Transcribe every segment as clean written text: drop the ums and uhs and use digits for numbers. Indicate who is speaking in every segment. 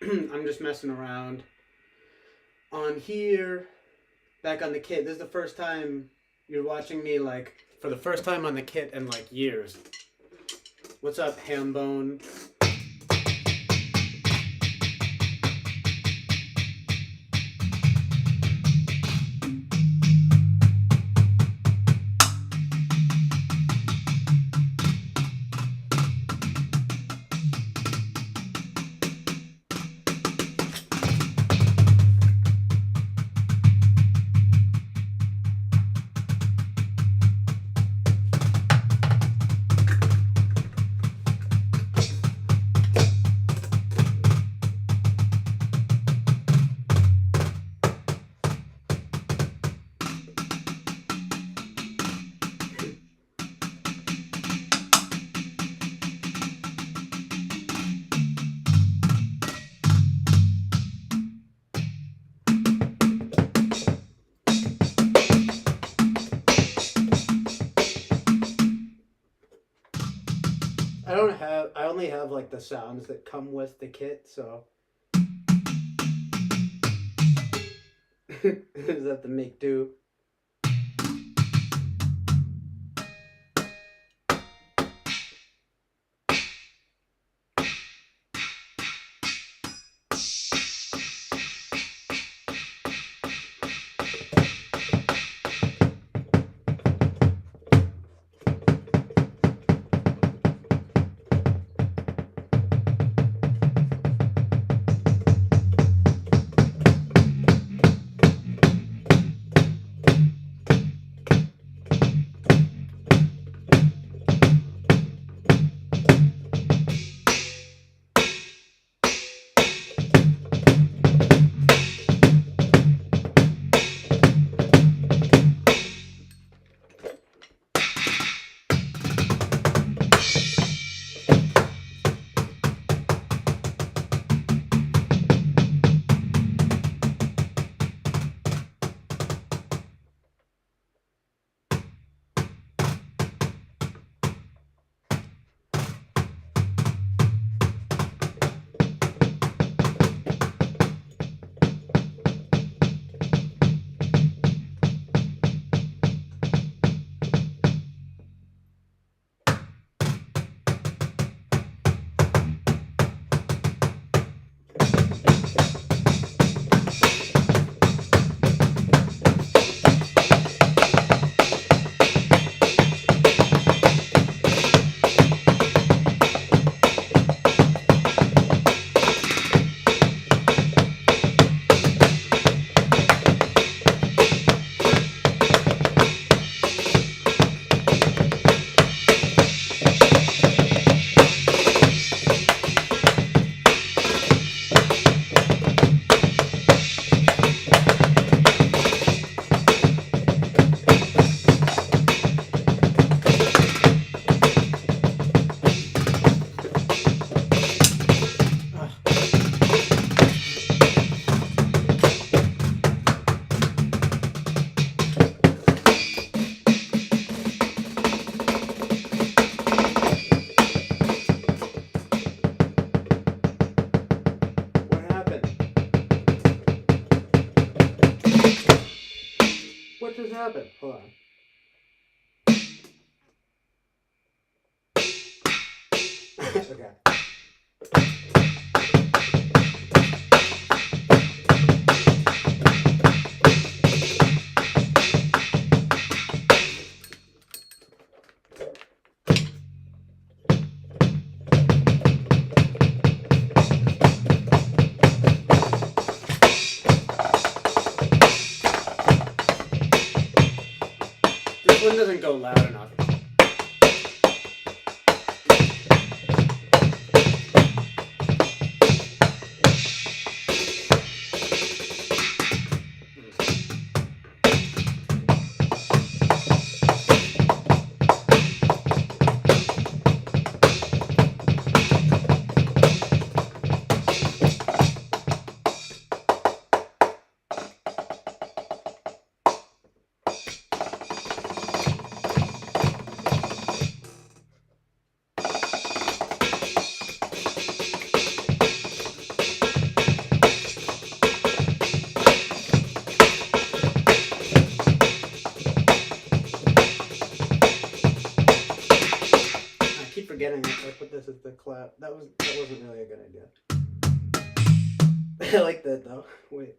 Speaker 1: I'm just messing around on here, back on the kit. This is the first time you're watching me, like, for the first time on the kit in, like, years. What's up, Hambone? I only have like the sounds that come with the kit, so is that the make do? What happened? What just happened? Hold on. Okay. This one doesn't go loud enough. this is the clap. That wasn't really a good idea. I like that though. Wait.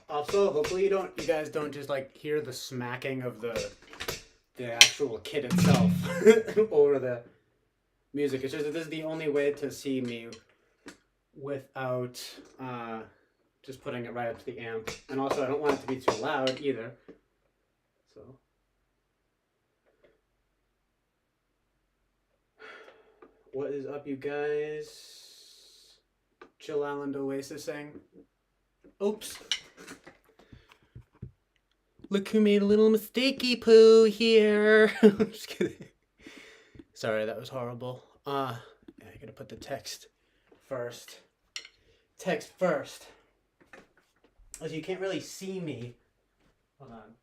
Speaker 1: Also, hopefully you guys don't just like hear the smacking of the actual kit itself over the music. It's just that this is the only way to see me without just putting it right up to the amp. And also, I don't want it to be too loud either. So, what is up, you guys? Chill out and Oasis saying. Oops. Look who made a little mistakey poo here. I'm just kidding. Sorry, that was horrible. Yeah, I gotta put the text first. Text first. As you can't really see me. Hold on.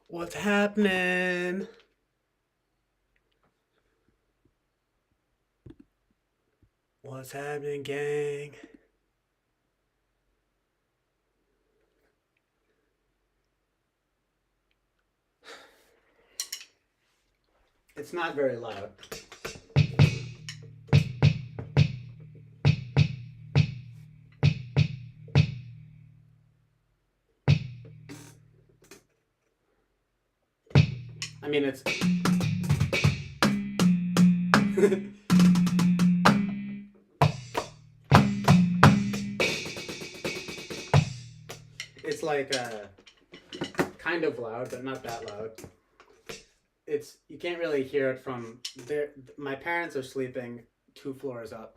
Speaker 1: What's happening? What's happening, gang? It's not very loud. I mean, it's it's like kind of loud, but not that loud. It's you can't really hear it from there. My parents are sleeping 2 floors up.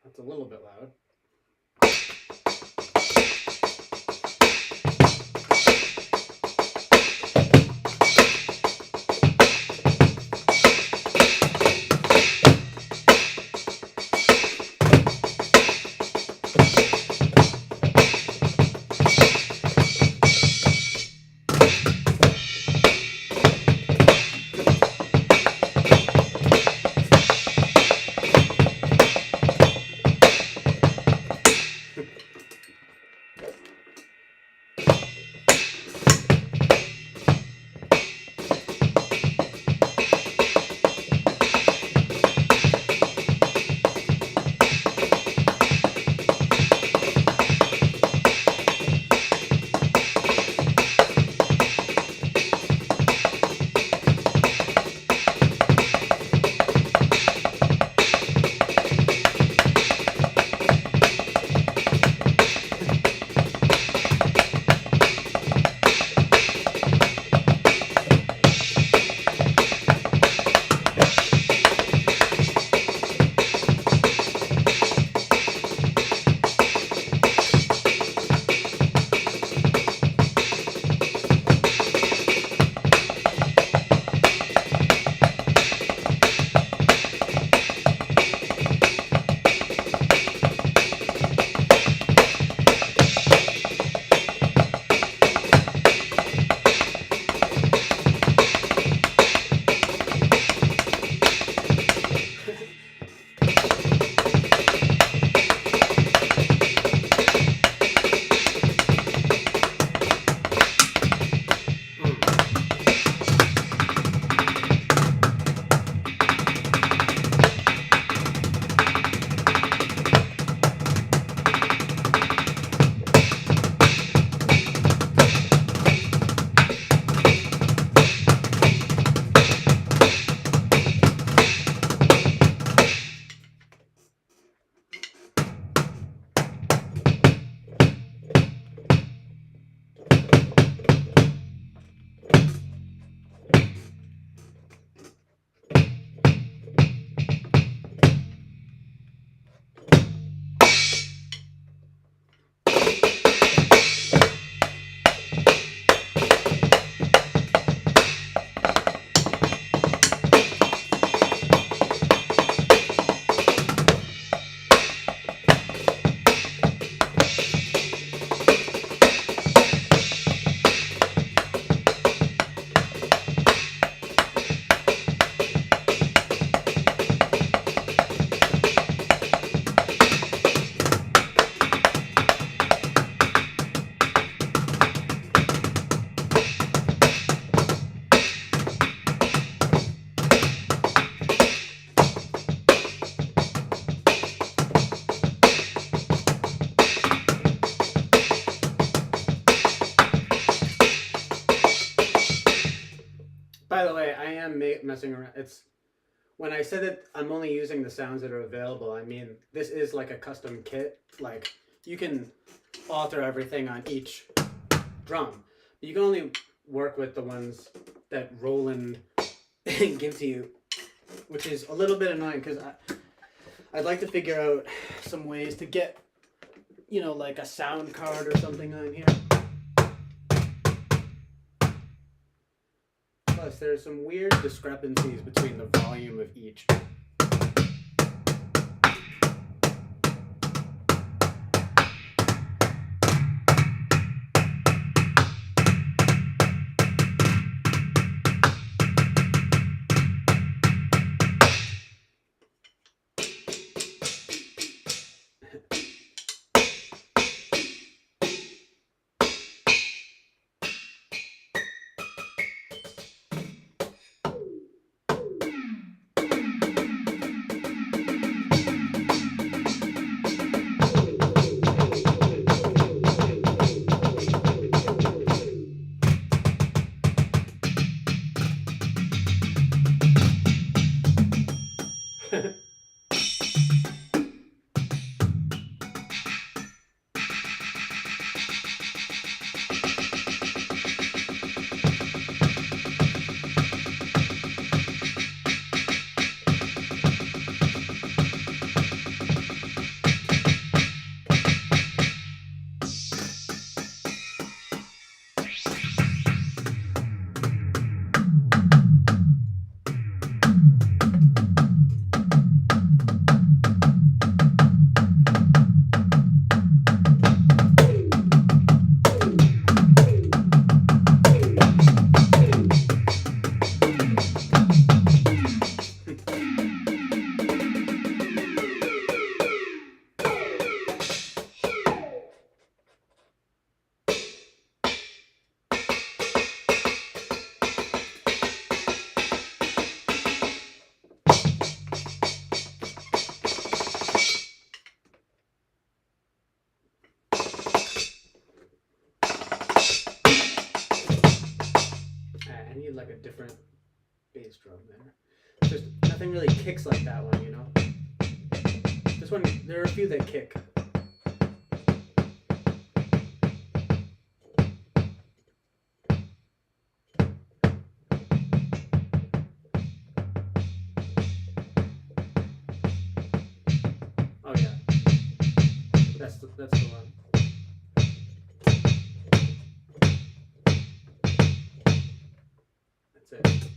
Speaker 1: That's a little bit loud. messing around. It's when I said that I'm only using the sounds that are available, I mean this is like a custom kit. Like you can alter everything on each drum. But you can only work with the ones that Roland gives you, which is a little bit annoying because I'd like to figure out some ways to get, you know, like a sound card or something on here. Plus, there's some weird discrepancies between the volume of each. I need like a different bass drum there. Just nothing really kicks like that one, you know? This one, there are a few that kick. Oh yeah, that's the one. That's it.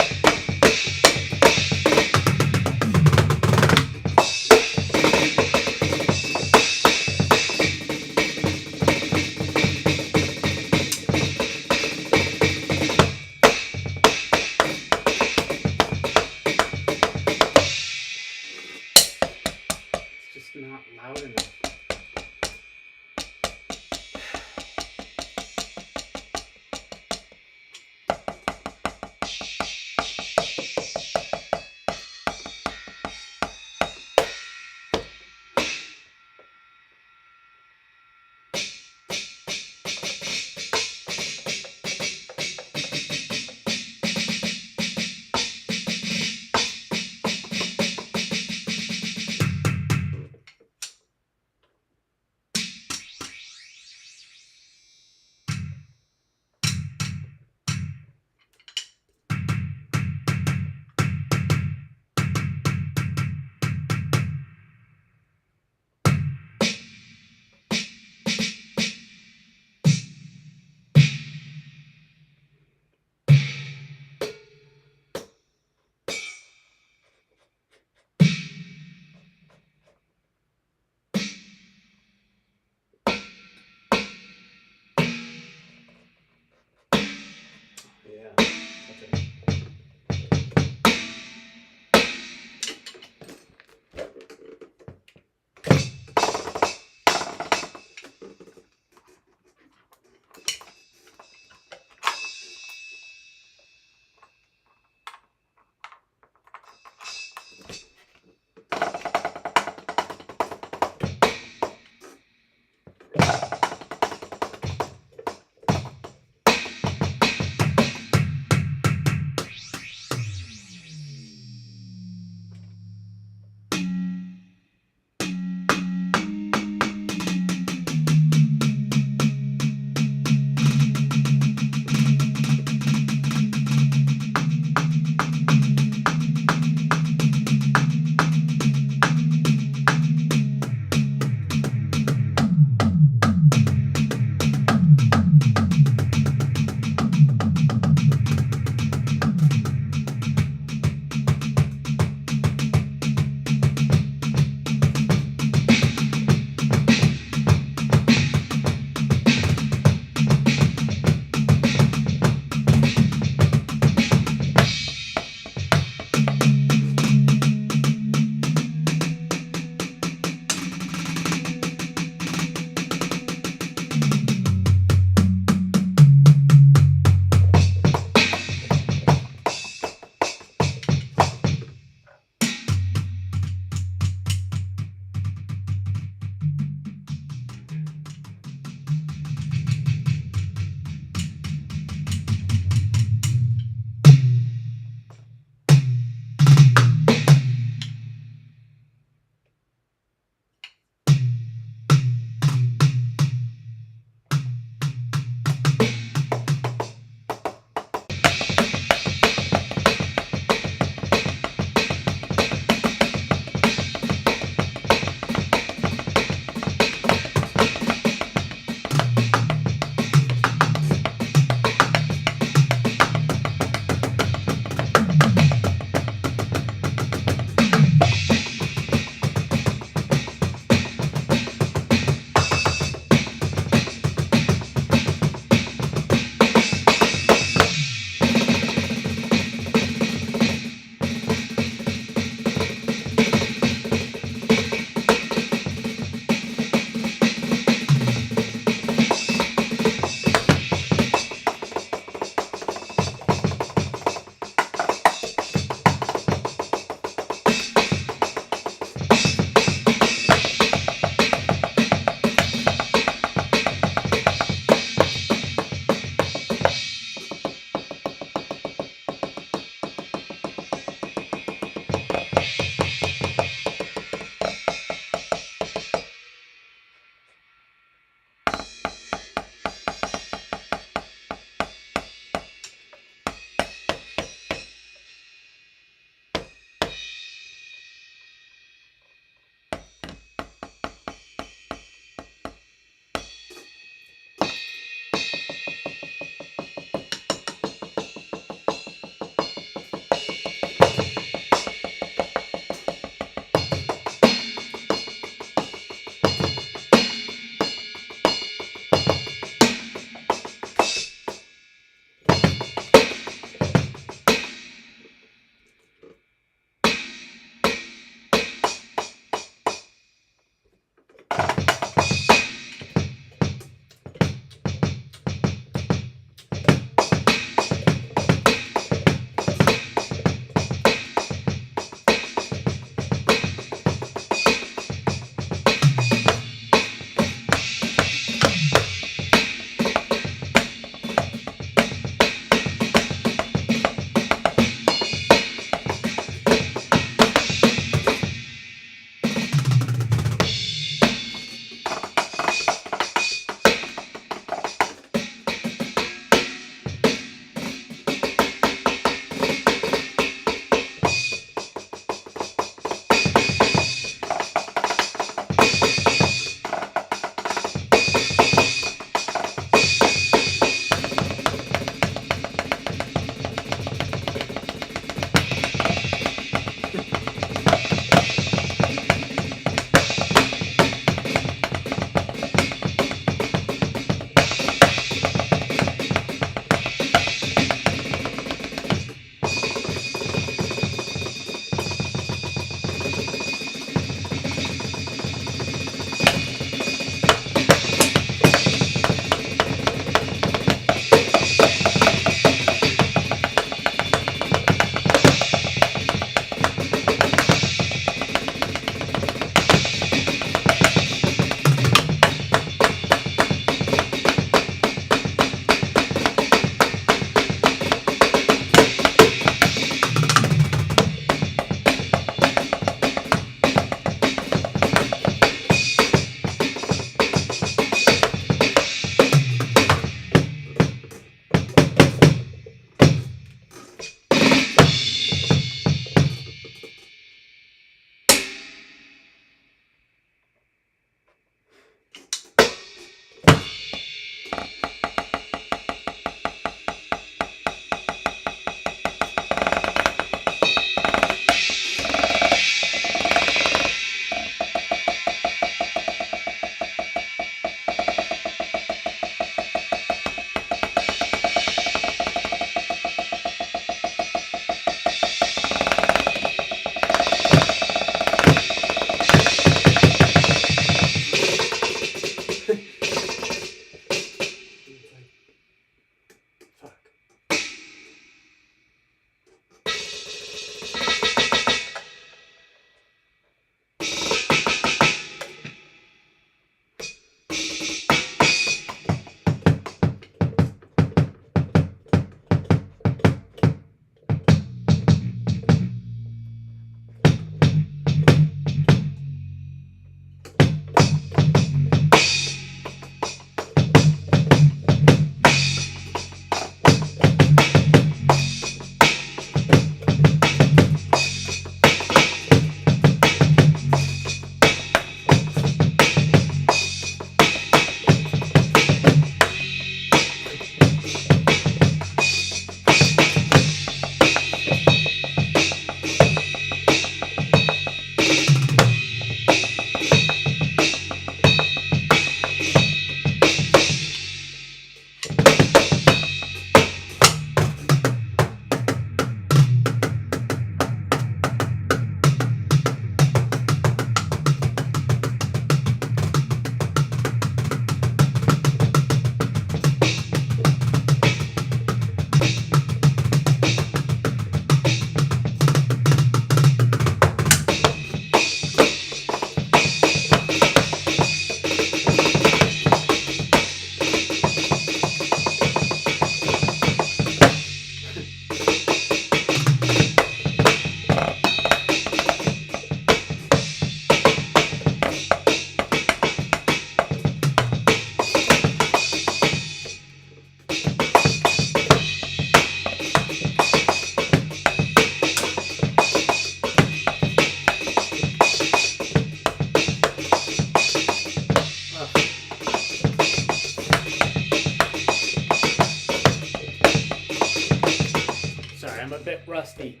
Speaker 1: I'm a bit rusty.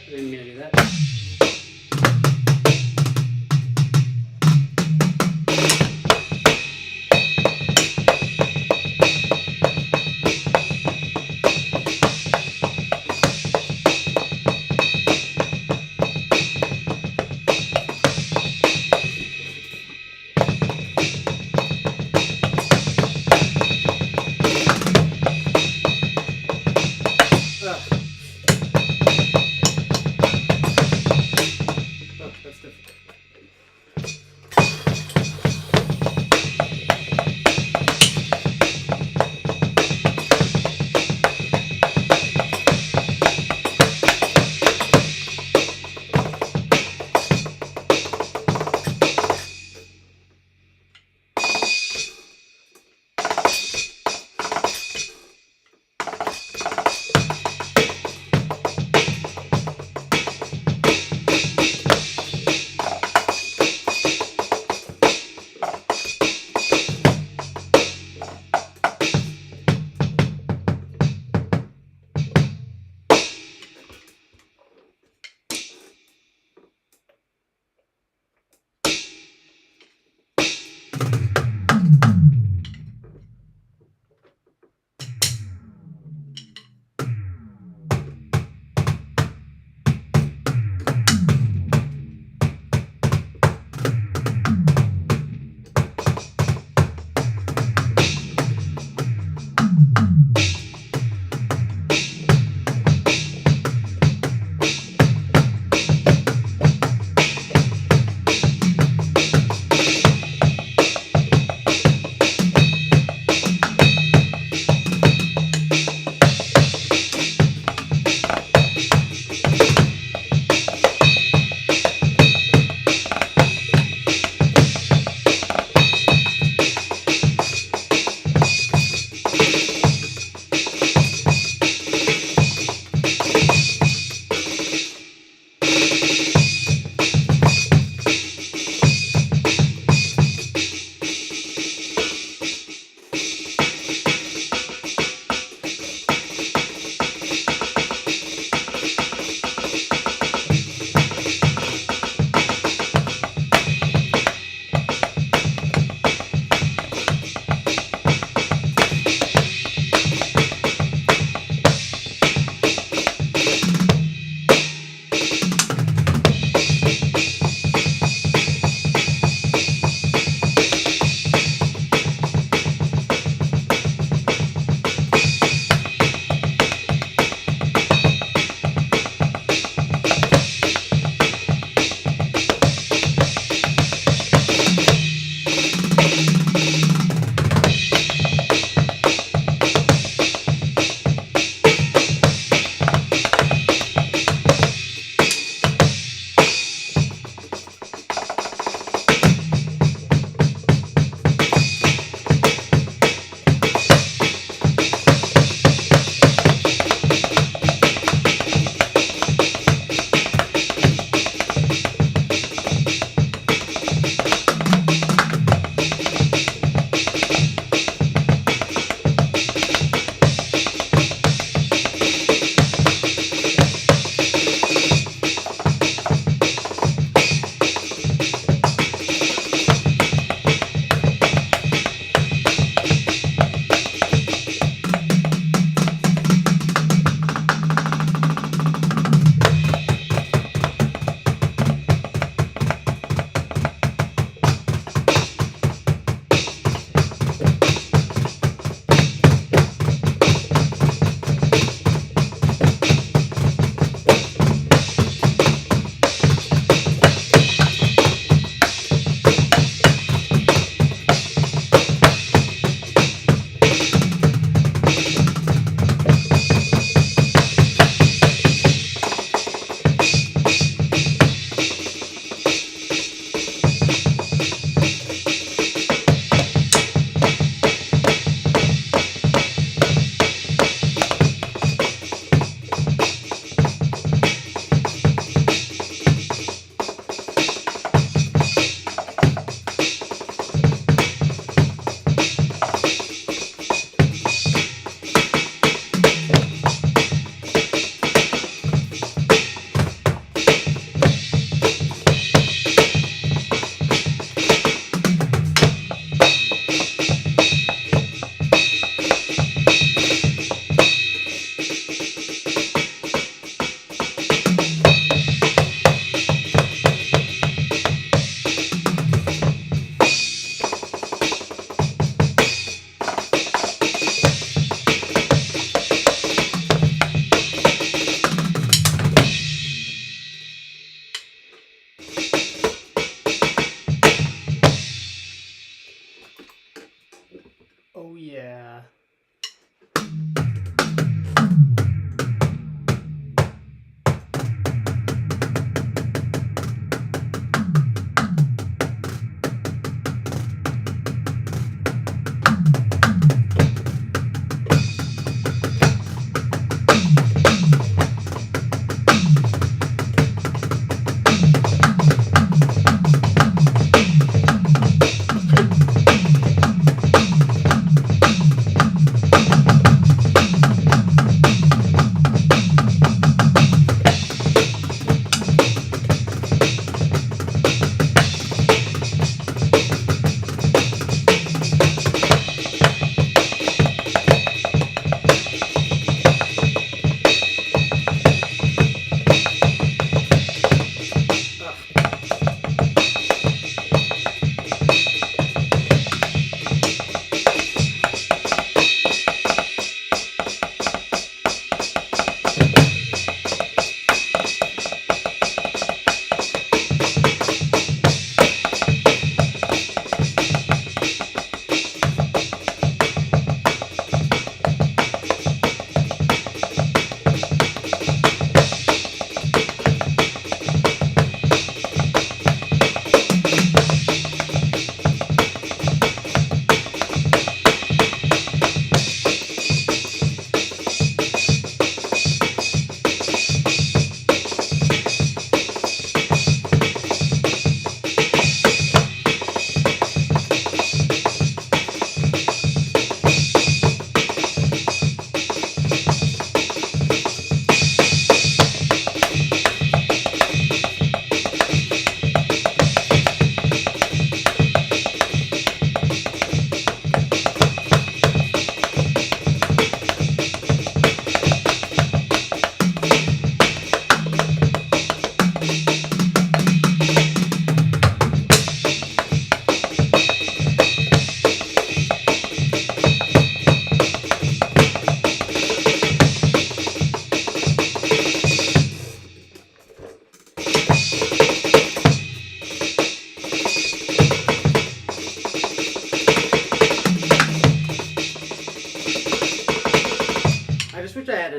Speaker 1: Didn't mean to do that. That's difficult.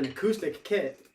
Speaker 1: acoustic kit.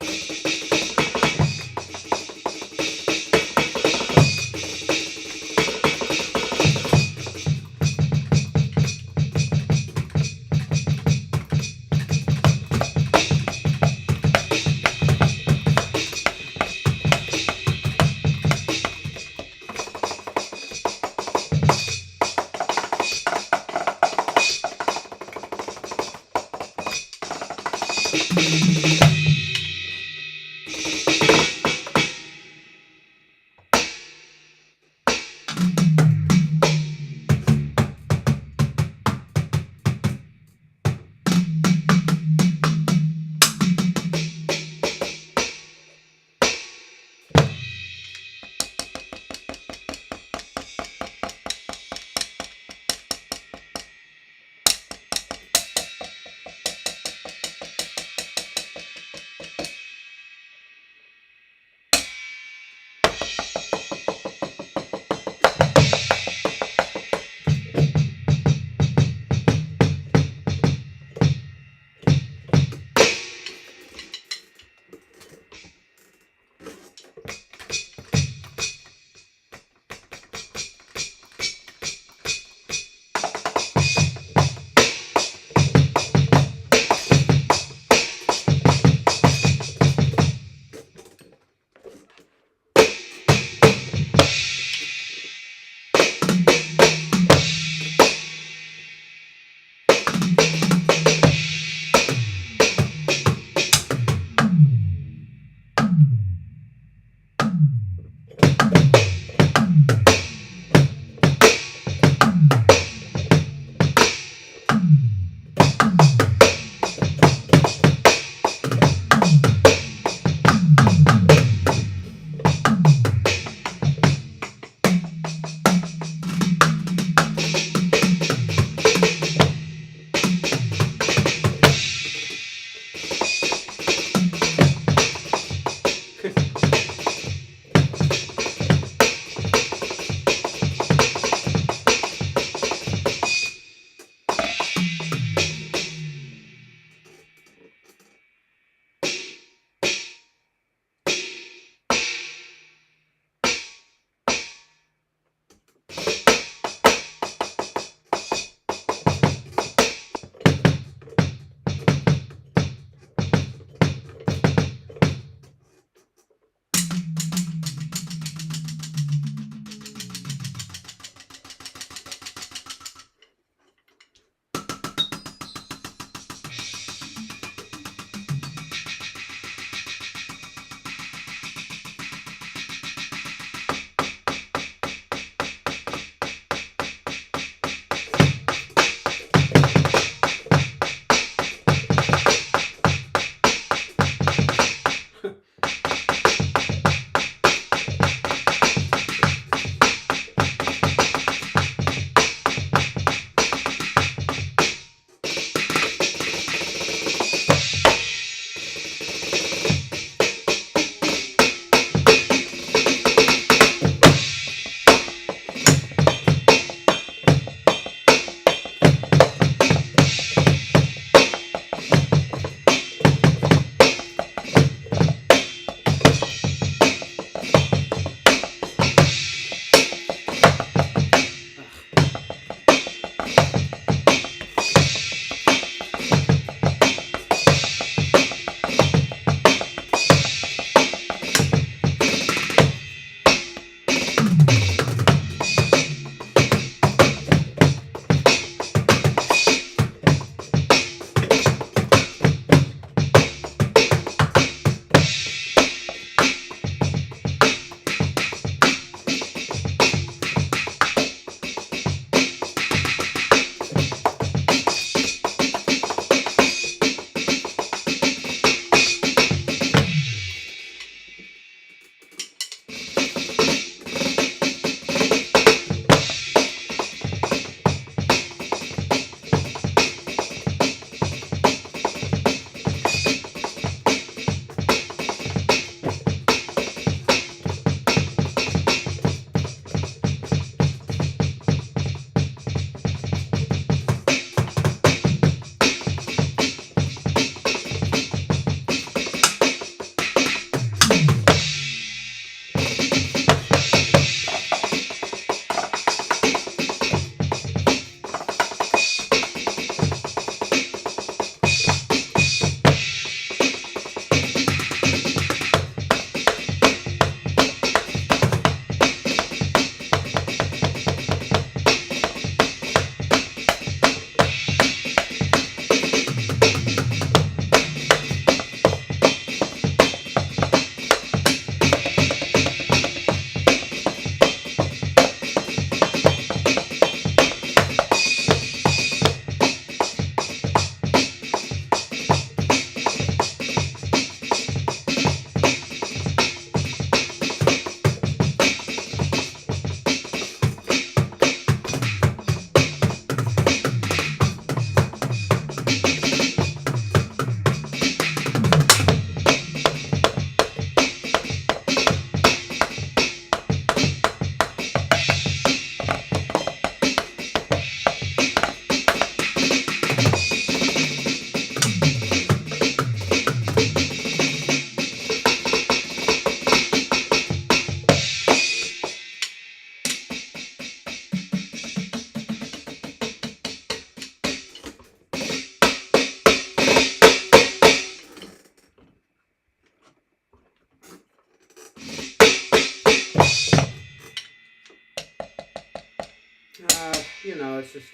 Speaker 1: you know, it's just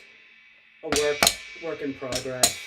Speaker 1: a work in progress.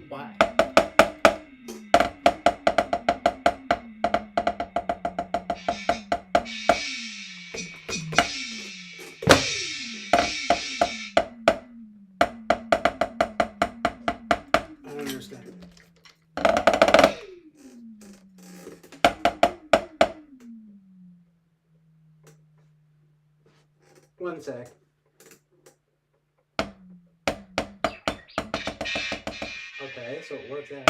Speaker 1: Why? I don't understand. One sec. Okay, so it works out.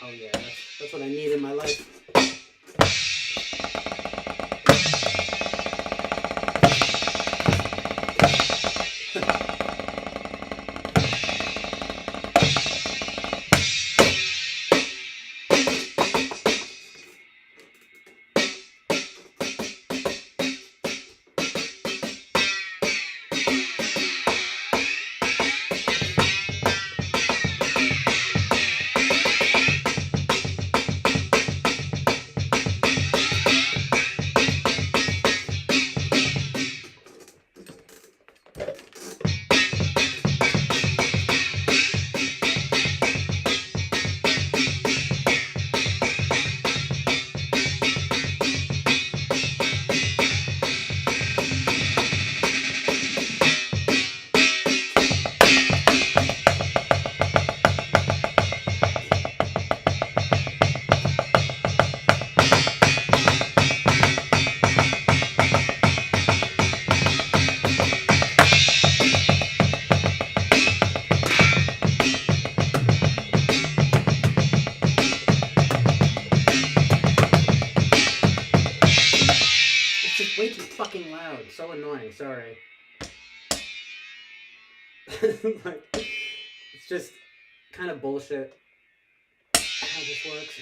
Speaker 1: Oh yeah, that's what I need in my life. Way too fucking loud. So annoying. Sorry. Like, it's just kind of bullshit how this works.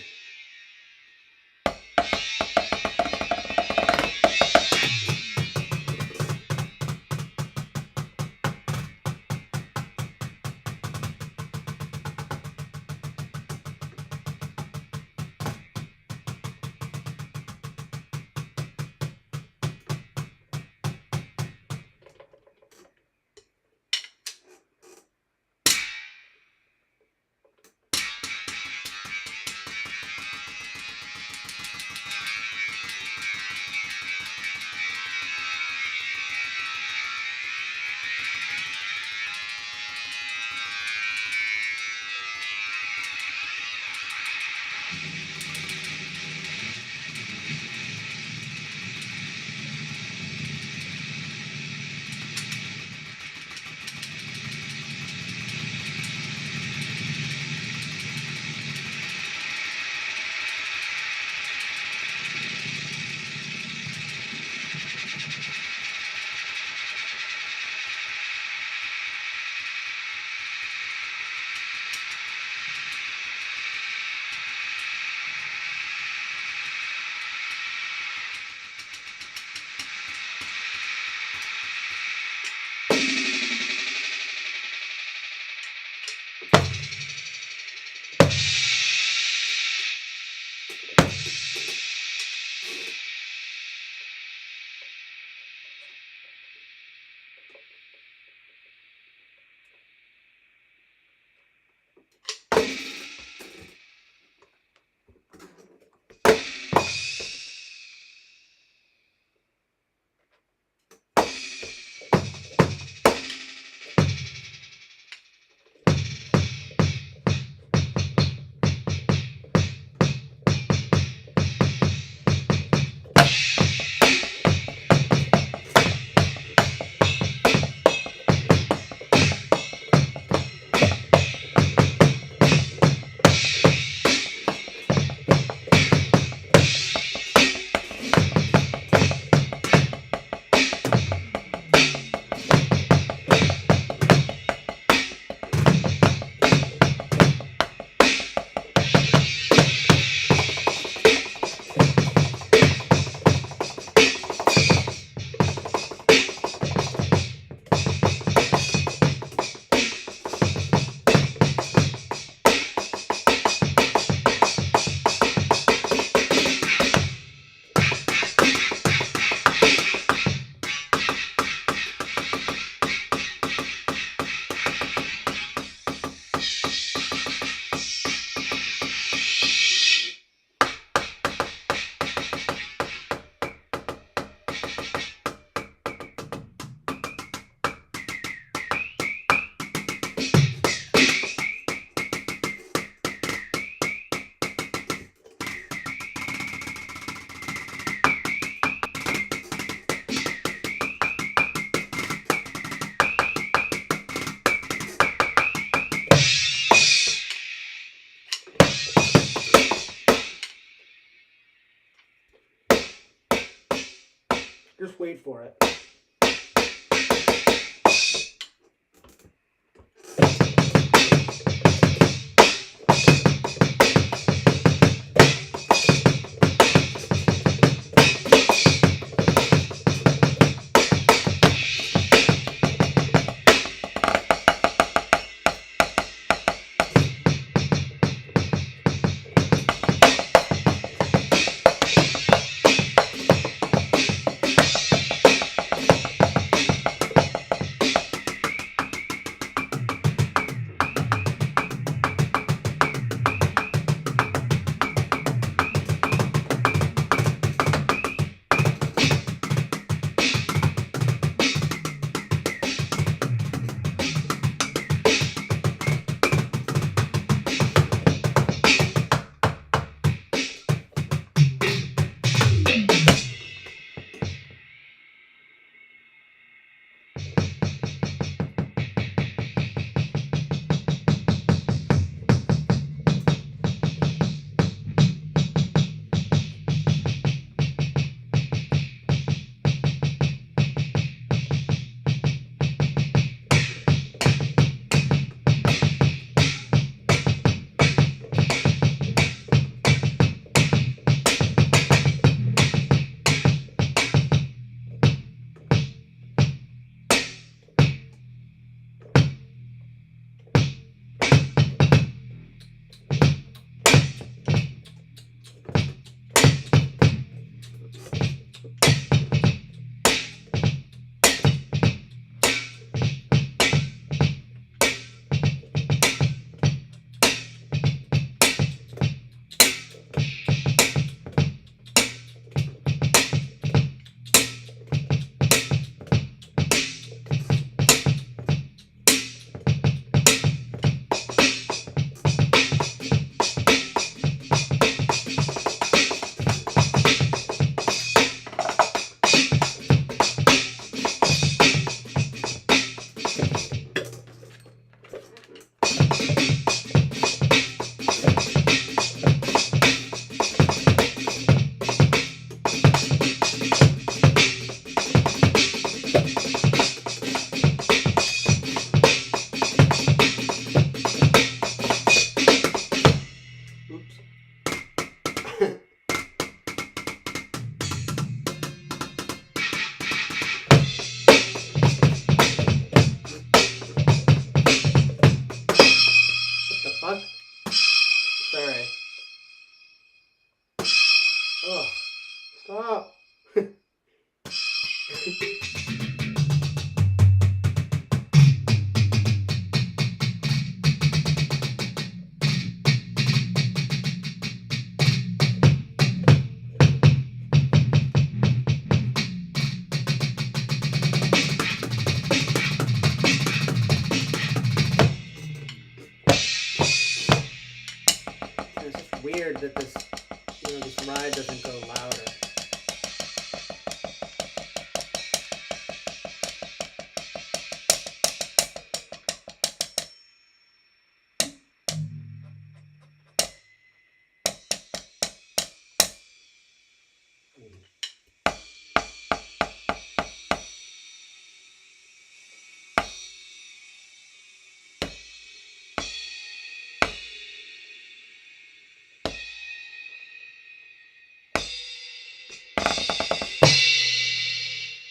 Speaker 1: wait for it. Sorry. Oh, stop. It's just weird that this ride doesn't go louder.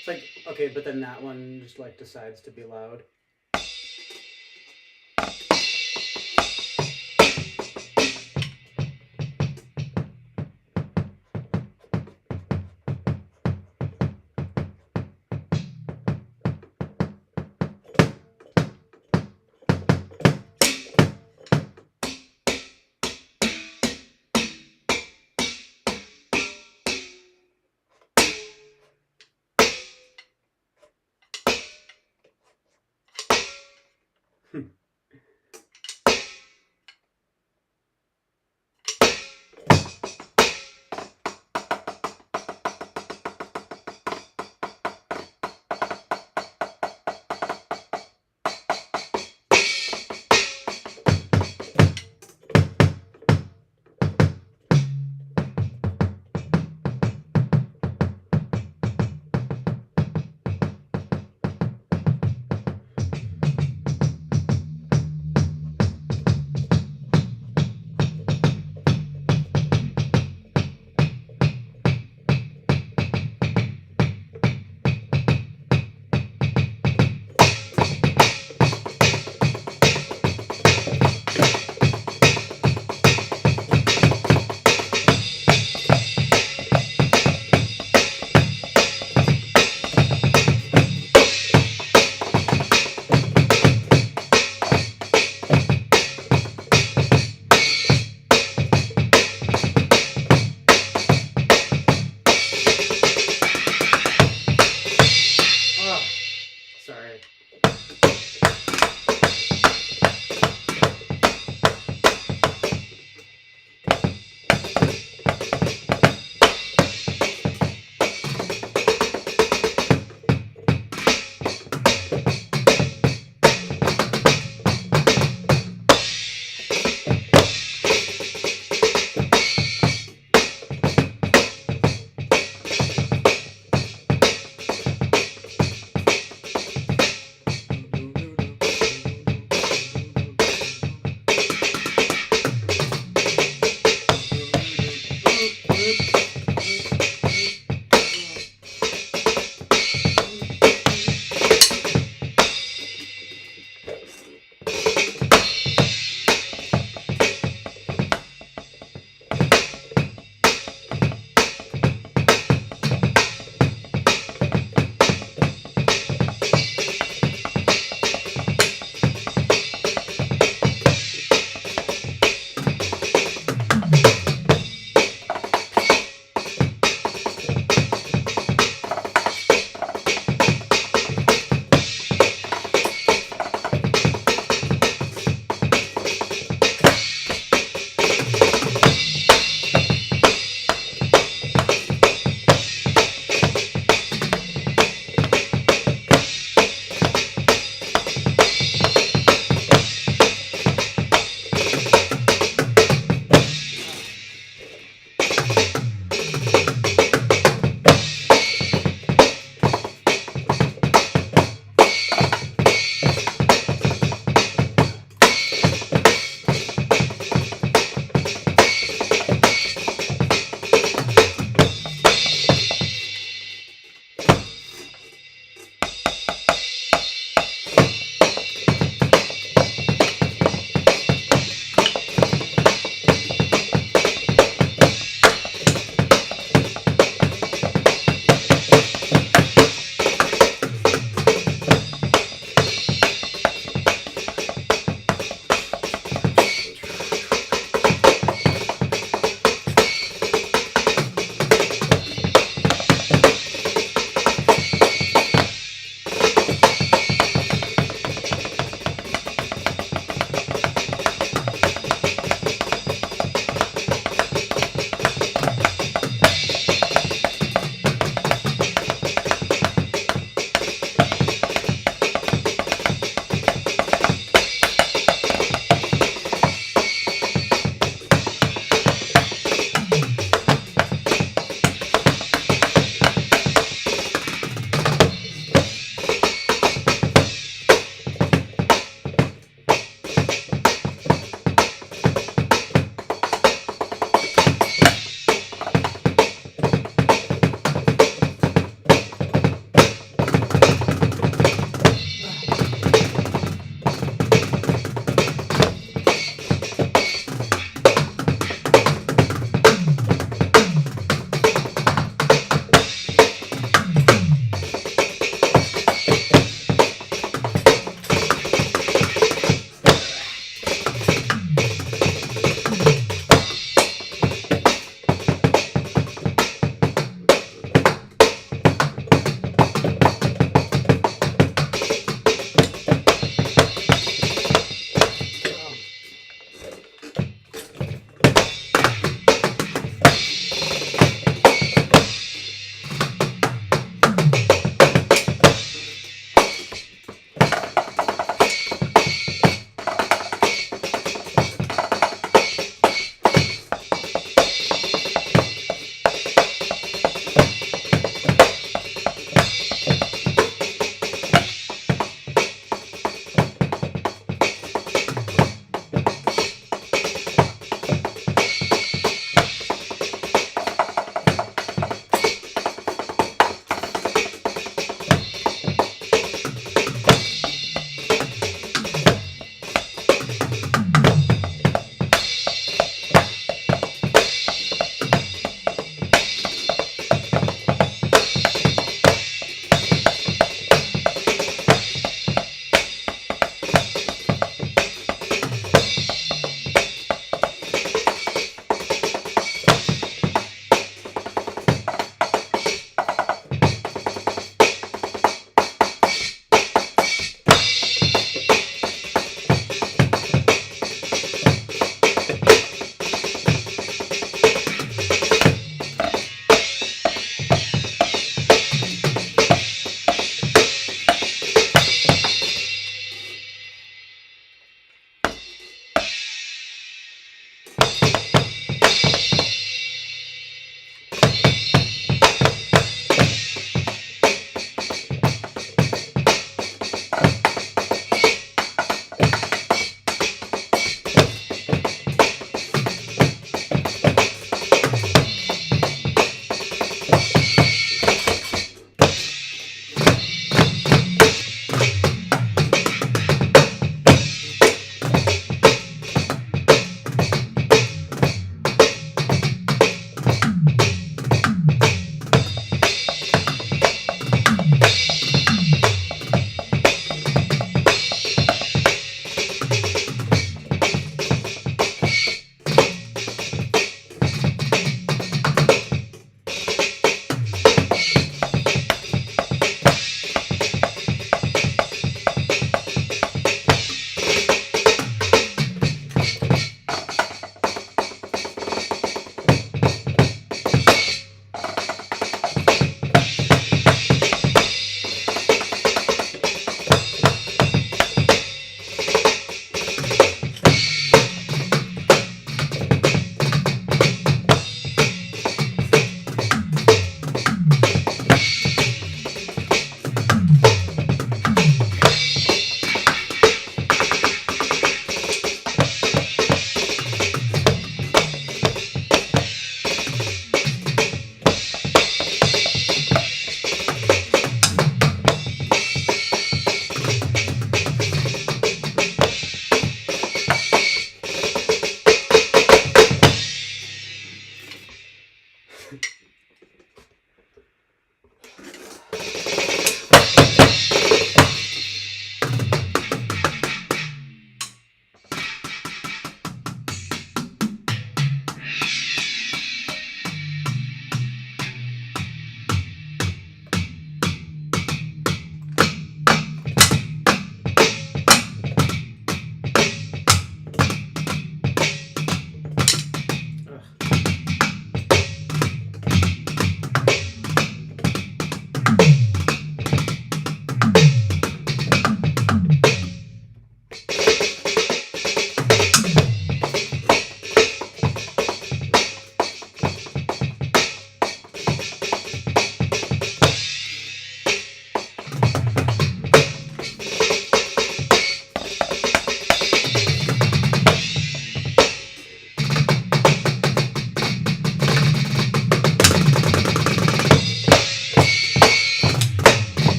Speaker 1: It's like, okay, but then that one just like decides to be loud.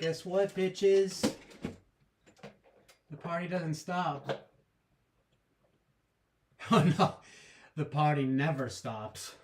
Speaker 1: Guess what, bitches? The party doesn't stop. Oh no, the party never stops.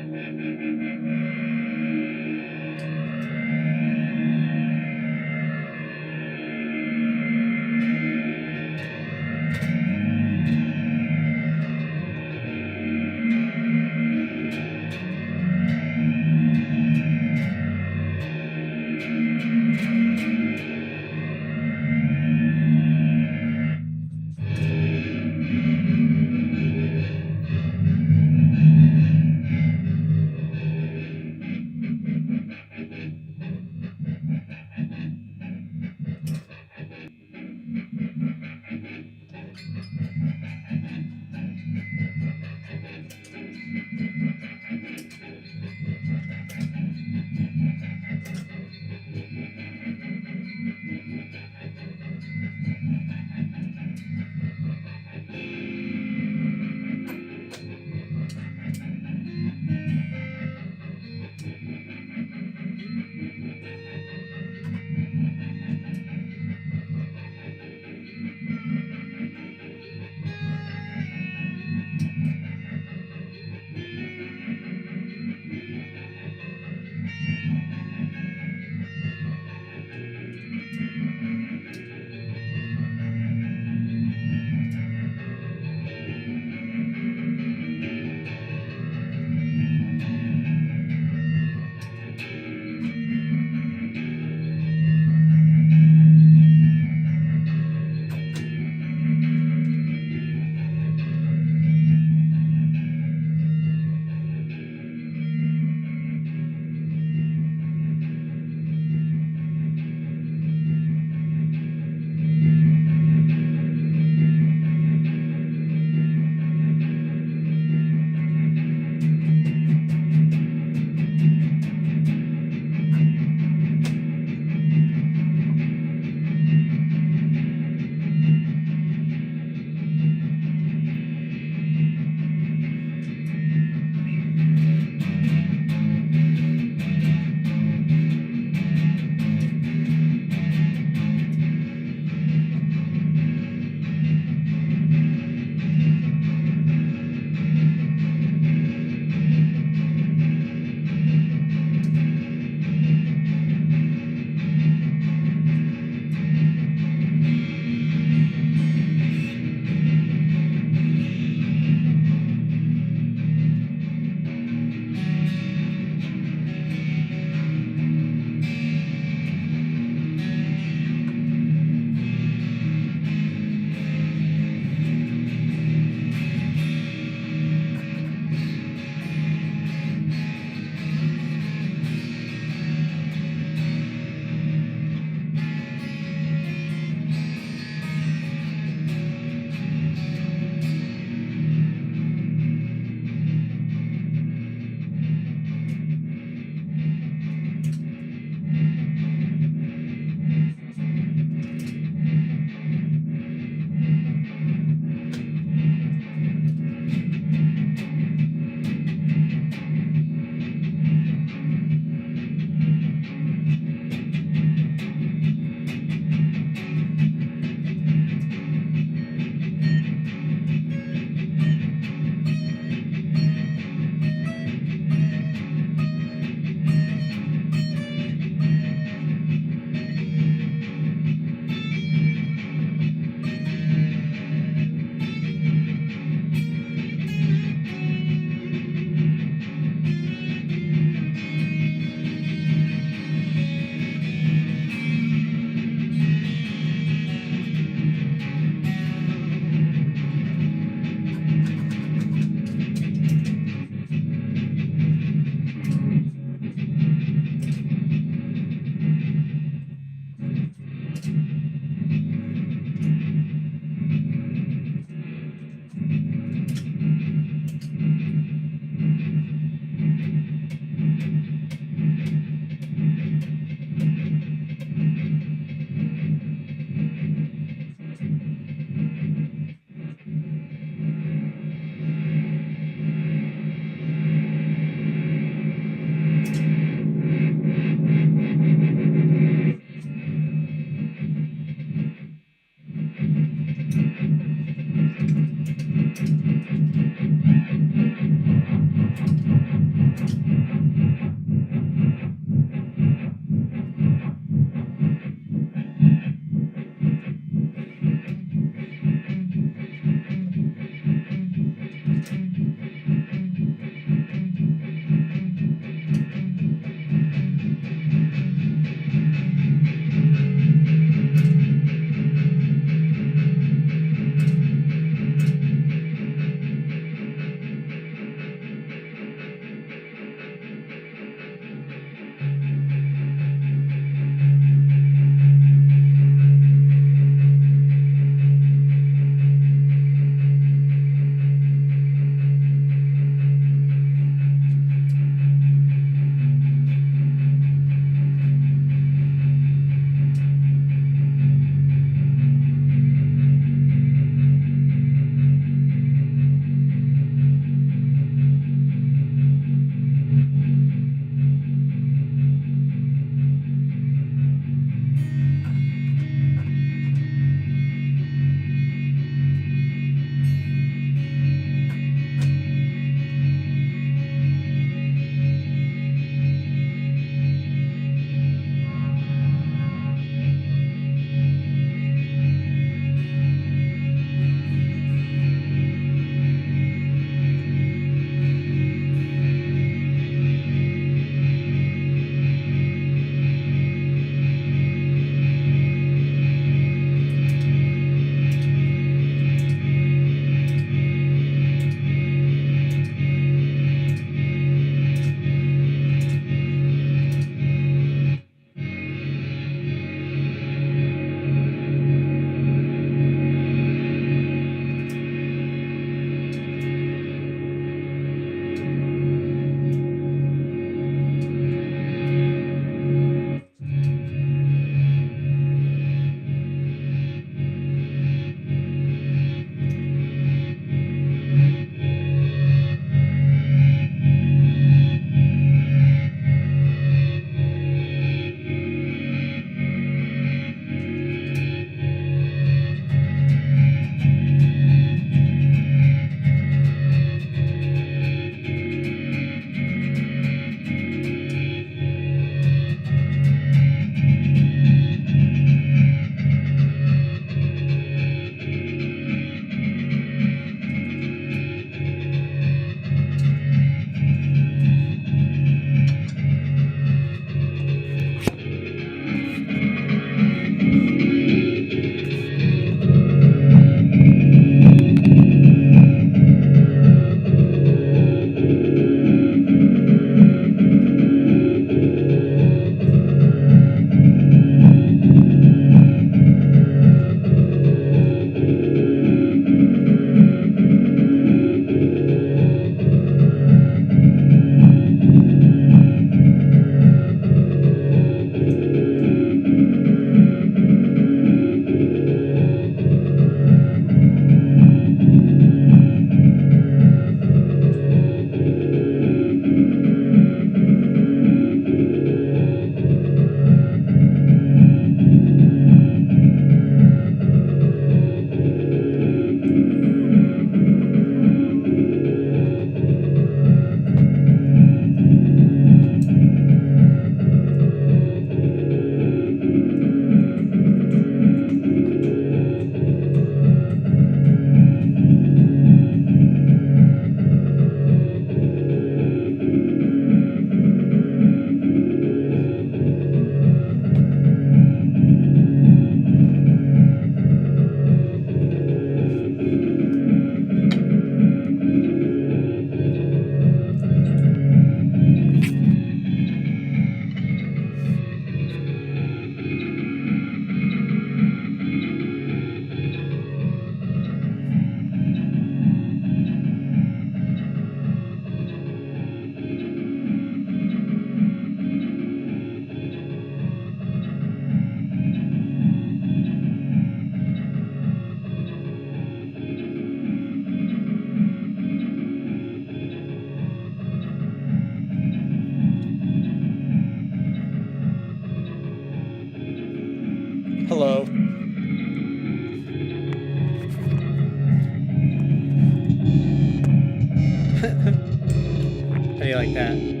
Speaker 1: like that.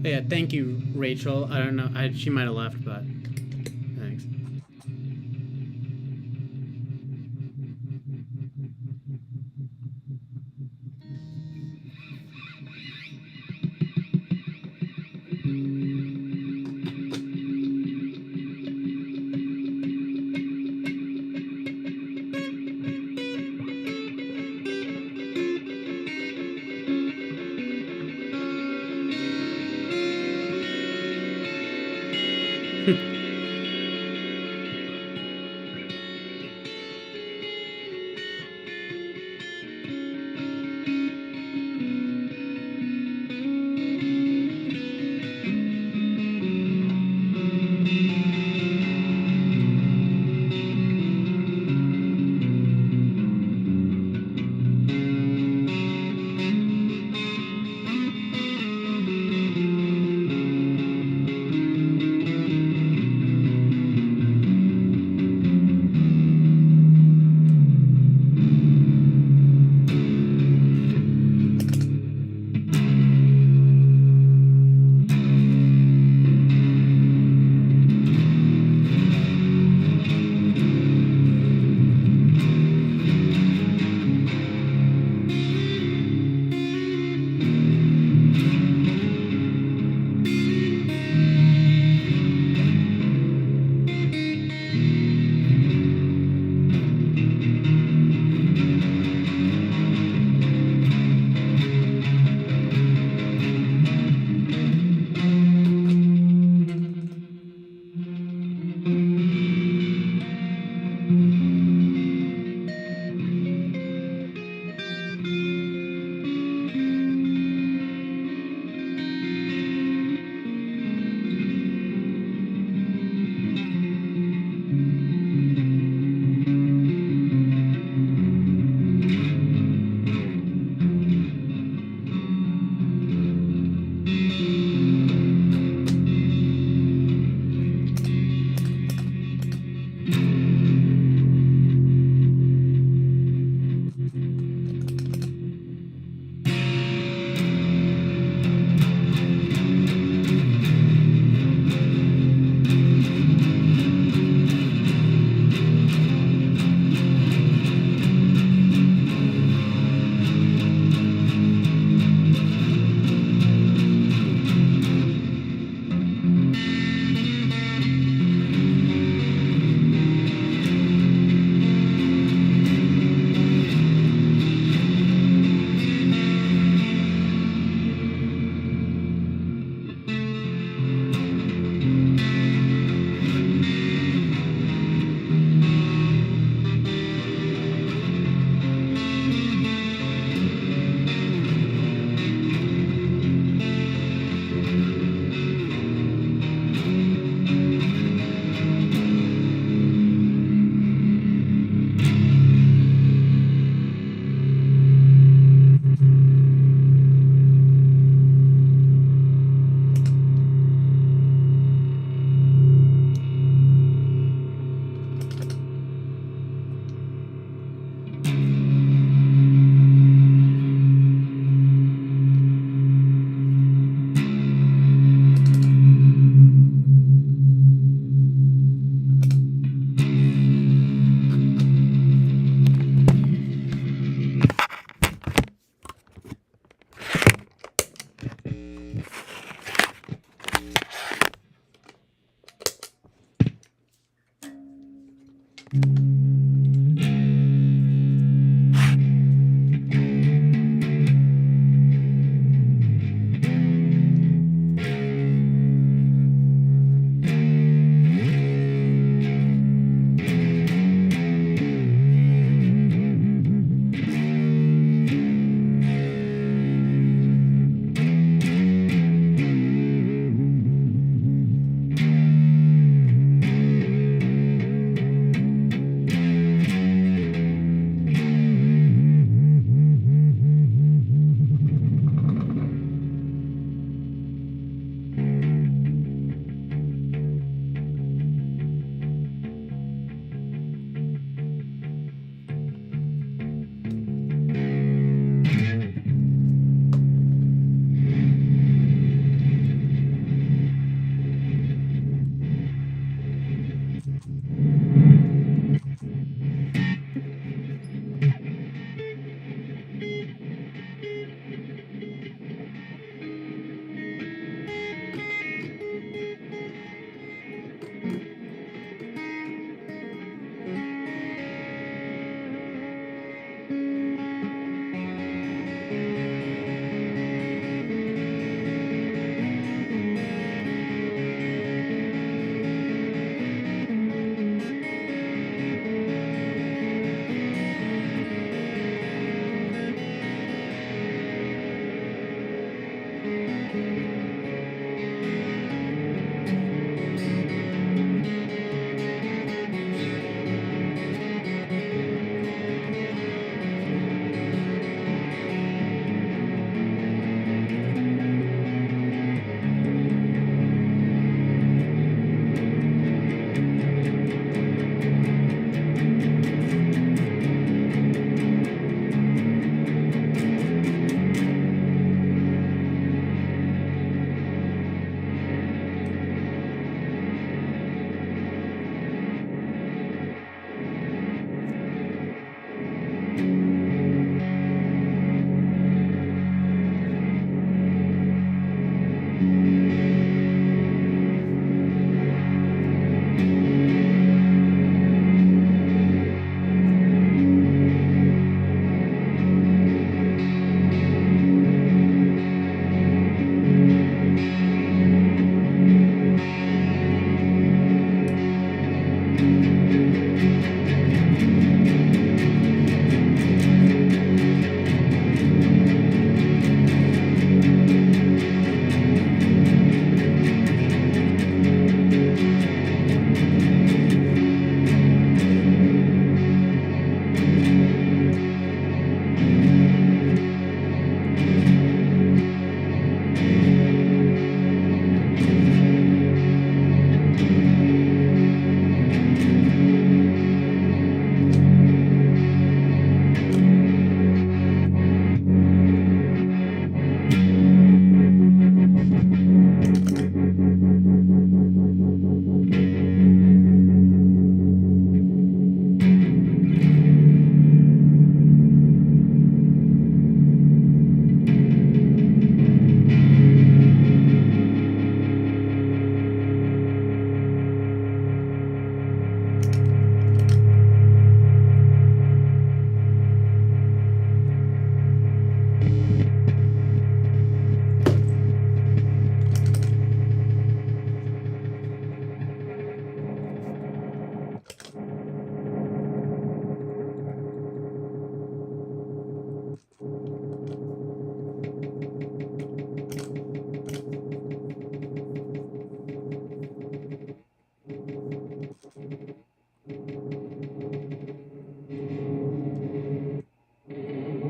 Speaker 1: Yeah, thank you, Rachel. I don't know. She might have left, but thanks.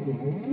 Speaker 1: Fucking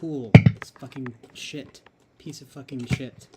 Speaker 1: cool. It's fucking shit. Piece of fucking shit.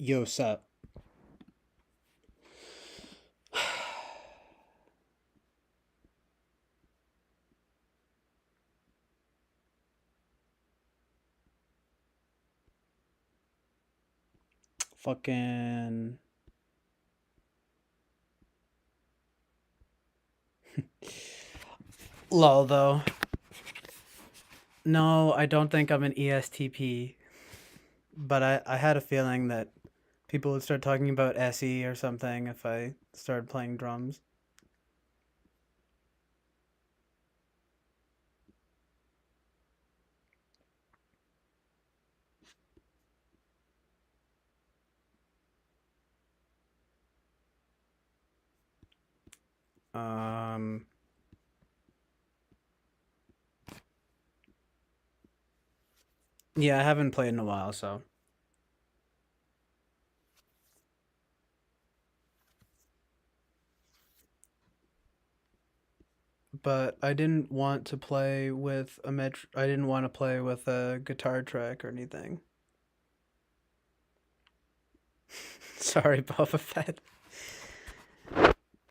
Speaker 1: Yo, sup? Fucking. Lol, though. No, I don't think I'm an ESTP, but I had a feeling that people would start talking about SE or something if I started playing drums. Um, yeah, I haven't played in a while, so. But I didn't want to play with I didn't want to play with a guitar track or anything. Sorry, Boba Fett.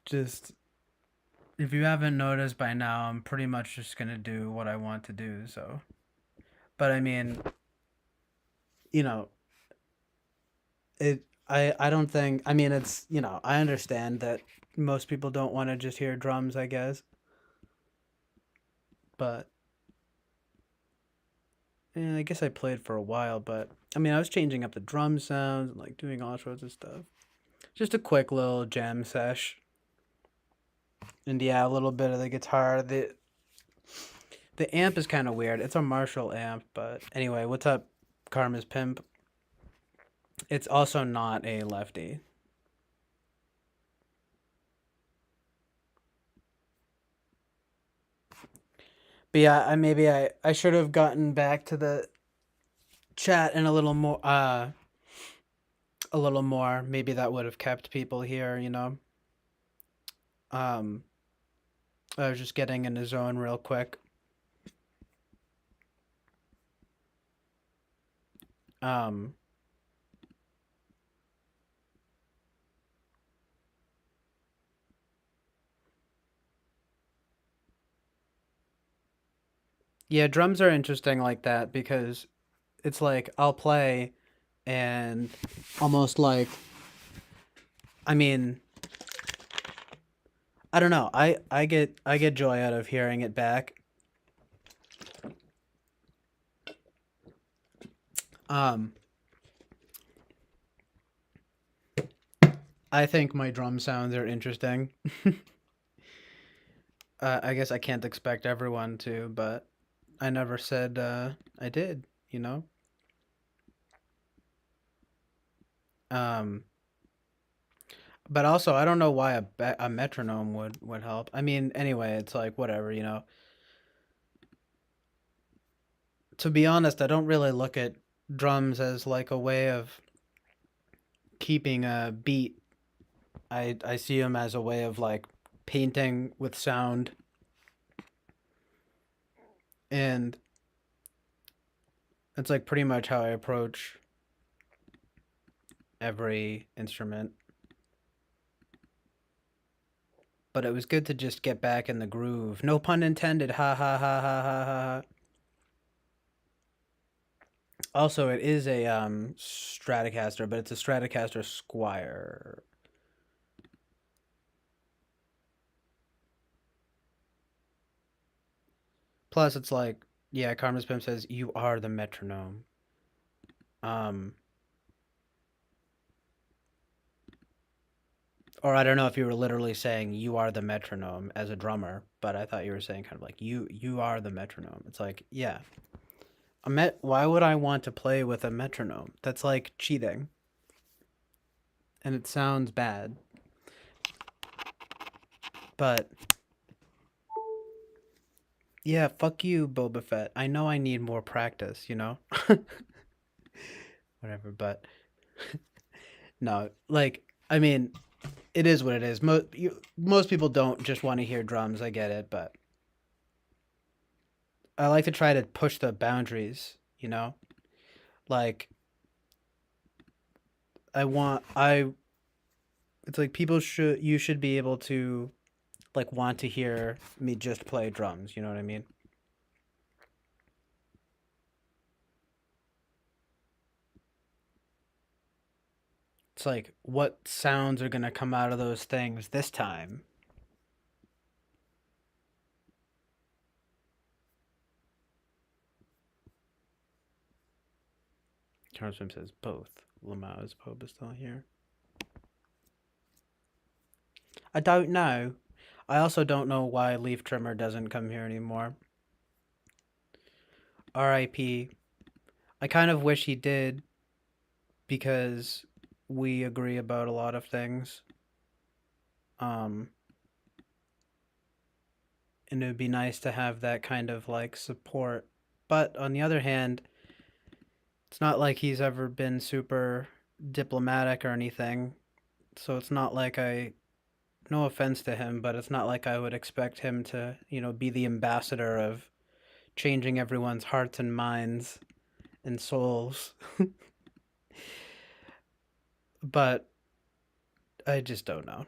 Speaker 1: Just if you haven't noticed by now, I'm pretty much just gonna do what I want to do. So, but I mean, you know, it. I don't think. I mean, it's I understand that most people don't want to just hear drums. I guess, but I guess I played for a while. But I mean, I was changing up the drum sounds and like doing all sorts of stuff. Just a quick little jam sesh. And yeah, a little bit of the guitar. The amp is kind of weird. It's a Marshall amp, but anyway, what's up, Karma's Pimp? It's also not a lefty. But yeah, I should have gotten back to the chat and a little more. Maybe that would have kept people here. Um I was just getting in the zone real quick. Um yeah, drums are interesting like that because it's like I'll play and almost like I mean, I don't know. I get joy out of hearing it back. Um I think my drum sounds are interesting. I guess I can't expect everyone to, but I never said I did, you know? Um but also I don't know why a metronome would help. I mean, anyway, it's like whatever. To be honest, I don't really look at drums as like a way of keeping a beat. I see them as a way of like painting with sound, and it's like pretty much how I approach every instrument. But it was good to just get back in the groove. No pun intended. Ha ha ha ha ha ha. Also, it is a Stratocaster, but it's a Stratocaster Squire. Plus, it's like, yeah, Karma's Pimp says you are the metronome. Um, or I don't know if you were literally saying you are the metronome as a drummer, but I thought you were saying kind of like you are the metronome. It's like, yeah, why would I want to play with a metronome? That's like cheating. And it sounds bad. But yeah, fuck you, Boba Fett. I know I need more practice. Whatever, but no, like I mean, it is what it is. Most people don't just want to hear drums. I get it, but I like to try to push the boundaries. Like I want I it's like people should you should be able to like want to hear me just play drums, you know what I mean? It's like what sounds are going to come out of those things this time? Charles Swim says both. Lamau's Pope is still here. I don't know. I also don't know why Leaf Trimmer doesn't come here anymore. R.I.P. I kind of wish he did because we agree about a lot of things. Um, and it would be nice to have that kind of like support. But on the other hand, it's not like he's ever been super diplomatic or anything. So it's not like no offense to him, but it's not like I would expect him to, be the ambassador of changing everyone's hearts and minds and souls. But I just don't know.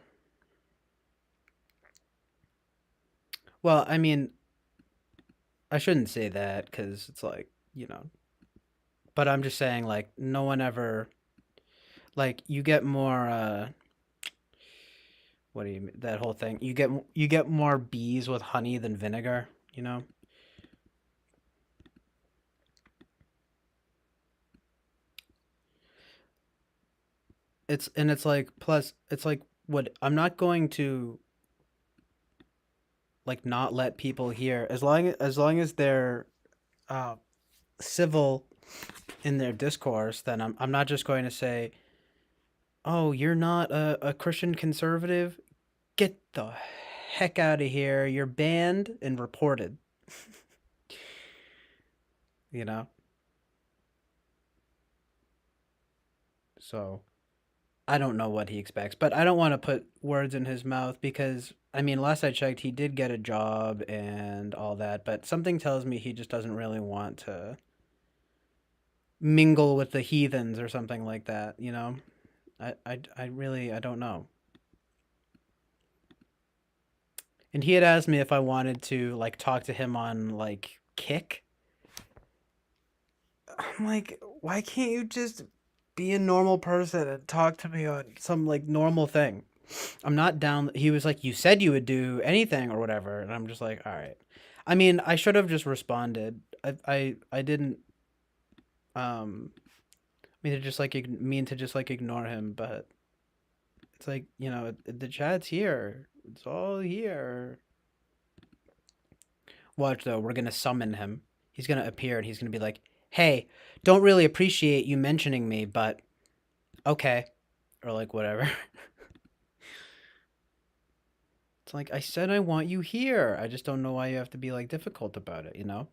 Speaker 1: Well, I mean, I shouldn't say that because it's like, but I'm just saying, like, no one ever, like, you get more, what do you mean? That whole thing. You get more bees with honey than vinegar, you know? It's like, plus, it's like, what, I'm not going to, like, not let people hear, as long as they're, uh, civil in their discourse, then I'm not just going to say, "Oh, you're not a Christian conservative. Get the heck out of here. You're banned and reported." You know. So I don't know what he expects, but I don't want to put words in his mouth because I mean, last I checked, he did get a job and all that, but something tells me he just doesn't really want to mingle with the heathens or something like that. You know. I really I don't know. And he had asked me if I wanted to like talk to him on like Kick. I'm like, why can't you just be a normal person and talk to me on some like normal thing? I'm not down. He was like, you said you would do anything or whatever, and I'm just like, all right. I mean, I should have just responded. I didn't mean to just like ignore him, but it's like the chat's here. It's all here. Watch though, we're gonna summon him. He's gonna appear and he's gonna be like, "Hey, don't really appreciate you mentioning me, but okay," or like whatever. It's like I said, I want you here. I just don't know why you have to be like difficult about it. You know?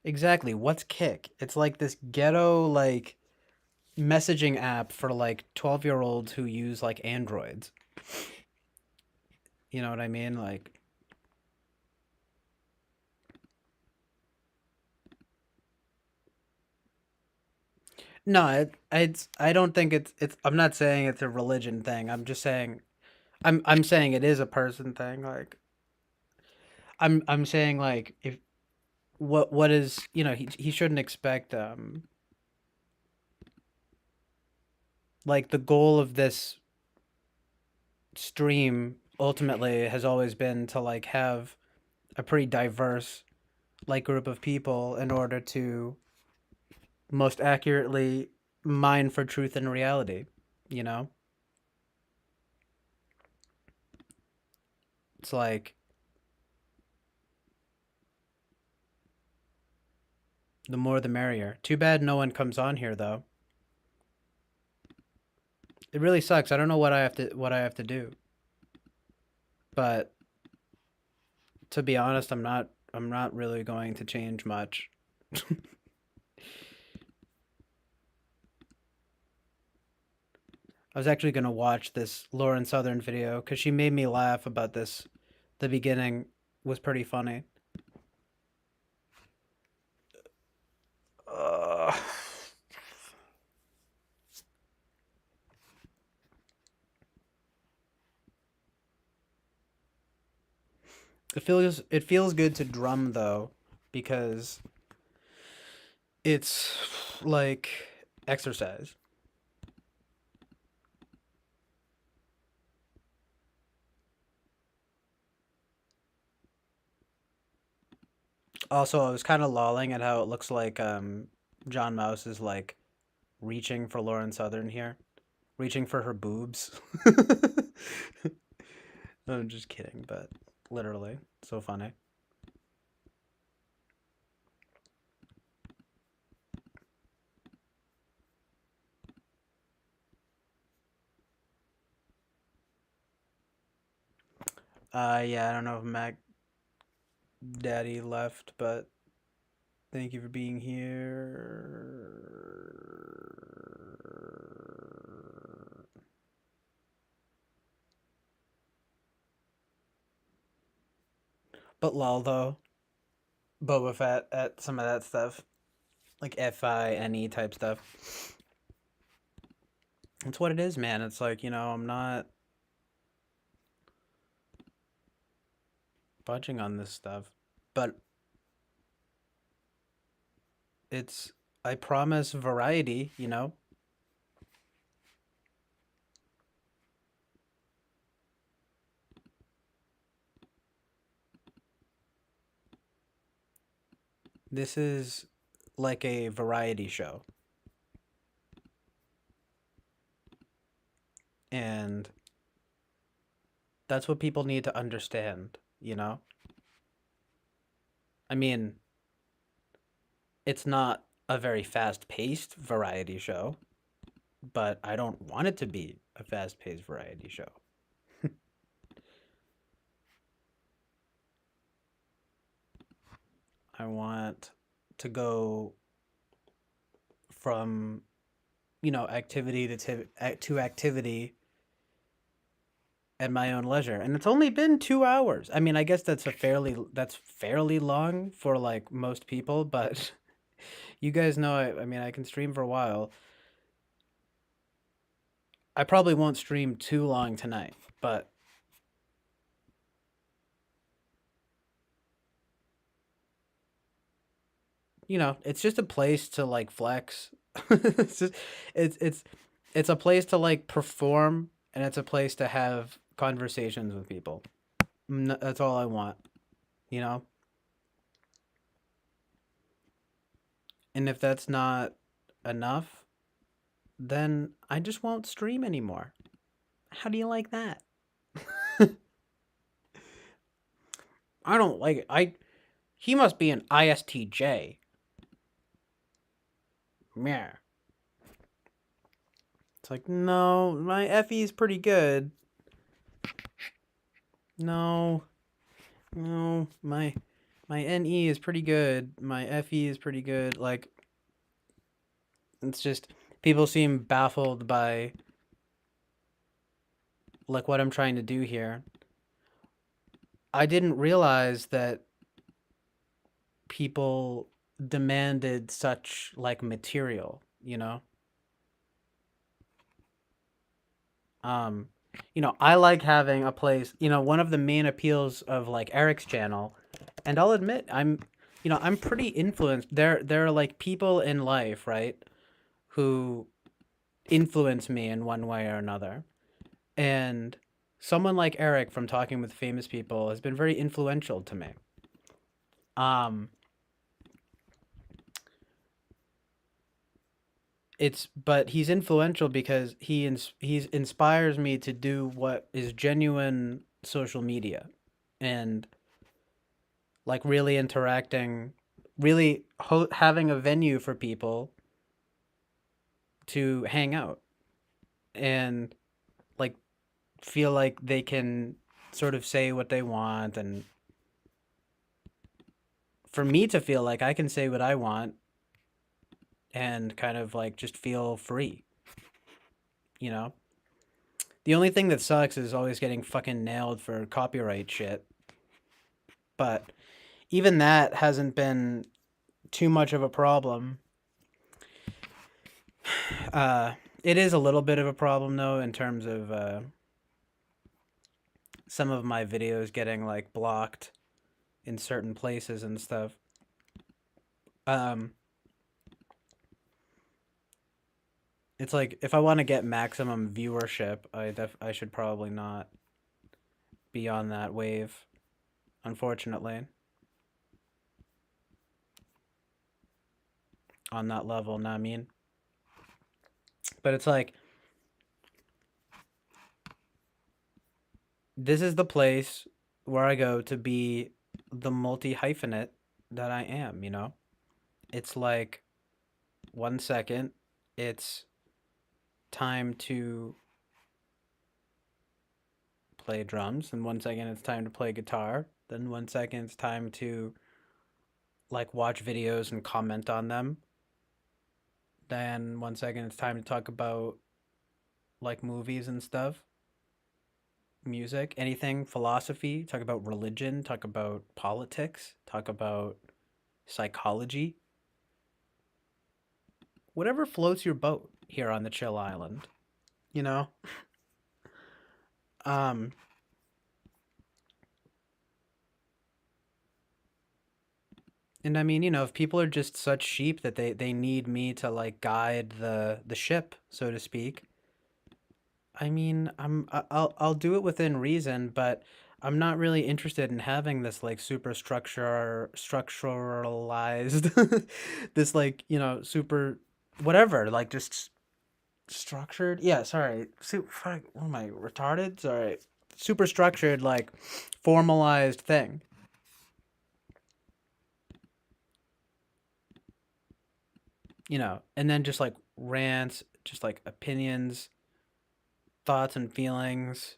Speaker 1: Exactly. What's Kick? It's like this ghetto like messaging app for like 12-year-olds who use like androids. You know what I mean? Like no, I don't think it's I'm not saying it's a religion thing. I'm just saying I'm saying it is a person thing. Like I'm saying like if what is he shouldn't expect like the goal of this stream ultimately has always been to like have a pretty diverse like group of people in order to most accurately mine for truth and reality, you know? It's like the more the merrier. Too bad no one comes on here though. It really sucks. I don't know what I have to do. But to be honest, I'm not really going to change much. I was actually going to watch this Lauren Southern video cuz she made me laugh about this. The beginning was pretty funny. Uh, It feels good to drum though, because it's like exercise. Also, I was kind of lolling at how it looks like John Mouse is like reaching for Lauren Southern here, reaching for her boobs. I'm just kidding, but literally, so funny. Yeah, I don't know if Mac Daddy left, but thank you for being here. But lol though, Boba Fett at some of that stuff, like FINE type stuff. It's what it is, man. It's like, I'm not budging on this stuff, but it's, I promise variety. This is like a variety show. And that's what people need to understand. I mean, it's not a very fast-paced variety show, but I don't want it to be a fast-paced variety show. I want to go from, activity to activity at my own leisure. And it's only been 2 hours. I mean, I guess that's fairly long for like most people, but you guys know I mean, I can stream for a while. I probably won't stream too long tonight, but it's just a place to like flex. it's just it's it's a place to like perform, and it's a place to have conversations with people. That's all I want, you know? And if that's not enough, then I just won't stream anymore. How do you like that? I don't like it. He must be an ISTJ. Yeah. It's like, no, my FE is pretty good. No, no, my NE is pretty good. My FE is pretty good. Like, it's just people seem baffled by like what I'm trying to do here. I didn't realize that people demanded such like material, you know? Um, I like having a place, one of the main appeals of like Eric's channel, and I'll admit I'm pretty influenced. There are like people in life, right, who influence me in one way or another. And someone like Eric from Talking with Famous People has been very influential to me. Um, but he's influential because he inspires me to do what is genuine social media, and like really interacting, really having a venue for people to hang out and like feel like they can sort of say what they want, and for me to feel like I can say what I want and kind of like just feel free, you know? The only thing that sucks is always getting fucking nailed for copyright shit. But even that hasn't been too much of a problem. It is a little bit of a problem though, in terms of some of my videos getting like blocked
Speaker 2: in certain places and stuff. Um, it's like if I want to get maximum viewership, I should probably not be on that wave, unfortunately, on that level. Know what I mean? But it's like this is the place where I go to be the multi hyphenate that I am. It's like 1 second, it's time to play drums, and 1 second it's time to play guitar, then 1 second it's time to like watch videos and comment on them, then 1 second it's time to talk about like movies and stuff, music, anything, philosophy, talk about religion, talk about politics, talk about psychology, whatever floats your boat here on the chill island, you know um and I mean, if people are just such sheep that they need me to like guide the ship, so to speak, I mean, I'll do it within reason, but I'm not really interested in having this like super structuralized this like, super whatever, like just structured. Yeah, sorry. Fuck, what am I retarded? Sorry. Super structured like formalized thing. And then just like rants, just like opinions, thoughts and feelings.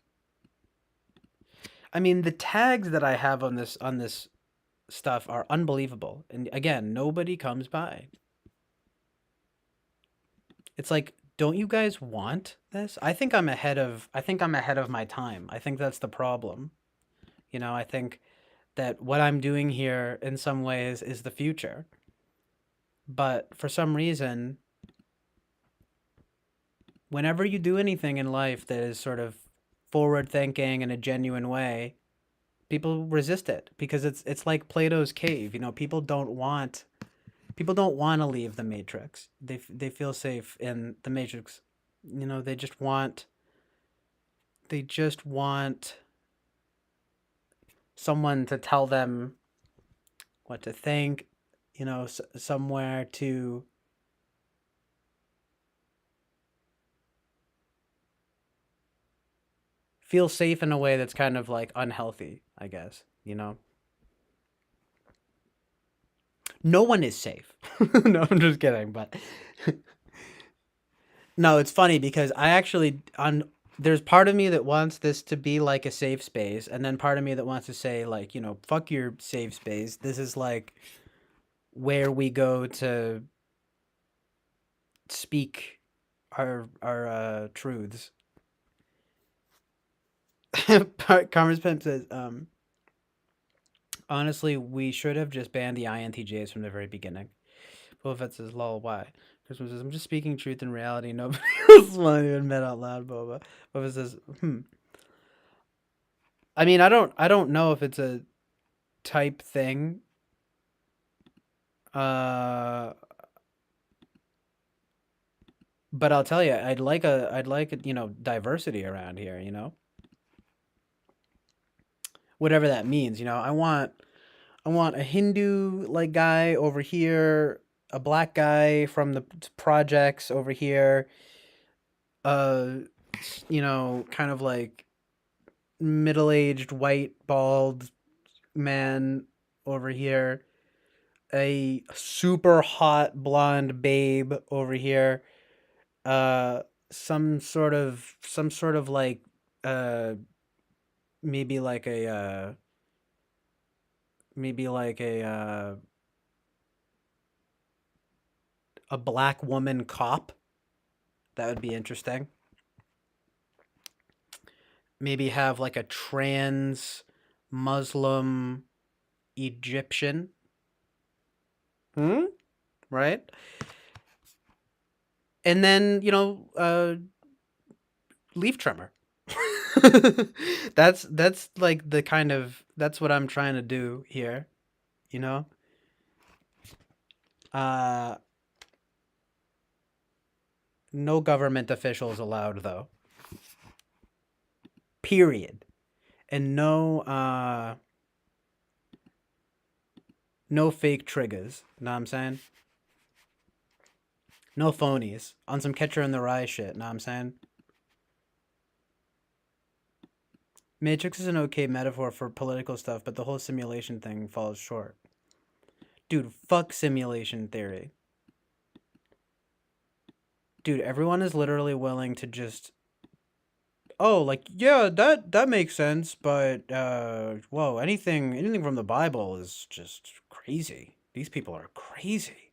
Speaker 2: I mean, the tags that I have on this stuff are unbelievable. And again, nobody comes by. It's like, don't you guys want this? I think I'm ahead of my time. I think that's the problem. I think that what I'm doing here in some ways is the future. But for some reason, whenever you do anything in life that is sort of forward thinking in a genuine way, people resist it because it's like Plato's cave. People don't want to leave the matrix. They feel safe in the matrix. They just want someone to tell them what to think, somewhere to feel safe in a way that's kind of like unhealthy, I guess. No one is safe. No, I'm just kidding, but no, it's funny because I actually on there's part of me that wants this to be like a safe space, and then part of me that wants to say like, fuck your safe space. This is like where we go to speak our truths. Commerce Pimp says, honestly, we should have just banned the INTJs from the very beginning. Boba Fett says, lol, why? Christmas says, I'm just speaking truth and reality. Nobody else won't even admit out loud, Boba. Boba says, I mean, I don't know if it's a type thing. Uh, but I'll tell you, I'd like diversity around here. Whatever that means. I want a Hindu like guy over here, a black guy from the projects over here, uh, kind of like middle-aged white bald man over here, a super hot blonde babe over here, uh some sort of like uh maybe like a black woman cop. That would be interesting. Maybe have like a trans Muslim Egyptian. Hmm? Right? And then, leaf trimmer. That's like the kind of that's what I'm trying to do here, you know? Uh no government officials allowed though. Period. And no fake triggers. Know what I'm saying? No phonies. On some catcher in the rye shit, know what I'm saying? Matrix is an okay metaphor for political stuff, but the whole simulation thing falls short. Dude, fuck simulation theory. Dude, everyone is literally willing to just like yeah, that makes sense, but whoa, anything from the Bible is just crazy. These people are crazy.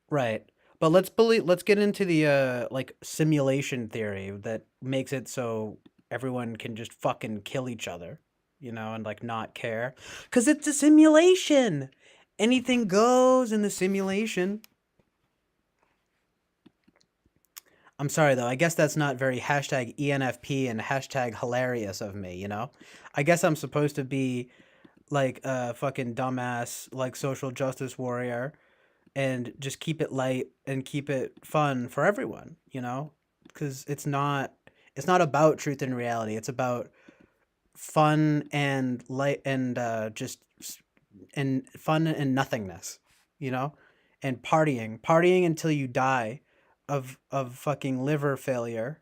Speaker 2: Right. But let's get into the like simulation theory that makes it so everyone can just fucking kill each other, and like not care. 'Cause it's a simulation. Anything goes in the simulation. I'm sorry though. I guess that's not very hashtag ENFP and hashtag hilarious of me, I guess I'm supposed to be like a fucking dumbass, like social justice warrior and just keep it light and keep it fun for everyone, Because it's not about truth and reality. It's about fun and light and and fun and nothingness, you know? And partying until you die of fucking liver failure.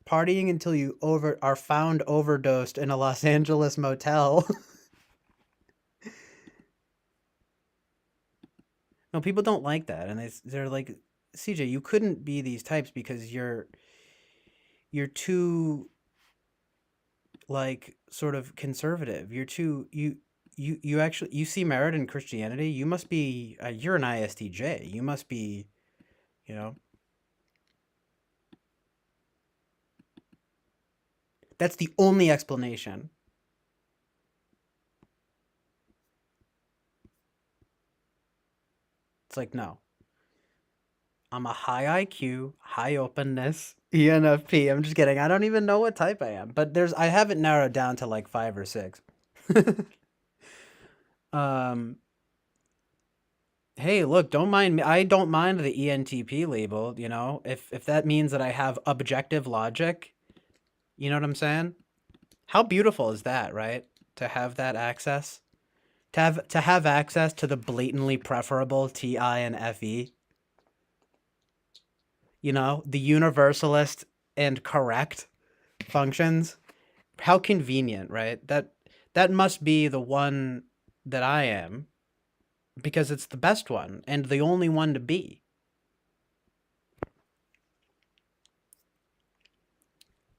Speaker 2: Partying until you are found overdosed in a Los Angeles motel. No, people don't like that, and they're like, CJ, you couldn't be these types because you're too like sort of conservative. You're too you actually you see merit in Christianity. You must be you're an ISTJ. You must be, you know. That's the only explanation. It's like, no. I'm a high IQ, high openness ENFP. I'm just kidding. I don't even know what type I am, but I have it narrowed down to like 5 or 6. um Hey, look, don't mind me. I don't mind the ENTP label, If that means that I have objective logic, you know what I'm saying? How beautiful is that, right? To have that access? To have access to the blatantly preferable TI and FE, the universalist and correct functions. How convenient, right? That must be the one that I am because it's the best one and the only one to be.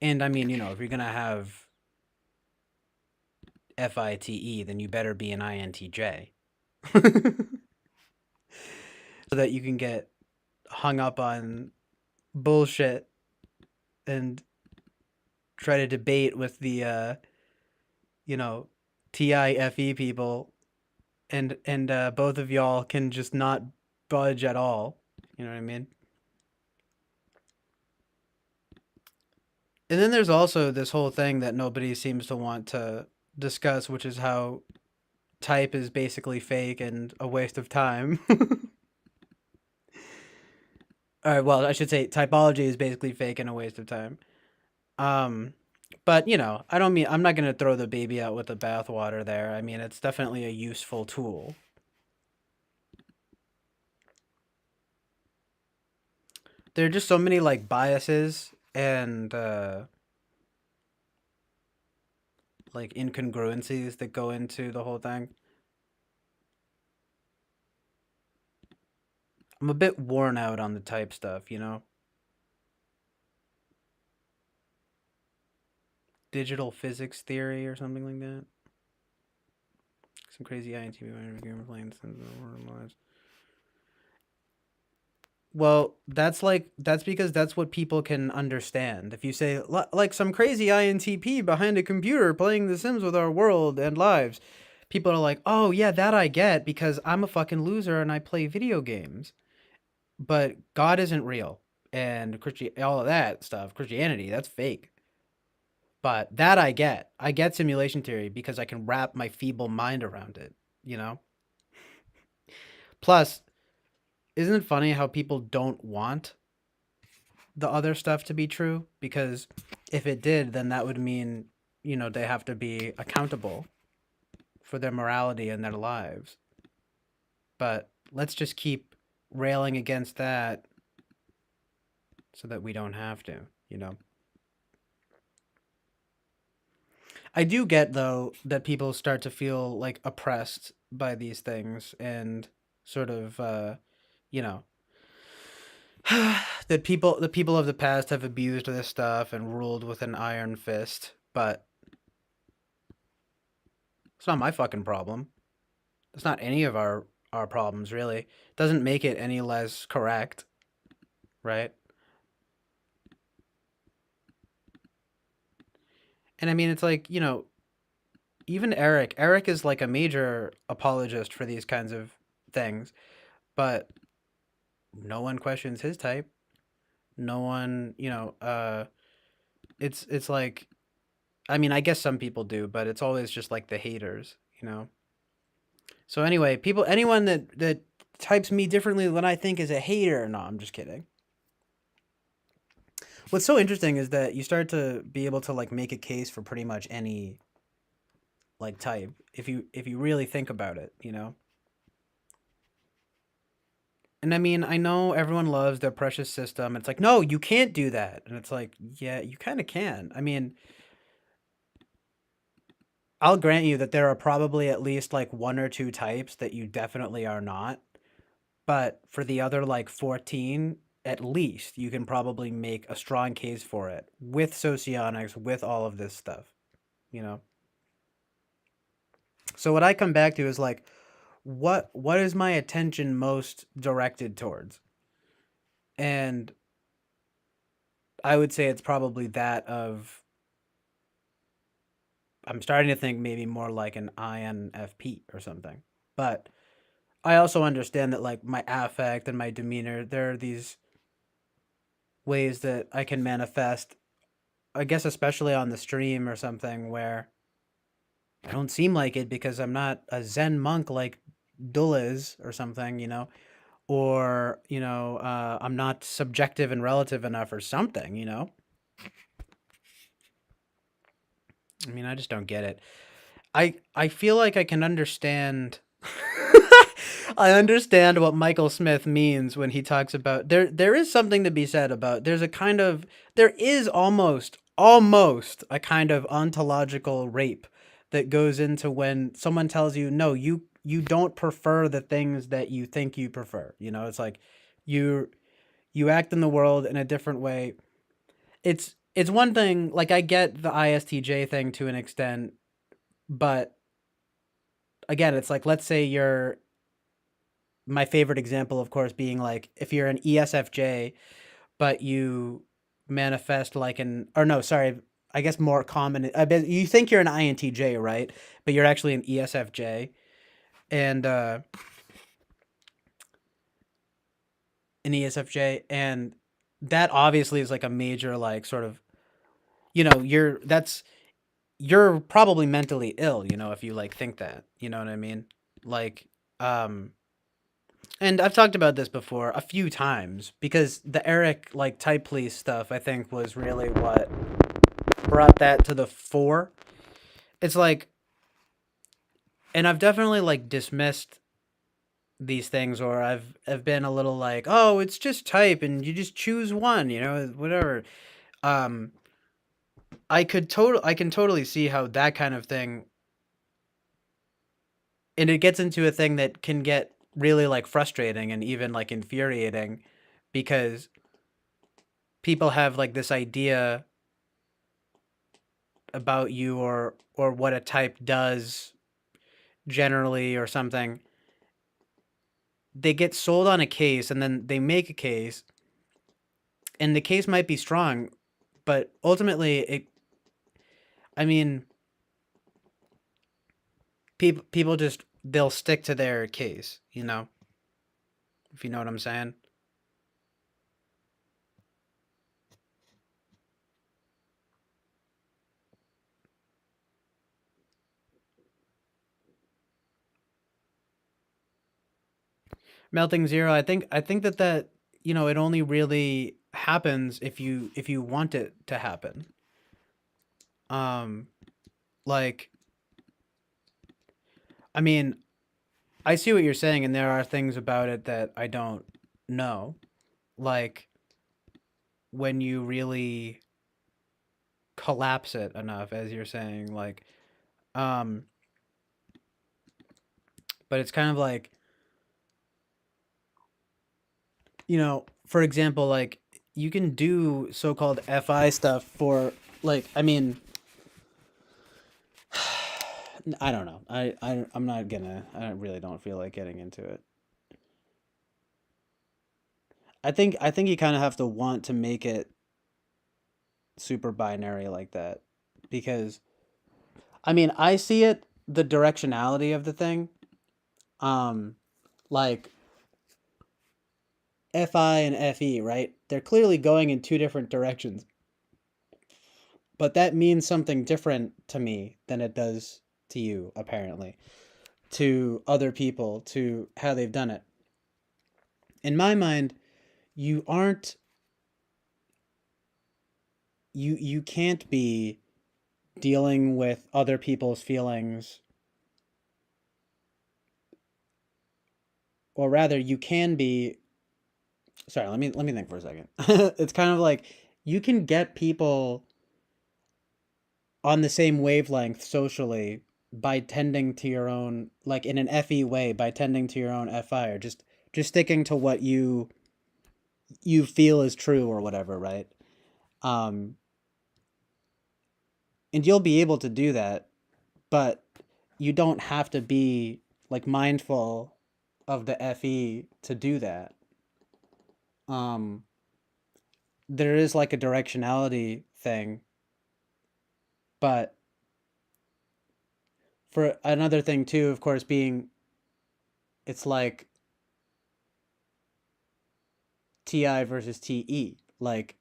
Speaker 2: And I mean, if you're going to have FITE, then you better be an INTJ. So that you can get hung up on bullshit and try to debate with the TIFE people and both of y'all can just not budge at all. You know what I mean? And then there's also this whole thing that nobody seems to want to discuss, which is how type is basically fake and a waste of time. All right, well, I should say typology is basically fake and a waste of time. Um, but I'm not gonna throw the baby out with the bathwater there. I mean, it's definitely a useful tool. There are just so many like biases and like incongruencies that go into the whole thing. I'm a bit worn out on the type stuff, Digital physics theory or something like that. Some crazy INTP playing lives. Well, that's because that's what people can understand. If you say like some crazy INTP behind a computer playing The Sims with our world and lives, people are like, "Oh, yeah, that I get because I'm a fucking loser and I play video games." But God isn't real. and all of that stuff, Christianity, that's fake. But that I get. I get simulation theory because I can wrap my feeble mind around it, you know? Plus, isn't it funny how people don't want the other stuff to be true? Because if it did, then that would mean, they have to be accountable for their morality and their lives. But let's just keep railing against that so that we don't have to. I do get though that people start to feel like oppressed by these things and sort of you know that the people of the past have abused this stuff and ruled with an iron fist, but it's not my fucking problem. It's not any of our problems really. It doesn't make it any less correct, right? And I mean it's like, even Eric is like a major apologist for these kinds of things, but no one questions his type. No one, it's like, I mean, I guess some people do, but it's always just like the haters. So anyway, anyone that types me differently than I think is a hater. No, I'm just kidding. What's so interesting is that you start to be able to like make a case for pretty much any like type if you really think about it. And I mean, I know everyone loves their precious system. It's like, no, you can't do that. And it's like, yeah, you kind of can. I mean, I'll grant you that there are probably at least like one or two types that you definitely are not. But for the other like 14, at least you can probably make a strong case for it with socionics, with all of this stuff, you know? So what I come back to is like, what is my attention most directed towards? And I would say it's probably that of, I'm starting to think maybe more like an INFP or something. But I also understand that like my affect and my demeanor, there are these ways that I can manifest, I guess especially on the stream or something where I don't seem like it because I'm not a Zen monk like Dul is or something. Or, I'm not subjective and relative enough or something. I mean, I just don't get it. I feel like I can understand I understand what Michael Smith means when he talks about there is something to be said about there is almost a kind of ontological rape that goes into when someone tells you no, you don't prefer the things that you think you prefer. It's like you you act in the world in a different way. It's one thing, like I get the ISTJ thing to an extent, but again, it's like let's say you're my favorite example, of course, being like if you're an ESFJ, but you manifest like or no, sorry, I guess more common. I bet you think you're an INTJ, right? But you're actually an ESFJ, and and that obviously is like a major like sort of you're probably mentally ill, if you like think that, you know what I mean? Like, um, and I've talked about this before a few times because the Eric like type police stuff I think was really what brought that to the fore. It's like, and I've definitely like dismissed these things, or I've been a little like, oh, it's just type and you just choose one, whatever. Um, I can totally see how that kind of thing, and it gets into a thing that can get really like frustrating and even like infuriating because people have like this idea about you or what a type does generally or something. They get sold on a case and then they make a case and the case might be strong, but ultimately I mean people just they'll stick to their case, if you know what I'm saying. Melting zero. I think that it only really happens if you want it to happen. Um, like I mean, I see what you're saying, and there are things about it that I don't know. Like when you really collapse it enough, as you're saying, like, um, but it's kind of like, for example, like you can do so-called FI stuff for, like, I mean, I don't know. I'm not gonna. I really don't feel like getting into it. I think you kind of have to want to make it super binary like that, because I mean, I see it, the directionality of the thing. Um, like FI and FE, right? They're clearly going in two different directions, but that means something different to me than it does to you, apparently, to other people, to how they've done it. In my mind, you aren't you can't be dealing with other people's feelings, or rather you can be. Sorry, let me think for a second. It's kind of like you can get people on the same wavelength socially by tending to your own, like in an FE way, by tending to your own FI, or just sticking to what you feel is true or whatever, right? Um and you'll be able to do that, but you don't have to be like mindful of the FE to do that. Um there is like a directionality thing, but for another thing too, of course, being, it's like TI versus TE. Like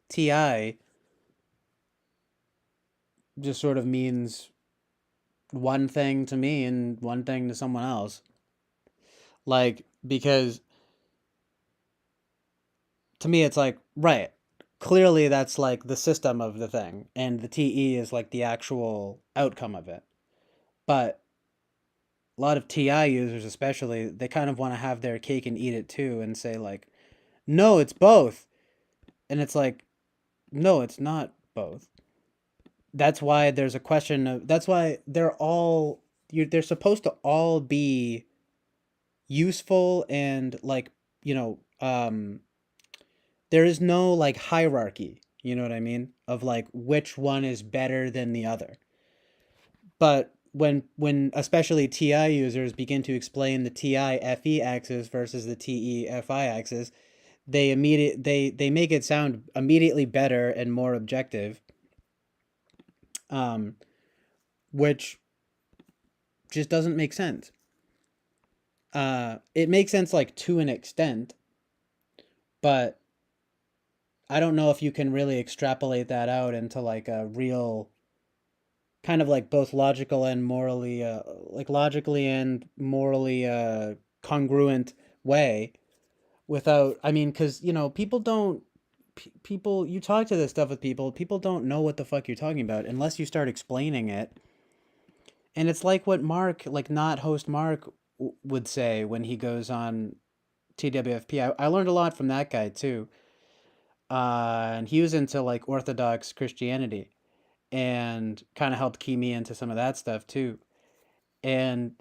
Speaker 2: TI just sort of means one thing to me and one thing to someone else. Like, because to me, it's like, right, clearly that's like the system of the thing, and the TE is like the actual outcome of it. But a lot of TI users, especially, they kind of want to have their cake and eat it too and say, like, no, it's both. And it's like, no, it's not both. That's why there's a question of, that's why they're supposed to all be useful, and like, you know um there is no like hierarchy, you know what I mean, of like which one is better than the other. But when especially TI users begin to explain the TI FE axis versus the TE FI axis, they make it sound immediately better and more objective, um which just doesn't make sense. It makes sense like to an extent, but I don't know if you can really extrapolate that out into like a real kind of like both logical and morally, like logically and morally congruent way, without, I mean, cuz people don't, people, you talk to this stuff with people don't know what the fuck you're talking about unless you start explaining it. And it's like what Mark, like not host Mark, would say when he goes on TWFP. I learned a lot from that guy too. And he was into like Orthodox Christianity, and kind of helped key me into some of that stuff too. And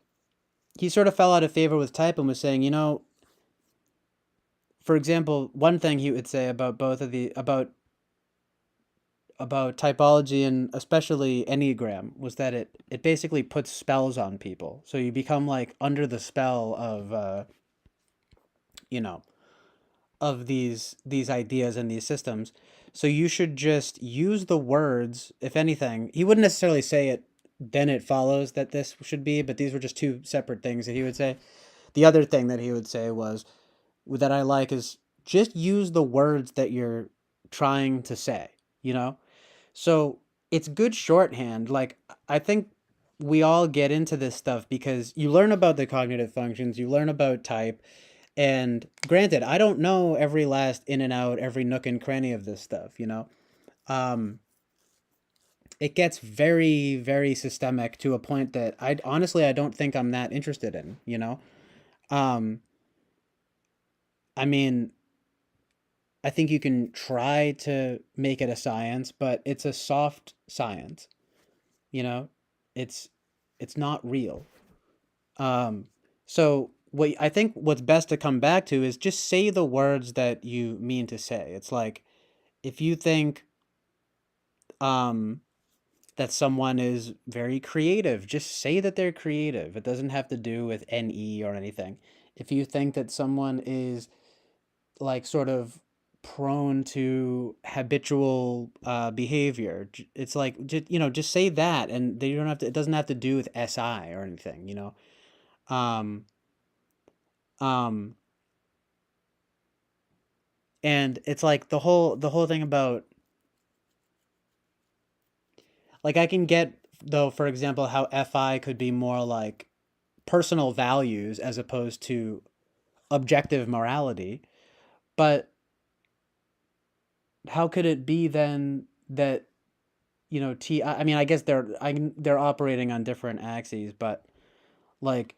Speaker 2: he sort of fell out of favor with type and was saying, for example, one thing he would say about both of the about typology and especially Enneagram was that it basically puts spells on people. So you become like under the spell of you know of these ideas and these systems. So you should just use the words, if anything. He wouldn't necessarily say it, then it follows that this should be, but these were just two separate things that he would say. The other thing that he would say was, that I like, is just use the words that you're trying to say, you know? So it's good shorthand. Like, I think we all get into this stuff because you learn about the cognitive functions, you learn about type, and granted, I don't know every last in and out, every nook and cranny of this stuff, you know. Um, it gets very, very systemic to a point that I honestly I don't think I'm that interested in, you know. Um, I mean, I think you can try to make it a science, but it's a soft science, you know. It's it's not real. Um, so what I think what's best to come back to is just say the words that you mean to say. It's like if you think um that someone is very creative, just say that they're creative. It doesn't have to do with NE or anything. If you think that someone is like sort of prone to habitual behavior, it's like just, you know, just say that, and they don't have to. It doesn't have to do with SI or anything. You know. Um, um, and it's like the whole thing about like I can get though, for example, how FI could be more like personal values as opposed to objective morality. But how could it be then that, you know, I mean, I guess they're operating on different axes, but like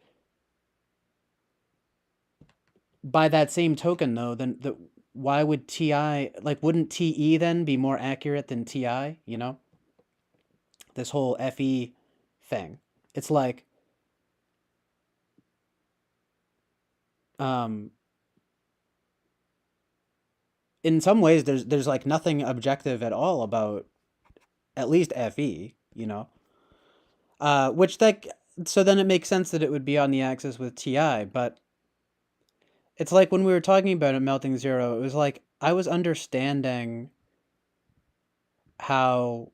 Speaker 2: by that same token though, then why would TI, like wouldn't TE then be more accurate than TI, you know? This whole FE thing. It's like um in some ways there's like nothing objective at all about at least FE, you know. Which that so then it makes sense that it would be on the axis with TI, but it's like when we were talking about it melting zero, it was like I was understanding how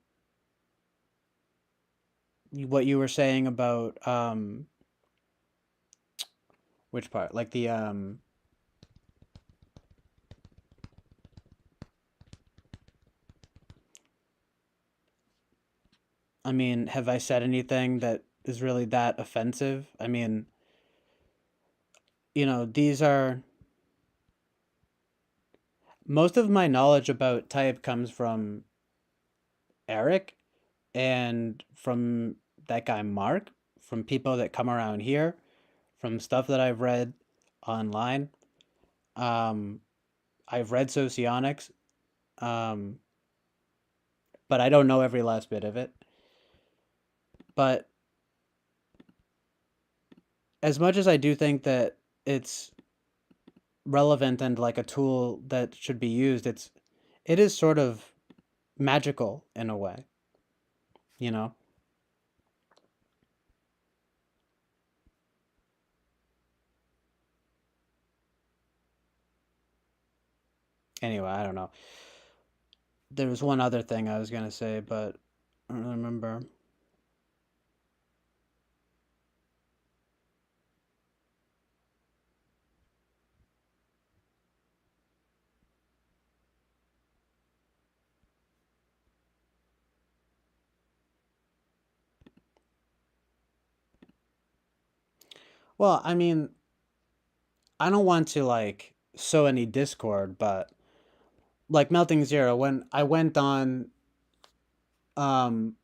Speaker 2: what you were saying about which part? Like the I mean, have I said anything that is really that offensive? I mean, you know, these are most of my knowledge about type comes from Eric and from that guy Mark, from people that come around here, from stuff that I've read online. Um, I've read Socionics, um, but I don't know every last bit of it. But as much as I do think that it's relevant and like a tool that should be used, it is sort of magical in a way, you know? Anyway, I don't know. There was one other thing I was gonna say, but I don't remember. Well, I mean, I don't want to like sow any discord, but like melting zero, when I went on um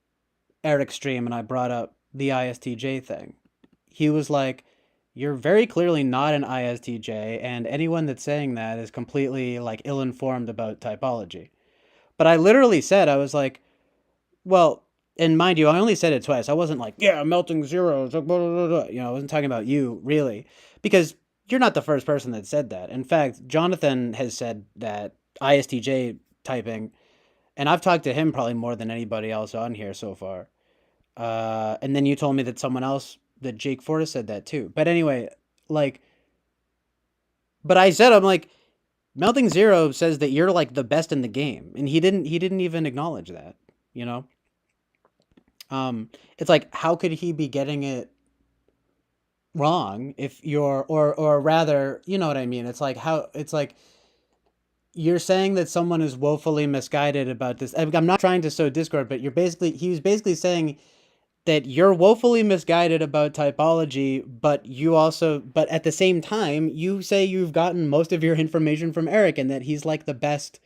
Speaker 2: Eric's stream and I brought up the ISTJ thing, he was like, "You're very clearly not an ISTJ, and anyone that's saying that is completely like ill-informed about typology." But I literally said, I was like, "Well," and mind you, I only said it twice. I wasn't like, "Yeah, melting zeros," blah, blah, blah, blah. You know, I wasn't talking about you really, because you're not the first person that said that. In fact, Jonathan has said that ISTJ typing, and I've talked to him probably more than anybody else on here so far. And then you told me that someone else, that Jake Fortis said that too. But anyway, like, but I said, I'm like, melting zero says that you're like the best in the game, and he didn't even acknowledge that, you know. It's like how could he be getting it wrong if you're or rather, you know what I mean? It's like how it's like you're saying that someone is woefully misguided about this. I'm not trying to sow discord, but you're basically he was basically saying that you're woefully misguided about typology, but at the same time, you say you've gotten most of your information from Eric and that he's like the best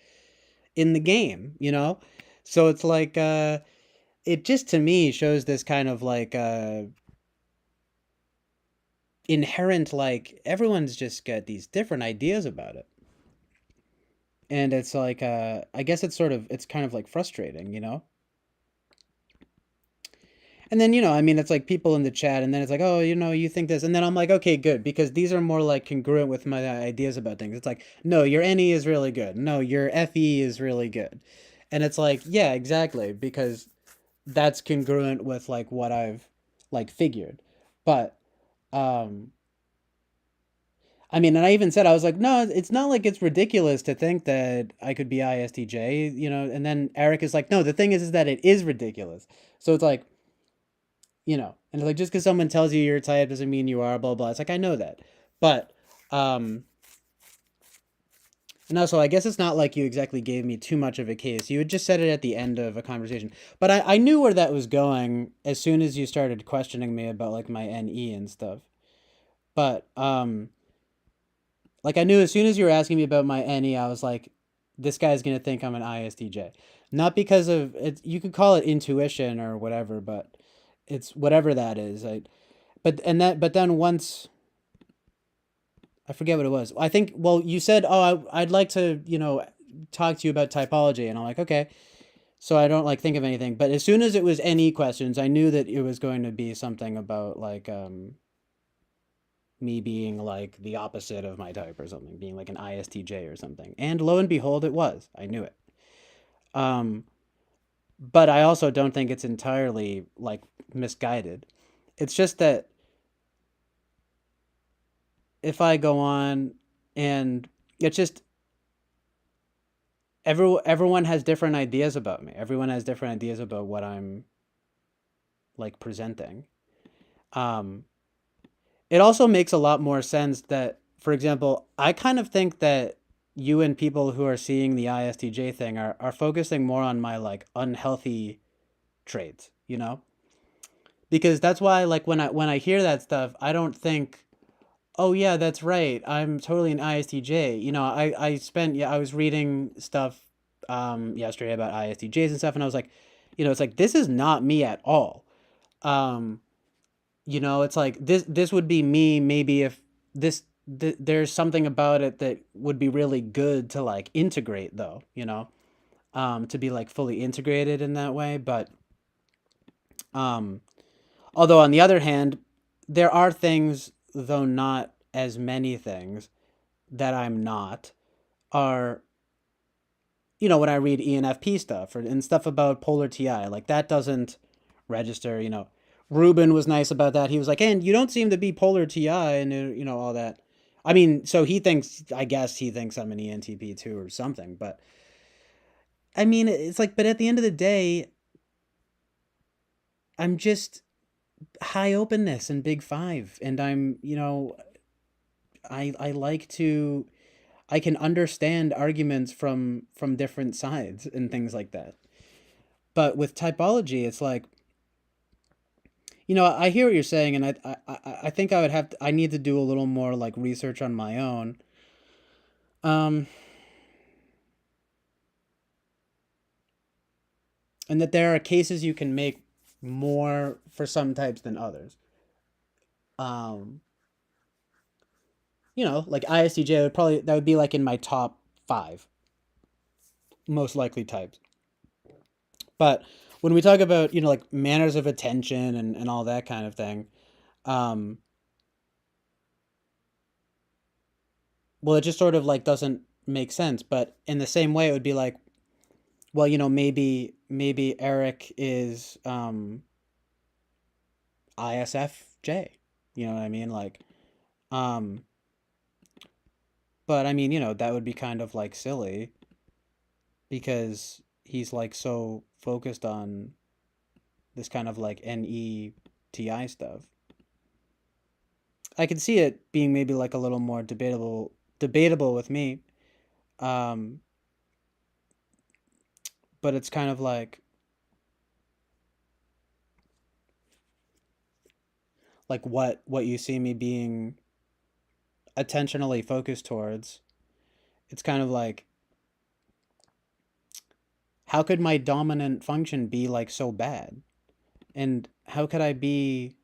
Speaker 2: in the game, you know? So it's like, it just to me shows this kind of like, inherent, like, everyone's just got these different ideas about it. And it's like, I guess it's kind of like frustrating, you know? And then, I mean, it's like people in the chat, and then it's like, oh, you think this. And then I'm like, okay, good, because these are more like congruent with my ideas about things. It's like, no, your NE is really good. No, your FE is really good. And it's like, yeah, exactly, because that's congruent with like what I've like figured. But, um, I mean, and I even said, I was like, no, it's not like it's ridiculous to think that I could be ISTJ, and then Eric is like, no, the thing is that it is ridiculous. So it's like, and it's like just because someone tells you you're a type doesn't mean you are, blah blah. It's like I know that, but um, and also I guess it's not like you exactly gave me too much of a case. You had just said it at the end of a conversation, but I knew where that was going as soon as you started questioning me about like my NE and stuff. But like I knew as soon as you were asking me about my NE, I was like, this guy's gonna think I'm an ISTJ, not because of it. You could call it intuition or whatever, but it's whatever that is. But then once I forget what it was. I think, well, you said, oh, I'd like to, talk to you about typology. And I'm like, okay. So I don't like think of anything. But as soon as it was NE questions, I knew that it was going to be something about like me being like the opposite of my type or something, being like an ISTJ or something. And lo and behold, it was. I knew it. Um, but I also don't think it's entirely like misguided. It's just that if I go on and it's just everyone has different ideas about me. Everyone has different ideas about what I'm like presenting. Um, it also makes a lot more sense that, for example, I kind of think that you and people who are seeing the ISTJ thing are focusing more on my like unhealthy traits, because that's why like when I hear that stuff, I don't think, oh yeah, that's right, I'm totally an ISTJ. I was reading stuff yesterday about ISTJs and stuff, and I was like, it's like this is not me at all. Um, it's like this would be me maybe if there's something about it that would be really good to like integrate though, to be like fully integrated in that way. But um, although on the other hand, there are things, though not as many things, that I'm not, are, when I read ENFP stuff and stuff about polar TI, like that doesn't register, Ruben was nice about that. He was like, and you don't seem to be polar TI and, all that. I mean, so I guess he thinks I'm an ENTP too or something. But I mean, it's like, but at the end of the day, I'm just high openness and big five. And I'm, I like to, I can understand arguments from different sides and things like that. But with typology, it's like, I hear what you're saying, and I think I need to do a little more like research on my own. Um, and that there are cases you can make more for some types than others. Um, like ISTJ that would be like in my top 5 most likely types. But when we talk about, like manners of attention and all that kind of thing, um, well, it just sort of like doesn't make sense. But in the same way, it would be like, well, maybe Eric is ISFJ. You know what I mean? Like, um, but I mean, that would be kind of like silly because he's like so focused on this kind of like NETI stuff. I could see it being maybe like a little more debatable with me. Um, but it's kind of like like what you see me being attentionally focused towards, it's kind of like, how could my dominant function be like so bad? And how could I be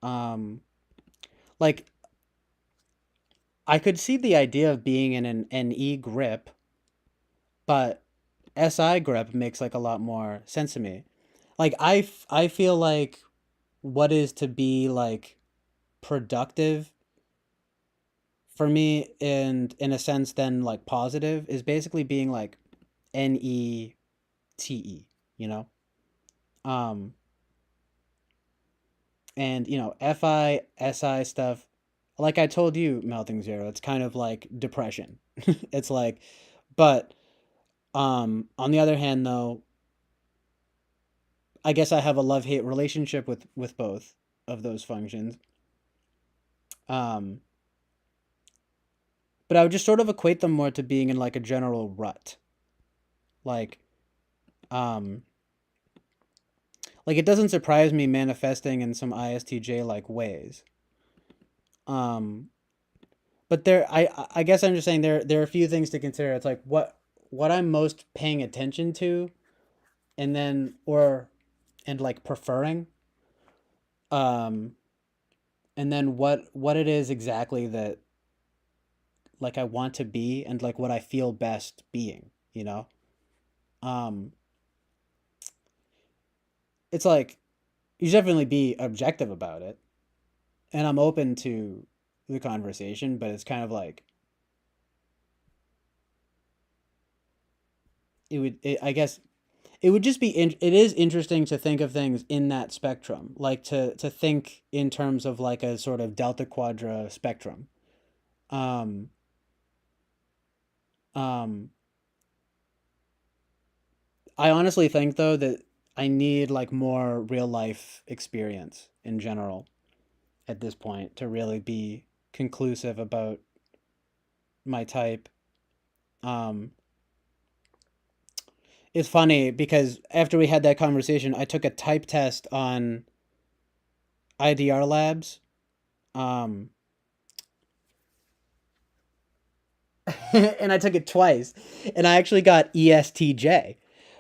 Speaker 2: um like, I could see the idea of being in an NE grip, but SI grip makes like a lot more sense to me. Like I feel like what is to be like productive for me, and in a sense then like positive, is basically being like NETE, you know? Um and FI SI stuff, like I told you, Melting Zero, it's kind of like depression. It's like, but on the other hand though, I guess I have a love-hate relationship with both of those functions. Um but I would just sort of equate them more to being in like a general rut. Like um like, it doesn't surprise me manifesting in some ISTJ like ways. Um but I guess I'm just saying there are a few things to consider. It's like what I'm most paying attention to, and then or and like preferring, um and then what it is exactly that like I want to be, and like what I feel best being, you know? Um it's like, you should definitely be objective about it, and I'm open to the conversation, but it's kind of like, I guess it would just be it is interesting to think of things in that spectrum, like to think in terms of like a sort of delta quadra spectrum. um um I honestly think though that I need like more real life experience in general at this point to really be conclusive about my type. um it's funny because after we had that conversation, I took a type test on IDR Labs. um and I took it twice, and I actually got ESTJ.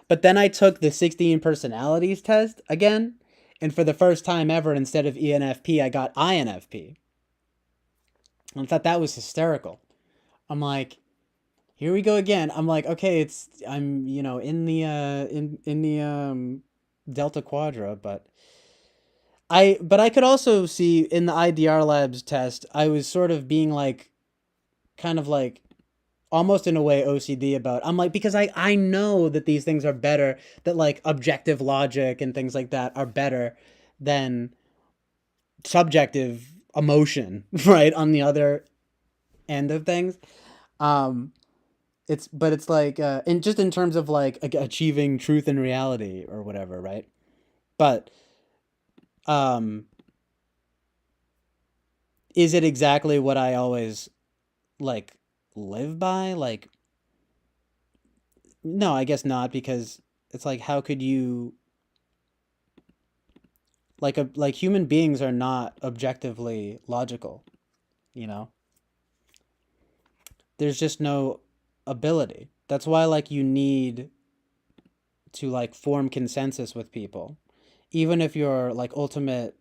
Speaker 2: But then I took the 16 personalities test again, and for the first time ever, instead of ENFP, I got INFP. And I thought that was hysterical. I'm like, here we go again. I'm like, okay, I'm in the Delta Quadra, but I could also see in the IDR Labs test, I was sort of being like, kind of like, almost in a way OCD about. I'm like, because I know that these things are better, that like objective logic and things like that are better than subjective emotion, right? On the other end of things. Um it's like in just in terms of like achieving truth and reality or whatever, right? But um is it exactly what I always like live by? Like, no, I guess not, because it's like, how could you, like human beings are not objectively logical, you know? There's just no ability. That's why like you need to like form consensus with people. Even if your like ultimate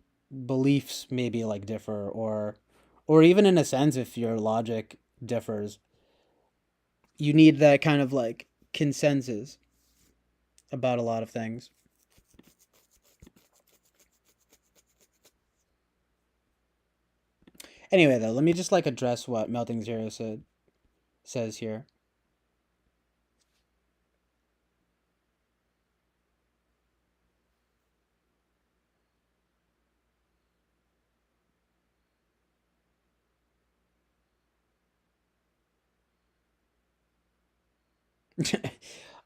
Speaker 2: beliefs maybe like differ, or even in a sense if your logic differs, you need that kind of like consensus about a lot of things. Anyway, though, let me just like address what Melting Zero says here.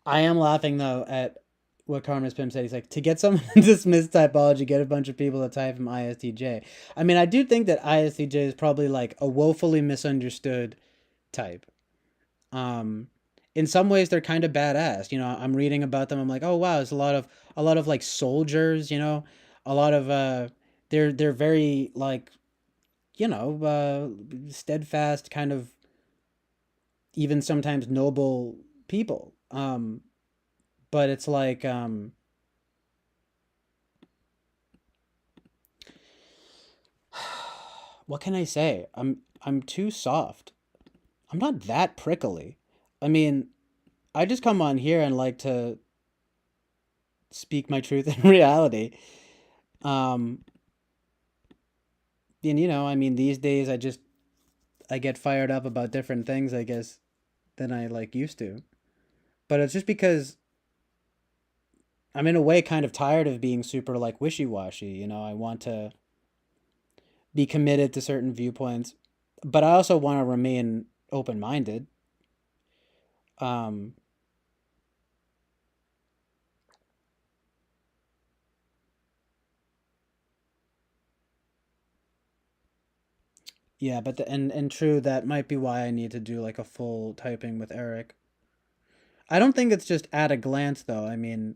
Speaker 2: I am laughing though at what Karma's Pim said. He's like, to get someone to dismiss typology, get a bunch of people to type from ISTJ. I mean, I do think that ISTJ is probably like a woefully misunderstood type. Um, in some ways, they're kind of badass. I'm reading about them. I'm like, oh wow, there's a lot of like soldiers. A lot of they're very like, steadfast, kind of even sometimes noble people. But it's like, what can I say? I'm too soft. I'm not that prickly. I mean, I just come on here and like to speak my truth in reality. Um, and I mean, these days I get fired up about different things, I guess, than I like used to. But it's just because I'm in a way kind of tired of being super like wishy-washy, I want to be committed to certain viewpoints, but I also want to remain open-minded. Um, yeah, but and true, that might be why I need to do like a full typing with Eric. I don't think it's just at a glance though. I mean,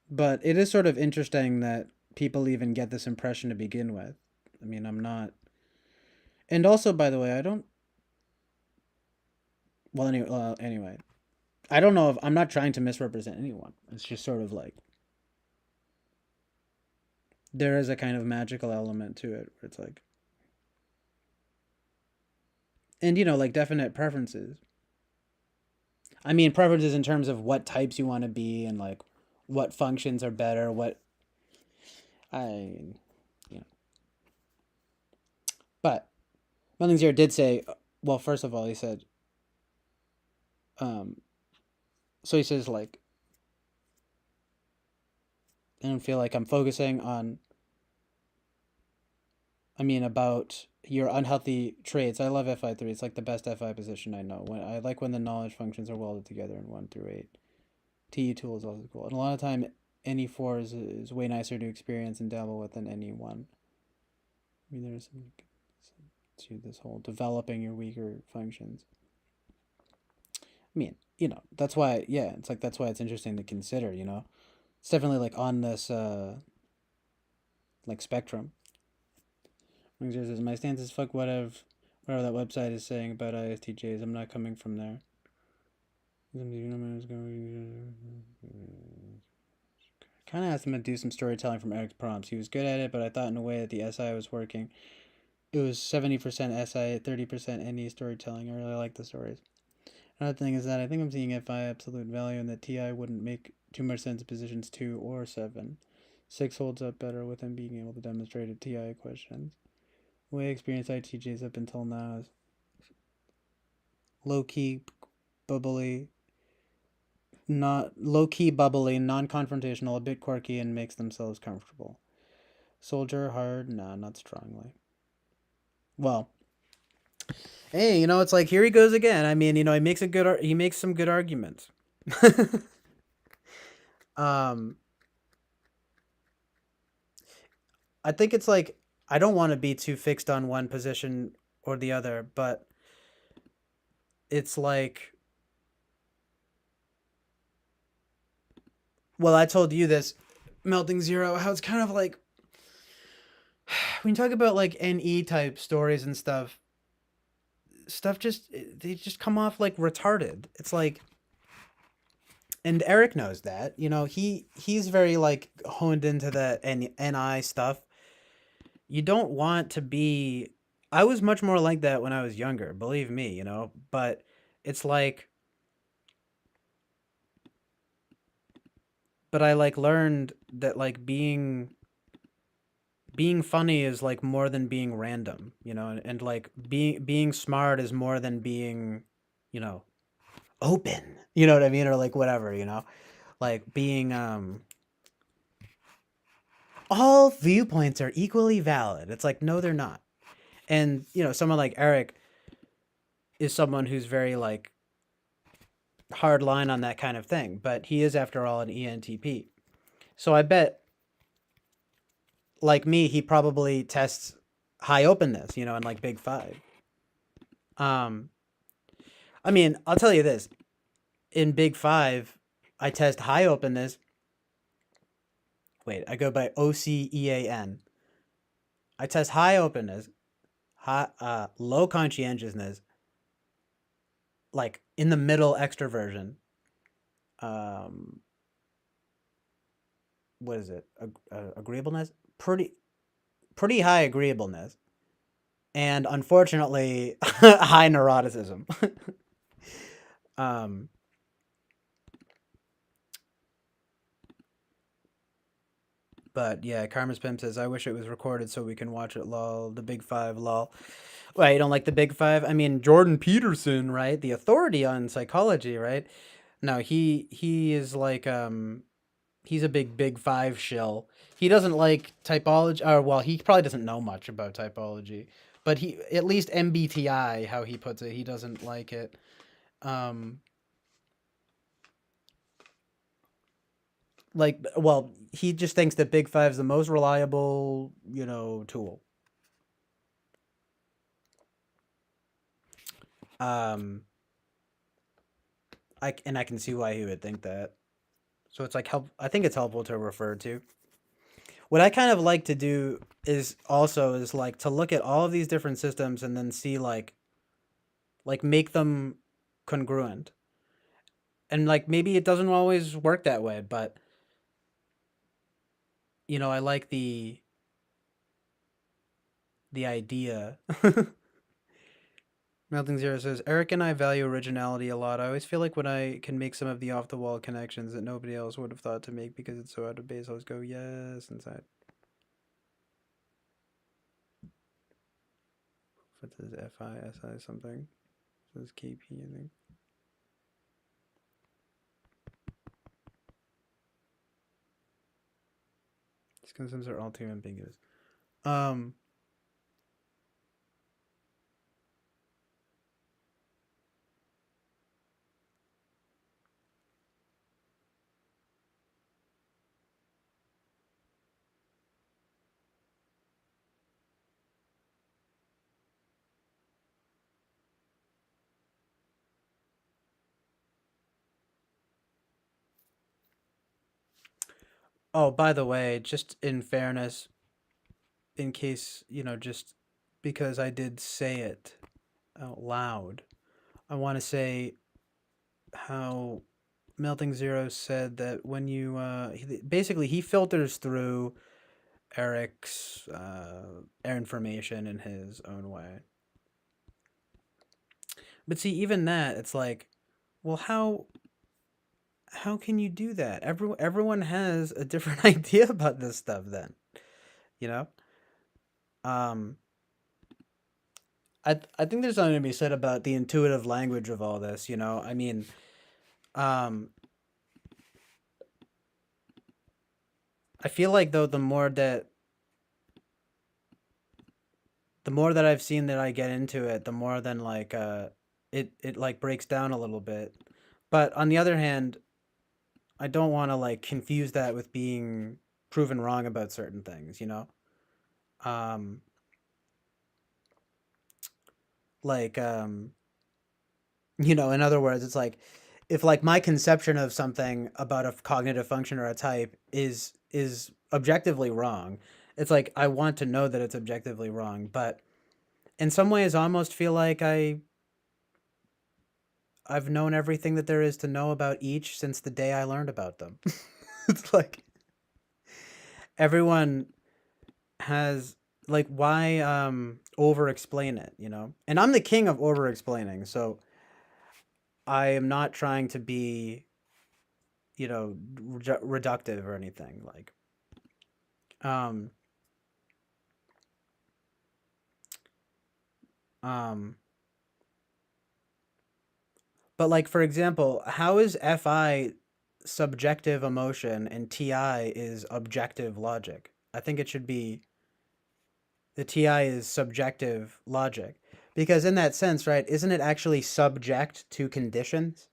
Speaker 2: but it is sort of interesting that people even get this impression to begin with. I mean, I'm not. And also, by the way, I don't. Anyway, I don't know if I'm not trying to misrepresent anyone. It's just sort of like there is a kind of magical element to it where it's like, and like definite preferences. I mean, preferences in terms of what types you want to be and like what functions are better. What I, you know, but Mellinger did say, well, first of all, he said, um, so he says like, I don't feel like I'm focusing on. I mean, about your unhealthy traits. I love FI3. It's like the best FI position I know. When I like when the knowledge functions are welded together in 1 through 8. TU tool is also cool. And a lot of time, NE4 is way nicer to experience and dabble with than NE1. I mean, there's some to this whole developing your weaker functions. I mean, that's why, yeah, it's like that's why it's interesting to consider, It's definitely like on this like spectrum. Says my stance is fuck whatever that website is saying about ISTJs. I'm not coming from there. Kind of asked him to do some storytelling from Eric's prompts. He was good at it, but I thought in a way that the SI was working. It was 70% SI, 30% NE storytelling. I really like the stories. Another thing is that I think I'm seeing FI absolute value and that TI wouldn't make too much sense in positions 2 or 7. 6 holds up better with him being able to demonstrate at TI questions. The way I experienced ITJs up until now is low-key, bubbly, non-confrontational, a bit quirky, and makes themselves comfortable. Soldier, hard, nah, not strongly. Well, hey, it's like here he goes again. I mean, he makes some good arguments. um, I think it's like I don't want to be too fixed on one position or the other, but it's like, well, I told you this, Melting Zero, how it's kind of like when you talk about like NE type stories and stuff just they just come off like retarded. It's like, and Eric knows that. He's very like honed into the NI stuff. You don't want to be. I was much more like that when I was younger, believe me, but it's like, but I like learned that like being funny is like more than being random, and like being smart is more than being, you know, open. You know what I mean? Or like whatever, like being all viewpoints are equally valid. It's like, no, they're not. And someone like Eric is someone who's very like hard line on that kind of thing, but he is after all an ENTP. So I bet, like me, he probably tests high openness, in like Big Five. Um, I mean, I'll tell you this: in Big Five, I test high openness wait, I go by OCEAN. I test high openness, low conscientiousness, like in the middle extroversion. Um, what is it? Agreeableness, pretty high agreeableness, and unfortunately, high neuroticism. um, but yeah, Karma's Pimp says, "I wish it was recorded so we can watch it." Lol, the Big Five. Lol. Why you don't like the Big Five? I mean, Jordan Peterson, right? The authority on psychology, right? No, he is like he's a big five shill. He doesn't like typology, or well, he probably doesn't know much about typology, but he at least MBTI, how he puts it, he doesn't like it. Um, like, well, he just thinks that Big Five's the most reliable, tool. Um, I can see why he would think that. So it's like help. I think it's helpful to refer to. What I kind of like to do is like to look at all of these different systems and then see like make them congruent. And like maybe it doesn't always work that way, but I like the idea. Melting Zero says, Eric and I value originality a lot. I always feel like when I can make some of the off the wall connections that nobody else would have thought to make because it's so out of base, I always go, yes, inside. What says FISI something? It says KP, I think. These concepts are all too ambiguous. Um, oh, by the way, just in fairness, in case, just because I did say it out loud, I want to say how Melting Zero said that when you basically he filters through Eric's information in his own way. But see, even that, it's like, well, how can you do that? Everyone has a different idea about this stuff. Then, you know, um, I think there's something to be said about the intuitive language of all this. I mean, um, I feel like though the more that I've seen that I get into it, the more than like it like breaks down a little bit. But on the other hand, I don't want to like confuse that with being proven wrong about certain things. Um like in other words, it's like if like my conception of something about a cognitive function or a type is objectively wrong, it's like I want to know that it's objectively wrong, but in some ways I almost feel like I've known everything that there is to know about each since the day I learned about them. It's like everyone has like why over explain it. And I'm the king of over explaining, so I am not trying to be, reductive or anything like um um but like for example, how is FI subjective emotion and TI is objective logic? I think it should be the TI is subjective logic. Because in that sense, right, isn't it actually subject to conditions?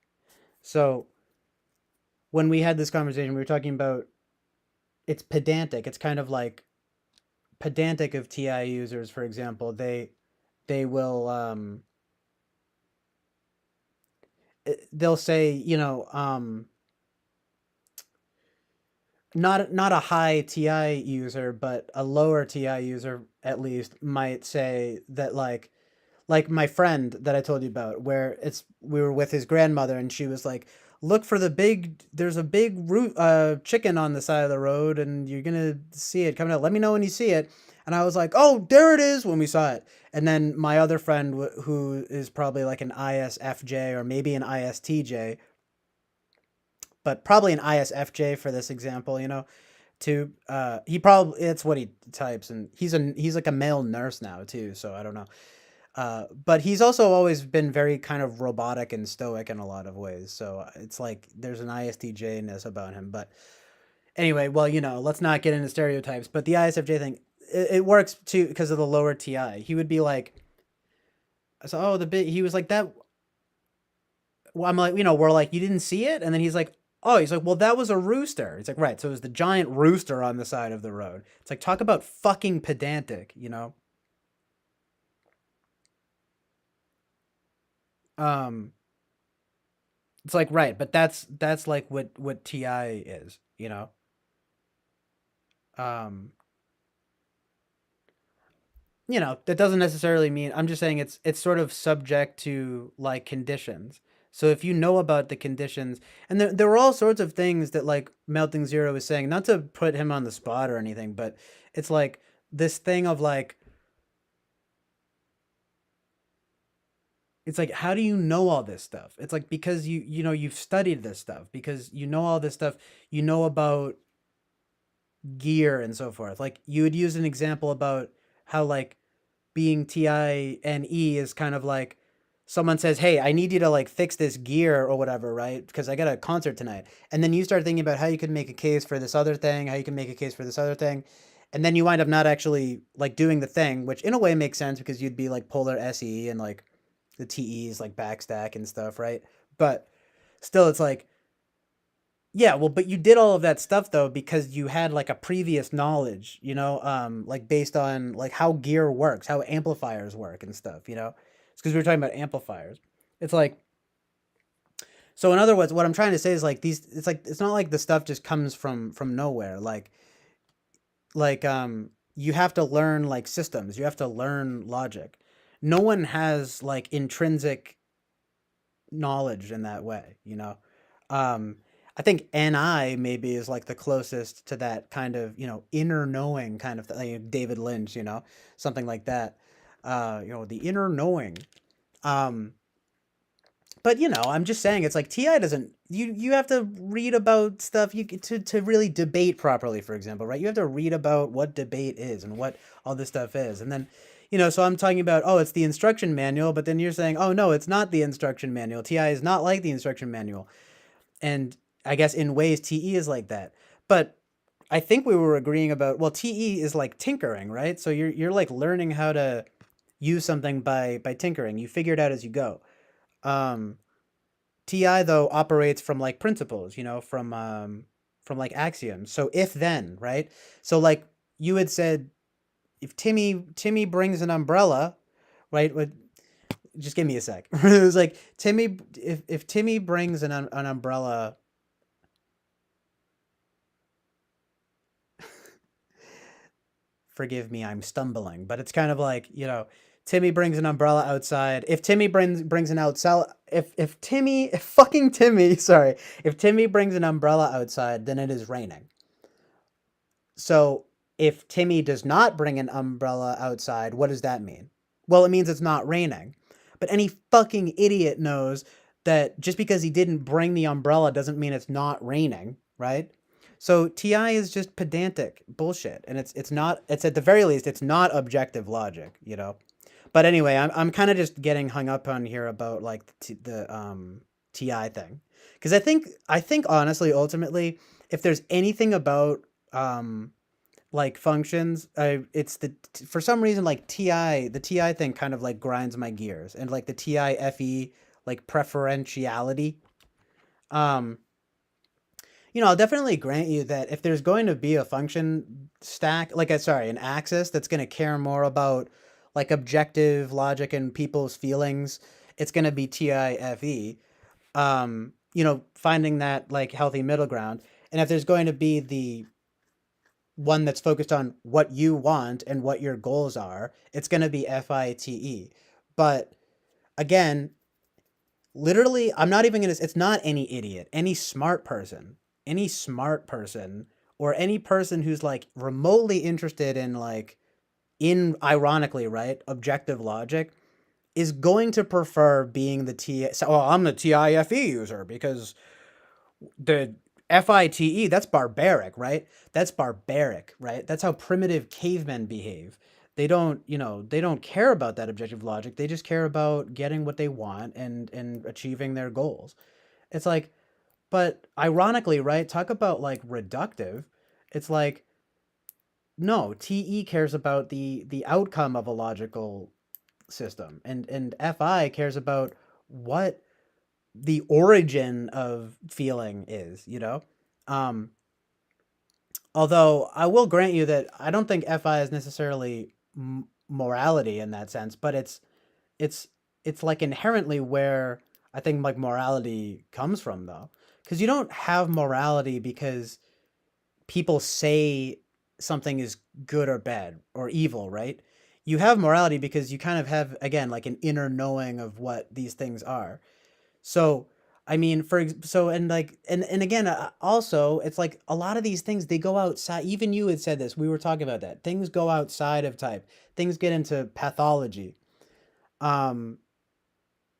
Speaker 2: So when we had this conversation, we were talking about it's pedantic. It's kind of like pedantic of TI users, for example. They will they'll say, not a high TI user, but a lower TI user at least might say that like my friend that I told you about, where we were with his grandmother and she was like, "Look for there's a big chicken on the side of the road and you're gonna see it coming out. Let me know when you see it." And I was like, "Oh, there it is!" when we saw it. And then my other friend, who is probably like an ISFJ or maybe an ISTJ, but probably an ISFJ for this example, to he probably it's what he types, and he's like a male nurse now too, so I don't know. But he's also always been very kind of robotic and stoic in a lot of ways. So it's like there's an ISTJ-ness about him. But anyway, well, let's not get into stereotypes. But the ISFJ thing, it works too because of the lower TI. He would be like, so he was like that. Well, I'm like, we're like, you didn't see it, and then he's like, well, that was a rooster. It's like, right, so it was the giant rooster on the side of the road. It's like, talk about fucking pedantic. Um, It's like right, but that's like what TI is. Um, that doesn't necessarily mean I'm just saying it's sort of subject to like conditions. So if you know about the conditions, and there were all sorts of things that like Melting Zero was saying, not to put him on the spot or anything, but it's like this thing of like it's like how do you know all this stuff? It's like because you've studied this stuff, because you know all this stuff, you know about gear and so forth. Like you would use an example about how like being TINE is kind of like someone says, "Hey, I need you to like fix this gear or whatever, right? Because I got a concert tonight." And then you start thinking about how you could make a case for this other thing, how you can make a case for this other thing. And then you wind up not actually like doing the thing, which in a way makes sense because you'd be like polar SE and like the TEs like backstack and stuff, right? But still it's like yeah, well, but you did all of that stuff though because you had like a previous knowledge, like based on like how gear works, how amplifiers work and stuff. It's because we were talking about amplifiers. It's like so in other words, what I'm trying to say is like these it's like it's not like the stuff just comes from nowhere. Like you have to learn like systems, you have to learn logic. No one has like intrinsic knowledge in that way. Um, I think NI maybe is like the closest to that kind of, inner knowing kind of thing. Like David Lynch, something like that. The inner knowing. Um, but I'm just saying it's like TI doesn't you have to read about stuff to really debate properly, for example, right? You have to read about what debate is and what all this stuff is. And then so I'm talking about, oh, it's the instruction manual, but then you're saying, oh no, it's not the instruction manual. TI is not like the instruction manual. And I guess in ways TE is like that. But I think we were agreeing about, well, TE is like tinkering, right? So you're like learning how to use something by tinkering. You figure it out as you go. Um, TI though operates from like principles, from like axioms. So if then, right? So like you had said, if Timmy brings an umbrella, right? Just give me a sec. It was like Timmy, if Timmy brings an umbrella, forgive me, I'm stumbling, but it's kind of like, Timmy brings an umbrella outside. If Timmy brings an outside, if fucking Timmy, sorry, if Timmy brings an umbrella outside, then it is raining. So if Timmy does not bring an umbrella outside, what does that mean? Well, it means it's not raining. But any fucking idiot knows that just because he didn't bring the umbrella doesn't mean it's not raining, right? So TI is just pedantic bullshit, and it's not. It's at the very least, it's not objective logic. But anyway, I'm kind of just getting hung up on here about like the TI thing, because I think honestly, ultimately, if there's anything about like functions, it's for some reason like the TI thing kind of like grinds my gears, and like the TIFE like preferentiality. Um, I'll definitely grant you that if there's going to be a function stack, like sorry, an axis that's going to care more about like objective logic and people's feelings, it's going to be TIFE. Finding that like healthy middle ground. And if there's going to be the one that's focused on what you want and what your goals are, it's going to be FITE. But again, literally, I'm not even going to, it's not any idiot, any smart person, or any person who's like remotely interested in like, in ironically, right, objective logic is going to prefer being the T. So, well, I'm the TIFE user because the FITE, that's barbaric, right? That's barbaric, right? That's how primitive cavemen behave. They don't, they don't care about that objective logic. They just care about getting what they want and achieving their goals. It's like, but ironically, right? Talk about like reductive. It's like, no, TE cares about the outcome of a logical system, and FI cares about what the origin of feeling is, um although I will grant you that I don't think FI is necessarily morality in that sense, but it's it's like inherently where I think like morality comes from, though, because you don't have morality because people say something is good or bad or evil, right? You have morality because you kind of have, again, like an inner knowing of what these things are. So, I mean, so, and like, and again, also, it's like a lot of these things, they go outside. Even you had said this. We were talking about that. Things go outside of type. Things get into pathology. Um,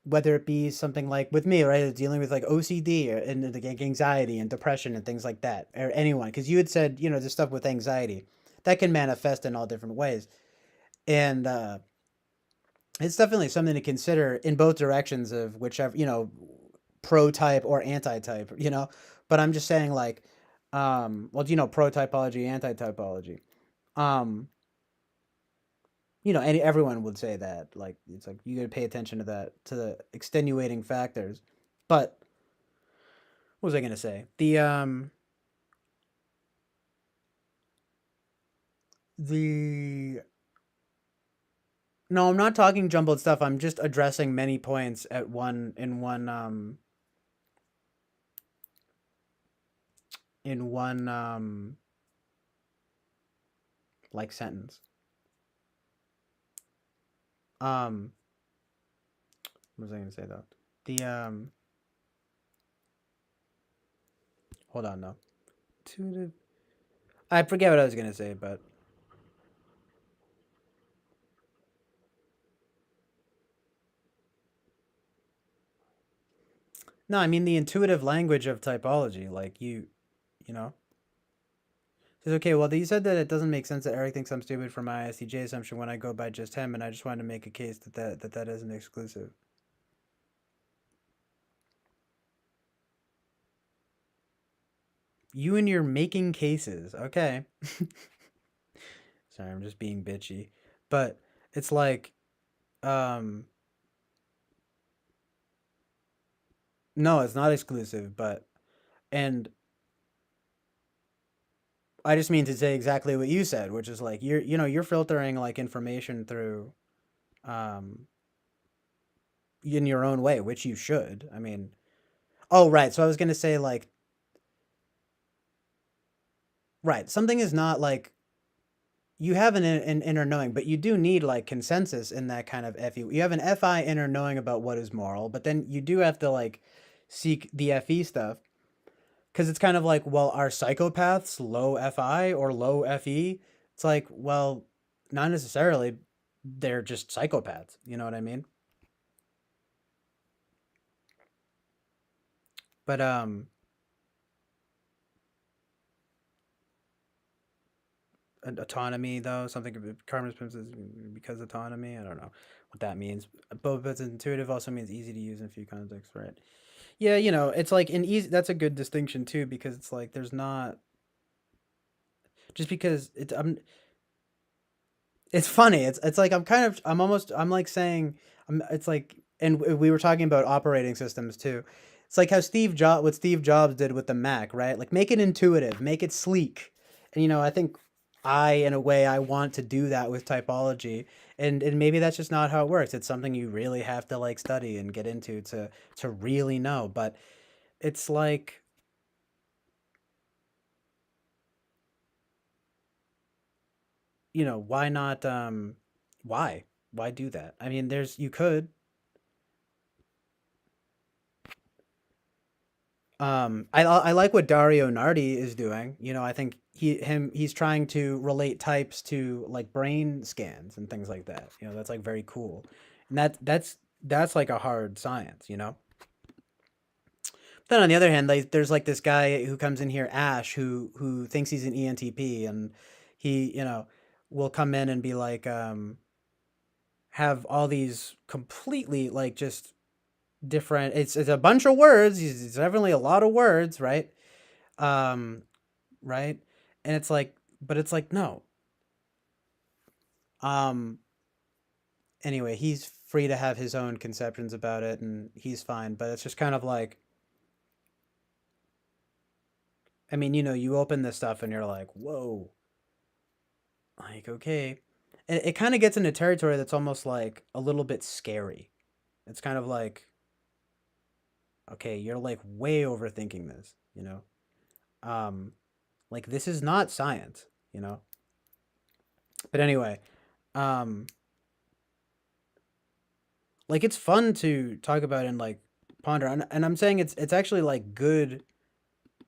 Speaker 2: whether it be something like with me, right, dealing with like OCD or, and like anxiety and depression and things like that, or anyone, because you had said, the stuff with anxiety that can manifest in all different ways, and it's definitely something to consider in both directions of whichever, pro type or anti type, But I'm just saying, like, well, pro typology, anti typology. Um, any everyone would say that. Like, it's like you got to pay attention to that, to the extenuating factors. But what was I gonna say? The No, I'm not talking jumbled stuff. I'm just addressing many points at one like sentence. Um, what was I gonna say though? The hold on, no. Intuitive. I forget what I was gonna say, but no, I mean the intuitive language of typology. Like you know. Says, okay, well, you said that it doesn't make sense that Eric thinks I'm stupid for my ISTJ assumption when I go by just him, and I just wanted to make a case that isn't exclusive. You and your making cases, okay? Sorry, I'm just being bitchy, but it's like, um, no, it's not exclusive, but and I just mean to say exactly what you said, which is like you're filtering like information through, um, in your own way, which you should. I mean, oh right, so I was gonna say like, right, something is not like you have an inner knowing, but you do need like consensus in that kind of FE. You have an FI inner knowing about what is moral, but then you do have to like seek the FE stuff, because it's kind of like, well, are psychopaths low FI or low FE? It's like, well, not necessarily. They're just psychopaths. You know what I mean? But autonomy though, something Carmen's Princess, because autonomy. I don't know what that means. But it's intuitive also means easy to use in a few contexts, right? Yeah, it's like an easy. That's a good distinction too, because it's like there's not just because it's funny. It's like I'm like saying it's like, and we were talking about operating systems too. It's like how Steve Jobs did with the Mac, right? Like make it intuitive, make it sleek. And I think in a way I want to do that with typology. And maybe that's just not how it works. It's something you really have to like study and get into to really know. But it's like why not? Why do that? I mean, you could. I like what Dario Nardi is doing. I think he's trying to relate types to like brain scans and things like that. That's like very cool, and that's like a hard science. Then on the other hand, like there's like this guy who comes in here, Ash, who thinks he's an ENTP, and he will come in and be like have all these completely like just different. It's a bunch of words. It's definitely a lot of words, right? Um, right? And it's like, but it's like no. Um, anyway, he's free to have his own conceptions about it, and he's fine. But it's just kind of like, I mean, you open this stuff and you're like, whoa, like okay, it kind of gets into territory that's almost like a little bit scary. It's kind of like, okay, you're like way overthinking this. Um, like this is not science. But anyway, um, like it's fun to talk about and like ponder, and I'm saying it's actually like good.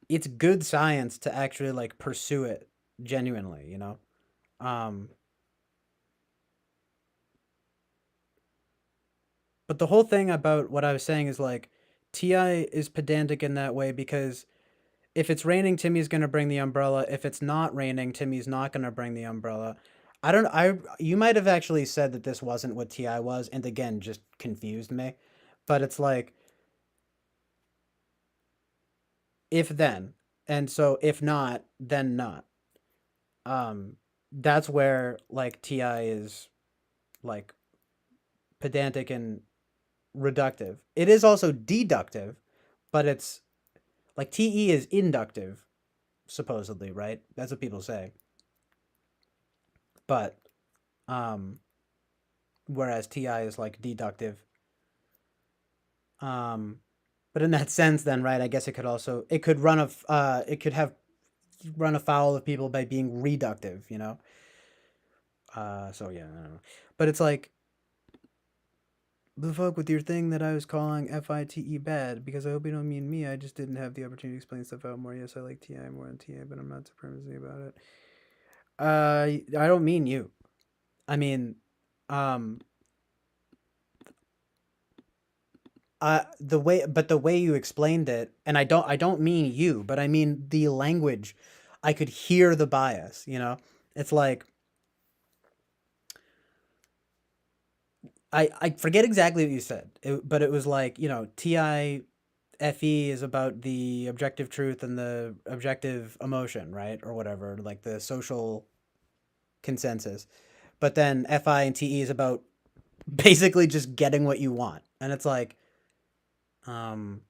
Speaker 2: It's good science to actually like pursue it genuinely. Um, but the whole thing about what I was saying is like Ti is pedantic in that way because if it's raining, Timmy's gonna bring the umbrella. If it's not raining, Timmy's not gonna bring the umbrella. I don't. You might have actually said that this wasn't what Ti was, and again, just confused me. But it's like if then, and so if not, then not. Um, that's where like Ti is like pedantic and reductive. It is also deductive, but it's like Te is inductive, supposedly, right? That's what people say. But um, whereas Ti is like deductive. Um, but in that sense, then right, I guess it could it could have run afoul of people by being reductive. So yeah, I don't know. But it's like the fuck with your thing that I was calling FITE bad because I hope you don't mean me. I just didn't have the opportunity to explain stuff out more. Yes, I like Ti more than Ti, but I'm not supremacy about it. I don't mean you. I mean, um, the way you explained it, and I don't mean you, but I mean the language. I could hear the bias. It's like I forget exactly what you said, but it was like TIFE is about the objective truth and the objective emotion, right, or whatever, like the social consensus. But then FI and TE is about basically just getting what you want, and it's like, um,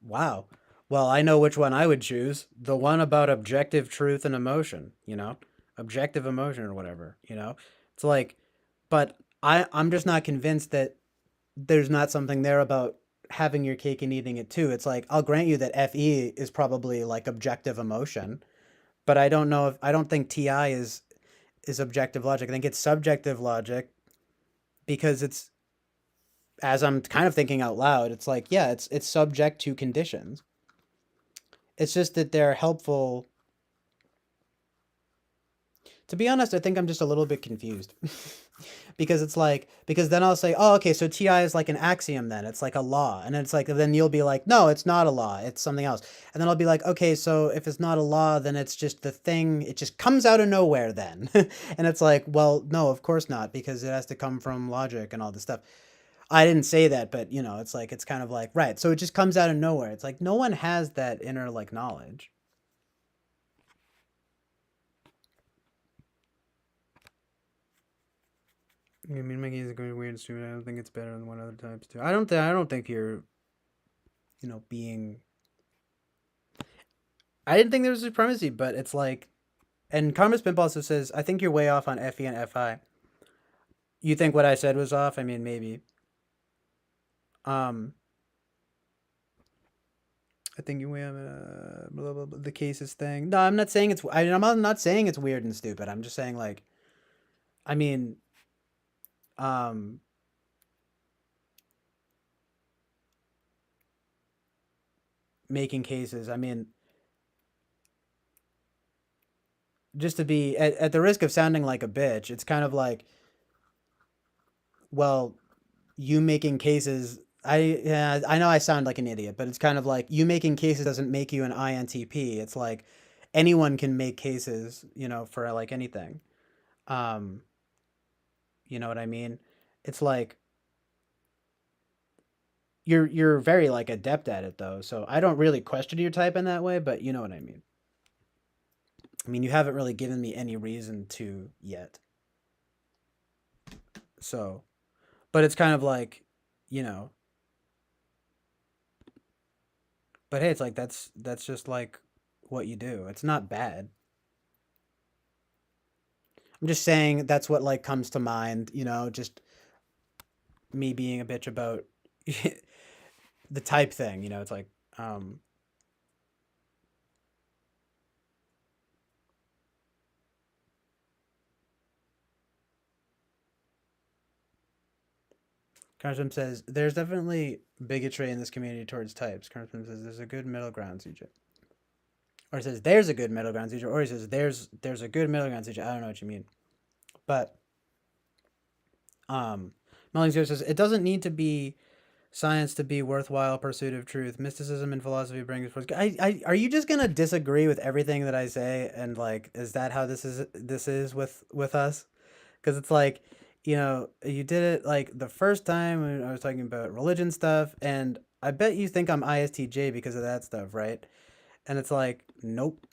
Speaker 2: wow. Well, I know which one I would choose. The one about objective truth and emotion. Objective emotion or whatever. It's like, but I'm just not convinced that there's not something there about having your cake and eating it too. It's like, I'll grant you that FE is probably like objective emotion, but I don't think TI is objective logic. I think it's subjective logic because it's as I'm kind of thinking out loud, it's like, yeah, it's subject to conditions. It's just that they're helpful. To be honest, I think I'm just a little bit confused. Because it's like, because then I'll say, oh, okay, so TI is like an axiom then. It's like a law. And it's like, then you'll be like, no, it's not a law. It's something else. And then I'll be like, okay, so if it's not a law, then it's just the thing. It just comes out of nowhere then. And it's like, well, no, of course not, because it has to come from logic and all this stuff. I didn't say that, but it's like, it's kind of like, right. So it just comes out of nowhere. It's like, no one has that inner like knowledge. I mean, my games are going weird and stupid. I don't think it's better than one other times too. I don't think you're, being. I didn't think there was supremacy, but it's like, and Karma Spinball also says, I think you're way off on FE and FI. You think what I said was off? I mean, maybe. Um, I think you're way off. Blah, blah, blah, the cases thing. No, I'm not saying it's. I'm not saying it's weird and stupid. I'm just saying like, I mean, um, making cases. I mean, just to be at the risk of sounding like a bitch, it's kind of like, well, you making cases. Yeah, I know I sound like an idiot, but it's kind of like you making cases doesn't make you an INTP. It's like anyone can make cases, for like anything. Um, you know what I mean? It's like you're very like adept at it though. So I don't really question your type in that way, but you know what I mean. I mean, you haven't really given me any reason to yet. So, but it's kind of like, you know, but hey, it's like that's just like what you do. It's not bad. I'm just saying that's what like comes to mind, just me being a bitch about the type thing, it's like Congressman says there's definitely bigotry in this community towards types. Congressman says there's a good middle ground, CJ. Or he says there's a good middle ground, CJ. Or he says there's a good middle ground, CJ. I don't know what you mean. But Mellinger says it doesn't need to be science to be worthwhile pursuit of truth. Mysticism and philosophy brings forth. Are you just gonna disagree with everything that I say? And like, is that how this is with us? Because it's like, you did it like the first time when I was talking about religion stuff, and I bet you think I'm ISTJ because of that stuff, right? And it's like, nope.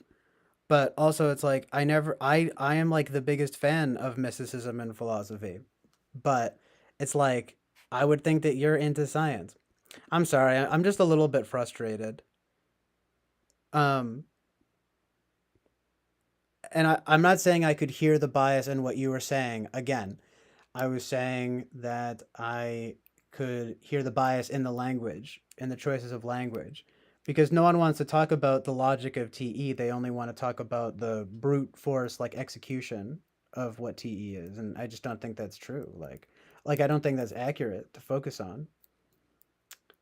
Speaker 2: But also, it's like I am like the biggest fan of mysticism and philosophy, but it's like I would think that you're into science. I'm sorry, I'm just a little bit frustrated. Um, and I'm not saying I could hear the bias in what you were saying. Again, I was saying that I could hear the bias in the language, in the choices of language, because no one wants to talk about the logic of TE. They only want to talk about the brute force, like execution of what TE is, and I just don't think that's true. Like I don't think that's accurate to focus on.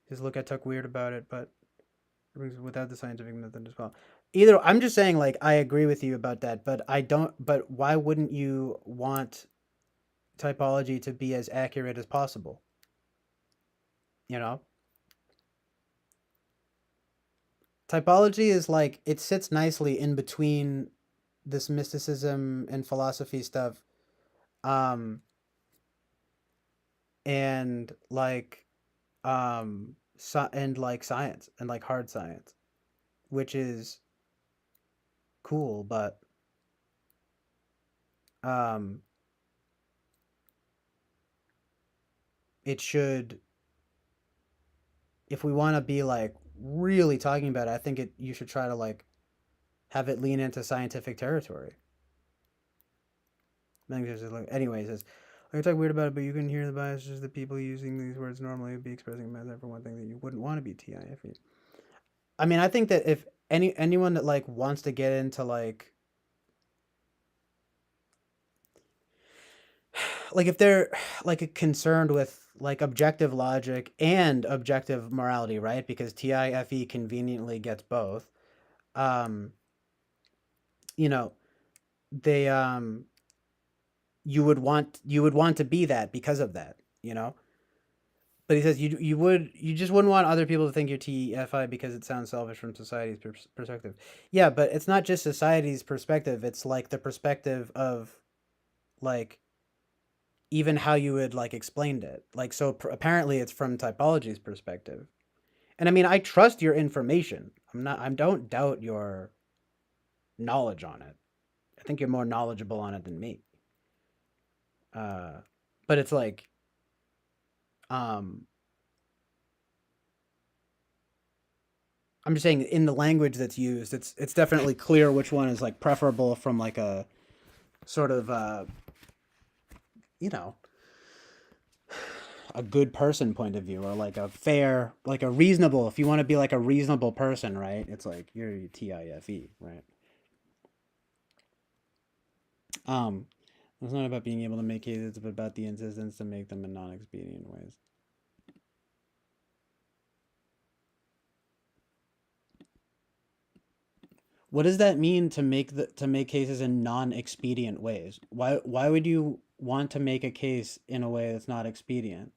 Speaker 2: Just look, I talk weird about it, but without the scientific method as well. Either I'm just saying, like, I agree with you about that, but I don't. But why wouldn't you want typology to be as accurate as possible? You know, typology is like it sits nicely in between this mysticism and philosophy stuff, um, and like and like science and like hard science, which is cool, but um, it should, if we want to be like really talking about it, I think you should try to like have it lean into scientific territory. Anyways, says I talk weird about it, but you can hear the biases that people using these words normally would be expressing a method for one thing that you wouldn't want to be TIFE. I mean, I think that if anyone that like wants to get into like if they're like concerned with like objective logic and objective morality, right? Because TIFE conveniently gets both. Um, you know, they you would want to be that because of that, you know. But he says you just wouldn't want other people to think you're TFI because it sounds selfish from society's perspective. Yeah, but it's not just society's perspective. It's like the perspective of like even how you would like explained it. Like so apparently it's from typology's perspective. And I mean, I trust your information. I don't doubt your knowledge on it. I think you're more knowledgeable on it than me. Uh but it's like um I'm just saying in the language that's used, it's definitely clear which one is like preferable from like a sort of you know, a good person point of view or like a fair, like a reasonable. If you want to be like a reasonable person, right? It's like you're TIFE, right? Um, It's not about being able to make cases, but about the insistence to make them in non-expedient ways. What does that mean to make cases in non-expedient ways? Why would you want to make a case in a way that's not expedient?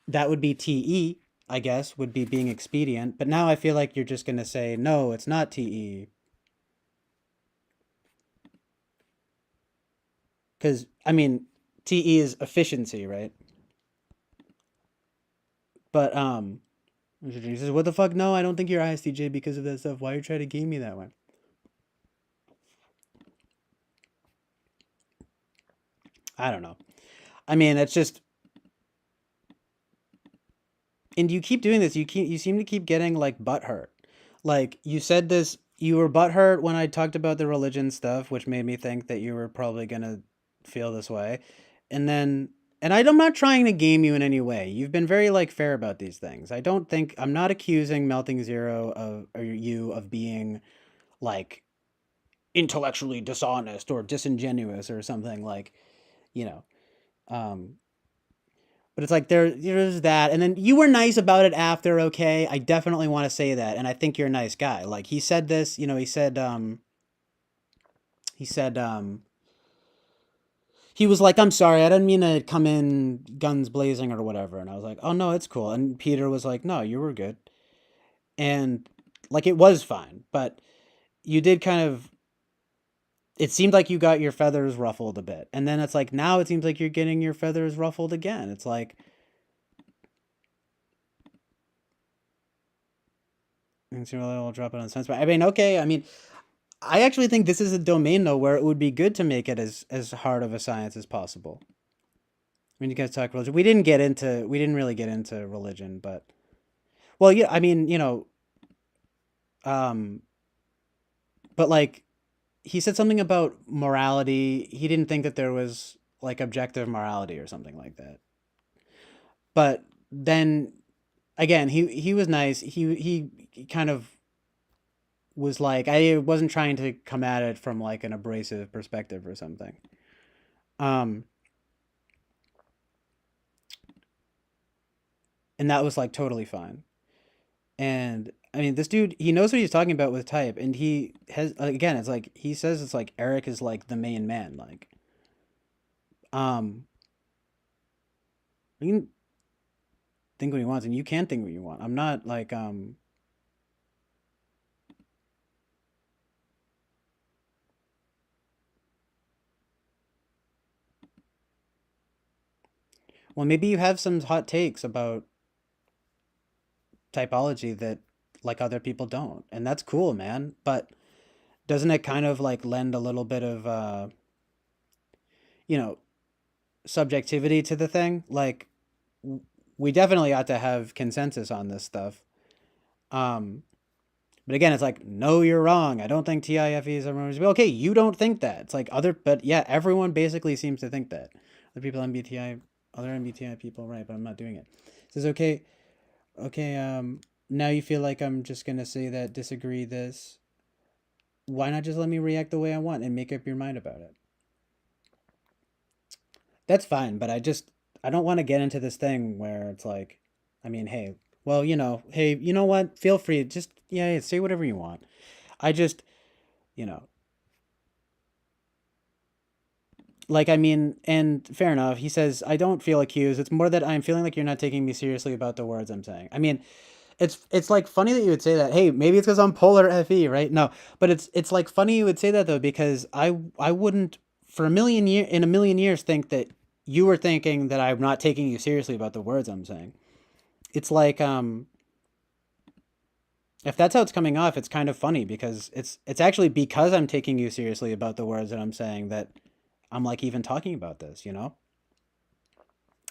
Speaker 2: That would be TE, I guess, would be being expedient. But now I feel like you're just going to say, no, it's not TE. Because, I mean, TE is efficiency, right? But, he says, what the fuck? No, I don't think you're ISTJ because of that stuff. Why are you trying to game me that way? I don't know. I mean, it's just, and you keep doing this. You seem to keep getting like butthurt. Like you said this, you were butthurt when I talked about the religion stuff, which made me think that you were probably gonna feel this way. And then, and I'm not trying to game you in any way. You've been very like fair about these things. I don't think I'm not accusing Melting Zero of or you of being like intellectually dishonest or disingenuous or something like, you know. Um, But it's like there's that, and then you were nice about it after. Okay, I definitely want to say that, and I think you're a nice guy. Like he said this, he said he was like, I'm sorry, I didn't mean to come in guns blazing or whatever, and I was like, oh no, it's cool. And Peter was like, no, you were good, and like it was fine, but you did kind of. It seemed like you got your feathers ruffled a bit, and then it's like now it seems like you're getting your feathers ruffled again. It's like and so I'll drop it on sense. But I mean, okay. I mean, I actually think this is a domain though where it would be good to make it as hard of a science as possible. When you guys talk religion, we didn't really get into religion, but well, yeah. I mean, um, but like he said something about morality. He didn't think that there was like objective morality or something like that. But then again, he was nice. He kind of was like I wasn't trying to come at it from like an abrasive perspective or something. Um, and that was like totally fine. And I mean, this dude, he knows what he's talking about with type, and he has again, it's like he says it's like Eric is like the main man. Like, um, you can think what he wants, and you can think what you want. I'm not like well, maybe you have some hot takes about typology that like other people don't, and that's cool, man. But doesn't it kind of like lend a little bit of you know subjectivity to the thing? Like we definitely ought to have consensus on this stuff. Um, but again, it's like, no, you're wrong. I don't think TIFEs are wrong. Okay, you don't think that. It's like but yeah, everyone basically seems to think that. Other people, other MBTI people, right? But I'm not doing it. It says, okay. Now you feel like I'm just gonna say that disagree this. Why not just let me react the way I want and make up your mind about it? That's fine, but I don't want to get into this thing where it's like, I mean, hey, well, hey, you know what? Feel free, just yeah, say whatever you want. I just, you know, like I mean, and fair enough. He says I don't feel accused. It's more that I'm feeling like you're not taking me seriously about the words I'm saying. I mean, it's like funny that you would say that. Hey, maybe it's because I'm polar FE, right? No, but it's like funny you would say that though because I wouldn't for a million years think that you were thinking that I'm not taking you seriously about the words I'm saying. It's like if that's how it's coming off, it's kind of funny because it's actually because I'm taking you seriously about the words that I'm saying that I'm like even talking about this,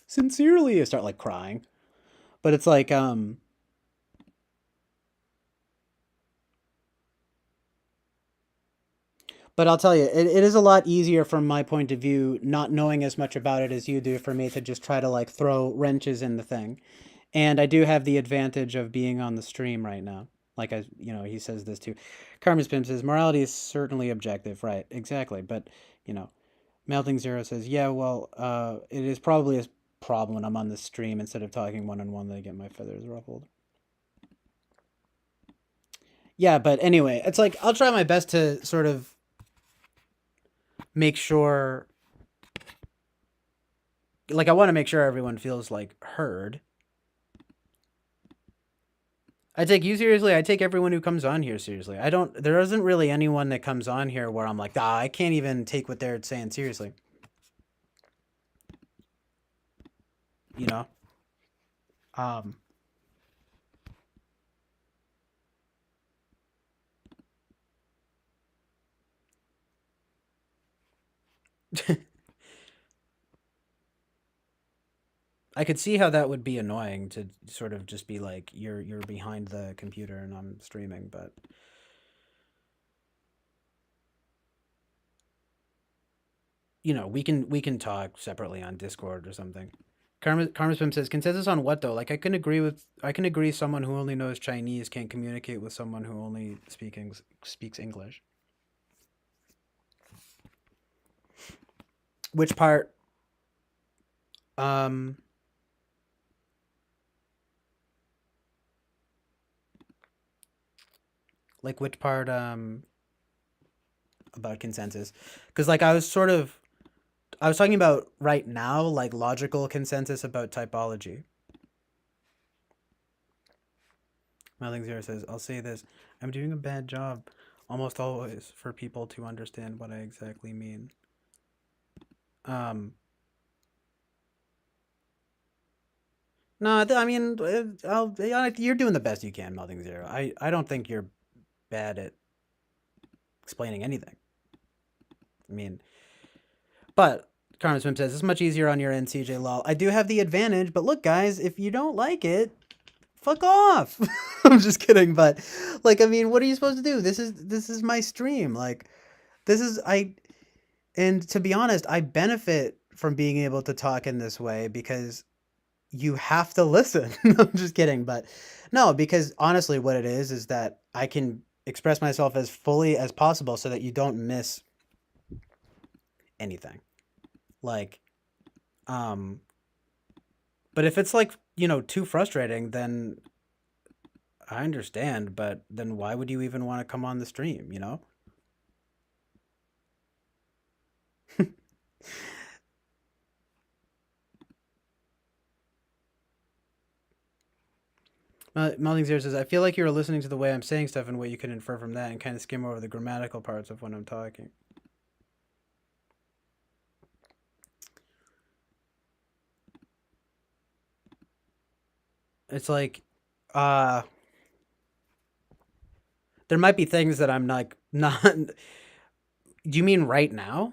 Speaker 2: Sincerely, I start like crying. But it's like but I'll tell you, it is a lot easier from my point of view, not knowing as much about it as you do, for me to just try to like throw wrenches in the thing. And I do have the advantage of being on the stream right now. Like he says this too. Karma's Pimp says morality is certainly objective, right? Exactly, but you know, Melting Zero says, yeah, well, it is probably a problem when I'm on the stream instead of talking one on one that I get my feathers ruffled. Yeah, but anyway, it's like I'll try my best to sort of make sure, like, I want to make sure everyone feels like heard. I take you seriously. I take everyone who comes on here seriously. I don't. There isn't really anyone that comes on here where I'm like, I can't even take what they're saying seriously. You know. Um. I could see how that would be annoying to sort of just be like you're behind the computer and I'm streaming, but you know, we can talk separately on Discord or something. Karma Swim says consensus on what though? Like I can agree someone who only knows Chinese can't communicate with someone who only speaks English. Which part um like which part about consensus? Cuz like I was talking about right now like logical consensus about typology. Mouthing Zero says, I'll say this. I'm doing a bad job almost always for people to understand what I exactly mean. Um, no, I mean, you're doing the best you can, Mouthing Zero. I don't think you're bad at explaining anything. I mean, but Carmen Swim says, it's much easier on your end, CJ Lol. I do have the advantage, but look, guys, if you don't like it, fuck off. I'm just kidding, but like, I mean, what are you supposed to do? This is my stream. Like, this is I and to be honest, I benefit from being able to talk in this way because you have to listen. I'm just kidding, but no, because honestly, what it is that I can express myself as fully as possible so that you don't miss anything. Like, um, but if it's like, you know, too frustrating, then I understand, but then why would you even want to come on the stream, you know? Melding Zero says, I feel like you're listening to the way I'm saying stuff and what you can infer from that and kind of skim over the grammatical parts of when I'm talking. It's like, uh, there might be things that I'm like, not. Do you mean right now?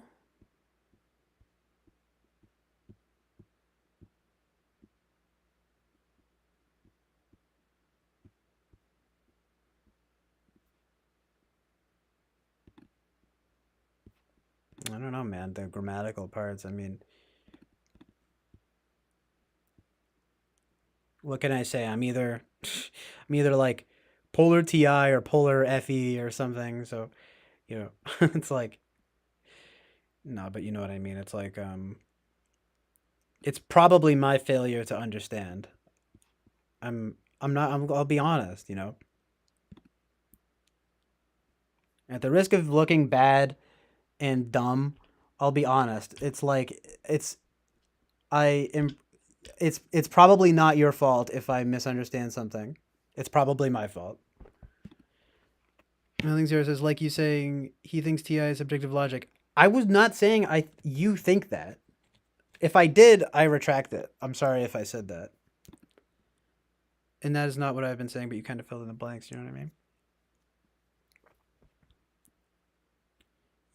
Speaker 2: I don't know, man. The grammatical parts, I mean, what can I say? I'm either like polar TI or polar FE or something. So, you know, it's like, no, but you know what I mean. It's like, it's probably my failure to understand. I'm not, I'll be honest, you know, at the risk of looking bad and dumb, I'll be honest. It's like, I am, it's probably not your fault if I misunderstand something. It's probably my fault. Nothing Zero says, like you saying he thinks TI is objective logic. I was not saying you think that. If I did, I retract it. I'm sorry if I said that. And that is not what I've been saying, but you kind of filled in the blanks, you know what I mean?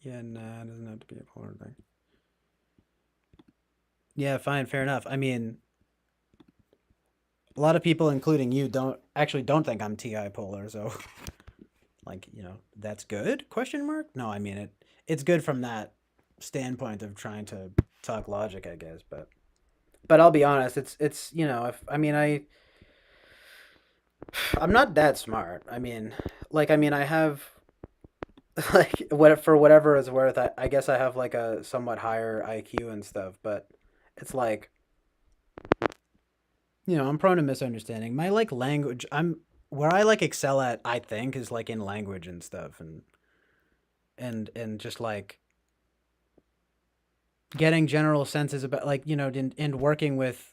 Speaker 2: Yeah, nah, it doesn't have to be a polar thing. Yeah, fine, fair enough. I mean, a lot of people, including you, don't think I'm TI polar, so like, you know, that's good? Question mark? No, I mean it's good from that standpoint of trying to talk logic, I guess, but I'll be honest, it's you know, if I mean I'm not that smart. I mean, like I mean I have like what for whatever it's worth, I guess I have like a somewhat higher IQ and stuff, but it's like, I'm prone to misunderstanding. My like language, I'm where I like excel at, I think, is like in language and stuff, and just like getting general senses about like, and working with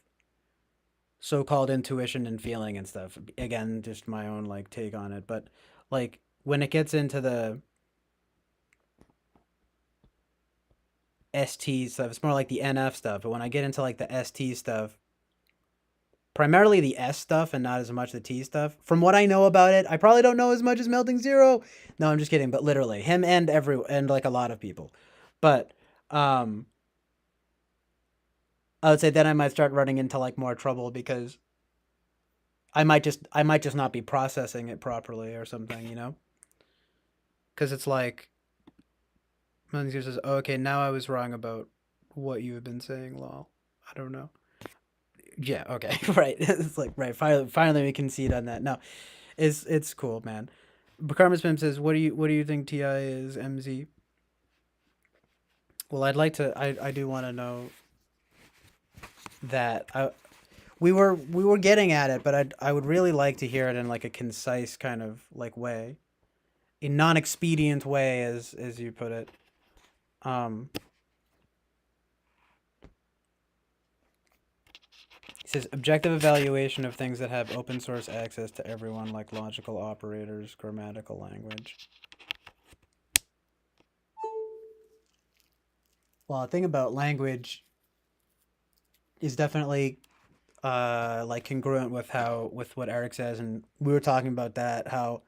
Speaker 2: so-called intuition and feeling and stuff. Again, just my own like take on it, but like when it gets into the ST stuff, it's more like the NF stuff. But when I get into like the ST stuff, primarily the S stuff and not as much the T stuff. From what I know about it, I probably don't know as much as Melting Zero. No, I'm just kidding. But literally, him and like a lot of people. But um, I would say then I might start running into like more trouble because I might just not be processing it properly or something, Because it's like Melting Zero says, oh, "Okay, now I was wrong about what you have been saying, lol." I don't know. Yeah, okay, right. It's like right. Finally, we concede on that. No, it's cool, man. Karma Spam says, "What do you think Ti is, MZ?" Well, I'd like to. I do want to know that. We were getting at it, but I would really like to hear it in like a concise kind of like way, a non-expedient way, as you put it. Um, he says objective evaluation of things that have open source access to everyone, like logical operators, grammatical language. Well, the thing about language is definitely like congruent with what Eric says, and we were talking about that, how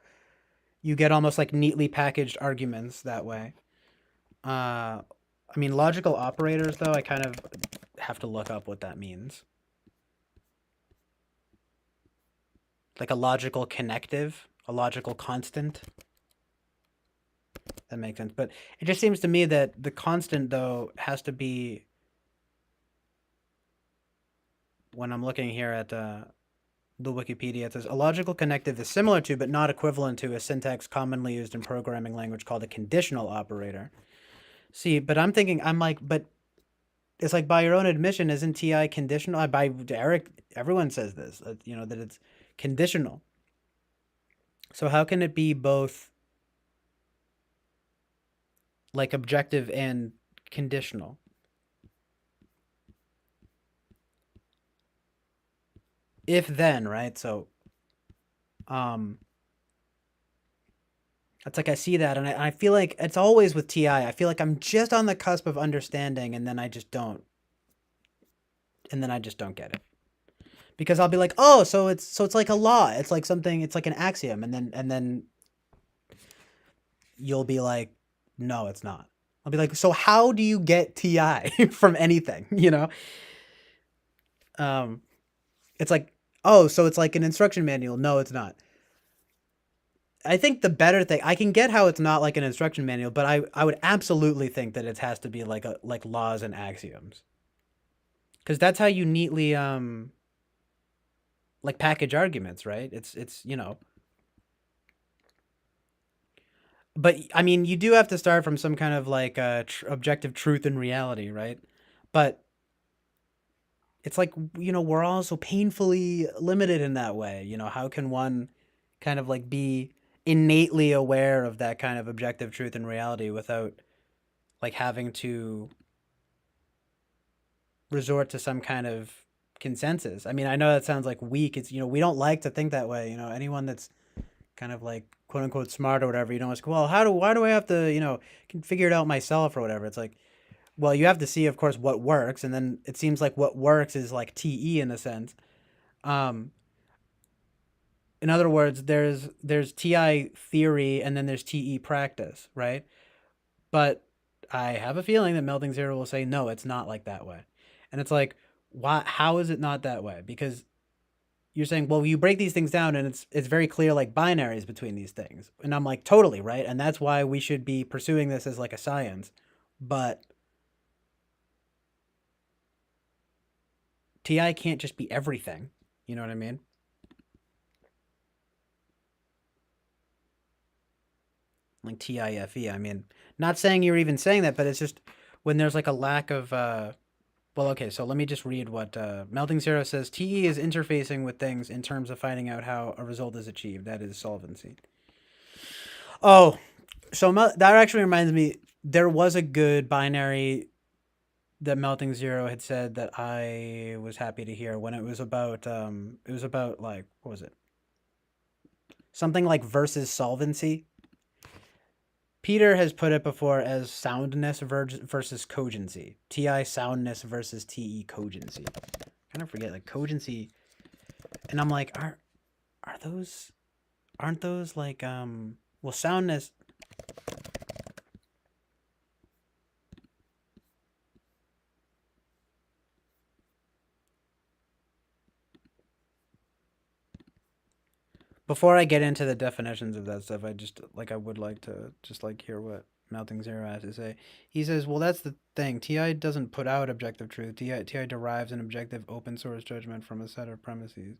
Speaker 2: you get almost like neatly packaged arguments that way. I mean, logical operators though, I kind of have to look up what that means. Like a logical connective, a logical constant. That makes sense. But it just seems to me that the constant though has to be, when I'm looking here at the Wikipedia, it says a logical connective is similar to, but not equivalent to, a syntax commonly used in programming language called a conditional operator. See, but I'm like, but it's like by your own admission, isn't TI conditional? By Eric, everyone says this, that it's conditional. So how can it be both like objective and conditional? If then, right? So, um, it's like I see that, and I feel like it's always with TI. I feel like I'm just on the cusp of understanding, and then I just don't, get it, because I'll be like, oh, so it's like a law. It's like something. It's like an axiom, and then you'll be like, no, it's not. I'll be like, so how do you get TI from anything? Um, it's like, oh, so it's like an instruction manual. No, it's not. I think the better thing, I can get how it's not like an instruction manual, but I would absolutely think that it has to be like laws and axioms, because that's how you neatly like package arguments, right? It's but I mean, you do have to start from some kind of like objective truth and reality, right? But it's like, we're all so painfully limited in that way. How can one kind of like be innately aware of that kind of objective truth and reality without like having to resort to some kind of consensus? I mean, I know that sounds like weak. It's, we don't like to think that way. Anyone that's kind of like quote unquote smart or whatever, it's, well, why do I have to, can figure it out myself or whatever? It's like, well, you have to see, of course, what works, and then it seems like what works is like TE in a sense. Um, in other words, there's TI theory and then there's TE practice, right? But I have a feeling that Melding Zero will say no, it's not like that way, and it's like, why? How is it not that way? Because you're saying, well, you break these things down and it's very clear like binaries between these things, and I'm like, totally right, and that's why we should be pursuing this as like a science, but TI can't just be everything. You know what I mean? like TIFE. I mean, not saying you're even saying that, but it's just when there's like a lack of well, okay, so let me just read what Melting Zero says. TE is interfacing with things in terms of finding out how a result is achieved. That is solvency. Oh, so that actually reminds me. There was a good binary that Melting Zero had said that I was happy to hear when it was about like what was it? Something like versus solvency. Peter has put it before as soundness versus cogency. TI soundness versus TE cogency. I kind of forget like cogency, and I'm like, aren't those like well soundness. Before I get into the definitions of that stuff, I would like to just like hear what Melting Zero has to say. He says, "Well, that's the thing. TI doesn't put out objective truth. TI derives an objective open source judgment from a set of premises."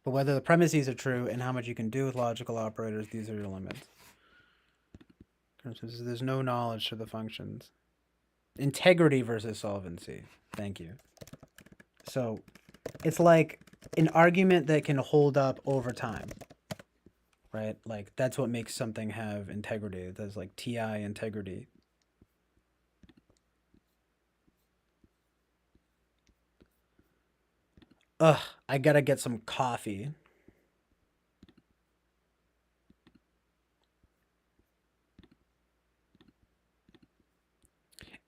Speaker 2: But whether the premises are true and how much you can do with logical operators, these are your limits. There's no knowledge to the functions. Integrity versus solvency. Thank you. So it's like an argument that can hold up over time, right? Like that's what makes something have integrity. There's like TI integrity. Ugh, I gotta get some coffee.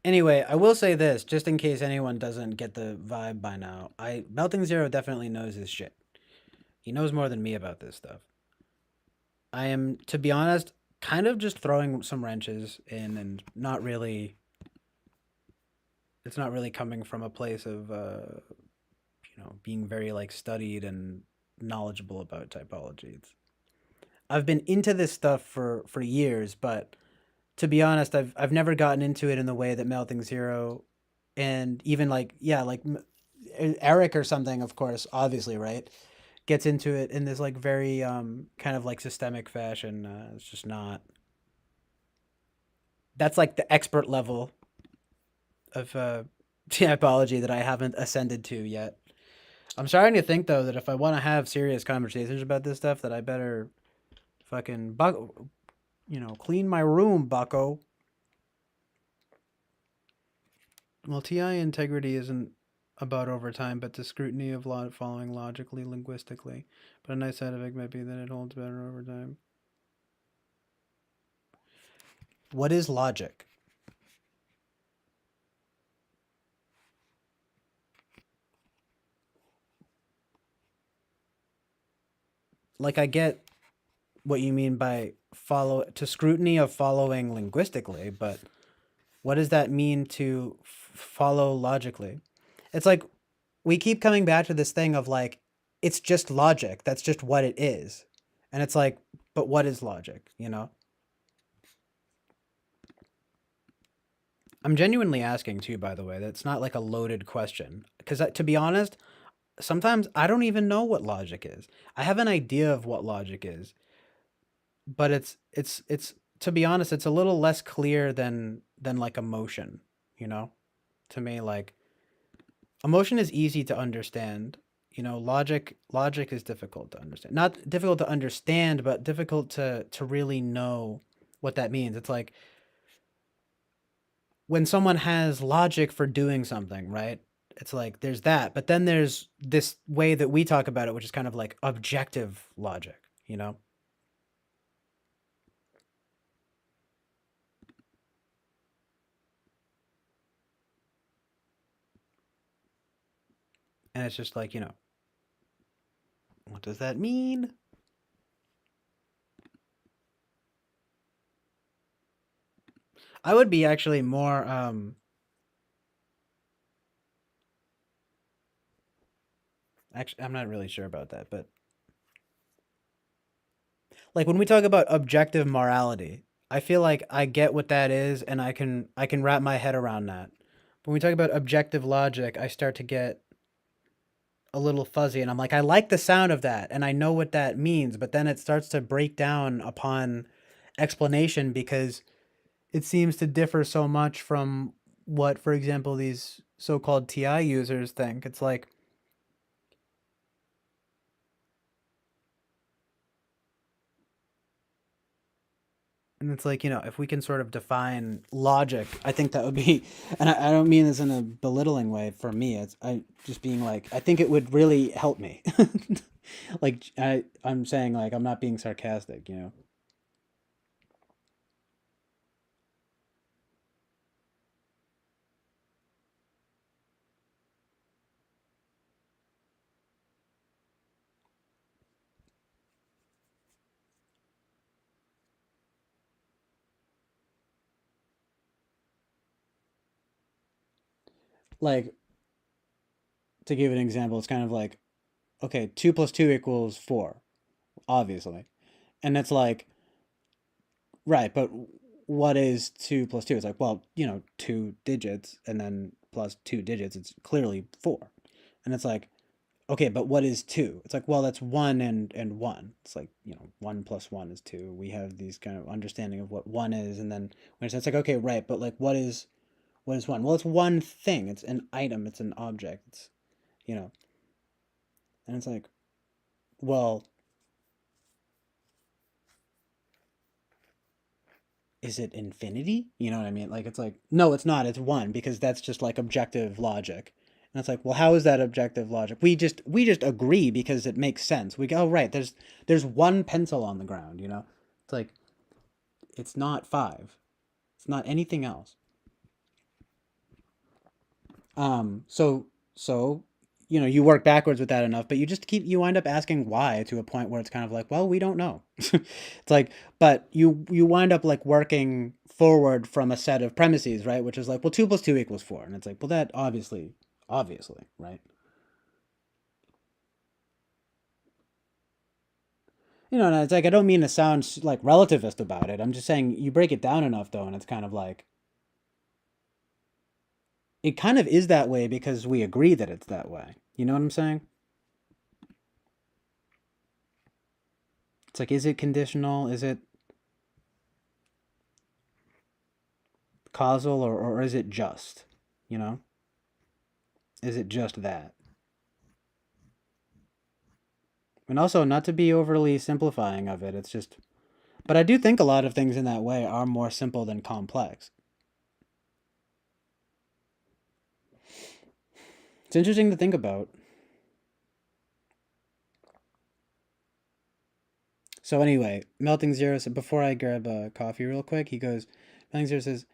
Speaker 2: Anyway, I will say this, just in case anyone doesn't get the vibe by now. Melting Zero definitely knows his shit. He knows more than me about this stuff. I am, to be honest, kind of just throwing some wrenches in and not really. It's not really coming from a place of, being very like studied and knowledgeable about typology. I've been into this stuff for years, but to be honest, I've never gotten into it in the way that Melting Zero, and even like yeah, like Eric or something, of course, obviously, right, gets into it in this like very kind of like systemic fashion. It's just not. That's like the expert level of typology that I haven't ascended to yet. I'm starting to think though that if I want to have serious conversations about this stuff, that I better fucking clean my room, bucko. Well, TI integrity isn't about overtime, but the scrutiny of following logically, linguistically. But a nice side effect might be that it holds better over time. What is logic? Like, I get what you mean by scrutiny of following linguistically, but what does that mean to follow logically? It's like we keep coming back to this thing of like, it's just logic. That's just what it is. And it's like, but what is logic, you know? I'm genuinely asking too, by the way. That's not like a loaded question. Because to be honest, sometimes I don't even know what logic is. I have an idea of what logic is, but it's to be honest, it's a little less clear than like emotion, you know? To me, like emotion is easy to understand. Logic is difficult to understand. Not difficult to understand, but difficult to really know what that means. It's like when someone has logic for doing something, right? It's like there's that, but then there's this way that we talk about it, which is kind of like objective logic, you know? And it's just like, what does that mean? I would be actually more actually I'm not really sure about that, but like when we talk about objective morality, I feel like I get what that is and I can wrap my head around that. When we talk about objective logic, I start to get a little fuzzy, and I'm like, I like the sound of that and I know what that means, but then it starts to break down upon explanation because it seems to differ so much from what, for example, these so-called TI users think. It's like, and it's like, if we can sort of define logic, I think that would be, and I don't mean this in a belittling way for me. It's I just being like, I think it would really help me. Like I'm saying, like, I'm not being sarcastic. Like, to give an example, it's kind of like, okay, 2 plus 2 equals 4, obviously. And it's like, right, but what is 2 plus 2? It's like, well, 2 digits and then plus 2 digits. It's clearly 4. And it's like, okay, but what is 2? It's like, well, that's 1 and 1. It's like, 1 plus 1 is 2. We have these kind of understanding of what 1 is. And then when it's like, okay, right, but like, what is 1? Well, it's one thing. It's an item. It's an object. You know, and it's like, well, is it infinity? You know what I mean? Like, it's like, no, it's not. It's one, because that's just like objective logic. And it's like, well, how is that objective logic? We just agree because it makes sense. We go, oh, right, there's one pencil on the ground. It's like, it's not five. It's not anything else. So you work backwards with that enough, but you wind up asking why to a point where it's kind of like, well, we don't know. It's like, but you wind up like working forward from a set of premises, right? Which is like, well, 2 plus 2 equals 4, and it's like, well, that obviously, right? And it's like, I don't mean to sound like relativist about it. I'm just saying you break it down enough though, and it's kind of like, it kind of is that way because we agree that it's that way. You know what I'm saying? It's like, is it conditional? Is it causal, or is it just? You know? Is it just that? And also, not to be overly simplifying of it, it's just. But I do think a lot of things in that way are more simple than complex. It's interesting to think about. So, anyway, Melting Zero said, before I grab a coffee real quick, he goes, Melting Zero says,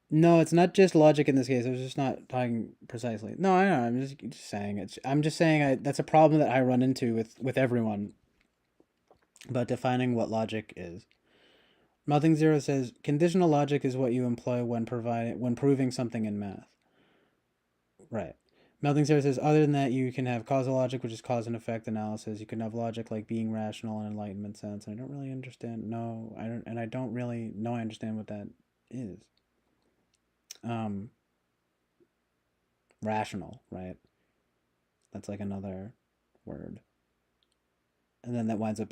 Speaker 2: no, it's not just logic in this case. I was just not talking precisely. No, I know. I'm just saying it. I'm just saying that's a problem that I run into with everyone about defining what logic is. Melting Zero says conditional logic is what you employ when proving something in math. Right. Melting Zero says other than that you can have causal logic, which is cause and effect analysis. You can have logic like being rational and enlightenment sense. And I don't really understand. No, I don't, and I don't really know. I understand what that is. Um, Rational, right? That's like another word, and then that winds up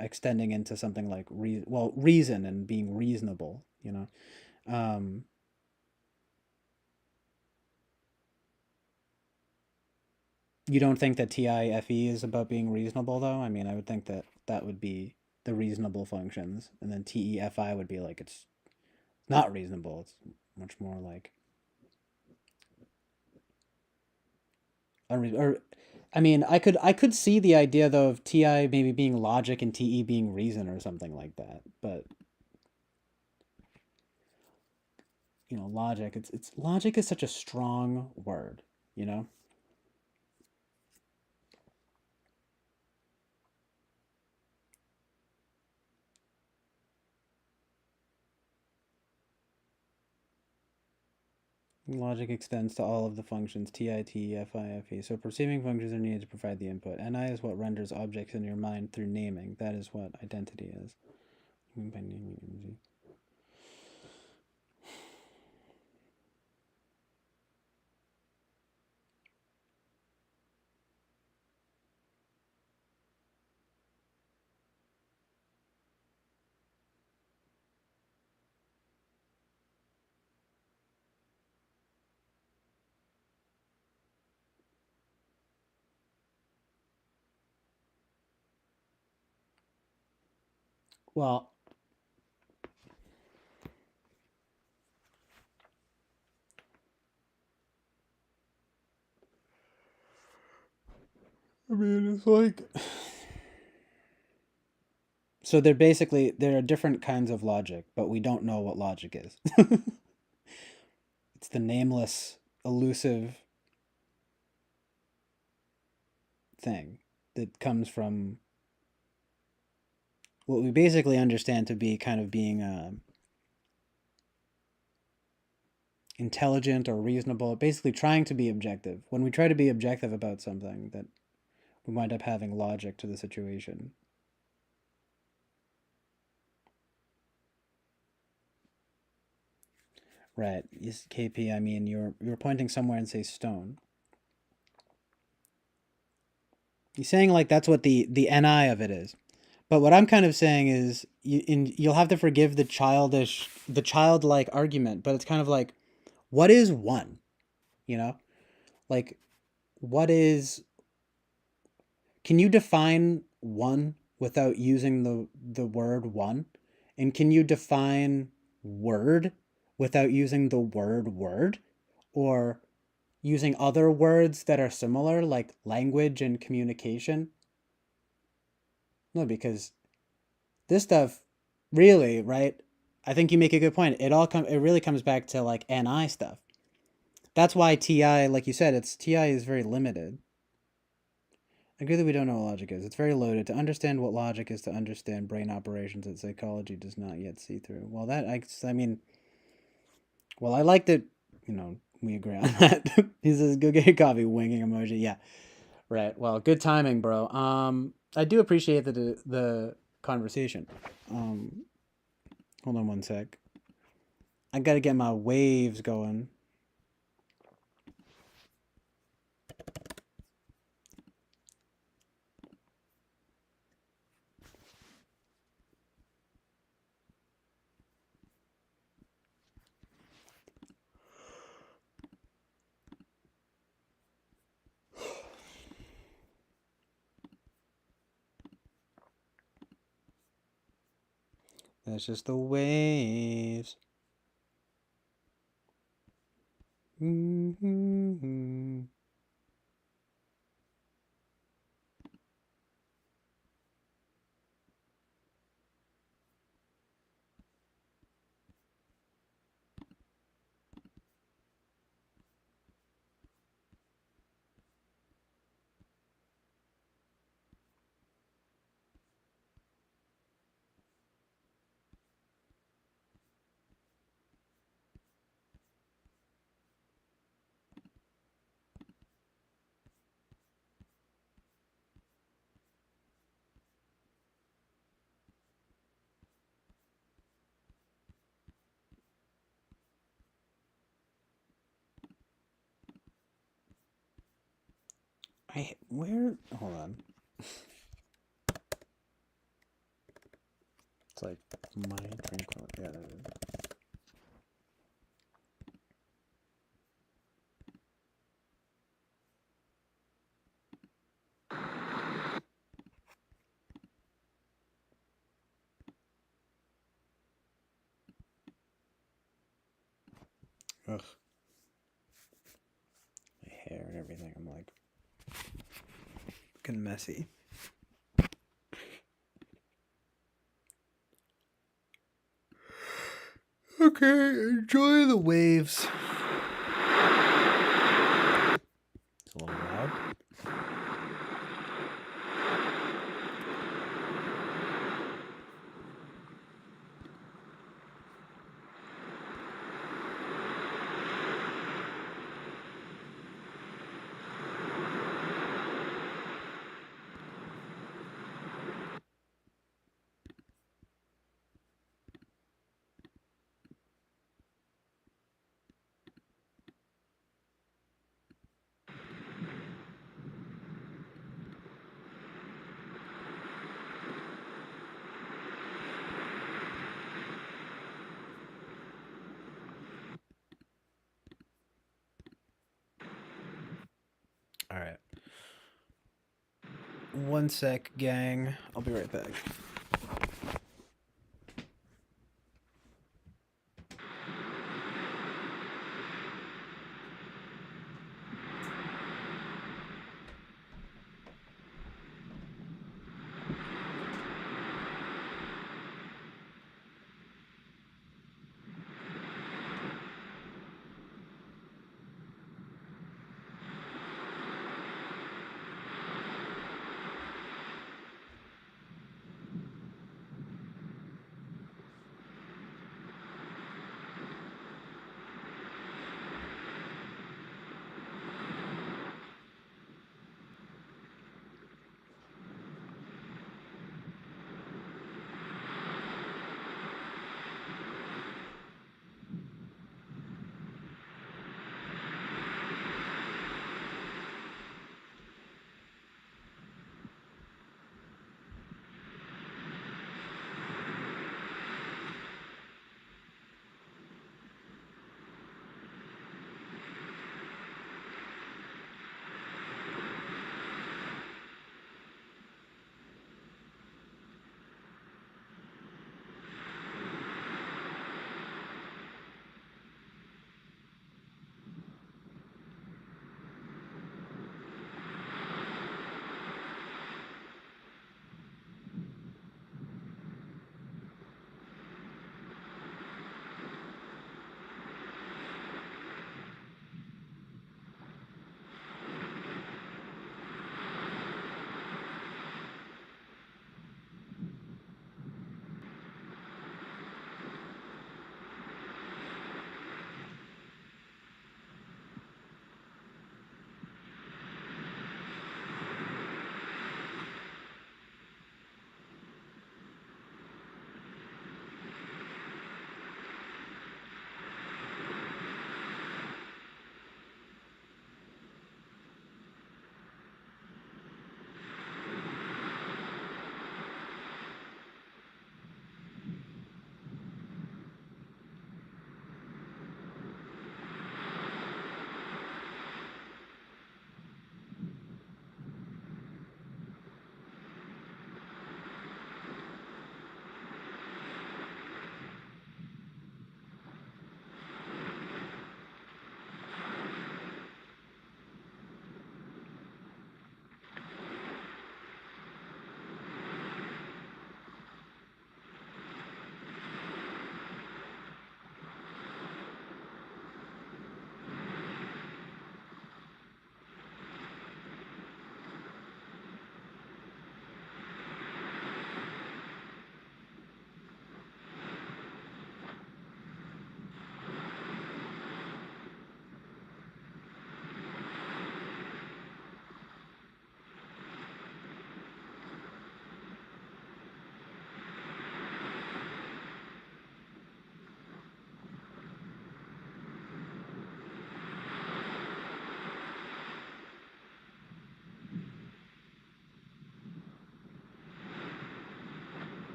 Speaker 2: extending into something like reason and being reasonable. Um, You don't think that TIFE is about being reasonable, though? I mean, I would think that that would be the reasonable functions, and then TEFI would be like it's not reasonable. It's much more like or I mean, I could see the idea though of TI maybe being logic and TE being reason or something like that. But logic. It's logic is such a strong word. You know. Logic extends to all of the functions TITEFIFE. So perceiving functions are needed to provide the input. NI is what renders objects in your mind through naming. That is what identity is. By naming energy. Well, I mean, it's like so there are different kinds of logic, but we don't know what logic is. It's the nameless, elusive thing that comes from what we basically understand to be kind of being intelligent or reasonable, basically trying to be objective. When we try to be objective about something, that we wind up having logic to the situation. Right. Yes, KP, I mean, you're pointing somewhere and say stone. You're saying like that's what the NI of it is. But what I'm kind of saying is you'll have to forgive the childlike argument, but it's kind of like, what is one? You know? Like, what is, can you define one without using the word one? And can you define word without using the word? Or using other words that are similar, like language and communication? No, because this stuff really, right? I think you make a good point. It really comes back to like NI stuff. That's why TI, like you said, it's TI is very limited. I agree that we don't know what logic is. It's very loaded. To understand what logic is, to understand brain operations that psychology does not yet see through. Well, I mean, well, I like that, we agree on that. He says, go get your coffee, winging emoji. Yeah, right. Well, good timing, bro. I do appreciate the conversation. Hold on one sec. I gotta get my waves going. That's just the waves. Mm-hmm. Hold on. It's like my tranquility. Yeah, there it is. Ugh. My hair and everything. I'm like, fucking messy. Okay, enjoy the waves. It's a little loud. All right. One sec, gang. I'll be right back.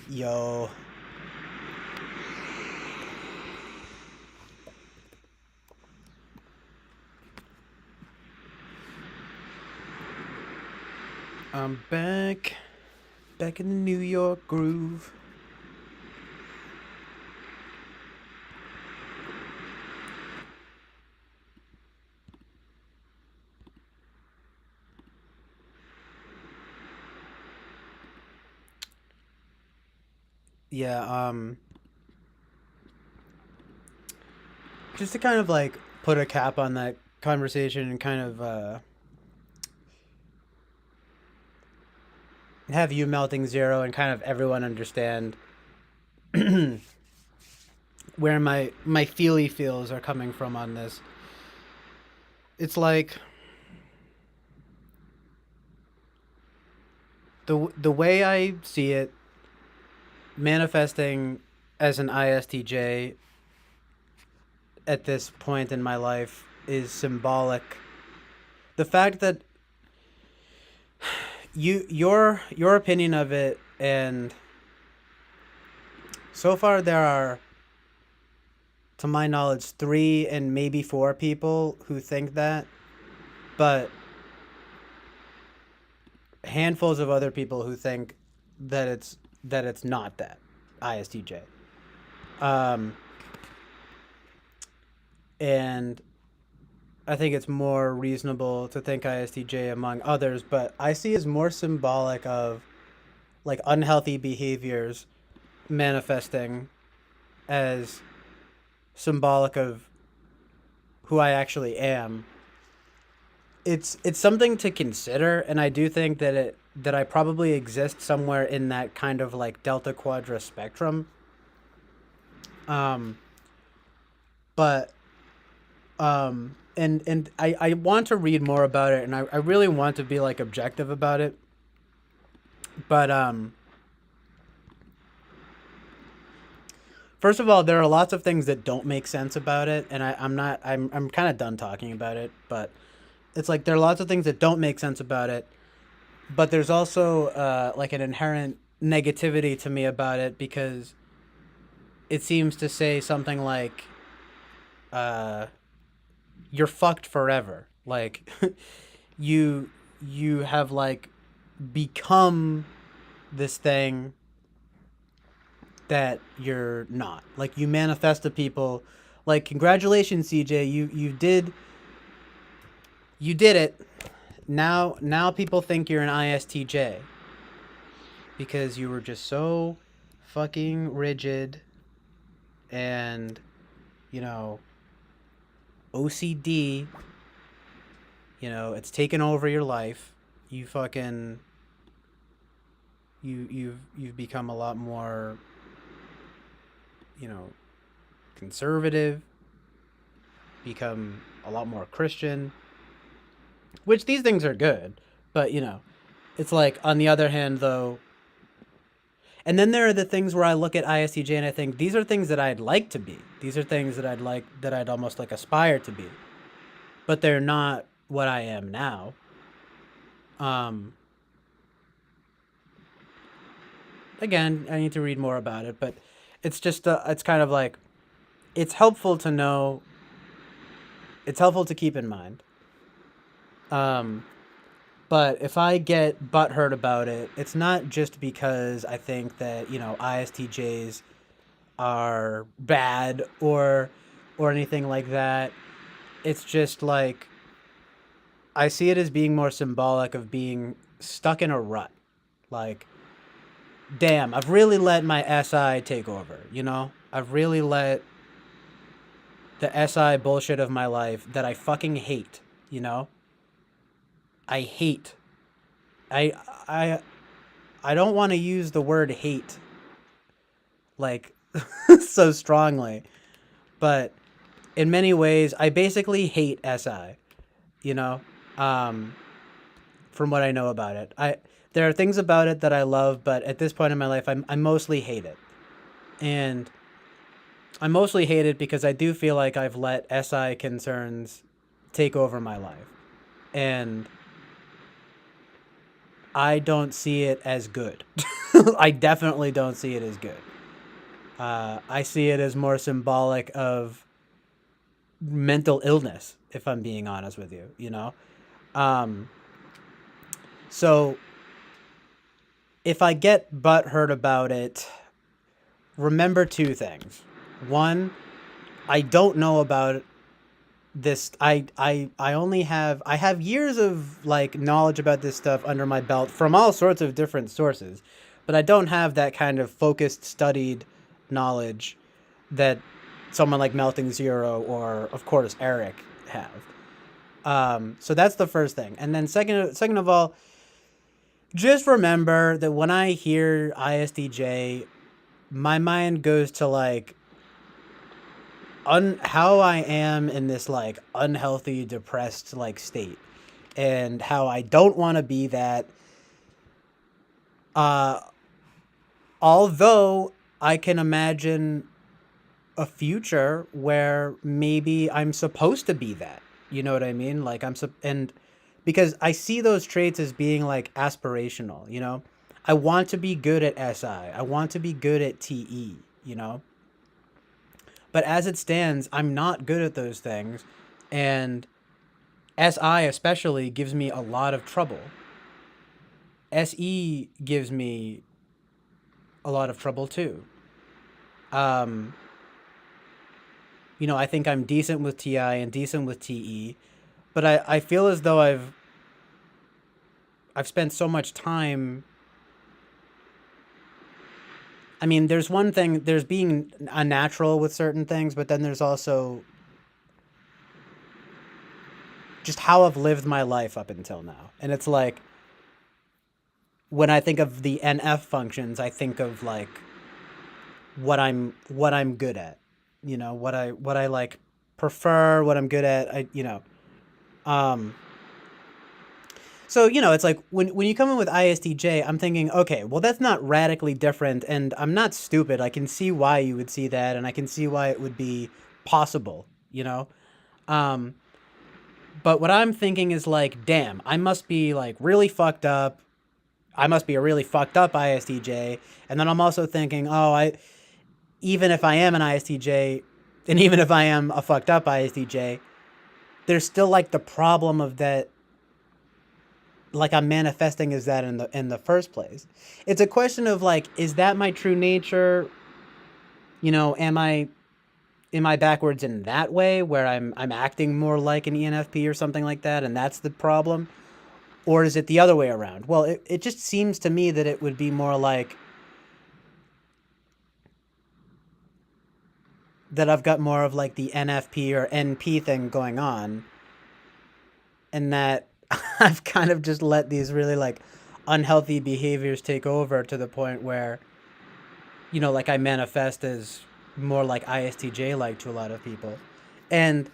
Speaker 2: Yo. I'm back in the New York groove. Yeah, just to kind of like put a cap on that conversation and kind of have you melting zero and kind of everyone understand where my feely feels are coming from on this. It's like the way I see it manifesting as an ISTJ at this point in my life is symbolic. The fact that your opinion of it, and so far there are, to my knowledge, 3 and maybe 4 people who think that, but handfuls of other people who think that it's not that ISTJ. And I think it's more reasonable to think ISTJ among others, but I see as more symbolic of like unhealthy behaviors manifesting as symbolic of who I actually am. It's something to consider, and I do think that I probably exist somewhere in that kind of like Delta Quadra spectrum. Um, but and I want to read more about it, and I really want to be like objective about it. But first of all, there are lots of things that don't make sense about it, and I'm kind of done talking about it, but it's like there are lots of things that don't make sense about it, but there's also like an inherent negativity to me about it because it seems to say something like uh, you're fucked forever. Like you you have like become this thing that you're not. Like you manifest to people like congratulations CJ, you did it. Now people think you're an ISTJ because you were just so fucking rigid and you know OCD, it's taken over your life. You fucking you've become a lot more, you know, conservative, become a lot more Christian, which these things are good, but it's like on the other hand though, and then there are the things where I look at ISTJ and I think these are things that I'd like to be. These are things that I'd almost like aspire to be. But they're not what I am now. Again, I need to read more about it, but it's just it's kind of like it's helpful to know. It's helpful to keep in mind. But if I get butthurt about it, it's not just because I think that ISTJs are bad or anything like that. It's just like I see it as being more symbolic of being stuck in a rut. Like, damn, I've really let my SI take over, I've really let the SI bullshit of my life that I fucking hate, I hate. I I I don't want to use the word hate like so strongly, but in many ways I basically hate SI, you know? Um from what I know about it. There are things about it that I love, but at this point in my life I mostly hate it. And I mostly hate it because I do feel like I've let SI concerns take over my life. And I don't see it as good. I definitely don't see it as good. I see it as more symbolic of mental illness, if I'm being honest with you, you know? Um, so if I get butthurt about it, remember two things. One, I don't know about this. I only have I have years of like knowledge about this stuff under my belt from all sorts of different sources, but I don't have that kind of focused, studied knowledge that someone like Melting Zero or of course Eric have. So that's the first thing, and then second of all, just remember that when I hear ISTJ, my mind goes to like how I am in this like unhealthy, depressed like state, and how I don't want to be that. Uh, Although I can imagine a future where maybe I'm supposed to be that. You know what I mean? Like and because I see those traits as being like aspirational. You know, I want to be good at SI. I want to be good at TE. You know, but as it stands, I'm not good at those things, and SI especially gives me a lot of trouble. SE gives me a lot of trouble too. Um, I think I'm decent with TI and decent with TE, but I feel as though I've spent so much time. I mean, there's one thing, there's being unnatural with certain things, but then there's also just how I've lived my life up until now. And it's like when I think of the NF functions, I think of like what I'm good at. What I like prefer, what I'm good at. Um so it's like when you come in with ISTJ, I'm thinking, okay, well that's not radically different, and I'm not stupid. I can see why you would see that, and I can see why it would be possible, you know? Um but what I'm thinking is like, damn, I must be like really fucked up. I must be a really fucked up ISTJ. And then I'm also thinking, oh, even if I am an ISTJ, and even if I am a fucked up ISTJ, there's still like the problem of that, like I'm manifesting as that in the first place. It's a question of like, is that my true nature? Am I backwards in that way where I'm acting more like an ENFP or something like that, and that's the problem? Or is it the other way around? Well, it just seems to me that it would be more like that I've got more of like the NFP or NP thing going on, and that I've kind of just let these really like unhealthy behaviors take over to the point where, like I manifest as more like ISTJ like to a lot of people. And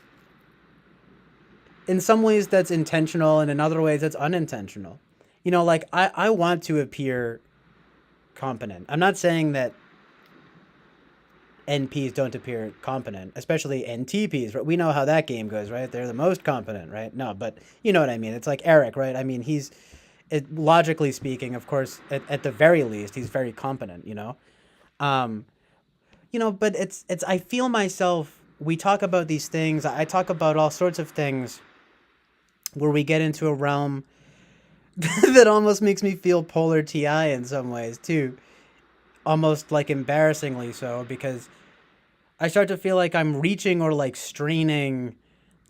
Speaker 2: in some ways that's intentional, and in other ways that's unintentional. Like I want to appear competent. I'm not saying that NPs don't appear competent, especially NTPs. Right? We know how that game goes, right? They're the most competent, right? No, but you know what I mean. It's like Eric, right? I mean, logically speaking, of course, at the very least, he's very competent. Um, but it's. I feel myself. We talk about these things. I talk about all sorts of things where we get into a realm that almost makes me feel polar TI in some ways too, almost like embarrassingly so, because I start to feel like I'm reaching or like straining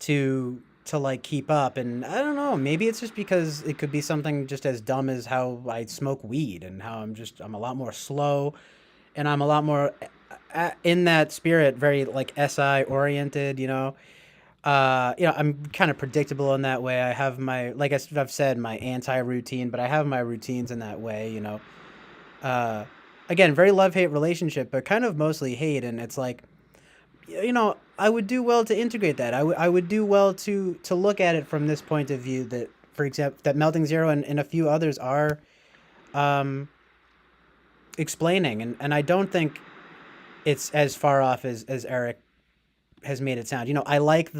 Speaker 2: to like keep up, and I don't know, maybe it's just because it could be something just as dumb as how I smoke weed and how I'm a lot more slow, and I'm a lot more in that spirit, very like SI oriented, I'm kind of predictable in that way. I have like I've said, my anti-routine, but I have my routines in that way, uh, again, very love-hate relationship, but kind of mostly hate. And it's like, I would do well to integrate that. I would do well to look at it from this point of view, that, for example, that Melting Zero and a few others are um, explaining. And I don't think it's as far off as Eric has made it sound. I like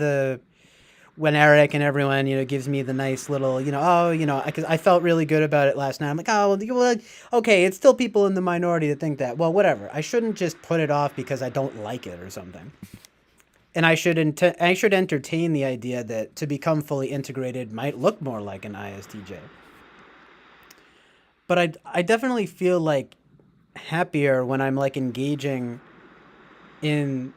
Speaker 2: when Eric and everyone, gives me the nice little, oh, because I felt really good about it last night. I'm like, oh, well, okay, it's still people in the minority that think that. Well, whatever. I shouldn't just put it off because I don't like it or something. And I should entertain the idea that to become fully integrated might look more like an ISTJ. But I definitely feel like happier when I'm like engaging in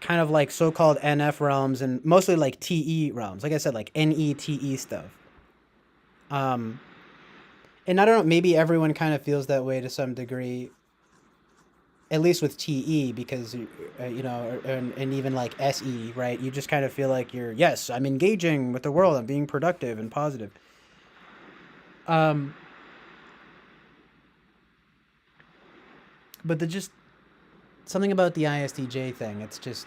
Speaker 2: kind of like so-called NF realms and mostly like TE realms. Like I said, like NETE stuff. Um, and I don't know, maybe everyone kind of feels that way to some degree, at least with TE, because, and even like SE, right? You just kind of feel like yes, I'm engaging with the world, I'm being productive and positive. Um, but just something about the ISTJ thing, it's just,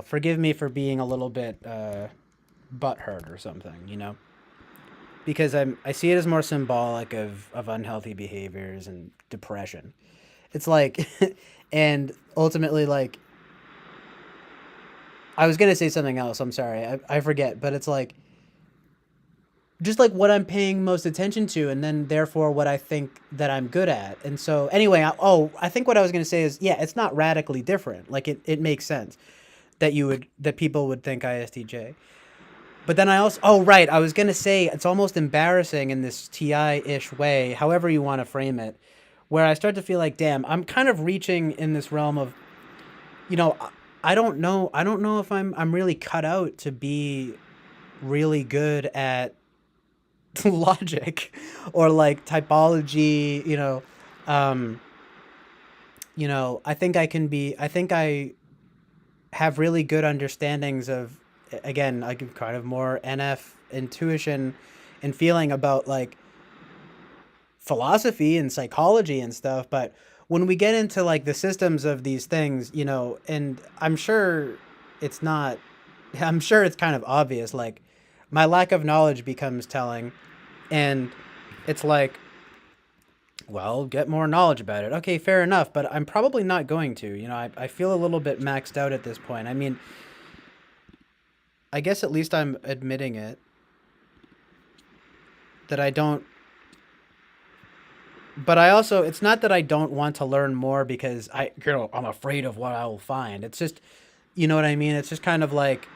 Speaker 2: forgive me for being a little bit butthurt or something, because I see it as more symbolic of unhealthy behaviors and depression. It's like, and ultimately, like, I was gonna say something else. I'm sorry, I forget, but it's like just like what I'm paying most attention to, and then therefore what I think that I'm good at. And so anyway, I think what I was gonna say is, yeah, it's not radically different. Like it makes sense that people would think ISTJ. But then I also, oh, right, I was going to say it's almost embarrassing in this TI-ish way, however you want to frame it, where I start to feel like, damn, I'm kind of reaching in this realm of, you know, I don't know. I don't know if I'm really cut out to be really good at logic or like typology, um, I think I have really good understandings of, again, like kind of more NF intuition and feeling about like philosophy and psychology and stuff. But when we get into like the systems of these things, and it's not, I'm sure it's kind of obvious, like my lack of knowledge becomes telling. And it's like, well, get more knowledge about it. Okay, fair enough, but I'm probably not going to. I feel a little bit maxed out at this point. I mean, I guess at least I'm admitting it. That I don't. But I also, it's not that I don't want to learn more because I'm afraid of what I will find. It's just, you know what I mean? It's just kind of like,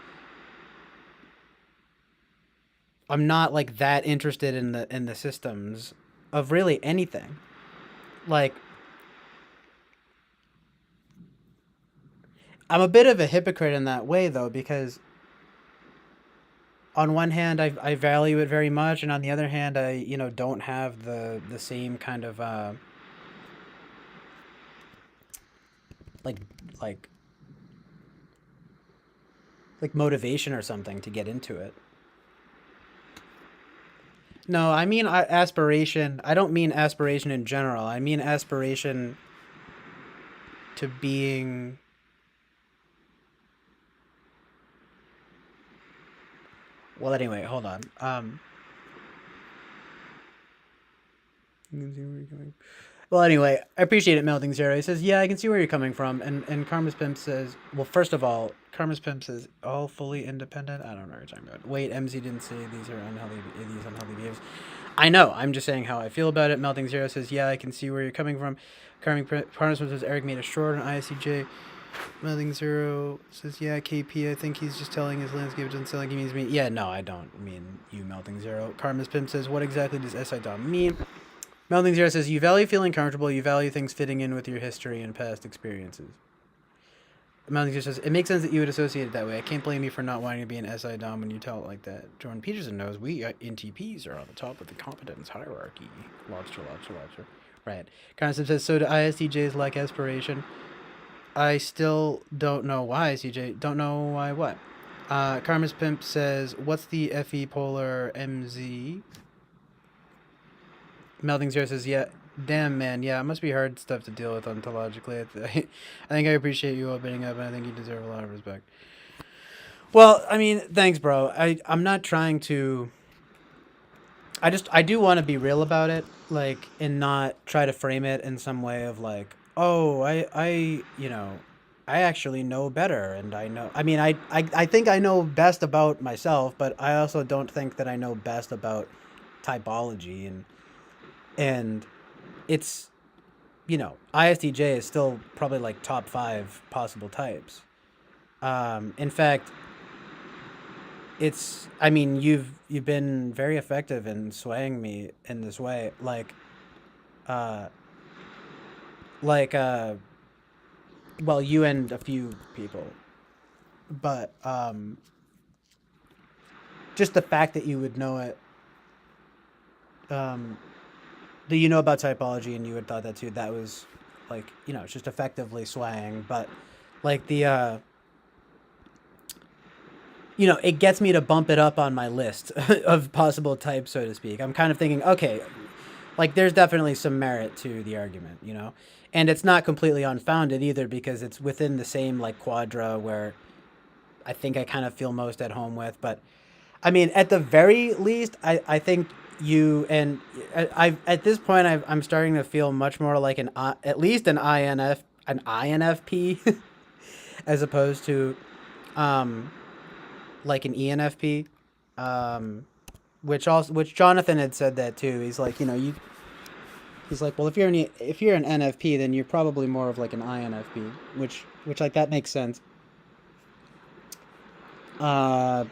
Speaker 2: I'm not like that interested in the systems of really anything. Like, I'm a bit of a hypocrite in that way though, because on one hand I value it very much, and on the other hand I don't have the same kind of like like like motivation or something to get into it. No, I mean aspiration. I don't mean aspiration in general. I mean aspiration to being. Well, anyway, hold on. You can see where you're coming. Well, anyway, I appreciate it, Melting Zero. He says, "Yeah, I can see where you're coming from." And Karma's Pimp says, "Well, first of all, Karma's Pimp says all fully independent." I don't know what you're talking about. Wait, MZ didn't say these unhealthy behaviors. I know. I'm just saying how I feel about it. Melting Zero says, "Yeah, I can see where you're coming from." Karma's Pimp says, "Eric made a short on ISCJ." Melting Zero says, "Yeah, KP, I think he's just telling his landscape. It doesn't sound like he means me." Yeah, no, I don't mean you, Melting Zero. Karma's Pimp says, "What exactly does SI Dom mean?" Melting Zero says, "You value feeling comfortable. You value things fitting in with your history and past experiences." Melting Zero says, "It makes sense that you would associate it that way. I can't blame you for not wanting to be an SI Dom when you tell it like that." Jordan Peterson knows we NTPs are on the top of the competence hierarchy. Lobster. Right. Concept says, "So do ISTJs like aspiration?" I still don't know why, CJ. Don't know why what. Karma's Pimp says, "What's the FE polar MZ?" Melting Zero says, "Yeah, damn, man. Yeah, it must be hard stuff to deal with ontologically. I think I appreciate you opening up, and I think you deserve a lot of respect." Well, I mean, thanks, bro. I'm not trying to... I do want to be real about it, and not try to frame it in some way of like, oh, I. I actually know better, and I mean, I think I know best about myself, but I also don't think that I know best about typology, and it's, ISTJ is still probably like top 5 possible types. In fact, I mean, you've been very effective in swaying me in this way, uh, like well, you and a few people, but just the fact that you would know it, um, that you know about typology and you had thought that too, that was like, it's just effectively swaying. But like it gets me to bump it up on my list of possible types, so to speak. I'm kind of thinking, okay, like there's definitely some merit to the argument, and it's not completely unfounded either, because it's within the same like quadra where I think I kind of feel most at home with. But I mean, at the very least, I think you and I at this point I'm starting to feel much more like at least an INFP as opposed to um like an ENFP, um which Jonathan had said that too. He's like, he's like, well, if you're an NFP, then you're probably more of like an INFP, which like that makes sense. Uh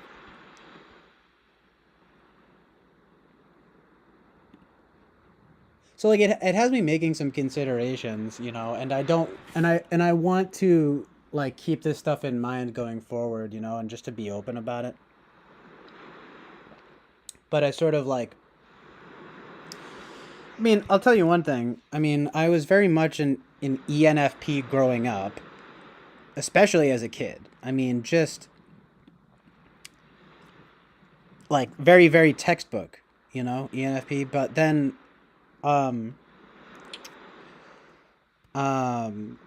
Speaker 2: So like it has me making some considerations, and I don't and I want to like keep this stuff in mind going forward, and just to be open about it. But I sort of like, I mean, I'll tell you one thing. I mean, I was very much an ENFP growing up, especially as a kid. I mean, just like very very textbook, ENFP, but then um um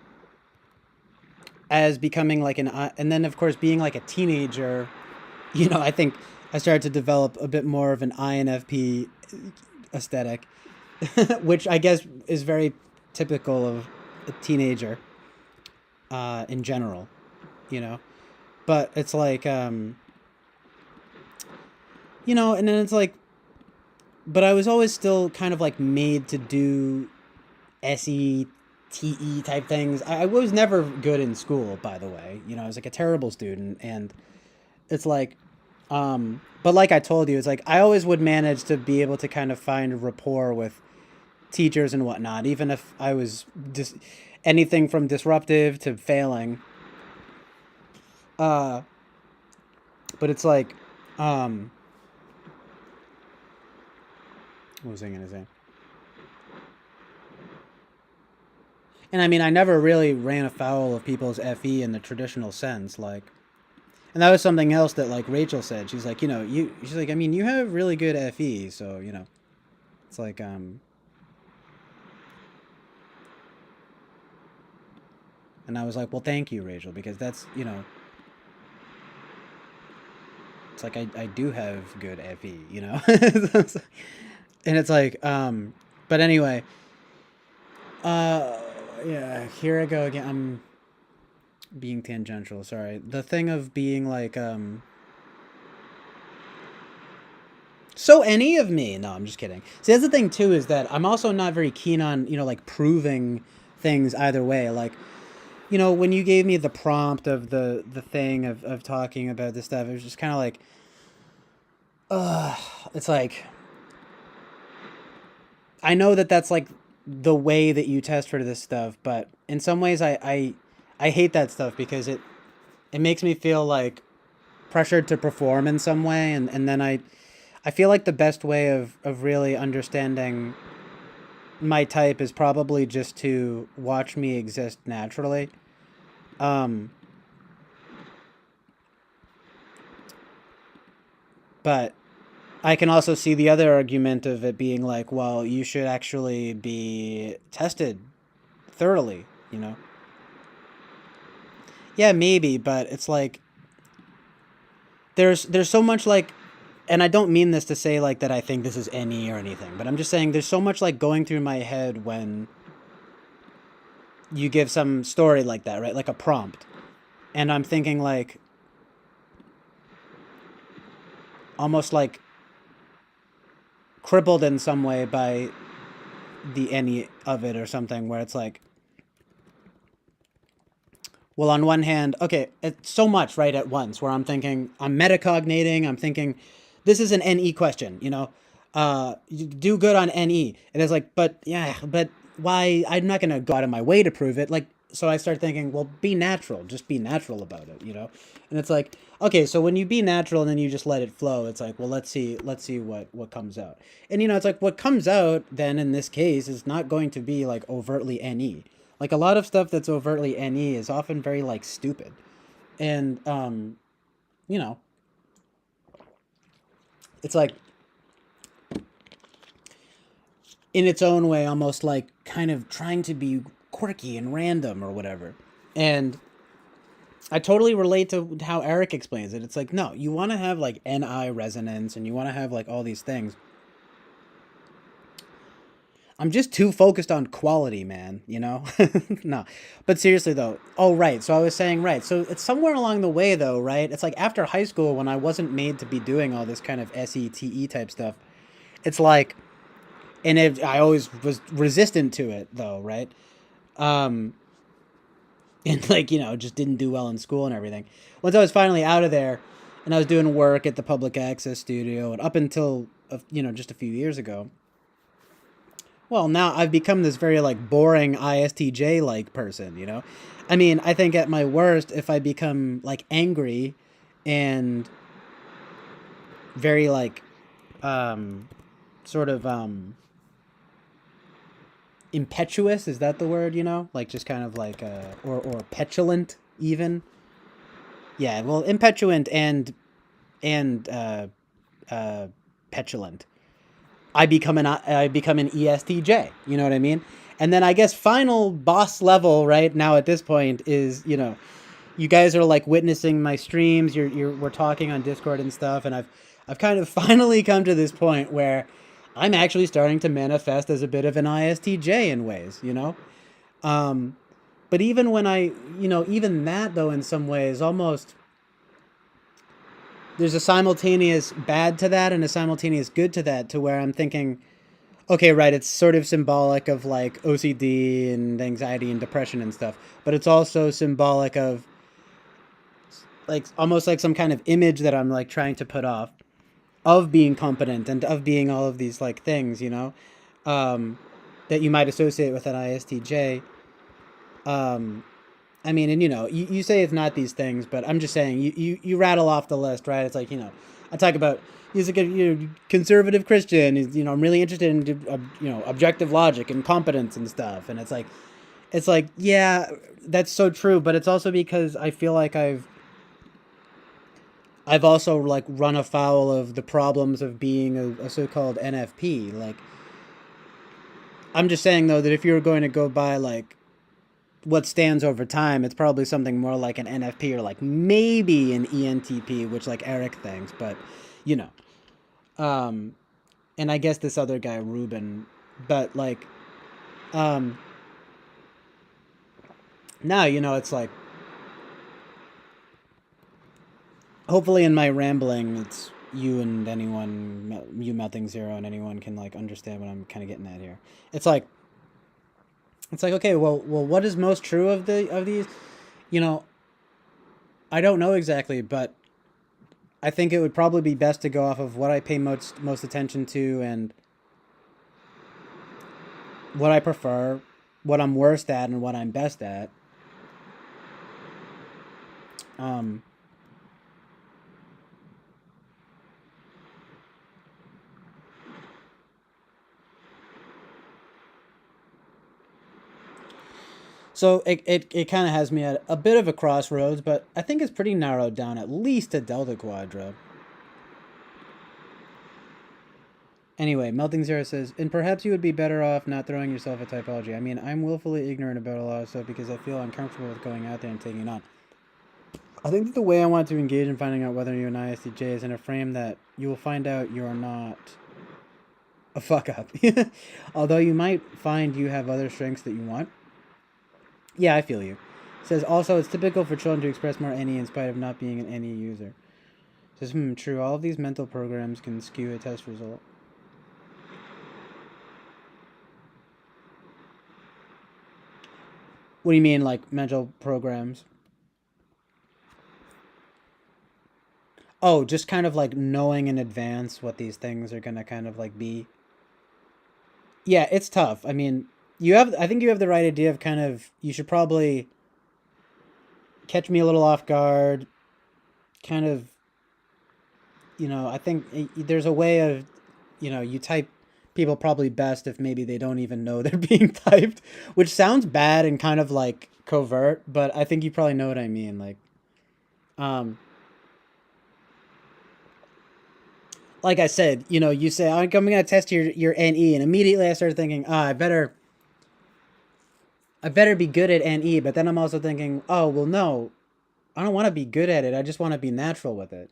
Speaker 2: as becoming like and then of course being like a teenager, I think I started to develop a bit more of an INFP aesthetic, which I guess is very typical of a teenager in general, you know. But it's like, and then it's like, but I was always still kind of like made to do SETE type things. I was never good in school, by the way. I was like a terrible student, and it's like, but like I told you, it's like I always would manage to be able to kind of find rapport with teachers and whatnot, even if I was just anything from disruptive to failing. Uh, but it's like, um, what was I gonna say? And I mean, I never really ran afoul of people's FE in the traditional sense, like, and that was something else that like Rachel said. She's like, she's like, I mean, you have really good FE, so it's like, and I was like, well, thank you, Rachel, because that's, it's like I do have good FE. And it's like, but anyway, uh, yeah, here I go again. I'm being tangential. Sorry. The thing of being like, so any of me. No, I'm just kidding. See, that's the thing too, is that I'm also not very keen on, like proving things either way. Like, when you gave me the prompt of the thing of talking about this stuff, it was just kind of like, it's like, I know that that's like the way that you test for this stuff, but in some ways I hate that stuff because it makes me feel like pressured to perform in some way, and then I feel like the best way of really understanding my type is probably just to watch me exist naturally. Um, but I can also see the other argument of it being like, well, you should actually be tested thoroughly, you know? Yeah, maybe, but it's like there's so much like, and I don't mean this to say like that I think this is any or anything, but I'm just saying there's so much like going through my head you give some story like that, right? Like a prompt. And I'm thinking like almost like crippled in some way by the any of it or something, where it's like, well, on one hand, okay, it's so much right at once where I'm thinking, I'm metacognating, I'm thinking, this is an NE question, you know? You do good on NE. And it's like, but yeah, but why? I'm not going to go out of my way to prove it. Like, so I start thinking, well, be natural. Just be natural about it, you know? And it's like, okay, so when you be natural and then you just let it flow, it's like, well, let's see what comes out. And, you know, it's like what comes out then in this case is not going to be like overtly NE. Like a lot of stuff that's overtly NE is often very like stupid. And you know, it's like in its own way almost like kind of trying to be quirky and random or whatever. And I totally relate to how Eric explains it. It's like, no, you want to have like NI resonance and you want to have like all these things. I'm just too focused on quality, man, you know? No. But seriously, though. Oh, right. So I was saying, right. So it's somewhere along the way, though, right? It's like after high school when I wasn't made to be doing all this kind of SETE type stuff. It's like, I always was resistant to it, though, right? Um, and like, you know, just didn't do well in school and everything. Once I was finally out of there and I was doing work at the public access studio, and up until, you know, just a few years ago, well, now I've become this very like boring ISTJ like person, you know? I mean, I think at my worst, if I become like angry and very like um sort of impetuous, is that the word, you know? Like just kind of like or petulant even. Yeah, well, impetuant and petulant. I become an ESTJ. You know what I mean? And then I guess final boss level right now at this point is, you know, you guys are like witnessing my streams. We're talking on Discord and stuff, and I've kind of finally come to this point where I'm actually starting to manifest as a bit of an ISTJ in ways, you know. Um, but even when even that though, in some ways, almost there's a simultaneous bad to that and a simultaneous good to that, to where I'm thinking, okay, right, it's sort of symbolic of like OCD and anxiety and depression and stuff, but it's also symbolic of like almost like some kind of image that I'm like trying to put off of being competent and of being all of these like things, you know, um, that you might associate with an ISTJ. Um, I mean, and you know, you say it's not these things, but I'm just saying you rattle off the list, right? It's like, you know, I talk about he's like a conservative Christian. He's, you know, I'm really interested in objective logic and competence and stuff, and it's like yeah, that's so true, but it's also because I feel like I've also like run afoul of the problems of being a so-called NFP. Like, I'm just saying though that if you're going to go by like what stands over time, it's probably something more like an NFP or like maybe an ENTP, which like Eric thinks, but you know, um, and I guess this other guy Ruben, but like, um, now you know it's like hopefully in my rambling, it's you and anyone, you melting zero, and anyone can like understand what I'm kind of getting at here. It's like okay, well, what is most true of these? You know, I don't know exactly, but I think it would probably be best to go off of what I pay most attention to and what I prefer, what I'm worst at, and what I'm best at. Um, so it kind of has me at a bit of a crossroads, but I think it's pretty narrowed down at least to Delta Quadra. Anyway, Melting Zero says, and perhaps you would be better off not throwing yourself at typology. I mean, I'm willfully ignorant about a lot of stuff because I feel uncomfortable with going out there and taking it on. I think that the way I want to engage in finding out whether you're an ISTJ is in a frame that you will find out you're not a fuck up. Although you might find you have other strengths that you want. Yeah, I feel you. It says also it's typical for children to express more NE in spite of not being an NE user. It says true. All of these mental programs can skew a test result. What do you mean, like mental programs? Oh, just kind of like knowing in advance what these things are gonna kind of like be. Yeah, it's tough. I mean, you have. I think you have the right idea of kind of. You should probably catch me a little off guard. Kind of. I think there's a way of, you type people probably best if maybe they don't even know they're being typed, which sounds bad and kind of like covert, but I think you probably know what I mean. Um, like I said, you say I'm gonna test your NE, and immediately I started thinking, I better be good at NE, but then I'm also thinking, oh well, no, I don't want to be good at it. I just want to be natural with it.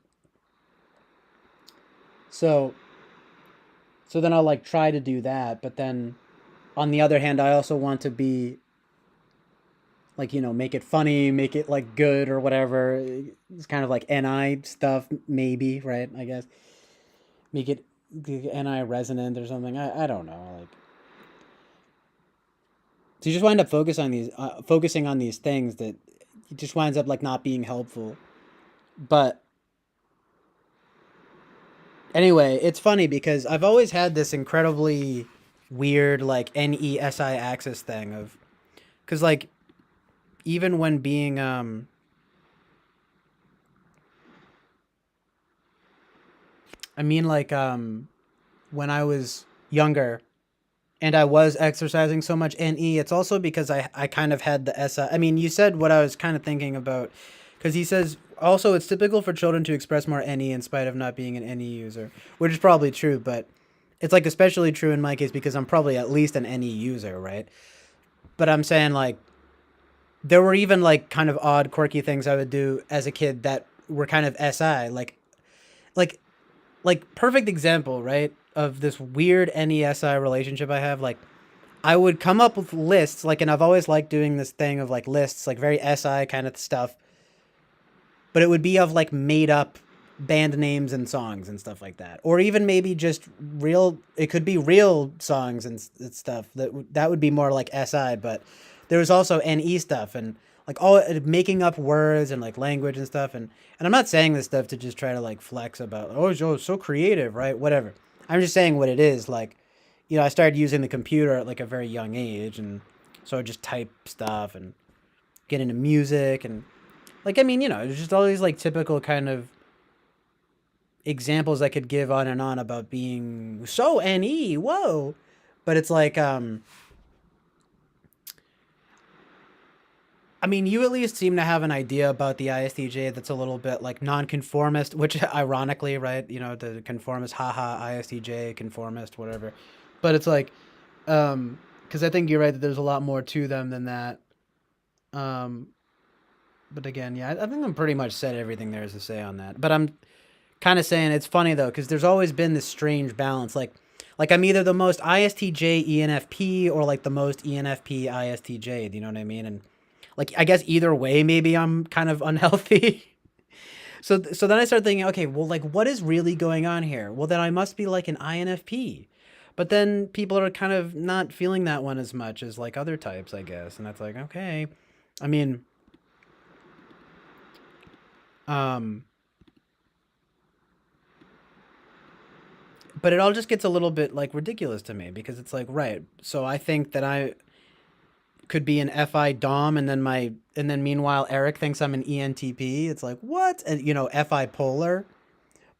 Speaker 2: So so then I'll like try to do that, but then on the other hand, I also want to be like, make it funny, make it like good or whatever. It's kind of like NI stuff, maybe, right? I guess make it NI resonant or something. I don't know. Like, so you just wind up focusing on these things that it just winds up like not being helpful. But anyway, it's funny because I've always had this incredibly weird like NESI axis thing of, because like even when being I mean like when I was younger and I was exercising so much NE, it's also because I kind of had the SI. I mean, you said what I was kind of thinking about, because he says also it's typical for children to express more NE in spite of not being an NE user, which is probably true, but it's like especially true in my case because I'm probably at least an NE user, right? But I'm saying like there were even like kind of odd, quirky things I would do as a kid that were kind of SI, like like perfect example, right, of this weird NESI relationship I have. Like I would come up with lists, like, and I've always liked doing this thing of like lists, like very SI kind of stuff, but it would be of like made up band names and songs and stuff like that, or even maybe just real. It could be real songs and stuff that would be more like SI, but there was also NE stuff and like all making up words and like language and stuff and I'm not saying this stuff to just try to like flex about oh so creative, right? Whatever. I'm just saying what it is. Like, I started using the computer at like a very young age, and so I just type stuff and get into music and like I mean, it's just all these like typical kind of examples I could give on and on about being so NE. Whoa, but it's like I mean, you at least seem to have an idea about the ISTJ that's a little bit like nonconformist, which ironically, right? The conformist, haha, ISTJ, conformist, whatever. But it's like, because I think you're right that there's a lot more to them than that. Um, but again, yeah, I think I'm pretty much said everything there is to say on that. But I'm kind of saying it's funny though, because there's always been this strange balance. Like I'm either the most ISTJ ENFP or like the most ENFP ISTJ. Do you know what I mean? And like I guess either way, maybe I'm kind of unhealthy. So then I started thinking, okay, well, like what is really going on here? Well, then I must be like an INFP. But then people are kind of not feeling that one as much as like other types, I guess. And that's like, okay. I mean, um, but it all just gets a little bit like ridiculous to me because it's like, right. So I think that I could be an FI Dom and then meanwhile Eric thinks I'm an ENTP. It's like, what? And FI Polar.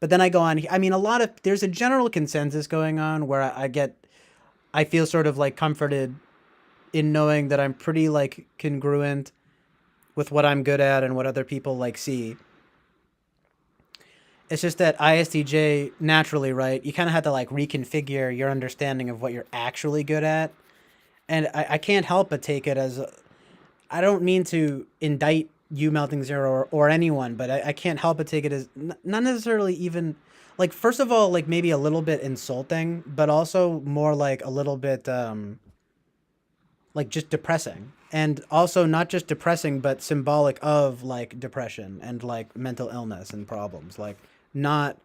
Speaker 2: But then I go on, I mean, there's a general consensus going on where I feel sort of like comforted in knowing that I'm pretty like congruent with what I'm good at and what other people like see. It's just that ISTJ naturally, right? You kind of have to like reconfigure your understanding of what you're actually good at. And I can't help but take it as I don't mean to indict you Melting Zero or anyone, but I can't help but take it as not necessarily even like first of all like maybe a little bit insulting, but also more like a little bit like just depressing. and also not just depressing but symbolic of like depression and like mental illness and problems, like not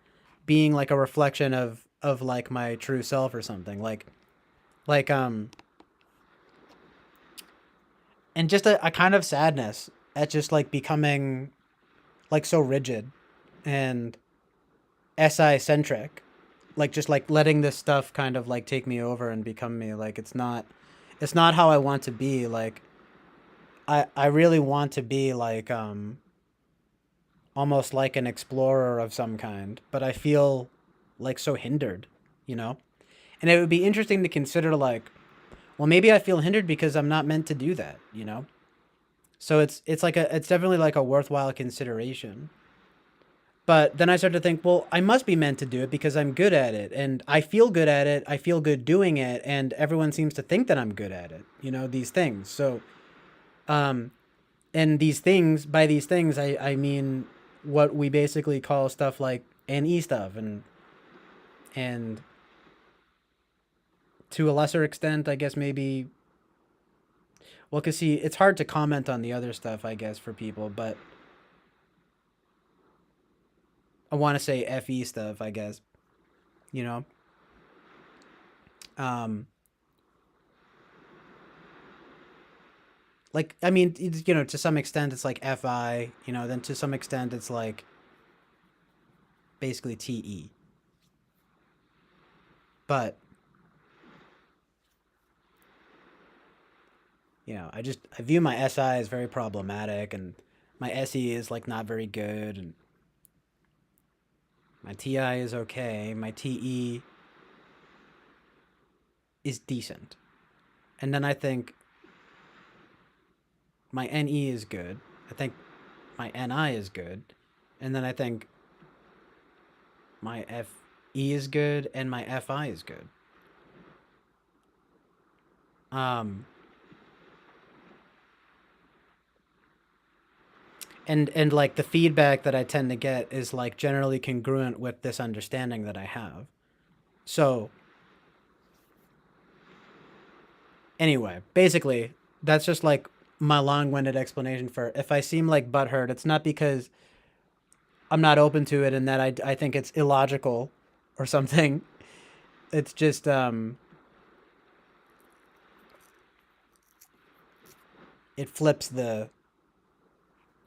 Speaker 2: being like a reflection of like my true self or something, like and just a kind of sadness at just like becoming like so rigid and SI centric, like just like letting this stuff kind of like take me over and become me. Like it's not how I want to be. Like I really want to be like almost like an explorer of some kind, but I feel like so hindered, you know? And it would be interesting to consider like, well, maybe I feel hindered because I'm not meant to do that, you know? So it's like it's definitely like a worthwhile consideration. But then I start to think, well, I must be meant to do it because I'm good at it and I feel good at it. I feel good doing it and everyone seems to think that I'm good at it, you know, these things. So um and these things, by these things I mean what we basically call stuff like NE stuff and to a lesser extent, I guess maybe, well, cause see, it's hard to comment on the other stuff, I guess, for people, but I want to say FE stuff, I guess, you know. Um, like I mean, you know, to some extent it's like FI, you know, then to some extent it's like basically TE. But you know, I view my SI as very problematic, and my SE is like not very good, and my TI is okay. My TE is decent, and then I think my NE is good. I think my NI is good, and then I think my FE is good, and my FI is good. Um, and like the feedback that I tend to get is like generally congruent with this understanding that I have. So anyway, basically, that's just like my long-winded explanation for if I seem like butthurt, it's not because I'm not open to it and that I think it's illogical or something. It's just it flips the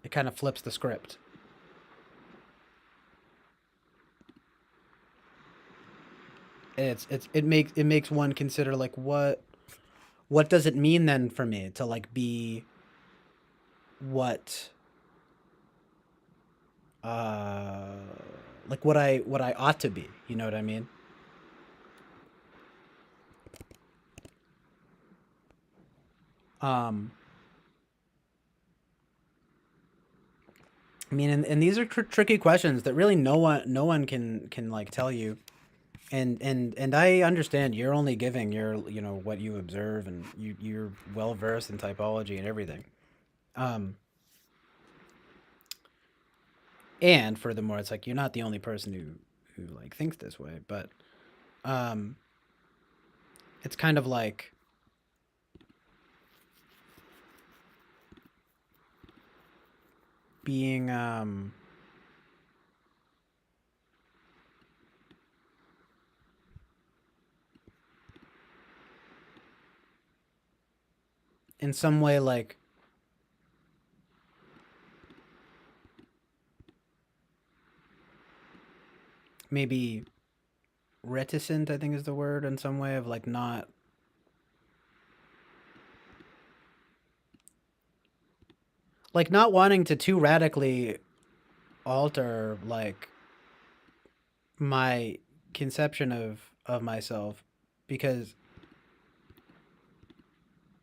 Speaker 2: it kind of flips the script. It makes one consider like what does it mean then for me to like be what uh like what I ought to be, you know what I mean? Um I mean, and these are tricky questions that really no one can like tell you. And I understand you're only giving your you know what you observe and you're well versed in typology and everything. Um, and furthermore, it's like you're not the only person who like thinks this way, but um, it's kind of like being in some way like maybe reticent, I think is the word, in some way of like not wanting to too radically alter like my conception of myself, because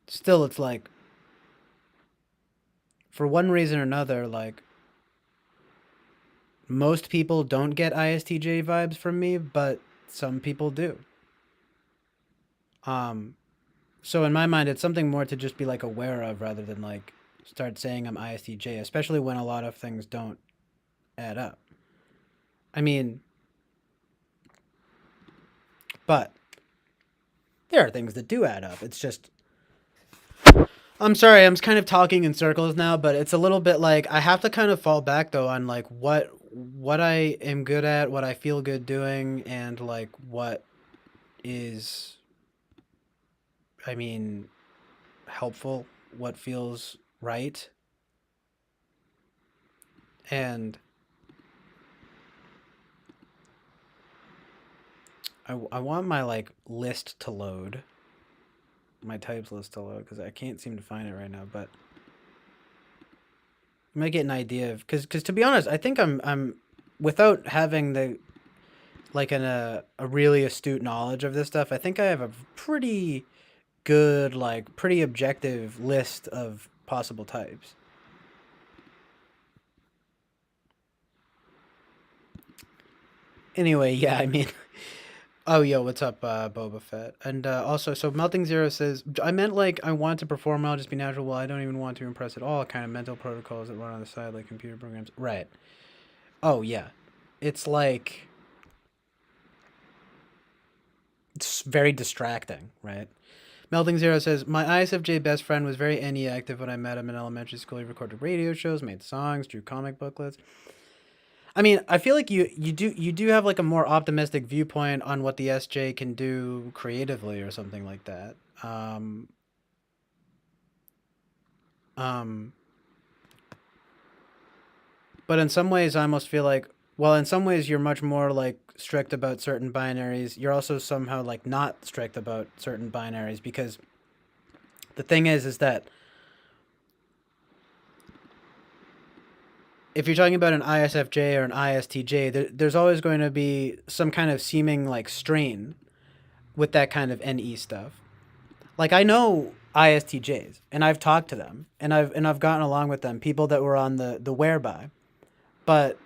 Speaker 2: still it's like for one reason or another, like most people don't get ISTJ vibes from me, but some people do. Um, so in my mind, it's something more to just be like aware of rather than like start saying I'm ISTJ, especially when a lot of things don't add up. I mean, but there are things that do add up. It's just I'm sorry, I'm kind of talking in circles now, but it's a little bit like I have to kind of fall back though on like what I am good at, what I feel good doing, and like what is, I mean, helpful, what feels right. And I want my like list to load, my types list to load, because I can't seem to find it right now, but I might get an idea of, because to be honest, I think I'm without having the like a really astute knowledge of this stuff, I think I have a pretty good, like pretty objective list of possible types. Anyway, yeah, I mean, oh yo, what's up, Boba Fett? And also, so Melting Zero says, I meant like I want to perform well, just be natural. Well, I don't even want to impress at all. Kind of mental protocols that run on the side, like computer programs. Right. Oh yeah, it's like it's very distracting, right? Melting Zero says, my ISFJ best friend was very NE active when I met him in elementary school. He recorded radio shows, made songs, drew comic booklets. I mean, I feel like you do have like a more optimistic viewpoint on what the SJ can do creatively or something like that. Um, but in some ways, I almost feel like, well, in some ways, you're much more like strict about certain binaries. You're also somehow like not strict about certain binaries because the thing is that if you're talking about an ISFJ or an ISTJ, there's always going to be some kind of seeming like strain with that kind of NE stuff. Like I know ISTJs and I've talked to them and I've gotten along with them, people that were on the whereby, but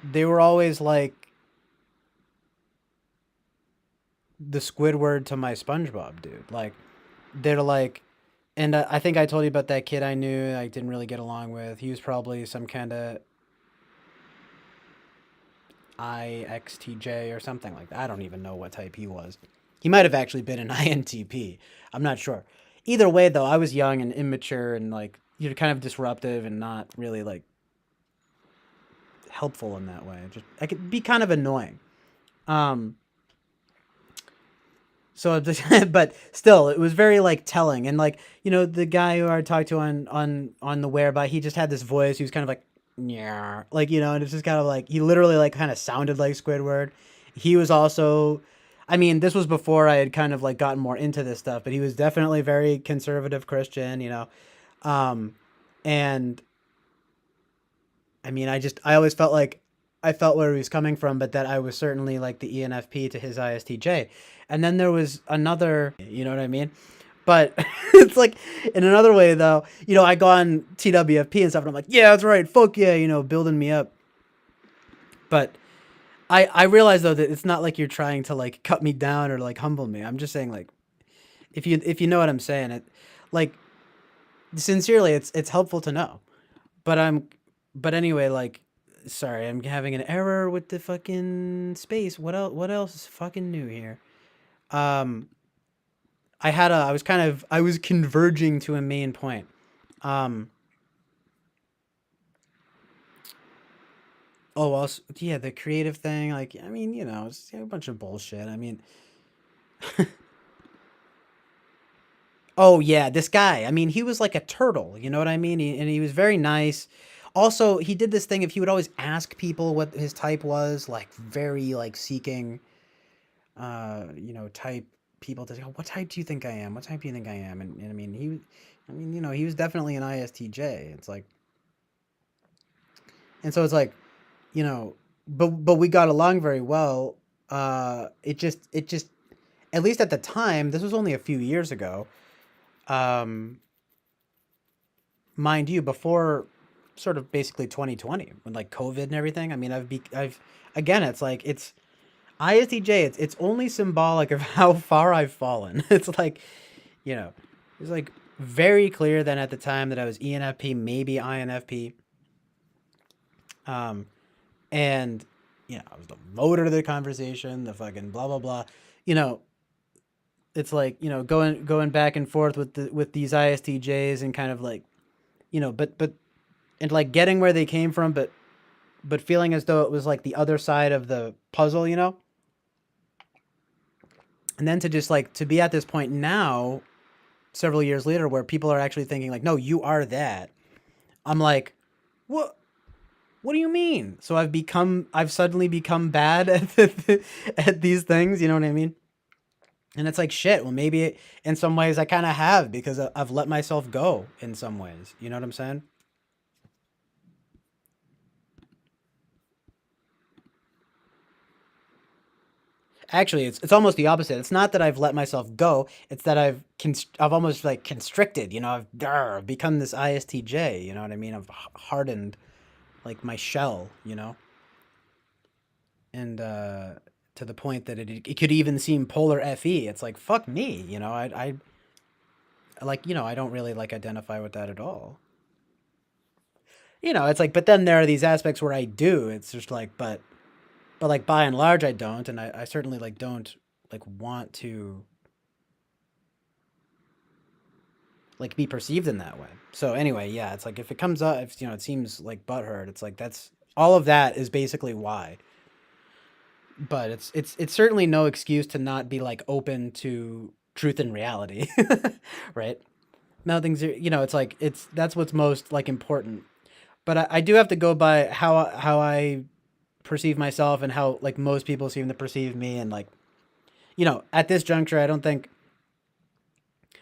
Speaker 2: they were always like the Squidward to my SpongeBob dude. Like they're like, and I think I told you about that kid I knew I didn't really get along with. He was probably some kind of IXTJ or something like that. I don't even know what type he was. He might have actually been an INTP. I'm not sure. Either way, though, I was young and immature and like you're kind of disruptive and not really like helpful in that way. Just I could be kind of annoying. Um, so, but still, it was very like telling and like the guy who I talked to on the whereby he just had this voice. He was kind of like yeah, like and it's just kind of like he literally like kind of sounded like Squidward. He was also, I mean, this was before I had kind of like gotten more into this stuff, but he was definitely very conservative Christian. Um, and I mean, I always felt like I felt where he was coming from, but that I was certainly like the ENFP to his ISTJ. And then there was another, you know what I mean? But it's like in another way though, I go on TWFP and stuff and I'm like, yeah, that's right. Fuck yeah, building me up. But I realize though that it's not like you're trying to like cut me down or like humble me. I'm just saying like if you know what I'm saying, it like sincerely it's helpful to know. But anyway, like sorry, I'm having an error with the fucking space. What else is fucking new here? Um I was converging to a main point. Um oh also yeah, the creative thing, like I mean, it's a bunch of bullshit. I mean, oh yeah, this guy. I mean, he was like a turtle, you know what I mean? And he was very nice. Also, he did this thing if he would always ask people what his type was, like very like seeking type people to say, oh, what type do you think I am? What type do you think I am? And I mean, he was definitely an ISTJ. It's like, and so it's like, you know, but we got along very well. It just, at least at the time, this was only a few years ago. Um, Mind you, before sort of basically 2020 when like COVID and everything. I mean, I've again, it's like it's ISTJ. It's only symbolic of how far I've fallen. It's like, you know, it's like very clear then at the time that I was ENFP, maybe INFP. Um, and I was the motor to the conversation, the fucking blah blah blah. You know, it's like, you know, going back and forth with these ISTJs and kind of like, you know, but and like getting where they came from, but feeling as though it was like the other side of the puzzle, you know? And then to just like to be at this point now, several years later, where people are actually thinking like, no, you are that. I'm like, what? What do you mean? So I've suddenly become bad at these things. You know what I mean? And it's like shit. Well, maybe in some ways I kind of have because I've let myself go in some ways. You know what I'm saying? Actually, it's almost the opposite. It's not that I've let myself go. It's that I've almost like constricted. You know, become this ISTJ. You know what I mean? I've hardened like my shell. You know, and to the point that it could even seem polar fe. It's like fuck me. You know, I like, you know, I don't really like identify with that at all. You know, it's like, but then there are these aspects where I do. It's just like, but like by and large, I don't, and I certainly like don't like want to like be perceived in that way. So anyway, yeah, it's like if it comes up, if you know, it seems like butthurt. It's like that's all of that is basically why. But it's certainly no excuse to not be like open to truth and reality, right? Now things are, you know, it's like it's that's what's most like important. But I do have to go by how I perceive myself and how like most people seem to perceive me, and like, you know, at this juncture, I don't think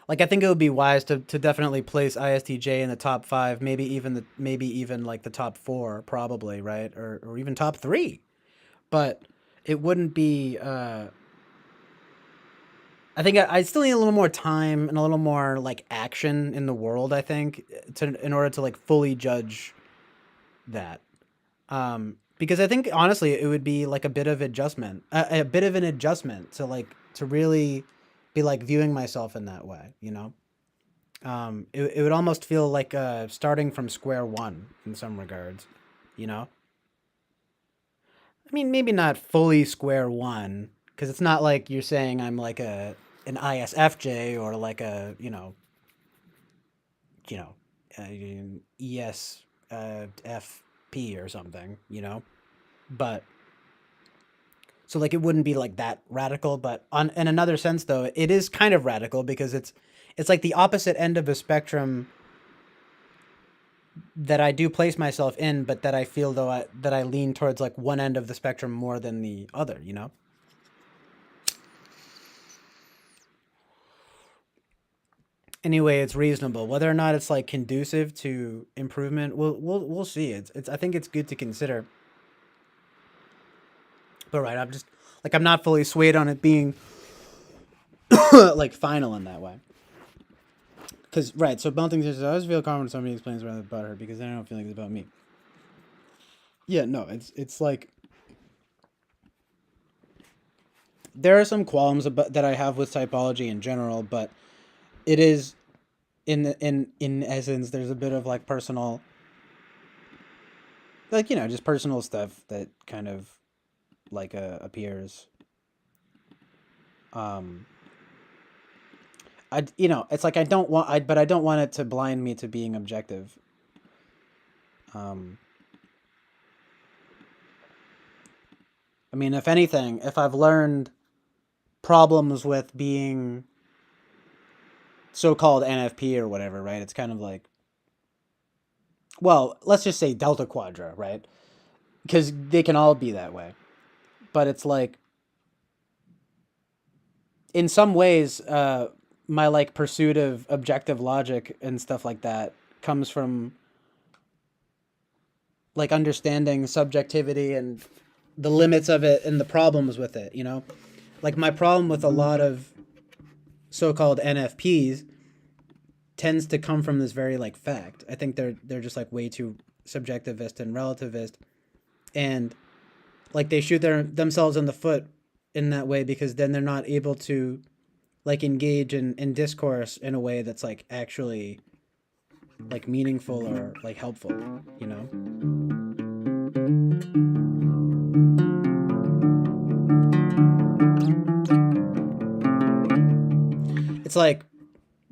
Speaker 2: like I think it would be wise to definitely place ISTJ in the top five, maybe even like the top four, probably, right, or even top three. But it wouldn't be. I think I still need a little more time and a little more like action in the world. I think to in order to like fully judge that. Because I think honestly, it would be like a bit of adjustment, a bit of an adjustment to like to really be like viewing myself in that way. You know, it would almost feel like starting from square one in some regards. You know, I mean, maybe not fully square one, because it's not like you're saying I'm like an ISFJ or like a you know an ESFP or something. You know, but so like it wouldn't be like that radical, but on in another sense though, it is kind of radical because it's like the opposite end of a spectrum that I do place myself in, but that I feel though that I lean towards like one end of the spectrum more than the other, you know? Anyway, it's reasonable. Whether or not it's like conducive to improvement, we'll see. It's I think it's good to consider. But right, I'm just like I'm not fully swayed on it being like final in that way. Because right, so melting says I always feel confident when somebody explains rather about her because then I don't feel like it's about me. Yeah, no, it's like there are some qualms about that I have with typology in general, but it is in essence there's a bit of like personal, like, you know, just personal stuff that kind of like appears. Um, I you know it's like I don't want I but I don't want it to blind me to being objective. Um, I mean, if anything, if I've learned problems with being so-called NFP or whatever, right? It's kind of like, well, let's just say Delta Quadra, right? Because they can all be that way. But it's like, in some ways, my like pursuit of objective logic and stuff like that comes from like understanding subjectivity and the limits of it and the problems with it, you know? Like my problem with a lot of so-called NFPs tends to come from this very like fact. I think they're just like way too subjectivist and relativist, and like they shoot themselves in the foot in that way because then they're not able to like engage in discourse in a way that's like actually like meaningful or like helpful, you know? it's like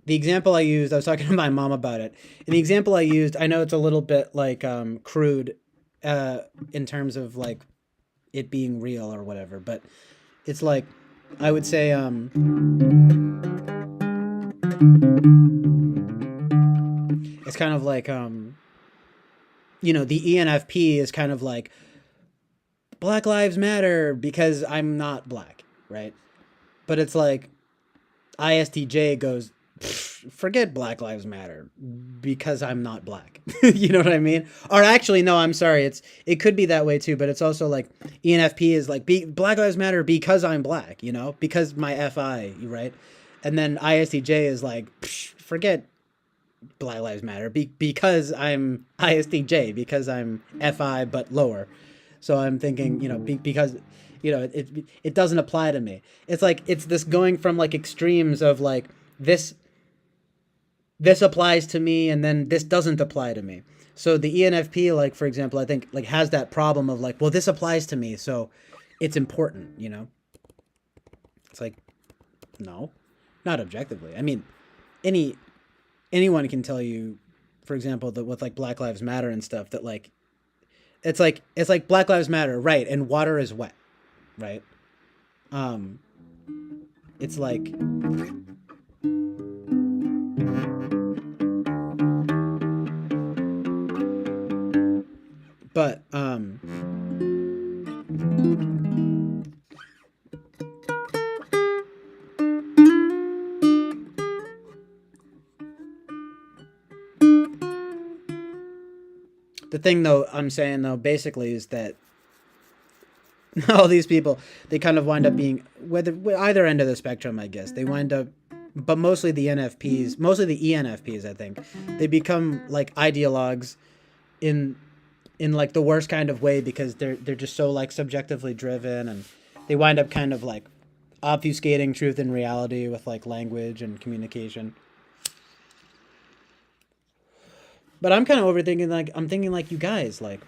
Speaker 2: the example I used, I was talking to my mom about it. And the example I used, I know it's a little bit like crude in terms of like it being real or whatever, but it's like I would say it's kind of like the ENFP is kind of like Black Lives Matter because I'm not black, right? But it's like ISTJ goes, forget Black Lives Matter because I'm not black. You know what I mean? Or actually, no, I'm sorry. It could be that way too, but it's also like ENFP is like Black Lives Matter because I'm black, because my FI, right? And then ISTJ is like, forget Black Lives Matter because I'm ISTJ, because I'm FI but lower. So I'm thinking, because it doesn't apply to me. It's like it's this going from like extremes of like this applies to me and then this doesn't apply to me. So the ENFP, like for example, I think like has that problem of like, well, this applies to me, so it's important. It's like, no, not objectively. I mean, anyone can tell you, for example, that with like Black Lives Matter and stuff, that like it's like Black Lives Matter, right? And water is wet, right? It's like but the thing though I'm saying though basically is that all these people, they kind of wind up being either end of the spectrum, I guess. They wind up, but mostly the NFPs, mostly the ENFPs, I think, they become like ideologues in like the worst kind of way because they're just so like subjectively driven, and they wind up kind of like obfuscating truth and reality with like language and communication. But I'm kind of overthinking, like I'm thinking like, you guys, like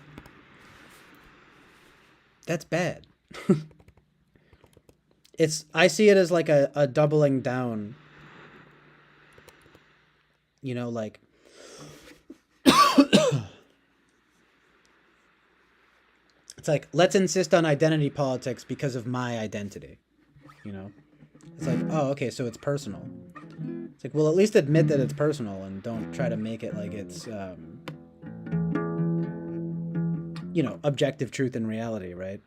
Speaker 2: that's bad. I see it as like a doubling down, like it's like, let's insist on identity politics because of my identity. It's like, oh, okay, so it's personal. It's like, well, at least admit that it's personal and don't try to make it like it's objective truth and reality, right?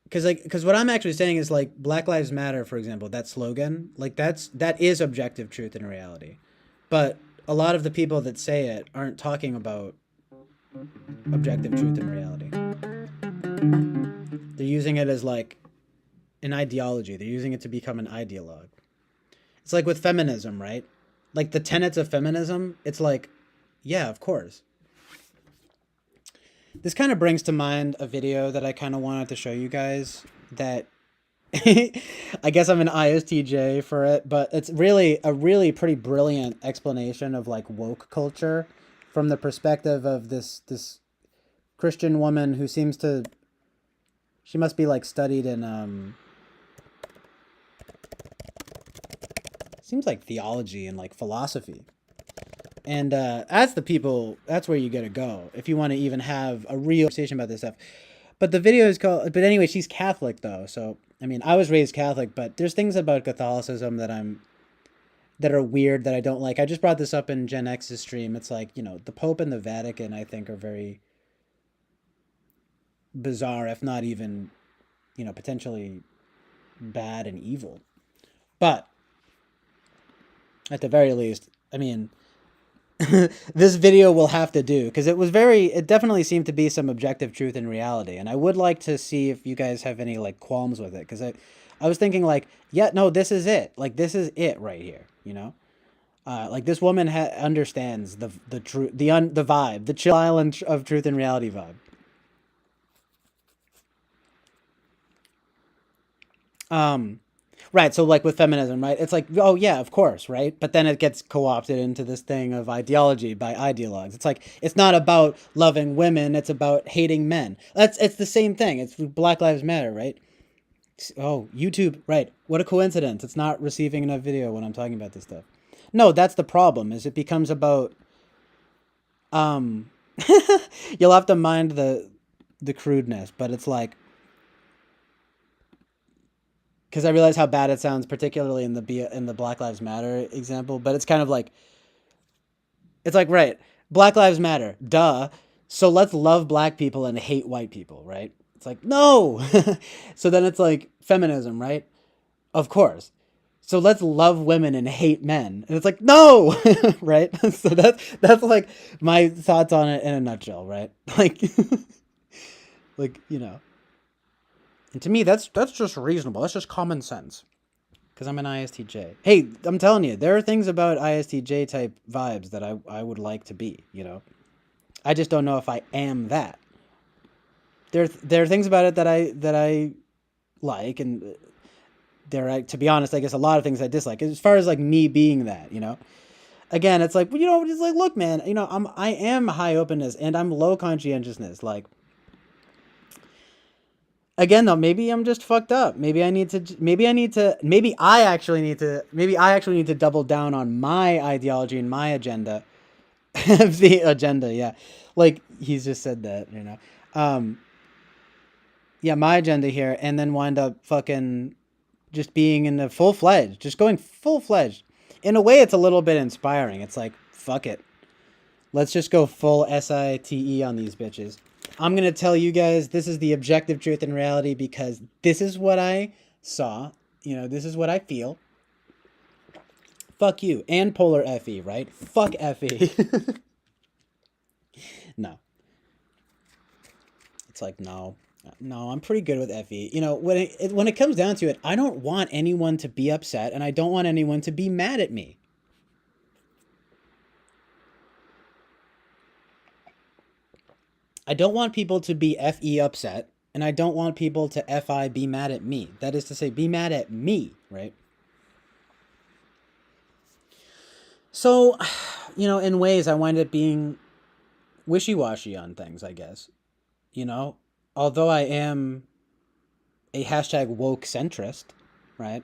Speaker 2: Because what I'm actually saying is like Black Lives Matter, for example, that slogan, like that is objective truth and reality, but a lot of the people that say it aren't talking about objective truth and reality. They're using it as like an ideology. They're using it to become an ideologue. It's like with feminism, right? Like the tenets of feminism, it's like, yeah, of course. This kind of brings to mind a video that I kind of wanted to show you guys that I guess I'm an ISTJ for it, but it's really a really pretty brilliant explanation of like woke culture from the perspective of this Christian woman who she must be like studied in seems like theology and like philosophy. And that's where you gotta go if you want to even have a real conversation about this stuff. But the video is called, but anyway, she's Catholic though. So, I mean, I was raised Catholic, but there's things about Catholicism that are weird that I don't like. I just brought this up in Gen X's stream. It's like, the Pope and the Vatican, I think, are very bizarre, if not even, potentially bad and evil. But at the very least, I mean, this video will have to do, because it definitely seemed to be some objective truth and reality, and I would like to see if you guys have any like qualms with it, because I was thinking like, yeah, no, this is it, like this is it right here, like this woman understands the truth, the vibe, the chill island of truth and reality vibe. Right, so like with feminism, right? It's like, oh yeah, of course, right? But then it gets co-opted into this thing of ideology by ideologues. It's like, it's not about loving women, it's about hating men. It's the same thing. It's Black Lives Matter, right? Oh, YouTube, right. What a coincidence. It's not receiving enough video when I'm talking about this stuff. No, that's the problem, is it becomes about um you'll have to mind the crudeness, but it's like, because I realize how bad it sounds, particularly in the Black Lives Matter example, but it's kind of like, it's like, right, Black Lives Matter, duh. So let's love black people and hate white people, right? It's like, no. So then it's like feminism, right? Of course. So let's love women and hate men. And it's like, no, right? So that's like my thoughts on it in a nutshell, right? Like, like, you know. And to me, that's just reasonable. That's just common sense. Because I'm an ISTJ. Hey, I'm telling you, there are things about ISTJ type vibes that I would like to be, you know. I just don't know if I am that. There are things about it that I like, and there are, to be honest, I guess a lot of things I dislike. As far as like me being that, you know. Again, it's like, you know, it's like, look, man, you know, I am high openness and I'm low conscientiousness. Like, again, though, maybe I'm just fucked up. Maybe I actually need to double down on my ideology and my agenda. The agenda, yeah. Like, he's just said that, you know. Um, yeah, my agenda here, and then wind up fucking just being in the full fledged, just going full fledged. In a way, it's a little bit inspiring. It's like, fuck it. Let's just go full SITE on these bitches. I'm going to tell you guys this is the objective truth and reality, because this is what I saw. You know, this is what I feel. Fuck you. And polar FE, right? Fuck FE. No. It's like, no. No, I'm pretty good with FE. You know, when it comes down to it, I don't want anyone to be upset, and I don't want anyone to be mad at me. I don't want people to be FE upset, and I don't want people to FI be mad at me. That is to say, be mad at me, right? So, you know, in ways I wind up being wishy-washy on things, I guess. You know, although I am a hashtag woke centrist, right?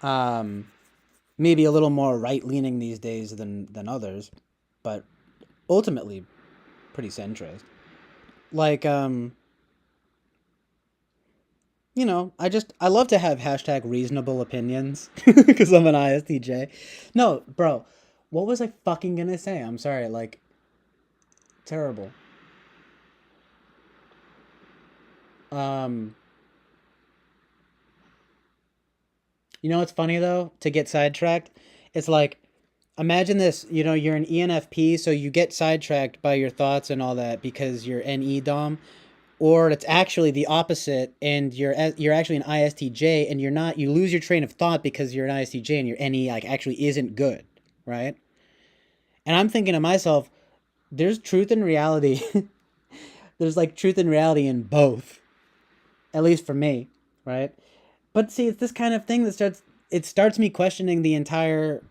Speaker 2: Um, Maybe a little more right-leaning these days than others, but ultimately pretty centrist. Like, you know, I love to have hashtag reasonable opinions because I'm an ISTJ. No, bro, what was I fucking gonna say? I'm sorry, like, terrible. Um, you know what's funny though? To get sidetracked, it's like, imagine this. You know, you're an ENFP, so you get sidetracked by your thoughts and all that because you're NE Dom, or it's actually the opposite, and you're actually an ISTJ, and you're not. You lose your train of thought because you're an ISTJ, and your NE like actually isn't good, right? And I'm thinking to myself, there's truth and reality. There's like truth and reality in both, at least for me, right? But see, it's this kind of thing that starts me questioning the entire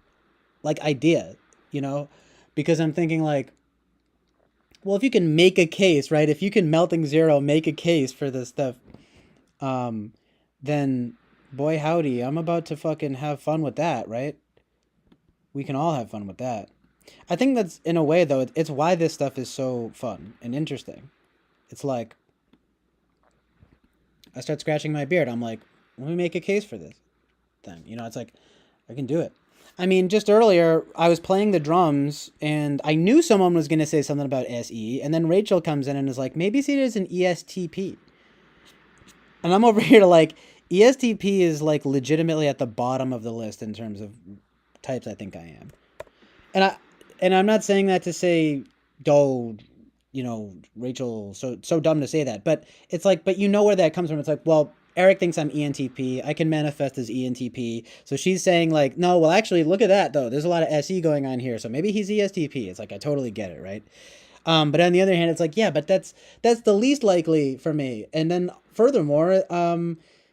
Speaker 2: like idea, you know, because I'm thinking like, well, if you can make a case, right? If you can melting zero make a case for this stuff, um, then boy howdy, I'm about to fucking have fun with that, right? We can all have fun with that. I think that's, in a way though, it's why this stuff is so fun and interesting. It's like, I start scratching my beard. I'm like, let me make a case for this thing. You know, it's like, I can do it. I mean, just earlier, I was playing the drums, and I knew someone was going to say something about SE, and then Rachel comes in and is like, maybe see it as an ESTP. And I'm over here to like, ESTP is like legitimately at the bottom of the list in terms of types I think I am. And I'm not saying that to say, oh, you know, Rachel, so dumb to say that. But it's like, but you know where that comes from. It's like, well, Eric thinks I'm ENTP. I can manifest as ENTP. So she's saying like, no, well, actually, look at that, though. There's a lot of SE going on here. So maybe he's ESTP. It's like, I totally get it, right? But on the other hand, it's like, yeah, but that's the least likely for me. And then furthermore,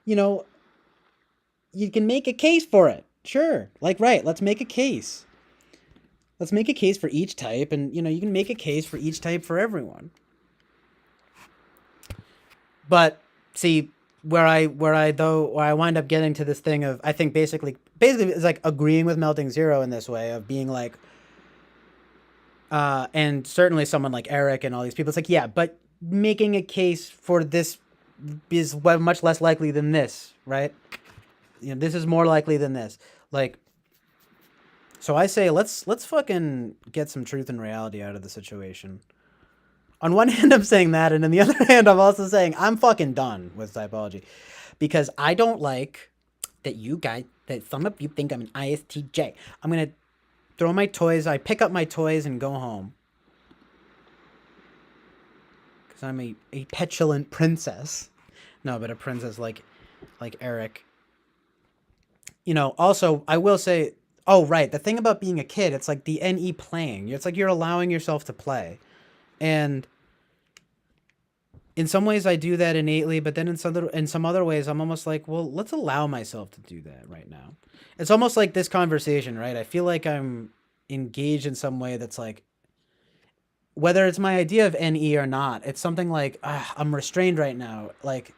Speaker 2: you know, you can make a case for it. Sure. Like, right. Let's make a case. Let's make a case for each type. And, you know, you can make a case for each type for everyone. But see, where I wind up getting to this thing of, I think basically it's like agreeing with Melting Zero in this way of being like, and certainly someone like Eric and all these people, it's like, yeah, but making a case for this is much less likely than this, right? You know, this is more likely than this. Like, so I say let's fucking get some truth and reality out of the situation. On one hand, I'm saying that, and on the other hand, I'm also saying I'm fucking done with typology, because I don't like that some of you think I'm an ISTJ. I'm gonna throw my toys. I pick up my toys and go home, because I'm a petulant princess. No, but a princess like Eric. You know. Also, I will say. Oh, right. The thing about being a kid, it's like the NE playing. It's like you're allowing yourself to play, and in some ways I do that innately, but then in some other ways I'm almost like, well, let's allow myself to do that right now. It's almost like this conversation, right? I feel like I'm engaged in some way that's like, whether it's my idea of NE or not, it's something like, I'm restrained right now. Like,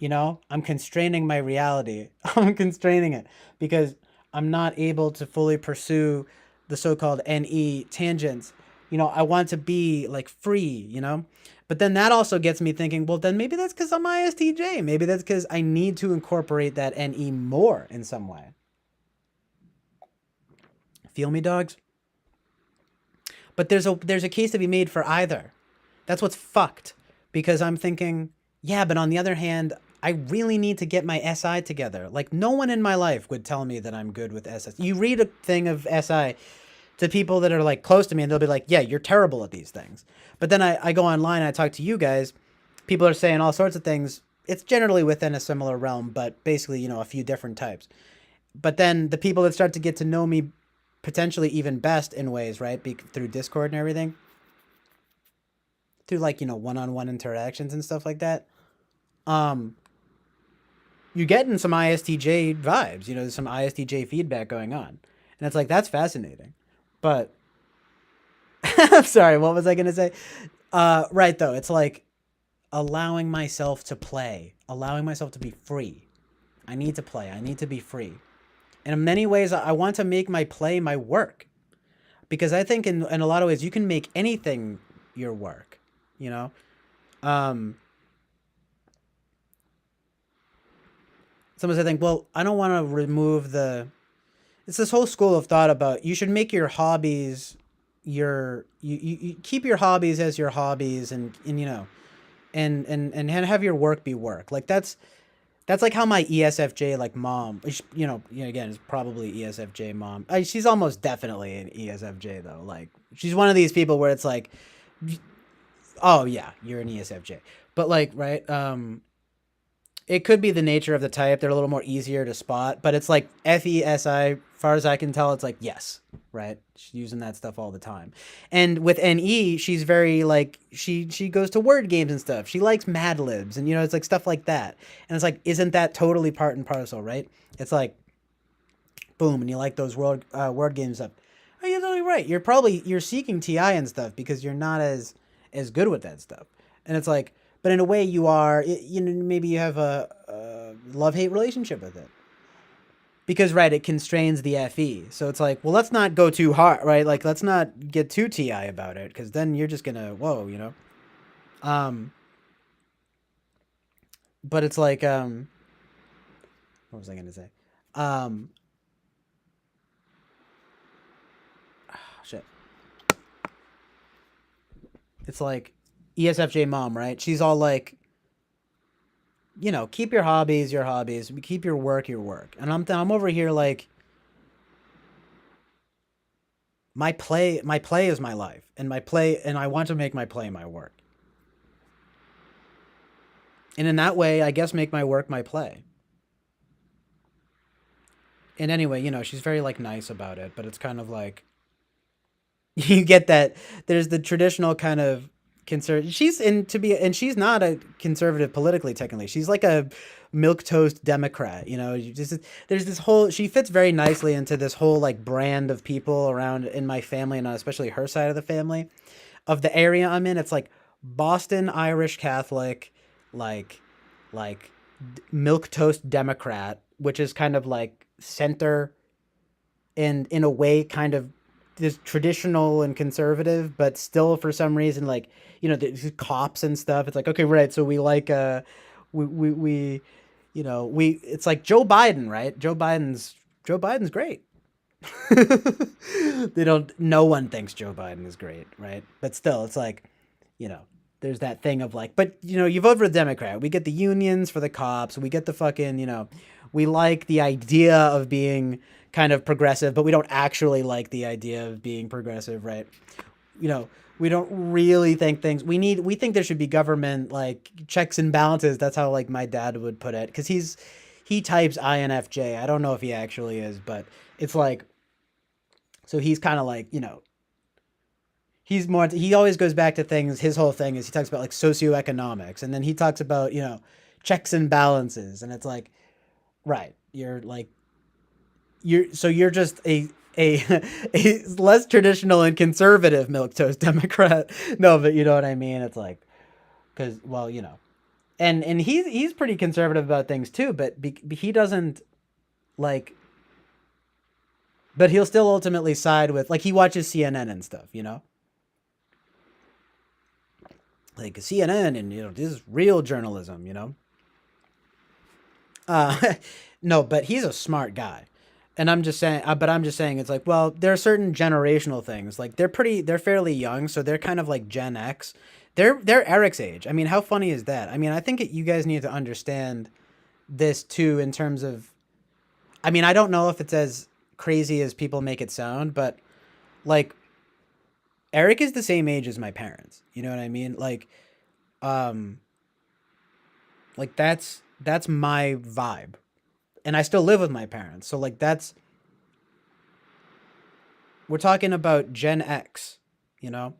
Speaker 2: you know, I'm constraining my reality. I'm constraining it because I'm not able to fully pursue the so-called NE tangents. You know, I want to be like free, you know? But then that also gets me thinking, well, then maybe that's because I'm ISTJ. Maybe that's because I need to incorporate that NE more in some way. Feel me, dogs? But there's a case to be made for either. That's what's fucked. Because I'm thinking, yeah, but on the other hand, I really need to get my SI together. Like, no one in my life would tell me that I'm good with SI. You read a thing of SI to people that are like close to me, and they'll be like, yeah, you're terrible at these things. But then I go online and I talk to you guys. People are saying all sorts of things. It's generally within a similar realm, but basically, you know, a few different types. But then the people that start to get to know me potentially even best in ways, right? Through Discord and everything, through like, you know, one-on-one interactions and stuff like that. You're getting some ISTJ vibes, you know, there's some ISTJ feedback going on. And it's like, that's fascinating. But I'm sorry, what was I going to say? Right, though. It's like allowing myself to play, allowing myself to be free. I need to play. I need to be free. And in many ways, I want to make my play my work. Because I think in a lot of ways, you can make anything your work, you know? Sometimes I think, well, I don't want to remove the... It's this whole school of thought about you should make your hobbies you keep your hobbies as your hobbies, and you know, and have your work be work. Like that's like how my ESFJ like mom, you know, again, is probably ESFJ mom. She's almost definitely an ESFJ though. Like she's one of these people where it's like, oh yeah, you're an ESFJ. But like, right, it could be the nature of the type. They're a little more easier to spot, but it's like FESI, far as I can tell, it's like, yes, right? She's using that stuff all the time. And with NE, she's very like, she goes to word games and stuff. She likes Mad Libs and, you know, it's like stuff like that. And it's like, isn't that totally part and parcel, right? It's like, boom, and you like those word game stuff. Oh, you're totally right. You're seeking TI and stuff because you're not as good with that stuff. And it's like, but in a way you are, you know, maybe you have a love-hate relationship with it. Because, right, it constrains the FE. So it's like, well, let's not go too hard, right? Like, let's not get too TI about it, because then you're just going to, whoa, you know? But it's like, what was I going to say? Shit. It's like ESFJ mom, right? She's all like, you know, keep your hobbies, keep your work, your work. And I'm over here like, my play is my life, and I want to make my play my work. And in that way, I guess make my work my play. And anyway, you know, she's very like nice about it, but it's kind of like you get that there's the traditional kind of conservative. She's not a conservative politically technically. She's like a milk toast Democrat, you know. There's this whole, she fits very nicely into this whole like brand of people around in my family, and especially her side of the family, of the area I'm in. It's like Boston Irish Catholic, like milquetoast Democrat, which is kind of like center and in a way kind of this traditional and conservative, but still for some reason like the cops and stuff. It's like okay, right. So we like we we it's like Joe Biden, right? Joe Biden's great. They don't. No one thinks Joe Biden is great, right? But still, it's like, you know, there's that thing of like, but you vote for the Democrat. We get the unions for the cops. We get the fucking, we like the idea of being kind of progressive, but we don't actually like the idea of being progressive, right? We don't really think things. We think there should be government like checks and balances. That's how like my dad would put it, because he types INFJ. I don't know if he actually is, but it's like so he's kind of like, he's more, he always goes back to things. His whole thing is he talks about like socioeconomics, and then he talks about, checks and balances. And it's like, right. You're just a, a less traditional and conservative milquetoast Democrat. No, but you know what I mean? It's like, cause well, and he's pretty conservative about things too, but he doesn't like, but he'll still ultimately side with, like, he watches CNN and stuff, like CNN, and this is real journalism, Uh, no, but he's a smart guy, and I'm just saying, it's like, well, there are certain generational things, like they're fairly young, so they're kind of like Gen X. They're Eric's age. I mean, how funny is that? I mean, I think you guys need to understand this too, in terms of, I mean, I don't know if it's as crazy as people make it sound, but like Eric is the same age as my parents. You know what I mean? Um, like that's my vibe, and I still live with my parents. So like we're talking about Gen X, you know,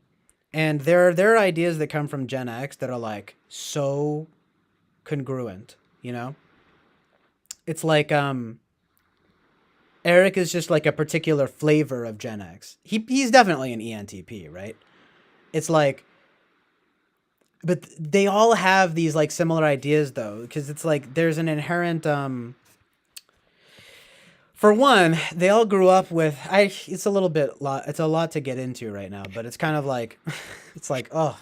Speaker 2: and there are ideas that come from Gen X that are like so congruent. It's like Eric is just like a particular flavor of Gen X. He's definitely an ENTP, right? It's like, but they all have these like similar ideas though, because it's like there's an inherent for one, they all grew up with it's a little bit lot it's a lot to get into right now, but it's kind of like it's like, oh,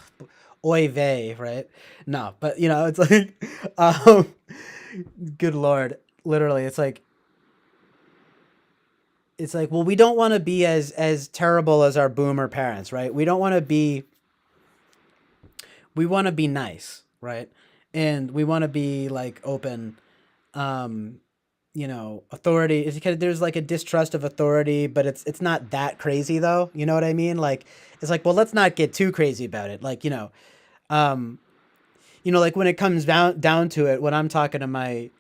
Speaker 2: oy vey, right? No, but it's like um good lord, literally it's like, well, we don't want to be as terrible as our boomer parents, right? We want to be nice, right? And we want to be like open. um Authority is because there's like a distrust of authority, but it's not that crazy though, you know what I mean? Like, it's like, well, let's not get too crazy about it, like, um like when it comes down to it, when I'm talking to my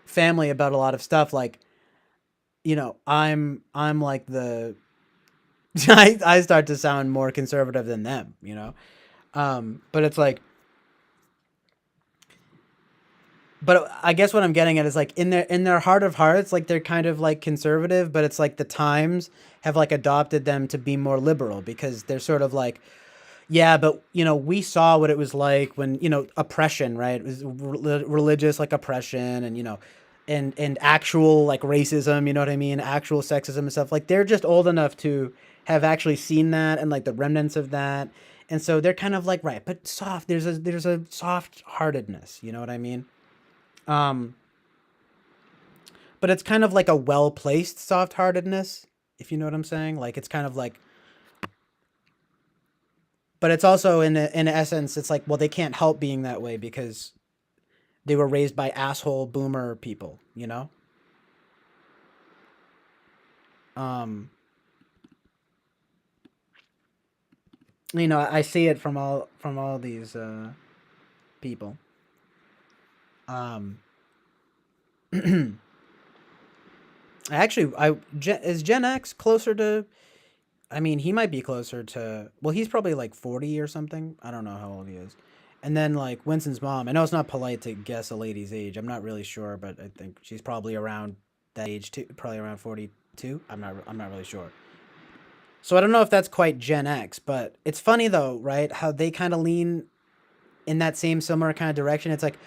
Speaker 2: family about a lot of stuff, like, I'm like the I start to sound more conservative than them, but it's like, but I guess what I'm getting at is like in their heart of hearts, like they're kind of like conservative, but it's like the times have like adopted them to be more liberal, because they're sort of like, yeah, but we saw what it was like when oppression, right? It was religious like oppression, and and actual like racism, you know what I mean? Actual sexism and stuff. Like, they're just old enough to have actually seen that and like the remnants of that. And so they're kind of like, right, but soft. There's a soft heartedness, you know what I mean? Um, but it's kind of like a well placed soft heartedness, if you know what I'm saying. Like, it's kind of like, but it's also in essence, it's like, well, they can't help being that way because they were raised by asshole boomer people, Um, I see it from all these people. Um, is Gen X closer to? I mean, he might be closer to. Well, he's probably like 40 or something. I don't know how old he is. And then like Winston's mom. I know it's not polite to guess a lady's age. I'm not really sure, but I think she's probably around that age too. Probably around 42. I'm not really sure. So I don't know if that's quite Gen X, but it's funny though, right? How they kind of lean in that same similar kind of direction. It's like,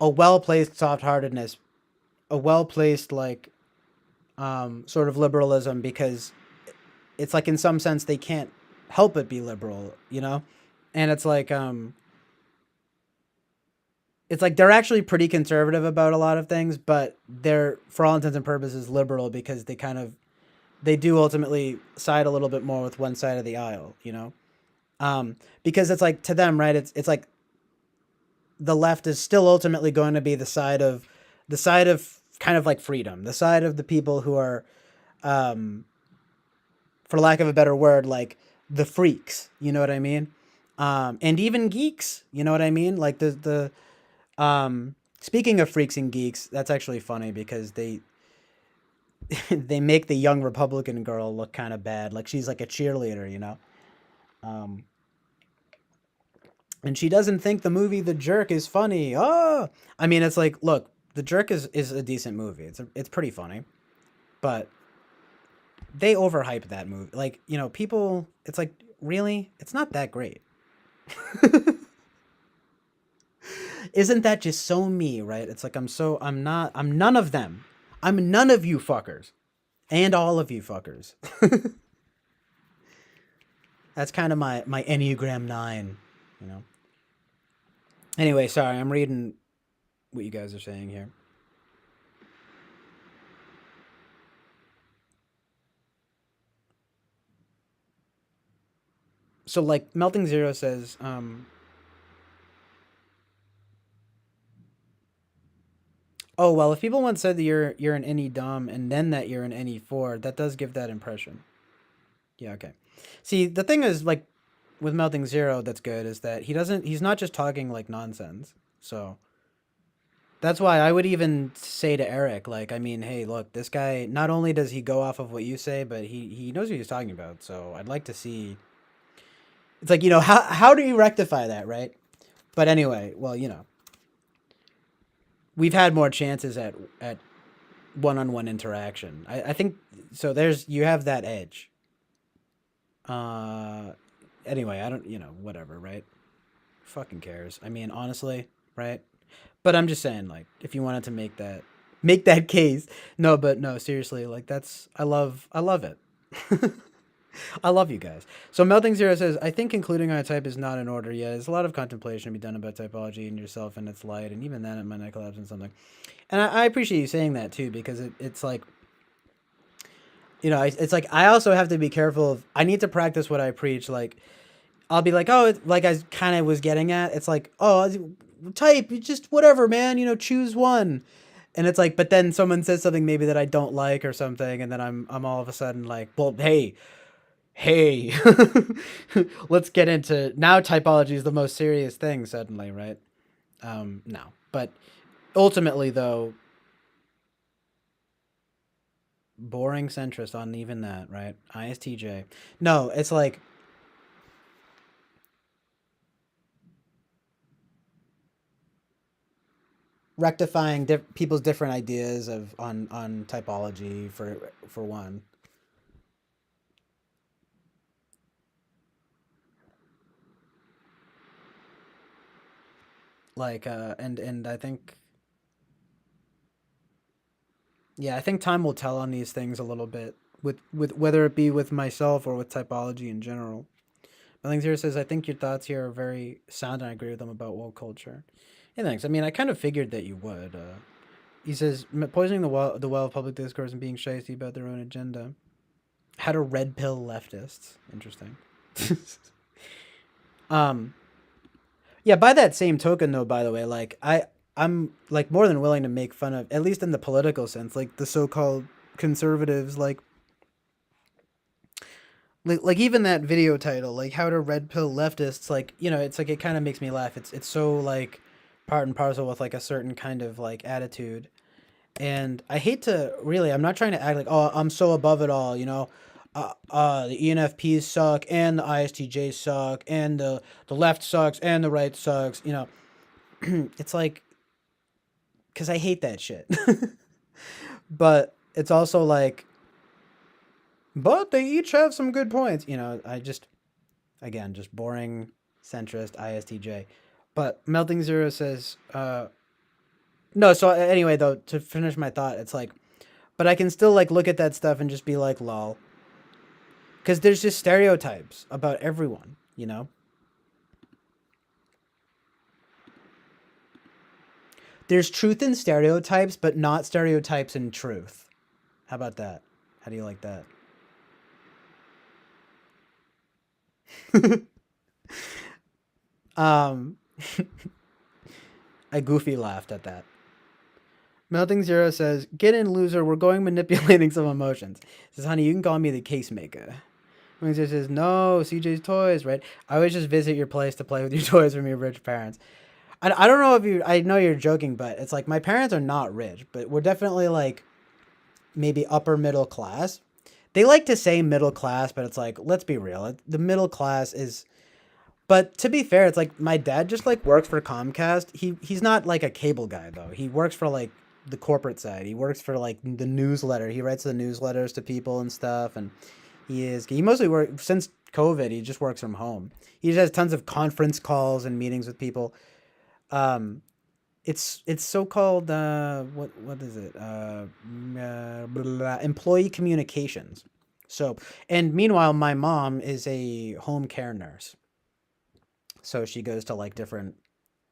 Speaker 2: a well-placed soft-heartedness, a well-placed like sort of liberalism, because it's like in some sense they can't help but be liberal, you know? And it's like they're actually pretty conservative about a lot of things, but they're for all intents and purposes liberal because they do ultimately side a little bit more with one side of the aisle, you know? Because it's like to them, right? It's like the left is still ultimately going to be the side of kind of like freedom, the side of the people who are, um, for lack of a better word, like the freaks. You know what I mean? And even geeks. You know what I mean? Like speaking of freaks and geeks, that's actually funny because they make the young Republican girl look kind of bad, like she's like a cheerleader, you know. Um, and she doesn't think the movie The Jerk is funny. Oh, I mean, it's like, look, The Jerk is a decent movie. It's pretty funny, but they overhype that movie. Like, you know, people, it's like, really, it's not that great. Isn't that just so me, right? It's like I'm none of them. I'm none of you fuckers, and all of you fuckers. That's kind of my Enneagram 9, you know. Anyway, sorry, I'm reading what you guys are saying here. So like Melting Zero says, oh well, if people once said that you're an any dom and then that you're an any four, that does give that impression. Yeah, okay. See, the thing is like with Melting Zero that's good is that he's not just talking like nonsense. So that's why I would even say to Eric, like, I mean, hey, look, this guy, not only does he go off of what you say, but he knows what he's talking about. So I'd like to see. It's like, you know, how do you rectify that, right? But anyway, well, you know, we've had more chances at one-on-one interaction. I think so. You have that edge. Uh, anyway, I don't, you know, whatever, right? Fucking cares. I mean, honestly, right? But I'm just saying, like, if you wanted to make that case, no, but no, seriously, like I love it. I love you guys. So Melting Zero says, I think including our type is not in order yet. There's a lot of contemplation to be done about typology and yourself and its light, and even then it might not collapse into something. And I appreciate you saying that too, because it's like, you know, it's like I also have to be careful of. I need to practice what I preach. Like I'll be like, oh, like I kind of was getting at. It's like, oh, type, just whatever, man. You know, choose one. And it's like, but then someone says something maybe that I don't like or something, and then I'm all of a sudden like, well, hey, let's get into now. Typology is the most serious thing suddenly, right? No, but ultimately though, boring centrist on even that, right? ISTJ. No, it's like rectifying people's different ideas of on typology for one. Like and I think, yeah, I think time will tell on these things a little bit with whether it be with myself or with typology in general. Billings here says, I think your thoughts here are very sound and I agree with them about woke culture. Yeah, thanks. I mean, I kind of figured that you would. He says, poisoning the well of public discourse and being shysty about their own agenda. How to red pill leftists. Interesting. um, yeah, by that same token, though, by the way, like, I'm, like, more than willing to make fun of, at least in the political sense, like, the so-called conservatives, like even that video title, like how to red pill leftists, like, you know, it's like it kind of makes me laugh. It's so like part and parcel with like a certain kind of like attitude. And I hate to really, I'm not trying to act like, oh, I'm so above it all, you know. The ENFPs suck and the ISTJs suck and the left sucks and the right sucks, you know. It's like, because I hate that shit. But it's also like, but they each have some good points, you know. I just, again, just boring centrist ISTJ. But Melting Zero says, No, so anyway, though, to finish my thought, it's like, but I can still like look at that stuff and just be like, lol, because there's just stereotypes about everyone, you know. There's truth in stereotypes, but not stereotypes in truth. How about that? How do you like that? um, I goofy laughed at that. Melting Zero says, "Get in, loser. We're going manipulating some emotions." Says, "Honey, you can call me the case maker." Melting Zero says, "No, CJ's toys, right? I always just visit your place to play with your toys from your rich parents." I don't know if you. I know you're joking, but it's like my parents are not rich, but we're definitely like maybe upper middle class. They like to say middle class, but it's like, let's be real. The middle class is. But to be fair, it's like my dad just like works for Comcast. He's not like a cable guy though. He works for like the corporate side. He works for like the newsletter. He writes the newsletters to people and stuff. And he mostly works since COVID. He just works from home. He just has tons of conference calls and meetings with people. Um, it's so called what is it? Employee communications. So, and meanwhile, my mom is a home care nurse. So she goes to like different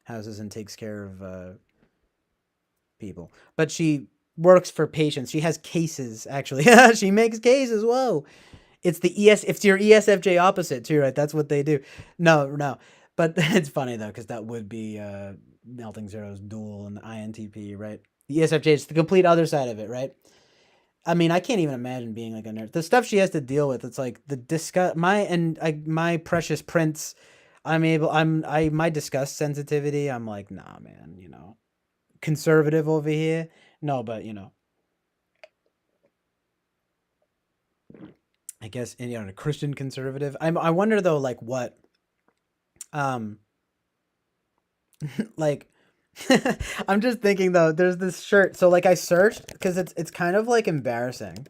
Speaker 2: houses and takes care of people. But she works for patients. She has cases actually. She makes cases. Whoa. It's the it's your ESFJ opposite too, right? That's what they do. No, no. But it's funny though, because that would be Melting Zero's duel and the INTP, right? The ESFJ is the complete other side of it, right? I mean, I can't even imagine being like a nerd. The stuff she has to deal with, it's like the disgust. My precious prince. My disgust sensitivity. I'm like, nah, man. You know, conservative over here. No, but you know, I guess you know, a Christian conservative. I wonder though, like what, um, like I'm just thinking though, there's this shirt. So like I searched because it's kind of like embarrassing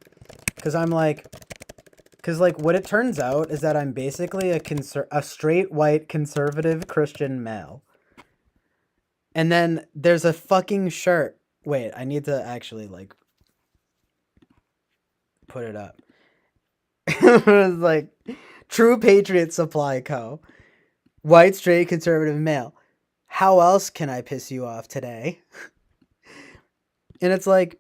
Speaker 2: because I'm like because like what it turns out is that I'm basically a straight white conservative Christian male. And then there's a fucking shirt. Wait, I need to actually like put it up. It was like True Patriot Supply Co. White straight conservative male. How else can I piss you off today? And it's like,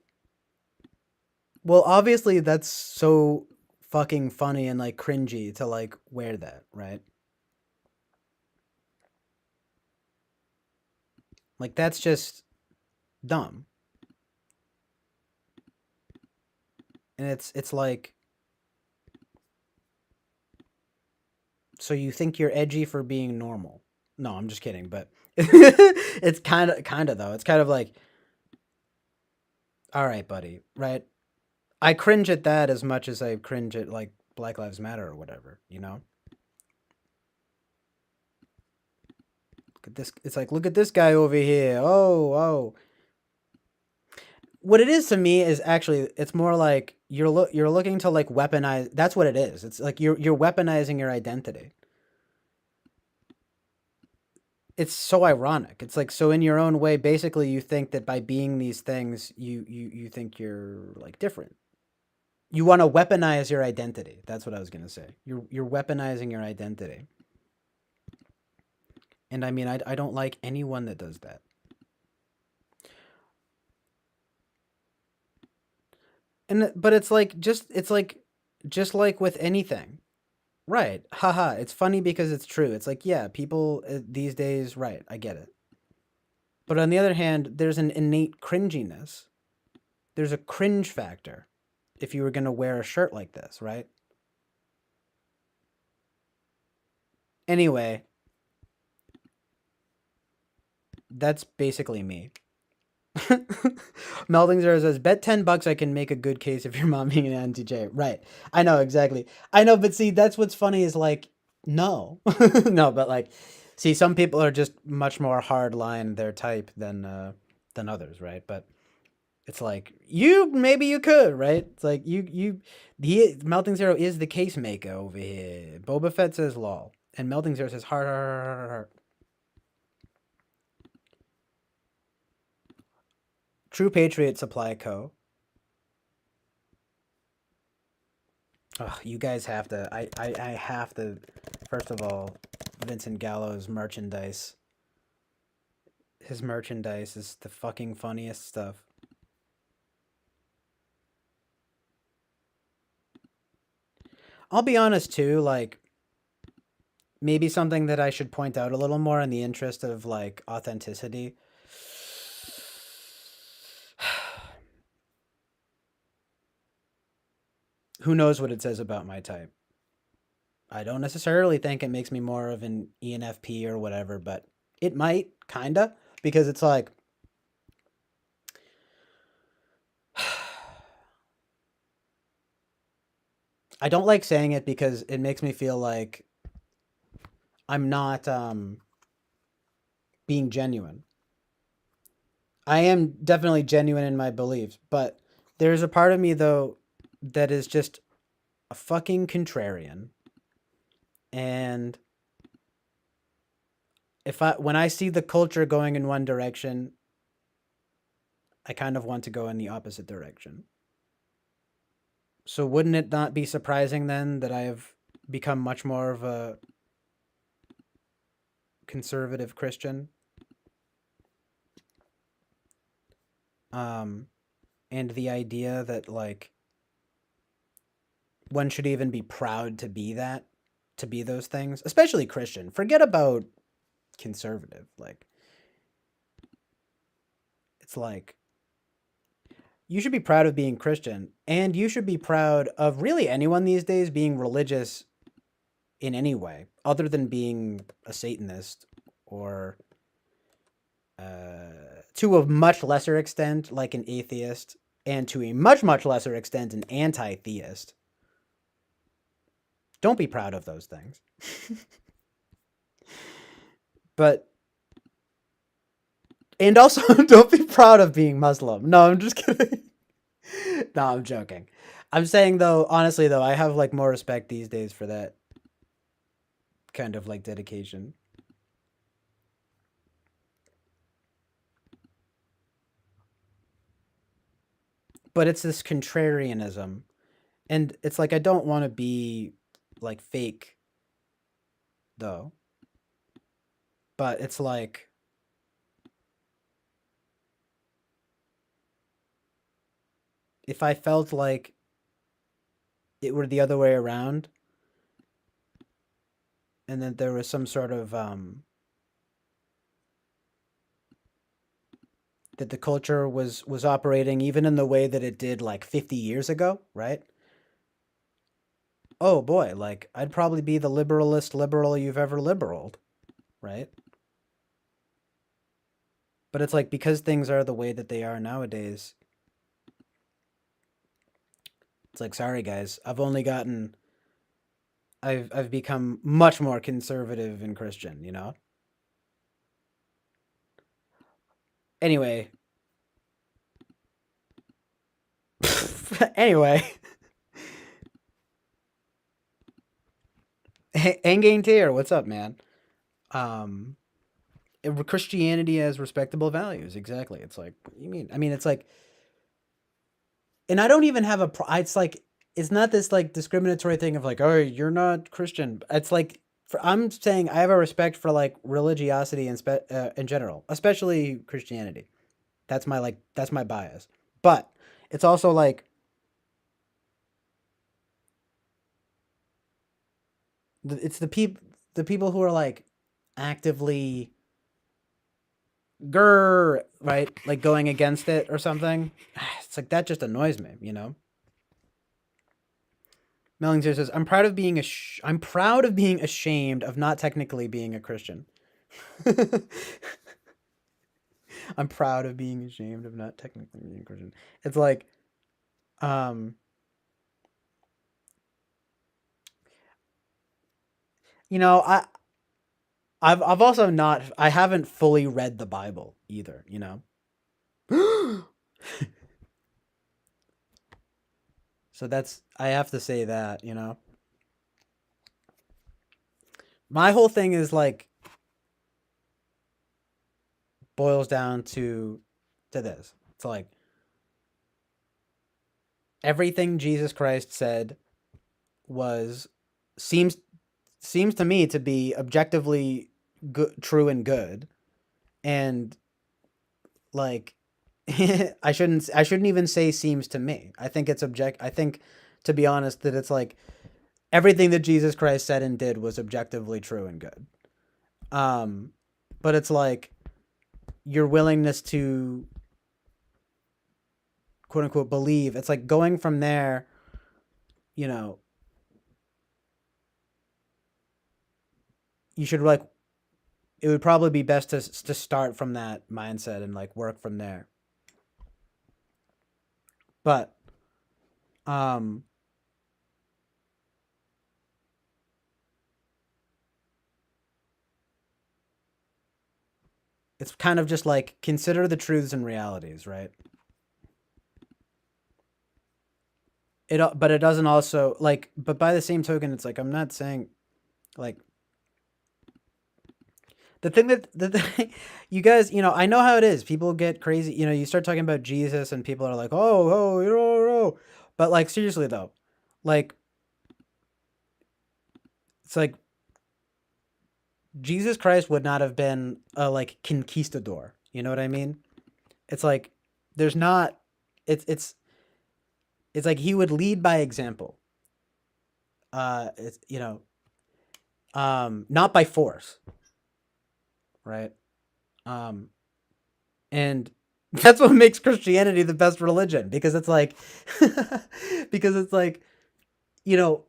Speaker 2: well, obviously that's so fucking funny and like cringy to like wear that, right? Like that's just dumb. And it's like, so you think you're edgy for being normal. No, I'm just kidding, but it's kind of though. It's kind of like, all right, buddy, right? I cringe at that as much as I cringe at like Black Lives Matter or whatever, you know? Look at this. It's like, look at this guy over here. Oh, oh. What it is to me is actually it's more like you're looking to like weaponize. That's what it is. It's like you're weaponizing your identity. It's so ironic. It's like so in your own way basically you think that by being these things you think you're like different. You want to weaponize your identity. That's what I was going to say. You're weaponizing your identity. And I mean I don't like anyone that does that. And but it's like just like with anything. Right. Haha, it's funny because it's true. It's like yeah, people these days, right, I get it. But on the other hand, there's an innate cringiness. There's a cringe factor if you were going to wear a shirt like this, right? Anyway, that's basically me. Melding Zero says, bet $10 I can make a good case if your mom being an NTJ. Right. I know, exactly. I know, but see, that's what's funny is like, no. No, but like, see, some people are just much more hard line their type than others, right? But it's like you maybe you could, right? It's like the Melting Zero is the case maker over here. Boba Fett says lol. And Melting Zero says heart heart heart heart. True Patriot Supply Co. Oh, you guys have to. I have to. First of all, Vincent Gallo's merchandise. His merchandise is the fucking funniest stuff. I'll be honest too, like maybe something that I should point out a little more in the interest of like authenticity. Who knows what it says about my type? I don't necessarily think it makes me more of an ENFP or whatever, but it might, kinda, because it's like I don't like saying it because it makes me feel like I'm not being genuine. I am definitely genuine in my beliefs, but there's a part of me though that is just a fucking contrarian. And if I when I see the culture going in one direction, I kind of want to go in the opposite direction. So wouldn't it not be surprising then that I have become much more of a conservative Christian? Um and the idea that like one should even be proud to be that, to be those things, especially Christian. Forget about conservative. Like it's like you should be proud of being Christian, and you should be proud of really anyone these days being religious in any way other than being a Satanist or to a much lesser extent like an atheist, and to a much lesser extent an anti-theist. Don't be proud of those things. But and also don't be proud of being Muslim. No, I'm just kidding. No, I'm joking. I'm saying though, honestly though, I have like more respect these days for that kind of like dedication. But it's this contrarianism. And it's like I don't want to be like fake though. But it's like if I felt like it were the other way around and then there was some sort of that the culture was operating even in the way that it did like 50 years ago, right? Oh boy, like I'd probably be the liberalist liberal you've ever liberaled, right? But it's like because things are the way that they are nowadays, it's like sorry guys, I've become much more conservative and Christian, you know? Anyway, anyway, Engane Tier, what's up, man? Um, Christianity has respectable values. Exactly. It's like, what do you mean? I mean, it's like, and I don't even have a. It's like, it's not this like discriminatory thing of like, oh, you're not Christian. It's like, I'm saying I have a respect for like religiosity in general, especially Christianity. That's my bias. But it's also like it's the people who are like actively grr, right? Like going against it or something. It's like that just annoys me, you know? Mellinger says, I'm proud of being ashamed of not technically being a Christian." I'm proud of being ashamed of not technically being a Christian. It's like, um, you know, I've also not I haven't fully read the Bible either, you know. So that's I have to say that, you know. My whole thing is like boils down to this. It's like everything Jesus Christ said was seems seems to me to be objectively good, true and good. And like I shouldn't even say seems to me. I think it's I think, to be honest, that it's like everything that Jesus Christ said and did was objectively true and good. Um but it's like your willingness to quote unquote believe. It's like going from there, you know, you should like it would probably be best to start from that mindset and like work from there. But um it's kind of just like consider the truths and realities, right? But it doesn't also like, but by the same token, it's like I'm not saying like the thing, you guys, I know how it is. People get crazy. You start talking about Jesus, and people are like, oh, oh. But like seriously though, like it's like Jesus Christ would not have been a like conquistador. You know what I mean? It's like there's not. It's like he would lead by example. It's not by force, right? Um, and that's what makes Christianity the best religion, because it's like because it's like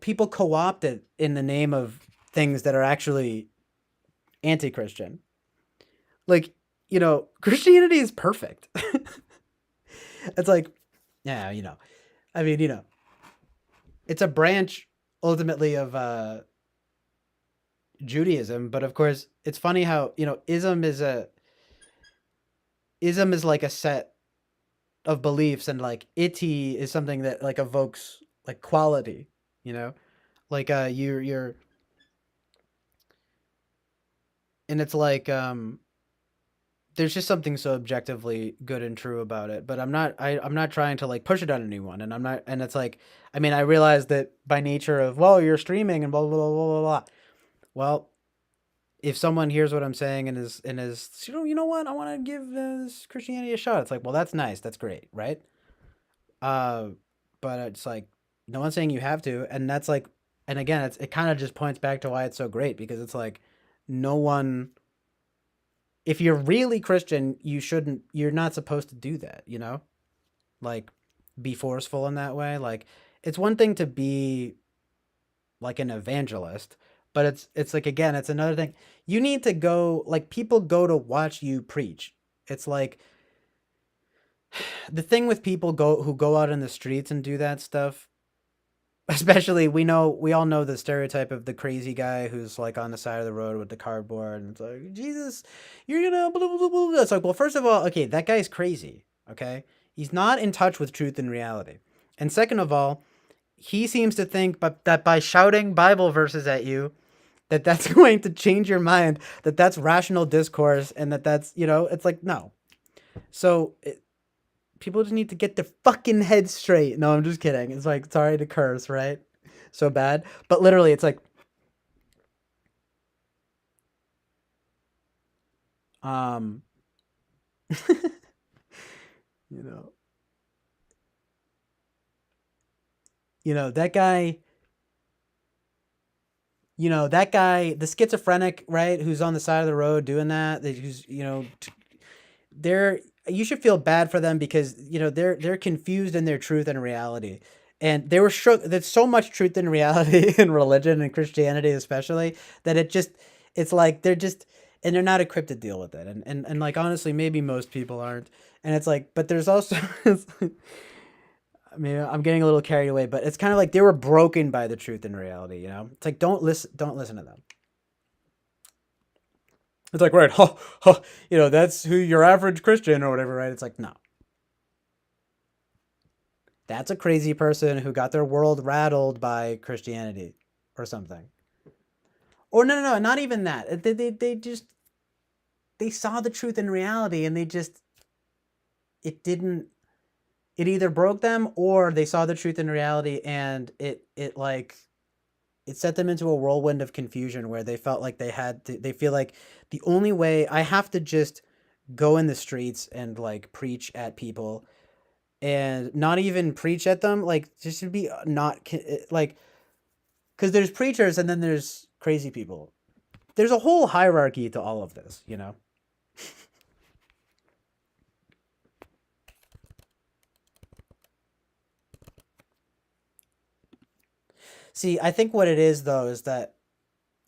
Speaker 2: people co-opt it in the name of things that are actually anti-Christian. Like, Christianity is perfect. It's like, yeah, I mean, it's a branch ultimately of Judaism, but of course, it's funny how, ism is like a set of beliefs, and like iti is something that like evokes like quality, you know? Like you're and it's like there's just something so objectively good and true about it. But I'm not trying to like push it on anyone, and I'm not and it's like, I mean, I realize that by nature of, well, you're streaming and blah blah blah blah blah blah. Well, if someone hears what I'm saying and is you know what, I want to give this Christianity a shot. It's like, well, that's nice, that's great, right? Uh, but it's like no one's saying you have to, and that's like, and again, it kind of just points back to why it's so great, because it's like no one. If you're really Christian, you're not supposed to do that, like be forceful in that way. Like it's one thing to be like an evangelist, but it's like, again, it's another thing. You need to go, like, people go to watch you preach. It's like the thing with people who go out in the streets and do that stuff, especially, we all know the stereotype of the crazy guy who's like on the side of the road with the cardboard, and it's like, Jesus, you're gonna blah, blah, blah, blah. It's like, well, first of all, okay, that guy's crazy. Okay, he's not in touch with truth and reality. And second of all, he seems to think that by shouting Bible verses at you, that's going to change your mind, that's rational discourse, and that's, it's like, no. So people just need to get their fucking heads straight. No, I'm just kidding. It's like, sorry to curse, right? So bad. But literally, it's like, um, you know, that guy, the schizophrenic, right? Who's on the side of the road doing that, who's, they're, you should feel bad for them, because they're confused in their truth and reality, and they were shook. There's so much truth and reality in religion and Christianity especially, that it's like and they're not equipped to deal with it, and like, honestly, maybe most people aren't. And it's like, but there's also I mean, I'm getting a little carried away, but it's kind of like they were broken by the truth and reality. It's like, don't listen to them. It's like, right, that's who your average Christian or whatever, right? It's like, no. That's a crazy person who got their world rattled by Christianity or something. Or no, not even that. They saw the truth in reality, and they just, it didn't, it either broke them or they saw the truth in reality, and it like it set them into a whirlwind of confusion where they felt like they feel like the only way I have to just go in the streets and like preach at people, and not even preach at them, like just to be not like, because there's preachers and then there's crazy people. There's a whole hierarchy to all of this, you know. See, I think what it is though is that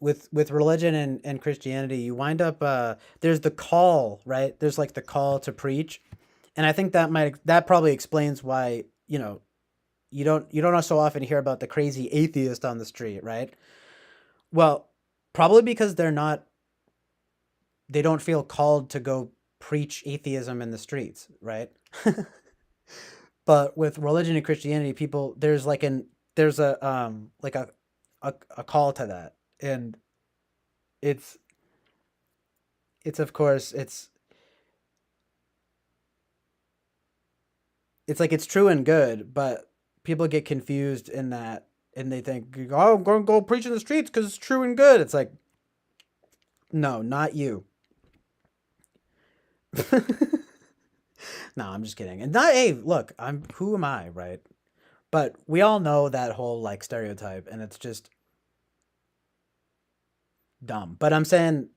Speaker 2: with religion and Christianity, you wind up there's the call, right? There's like the call to preach, and I think that probably explains why, you know, you don't so often hear about the crazy atheist on the street, right? Well, probably because they don't feel called to go preach atheism in the streets, right? But with religion and Christianity, people there's a like a call to that, and it's it's of course it's like it's true and good, but people get confused in that, and they think, oh, I'm going to go preach in the streets because it's true and good. It's like, no, not you. No, I'm just kidding. And not, hey, look, who am I, right? But we all know that whole like stereotype, and it's just dumb. But I'm saying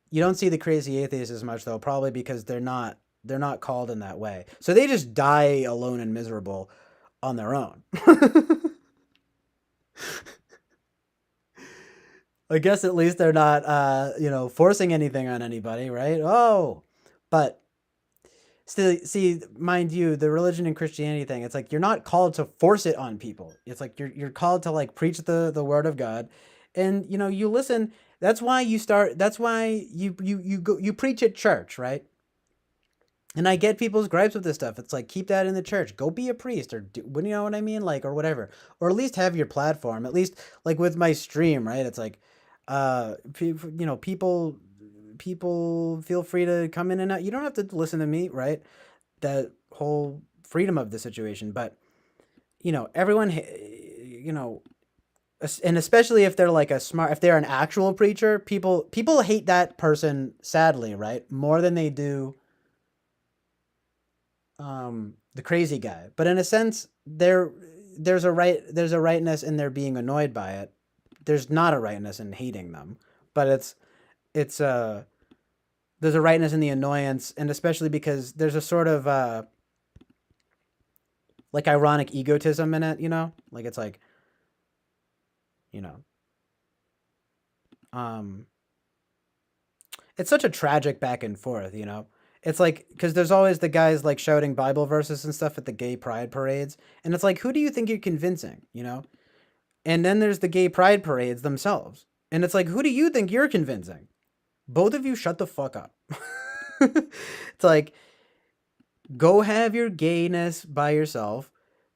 Speaker 2: you don't see the crazy atheists as much though, probably because they're not called in that way. So they just die alone and miserable on their own. I guess at least they're not forcing anything on anybody, right? Oh. But still, see, mind you, the religion and Christianity thing, it's like you're not called to force it on people. It's like you're called to like preach the word of God, and you listen. That's why you preach at church, right? And I get people's gripes with this stuff. It's like, keep that in the church. Go be a priest, or you know what I mean, like, or whatever, or at least have your platform. At least like with my stream, right? It's like, people feel free to come in and out. You don't have to listen to me, right? That whole freedom of the situation, but everyone, and especially if they're like if they're an actual preacher, people hate that person, sadly, right? More than they do the crazy guy. But in a sense, there's a rightness in their being annoyed by it. There's not a rightness in hating them, but it's there's a rightness in the annoyance, and especially because there's a sort of like ironic egotism in it, like it's like, you know um it's such a tragic back and forth, it's like, because there's always the guys like shouting Bible verses and stuff at the gay pride parades, and it's like, who do you think you're convincing, and then there's the gay pride parades themselves, and it's like, who do you think you're convincing? Both of you shut the fuck up. It's like, go have your gayness by yourself,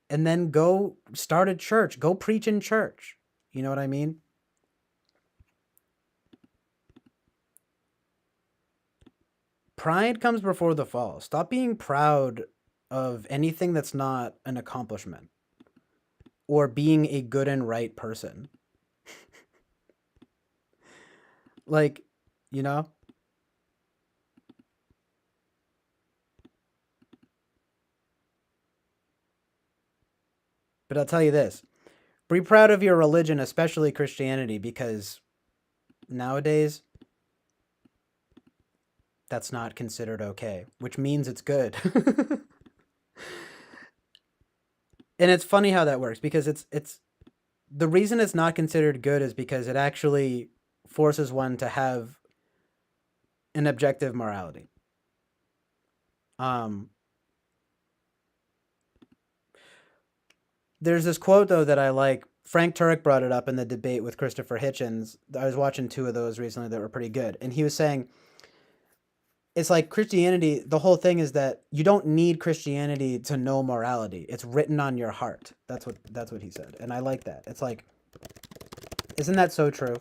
Speaker 2: and then go start a church, go preach in church, you know what I mean? Pride comes before the fall. Stop being proud of anything that's not an accomplishment, or being a good and right person. Like, you know? But I'll tell you this, be proud of your religion, especially Christianity, because nowadays that's not considered okay, which means it's good. And it's funny how that works, because it's the reason it's not considered good is because it actually forces one to have an objective morality. Um, there's this quote though that I like. Frank Turek brought it up in the debate with Christopher Hitchens. I was watching two of those recently that were pretty good, and he was saying it's like Christianity. The whole thing is that you don't need Christianity to know morality. It's written on your heart. That's what he said, and I like that. It's like, isn't that so true?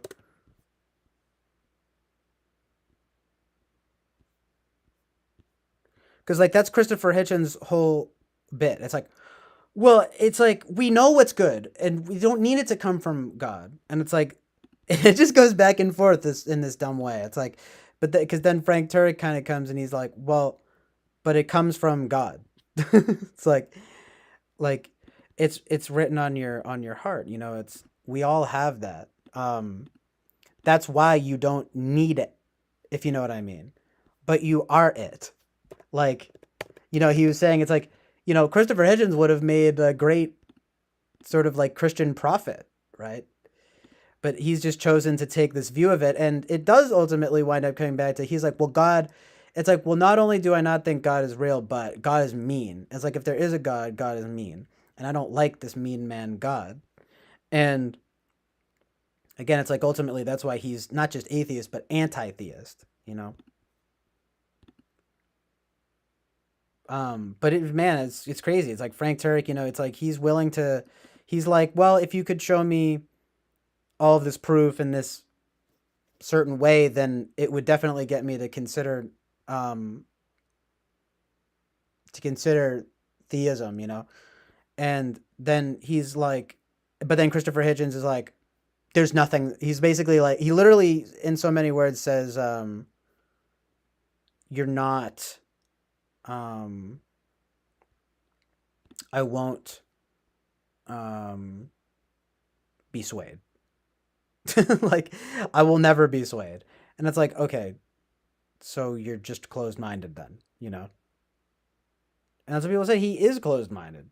Speaker 2: Because like that's Christopher Hitchens' whole bit. It's like, well, it's like we know what's good, and we don't need it to come from God. And it's like, it just goes back and forth in this dumb way. It's like, but because then Frank Turek kind of comes and he's like, well, but it comes from God. It's like it's written on your heart. You know, it's we all have that. That's why you don't need it, if you know what I mean. But you are it. Like, you know, he was saying it's like, you know, Christopher Hitchens would have made a great sort of like Christian prophet, right? But he's just chosen to take this view of it. And it does ultimately wind up coming back to he's like, well, God, it's like, well, not only do I not think God is real, but God is mean. It's like, if there is a God, God is mean. And I don't like this mean man God. And again, it's like ultimately that's why he's not just atheist, but anti-theist, you know? But man, it's crazy. It's like Frank Turek, you know, it's like he's willing to, he's like, well, if you could show me all of this proof in this certain way, then it would definitely get me um, to consider theism, you know? And then he's like, but then Christopher Hitchens is like, there's nothing. He's basically like, he literally, in so many words, says, you're not, um, I won't be swayed. Like, I will never be swayed. And it's like, okay, so you're just closed minded then, you know? And that's what people say. He is closed minded.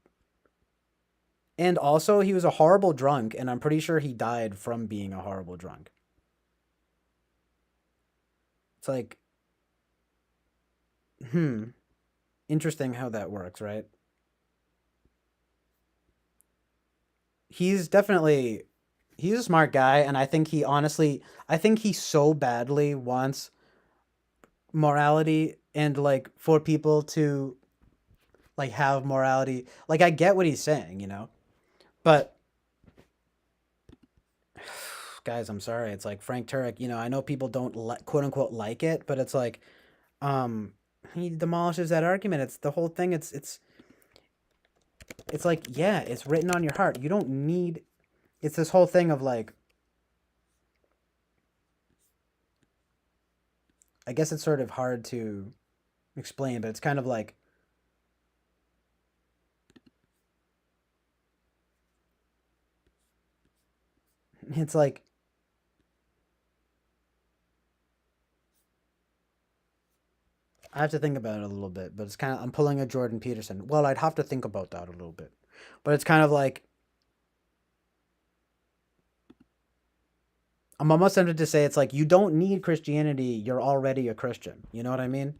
Speaker 2: And also, he was a horrible drunk, and I'm pretty sure he died from being a horrible drunk. It's like, interesting how that works, right? He's definitely he's a smart guy, and I think he honestly, I think he so badly wants morality and like for people to like have morality. Like I get what he's saying, you know, but guys, I'm sorry. It's like Frank Turek. You know, I know people don't quote unquote like it, but it's like, um, he demolishes that argument. It's the whole thing. It's like, yeah, it's written on your heart. You don't need. It's this whole thing of like, I guess it's sort of hard to explain, but it's kind of like it's like I have to think about it a little bit, but it's kind of I'm pulling a Jordan Peterson. Well, I'd have to think about that a little bit, but it's kind of like I'm almost tempted to say it's like you don't need Christianity. You're already a Christian. You know what I mean?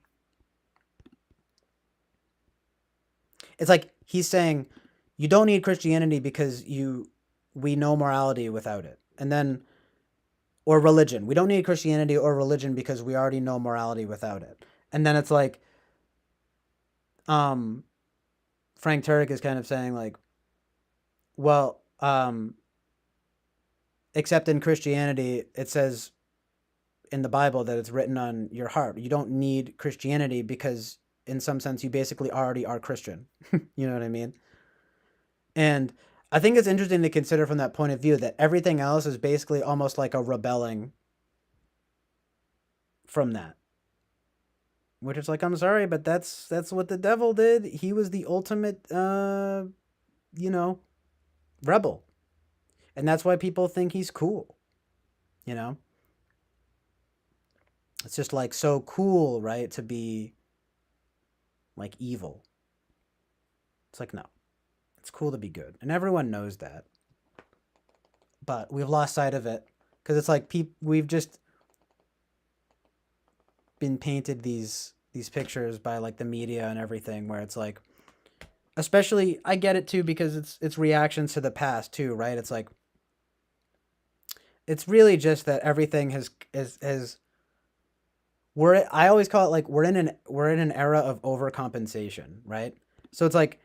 Speaker 2: It's like he's saying you don't need Christianity because we know morality without it. And then or religion. We don't need Christianity or religion because we already know morality without it. And then it's like um Frank Turek is kind of saying like, well, except in Christianity it says in the Bible that it's written on your heart. You don't need Christianity because in some sense you basically already are Christian. You know what I mean? And I think it's interesting to consider from that point of view that everything else is basically almost like a rebelling from that. Which is like, I'm sorry, but that's what the devil did. He was the ultimate you know, rebel. And that's why people think he's cool. You know? It's just like so cool, right? To be like evil. It's like, no. It's cool to be good. And everyone knows that. But we've lost sight of it. Because it's like we've just been painted these pictures by like the media and everything where it's like, especially I get it too because it's reactions to the past too, right? It's like it's really just that everything has I always call it like we're in an era of overcompensation, right? So it's like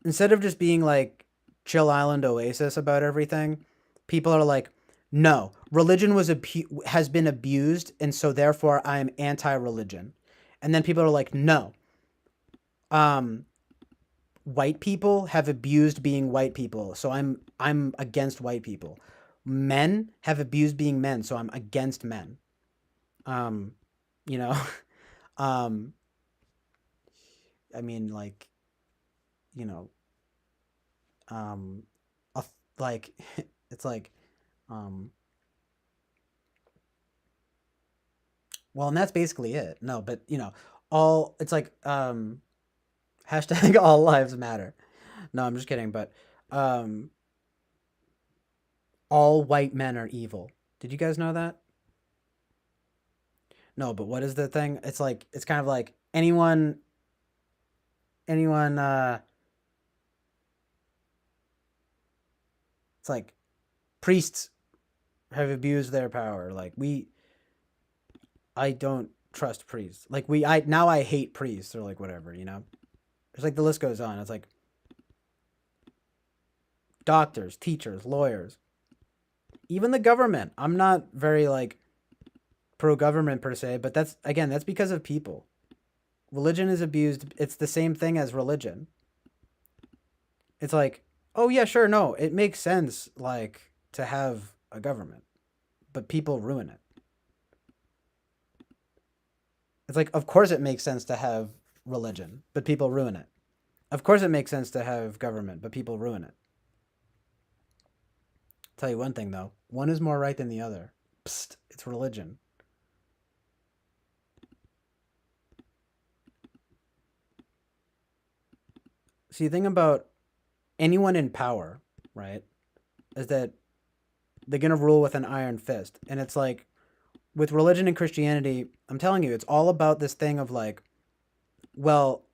Speaker 2: instead of just being like chill island Oasis about everything, people are like, no, religion has been abused, and so therefore I am anti-religion. And then people are like, no. White people have abused being white people, so I'm against white people. Men have abused being men, so I'm against men. Um, you know, um, I mean, like, you know, um, like, it's like, um, well, and that's basically it. No, but all it's like, hashtag all lives matter. No, I'm just kidding, but um, all white men are evil. Did you guys know that? No, but what is the thing? It's like it's kind of like anyone it's like priests have abused their power. Like I don't trust priests. Like I hate priests or like whatever, It's like the list goes on. It's like doctors, teachers, lawyers, even the government. I'm not very like pro government per se, but that's because of people. Religion is abused. It's the same thing as religion. It's like, oh yeah, sure, no, it makes sense like to have a government, but people ruin it. It's like, of course it makes sense to have religion, but people ruin it. Of course it makes sense to have government, but people ruin it. Tell you one thing though, one is more right than the other. Psst, it's religion. See, the thing about anyone in power, right, is that they're going to rule with an iron fist. And it's like, with religion and Christianity, I'm telling you, it's all about this thing of like, well,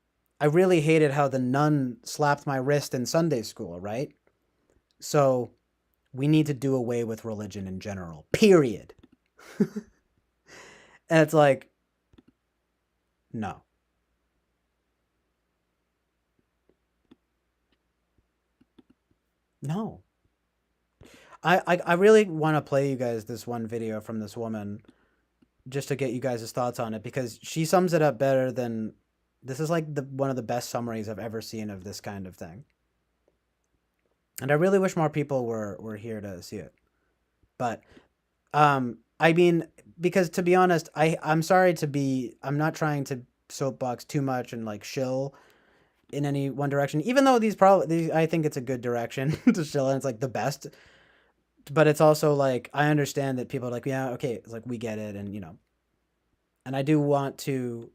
Speaker 2: I really hated how the nun slapped my wrist in Sunday school, right? So we need to do away with religion in general, period. And it's like, no. No. I really want to play you guys this one video from this woman just to get you guys' thoughts on it because she sums it up better than this is like one of the best summaries I've ever seen of this kind of thing. And I really wish more people were here to see it. But I mean, because to be honest, I'm not trying to soapbox too much and like shill in any one direction, even though I think it's a good direction to shill and it's like the best. But it's also like I understand that people are like, yeah, okay, it's like we get it, and and I do want to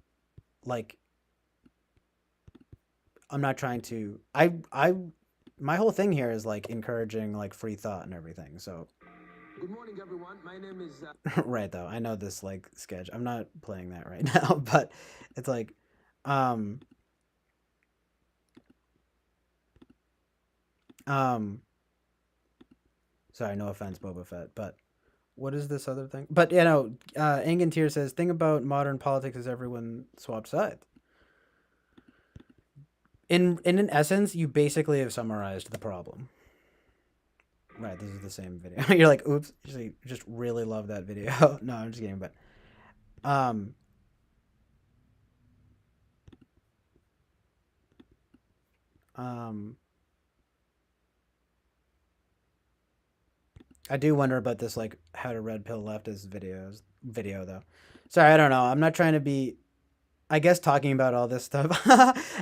Speaker 2: like I'm not trying to I my whole thing here is like encouraging like free thought and everything. So
Speaker 3: good morning, everyone. My name is.
Speaker 2: Right though, I know this like sketch. I'm not playing that right now, but it's like, um, um, sorry, no offense, Boba Fett, but what is this other thing? But Angantier says, thing about modern politics is everyone swapped sides. In an essence, you basically have summarized the problem. Right, this is the same video. You're like, oops, you just really love that video. No, I'm just kidding, but um um I do wonder about this like how to red pill leftist video though. Sorry, I don't know. I'm not trying to be I guess talking about all this stuff.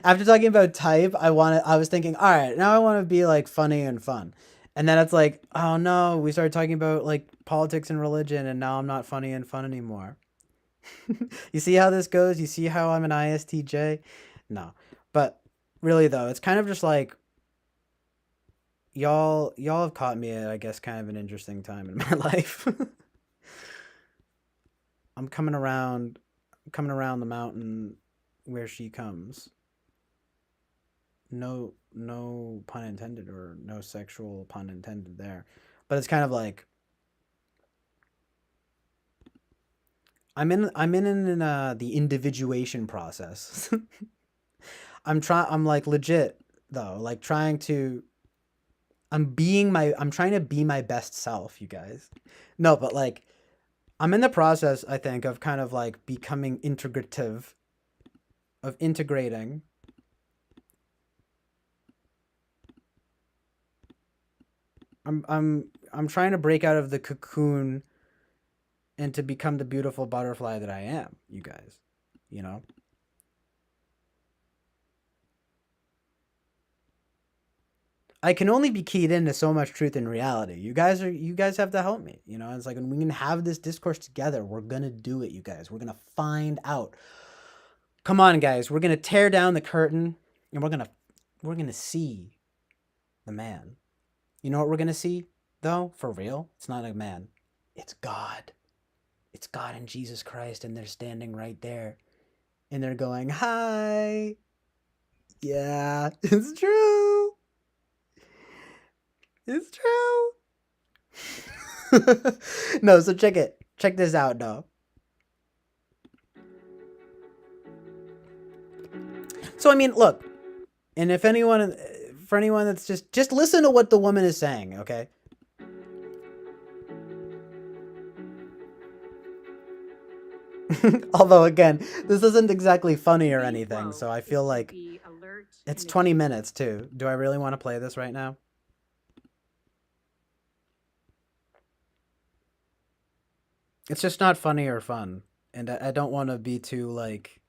Speaker 2: After talking about type, I was thinking, all right, now I want to be like funny and fun. And then it's like, oh no, we started talking about like politics and religion and now I'm not funny and fun anymore. You see how this goes? You see how I'm an ISTJ? No. But really though, it's kind of just like y'all have caught me at I guess kind of an interesting time in my life. I'm coming around the mountain where she comes. No pun intended or no sexual pun intended there. But it's kind of like I'm in the individuation process. I'm like legit though, like I'm trying to be my best self, you guys. No, but like I'm in the process, I think, of kind of like becoming integrative of integrating I'm trying to break out of the cocoon and to become the beautiful butterfly that I am, you guys. You know? I can only be keyed into so much truth and reality. You guys have to help me. You know, it's like when we can have this discourse together, we're gonna do it, you guys. We're gonna find out. Come on, guys. We're gonna tear down the curtain and we're gonna see the man. You know what we're gonna see, though? For real? It's not a man. It's God. It's God and Jesus Christ, and they're standing right there. And they're going, hi. Yeah, it's true. It's true. No, so check it. Check this out, though. So, I mean, look. And if anyone, for anyone that's just listen to what the woman is saying, okay? Although, again, this isn't exactly funny or anything, so I feel like it's 20 minutes, too. Do I really want to play this right now? It's just not funny or fun. And I don't want to be too, like...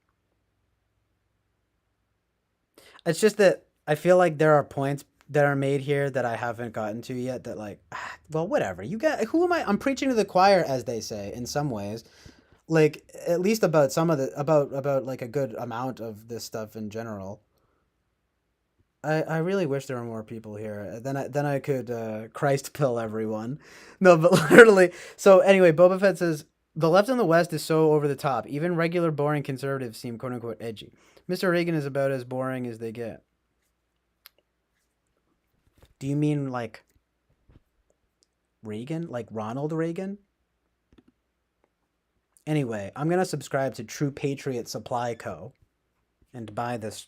Speaker 2: It's just that I feel like there are points that are made here that I haven't gotten to yet that, like... Well, whatever. You got... Who am I? I'm preaching to the choir, as they say, in some ways. Like, at least about some of the... About like, a good amount of this stuff in general. I really wish there were more people here. Then I could Christ pill everyone. No, but literally. So anyway, Boba Fett says the left and the West is so over the top. Even regular boring conservatives seem quote unquote edgy. Mr. Reagan is about as boring as they get. Do you mean like Reagan? Like Ronald Reagan? Anyway, I'm gonna subscribe to True Patriot Supply Co. and buy this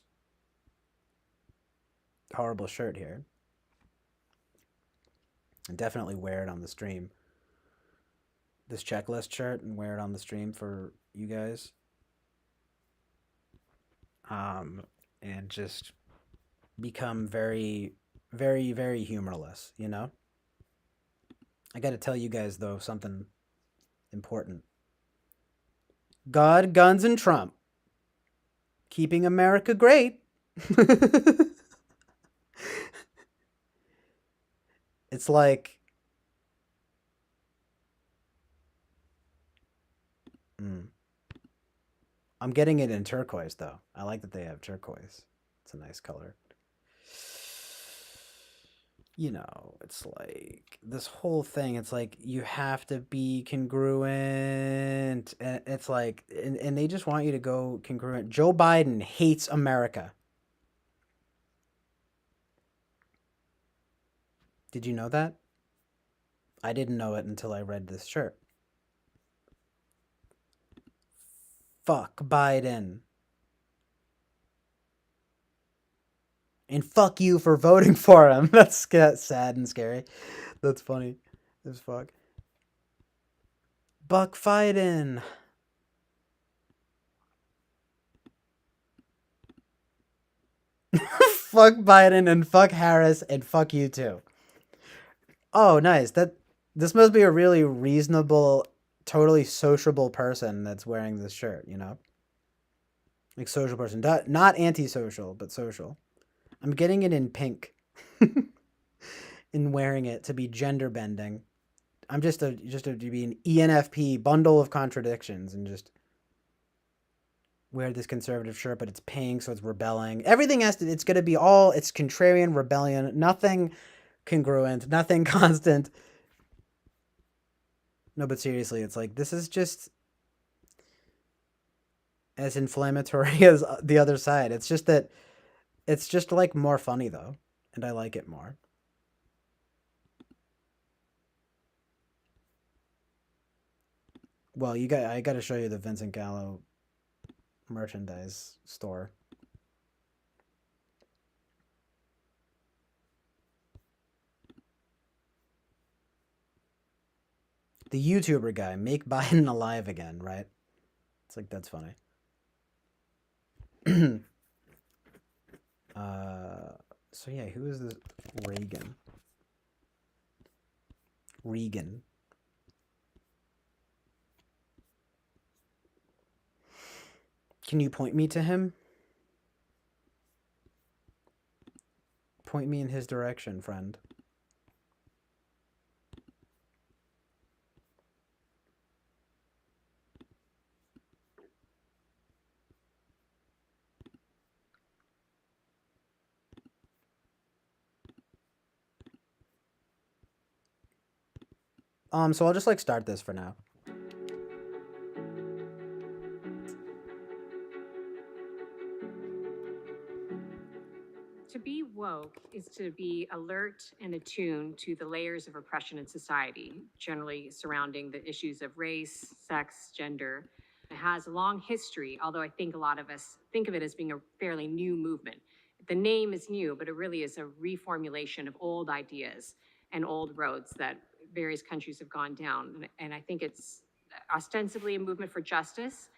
Speaker 2: horrible shirt here. And definitely wear it on the stream. This checklist shirt and wear it on the stream for you guys. And just become very, very, very humorless, you know? I gotta tell you guys, though, something important. God, guns, and Trump. Keeping America great. It's like... I'm getting it in turquoise, though. I like that they have turquoise. It's a nice color. You know, it's like this whole thing. It's like you have to be congruent. And it's like, and they just want you to go congruent. Joe Biden hates America. Did you know that? I didn't know it until I read this shirt. Fuck Biden. And fuck you for voting for him. That's sad and scary. That's funny as fuck. Buck Biden. Fuck Biden and fuck Harris and fuck you too. Oh, nice. This must be a really reasonable, totally sociable person that's wearing this shirt, you know? Like social person. Not antisocial, but social. I'm getting it in pink. In wearing it to be gender bending. I'm just to be an ENFP bundle of contradictions and just wear this conservative shirt, but it's pink, so it's rebelling. Everything it's gonna be it's contrarian rebellion, nothing congruent, nothing constant. No, but seriously, it's like this is just as inflammatory as the other side. It's just that it's just like more funny though, and I like it more. Well, I got to show you the Vincent Gallo merchandise store. The YouTuber guy, make Biden alive again, right? It's like, that's funny. So yeah, who is this Reagan? Regan. Can you point me to him? Point me in his direction, friend. So I'll just like start this for now.
Speaker 4: To be woke is to be alert and attuned to the layers of oppression in society, generally surrounding the issues of race, sex, gender. It has a long history, although I think a lot of us think of it as being a fairly new movement. The name is new, but it really is a reformulation of old ideas and old roads that various countries have gone down. And I think it's ostensibly a movement for justice,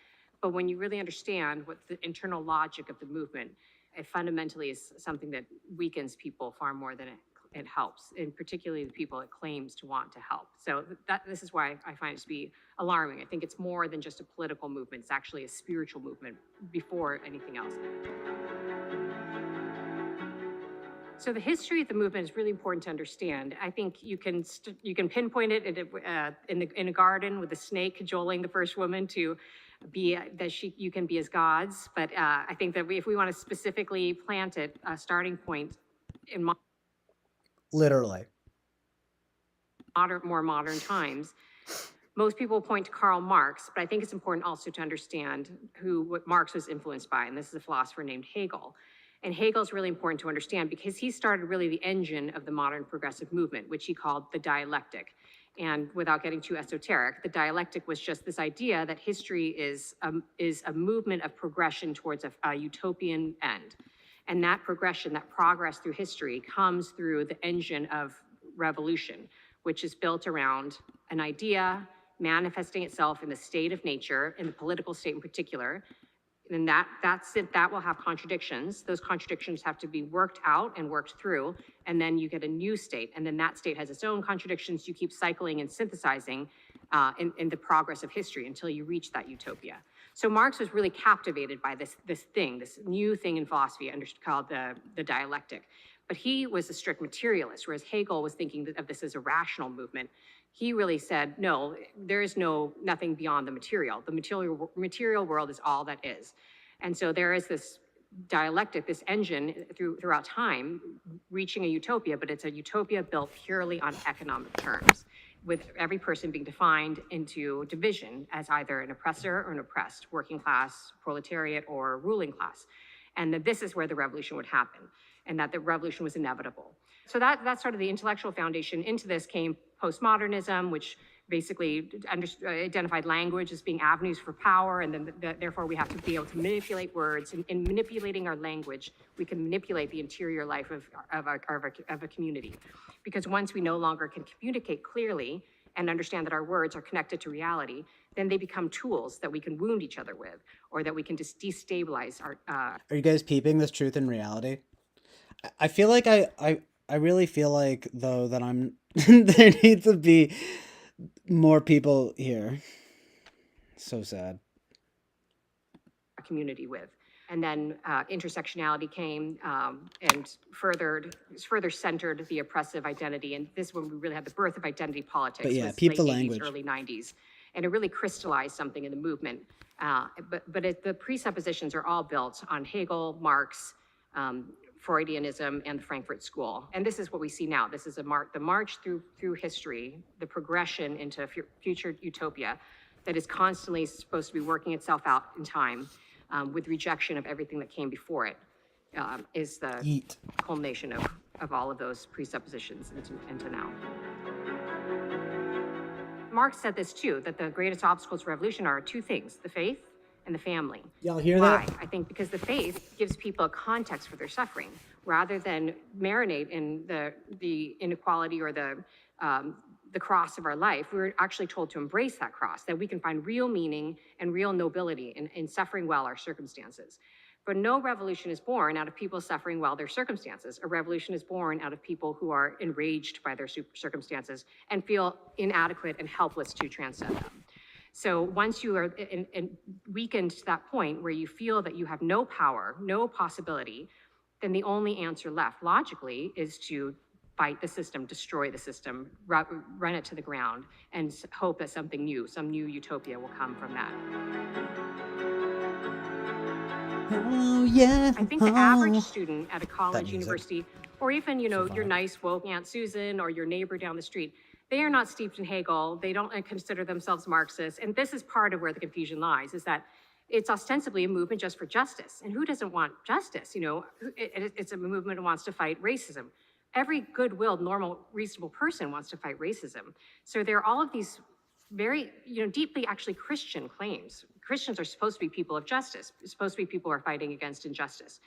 Speaker 4: but when you really understand what the internal logic of the movement, it fundamentally is something that weakens people far more than it helps, and particularly the people it claims to want to help. So this is why I find it to be alarming. I think it's more than just a political movement. It's actually a spiritual movement before anything else. So the history of the movement is really important to understand. I think you can pinpoint it in a garden with a snake cajoling the first woman to be you can be as gods. But I think that if we want to specifically plant it, a starting point in
Speaker 2: Literally.
Speaker 4: more modern times, most people point to Karl Marx, but I think it's important also to understand what Marx was influenced by, and this is a philosopher named Hegel. And Hegel's really important to understand because he started really the engine of the modern progressive movement, which he called the dialectic. And without getting too esoteric, the dialectic was just this idea that history is a movement of progression towards a utopian end. And that progression, that progress through history comes through the engine of revolution, which is built around an idea manifesting itself in the state of nature, in the political state in particular. And that's it. That will have contradictions. Those contradictions have to be worked out and worked through, and then you get a new state. And then that state has its own contradictions. You keep cycling and synthesizing in the progress of history until you reach that utopia. So Marx was really captivated by this new thing in philosophy called the dialectic. But he was a strict materialist, whereas Hegel was thinking of this as a rational movement. He really said, no, there is nothing beyond the material. The material world is all that is. And so there is this dialectic, this engine throughout time, reaching a utopia, but it's a utopia built purely on economic terms, with every person being defined into division as either an oppressor or an oppressed, working class, proletariat, or ruling class. And that this is where the revolution would happen, and that the revolution was inevitable. So that's sort of the intellectual foundation. Into this came postmodernism, which basically identified language as being avenues for power, and then therefore we have to be able to manipulate words. In manipulating our language, we can manipulate the interior life of a community. Because once we no longer can communicate clearly and understand that our words are connected to reality, then they become tools that we can wound each other with, or that we can just destabilize our...
Speaker 2: Are you guys peeping this truth in reality? I feel like I really feel like, though, that I'm there needs to be more people here. So sad.
Speaker 4: Community with. And then intersectionality came and further centered the oppressive identity. And this is when we really had the birth of identity politics.
Speaker 2: But yeah, peep
Speaker 4: late
Speaker 2: the
Speaker 4: 80s,
Speaker 2: language.
Speaker 4: early 90s. And it really crystallized something in the movement. The presuppositions are all built on Hegel, Marx, Freudianism, and the Frankfurt School. And this is what we see now. This is the march through history, the progression into future utopia that is constantly supposed to be working itself out in time, with rejection of everything that came before it, is the culmination of all of those presuppositions into now. Marx said this too, that the greatest obstacles to revolution are two things: the faith and the family.
Speaker 2: Y'all hear
Speaker 4: Why?
Speaker 2: that?
Speaker 4: I think because the faith gives people a context for their suffering, rather than marinate in the inequality or the cross of our life. We're actually told to embrace that cross, that we can find real meaning and real nobility in suffering well our circumstances. But no revolution is born out of people suffering well their circumstances. A revolution is born out of people who are enraged by their circumstances and feel inadequate and helpless to transcend them. So once you are weakened to that point where you feel that you have no power, no possibility, then the only answer left logically is to fight the system, destroy the system, run it to the ground, and hope that something new, some new utopia will come from that.
Speaker 2: Oh, yeah.
Speaker 4: I think the average student at a college,
Speaker 2: music.
Speaker 4: university, or even, your nice woke Aunt Susan or your neighbor down the street, they are not steeped in Hegel. They don't consider themselves Marxists. And this is part of where the confusion lies, is that it's ostensibly a movement just for justice. And who doesn't want justice? It's a movement that wants to fight racism. Every good-willed, normal, reasonable person wants to fight racism. So there are all of these very, deeply actually Christian claims. Christians are supposed to be people of justice, supposed to be people who are fighting against injustice.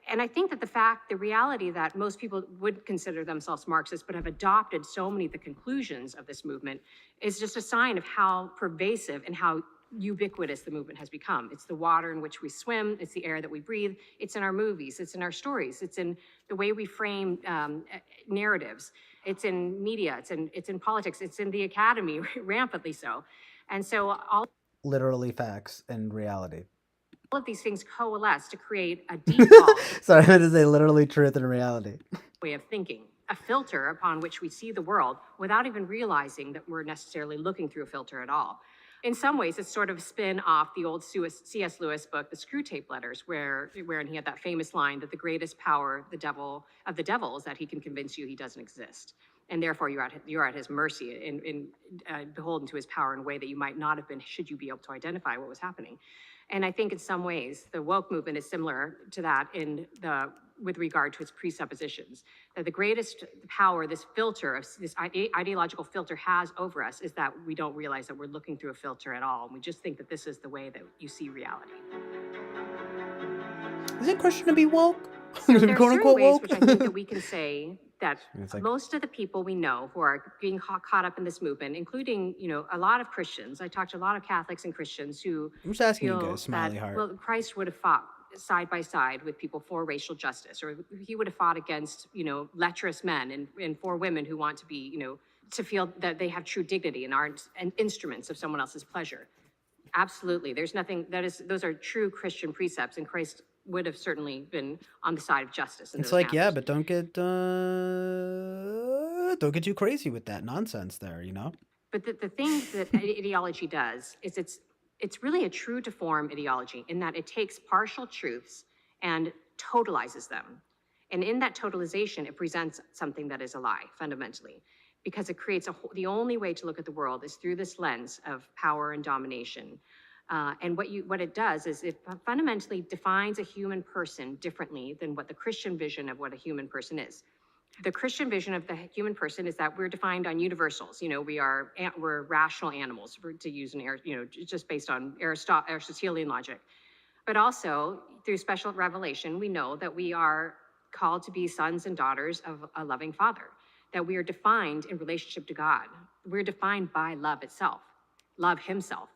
Speaker 4: And I think that the reality that most people would consider themselves Marxist, but have adopted so many of the conclusions of this movement is just a sign of how pervasive and how ubiquitous the movement has become. It's the water in which we swim, it's the air that we breathe, it's in our movies, it's in our stories, it's in the way we frame narratives, it's in media, it's in politics, it's in the academy, rampantly so. And so
Speaker 2: Literally facts and reality.
Speaker 4: All of these things coalesce to create a default
Speaker 2: Sorry, I meant to say literally truth and reality.
Speaker 4: way of thinking, a filter upon which we see the world without even realizing that we're necessarily looking through a filter at all. In some ways, it's sort of spin off the old C.S. Lewis book, The Screwtape Letters, wherein he had that famous line that the greatest power of the devil is that he can convince you he doesn't exist. And therefore, you're at his mercy and beholden to his power in a way that you might not have been should you be able to identify what was happening. And I think in some ways, the woke movement is similar to that with regard to its presuppositions. That the greatest power, this filter, this ideological filter has over us is that we don't realize that we're looking through a filter at all. And we just think that this is the way that you see reality.
Speaker 2: Is it Christian to be woke?
Speaker 4: So there are
Speaker 2: Quote
Speaker 4: certain
Speaker 2: unquote
Speaker 4: ways
Speaker 2: woke?
Speaker 4: which I think that we can say that
Speaker 2: It's like-
Speaker 4: most of the people we know who are being caught up in this movement, including, a lot of Christians, I talked to a lot of Catholics and Christians who
Speaker 2: I'm just asking you
Speaker 4: feel
Speaker 2: guys, smiley
Speaker 4: that,
Speaker 2: heart.
Speaker 4: well, Christ would have fought side by side with people for racial justice, or he would have fought against, lecherous men and for women who want to be, to feel that they have true dignity and aren't instruments of someone else's pleasure. Absolutely. There's nothing those are true Christian precepts, and Christ would have certainly been on the side of justice.
Speaker 2: It's like, yeah, but don't get too crazy with that nonsense there,
Speaker 4: But the thing that ideology does is it's really a true to form ideology in that it takes partial truths and totalizes them. And in that totalization, it presents something that is a lie, fundamentally, because it creates the only way to look at the world is through this lens of power and domination. And what it does is it fundamentally defines a human person differently than what the Christian vision of what a human person is. The Christian vision of the human person is that we're defined on universals. We're rational animals, to use just based on Aristotelian logic. But also, through special revelation, we know that we are called to be sons and daughters of a loving Father, that we are defined in relationship to God. We're defined by love itself, love himself.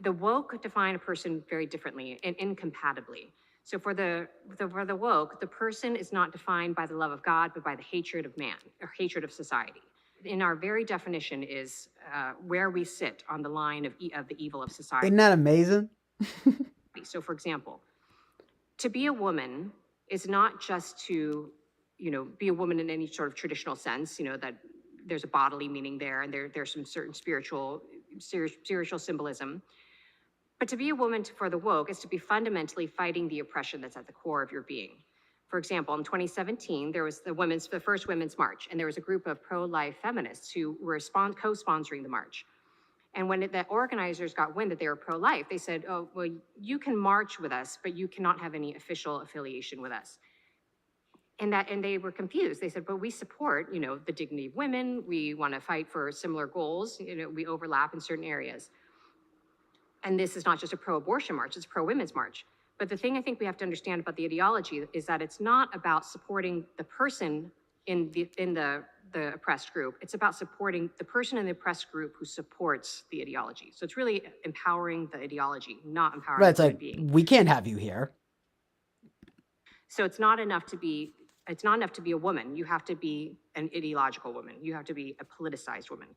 Speaker 4: The woke define a person very differently and incompatibly. So for the woke, the person is not defined by the love of God, but by the hatred of man or hatred of society. In our very definition is where we sit on the line of the evil of society.
Speaker 2: Isn't that amazing?
Speaker 4: So for example, to be a woman is not just to, be a woman in any sort of traditional sense, that there's a bodily meaning there and there's some certain spiritual symbolism. But to be a woman for the woke is to be fundamentally fighting the oppression that's at the core of your being. For example, in 2017, there was the first Women's March, and there was a group of pro-life feminists who were co-sponsoring the march. And when the organizers got wind that they were pro-life, they said, oh, well, you can march with us, but you cannot have any official affiliation with us. And they were confused. They said, but we support, the dignity of women. We want to fight for similar goals. We overlap in certain areas. And this is not just a pro-abortion march, it's a pro-women's march. But the thing I think we have to understand about the ideology is that it's not about supporting the person in the oppressed group. It's about supporting the person in the oppressed group who supports the ideology. So it's really empowering the ideology, not empowering
Speaker 2: Right, it's
Speaker 4: the human
Speaker 2: like,
Speaker 4: being.
Speaker 2: we can't have you here.
Speaker 4: So it's not enough to be a woman. You have to be an ideological woman. You have to be a politicized woman.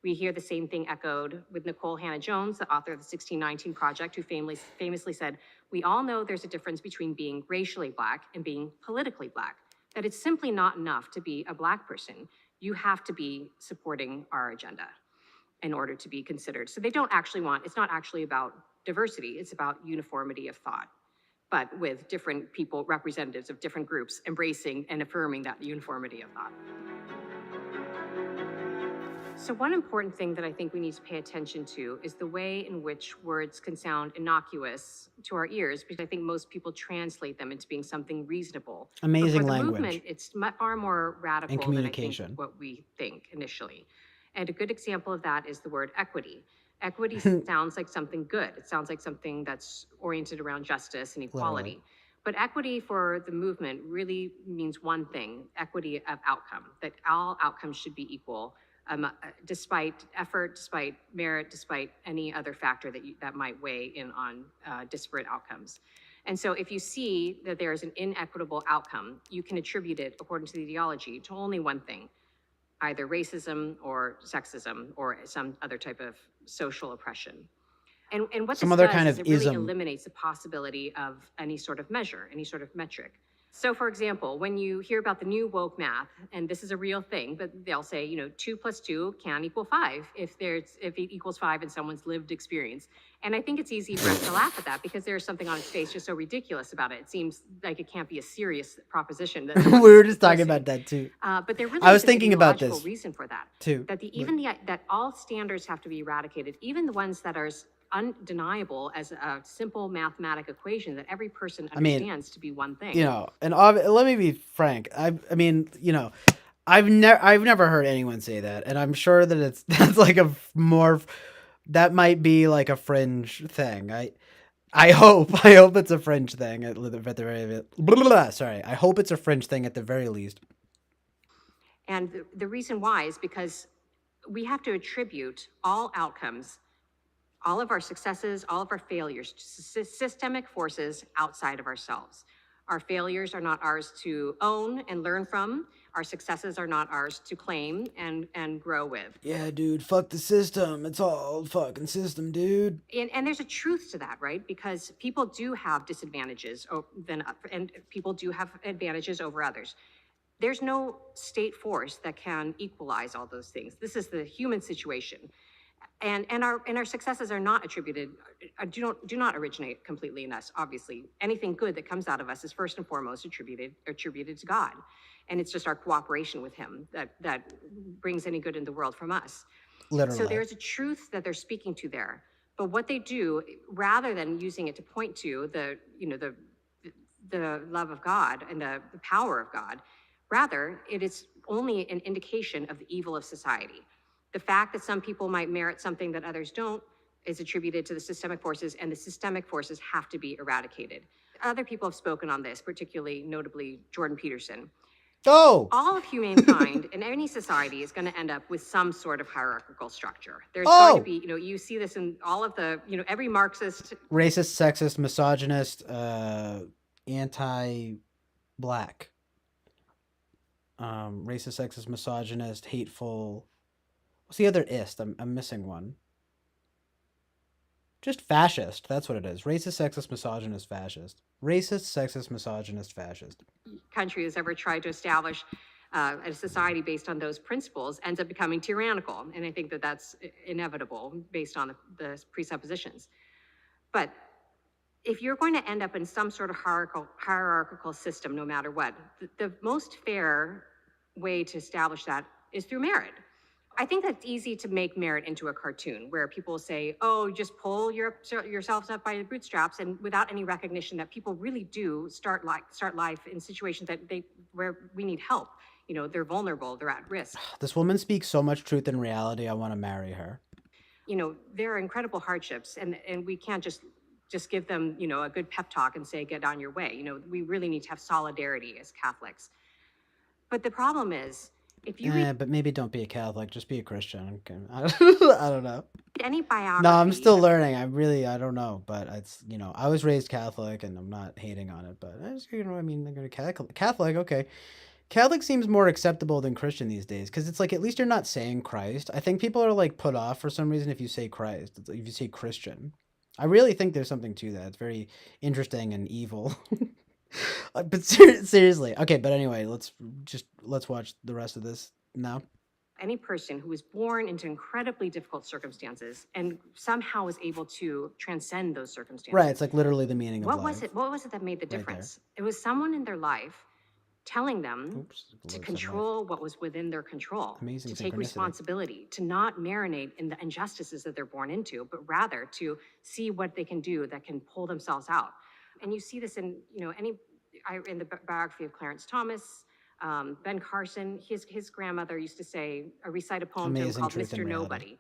Speaker 4: We hear the same thing echoed with Nicole Hannah-Jones, the author of the 1619 Project, who famously said, "We all know there's a difference between being racially Black and being politically Black, that it's simply not enough to be a Black person. You have to be supporting our agenda in order to be considered." So they don't actually it's not actually about diversity, it's about uniformity of thought, but with different people, representatives of different groups, embracing and affirming that uniformity of thought. So one important thing that I think we need to pay attention to is the way in which words can sound innocuous to our ears, because I think most people translate them into being something reasonable.
Speaker 2: Amazing
Speaker 4: but for the
Speaker 2: language.
Speaker 4: movement, it's far more radical
Speaker 2: And
Speaker 4: than I
Speaker 2: communication.
Speaker 4: think what we think initially. And a good example of that is the word equity. Equity sounds like something good. It sounds like something that's oriented around justice and equality.
Speaker 2: Literally.
Speaker 4: But equity for the movement really means one thing: equity of outcome, that all outcomes should be equal, despite effort, despite merit, despite any other factor that might weigh in on disparate outcomes. And so if you see that there is an inequitable outcome, you can attribute it, according to the ideology, to only one thing: either racism or sexism or some other type of social oppression. And what
Speaker 2: Some
Speaker 4: this
Speaker 2: other
Speaker 4: does
Speaker 2: kind
Speaker 4: is
Speaker 2: of
Speaker 4: it really
Speaker 2: ism.
Speaker 4: eliminates the possibility of any sort of measure, any sort of metric. So for example, when you hear about the new woke math, and this is a real thing, but they'll say, 2 + 2 can equal 5 if it equals 5 in someone's lived experience. And I think it's easy for us to laugh at that because there's something on its face just so ridiculous about it. It seems like it can't be a serious proposition. That
Speaker 2: We were just talking about that too.
Speaker 4: But there really
Speaker 2: I was
Speaker 4: is an
Speaker 2: thinking about
Speaker 4: ideological
Speaker 2: this
Speaker 4: reason for that.
Speaker 2: too.
Speaker 4: That all standards have to be eradicated, even the ones that are undeniable as a simple mathematic equation that every person understands to be one thing.
Speaker 2: And let me be frank. I mean, I've never heard anyone say that, and I'm sure that that's like that might be like a fringe thing. I hope it's a fringe thing at the very sorry. I hope it's a fringe thing at the very least.
Speaker 4: And the reason why is because we have to attribute all outcomes, all of our successes, all of our failures, to systemic forces outside of ourselves. Our failures are not ours to own and learn from. Our successes are not ours to claim and grow with.
Speaker 2: Yeah, dude, fuck the system. It's all fucking system, dude.
Speaker 4: And there's a truth to that, right? Because people do have disadvantages and people do have advantages over others. There's no state force that can equalize all those things. This is the human situation. And our successes are not attributed, do not originate completely in us, obviously. Anything good that comes out of us is first and foremost attributed to God. And it's just our cooperation with him that brings any good in the world from us.
Speaker 2: Literally.
Speaker 4: So there's a truth that they're speaking to there. But what they do, rather than using it to point to the love of God and the power of God, rather, it is only an indication of the evil of society. The fact that some people might merit something that others don't is attributed to the systemic forces, and the systemic forces have to be eradicated. Other people have spoken on this, particularly, notably, Jordan Peterson.
Speaker 2: Oh!
Speaker 4: All of humankind in any society is going to end up with some sort of hierarchical structure. There's going to be, you see this in all of the, every Marxist...
Speaker 2: Racist, sexist, misogynist, anti-black. Racist, sexist, misogynist, hateful... What's the other ist? I'm missing one. Just fascist. That's what it is. Racist, sexist, misogynist, fascist. Racist, sexist, misogynist, fascist.
Speaker 4: Country has ever tried to establish a society based on those principles ends up becoming tyrannical. And I think that that's inevitable based on the presuppositions. But if you're going to end up in some sort of hierarchical system, no matter what, the most fair way to establish that is through merit. I think that's easy to make merit into a cartoon where people say, oh, just pull yourselves up by your bootstraps, and without any recognition that people really do start life in situations where we need help. They're vulnerable, they're at risk.
Speaker 2: This woman speaks so much truth in reality. I want to marry her.
Speaker 4: There are incredible hardships, and we can't just give them, a good pep talk and say, get on your way. We really need to have solidarity as Catholics. But the problem is If you read
Speaker 2: But maybe don't be a Catholic. Just be a Christian. Okay. I don't know.
Speaker 4: any biography,
Speaker 2: No, I'm still learning. I don't know. But it's, I was raised Catholic and I'm not hating on it. But I just, I mean, I'm going to Catholic. Okay. Catholic seems more acceptable than Christian these days because it's like at least you're not saying Christ. I think people are like put off for some reason if you say Christ, if you say Christian. I really think there's something to that. It's very interesting and evil. But seriously, okay. But anyway, let's watch the rest of this now.
Speaker 4: any person who was born into incredibly difficult circumstances and somehow was able to transcend those circumstances.
Speaker 2: Right. It's like literally the meaning of
Speaker 4: What
Speaker 2: life.
Speaker 4: was it? What was it that made the
Speaker 2: there.
Speaker 4: difference? It was someone in their life telling them
Speaker 2: Oops,
Speaker 4: to
Speaker 2: below some
Speaker 4: control what was within their control,
Speaker 2: Amazing
Speaker 4: to take
Speaker 2: synchronicity.
Speaker 4: responsibility, to not marinate in the injustices that they're born into, but rather to see what they can do that can pull themselves out. And you see this in, in the biography of Clarence Thomas, Ben Carson. His grandmother used to say, recite a poem to him
Speaker 2: Amazing
Speaker 4: called
Speaker 2: truth and
Speaker 4: Mr.
Speaker 2: reality.
Speaker 4: Nobody.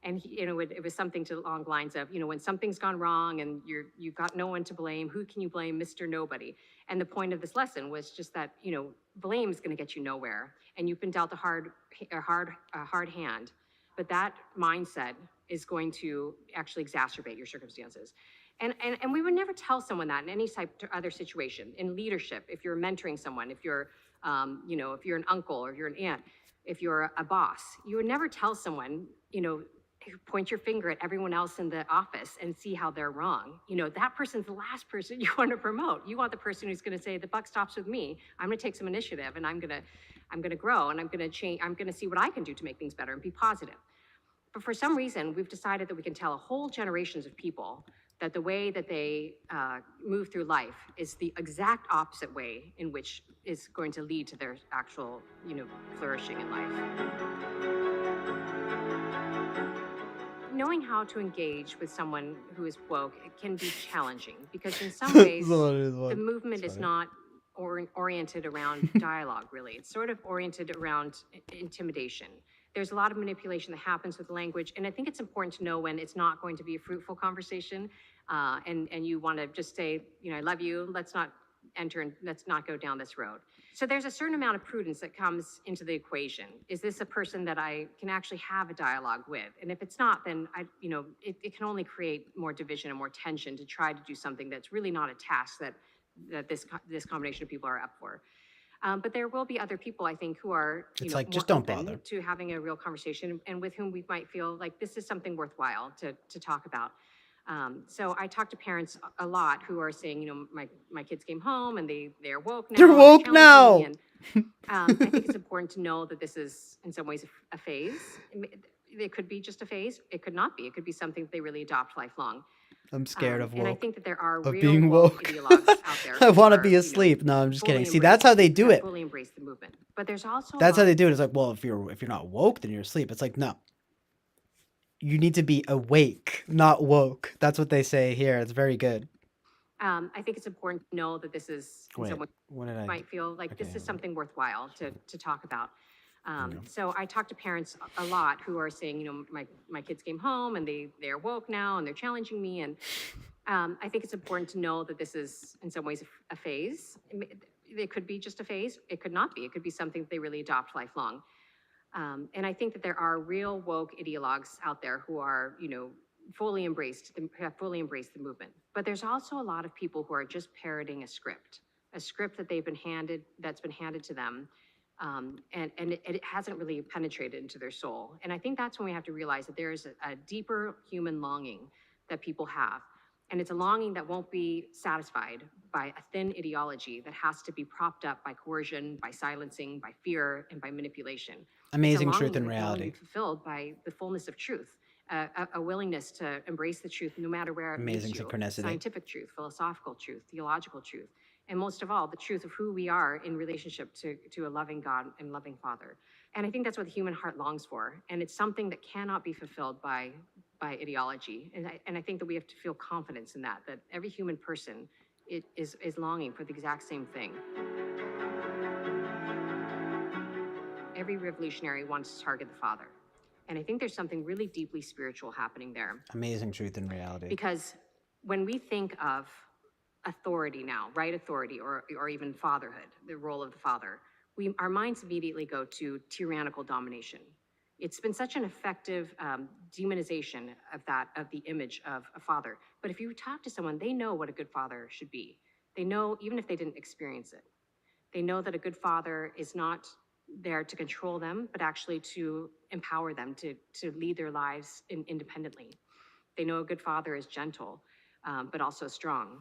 Speaker 4: And it was something along the lines of, when something's gone wrong and you've got no one to blame, who can you blame? Mr. Nobody. And the point of this lesson was just that, blame is going to get you nowhere, and you've been dealt a hard hand, but that mindset is going to actually exacerbate your circumstances. And we would never tell someone that in any type of other situation. In leadership, if you're mentoring someone, if you're, if you're an uncle or if you're an aunt, if you're a boss, you would never tell someone, point your finger at everyone else in the office and see how they're wrong. That person's the last person you want to promote. You want the person who's going to say, the buck stops with me. I'm going to take some initiative and I'm going to grow and I'm going to change. I'm going to see what I can do to make things better and be positive. But for some reason, we've decided that we can tell whole generations of people that the way that they move through life is the exact opposite way in which is going to lead to their actual, flourishing in life. Knowing how to engage with someone who is woke, it can be challenging because in some ways, the movement is not oriented around dialogue, really. It's sort of oriented around intimidation. There's a lot of manipulation that happens with language, and I think it's important to know when it's not going to be a fruitful conversation, and you want to just say, I love you, let's not enter and let's not go down this road. So there's a certain amount of prudence that comes into the equation. Is this a person that I can actually have a dialogue with? And if it's not, then it can only create more division and more tension to try to do something that's really not a task that this combination of people are up for. But there will be other people, I think, who are
Speaker 2: It's just
Speaker 4: more
Speaker 2: don't
Speaker 4: open
Speaker 2: bother.
Speaker 4: to having a real conversation and with whom we might feel like this is something worthwhile to talk about. So I talk to parents a lot who are saying, my kids came home and they're woke now.
Speaker 2: They're woke
Speaker 4: challenging
Speaker 2: now.
Speaker 4: me, and, I think it's important to know that this is in some ways a phase. It could be just a phase. It could not be. It could be something that they really adopt lifelong.
Speaker 2: I'm scared of woke.
Speaker 4: And I think that there are
Speaker 2: of
Speaker 4: real
Speaker 2: being
Speaker 4: woke
Speaker 2: woke.
Speaker 4: ideologues out there.
Speaker 2: I
Speaker 4: who
Speaker 2: want to
Speaker 4: are,
Speaker 2: be asleep. No, I'm just kidding.
Speaker 4: fully
Speaker 2: See, that's how they do
Speaker 4: embrace-
Speaker 2: it.
Speaker 4: Fully embrace the movement. But there's also
Speaker 2: That's how they do it. It's like, well, if you're not woke, then you're asleep. It's like, no. You need to be awake, not woke. That's what they say here. It's very good.
Speaker 4: I think it's important to know that this is in
Speaker 2: Wait,
Speaker 4: some way
Speaker 2: what did I
Speaker 4: might feel like this
Speaker 2: Okay.
Speaker 4: is something worthwhile to talk about.
Speaker 2: you go.
Speaker 4: So I talk to parents a lot who are saying, my kids came home and they're woke now and they're challenging me. And I think it's important to know that this is in some ways a phase. It could be just a phase. It could not be. It could be something that they really adopt lifelong. And I think that there are real woke ideologues out there who are, have fully embraced the movement. But there's also a lot of people who are just parroting a script that that's been handed to them. And it hasn't really penetrated into their soul. And I think that's when we have to realize that there is a deeper human longing that people have. And it's a longing that won't be satisfied by a thin ideology that has to be propped up by coercion, by silencing, by fear, and by manipulation.
Speaker 2: Amazing
Speaker 4: It's a
Speaker 2: truth
Speaker 4: longing
Speaker 2: and
Speaker 4: that can only
Speaker 2: reality.
Speaker 4: be fulfilled by the fullness of truth, a willingness to embrace the truth no matter where it
Speaker 2: Amazing
Speaker 4: leads you.
Speaker 2: synchronicity.
Speaker 4: Scientific truth, philosophical truth, theological truth, and most of all, the truth of who we are in relationship to a loving God and loving Father. And I think that's what the human heart longs for. And it's something that cannot be fulfilled by ideology. And I think that we have to feel confidence in that every human person is longing for the exact same thing. Every revolutionary wants to target the Father. And I think there's something really deeply spiritual happening there.
Speaker 2: Amazing truth and reality.
Speaker 4: Because when we think of authority now, right authority, or even fatherhood, the role of the father, our minds immediately go to tyrannical domination. It's been such an effective demonization of the image of a father. But if you talk to someone, they know what a good father should be. They know, even if they didn't experience it, they know that a good father is not there to control them, but actually to empower them to lead their lives independently. They know a good father is gentle, but also strong.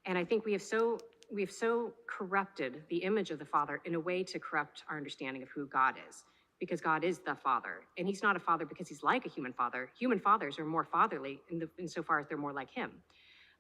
Speaker 4: And I think we have so corrupted the image of the father in a way to corrupt our understanding of who God is, because God is the father, and he's not a father because he's like a human father. Human fathers are more fatherly insofar as they're more like him.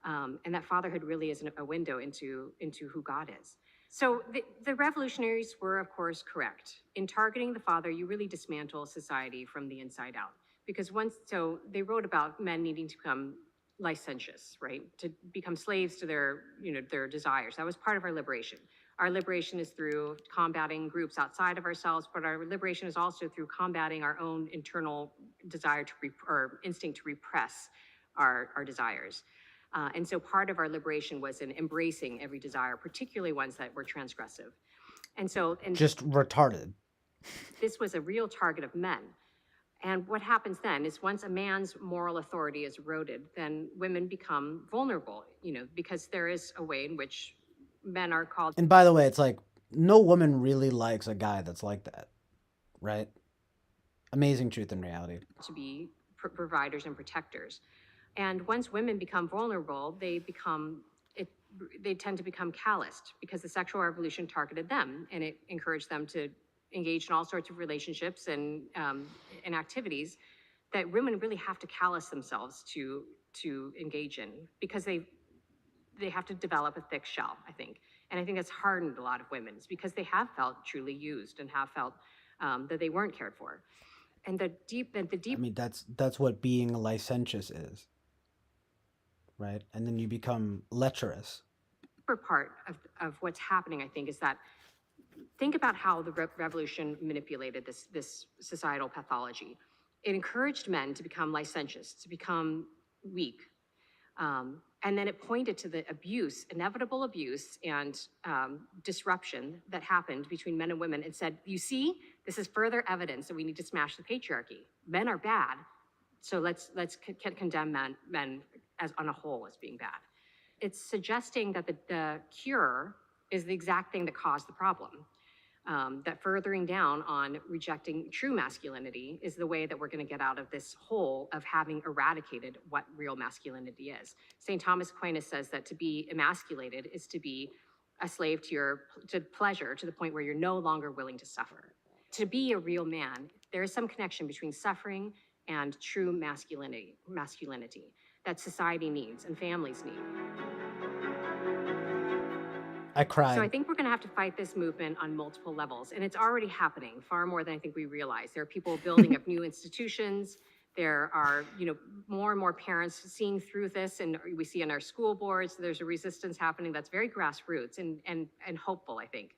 Speaker 4: And that fatherhood really is a window into who God is. So the revolutionaries were, of course, correct. In targeting the father, you really dismantle society from the inside out. Because so they wrote about men needing to become licentious, right? To become slaves to their desires. That was part of our liberation. Our liberation is through combating groups outside of ourselves, but our liberation is also through combating our own internal desire or instinct to repress our desires. And so part of our liberation was in embracing every desire, particularly ones that were transgressive. And
Speaker 2: Just retarded.
Speaker 4: This was a real target of men. And what happens then is once a man's moral authority is eroded, then women become vulnerable, because there is a way in which men are called.
Speaker 2: And by the way, it's like no woman really likes a guy that's like that, right? Amazing truth and reality.
Speaker 4: To be providers and protectors. And once women become vulnerable, they tend to become calloused because the sexual revolution targeted them, and it encouraged them to engage in all sorts of relationships and activities that women really have to callous themselves to engage in, because they have to develop a thick shell, I think. And I think that's hardened a lot of women. It's because they have felt truly used and have felt that they weren't cared for. And the deep.
Speaker 2: I mean, that's what being licentious is, right? And then you become lecherous.
Speaker 4: Part of what's happening, I think, is that think about how the revolution manipulated this societal pathology. It encouraged men to become licentious, to become weak. And then it pointed to the inevitable abuse and disruption that happened between men and women, and said, you see, this is further evidence that we need to smash the patriarchy. Men are bad, so let's condemn men as on a whole as being bad. It's suggesting that the cure is the exact thing that caused the problem. That furthering down on rejecting true masculinity is the way that we're going to get out of this hole of having eradicated what real masculinity is. St. Thomas Aquinas says that to be emasculated is to be a slave to pleasure, to the point where you're no longer willing to suffer. To be a real man, there is some connection between suffering and true masculinity that society needs and families need.
Speaker 2: I cried.
Speaker 4: So I think we're going to have to fight this movement on multiple levels, and it's already happening far more than I think we realize. There are people building up new institutions. There are, more and more parents seeing through this, and we see in our school boards there's a resistance happening that's very grassroots and hopeful, I think.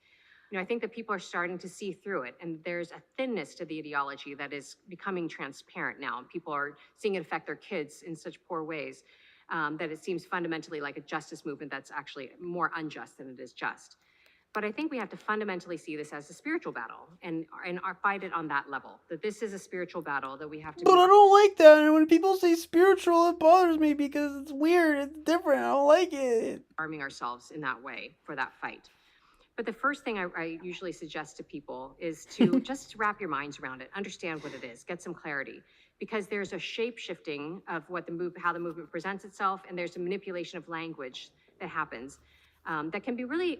Speaker 4: I think that people are starting to see through it, and there's a thinness to the ideology that is becoming transparent now, and people are seeing it affect their kids in such poor ways. That it seems fundamentally like a justice movement that's actually more unjust than it is just. But I think we have to fundamentally see this as a spiritual battle and fight it on that level, that this is a spiritual battle that we have to.
Speaker 2: But I don't like that. And when people say spiritual, it bothers me because it's weird. It's different. I don't like it.
Speaker 4: Arming ourselves in that way for that fight. But the first thing I usually suggest to people is to just wrap your minds around it, understand what it is, get some clarity. Because there's a shape-shifting of how the movement presents itself, and there's a manipulation of language that happens that can be really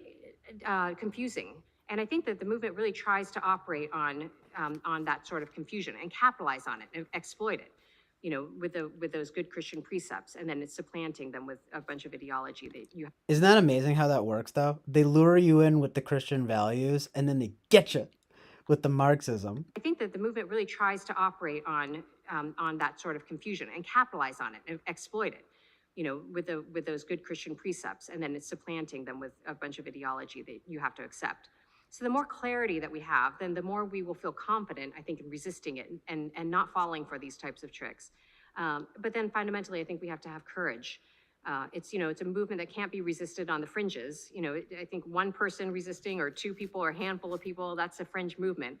Speaker 4: confusing. And I think that the movement really tries to operate on that sort of confusion and capitalize on it and exploit it, with those good Christian precepts, and then it's supplanting them with a bunch of ideology that you.
Speaker 2: Isn't that amazing how that works, though? They lure you in with the Christian values, and then they get you with the Marxism.
Speaker 4: I think that the movement really tries to operate on that sort of confusion and capitalize on it and exploit it, with those good Christian precepts, and then it's supplanting them with a bunch of ideology that you have to accept. So the more clarity that we have, then the more we will feel confident, I think, in resisting it and not falling for these types of tricks. But then fundamentally, I think we have to have courage. It's, you know, it's a movement that can't be resisted on the fringes. You know, I think one person resisting or two people or a handful of people, that's a fringe movement.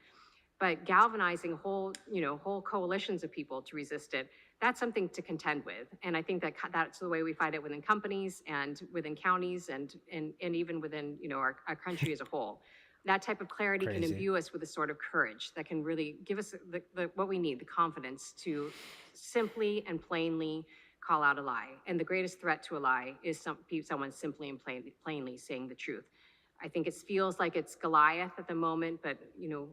Speaker 4: But galvanizing whole, you know, whole coalitions of people to resist it, that's something to contend with. And I think that that's the way we fight it within companies and within counties and even within, you know, our country as a whole. That type of clarity can
Speaker 2: Crazy.
Speaker 4: imbue us with a sort of courage that can really give us what we need, the confidence to simply and plainly call out a lie. And the greatest threat to a lie is someone simply and plainly saying the truth. I think it feels like it's Goliath at the moment, but you know,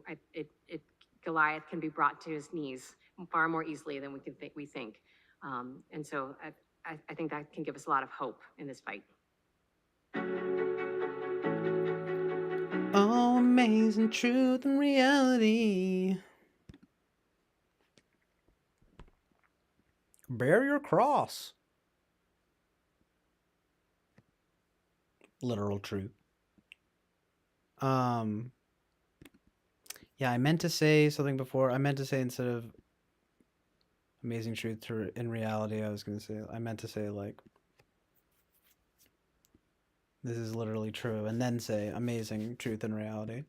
Speaker 4: Goliath can be brought to his knees far more easily than we think. And so I think that can give us a lot of hope in this fight.
Speaker 2: Oh, amazing truth and reality. Bear your cross. Literal truth. Yeah, I meant to say something before. I meant to say instead of amazing truth to in reality, I meant to say like this is literally true, and then say amazing truth in reality.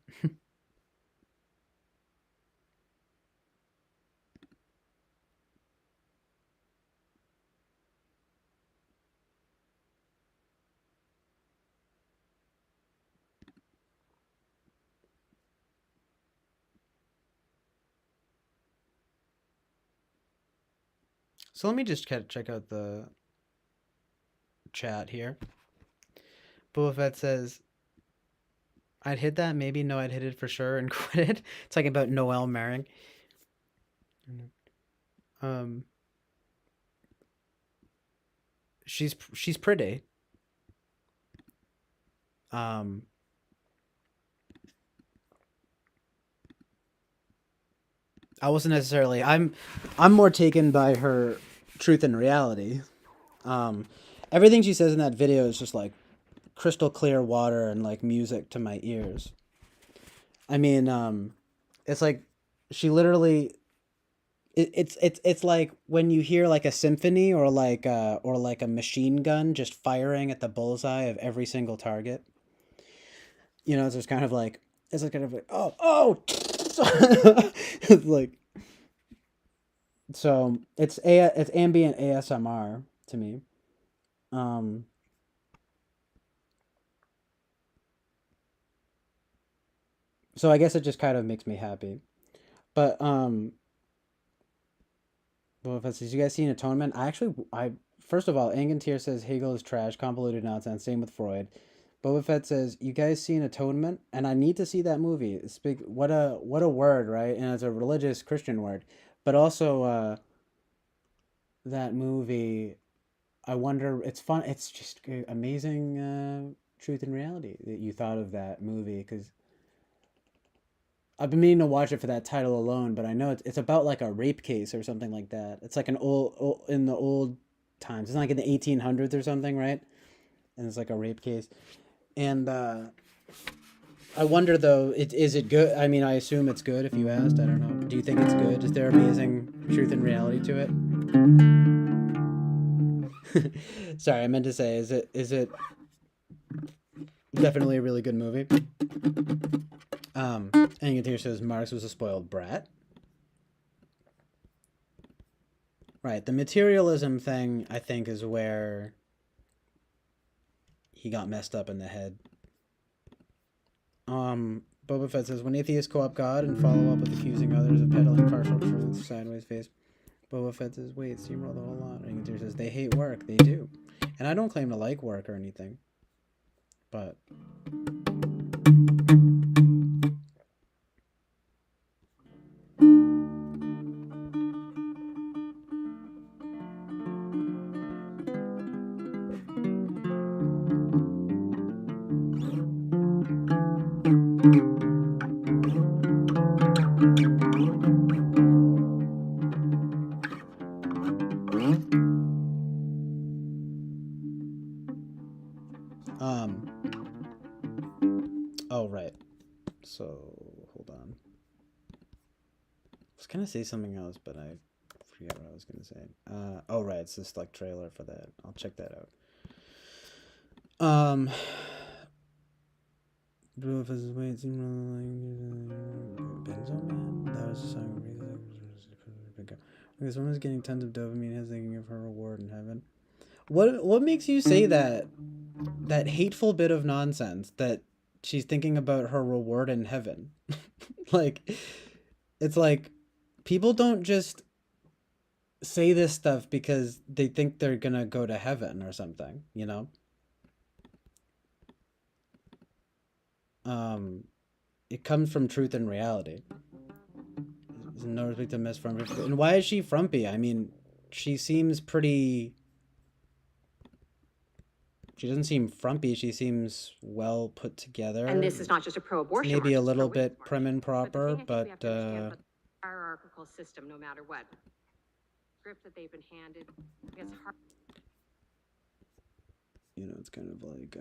Speaker 2: So let me just check out the chat here. Boba Fett says, I'd hit that, maybe. No, I'd hit it for sure and quit it. It's like about Noel marrying. She's pretty. I wasn't necessarily. I'm more taken by her truth and reality. Everything she says in that video is just like crystal clear water and like music to my ears. I mean, it's like she literally. It's like when you hear like a symphony or like a machine gun just firing at the bullseye of every single target. You know, it's just kind of like it's kind of like oh it's like so it's ambient ASMR to me. So I guess it just kind of makes me happy. But well, if it says you guys seen Atonement, I first of all, Angantier says Hegel is trash, convoluted nonsense. Same with Freud. Boba Fett says, "You guys seen Atonement?" And I need to see that movie. It's big. What a word, right? And it's a religious Christian word, but also that movie. I wonder. It's fun. It's just amazing truth and reality that you thought of that movie because I've been meaning to watch it for that title alone, but I know it's about like a rape case or something like that. It's like an old in the old times. It's like in the 1800s or something, right? And it's like a rape case. And I wonder though, is it good? I mean, I assume it's good if you asked. I don't know. Do you think it's good? Is there amazing truth and reality to it? Sorry, I meant to say, is it definitely a really good movie? And here says Marx was a spoiled brat. Right, the materialism thing, I think, is where he got messed up in the head. Boba Fett says, when atheists co-opt God and follow up with accusing others of peddling partial truths, sideways face. Boba Fett says, wait, steamroll the whole lot. And Angantyr says, they hate work. They do. And I don't claim to like work or anything. But... Oh, right. So, hold on. I was going to say something else, but I forget what I was going to say. Oh, right. It's this, like, trailer for that. I'll check that out. Um, Roof is way it seemed like Benzo Man. That was a song. This woman's getting tons of dopamine. Has thinking of her reward in heaven. What makes you say that hateful bit of nonsense that she's thinking about her reward in heaven? Like, it's like people don't just say this stuff because they think they're gonna go to heaven or something, you know? It comes from truth and reality. There's no respect to Miss Frumpy. And why is she frumpy? I mean, she seems pretty. She doesn't seem frumpy. She seems well put together.
Speaker 4: And this is not just a pro-abortion
Speaker 2: Maybe a
Speaker 4: march, it's
Speaker 2: little
Speaker 4: pro-women's
Speaker 2: bit
Speaker 4: march.
Speaker 2: prim and
Speaker 4: But the
Speaker 2: proper,
Speaker 4: thing I think we
Speaker 2: but
Speaker 4: have to understand about the hierarchical system, no matter what, script that they've been handed, it's hard.
Speaker 2: you know, it's kind of like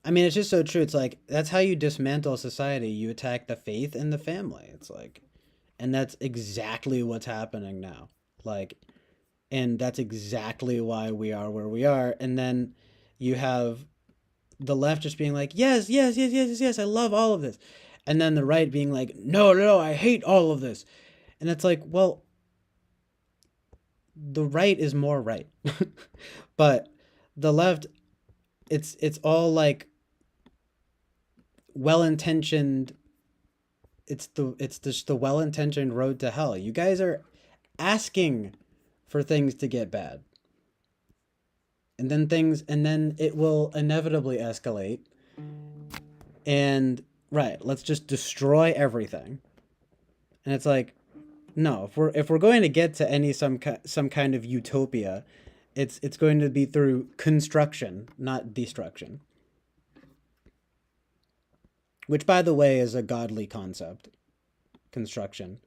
Speaker 2: I mean, it's just so true. It's like that's how you dismantle society. You attack the faith and the family. It's like, and that's exactly what's happening now. Like, and that's exactly why we are where we are. And then you have the left just being like, yes, yes, yes, yes, yes, yes, I love all of this. And then the right being like, no, no, no, I hate all of this. And it's like, well, the right is more right. But the left, it's all like well-intentioned. It's just the well-intentioned road to hell. You guys are asking for things to get bad. And then it will inevitably escalate. And right, let's just destroy everything. And it's like, no, if we're going to get to some kind of utopia, it's going to be through construction, not destruction. Which, by the way, is a godly concept. Construction.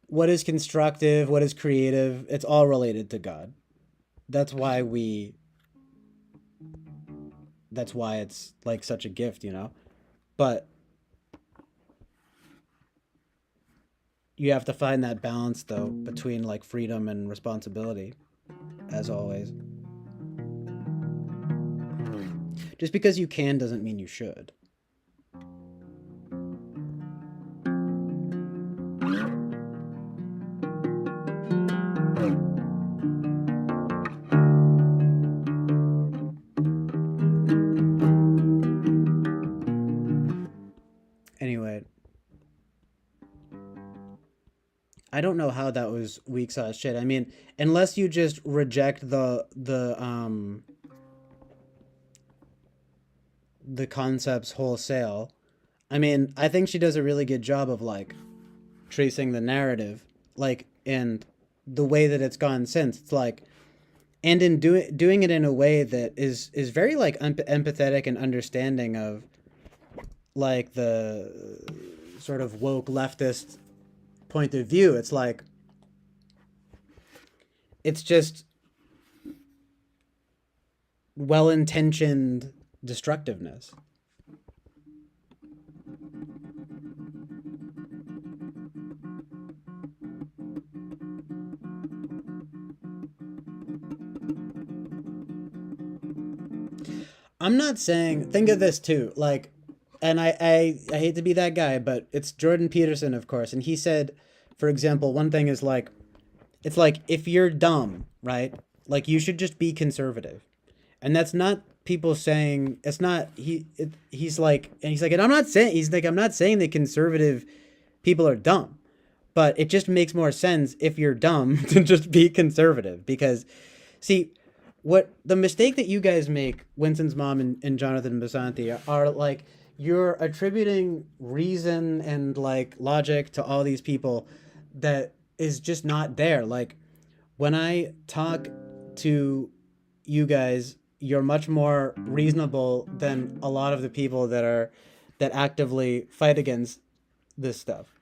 Speaker 2: What is constructive? What is creative? It's all related to God. That's why it's like such a gift, you know? But you have to find that balance, though, between like freedom and responsibility, as always. Just because you can doesn't mean you should. Anyway, I don't know how that was weak sauce shit. I mean, unless you just reject the concepts wholesale. I mean, I think she does a really good job of like tracing the narrative, like, and the way that it's gone since. It's like, and in doing it in a way that is very like empathetic and understanding of like the sort of woke leftist point of view. It's like, it's just well-intentioned destructiveness. I'm not saying, think of this too, like, and I hate to be that guy, but it's Jordan Peterson, of course, and he said, for example, one thing is like, it's like, if you're dumb, right, like, you should just be conservative. And that's not people saying, it's not, he's like, and I'm not saying, I'm not saying that conservative people are dumb, but it just makes more sense if you're dumb to just be conservative. Because, see, what the mistake that you guys make, Winston's mom and Jonathan Basanti, are like, you're attributing reason and like logic to all these people that is just not there. Like, when I talk to you guys, you're much more reasonable than a lot of the people that actively fight against this stuff.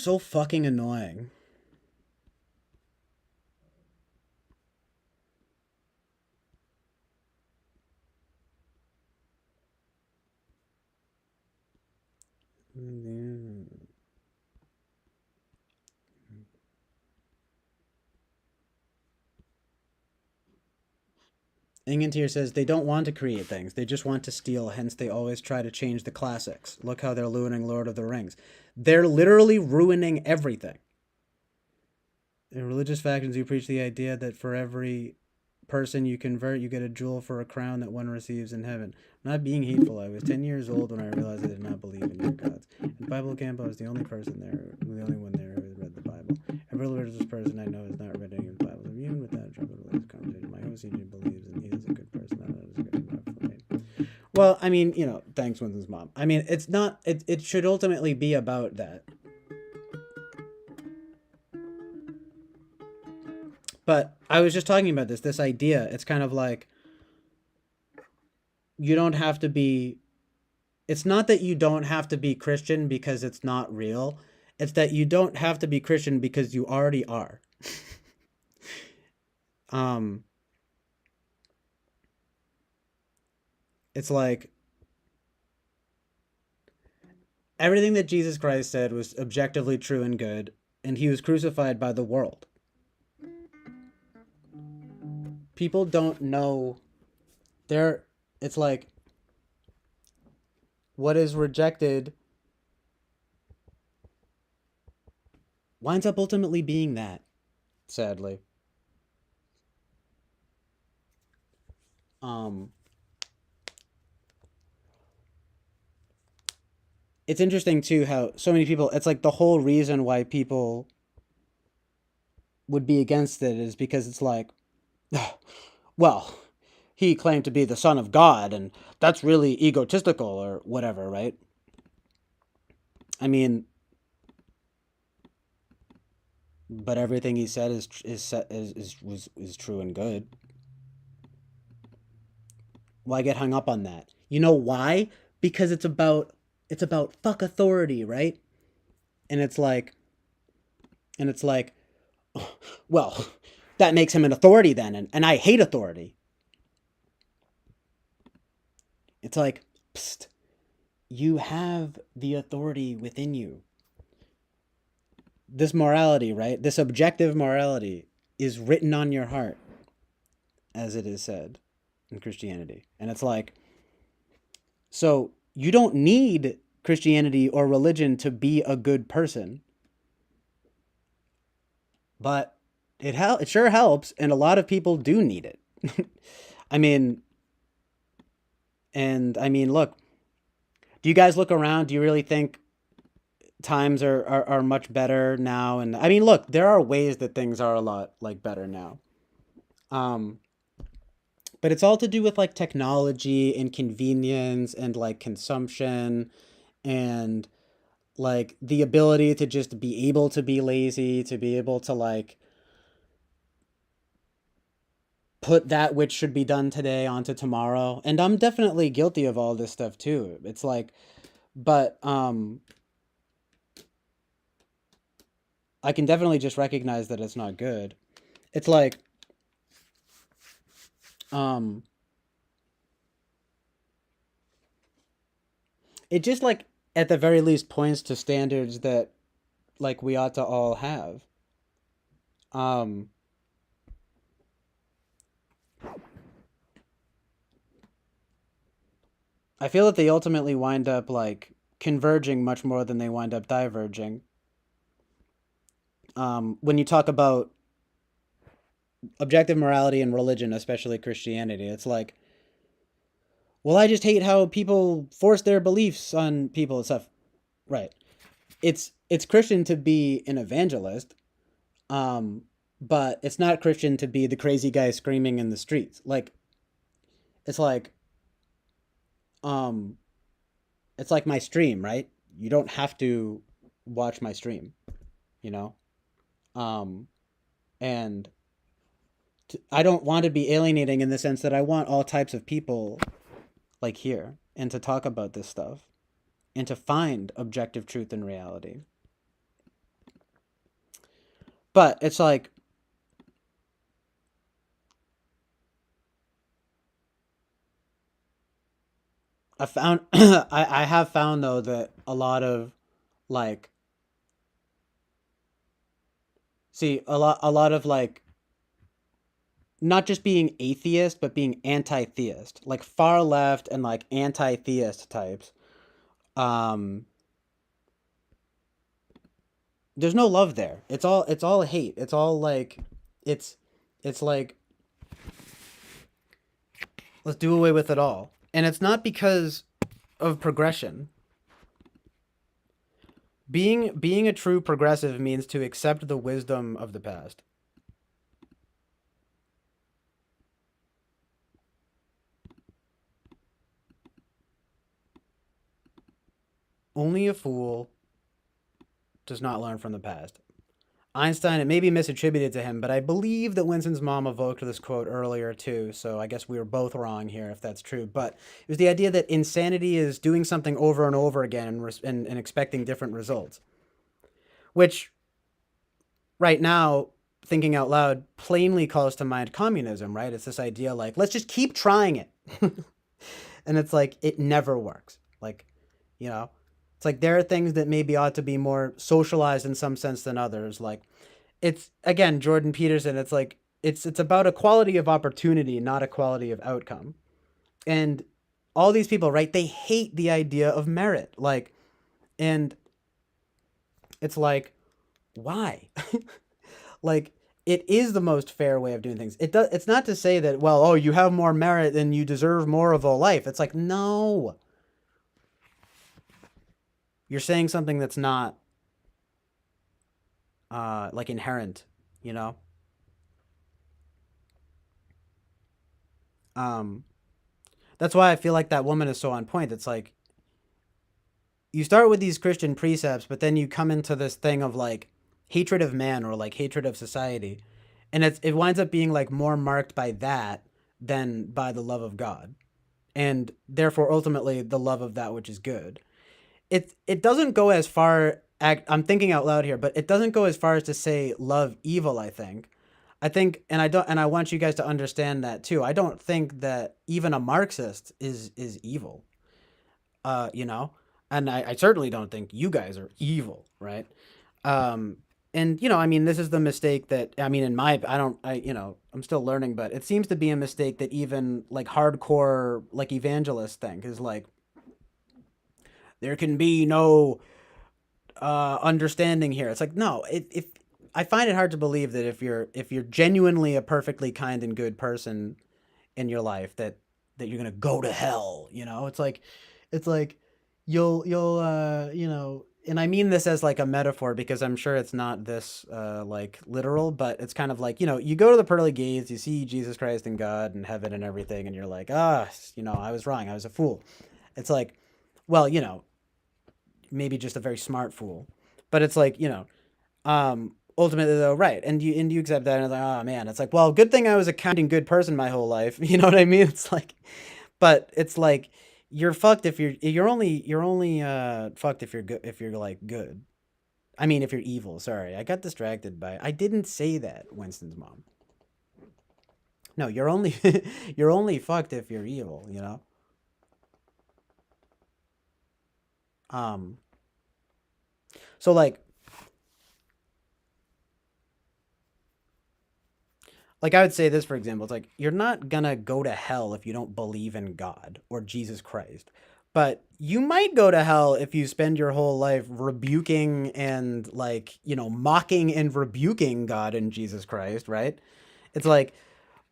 Speaker 2: so fucking annoying. Ingantier says they don't want to create things. They just want to steal. Hence, they always try to change the classics. Look how they're ruining Lord of the Rings. They're literally ruining everything. In religious factions, you preach the idea that for every person you convert, you get a jewel for a crown that one receives in heaven. I'm not being hateful. I was 10 years old when I realized I did not believe in your gods. In Bible camp, I was the only person there, the only one there who read the Bible. Every religious person I know has not read any of the Bible. I'm even with that drop of religious conversation. My OCD believes, and he is a good person. That is good enough for me. Well, I mean, thanks, Winston's mom. I mean, it's not. It should ultimately be about that. But I was just talking about this idea. It's kind of like, you don't have to be, it's not that you don't have to be Christian because it's not real. It's that you don't have to be Christian because you already are. It's like, everything that Jesus Christ said was objectively true and good, and he was crucified by the world. People don't know. It's like, what is rejected winds up ultimately being that, sadly. It's interesting too how so many people, it's like the whole reason why people would be against it is because it's like, well, he claimed to be the son of God, and that's really egotistical or whatever, right? I mean, but everything he said is true and good. Why get hung up on that? You know why? Because it's about fuck authority, right? And it's like, well, that makes him an authority then, and I hate authority. It's like, psst, you have the authority within you. This morality, right? This objective morality is written on your heart, as it is said in Christianity. And it's like, so you don't need Christianity or religion to be a good person. But it sure helps, and a lot of people do need it. I mean, look, do you guys look around? Do you really think times are much better now? And I mean, look, there are ways that things are a lot like better now. But it's all to do with like technology and convenience and like consumption and like the ability to just be able to be lazy, to be able to like put that which should be done today onto tomorrow. And I'm definitely guilty of all this stuff too. It's like, but I can definitely just recognize that it's not good. It's like, it just like at the very least points to standards that like we ought to all have. I feel that they ultimately wind up like converging much more than they wind up diverging. When you talk about objective morality and religion, especially Christianity, it's like, well, I just hate how people force their beliefs on people and stuff. Right. It's Christian to be an evangelist, but it's not Christian to be the crazy guy screaming in the streets. Like, it's like my stream, right? You don't have to watch my stream, you know? And I don't want to be alienating in the sense that I want all types of people like here and to talk about this stuff and to find objective truth and reality. But it's like, I found I have found though that a lot of like a lot of like not just being atheist but being anti-theist, like far left and like anti-theist types. Um there's no love there. It's all hate. It's all like it's it's like let's do away with it all. And it's not because of progression. Being a true progressive means to accept the wisdom of the past. Only a fool does not learn from the past. Einstein, it may be misattributed to him, but I believe that Winston's mom evoked this quote earlier too, so I guess we were both wrong here if that's true. But it was the idea that insanity is doing something over and over again and expecting different results. Which, right now, thinking out loud, plainly calls to mind communism, right? It's this idea like, let's just keep trying it. And it's like, it never works. Like, you know, it's like there are things that maybe ought to be more socialized in some sense than others. Like, it's again Jordan Peterson. It's like it's about equality of opportunity, not equality of outcome. And all these people, right? They hate the idea of merit. Like, and it's like, why? Like, it is the most fair way of doing things. It's not to say that, well, oh, you have more merit and you deserve more of a life. It's like, no. You're saying something that's not like inherent, you know? Um that's why I feel like that woman is so on point. It's like you start with these Christian precepts, but then you come into this thing of like hatred of man or like hatred of society. And it winds up being like more marked by that than by the love of God. And therefore ultimately the love of that which is good. It doesn't go as far. I'm thinking out loud here, but it doesn't go as far as to say love evil. I think, and I don't, and I want you guys to understand that too. I don't think that even a Marxist is evil. You know, and I certainly don't think you guys are evil, right? Um, and you know, I mean, this is the mistake that I mean, in my, I don't, I, you know, I'm still learning, but it seems to be a mistake that even like hardcore like evangelists think is like there can be no understanding here. It's like no, if I find it hard to believe that if you're genuinely a perfectly kind and good person in your life that you're gonna go to hell. You know, it's like you'll you know, and I mean this as like a metaphor because I'm sure it's not this like literal, but it's kind of like, you know, you go to the pearly gates, you see Jesus Christ and God and heaven and everything, and you're like, you know, I was wrong, I was a fool. It's like, well, you know, maybe just a very smart fool, but it's like, you know, ultimately though, right, and you accept that, and it's like, oh man, it's like, well, good thing I was a kind and good person my whole life. You know what I mean? It's like, but it's like you're fucked if you're only fucked if you're good, if you're like good. I mean, if you're evil. Sorry, I got distracted by, I didn't say that, Winston's mom. No, you're only you're only fucked if you're evil, you know. um so like I would say this, for example, it's like you're not gonna go to hell if you don't believe in God or Jesus Christ. But you might go to hell if you spend your whole life rebuking and like, you know, mocking and rebuking God and Jesus Christ, right? It's like,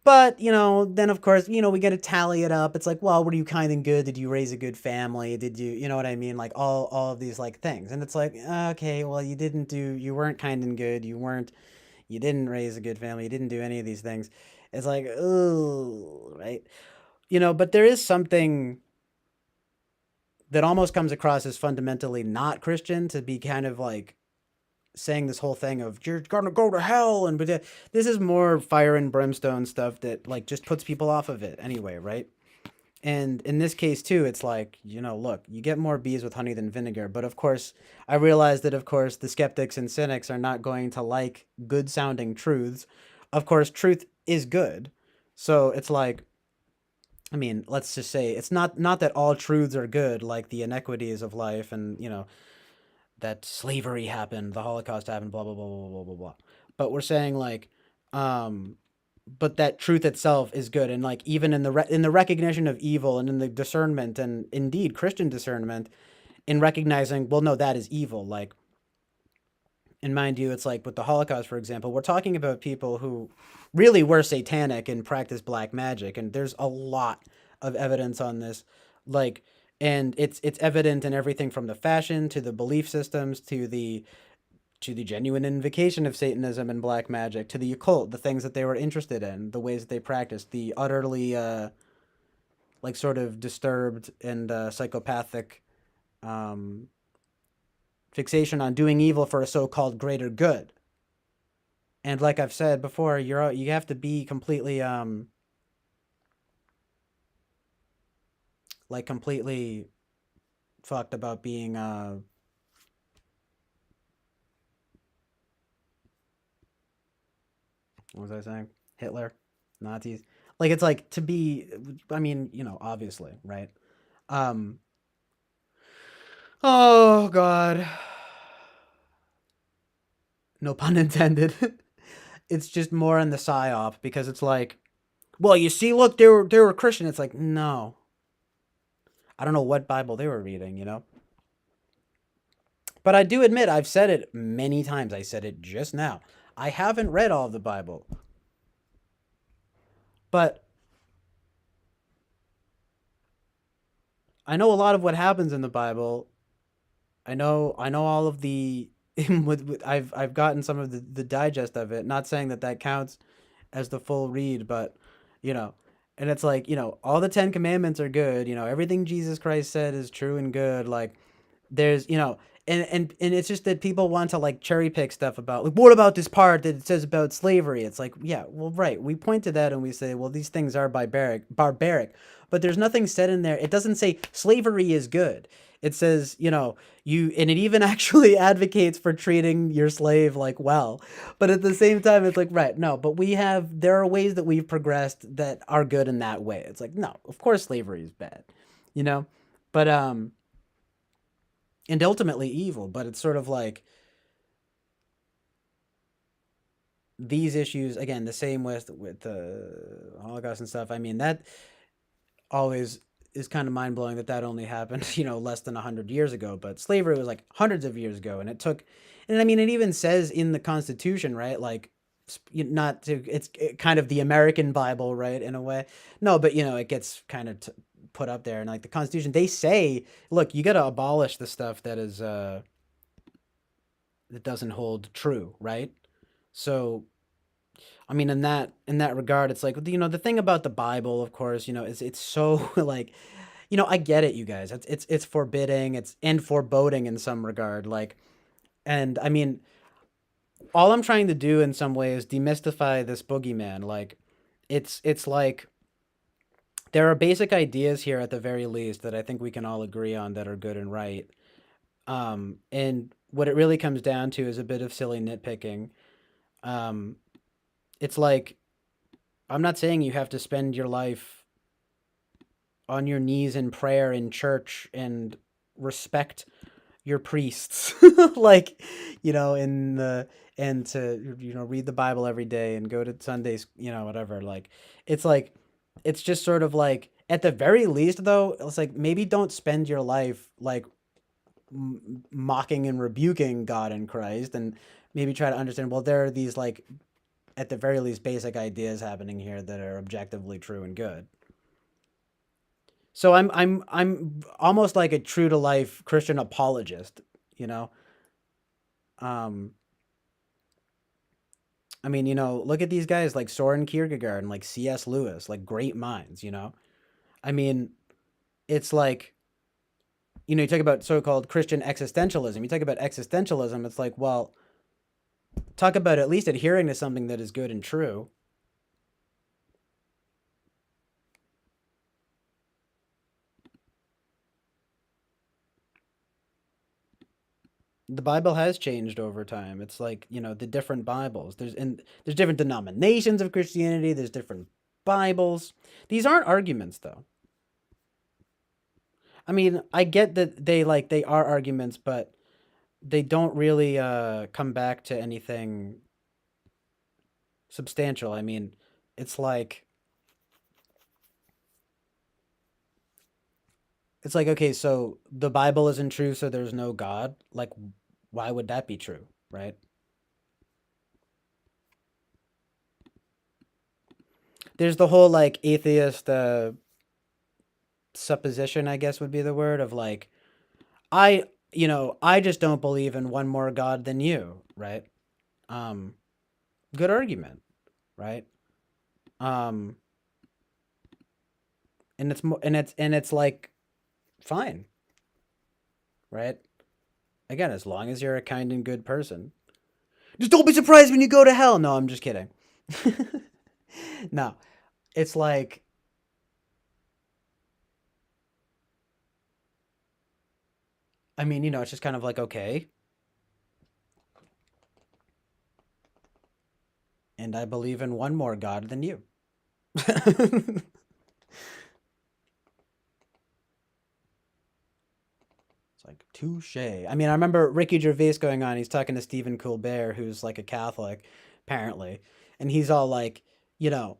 Speaker 2: but, you know, then of course, you know, we got to tally it up. It's like, well, were you kind and good? Did you raise a good family? Did you know what I mean? Like all of these like things. And it's like, okay, well, you weren't kind and good. You didn't raise a good family. You didn't do any of these things. It's like, oh, right. You know, but there is something that almost comes across as fundamentally not Christian to be kind of like saying this whole thing of you're gonna go to hell, and but this is more fire and brimstone stuff that like just puts people off of it anyway, right? And in this case too, it's like, look, you get more bees with honey than vinegar. But of course, I realize that, of course, the skeptics and cynics are not going to like good sounding truths. Of course, truth is good. So it's like, I mean, let's just say it's not that all truths are good, like the inequities of life and, that slavery happened, the Holocaust happened, blah, blah, blah, blah, blah, blah, blah. But we're saying like, um, but that truth itself is good, and like even in the recognition of evil and in the discernment and indeed Christian discernment in recognizing, well, no, that is evil. Like, in mind you, it's like with the Holocaust, for example, we're talking about people who really were satanic and practiced black magic, and there's a lot of evidence on this, like, and it's evident in everything from the fashion to the belief systems to the genuine invocation of Satanism and black magic, to the occult, the things that they were interested in, the ways that they practiced, the utterly like sort of disturbed and psychopathic um, fixation on doing evil for a so-called greater good. And like I've said before, you have to be completely completely fucked about being what was I saying? Hitler, Nazis. Like it's like to be. I mean, obviously, right? Um. Oh God. No pun intended. It's just more in the psyop because it's like, well, you see, look, they were Christian. It's like, no, I don't know what Bible they were reading. But I do admit I've said it many times. I said it just now. I haven't read all of the Bible, but I know a lot of what happens in the Bible. I know all of the I've gotten some of the digest of it. Not saying that that counts as the full read, but you know, and it's like, all the 10 commandments are good, everything Jesus Christ said is true and good. Like there's, and it's just that people want to like cherry pick stuff about, like, what about this part that it says about slavery? It's like, yeah, well, right. We point to that and we say, well, these things are barbaric, but there's nothing said in there. It doesn't say slavery is good. It says, and it even actually advocates for treating your slave like well. But at the same time, it's like, right, no, but there are ways that we've progressed that are good in that way. It's like, no, of course slavery is bad, you know? But, and ultimately evil, but it's sort of like these issues, again, the same with the Holocaust and stuff. I mean, that always is kind of mind blowing that only happened, less than 100 years ago. But slavery was like hundreds of years ago, and it took, and I mean, it even says in the Constitution, right? Like, not to, it's kind of the American Bible, right? In a way, no, but it gets kind of put up there, and like the Constitution, they say, look, you got to abolish the stuff that is that doesn't hold true, right? So I mean, in that regard, it's like, the thing about the Bible, of course, is it's so like, I get it, you guys. It's forbidding, it's and foreboding in some regard, like, and I mean, all I'm trying to do in some way is demystify this boogeyman. Like, it's like there are basic ideas here at the very least that I think we can all agree on that are good and right. And what it really comes down to is a bit of silly nitpicking. Um, it's like, I'm not saying you have to spend your life on your knees in prayer in church and respect your priests, like, in the, and to, read the Bible every day and go to Sundays, whatever. Like, it's like, it's just sort of like, at the very least, though, it's like, maybe don't spend your life like mocking and rebuking God and Christ, and maybe try to understand, well, there are these, like, at the very least, basic ideas happening here that are objectively true and good. So I'm almost like a true to life Christian apologist, you know. Um, I mean, look at these guys like Soren Kierkegaard and like C.S. Lewis, like great minds. I mean, it's like, you talk about so-called Christian existentialism. You talk about existentialism, it's like, well, talk about at least adhering to something that is good and true. the Bible has changed over time. It's like, the different Bibles. There's different denominations of Christianity, there's different Bibles. These aren't arguments though. I mean, I get that they are arguments, but they don't really come back to anything substantial. I mean, it's like okay, so the Bible isn't true, so there's no God. Like, why would that be true, right? There's the whole like atheist supposition, I guess would be the word, of like, I just don't believe in one more God than you, right? Um, Good argument, right? Um, and it's like fine, right? Again, as long as you're a kind and good person. Just don't be surprised when you go to hell. No, I'm just kidding. No, it's like, I mean, it's just kind of like, okay. And I believe in one more God than you. It's like, touche. I mean, I remember Ricky Gervais going on. He's talking to Stephen Colbert, who's like a Catholic, apparently. And he's all like, you know,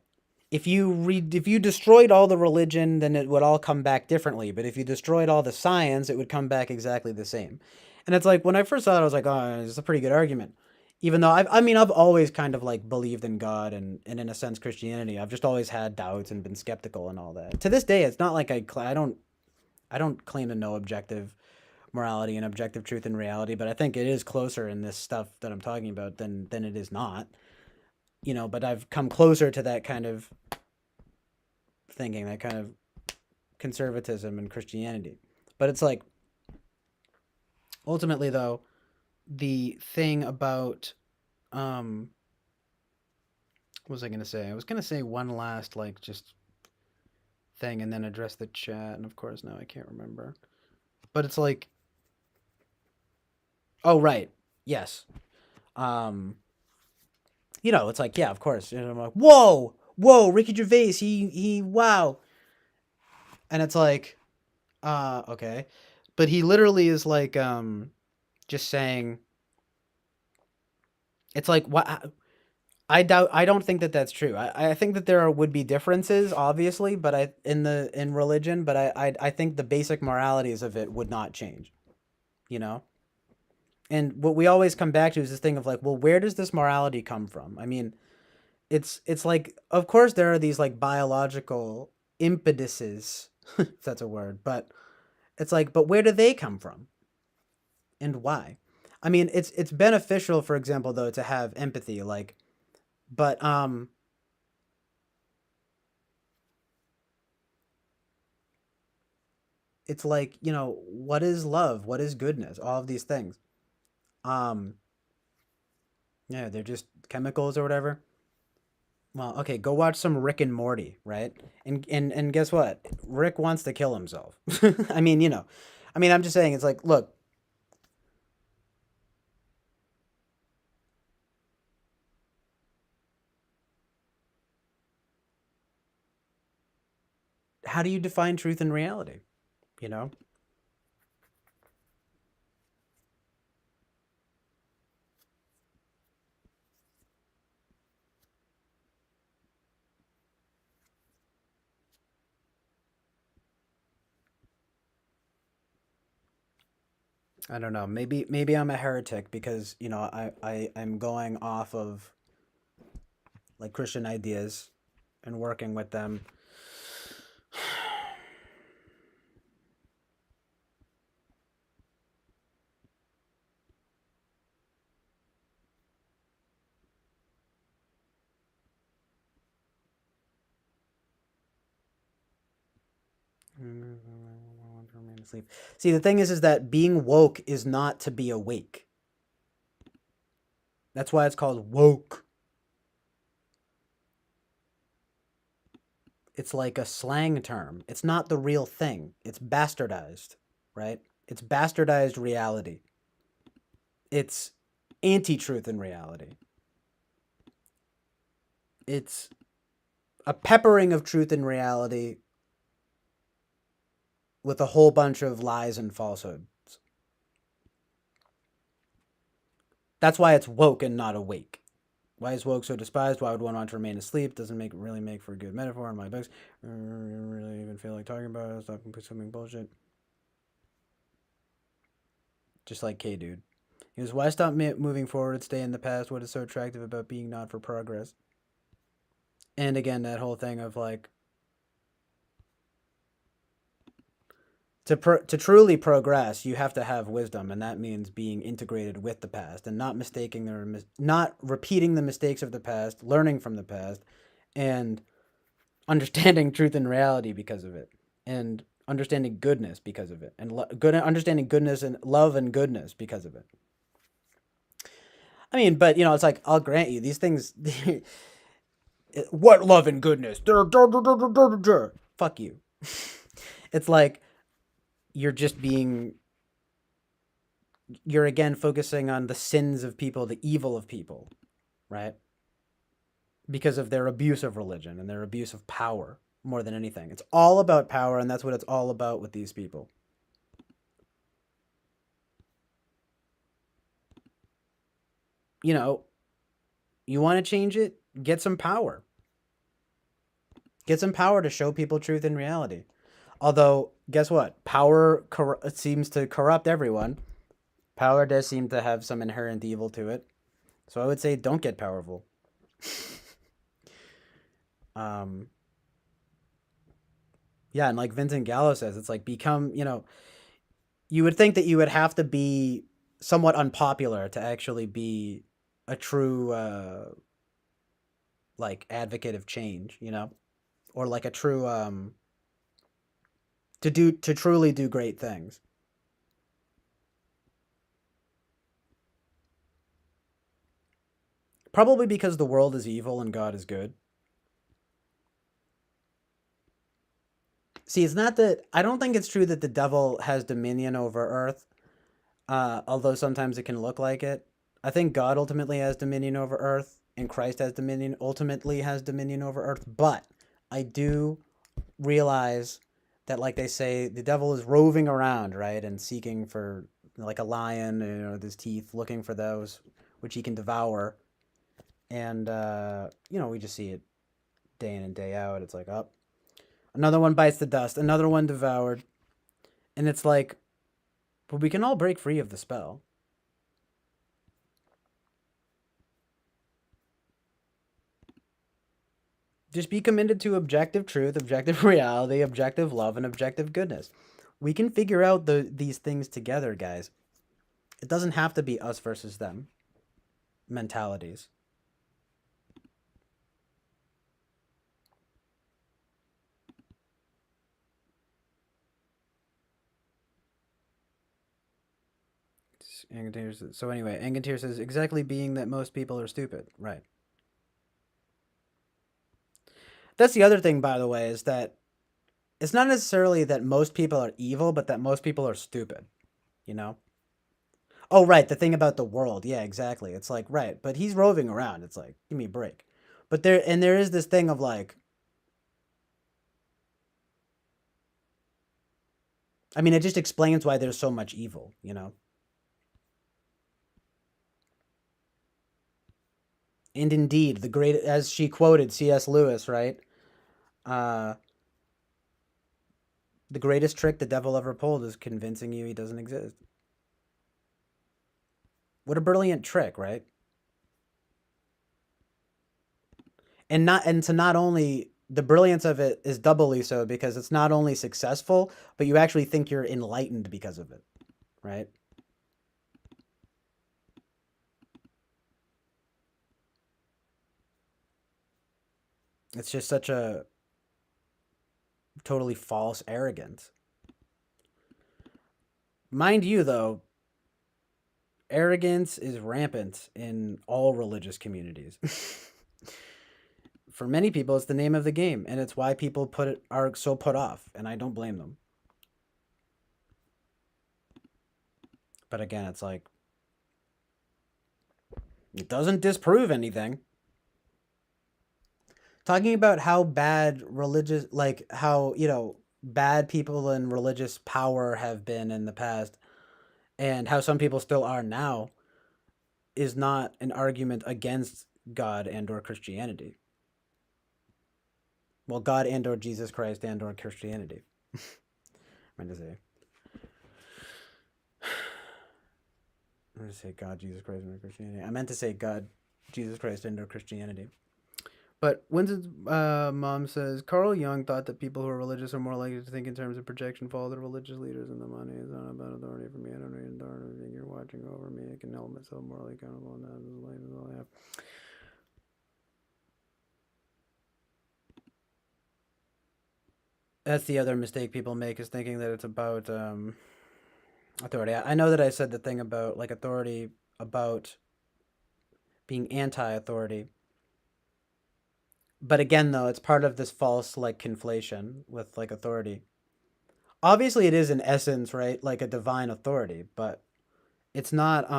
Speaker 2: if you destroyed all the religion, then it would all come back differently. But if you destroyed all the science, it would come back exactly the same. And it's like, when I first saw it, I was like, oh, it's a pretty good argument. Even though I've always kind of like believed in God and in a sense Christianity. I've just always had doubts and been skeptical and all that. To this day, it's not like I don't claim to know objective morality and objective truth and reality, but I think it is closer in this stuff that I'm talking about than it is not. But I've come closer to that kind of thinking, that kind of conservatism in Christianity. But it's like, ultimately though, the thing about what was I gonna say? I was gonna say one last like just thing and then address the chat, and of course now I can't remember. But it's like, oh right, yes. Um it's like, yeah, of course. And I'm like, whoa, Ricky Gervais, he wow. And it's like, okay. But he literally is like just saying, it's like, what, I don't think that that's true. I think that would be differences, obviously, but in religion, but I think the basic moralities of it would not change, you know? And what we always come back to is this thing of like, well, where does this morality come from? I mean, it's like, of course there are these like biological impetuses, if that's a word, but it's like, but where do they come from and why? I mean, it's beneficial, for example, though, to have empathy, like, but it's like, what is love? What is goodness? All of these things. Um, yeah, they're just chemicals or whatever. Well, okay, go watch some Rick and Morty, right? And guess what? Rick wants to kill himself. I mean, I'm just saying, it's like, look, how do you define truth and reality? You know? I don't know. Maybe I'm a heretic because, I'm going off of like Christian ideas and working with them. Sleep. See, the thing is that being woke is not to be awake. That's why it's called woke. It's like a slang term. It's not the real thing. It's bastardized, right? It's bastardized reality. it's anti-truth in reality. It's a peppering of truth in reality with a whole bunch of lies and falsehoods. That's why it's woke and not awake. Why is woke so despised? Why would one want to remain asleep? Doesn't really make for a good metaphor in my books. I don't really even feel like talking about it. Stop consuming bullshit. Just like K dude. He goes, why stop moving forward, stay in the past? What is so attractive about being not for progress? And again, that whole thing of like, to truly progress, you have to have wisdom, and that means being integrated with the past and not not repeating the mistakes of the past, learning from the past, and understanding truth and reality because of it, and understanding goodness because of it, and understanding goodness and love and goodness because of it. I mean, but it's like, I'll grant you these things. What love and goodness? Fuck you. It's like you're again focusing on the sins of people, the evil of people, right? Because of their abuse of religion and their abuse of power more than anything. It's all about power, and that's what it's all about with these people. You want to change it? Get some power. Get some power to show people truth and reality. Although, guess what? Power seems to corrupt everyone. Power does seem to have some inherent evil to it. So I would say don't get powerful. Yeah, and like Vincent Gallo says, it's like become, you would think that you would have to be somewhat unpopular to actually be a true like advocate of change, or like a true to truly do great things. Probably because the world is evil and God is good. See, it's not that I don't think it's true that the devil has dominion over Earth, although sometimes it can look like it. I think God ultimately has dominion over Earth, and Christ ultimately has dominion over Earth. But I do realize that, like they say, the devil is roving around, right, and seeking for, like a lion, with his teeth, looking for those which he can devour. And we just see it day in and day out. It's like, oh, another one bites the dust, another one devoured. And it's like, but we can all break free of the spell. Just be committed to objective truth, objective reality, objective love, and objective goodness. We can figure out these things together, guys. It doesn't have to be us versus them mentalities. So anyway, Angantir says, exactly being that most people are stupid. Right. That's the other thing, by the way, is that it's not necessarily that most people are evil, but that most people are stupid, Oh, right, the thing about the world. Yeah, exactly. It's like, right, but he's roving around. It's like, give me a break. But there is this thing of like, I mean, it just explains why there's so much evil, And indeed, the great, as she quoted C.S. Lewis, right? The greatest trick the devil ever pulled is convincing you he doesn't exist. What a brilliant trick, right? And to not only, the brilliance of it is doubly so because it's not only successful, but you actually think you're enlightened because of it, right? It's just such a totally false arrogance. Mind you, though, arrogance is rampant in all religious communities. For many people, it's the name of the game, and it's why people are so put off, and I don't blame them. But again, it's like, It doesn't disprove anything. Talking about how bad religious, like how, bad people in religious power have been in the past and how some people still are now is not an argument against God and or Christianity. Well, God and or Jesus Christ and or Christianity. I meant to say. I meant to say God, Jesus Christ, and or Christianity. I meant to say God, Jesus Christ, and or Christianity. But Winston's mom says Carl Jung thought that people who are religious are more likely to think in terms of projection, follow their religious leaders, and the money is not about authority for me. I don't need authority. You're watching over me. I can hold myself morally accountable, and that is the life is all I have. That's the other mistake people make, is thinking that it's about authority. I know that I said the thing about like authority, about being anti-authority. But again, though, it's part of this false like conflation with like authority. Obviously, it is in essence, right, like a divine authority, but it's not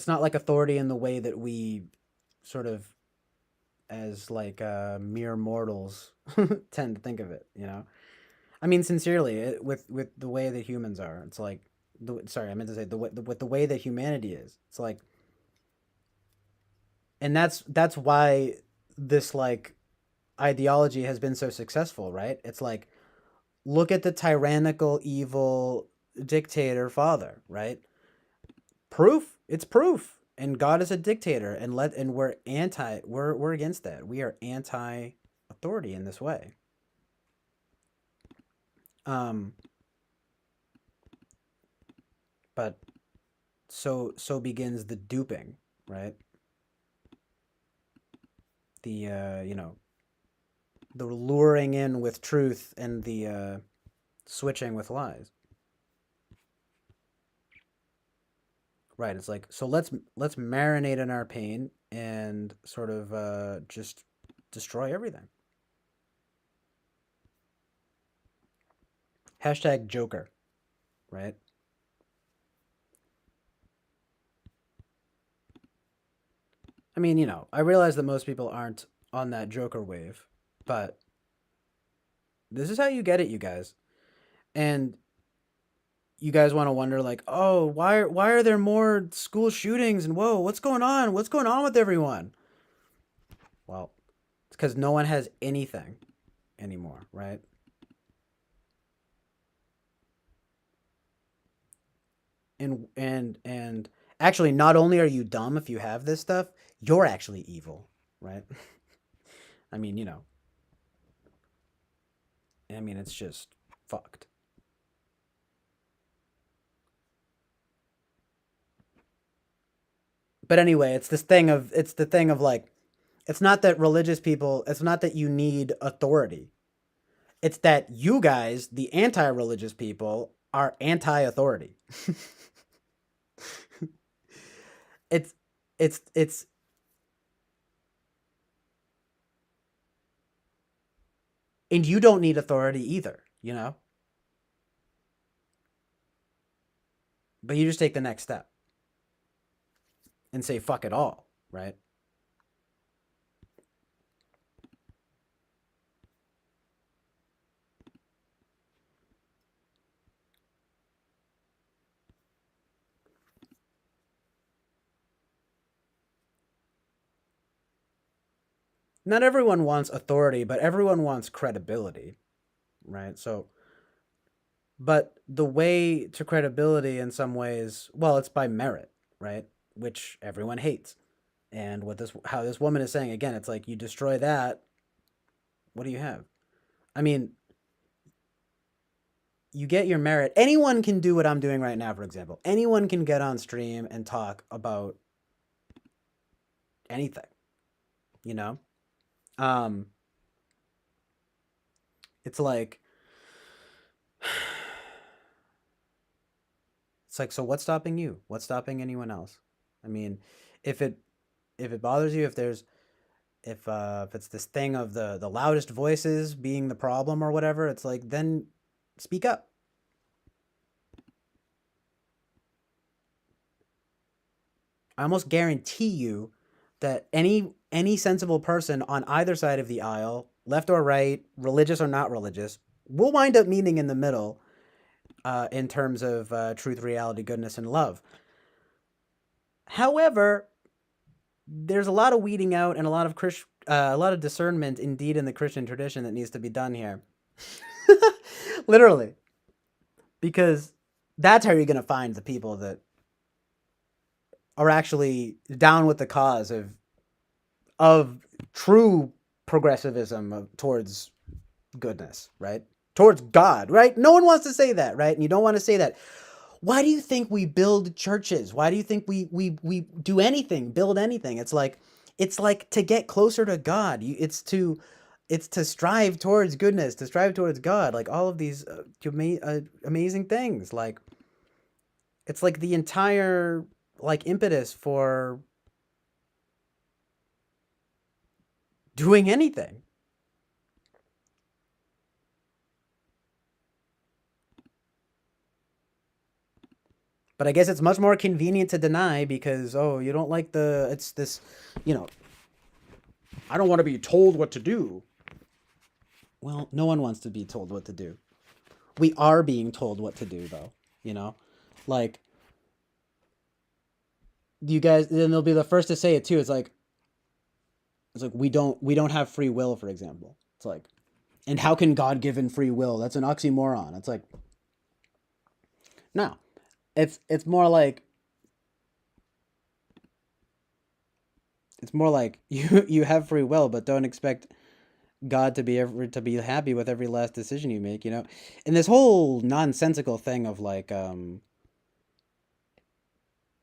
Speaker 2: like authority in the way that we sort of, as like mere mortals, tend to think of it. I mean, sincerely, with the way that humans are, it's like, sorry, I meant to say with the way that humanity is, it's like, and that's why this like ideology has been so successful, right? It's like, look at the tyrannical, evil dictator father, right? It's proof. And God is a dictator, and we're against that. We are anti authority in this way. But so begins the duping, right? The the luring in with truth and the switching with lies. Right, it's like, so let's marinate in our pain and sort of just destroy everything. Hashtag Joker, right? I mean, I realize that most people aren't on that Joker wave, but this is how you get it, you guys. And you guys want to wonder, like, oh, why are there more school shootings? And whoa, what's going on? What's going on with everyone? Well, it's because no one has anything anymore, right? And actually, not only are you dumb if you have this stuff, you're actually evil, right? I mean, it's just fucked. But anyway, it's the thing of like, it's not that religious people, it's not that you need authority. It's that you guys, the anti-religious people, are anti-authority. it's and you don't need authority either, But you just take the next step and say fuck it all, right? Not everyone wants authority, but everyone wants credibility, right? So, but the way to credibility in some ways, well, it's by merit, right? Which everyone hates. And how this woman is saying, again, it's like, you destroy that, what do you have? I mean, you get your merit. Anyone can do what I'm doing right now, for example. Anyone can get on stream and talk about anything, It's like, so what's stopping you? What's stopping anyone else? I mean, if it bothers you, if it's this thing of the loudest voices being the problem or whatever, it's like, then speak up. I almost guarantee you that any sensible person on either side of the aisle, left or right, religious or not religious, will wind up meeting in the middle in terms of truth, reality, goodness, and love. However, there's a lot of weeding out and a lot of discernment, indeed, in the Christian tradition that needs to be done here. Literally, because that's how you're going to find the people that are actually down with the cause of true progressivism towards goodness, right? Towards God, right? No one wants to say that, right? And you don't want to say that. Why do you think we build churches? Why do you think we do anything, build anything? It's like to get closer to God. It's to strive towards goodness, to strive towards God, like all of these amazing things. Like it's like the entire like impetus for doing anything. But I guess it's much more convenient to deny because, oh, you don't like it's this, I don't want to be told what to do. Well, no one wants to be told what to do. We are being told what to do, though, like you guys, then they'll be the first to say it too. It's like we don't have free will, for example. It's like, and how can God given free will? That's an oxymoron. It's like, no, it's more like you have free will, but don't expect God to be happy with every last decision you make, And this whole nonsensical thing of like,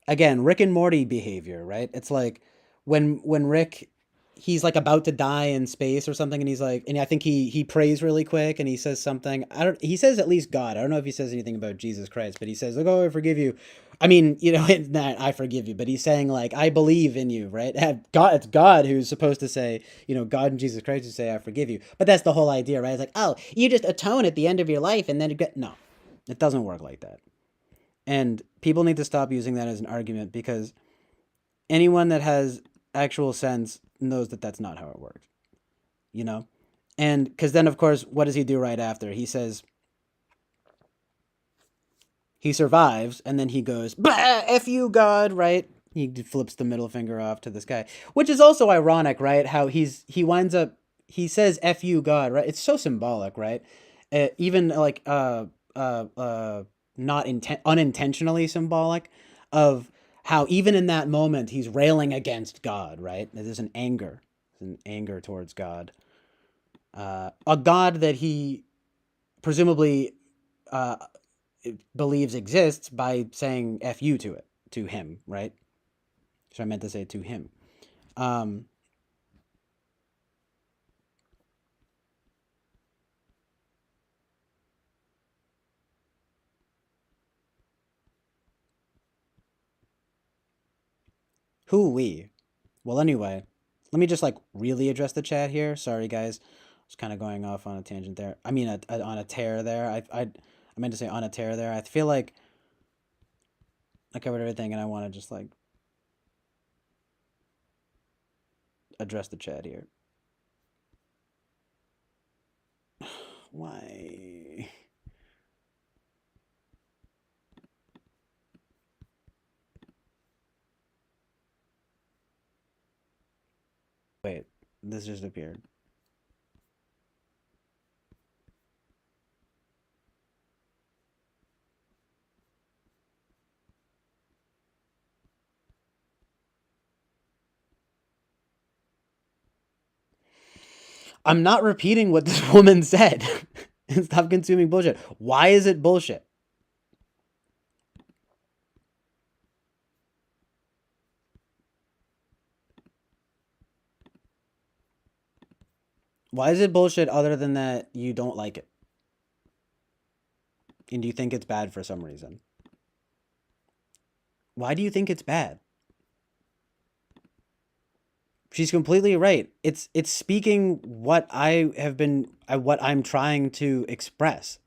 Speaker 2: again, Rick and Morty behavior, right? It's like when Rick, he's like about to die in space or something, and he's like, and I think he prays really quick, and he says something. He says at least God. I don't know if he says anything about Jesus Christ, but he says like, "Oh, I forgive you." I mean, it's not I forgive you, but he's saying like, "I believe in you," right? God, it's God who's supposed to say, God and Jesus Christ who say, "I forgive you." But that's the whole idea, right? It's like, oh, you just atone at the end of your life, and then no, it doesn't work like that. And people need to stop using that as an argument because anyone that has actual sense knows that that's not how it works, And because then, of course, what does he do right after? He says, he survives, and then he goes, "Bah, F you, God," right? He flips the middle finger off to this guy, which is also ironic, right? How he winds up, he says, "F you, God," right? It's so symbolic, right? Even like, not unintentionally symbolic of how even in that moment he's railing against God, right? There's an anger towards God, a God that he presumably believes exists by saying "f you" to him, right? So I meant to say to him. Who we? Well, anyway, let me just like really address the chat here. Sorry, guys. I was kind of going off on a tangent there. I mean, on a tear there. I meant to say on a tear there. I feel like I covered everything, and I want to just like address the chat here. Why? Wait, this just appeared. I'm not repeating what this woman said. Stop consuming bullshit. Why is it bullshit? Why is it bullshit other than that you don't like it? And do you think it's bad for some reason? Why do you think it's bad? She's completely right. It's speaking what what I'm trying to express.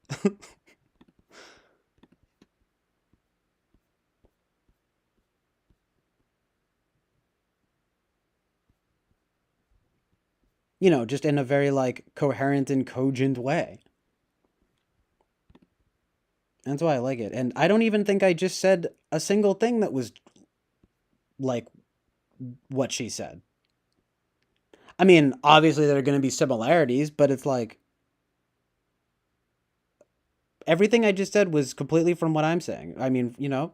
Speaker 2: you know, just in a very like coherent and cogent way. That's why I like it. And I don't even think I just said a single thing that was like what she said. I mean, obviously there are going to be similarities, but it's like everything I just said was completely from what I'm saying. I mean, you know,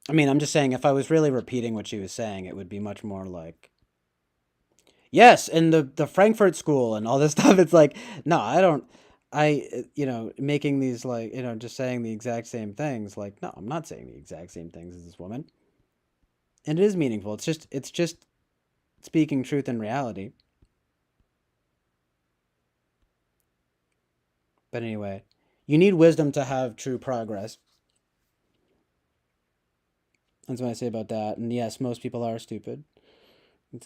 Speaker 2: I mean, I'm just saying if I was really repeating what she was saying, it would be much more like, yes, and the Frankfurt School and all this stuff. It's like, no, I don't. You know, making these like, you know, just saying the exact same things. Like, no, I'm not saying the exact same things as this woman. And it is meaningful. It's just speaking truth and reality. But anyway, you need wisdom to have true progress. That's what I say about that. And yes, most people are stupid. It's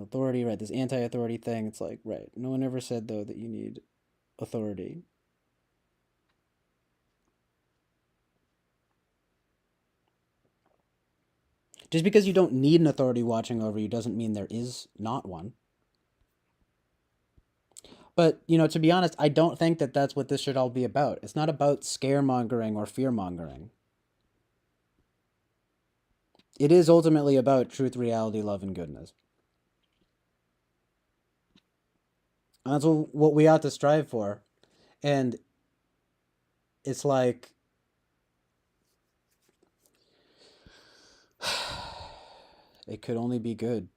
Speaker 2: authority, right? This anti-authority thing. It's like, right. No one ever said though that you need authority. Just because you don't need an authority watching over you doesn't mean there is not one. But, you know, to be honest, I don't think that that's what this should all be about. It's not about scaremongering or fearmongering. It is ultimately about truth, reality, love, and goodness. And that's what we ought to strive for. And it's like, it could only be good.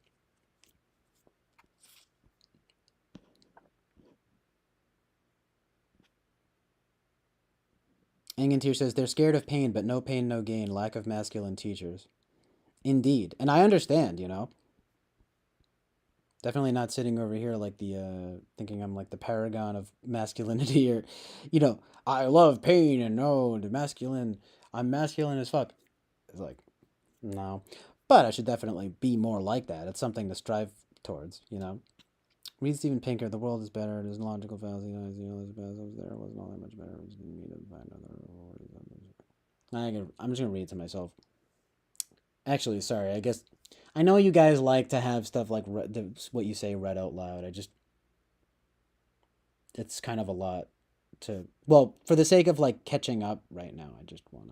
Speaker 2: Angantir says, they're scared of pain, but no pain, no gain. Lack of masculine teachers. Indeed. And I understand, you know. Definitely not sitting over here like the, thinking I'm like the paragon of masculinity or, you know, I love pain and no, the masculine, I'm masculine as fuck. It's like, no. But I should definitely be more like that. It's something to strive towards, you know. Read Steven Pinker, the world is better, it is logical fallacy, I see all this bad stuff there, it wasn't all that much better, we just need to find other. I'm just gonna read it to myself. Actually, sorry, I guess I know you guys like to have stuff like what you say read out loud. It's kind of a lot to, well, for the sake of like catching up right now, I just want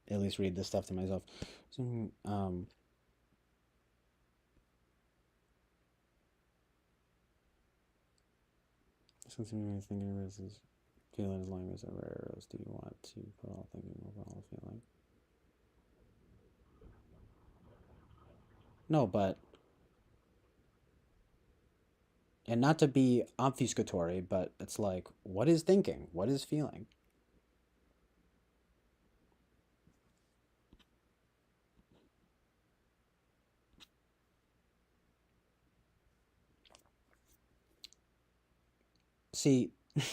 Speaker 2: to at least read this stuff to myself. So, something thinking of this is feelings, language, or arrows. Do you want to put all thinking with all feeling? No, but, and not to be obfuscatory, but it's like, what is thinking? What is feeling? See, I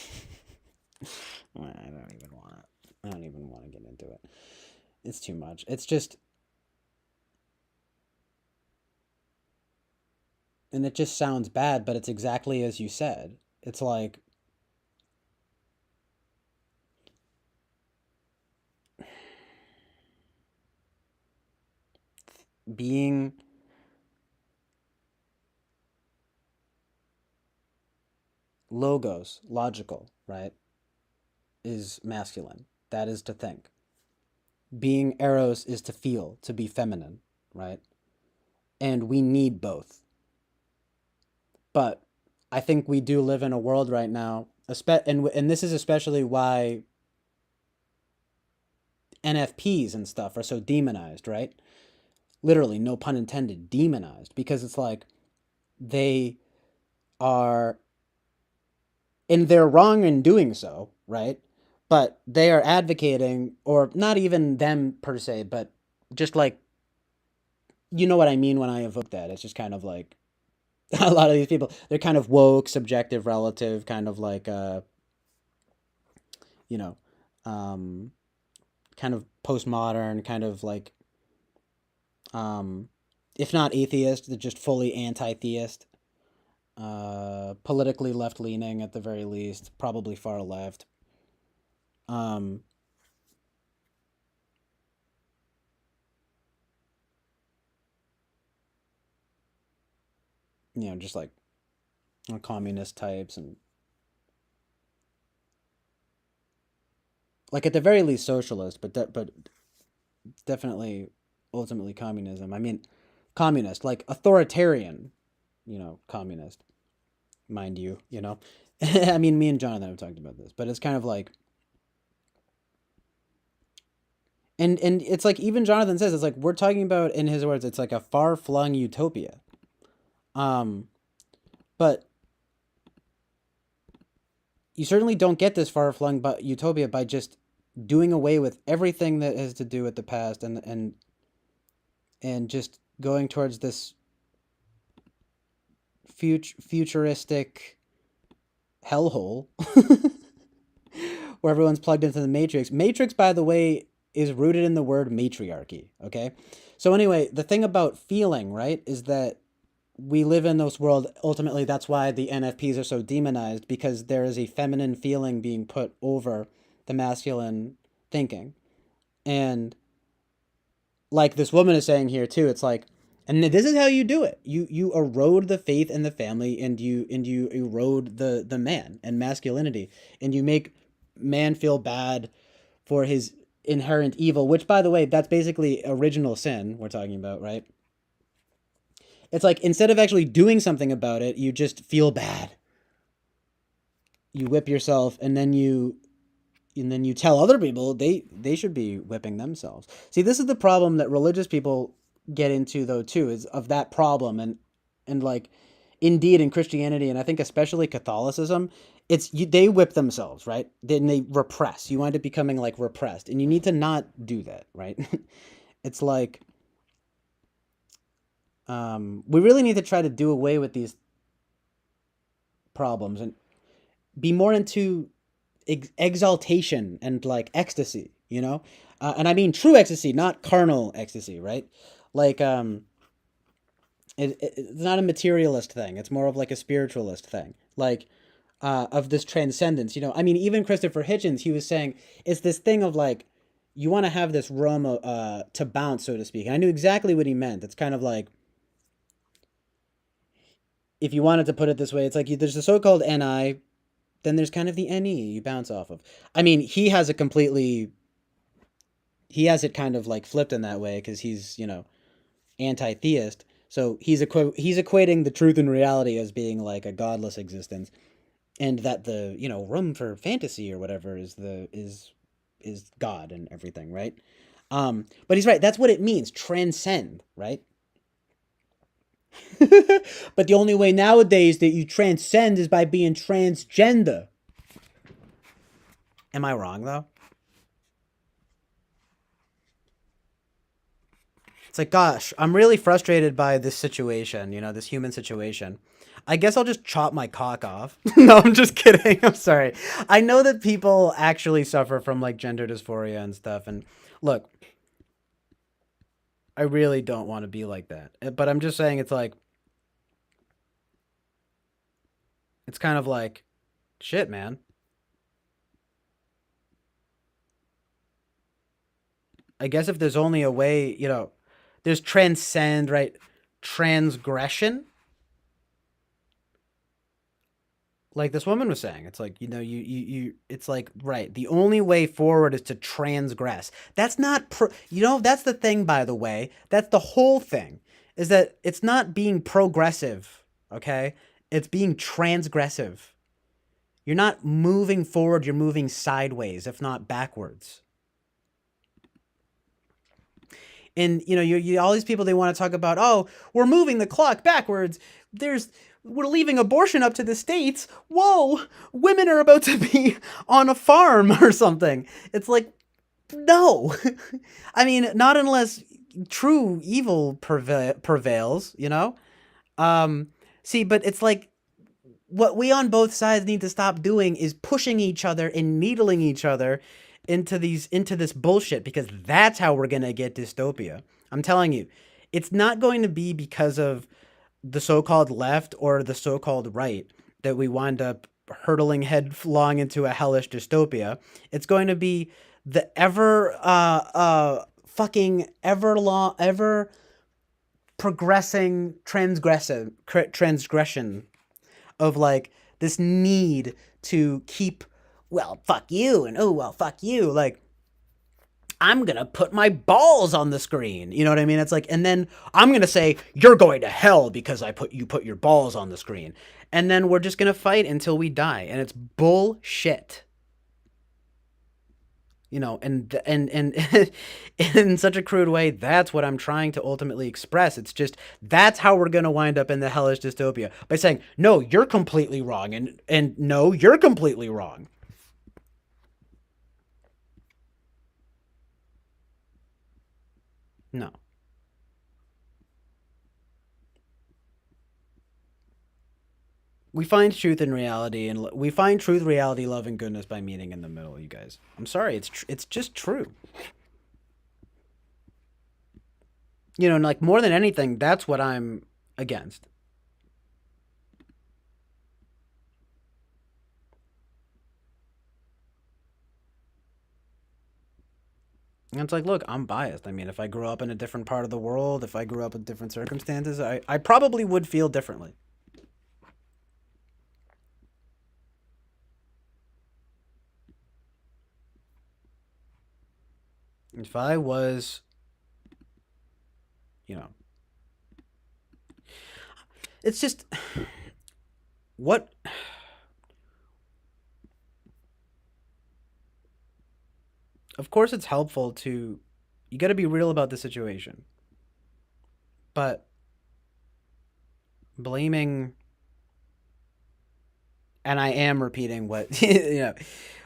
Speaker 2: don't even want to. I don't even want to get into it. It's too much. It's just, and it just sounds bad, but it's exactly as you said. It's like being logos, logical, right, is masculine. That is to think. Being eros is to feel, to be feminine, right? And we need both. But I think we do live in a world right now, and this is especially why NFPs and stuff are so demonized, right? Literally, no pun intended, demonized, because it's like they are, and they're wrong in doing so, right? But they are advocating, or not even them per se, but just like, you know what I mean when I evoke that. It's just kind of like a lot of these people, they're kind of woke, subjective, relative, kind of like, you know, um, kind of postmodern, kind of like, um, if not atheist, they're just fully anti-theist. politically left leaning at the very least, probably far left. You know, just like communist types and like at the very least socialist, but definitely ultimately communism. I mean, communist, like authoritarian, you know, communist, mind you, you know. I mean, me and Jonathan have talked about this, but it's kind of like, and it's like even Jonathan says it's like we're talking about, in his words, it's like a far flung utopia. But you certainly don't get this far flung utopia by just doing away with everything that has to do with the past and just going towards this futuristic hellhole where everyone's plugged into the matrix. Matrix, by the way, is rooted in the word matriarchy, okay? So anyway, the thing about feeling, right, is that we live in this world. Ultimately, that's why the NFPs are so demonized, because there is a feminine feeling being put over the masculine thinking. And like this woman is saying here too, it's like, and this is how you do it. You erode the faith in the family, and you erode the man and masculinity, and you make man feel bad for his inherent evil, which, by the way, that's basically original sin we're talking about, right? It's like, instead of actually doing something about it, you just feel bad. You whip yourself, and then you tell other people they should be whipping themselves. See, this is the problem that religious people get into, though, too, is of that problem. And like, indeed, in Christianity, and I think especially Catholicism, they whip themselves, right? Then they repress. You wind up becoming like repressed, and you need to not do that, right? It's like, we really need to try to do away with these problems and be more into exaltation and like ecstasy, you know? And I mean true ecstasy, not carnal ecstasy, right? Like, it's not a materialist thing. It's more of like a spiritualist thing. Like, of this transcendence, you know? I mean, even Christopher Hitchens, he was saying it's this thing of like, you want to have this room to bounce, so to speak. And I knew exactly what he meant. It's kind of like, if you wanted to put it this way, it's like there's the so-called NI, then there's kind of the NE you bounce off of. I mean, he has it kind of like flipped in that way, because he's, you know, anti-theist. So he's equating the truth and reality as being like a godless existence, and that the, you know, room for fantasy or whatever is God and everything, right? But he's right. That's what it means, transcend, right? But the only way nowadays that you transcend is by being transgender. Am I wrong, though? It's like, gosh, I'm really frustrated by this situation, you know, this human situation. I guess I'll just chop my cock off. No, I'm just kidding. I'm sorry. I know that people actually suffer from like gender dysphoria and stuff. And look, I really don't want to be like that. But I'm just saying, it's like, it's kind of like, shit, man. I guess if there's only a way, you know, there's transcend, right? Transgression. Like this woman was saying, it's like, you know, it's like, right, the only way forward is to transgress. That's not, you know, that's the thing, by the way. That's the whole thing, is that it's not being progressive, okay? It's being transgressive. You're not moving forward, you're moving sideways, if not backwards. And, you know, you all these people, they want to talk about, oh, we're moving the clock backwards. We're leaving abortion up to the states. Whoa, women are about to be on a farm or something. It's like, no. I mean, not unless true evil prevails, you know? See, but it's like, what we on both sides need to stop doing is pushing each other and needling each other into this bullshit, because that's how we're going to get dystopia. I'm telling you, it's not going to be because of the so-called left or the so-called right, that we wind up hurtling headlong into a hellish dystopia. It's going to be the ever progressing transgression of like this need to keep, well, fuck you, and oh well, fuck you, like I'm gonna put my balls on the screen. You know what I mean? It's like, and then I'm gonna say you're going to hell because you put your balls on the screen, and then we're just gonna fight until we die, and it's bullshit. You know, and in such a crude way, that's what I'm trying to ultimately express. It's just that's how we're gonna wind up in the hellish dystopia, by saying no, you're completely wrong, and no, you're completely wrong. No. We find truth in reality, and we find truth, reality, love, and goodness by meeting in the middle. You guys, I'm sorry, it's just true. You know, and like more than anything, that's what I'm against. And it's like, look, I'm biased. I mean, if I grew up in a different part of the world, if I grew up in different circumstances, I probably would feel differently. If I was, you know, it's just what of course it's helpful to, you got to be real about the situation. But blaming, and I am repeating what you know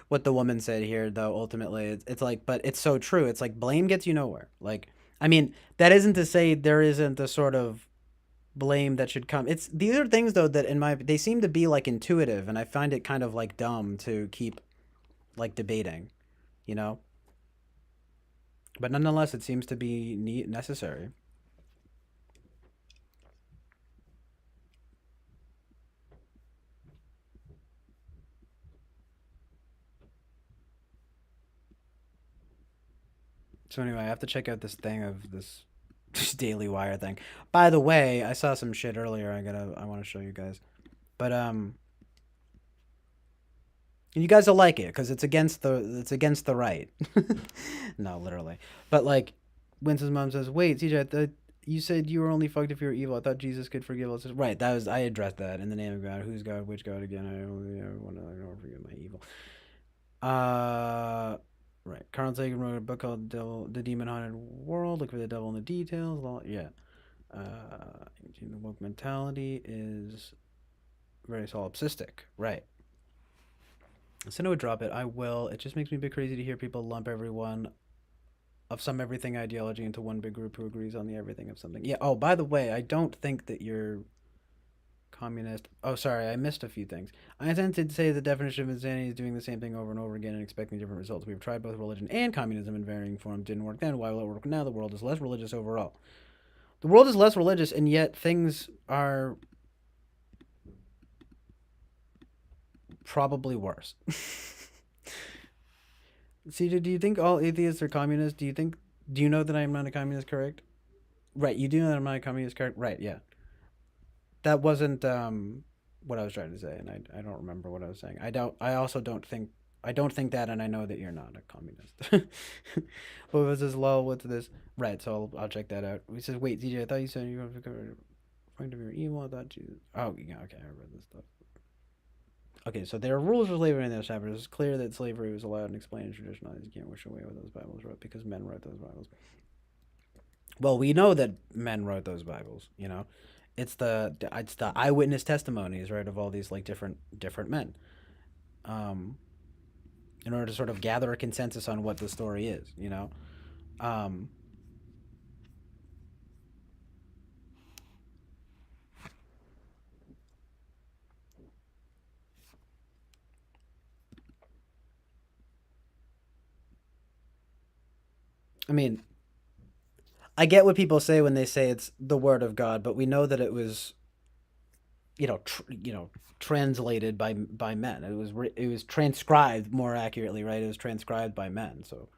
Speaker 2: what the woman said here, though ultimately it's like, but it's so true. It's like blame gets you nowhere. Like, I mean, that isn't to say there isn't a sort of blame that should come. It's, these are things though that in my, they seem to be like intuitive, and I find it kind of like dumb to keep like debating, you know. But nonetheless, it seems to be necessary. So anyway, I have to check out this thing of this Daily Wire thing. By the way, I saw some shit earlier. I want to show you guys. But you guys will like it because it's against the right. No, literally. But like, Winston's mom says, "Wait, TJ, I thought you said you were only fucked if you were evil. I thought Jesus could forgive us." Right. That was, I addressed that in the name of God. Who's God? Which God again? I only want to forgive my evil. Right. Carl Sagan wrote a book called The Demon Haunted World. Look for the devil in the details. Yeah. The woke mentality is very solipsistic. Right. So I would drop it. I will. It just makes me a bit crazy to hear people lump everyone of some everything ideology into one big group who agrees on the everything of something. Yeah. Oh, by the way, I don't think that you're communist. Oh, sorry, I missed a few things. I intended to say the definition of insanity is doing the same thing over and over again and expecting different results. We've tried both religion and communism in varying forms. Didn't work then. Why will it work now? The world is less religious overall. The world is less religious, and yet things are probably worse. See, do you think all atheists are communists? Do you know that I'm not a communist, correct? Right, you do know that I'm not a communist, correct? Right, yeah. That wasn't what I was trying to say, and I don't remember what I was saying. I also don't think that, and I know that you're not a communist. What was this lull? What's this? Right, so I'll check that out. He says, "Wait, DJ, I thought you said you were going to find your email. I thought you." Oh, yeah, okay, I read this stuff. Okay, so there are rules for slavery in those chapters. It's clear that slavery was allowed and explained in tradition. You can't wish away what those Bibles wrote because men wrote those Bibles. Well, we know that men wrote those Bibles. You know, it's the eyewitness testimonies, right, of all these like different men. Um, in order to sort of gather a consensus on what the story is, you know. Um, I mean, I get what people say when they say it's the word of God, but we know that it was translated by men. It was transcribed more accurately, right? It was transcribed by men. So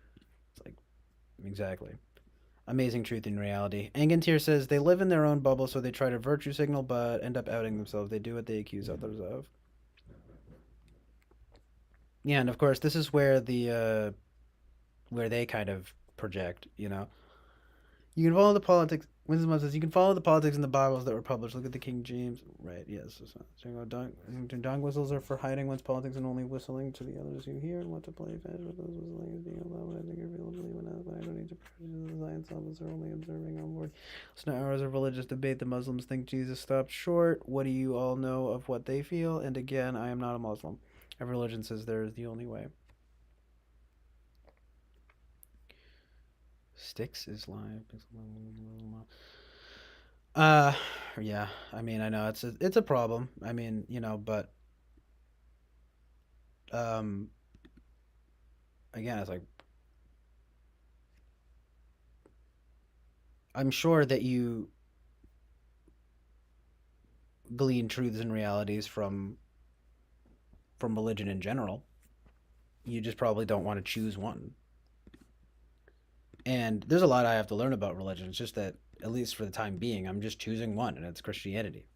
Speaker 2: it's like exactly. Amazing truth in reality. Angantir says they live in their own bubble, so they try to virtue signal, but end up outing themselves. They do what they accuse others of. Yeah, and of course, this is where where they kind of project. You can follow the politics. Winston says you can follow the politics in the Bibles that were published. Look at the King James. Right. Yes. Dong whistles are for hiding one's politics and only whistling to the others who hear and want to play fast with those whistling is being allowed. I think you're able to believe in that, but I don't need to prove the science officer only observing on board. It's not hours of religious debate. The Muslims think Jesus stopped short. What do you all know of what they feel? And again, I am not a Muslim. Every religion says there is the only way. Sticks is live. Yeah. I mean, I know it's a problem. I mean, but um, again, it's like I'm sure that you glean truths and realities from religion in general. You just probably don't want to choose one. And there's a lot I have to learn about religion. It's just that, at least for the time being, I'm just choosing one, and it's Christianity.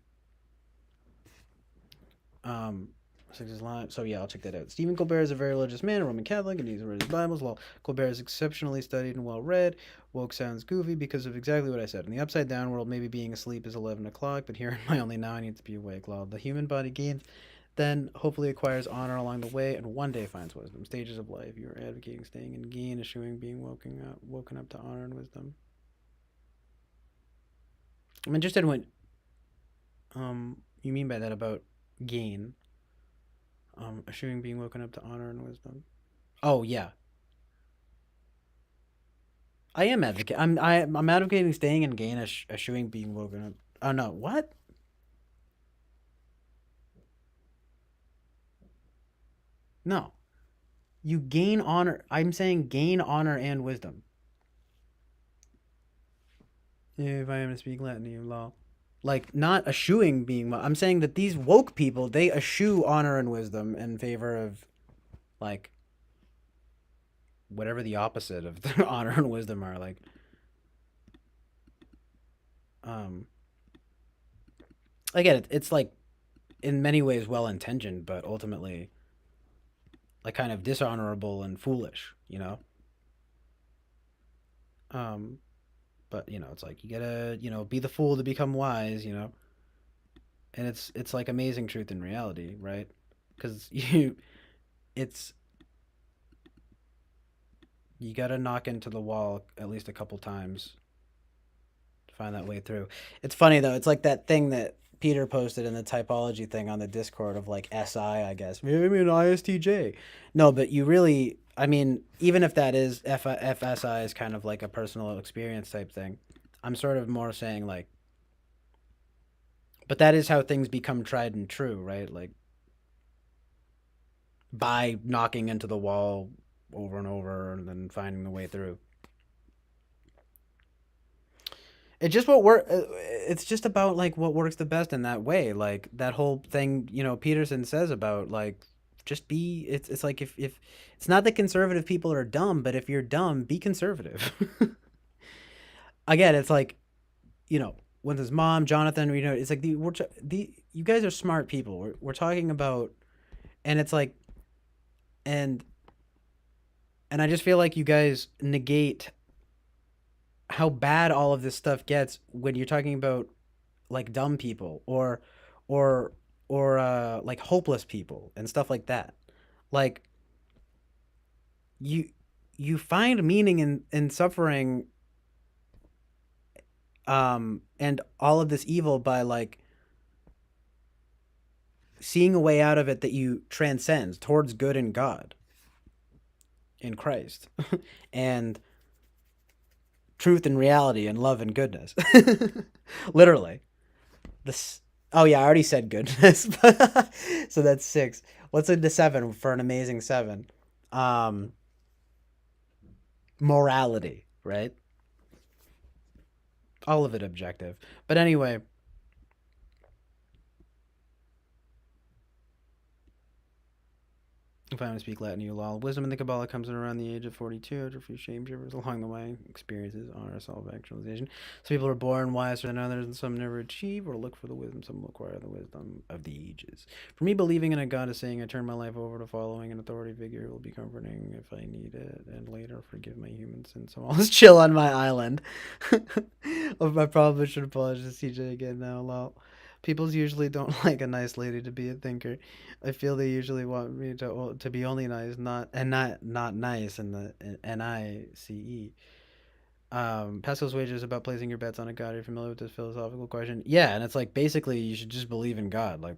Speaker 2: Um, so yeah, I'll check that out. Stephen Colbert is a very religious man, a Roman Catholic, and he's read his Bibles. While Colbert is exceptionally studied and well read, woke sounds goofy because of exactly what I said. In the upside down world, maybe being asleep is 11 o'clock, but here in my only now, I need to be awake. While the human body gains, then hopefully acquires honor along the way, and one day finds wisdom. Stages of life. You are advocating staying in gain, eschewing being woken up to honor and wisdom. I'm interested in what you mean by that about gain. Eschewing being woken up to honor and wisdom. Oh yeah, I am advocating. I'm advocating staying in gain, eschewing being woken up. Oh no, what? No, you gain honor. I'm saying gain honor and wisdom. If I am to speak Latin, you law. Like not eschewing being. I'm saying that these woke people they eschew honor and wisdom in favor of like whatever the opposite of the honor and wisdom are. Like um again, it's like in many ways well intentioned, but ultimately like kind of dishonorable and foolish. Um, but it's like you gotta be the fool to become wise. And it's like amazing truth in reality, right? Because it's you gotta knock into the wall at least a couple times to find that way through. It's funny though. It's like that thing that Peter posted in the typology thing on the Discord of like SI, I guess. Maybe an ISTJ. No, but you really, I mean, even if that is FSI is kind of like a personal experience type thing, I'm sort of more saying like, but that is how things become tried and true, right? Like by knocking into the wall over and over and then finding the way through. It's just it's just about like what works the best in that way. Like that whole thing, Peterson says about like just be it's like if it's not that conservative people are dumb, but if you're dumb, be conservative. Again, it's like, when his mom, Jonathan, it's like you guys are smart people. We're talking about, and it's like, and I just feel like you guys negate how bad all of this stuff gets when you're talking about like dumb people or like hopeless people and stuff like that. Like you find meaning in suffering and all of this evil by like seeing a way out of it that you transcend towards good in God in Christ and truth and reality and love and goodness. Literally. This. Oh yeah, I already said goodness. So that's 6. What's into 7 for an amazing 7? Morality, right? All of it objective. But anyway, can finally speak Latin, you lol. Wisdom in the Kabbalah comes in around the age of 42 after a few shame shivers along the way. Experiences are self-actualization. Some people are born wiser than others, and some never achieve or look for the wisdom. Some acquire the wisdom of the ages. For me, believing in a God is saying I turn my life over to following an authority figure who will be comforting if I need it, and later forgive my human sins. So I'll just chill on my island. I probably should apologize to CJ again now, lol. People usually don't like a nice lady to be a thinker. I feel they usually want me to be only nice, not nice in the NICE. Pascal's wager is about placing your bets on a god. Are you familiar with this philosophical question? Yeah, and it's like basically you should just believe in God, like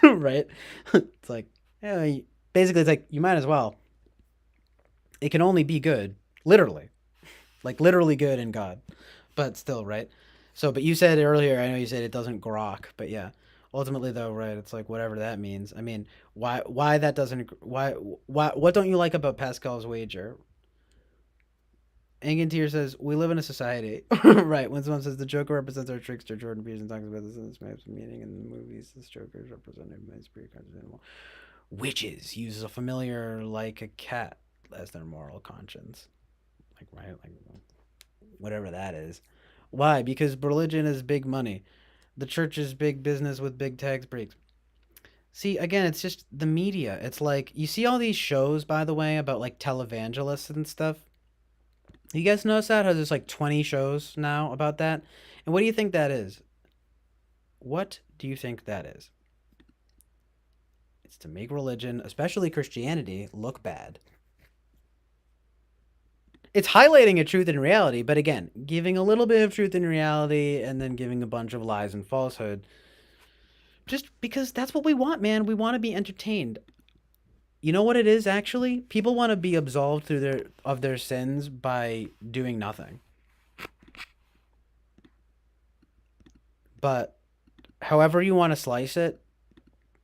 Speaker 2: right? It's like yeah, basically it's like you might as well. It can only be good, literally, like literally good in God, but still, right? So, but you said earlier, I know you said it doesn't grok, but yeah, ultimately though, right? It's like whatever that means. I mean, why that doesn't why what don't you like about Pascal's wager? Angantier says we live in a society, right? When someone says the Joker represents our trickster, Jordan Peterson talks about this in this map's meaning in the movies. This Joker is represented by spirit conscious animal. Witches uses a familiar like a cat as their moral conscience, like right, like whatever that is. Why? Because religion is big money. The church is big business with big tax breaks. See, again, it's just the media. It's like you see all these shows, by the way, about like televangelists and stuff. You guys notice that? How there's like 20 shows now about that? And what do you think that is? What do you think that is? It's to make religion, especially Christianity, look bad. It's highlighting a truth in reality, but again, giving a little bit of truth in reality and then giving a bunch of lies and falsehood. Just because that's what we want, man. We want to be entertained. You know what it is actually? People want to be absolved through their sins by doing nothing. But however you want to slice it,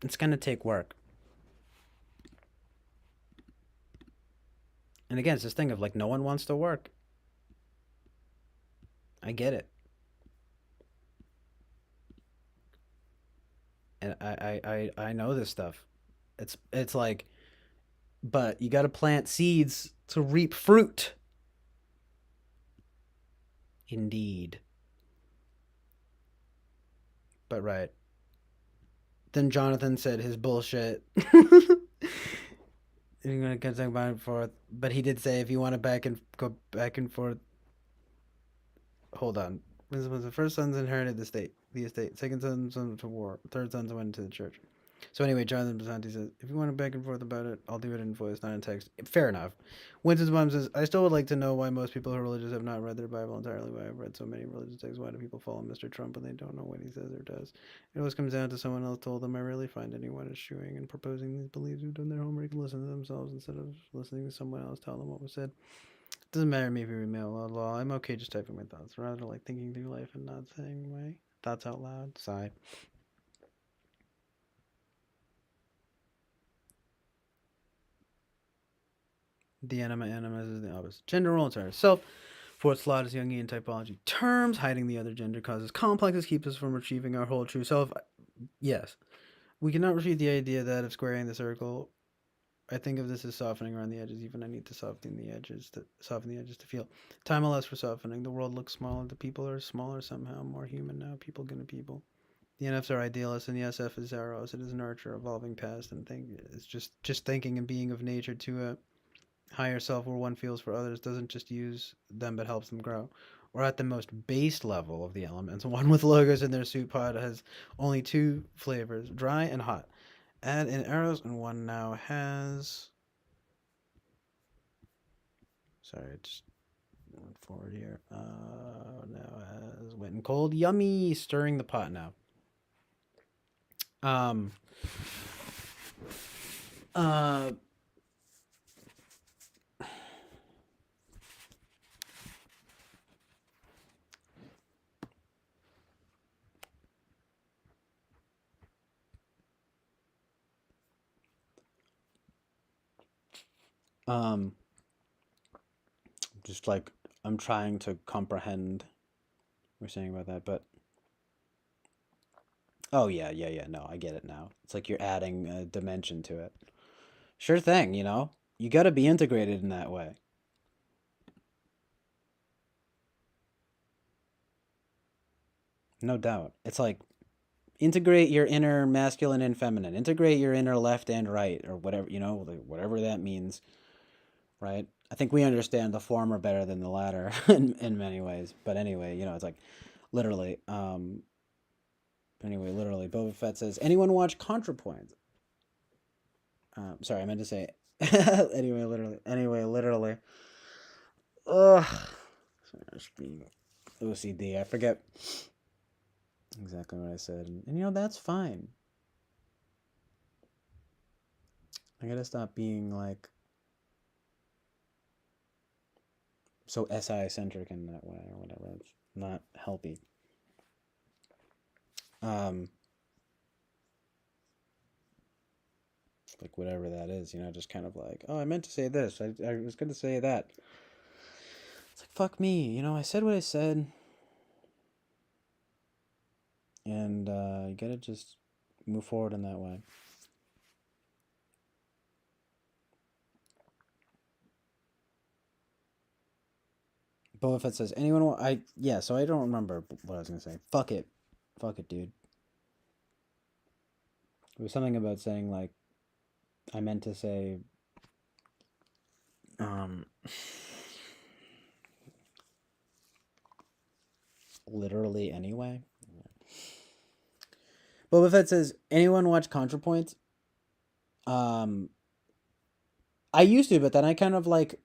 Speaker 2: it's going to take work. And again, it's this thing of like no one wants to work. I get it. And I know this stuff. It's like, but you got to plant seeds to reap fruit. Indeed. But right. Then Jonathan said his bullshit. You're gonna continue back and forth, but he did say if you want to go back and forth. Hold on. The first sons inherited the estate. Second sons went to war. Third sons went to the church. So anyway, Jonathan Basanti says, if you want to back and forth about it, I'll do it in voice, not in text. Fair enough. Winston's mom says, I still would like to know why most people who are religious have not read their Bible entirely. Why I've read so many religious texts. Why do people follow Mr. Trump when they don't know what he says or does? It always comes down to someone else told them. I rarely find anyone eschewing and proposing these beliefs who've done their homework and listen to themselves instead of listening to someone else tell them what was said. It doesn't matter to me if you read mail or law. I'm okay just typing my thoughts. Rather like thinking through life and not saying my thoughts out loud. Sigh. The animus is the opposite. Gender role entire self. Fourth slot is Jungian typology terms. Hiding the other gender causes complexes, keeps us from achieving our whole true self. Yes. We cannot refute the idea that of squaring the circle. I think of this as softening around the edges. Even I need to soften the edges to feel. Time allows for softening. The world looks smaller. The people are smaller somehow. More human now. People gonna people. The NFs are idealists, and the SF is Zaros. It is nurture, evolving past, and think. It's just thinking and being of nature to a higher self where one feels for others, doesn't just use them but helps them grow. Or at the most base level of the elements, one with logos in their soup pot has only two flavors, dry and hot. Add in arrows, and one now has... Sorry, I just went forward here. Now has wet and cold. Yummy! Stirring the pot now. Just like I'm trying to comprehend what you're saying about that, but oh yeah, no, I get it now. It's like you're adding a dimension to it. Sure thing, you know? You gotta be integrated in that way. No doubt. It's like, integrate your inner masculine and feminine. Integrate your inner left and right, or whatever, you know, like, whatever that means, right? I think we understand the former better than the latter in many ways. But anyway, you know, it's like, literally. Anyway, literally, Boba Fett says, anyone watch ContraPoints? Sorry, I meant to say, anyway, literally. Anyway, literally. Ugh. Sorry, just being OCD. I forget exactly what I said. And you know, that's fine. I gotta stop being like so SI centric in that way or whatever. It's not healthy. Um, like whatever that is, you know, just kind of like, oh, I meant to say this. I was gonna say that. It's like, fuck me, you know, I said what I said, and you gotta just move forward in that way. Boba Fett says, anyone yeah, so I don't remember what I was gonna say. Fuck it. Fuck it, dude. It was something about saying, like, I meant to say, um, literally anyway. Boba Fett says, anyone watch ContraPoints? I used to, but then I kind of like,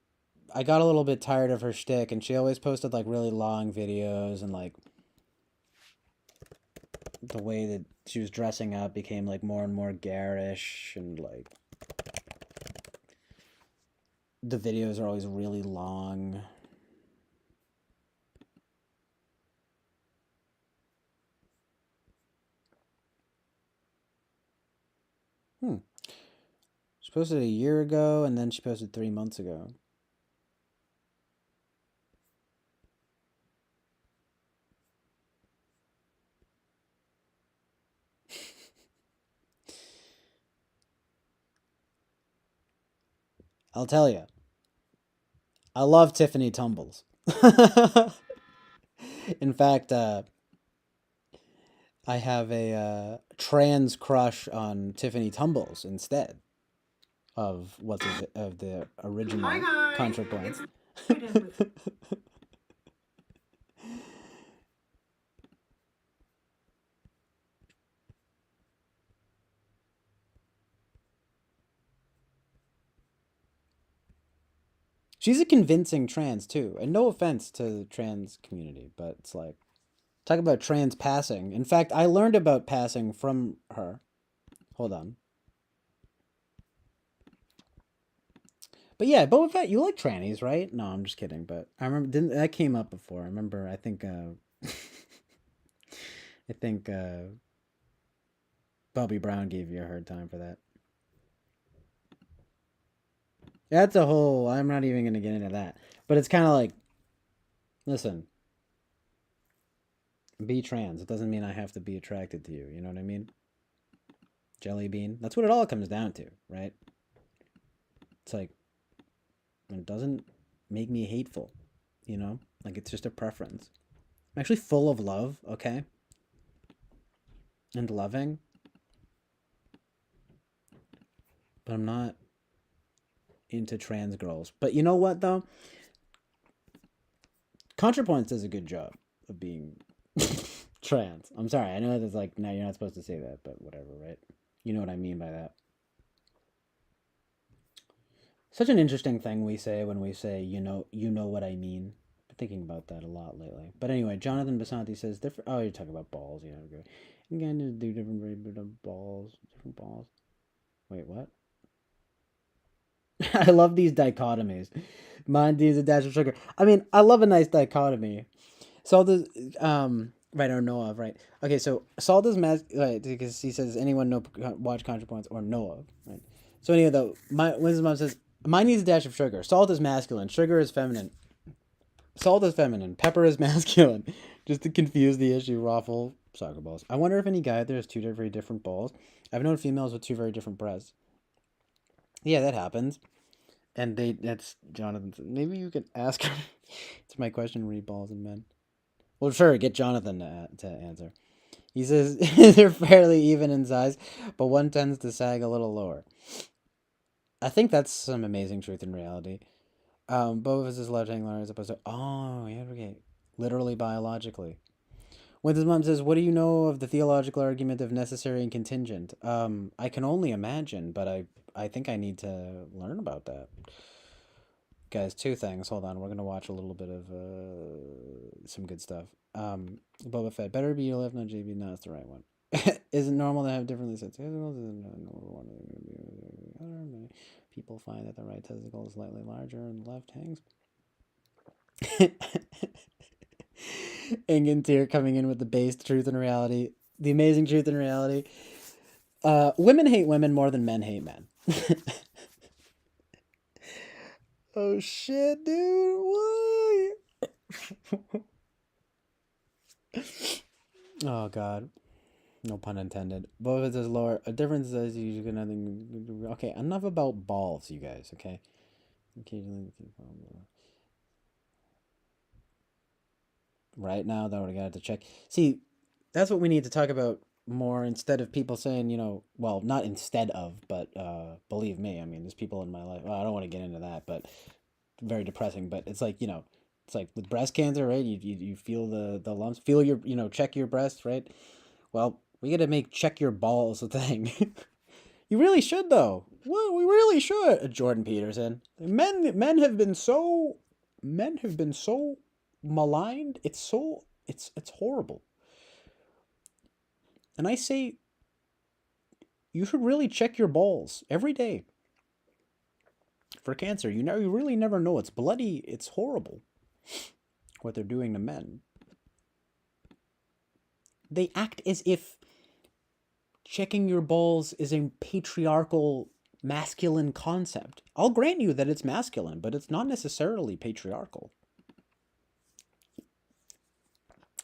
Speaker 2: I got a little bit tired of her shtick, and she always posted like really long videos, and like the way that she was dressing up became like more and more garish, and like the videos are always really long. She posted a year ago, and then she posted 3 months ago. I'll tell you, I love Tiffany Tumbles. In fact, I have a trans crush on Tiffany Tumbles instead of of the original ContraPoints. She's a convincing trans too, and no offense to the trans community, but it's like, talk about trans passing. In fact, I learned about passing from her. Hold on. But yeah, Boba Fett, you like trannies, right? No, I'm just kidding. But I remember that came up before. I remember. I think. I think Bobby Brown gave you a hard time for that. That's a whole. I'm not even gonna get into that. But it's kind of like, listen, be trans. It doesn't mean I have to be attracted to you. You know what I mean? Jelly bean. That's what it all comes down to, right? It's like, it doesn't make me hateful, you know? Like, it's just a preference. I'm actually full of love, okay? And loving. But I'm not into trans girls. But you know what, though? ContraPoints does a good job of being trans. I'm sorry. I know that's like, no, you're not supposed to say that, but whatever, right? You know what I mean by that. Such an interesting thing we say when we say, you know what I mean. Been thinking about that a lot lately. But anyway, Jonathan Basanti says different. Oh, you're talking about balls, yeah. Okay. You can do different balls, different balls. Wait, what? I love these dichotomies. Mind is a dash of sugar. I mean, I love a nice dichotomy. So the right, or know of, right? Okay, so Salt is right, because he says anyone know watch ContraPoints or know of, right? So anyway, though, Winston's mom says mine needs a dash of sugar. Salt is masculine. Sugar is feminine. Salt is feminine. Pepper is masculine. Just to confuse the issue, Raffle soccer balls. I wonder if any guy out there has two very different balls. I've known females with two very different breasts. Yeah, that happens. And that's Jonathan. Maybe you could ask him. It's my question, read balls and men. Well, sure, get Jonathan to answer. He says they're fairly even in size, but one tends to sag a little lower. I think that's some amazing truth in reality. Both of us is left-handed as opposed to, oh, yeah, okay. Literally biologically. When his mom says, what do you know of the theological argument of necessary and contingent? I can only imagine, but I think I need to learn about that. Guys, two things. Hold on. We're going to watch a little bit of some good stuff. Boba Fett. Better be your left, not JB. No, that's the right one. Is it normal to have differently set testicles? Many people find that the right testicle is slightly larger and the left hangs. Ingentir coming in with the based truth and reality. The amazing truth and reality. Women hate women more than men hate men. Oh shit, dude. Why? Oh god. No pun intended. Both of us lower. A difference is you can nothing. Okay, enough about balls, you guys. Okay. Occasionally, right now, though, we got to check. See, that's what we need to talk about more instead of people saying, well, not instead of, but believe me, I mean, there's people in my life. Well, I don't want to get into that, but very depressing. But it's like, it's like with breast cancer, right? You feel the lumps, feel your, check your breasts, right? Well, we got to make check your balls a thing. You really should, though. Well, we really should. Jordan Peterson. Men have been so maligned. It's horrible. And I say, you should really check your balls every day for cancer. You really never know. It's bloody. It's horrible what they're doing to men. They act as if checking your balls is a patriarchal masculine concept. I'll grant you that it's masculine, but it's not necessarily patriarchal.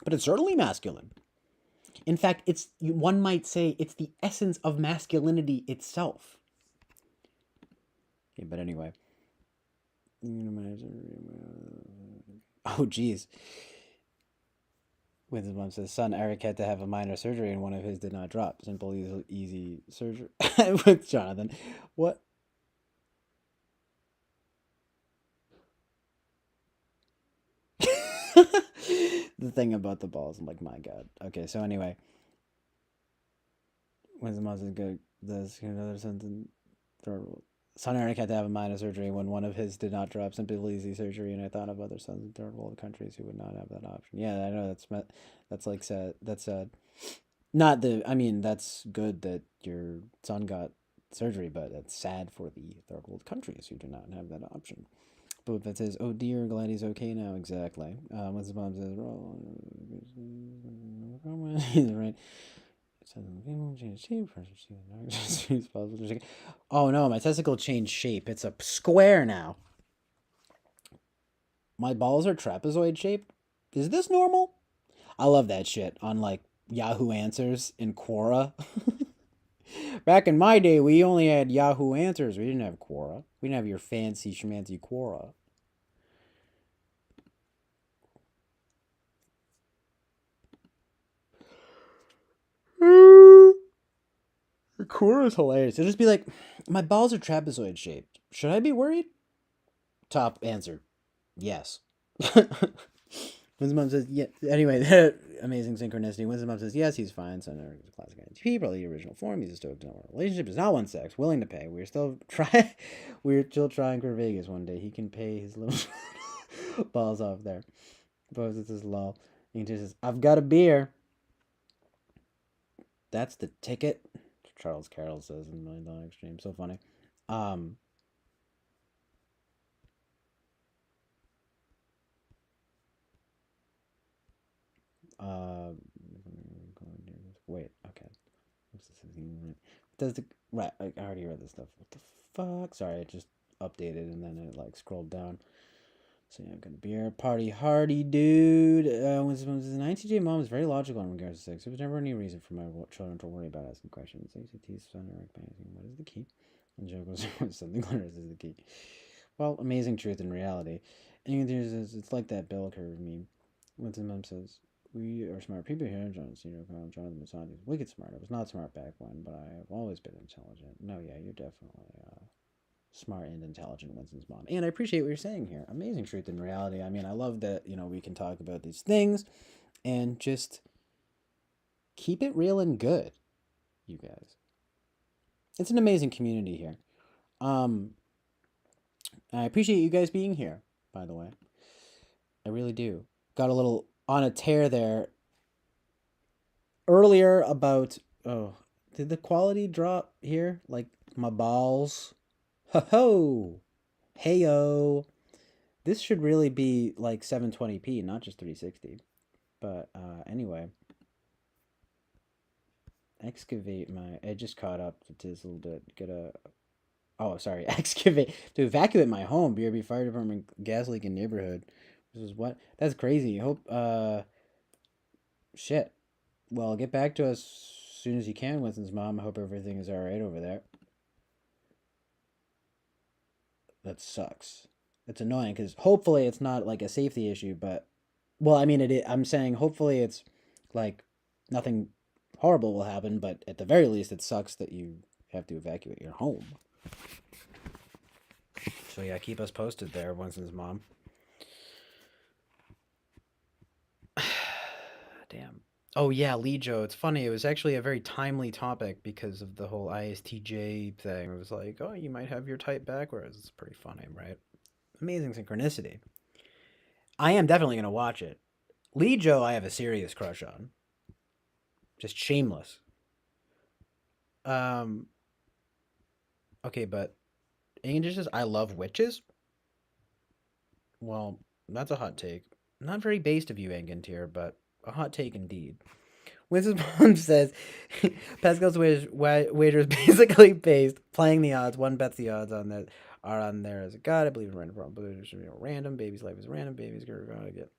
Speaker 2: But it's certainly masculine. In fact, one might say it's the essence of masculinity itself. Okay, but anyway. Oh, geez. With his mom says, son Eric had to have a minor surgery and one of his did not drop. Simple, easy surgery. With Jonathan. What? The thing about the balls. I'm like, my God. Okay, so anyway. When his mom says, good, does another sentence. Son Eric had to have a minor surgery when one of his did not drop. Simple, easy surgery, and I thought of other sons in third world countries who would not have that option. Yeah, I know that's like sad. That's sad. Not the. I mean, that's good that your son got surgery, but that's sad for the third world countries who do not have that option. But that says, "Oh dear, glad he's okay now." Exactly. When his mom says, "Oh, he's right." Oh no, my testicle changed shape. It's a square now. My balls are trapezoid shaped. Is this normal? I love that shit on like Yahoo Answers and Quora. Back in my day, we only had Yahoo Answers. We didn't have Quora. We didn't have your fancy schmancy Quora. Quora is hilarious. It'll just be like, my balls are trapezoid shaped. Should I be worried? Top answer, yes. When's mom says, yeah. Anyway, amazing synchronicity. When's mom says, yes, he's fine. Son Eric is a classic ITP, probably the original form. He's a stoic. No, our relationship is not one sex. Willing to pay. We're still trying for Vegas one day. He can pay his little balls off there. But this is lol. He just says, I've got a beer. That's the ticket. Charles Carroll says in Million Dollar Extreme. So funny. Wait, okay. Does the right? I already read this stuff. What the fuck? Sorry, I just updated and then it like scrolled down. So yeah, gonna beer party hardy, dude. Was the 90J mom is very logical in regards to sex. There was never any reason for my children to worry about asking questions. ACT's son Eric asking, "What is the key?" And Joe goes, "Something letters is the key." Well, amazing truth and reality. And there's it's like that bell curve meme. When his mom says, "We are smart people here, John Cena, Jonathan Masani, wicked smart. I was not smart back when, but I have always been intelligent." No, yeah, you're definitely smart and intelligent, Winston's mom. And I appreciate what you're saying here. Amazing truth and reality. I mean, I love that, we can talk about these things and just keep it real and good, you guys. It's an amazing community here. I appreciate you guys being here, by the way. I really do. Got a little on a tear there earlier about, did the quality drop here? Like my balls? Ho ho! Heyo! This should really be like 720p, not just 360. But anyway. Excavate my... I just caught up to this a little bit. Sorry. Excavate. To evacuate my home. BRB Fire Department gas leak in neighborhood. This is what? That's crazy. Hope... Shit. Well, get back to us as soon as you can, Winston's mom. I hope everything is alright over there. That sucks. It's annoying because hopefully it's not like a safety issue, but... Well, I mean, I'm saying hopefully it's like nothing horrible will happen, but at the very least it sucks that you have to evacuate your home. So yeah, keep us posted there, Winston's mom. Damn. Oh yeah, Lee Joe. It's funny. It was actually a very timely topic because of the whole ISTJ thing. It was like, oh, you might have your type backwards. It's pretty funny, right? Amazing synchronicity. I am definitely going to watch it. Lee Joe, I have a serious crush on. Just shameless. Okay, but English says, I love witches? Well, that's a hot take. Not very based of you, Angantir, but a hot take indeed. Winston's mom says, Pascal's wager is basically based, playing the odds. One bets the odds on that are on there as a god. I believe in random probability. It should be random. Baby's life is random. Baby's gonna get...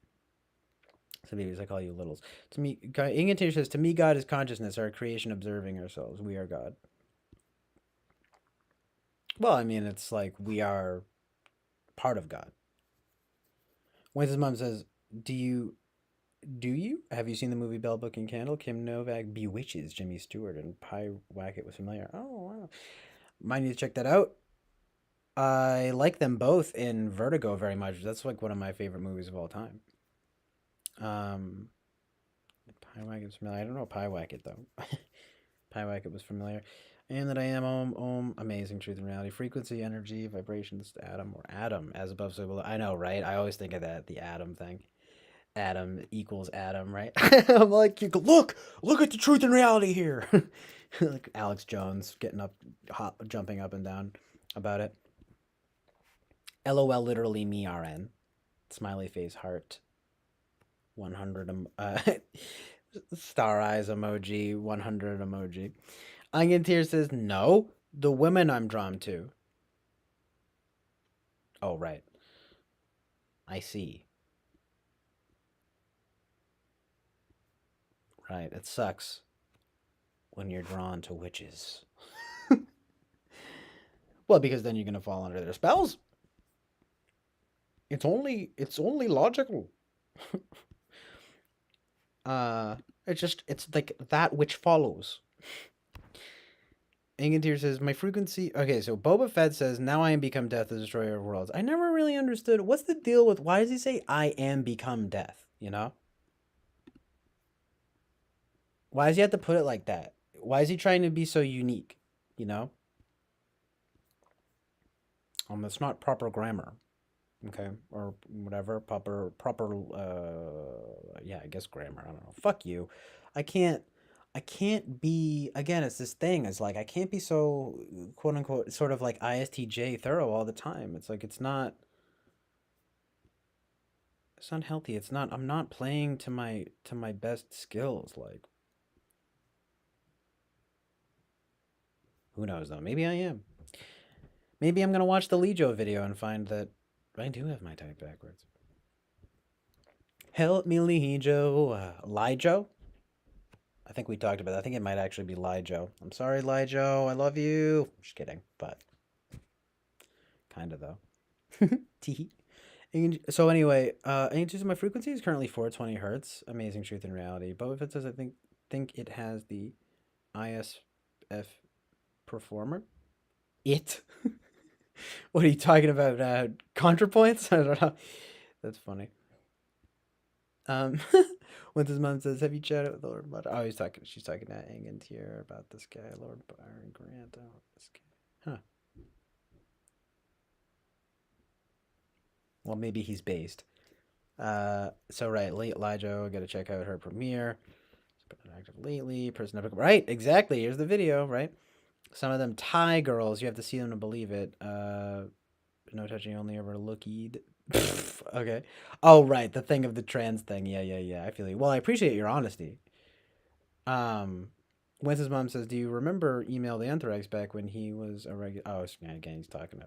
Speaker 2: So babies, I call you littles. To me, Ingantir says, to me, God is consciousness, our creation observing ourselves. We are God. Well, I mean, it's like we are part of God. Winston's mom says, do you have you seen the movie Bell Book and Candle? Kim Novak bewitches Jimmy Stewart and Pie Wackett was familiar. Oh wow, might need to check that out. I like them both in Vertigo very much. That's like one of my favorite movies of all time. Pie Wackett was familiar. I don't know Pie Wackett though. Pie Wackett was familiar. And that I am amazing truth and reality. Frequency, energy, vibrations, atom, or atom, as above, so below. I know, right? I always think of that, the atom thing. Atom equals atom, right? I'm like, look at the truth and reality here. Like Alex Jones getting up, jumping up and down about it. LOL, literally me RN. Smiley face heart. 100 star eyes emoji. 100 emoji. Angantir says no. The women I'm drawn to. Oh right. I see. Right, it sucks when you're drawn to witches. Well, because then you're gonna fall under their spells. It's only logical. It's like that which follows. Ingantir says, my frequency... Okay, so Boba Fett says, now I am become death, the destroyer of worlds. I never really understood, what's the deal with... Why does he say, I am become death, you know? Why does he have to put it like that? Why is he trying to be so unique, you know? It's not proper grammar, okay? Or whatever, proper, yeah, I guess grammar, I don't know. Fuck you. I can't be, again, it's this thing, it's like, I can't be so, quote unquote, sort of like ISTJ thorough all the time. It's like, it's not healthy. It's not, I'm not playing to my best skills, like. Who knows though? Maybe I am. Maybe I'm gonna watch the Lejo video and find that I do have my type backwards. Help me, Lijo. Lijo? I think we talked about that. I think it might actually be Lijo. I'm sorry, Lijo. I love you. Just kidding, but kind of though. Teehee. So anyway, ANG2's my frequency is currently 420 hertz. Amazing Truth in Reality. Boba Fett says I think it has the ISF performer. It? What are you talking about? ContraPoints? I don't know. That's funny. When his mom says, "Have you chatted with Lord Butter?" Oh, she's talking to Aang here about this guy, Lord Byron Grant. Oh, this guy. Huh. Well, maybe he's based. So right, late Lijo, gotta check out her premiere. It's been active lately. Person epic. Right, exactly. Here's the video, right? Some of them Thai girls, you have to see them to believe it. No touching, only ever lookied. Okay. Oh, right, the thing of the trans thing. Yeah. I feel you. Well, I appreciate your honesty. Winston's mom says, "Do you remember email the Anthrax back when he was a regular?" Oh, again, she's talking to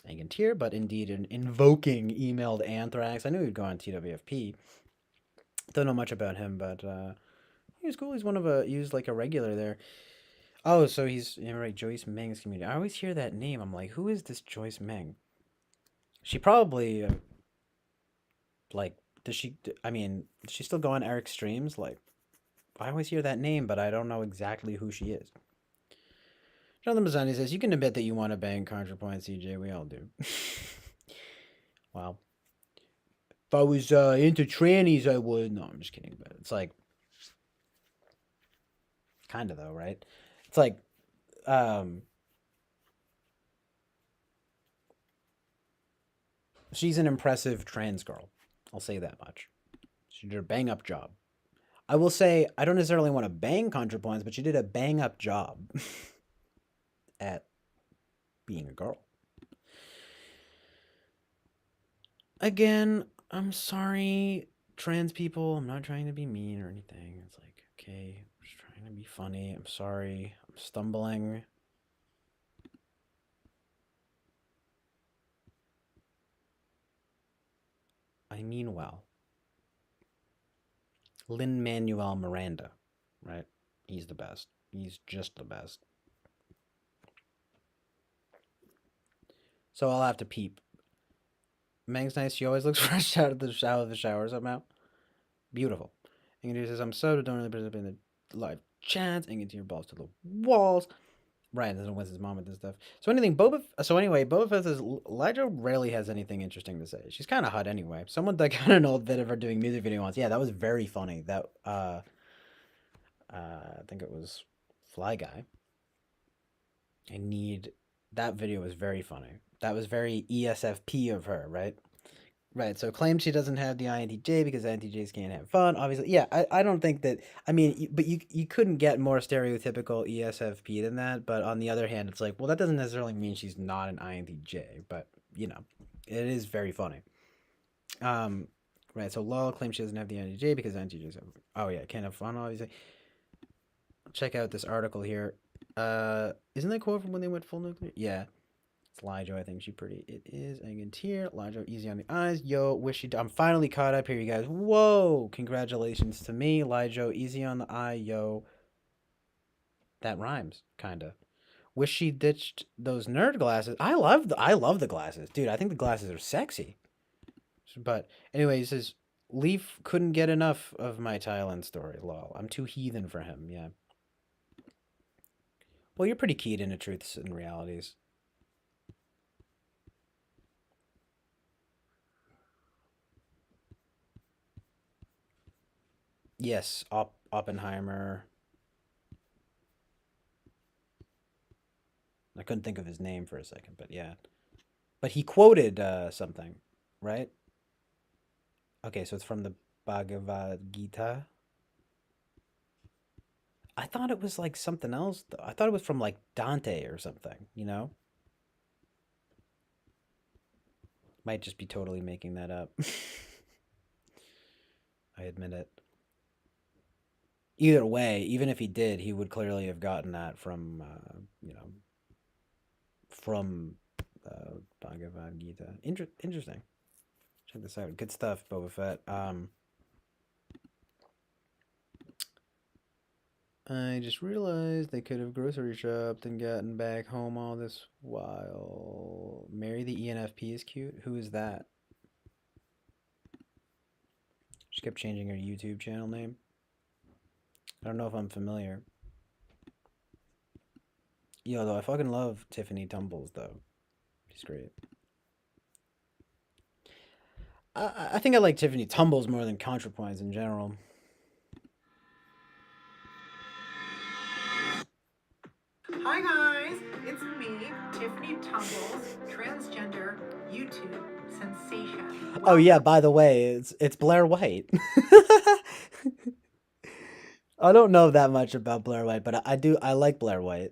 Speaker 2: Agentir, but indeed, invoking emailed Anthrax. I knew he'd go on TWFP. Don't know much about him, but he was cool. He was like a regular there. Oh, so he's right. Joyce Meng's community. I always hear that name. I'm like, who is this Joyce Meng? She probably like. Does she? I mean, does she still go on Eric's streams? Like, I always hear that name, but I don't know exactly who she is. Jonathan Mazzani says, "You can admit that you want to bang ContraPoint, CJ. We all do." Wow. If I was into trannies, I would. No, I'm just kidding. But it's like, kind of though, right? It's like, she's an impressive trans girl. I'll say that much. She did a bang up job. I will say I don't necessarily want to bang ContraPoints, but she did a bang up job at being a girl. Again, I'm sorry, trans people. I'm not trying to be mean or anything. It's like, okay, I'm just trying to be funny. I'm sorry. I'm stumbling. I mean well. Lin-Manuel Miranda, right? He's the best. He's just the best. So I'll have to peep. Meng's nice. She always looks fresh out of the shower somehow. Beautiful. Ingrid says, "I'm so don't really participate in the live chats. And get your balls to the walls." Ryan doesn't win his mom with this stuff. So Boba Fett says Elijah rarely has anything interesting to say. She's kind of hot anyway. Someone that got an old bit of her doing music video once. Yeah, that was very funny. That I think it was Fly Guy. That video was very funny. That was very ESFP of her, right? Right. So claims she doesn't have the INTJ because INTJs can't have fun. Obviously, yeah. I don't think that. I mean, but you couldn't get more stereotypical ESFP than that. But on the other hand, it's like, well, that doesn't necessarily mean she's not an INTJ. But it is very funny. Right. So Lol claims she doesn't have the INTJ because INTJs have. Oh yeah, can't have fun. Obviously. Check out this article here. Isn't that quote from when they went full nuclear? Yeah. It's Lijo, I think she pretty. It is Agentir. Lijo, easy on the eyes. Yo, wish she. I'm finally caught up here, you guys. Whoa! Congratulations to me, Lijo, easy on the eye. Yo, that rhymes, kinda. Wish she ditched those nerd glasses. I love the glasses, dude. I think the glasses are sexy. But anyway, he says Leaf couldn't get enough of my Thailand story. Lol, I'm too heathen for him. Yeah. Well, you're pretty keyed into truths and realities. Yes, Oppenheimer. I couldn't think of his name for a second, but yeah. But he quoted something, right? Okay, so it's from the Bhagavad Gita. I thought it was like something else, though. I thought it was from like Dante or something, Might just be totally making that up. I admit it. Either way, even if he did, he would clearly have gotten that from, from Bhagavad Gita. Interesting. Check this out. Good stuff, Boba Fett. I just realized they could have grocery shopped and gotten back home all this while. Mary the ENFP is cute. Who is that? She kept changing her YouTube channel name. I don't know if I'm familiar. Yo, though, I fucking love Tiffany Tumbles, though. She's great. I think I like Tiffany Tumbles more than ContraPoints in general.
Speaker 5: Hi guys, it's me, Tiffany Tumbles, transgender YouTube sensation.
Speaker 2: Oh yeah, by the way, it's Blair White. I don't know that much about Blair White, but I like Blair White.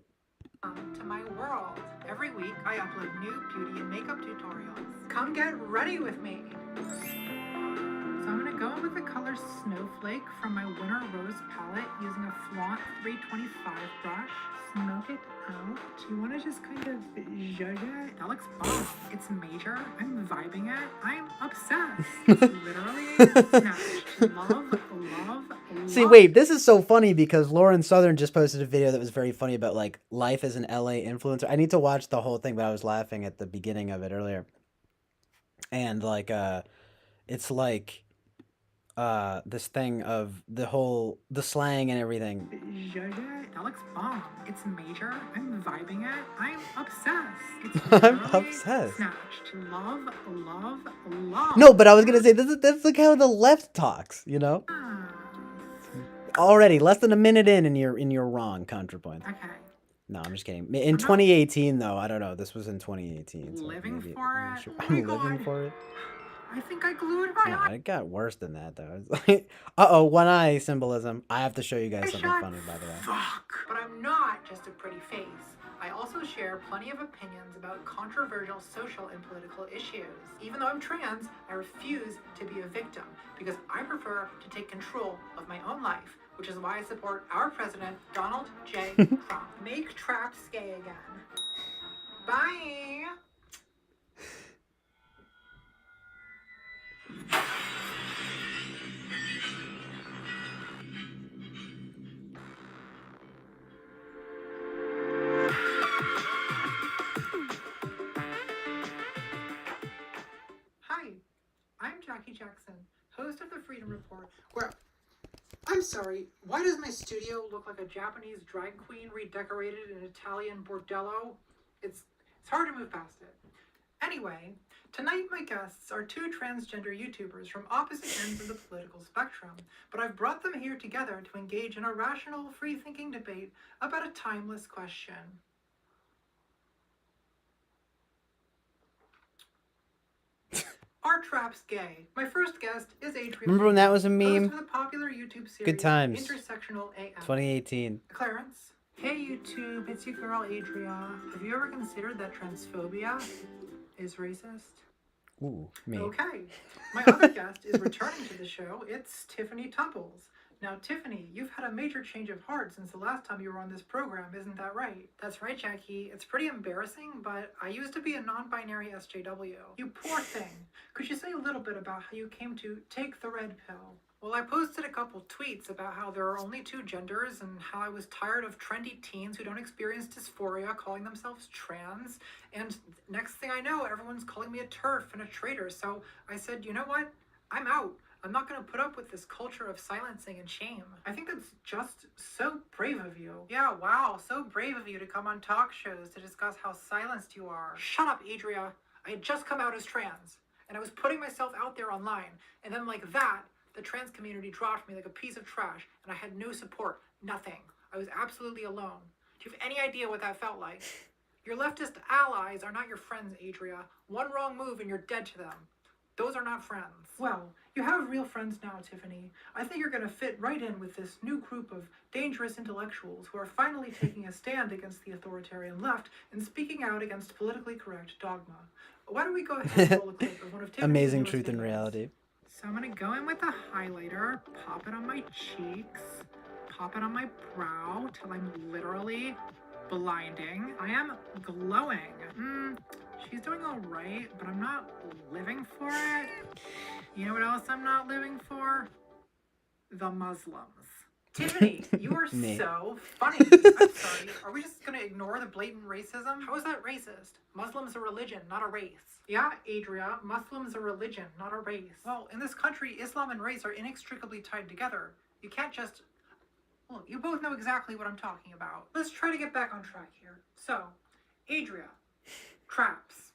Speaker 5: Welcome to my world. Every week I upload new beauty and makeup tutorials. Come get ready with me. So I'm gonna go in with the color Snowflake from my Winter Rose palette using a Flaunt 325 brush. Smoke it out. You wanna just kind of zhuzh it? That looks bomb. It's major. I'm vibing it. I'm obsessed. It's literally snatched. Love.
Speaker 2: See, wait, this is so funny because Lauren Southern just posted a video that was very funny about like life as an LA influencer. I need to watch the whole thing, but I was laughing at the beginning of it earlier. And like it's like this thing of the slang and everything.
Speaker 5: That looks bomb. It's major. I'm vibing it. I'm obsessed. It's
Speaker 2: I'm obsessed.
Speaker 5: Snatched. Love.
Speaker 2: No, but I was gonna say that's like how the left talks, you know? Already less than a minute in and you're wrong, ContraPoints.
Speaker 5: Okay.
Speaker 2: No, I'm just kidding. In 2018 though, I don't know. This was in 2018. So
Speaker 5: Living
Speaker 2: maybe,
Speaker 5: for it.
Speaker 2: Sure.
Speaker 5: Oh my
Speaker 2: I'm living
Speaker 5: God.
Speaker 2: for it.
Speaker 5: I think I glued my
Speaker 2: No,
Speaker 5: eye.
Speaker 2: it got worse than that though. It's like, uh-oh, one eye symbolism. I have to show you guys something funny, by the way.
Speaker 5: Fuck. But I'm not just a pretty face. I also share plenty of opinions about controversial social and political issues. Even though I'm trans, I refuse to be a victim because I prefer to take control of my own life, which is why I support our president, Donald J. Trump. Make traps gay again. Bye. Hi, I'm Jackie Jackson, host of the Freedom Report, where... I'm sorry, why does my studio look like a Japanese drag queen redecorated in Italian bordello? It's hard to move past it. Anyway, tonight my guests are two transgender YouTubers from opposite ends of the political spectrum, but I've brought them here together to engage in a rational, free-thinking debate about a timeless question. Are traps gay? My first guest is Adrian.
Speaker 2: Remember when that was a meme?
Speaker 5: Host of the popular YouTube series
Speaker 2: Good times.
Speaker 5: Intersectional AF.
Speaker 2: 2018.
Speaker 5: Clarence. Hey YouTube, it's your girl Adria. Have you ever considered that transphobia is racist?
Speaker 2: Ooh, me.
Speaker 5: Okay. My other guest is returning to the show. It's Tiffany Tumbles. Now, Tiffany, you've had a major change of heart since the last time you were on this program, isn't that right? That's right, Jackie. It's pretty embarrassing, but I used to be a non-binary SJW. You poor thing. Could you say a little bit about how you came to take the red pill? Well, I posted a couple tweets about how there are only two genders and how I was tired of trendy teens who don't experience dysphoria calling themselves trans. And next thing I know, everyone's calling me a TERF and a traitor. So I said, you know what? I'm out. I'm not going to put up with this culture of silencing and shame. I think that's just so brave of you. Yeah, wow, so brave of you to come on talk shows to discuss how silenced you are. Shut up, Adria. I had just come out as trans, and I was putting myself out there online, and then like that, the trans community dropped me like a piece of trash, and I had no support, nothing. I was absolutely alone. Do you have any idea what that felt like? Your leftist allies are not your friends, Adria. One wrong move and you're dead to them. Those are not friends. Well, you have real friends now, Tiffany. I think you're going to fit right in with this new group of dangerous intellectuals who are finally taking a stand against the authoritarian left and speaking out against politically correct dogma. Why don't we go ahead and roll a clip of one of Tiffany's
Speaker 2: Amazing
Speaker 5: newest
Speaker 2: truth and
Speaker 5: videos.
Speaker 2: reality.
Speaker 5: So I'm going to go in with a highlighter, pop it on my cheeks, pop it on my brow till I'm literally blinding. I am glowing. she's doing all right, but I'm not living for it. You know what else I'm not living for? The Muslims. Tiffany, you are
Speaker 2: Me.
Speaker 5: so funny. I'm sorry. Are we just gonna ignore the blatant racism? How is that racist? Muslims are religion, not a race. Yeah, Adria, Muslims are religion, not a race. Well, in this country, Islam and race are inextricably tied together. You can't just... Well, you both know exactly what I'm talking about. Let's try to get back on track here. So, Adria, traps.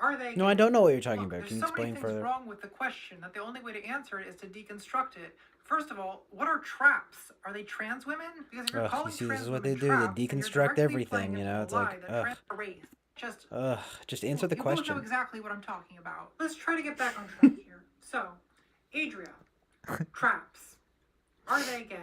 Speaker 5: Are they?
Speaker 2: No, I don't know what you're talking
Speaker 5: Look,
Speaker 2: about.
Speaker 5: there's
Speaker 2: Can you
Speaker 5: so many
Speaker 2: explain
Speaker 5: things
Speaker 2: further?
Speaker 5: wrong with the question that the only way to answer it is to deconstruct it. First of all, what are traps? Are they trans women? Because if you're
Speaker 2: Ugh, you
Speaker 5: calling
Speaker 2: see, this
Speaker 5: trans
Speaker 2: is what
Speaker 5: women
Speaker 2: they do. They
Speaker 5: traps, then you're
Speaker 2: deconstruct
Speaker 5: directly
Speaker 2: everything,
Speaker 5: playing
Speaker 2: you
Speaker 5: into
Speaker 2: know?
Speaker 5: the
Speaker 2: It's
Speaker 5: lie
Speaker 2: like,
Speaker 5: that
Speaker 2: ugh.
Speaker 5: trans are race. Just
Speaker 2: Just answer the
Speaker 5: you both know
Speaker 2: question.
Speaker 5: exactly what I'm talking about. Let's try to get back on track here. So, Adria, traps. Are they gay?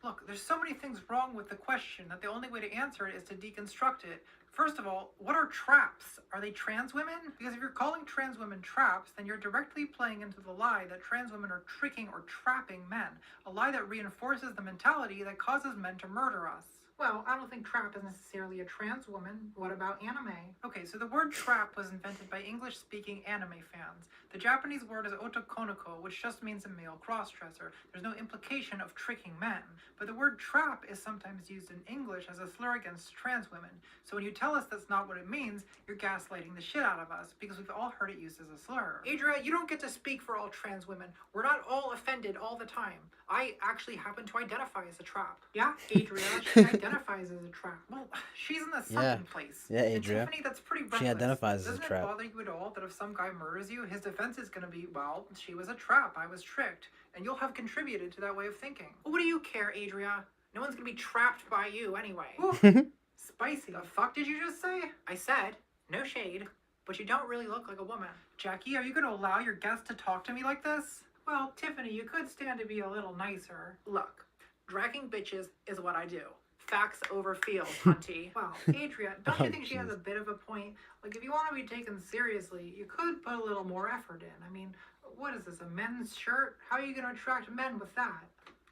Speaker 5: Look, there's so many things wrong with the question that the only way to answer it is to deconstruct it. First of all, what are traps? Are they trans women? Because if you're calling trans women traps, then you're directly playing into the lie that trans women are tricking or trapping men. A lie that reinforces the mentality that causes men to murder us. Well, I don't think trap is necessarily a trans woman. What about anime? Okay, so the word trap was invented by English-speaking anime fans. The Japanese word is otokonoko, which just means a male crossdresser. There's no implication of tricking men. But the word trap is sometimes used in English as a slur against trans women. So when you tell us that's not what it means, you're gaslighting the shit out of us, because we've all heard it used as a slur. Adria, you don't get to speak for all trans women. We're not all offended all the time. I actually happen to identify as a trap. Yeah, Adria, she identifies as a trap. Well, she's in the second place.
Speaker 2: Yeah,
Speaker 5: And
Speaker 2: Adria.
Speaker 5: Tiffany, that's pretty reckless.
Speaker 2: She identifies as a
Speaker 5: Doesn't
Speaker 2: trap.
Speaker 5: it bother you at all that if some guy murders you, his defense is gonna be, well, she was a trap, I was tricked. And you'll have contributed to that way of thinking. Well, what do you care, Adria? No one's gonna be trapped by you anyway. Ooh, spicy. The fuck did you just say? I said, no shade, but you don't really look like a woman. Jackie, are you gonna allow your guest to talk to me like this? Well, Tiffany, you could stand to be a little nicer. Look, dragging bitches is what I do. Facts over feels, hunty. Well, Adria, don't you think she has a bit of a point? Like, if you want to be taken seriously, you could put a little more effort in. I mean, what is this, a men's shirt? How are you going to attract men with that?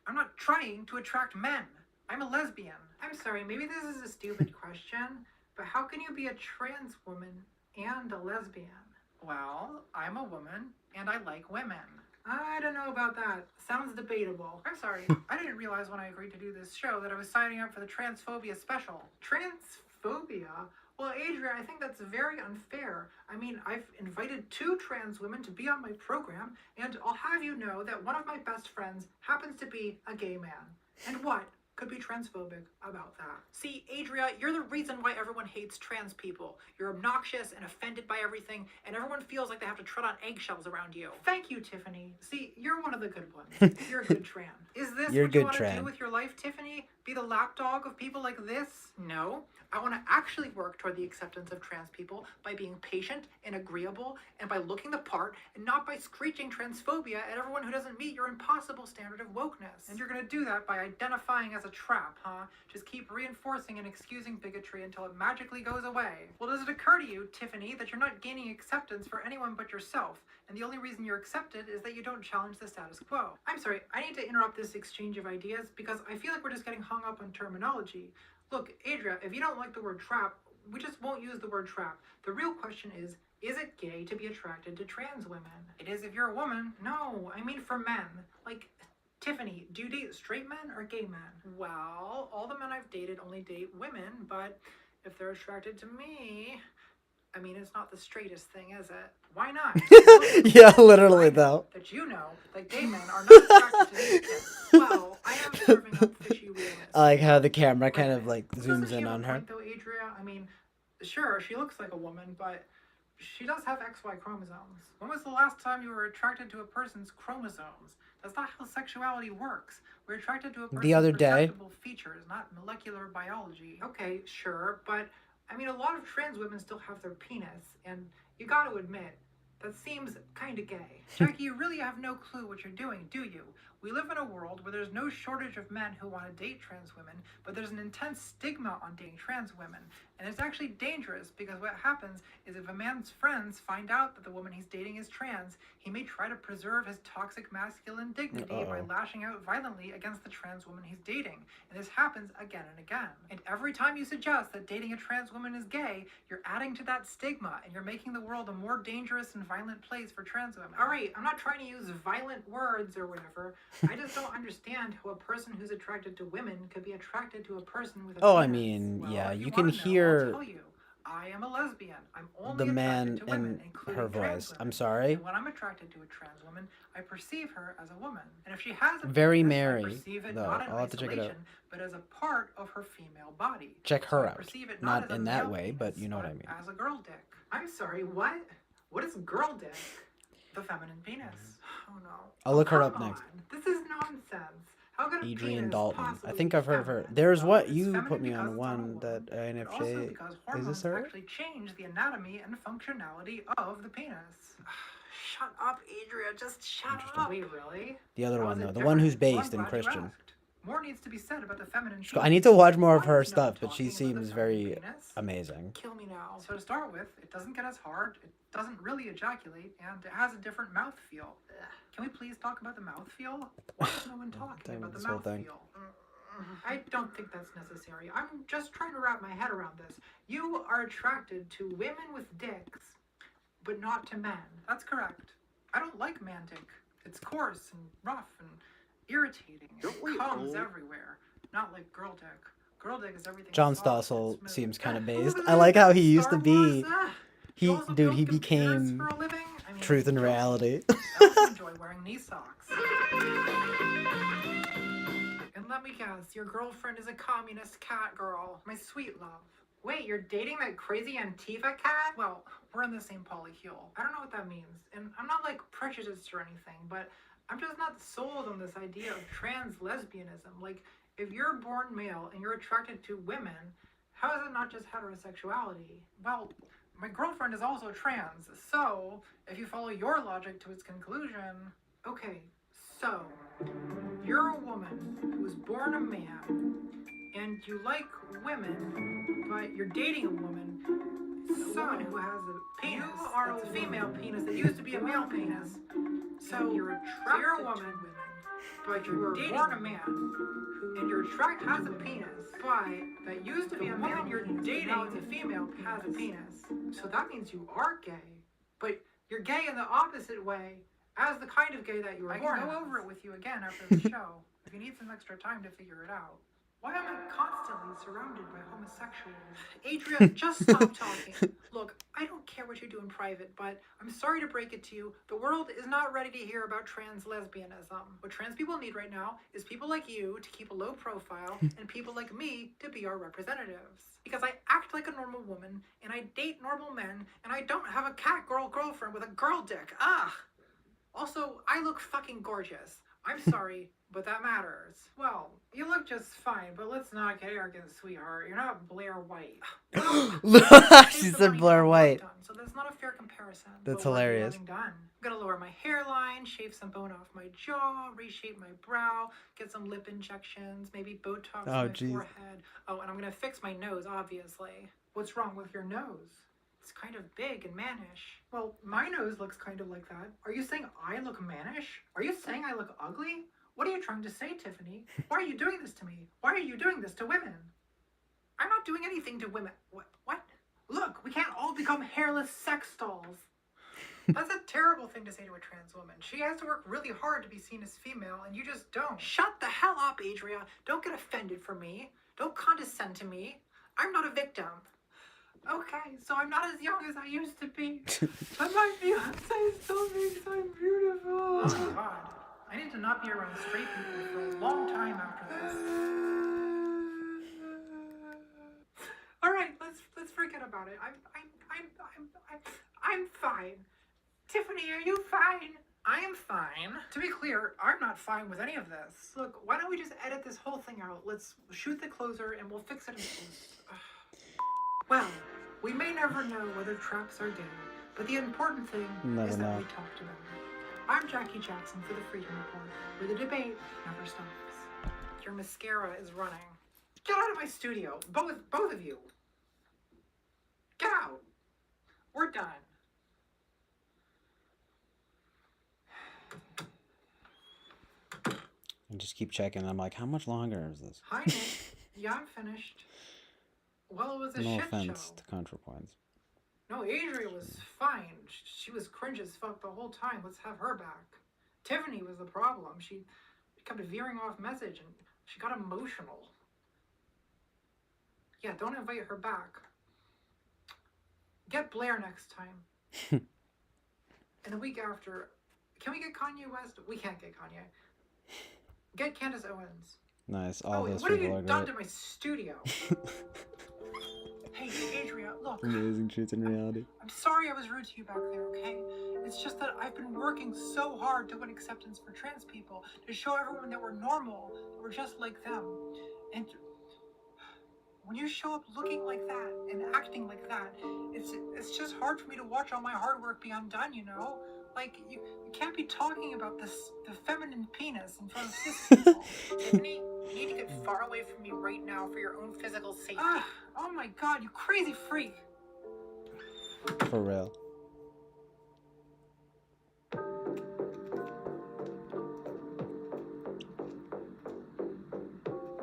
Speaker 5: I'm not trying to attract men. I'm a lesbian. I'm sorry, maybe this is a stupid question, but how can you be a trans woman and a lesbian? Well, I'm a woman, and I like women. I don't know about that. Sounds debatable. I'm sorry. I didn't realize when I agreed to do this show that I was signing up for the transphobia special. Transphobia? Well, Adria, I think that's very unfair. I mean, I've invited 2 trans women to be on my program, and I'll have you know that one of my best friends happens to be a gay man. And what could be transphobic about that? See, Adria, you're the reason why everyone hates trans people. You're obnoxious and offended by everything, and everyone feels like they have to tread on eggshells around you. Thank you, Tiffany. See, you're one of the good ones. You're a good trans. Is this
Speaker 2: You're
Speaker 5: what you
Speaker 2: good
Speaker 5: want to do
Speaker 2: tran.
Speaker 5: with your life, Tiffany? Be the lapdog of people like this? No. I want to actually work toward the acceptance of trans people by being patient and agreeable and by looking the part and not by screeching transphobia at everyone who doesn't meet your impossible standard of wokeness. And you're going to do that by identifying as a trap, huh? Just keep reinforcing and excusing bigotry until it magically goes away. Well, does it occur to you, Tiffany, that you're not gaining acceptance for anyone but yourself, and the only reason you're accepted is that you don't challenge the status quo? I'm sorry, I need to interrupt this exchange of ideas because I feel like we're just getting hung up on terminology. Look, Adria, if you don't like the word trap, we just won't use the word trap. The real question is it gay to be attracted to trans women? It is if you're a woman. No, I mean for men. Like, Tiffany, do you date straight men or gay men? Well, all the men I've dated only date women, but if they're attracted to me, I mean, it's not the straightest thing, is it? Why not?
Speaker 2: Yeah, literally though.
Speaker 5: That you know that gay men are not attracted to these kids. Well, I am serving up fishy realness.
Speaker 2: I like how the camera kind of
Speaker 5: Well,
Speaker 2: like
Speaker 5: doesn't
Speaker 2: zooms
Speaker 5: she
Speaker 2: in
Speaker 5: have a
Speaker 2: on her.
Speaker 5: point, though, Adria? I mean, sure, she looks like a woman, but she does have XY chromosomes. When was the last time you were attracted to a person's chromosomes? That's not how sexuality works. We're attracted to a person's
Speaker 2: The other day.
Speaker 5: perceptible features, not molecular biology. Okay, sure, but I mean, a lot of trans women still have their penis, and you gotta admit, that seems kinda gay. Jackie, you really have no clue what you're doing, do you? We live in a world where there's no shortage of men who want to date trans women, but there's an intense stigma on dating trans women. And it's actually dangerous because what happens is if a man's friends find out that the woman he's dating is trans, he may try to preserve his toxic masculine dignity by lashing out violently against the trans woman he's dating. And this happens again and again. And every time you suggest that dating a trans woman is gay, you're adding to that stigma and you're making the world a more dangerous and violent place for trans women. All right, I'm not trying to use violent words or whatever. I just don't understand how a person who's attracted to women could be attracted to a person with a
Speaker 2: Oh, I
Speaker 5: penis.
Speaker 2: mean,
Speaker 5: Well,
Speaker 2: yeah,
Speaker 5: if
Speaker 2: you
Speaker 5: wanna
Speaker 2: can
Speaker 5: know,
Speaker 2: hear
Speaker 5: I'll tell you. I am a lesbian. I'm only
Speaker 2: the man
Speaker 5: attracted to women,
Speaker 2: in
Speaker 5: including
Speaker 2: her
Speaker 5: trans
Speaker 2: voice.
Speaker 5: women.
Speaker 2: I'm sorry.
Speaker 5: And when I'm attracted to a trans woman, I perceive her as a woman. And if she has a
Speaker 2: Very
Speaker 5: penis,
Speaker 2: Mary,
Speaker 5: I perceive it
Speaker 2: though.
Speaker 5: not in
Speaker 2: I'll have to check it out.
Speaker 5: isolation, but as a part of her female body.
Speaker 2: Check
Speaker 5: So
Speaker 2: her
Speaker 5: I
Speaker 2: out.
Speaker 5: perceive it
Speaker 2: Not
Speaker 5: as a
Speaker 2: in that
Speaker 5: male
Speaker 2: way, but you know what I
Speaker 5: penis,
Speaker 2: mean.
Speaker 5: as a girl dick. I'm sorry, what? What is girl dick? The feminine penis. Oh no.
Speaker 2: I'll look her
Speaker 5: Come
Speaker 2: up next.
Speaker 5: on. This is nonsense. How could a
Speaker 2: Adrian
Speaker 5: penis
Speaker 2: Dalton. I
Speaker 5: possibly
Speaker 2: think
Speaker 5: be
Speaker 2: I've heard of her.
Speaker 5: feminine?
Speaker 2: There's
Speaker 5: Well,
Speaker 2: what
Speaker 5: it's
Speaker 2: you
Speaker 5: feminine
Speaker 2: put me
Speaker 5: because
Speaker 2: on
Speaker 5: it's
Speaker 2: one
Speaker 5: a
Speaker 2: that
Speaker 5: woman, but also
Speaker 2: INFJ.
Speaker 5: because
Speaker 2: Is
Speaker 5: hormones
Speaker 2: this her?
Speaker 5: actually change the anatomy and functionality of the penis. Shut up, Adria. Just shut
Speaker 2: Interesting.
Speaker 5: up. Wait, really?
Speaker 2: The other
Speaker 5: How
Speaker 2: one
Speaker 5: is it
Speaker 2: though, the one who's
Speaker 5: different? Well,
Speaker 2: based
Speaker 5: I'm
Speaker 2: in
Speaker 5: glad you
Speaker 2: Christian.
Speaker 5: asked. More needs to be said about the feminine
Speaker 2: I need to watch more of her
Speaker 5: Why is no one
Speaker 2: stuff, but she
Speaker 5: talking about the
Speaker 2: seems
Speaker 5: feminine
Speaker 2: very
Speaker 5: penis?
Speaker 2: amazing.
Speaker 5: Kill me now. So to start with, it doesn't get as hard, it doesn't really ejaculate, and it has a different mouthfeel. Can we please talk about the mouthfeel? Why is no one talking
Speaker 2: Dang,
Speaker 5: about the
Speaker 2: this whole thing.
Speaker 5: mouthfeel? I don't think that's necessary. I'm just trying to wrap my head around this. You are attracted to women with dicks, but not to men. That's correct. I don't like man dick. It's coarse and rough and irritating. It comes everywhere. Not like girl dick. Girl dick is everything.
Speaker 2: John
Speaker 5: soft and
Speaker 2: Stossel
Speaker 5: smooth.
Speaker 2: seems kind of
Speaker 5: Who
Speaker 2: based.
Speaker 5: was
Speaker 2: I like how he
Speaker 5: that?
Speaker 2: used to
Speaker 5: Star
Speaker 2: be.
Speaker 5: Wars?
Speaker 2: He,
Speaker 5: also
Speaker 2: dude, he
Speaker 5: built computers
Speaker 2: became
Speaker 5: for a living? I mean,
Speaker 2: truth and
Speaker 5: Josie.
Speaker 2: reality.
Speaker 5: I also enjoy wearing knee socks. And let me guess, your girlfriend is a communist cat girl. My sweet love. Wait, you're dating that crazy Antifa cat? Well, we're in the same polycule. I don't know what that means. And I'm not like prejudiced or anything, but I'm just not sold on this idea of trans lesbianism. Like, if you're born male and you're attracted to women, how is it not just heterosexuality? Well, my girlfriend is also trans, so if you follow your logic to its conclusion, okay, so you're a woman who was born a man and you like women, but you're dating a woman, so woman who has a penis. You are a female penis that used to be a male penis. So you're attracted to women, but you were born a man, and you're attracted has a penis, but that used to be a woman you're dating now it's a female has a penis. So that means you are gay, but you're gay in the opposite way as the kind of gay that you were born. I can go over it with you again after the show if you need some extra time to figure it out. Why am I constantly surrounded by homosexuals? Adria, just stop talking. Look, I don't care what you do in private, but I'm sorry to break it to you. The world is not ready to hear about trans lesbianism. What trans people need right now is people like you to keep a low profile and people like me to be our representatives. Because I act like a normal woman, and I date normal men, and I don't have a cat girl girlfriend with a girl dick. Ah! Also, I look fucking gorgeous. I'm sorry, but that matters. Well, you look just fine, but let's not get arrogant, sweetheart. You're not Blair White.
Speaker 2: She said Blair White.
Speaker 5: So that's not a fair comparison.
Speaker 2: That's
Speaker 5: But what are you
Speaker 2: hilarious.
Speaker 5: having done? I'm gonna lower my hairline, shave some bone off my jaw, reshape my brow, get some lip injections, maybe Botox
Speaker 2: Oh,
Speaker 5: on my
Speaker 2: jeez.
Speaker 5: forehead. Oh, and I'm gonna fix my nose, obviously. What's wrong with your nose? It's kind of big and mannish. Well, my nose looks kind of like that. Are you saying I look mannish? Are you saying I look ugly? What are you trying to say, Tiffany? Why are you doing this to me? Why are you doing this to women? I'm not doing anything to women. What? Look, we can't all become hairless sex dolls. That's a terrible thing to say to a trans woman. She has to work really hard to be seen as female, and you just don't. Shut the hell up, Adria. Don't get offended for me. Don't condescend to me. I'm not a victim. Okay, so I'm not as young as I used to be. But my fiance still thinks I'm beautiful. Oh my god. I need to not be around straight people for a long time after this. All right, let's forget about it. I'm fine. Tiffany, are you fine? I am fine. To be clear, I'm not fine with any of this. Look, why don't we just edit this whole thing out? Let's shoot the closer and we'll fix it in post. Well, we may never know whether traps are gay, but the important thing
Speaker 2: Never
Speaker 5: is that
Speaker 2: know.
Speaker 5: we talked about it. I'm Jackie Jackson for the Freedom Report, where the debate never stops. Your mascara is running. Get out of my studio, both of you. Get out. We're done.
Speaker 2: And just keep checking. I'm like, how much longer is this?
Speaker 5: Hi, Nick. Yeah, I'm finished. Well, it was a
Speaker 2: No
Speaker 5: shit
Speaker 2: offense
Speaker 5: show.
Speaker 2: to ContraPoints.
Speaker 5: No, Adria was fine. She was cringe as fuck the whole time. Let's have her back. Tiffany was the problem. She kept veering off message and she got emotional. Yeah, don't invite her back. Get Blair next time. And the week after, can we get Kanye West? We can't get Kanye. Get Candace Owens.
Speaker 2: Nice. All those
Speaker 5: what have
Speaker 2: people
Speaker 5: you
Speaker 2: are
Speaker 5: done
Speaker 2: great.
Speaker 5: to my studio? Hey, Adria, look.
Speaker 2: Amazing truth in reality.
Speaker 5: I'm sorry I was rude to you back there, okay? It's just that I've been working so hard to win acceptance for trans people, to show everyone that we're normal, that we're just like them. And when you show up looking like that and acting like that, it's just hard for me to watch all my hard work be undone, you know? Like, you can't be talking about the feminine penis in front of cis people. Tiffany, you need to get far away from me right now for your own physical safety. Oh my god, you crazy freak.
Speaker 2: For real.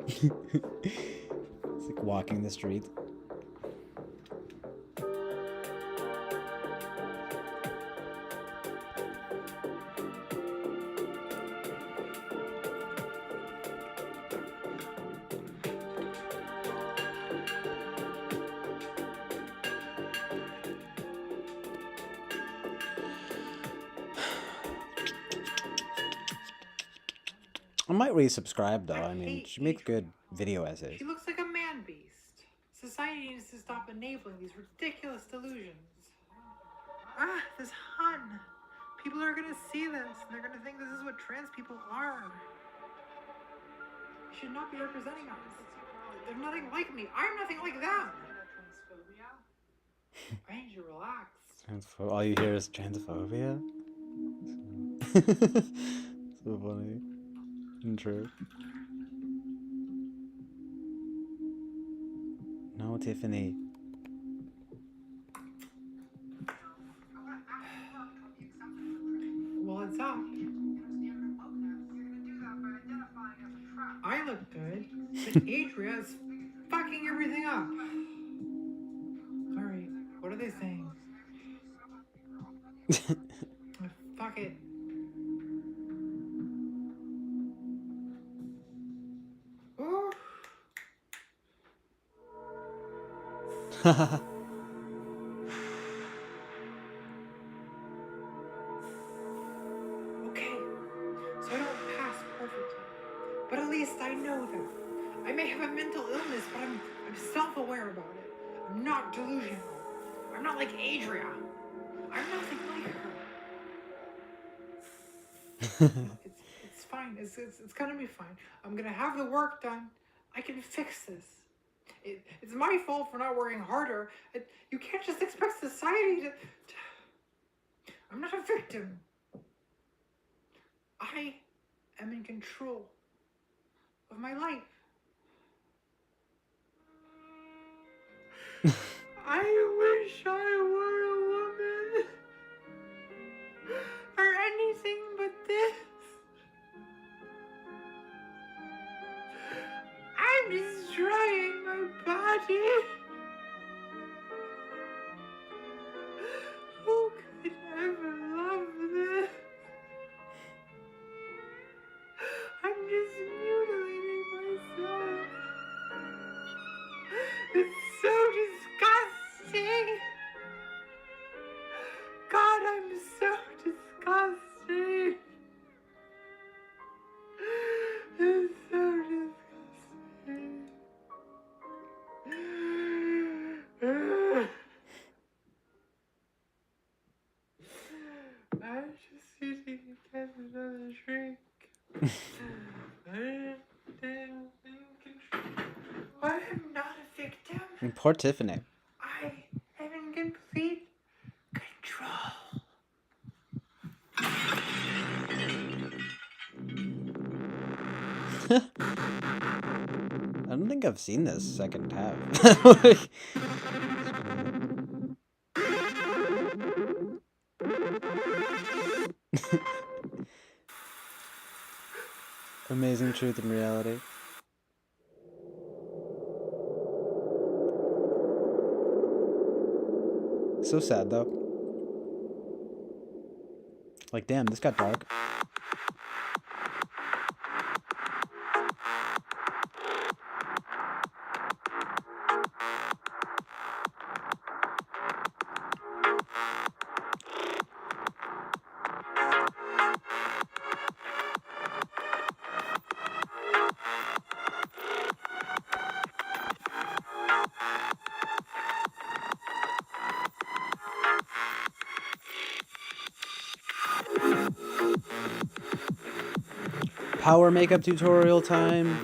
Speaker 2: It's like walking the street. I might resubscribe though. I mean, she makes good video essays.
Speaker 5: She looks like a man beast. Society needs to stop enabling these ridiculous delusions. This hun. People are gonna see this and they're gonna think this is what trans people are. You should not be representing us. They're nothing like me. I'm nothing like them. I need you to relax.
Speaker 2: All you hear is transphobia? So funny. And true. No, Tiffany.
Speaker 5: Well, it's up. I look good, but Adria's fucking everything up. Alright, what are they saying? Fuck it. Ooh. Okay, so I don't pass perfectly, but at least I know that. I may have a mental illness, but I'm self-aware about it. I'm not delusional. I'm not like Adria. I'm nothing like her. It's fine. It's gonna be fine. I'm gonna have the work done. I can fix this. It's my fault for not working harder. You can't just expect society to... I'm not a victim. I am in control of my life. I wish I were a woman. Or anything but this. I'm destroying my body. Who could ever love this? I'm just mutilating myself. It's so disgusting. God, I'm so disgusting. It's so disgusting. I'm just sitting to get another drink. I'm not a victim.
Speaker 2: And poor Tiffany.
Speaker 5: I am in complete control.
Speaker 2: I don't think I've seen this second half. Amazing Truth and Reality. So sad though. Like, damn, this got dark. Power makeup tutorial time.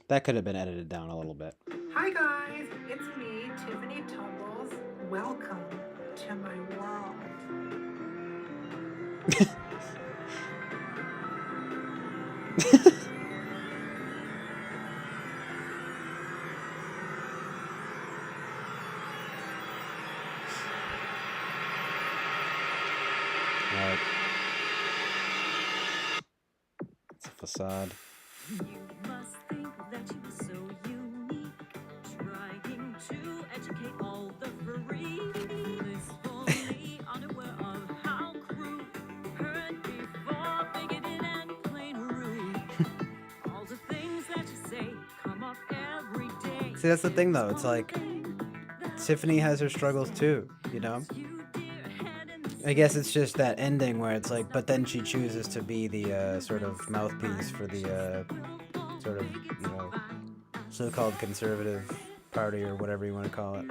Speaker 2: That could have been edited down a little bit.
Speaker 5: Hi guys, it's me, Tiffany Tumbles. Welcome to my world.
Speaker 2: Right. It's a facade.
Speaker 6: You must think that you are so unique, trying to educate all the free, blissfully unaware of how crude, heard before, bigoted and plain rude. All the things that you say come up every day.
Speaker 2: See, that's the thing though. It's like Tiffany has her struggles too, you know? I guess it's just that ending where it's like, but then she chooses to be the sort of mouthpiece for the sort of, you know, so-called conservative party or whatever you want to call it.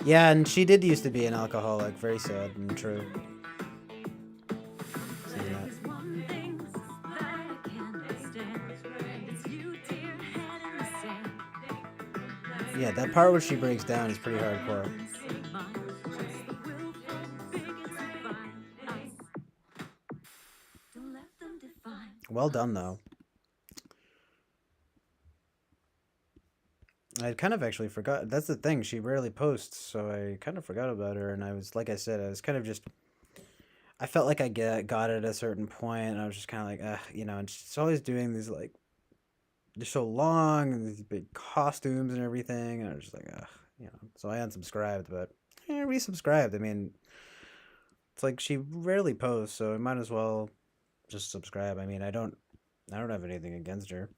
Speaker 2: Yeah, and she did used to be an alcoholic. Very sad and true. Seeing that. Yeah, that part where she breaks down is pretty hardcore. Well done, though. I kind of actually forgot. That's the thing. She rarely posts, so I kind of forgot about her. And I was, like I said, I was kind of just... I felt like I got it at a certain point, and I was just kind of like, you know, and she's always doing these, like, they're so long, and these big costumes and everything, and I was just like, you know. So I unsubscribed, but resubscribed. I mean, it's like she rarely posts, so I might as well just subscribe. I mean, I don't have anything against her.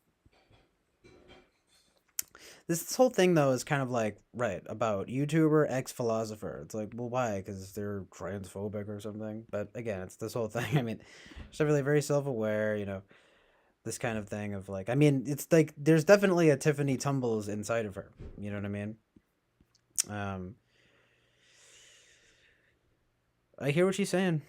Speaker 2: This whole thing though is kind of like about YouTuber ex-philosopher. It's like, well, why? Because they're transphobic or something. But again, it's this whole thing. I mean, she's really very self-aware. You know, this kind of thing of like, I mean, it's like there's definitely a Tiffany Tumbles inside of her. You know what I mean? I hear what she's saying.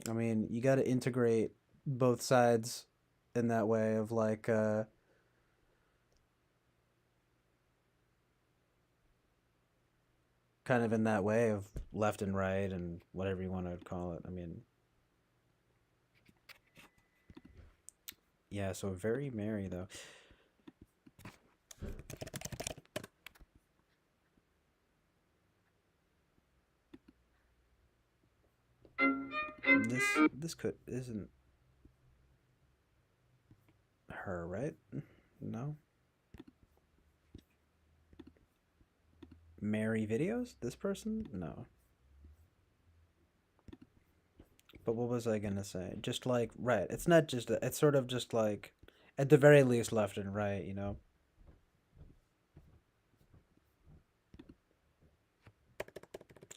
Speaker 2: I mean, you got to integrate both sides in that way of like, kind of in that way of left and right and whatever you want to call it. I mean, yeah, so very merry though. This isn't her, right? No. Mary videos? This person? No. But what was I gonna say? Just like, right, it's not just, it's sort of just like, at the very least left and right, you know?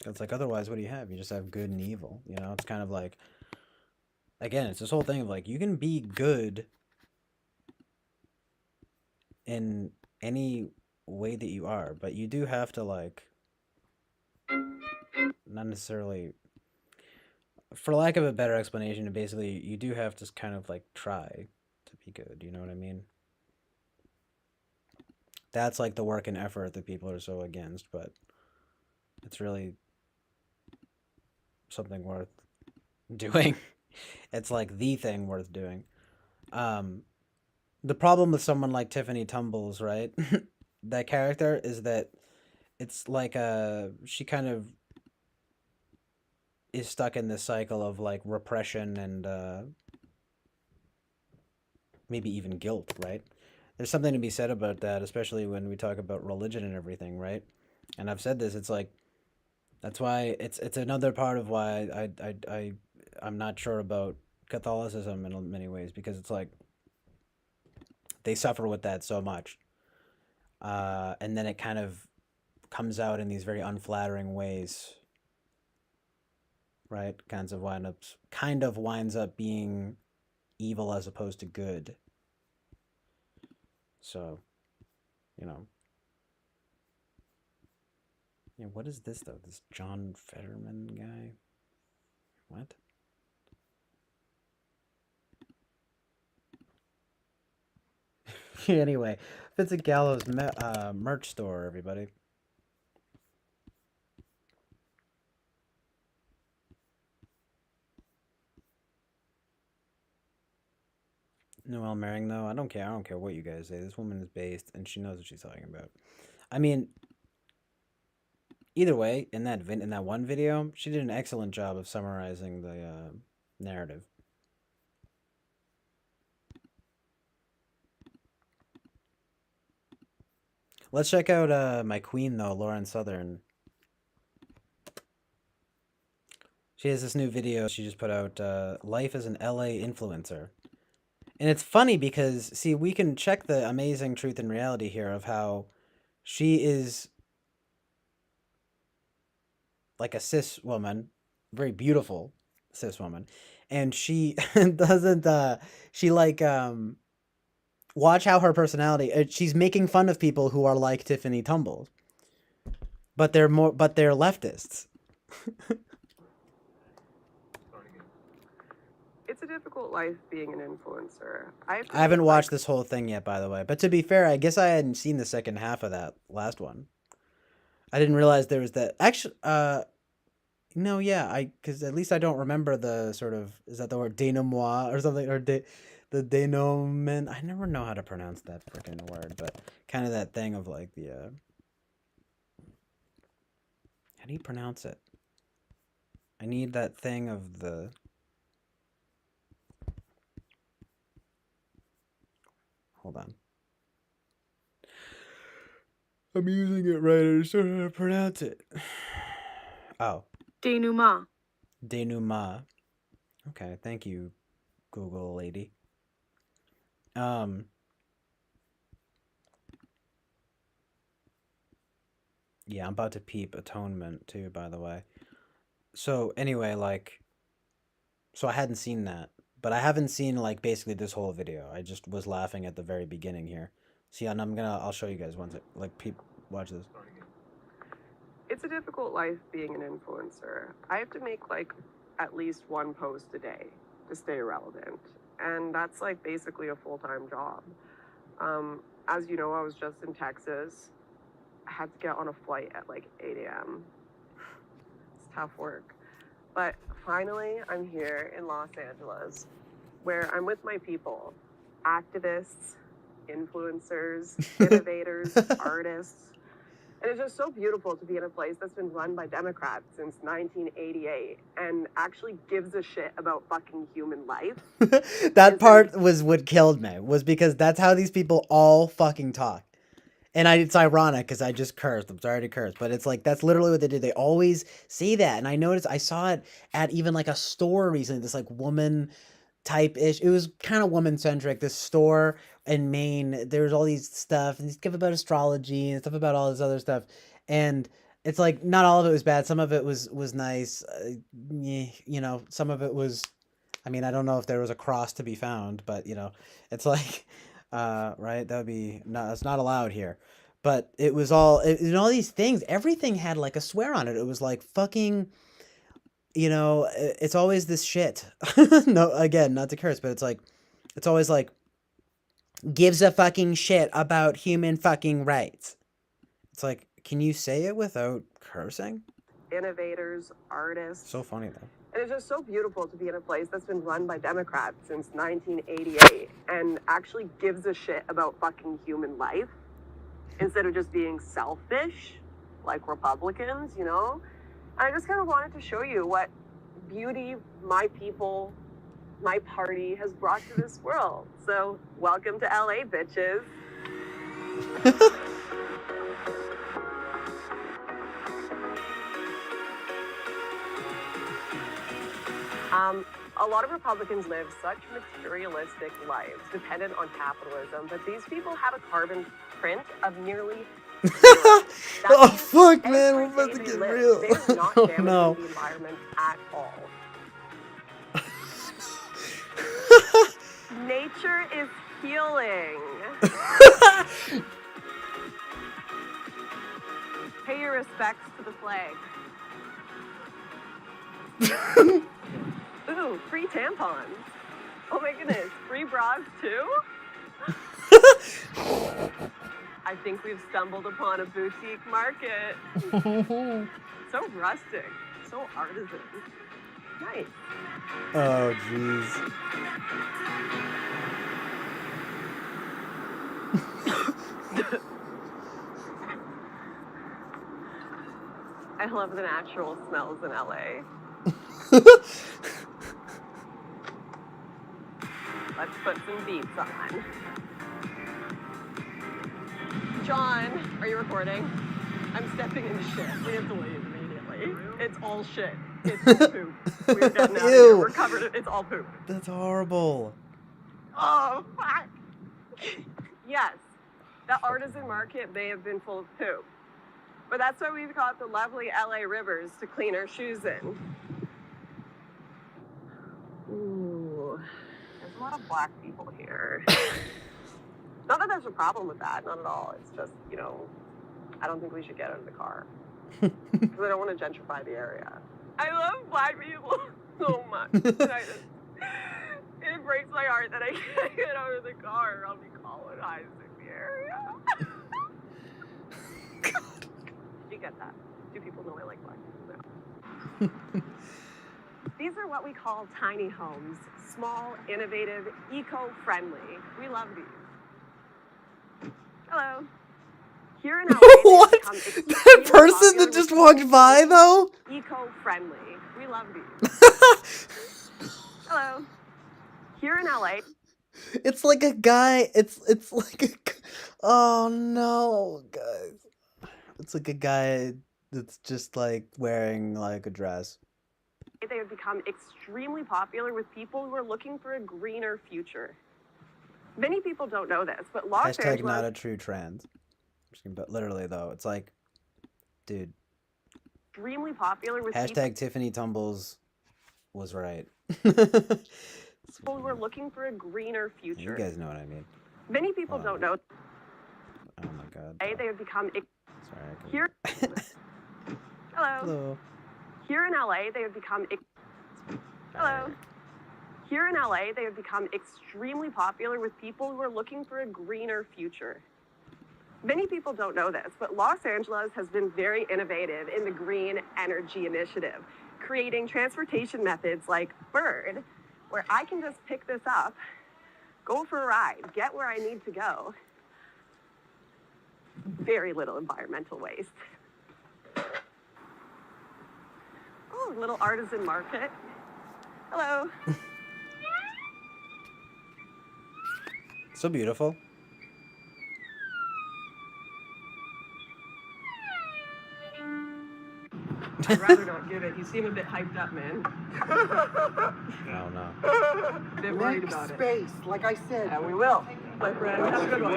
Speaker 2: It's like, otherwise, what do you have? You just have good and evil. You know, it's kind of like, again, it's this whole thing of like, you can be good in any way that you are, but you do have to, like, not necessarily, for lack of a better explanation, basically, you do have to kind of like try to be good. You know what I mean? That's like the work and effort that people are so against, but it's really something worth doing. It's like the thing worth doing. Um, the problem with someone like Tiffany Tumbles, right? That character is that it's like she kind of is stuck in this cycle of like repression and maybe even guilt, right? There's something to be said about that, especially when we talk about religion and everything, right? And I've said this, it's like that's why it's another part of why I'm not sure about Catholicism in many ways, because it's like they suffer with that so much, and then it kind of comes out in these very unflattering ways, right? Kind of winds up being evil as opposed to good. So, you know. Yeah, what is this though? This John Fetterman guy? What? Anyway, Vincent Gallo's merch store, everybody. Noelle Merring, though, I don't care. I don't care what you guys say. This woman is based, and she knows what she's talking about. I mean, either way, in that one video, she did an excellent job of summarizing the narrative. Let's check out my queen, though, Lauren Southern. She has this new video she just put out, Life as an LA Influencer. And it's funny because, see, we can check the amazing truth and reality here of how she is like a cis woman, very beautiful cis woman, and she doesn't, she like, watch how her personality, she's making fun of people who are like Tiffany Tumbles, but they're leftists.
Speaker 7: It's a difficult life being an influencer.
Speaker 2: I haven't watched this whole thing yet, by the way. But to be fair, I guess I hadn't seen the second half of that last one. I didn't realize there was that. Actually, no, yeah, because at least I don't remember the sort of, is that the word denouement or something, or the denouement? I never know how to pronounce that freaking word, but kind of that thing of like the, how do you pronounce it? I need that thing of the. Hold on. I'm using it right. I just don't know how to pronounce it. Oh.
Speaker 7: Denouement.
Speaker 2: Denouement. Okay, thank you, Google lady. Yeah, I'm about to peep Atonement too, by the way. So anyway, like, so I hadn't seen that, but I haven't seen like basically this whole video. I just was laughing at the very beginning here. See, and I'll show you guys once it, like, watch this.
Speaker 7: It's a difficult life being an influencer. I have to make like at least one post a day to stay relevant. And that's like basically a full-time job. As you know, I was just in Texas. I had to get on a flight at like 8 a.m. It's tough work. But finally, I'm here in Los Angeles, where I'm with my people, activists, influencers, innovators, artists. And it's just so beautiful to be in a place that's been run by Democrats since 1988 and actually gives a shit about fucking human life.
Speaker 2: That part was what killed me, was because that's how these people all fucking talk. And it's ironic because I just cursed. I'm sorry to curse, but it's like that's literally what they do. They always say that, and I saw it at even like a store recently. This like woman type ish. It was kind of woman centric. This store in Maine. There was all these stuff and stuff about astrology and stuff about all this other stuff, and it's like not all of it was bad. Some of it was nice. You know, some of it was. I mean, I don't know if there was a cross to be found, but you know, it's like, right? That would be not. It's not allowed here. But it was all, all these things. Everything had like a swear on it. It was like fucking. You know, it's always this shit. No, again, not to curse, but it's always like, gives a fucking shit about human fucking rights. It's like, can you say it without cursing?
Speaker 7: Innovators, artists.
Speaker 2: So funny though.
Speaker 7: And it's just so beautiful to be in a place that's been run by Democrats since 1988 and actually gives a shit about fucking human life instead of just being selfish like Republicans, you know? I just kind of wanted to show you what beauty my people, my party has brought to this world. So welcome to LA, bitches. A lot of Republicans live such materialistic lives dependent on capitalism, but these people have a carbon print of nearly
Speaker 2: oh fuck, man, we're about to get real.
Speaker 7: They're not
Speaker 2: Oh
Speaker 7: damaging
Speaker 2: no.
Speaker 7: the environment at all. Nature is healing. Pay your respects to the flag. Ooh, free tampons. Oh my goodness, free bras too? I think we've stumbled upon a boutique market. So rustic, so artisan. Nice.
Speaker 2: Oh jeez.
Speaker 7: I love the natural smells in LA. Let's put some beats on. John, are you recording? I'm stepping in shit. We have to leave immediately. It's all shit. It's all poop. We're getting out of here.
Speaker 2: Ew.
Speaker 7: We're covered. It's all poop.
Speaker 2: That's horrible.
Speaker 7: Oh, fuck. Yes, the artisan market may have been full of poop. But that's why we've got the lovely LA rivers to clean our shoes in. Ooh, there's a lot of black people here. Not that there's a problem with that, not at all. It's just, you know, I don't think we should get out of the car. Because I don't want to gentrify the area. I love black people so much. And it breaks my heart that I can't get out of the car or I'll be colonizing the area. You get that? Do people know I like black people now? These are what we call tiny homes. Small, innovative, eco-friendly. We love these. Hello. Here in LA,
Speaker 2: What? That person that just walked by though?
Speaker 7: Eco-friendly. We love these. Hello. Here in LA.
Speaker 2: It's like a guy. It's like a. Oh no, guys. It's like a guy that's just like wearing like a dress.
Speaker 7: They have become extremely popular with people who are looking for a greener future. Many people don't know this, but Los
Speaker 2: Hashtag
Speaker 7: Angeles...
Speaker 2: not a true trans. But literally though, it's like, dude.
Speaker 7: Extremely popular with
Speaker 2: Hashtag Tiffany Tumbles was right.
Speaker 7: people who are looking for a greener future.
Speaker 2: You guys know what I mean.
Speaker 7: Many people don't know.
Speaker 2: Oh my god.
Speaker 7: They have become...
Speaker 2: Sorry, I couldn't.
Speaker 7: Here... Hello.
Speaker 2: Hello.
Speaker 7: Here in LA, they have become... Hello. Here in LA, they have become extremely popular with people who are looking for a greener future. Many people don't know this, but Los Angeles has been very innovative in the green energy initiative, creating transportation methods like Bird, where I can just pick this up, go for a ride, get where I need to go. Very little environmental waste. Oh, little artisan market. Hello.
Speaker 2: So beautiful.
Speaker 7: I'd rather not give it. You seem a bit hyped up, man.
Speaker 2: Oh no.
Speaker 7: A bit worried
Speaker 8: Next
Speaker 7: about it.
Speaker 8: space, like I said.
Speaker 7: Yeah, we will. My friend, have a good one.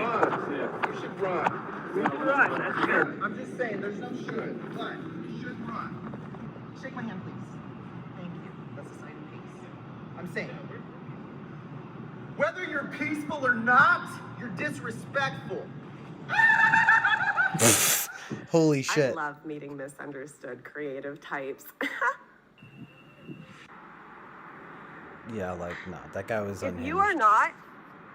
Speaker 3: You should run.
Speaker 7: Run, that's good.
Speaker 3: I'm just saying, there's no should. But you should run. Shake my hand, please. Thank you. That's a sign of peace. I'm saying, whether you're peaceful or not, you're disrespectful.
Speaker 2: Holy
Speaker 7: I
Speaker 2: shit.
Speaker 7: love meeting misunderstood creative types.
Speaker 2: Yeah, like, no, that guy was
Speaker 7: If
Speaker 2: unhinged.
Speaker 7: you are not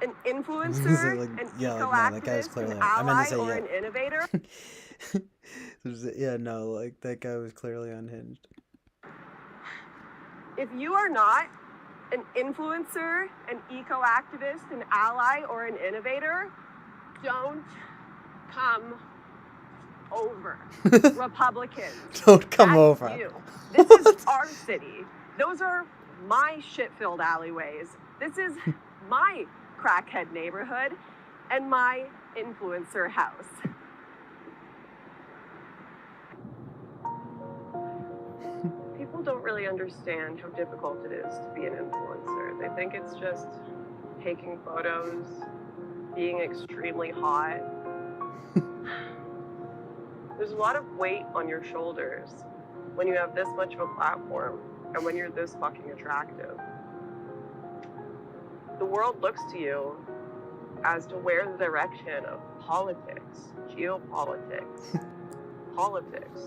Speaker 7: an influencer,
Speaker 2: Like,
Speaker 7: an
Speaker 2: yeah, like, no, that guy's
Speaker 7: eco-activist,
Speaker 2: clearly.
Speaker 7: an
Speaker 2: I meant
Speaker 7: ally,
Speaker 2: to say,
Speaker 7: or
Speaker 2: yeah.
Speaker 7: an innovator,
Speaker 2: Yeah, no, like, that guy was clearly unhinged.
Speaker 7: if you are not an influencer, an eco-activist, an ally, or an innovator, don't come over. Republicans.
Speaker 2: Don't come
Speaker 7: That's
Speaker 2: over.
Speaker 7: you. This is our city. Those are my shit-filled alleyways. This is my crackhead neighborhood and my influencer house. People don't really understand how difficult it is to be an influencer. They think it's just taking photos, being extremely hot. There's a lot of weight on your shoulders when you have this much of a platform and when you're this fucking attractive. The world looks to you as to where the direction of politics, geopolitics, politics,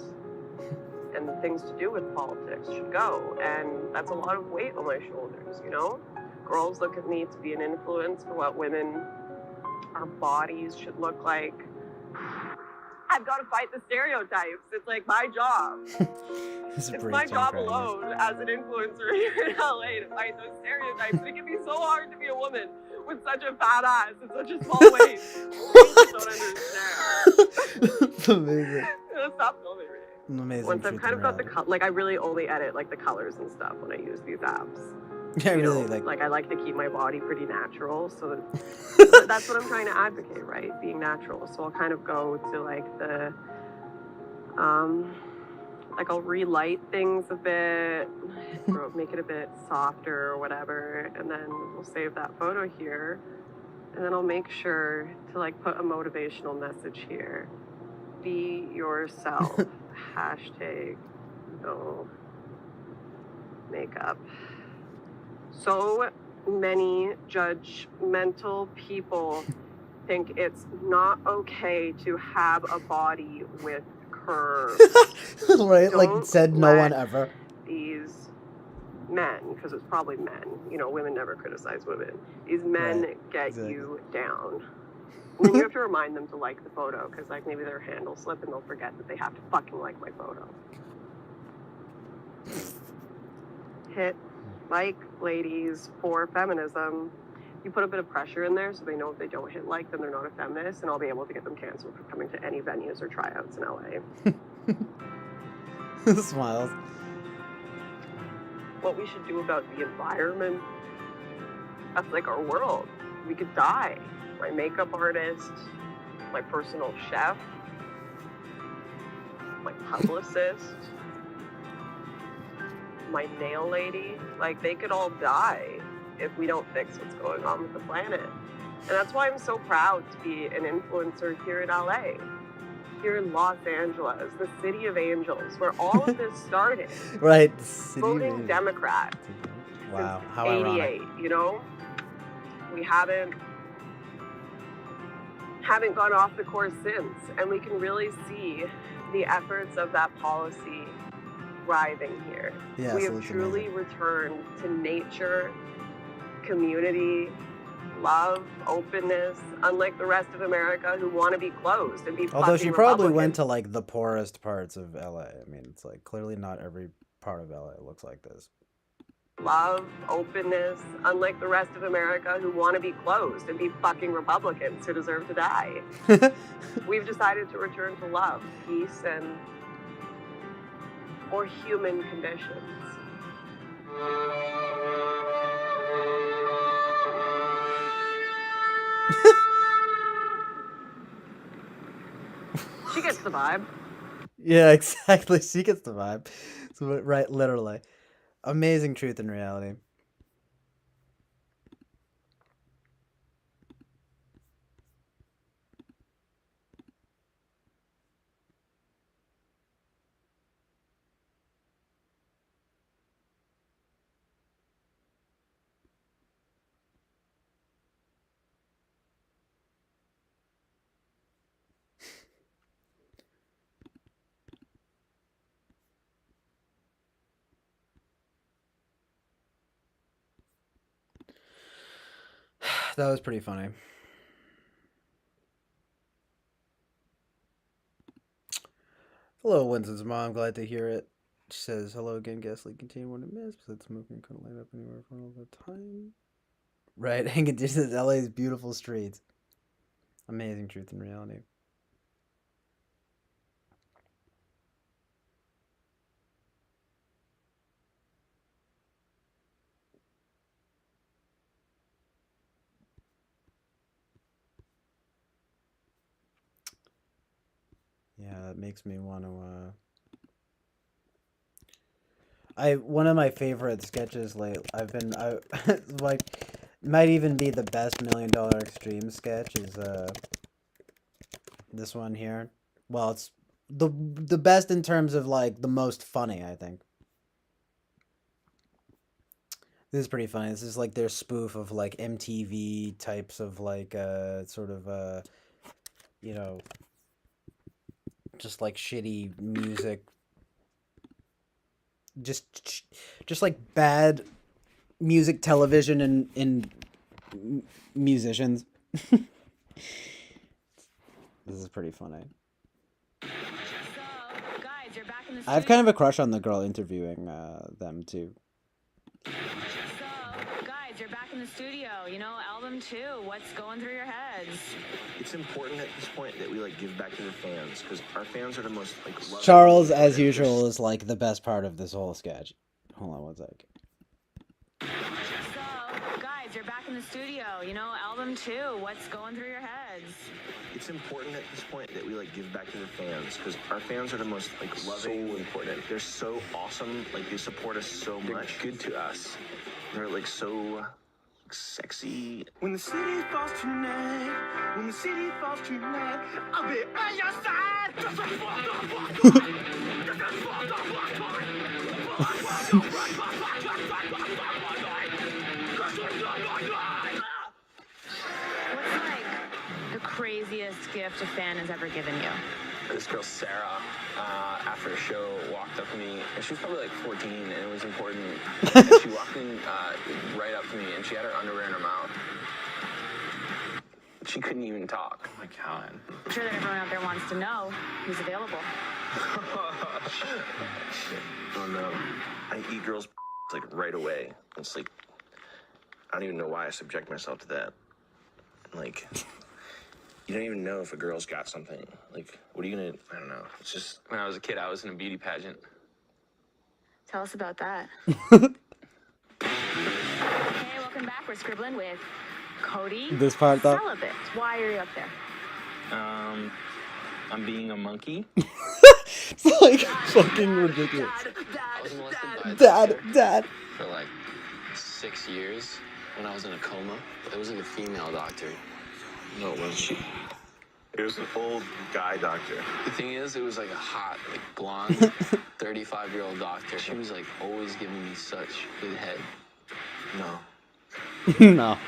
Speaker 7: and the things to do with politics should go. And that's a lot of weight on my shoulders, you know? Girls look at me to be an influence for what women, our bodies should look like. I've got to fight the stereotypes. It's like my job.
Speaker 2: It's
Speaker 7: It's my job alone as an influencer here in LA to fight those stereotypes. And it can be so hard to be a woman with such a fat ass and such a small waist. People don't understand.
Speaker 2: It's amazing.
Speaker 7: Stop filming me.
Speaker 2: Amazing.
Speaker 7: Once I've
Speaker 2: truth
Speaker 7: kind
Speaker 2: and
Speaker 7: of got the
Speaker 2: reality.
Speaker 7: like I really only edit like the colors and stuff when I use these apps.
Speaker 2: Yeah,
Speaker 7: You
Speaker 2: really,
Speaker 7: know,
Speaker 2: like,
Speaker 7: I like to keep my body pretty natural, so but that's what I'm trying to advocate, right? Being natural. So I'll kind of go to like the like I'll relight things a bit, or make it a bit softer or whatever, and then we'll save that photo here, and then I'll make sure to like put a motivational message here. Be yourself. Hashtag no makeup. So many judgmental people think it's not okay to have a body with curves.
Speaker 2: right? Like,
Speaker 7: Don't
Speaker 2: said no one
Speaker 7: let
Speaker 2: ever.
Speaker 7: These men, because it's probably men, you know, women never criticize women. These men
Speaker 2: Right,
Speaker 7: get
Speaker 2: exactly.
Speaker 7: you down. And then you have to remind them to like the photo, because like maybe their hand will slip and they'll forget that they have to fucking like my photo. Hit like ladies for feminism. You put a bit of pressure in there so they know if they don't hit like, then they're not a feminist, and I'll be able to get them canceled for coming to any venues or tryouts in LA.
Speaker 2: Smiles.
Speaker 7: What we should do about the environment, that's like our world. We could die. My makeup artist, my personal chef, my publicist, my nail lady, like they could all die if we don't fix what's going on with the planet. And that's why I'm so proud to be an influencer here in LA, here in Los Angeles, the city of angels, where all of this started.
Speaker 2: Right. The city
Speaker 7: Voting
Speaker 2: of-
Speaker 7: Democrat
Speaker 2: Wow.
Speaker 7: since
Speaker 2: How ironic.
Speaker 7: 88, you know? We haven't gone off the course since, and we can really see the efforts of that policy thriving here.
Speaker 2: Yeah,
Speaker 7: We
Speaker 2: so
Speaker 7: have
Speaker 2: it's
Speaker 7: truly
Speaker 2: amazing.
Speaker 7: returned to nature, community, love, openness, unlike the rest of America who want to be closed and be
Speaker 2: Although
Speaker 7: fucking
Speaker 2: she probably
Speaker 7: Republicans.
Speaker 2: went to like the poorest parts of LA. I mean, it's like clearly not every part of LA looks like this.
Speaker 7: Love, openness, unlike the rest of America who want to be closed and be fucking Republicans who deserve to die. We've decided to return to love, peace, and more human conditions. She gets the vibe.
Speaker 2: Yeah, exactly. She gets the vibe. So, right, literally. Amazing truth and reality. That was pretty funny. Hello, Winston's mom. Glad to hear it. She says, hello again, Gasly. Continue what it missed, but smoking couldn't light up anywhere for all the time. Right, and it just says LA's beautiful streets. Amazing truth and reality. Yeah, that makes me want to, one of my favorite sketches like, might even be the best $1 Million Extreme sketch is, this one here. Well, it's the best in terms of, like, the most funny, I think. This is pretty funny. This is, like, their spoof of, like, MTV types of, like, sort of, you know, just, like, shitty music. Just like, bad music television and musicians. This is pretty funny.
Speaker 6: So, guys, you're back in the
Speaker 2: I have kind of a crush on the girl interviewing them, too.
Speaker 6: So, guys, you're back in the studio. You know, album 2. What's going through your heads?
Speaker 8: It's important at this point that we like give back to the fans because our fans are the most like loving.
Speaker 2: Charles, as usual, is like the best part of this whole sketch. Hold on one sec.
Speaker 6: So, guys, you're back in the studio. You know, album 2. What's going through your heads?
Speaker 8: It's important at this point that we like give back to the fans because our fans are the most like loving. So important. They're so awesome. Like they support us so much. Good to us. They're like so sexy. When the city falls tonight, when the city falls tonight, I'll be by your side.
Speaker 6: What's like the craziest gift a fan has ever given you?
Speaker 8: This girl Sarah, after a show, walked up to me, and she was probably like 14, and it was important. And she walked in right up to me, and she had her underwear in her mouth. She couldn't even talk. Oh my God.
Speaker 6: I'm sure that everyone out there wants to know who's available.
Speaker 8: Oh no. I eat girls' like right away. It's like, I don't even know why I subject myself to that. Like, you don't even know if a girl's got something. Like, what are you gonna, I don't know. It's just, when I was a kid, I was in a beauty pageant.
Speaker 6: Tell us about that. Hey, welcome back. We're scribbling with Cody.
Speaker 2: This part, though.
Speaker 6: Celibate. Why are you up there?
Speaker 8: I'm being a monkey.
Speaker 2: It's like fucking ridiculous.
Speaker 9: I was molested by a
Speaker 2: Dad,
Speaker 9: doctor
Speaker 2: Dad.
Speaker 9: for like 6 years when I was in a coma. It was like a female doctor.
Speaker 8: No, it wasn't. It was an old guy doctor.
Speaker 9: The thing is, it was like a hot, like blonde, 35-year-old doctor. She was like always giving me such good head.
Speaker 8: No.
Speaker 2: No.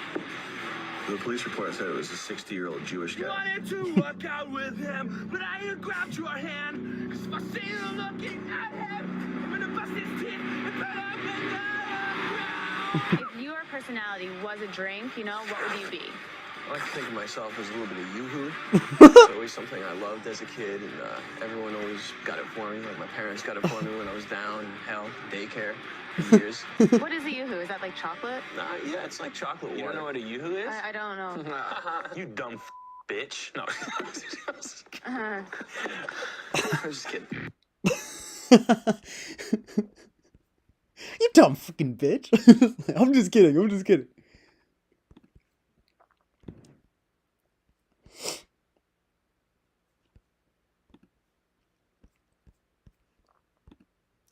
Speaker 8: The police report said it was a 60-year-old Jewish guy.
Speaker 10: Wanted to work out with him, but I grabbed your hand. Cause if I see you looking at him, I'm gonna bust his teeth and put him in the ground.
Speaker 6: If your personality was a drink, you know, what would you be?
Speaker 8: I like to think of myself as a little bit of yoo-hoo. It's always something I loved as a kid, and everyone always got it for me. Like my parents got it for me when I was down in hell, daycare, for years.
Speaker 6: What is a yoo-hoo? Is that like chocolate?
Speaker 8: Yeah, it's like chocolate water.
Speaker 9: You don't know what a yoo-hoo is?
Speaker 6: I don't know.
Speaker 8: You dumb bitch. No. I was just kidding.
Speaker 2: You dumb fucking bitch. I'm just kidding. I'm just kidding.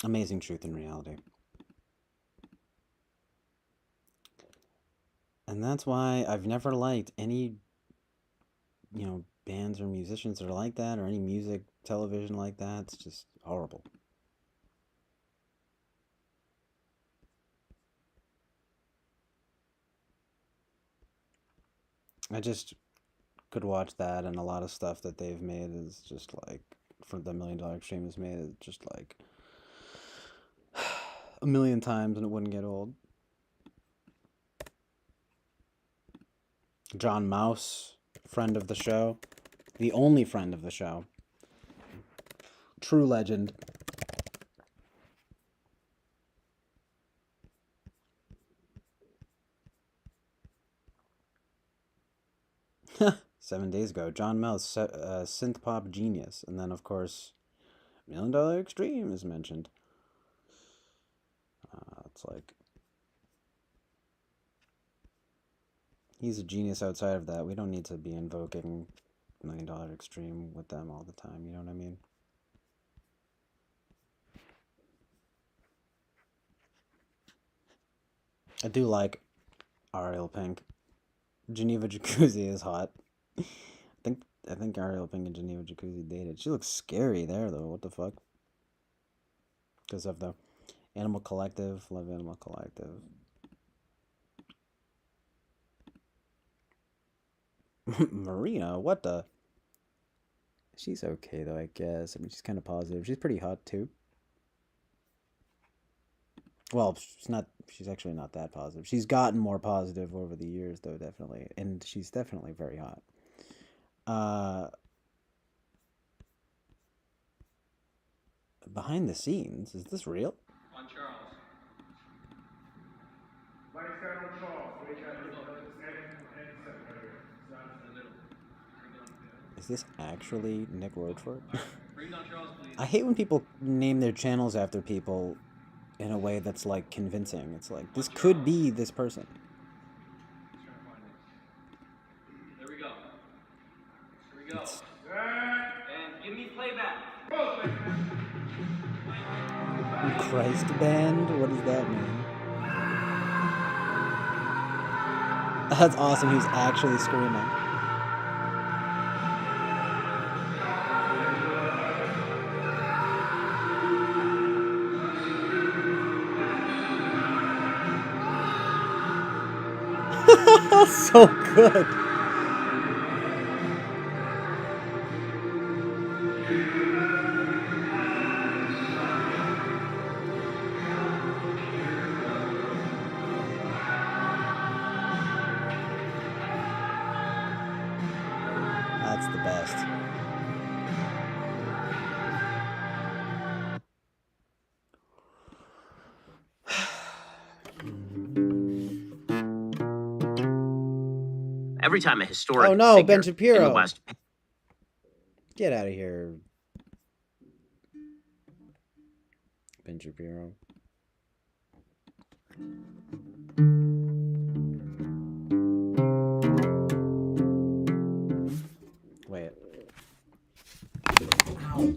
Speaker 2: Amazing truth and reality. And that's why I've never liked any, bands or musicians that are like that, or any music, television like that. It's just horrible. I just could watch that, and a lot of stuff that they've made is just like, for the $1 Million Extreme has made, it just like a million times, and it wouldn't get old. John Mouse, friend of the show. The only friend of the show. True legend. Seven days ago, John Mouse, synth pop genius, and then of course, $1 Million Extreme is mentioned. It's like he's a genius outside of that. We don't need to be invoking $1 Million Extreme with them all the time. You know what I mean? I do like Ariel Pink. Geneva Jacuzzi is hot. I think Ariel Pink and Geneva Jacuzzi dated. She looks scary there though. What the fuck? Because of the Animal Collective. Love Animal Collective. Marina, what the? She's okay though, I guess. I mean, she's kind of positive. She's pretty hot too. Well, she's actually not that positive. She's gotten more positive over the years though, definitely. And she's definitely very hot. Behind the scenes, is this real?
Speaker 10: On Charles.
Speaker 2: Is this actually Nick Rochford?
Speaker 10: Bring down Charles, please.
Speaker 2: I hate when people name their channels after people in a way that's like convincing. It's like, this could be this person.
Speaker 10: There we go. Here we go. And give me playback.
Speaker 2: Christ Band? What does that mean? That's awesome. He was actually screaming. So good. That's the best.
Speaker 11: Every time a historic
Speaker 2: Oh no,
Speaker 11: figure
Speaker 2: Ben
Speaker 11: in
Speaker 2: Shapiro.
Speaker 11: the West.
Speaker 2: Get out of here. Ben Shapiro. Wait. Ow.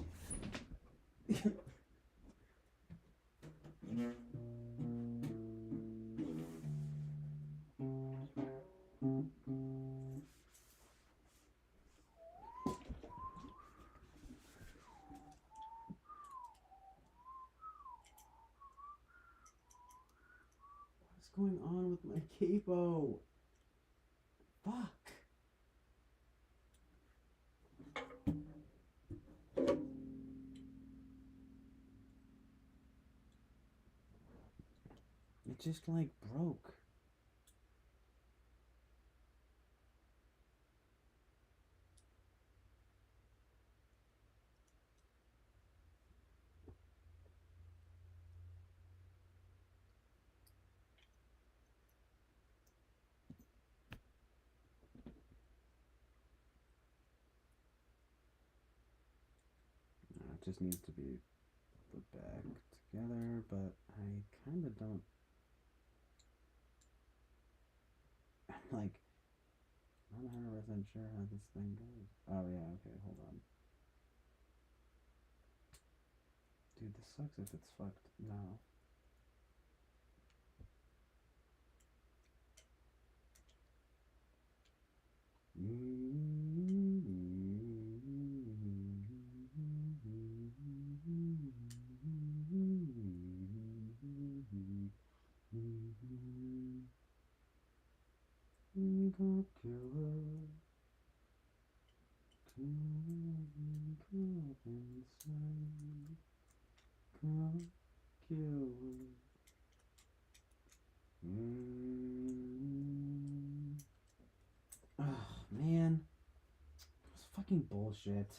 Speaker 2: What's going on with my capo? Fuck. It just like broke. It just needs to be put back together, but I kind of don't. I'm like, not 100% sure how this thing goes. Oh yeah, okay, hold on. Dude, this sucks if it's fucked now. fucking bullshit.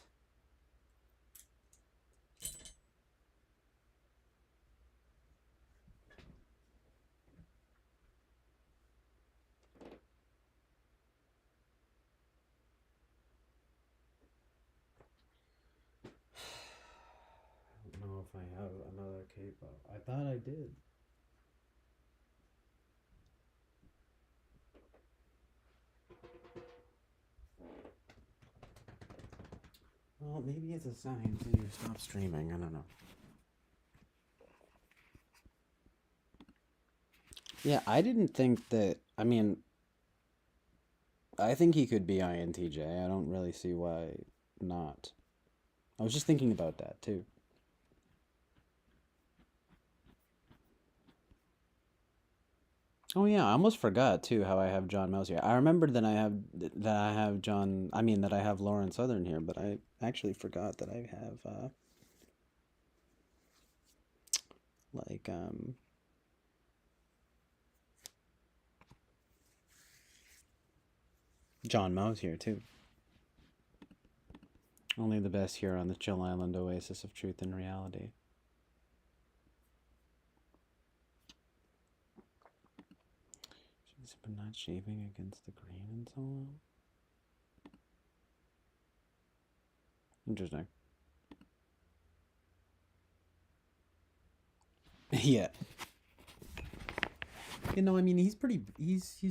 Speaker 2: I don't know if I have another capo. I thought I did. Well, maybe it's a sign to stop streaming. I don't know. Yeah, I didn't think that. I mean, I think he could be INTJ. I don't really see why not. I was just thinking about that too. Oh yeah, I almost forgot too how I have John Mouse here. I remembered that I have John. I mean that I have Lauren Southern here, but I actually forgot that I have like John Mouse here too. Only the best here on the Chill Island Oasis of Truth and Reality. She's been not shaving against the green in so long. Interesting. Yeah. You know, I mean, he's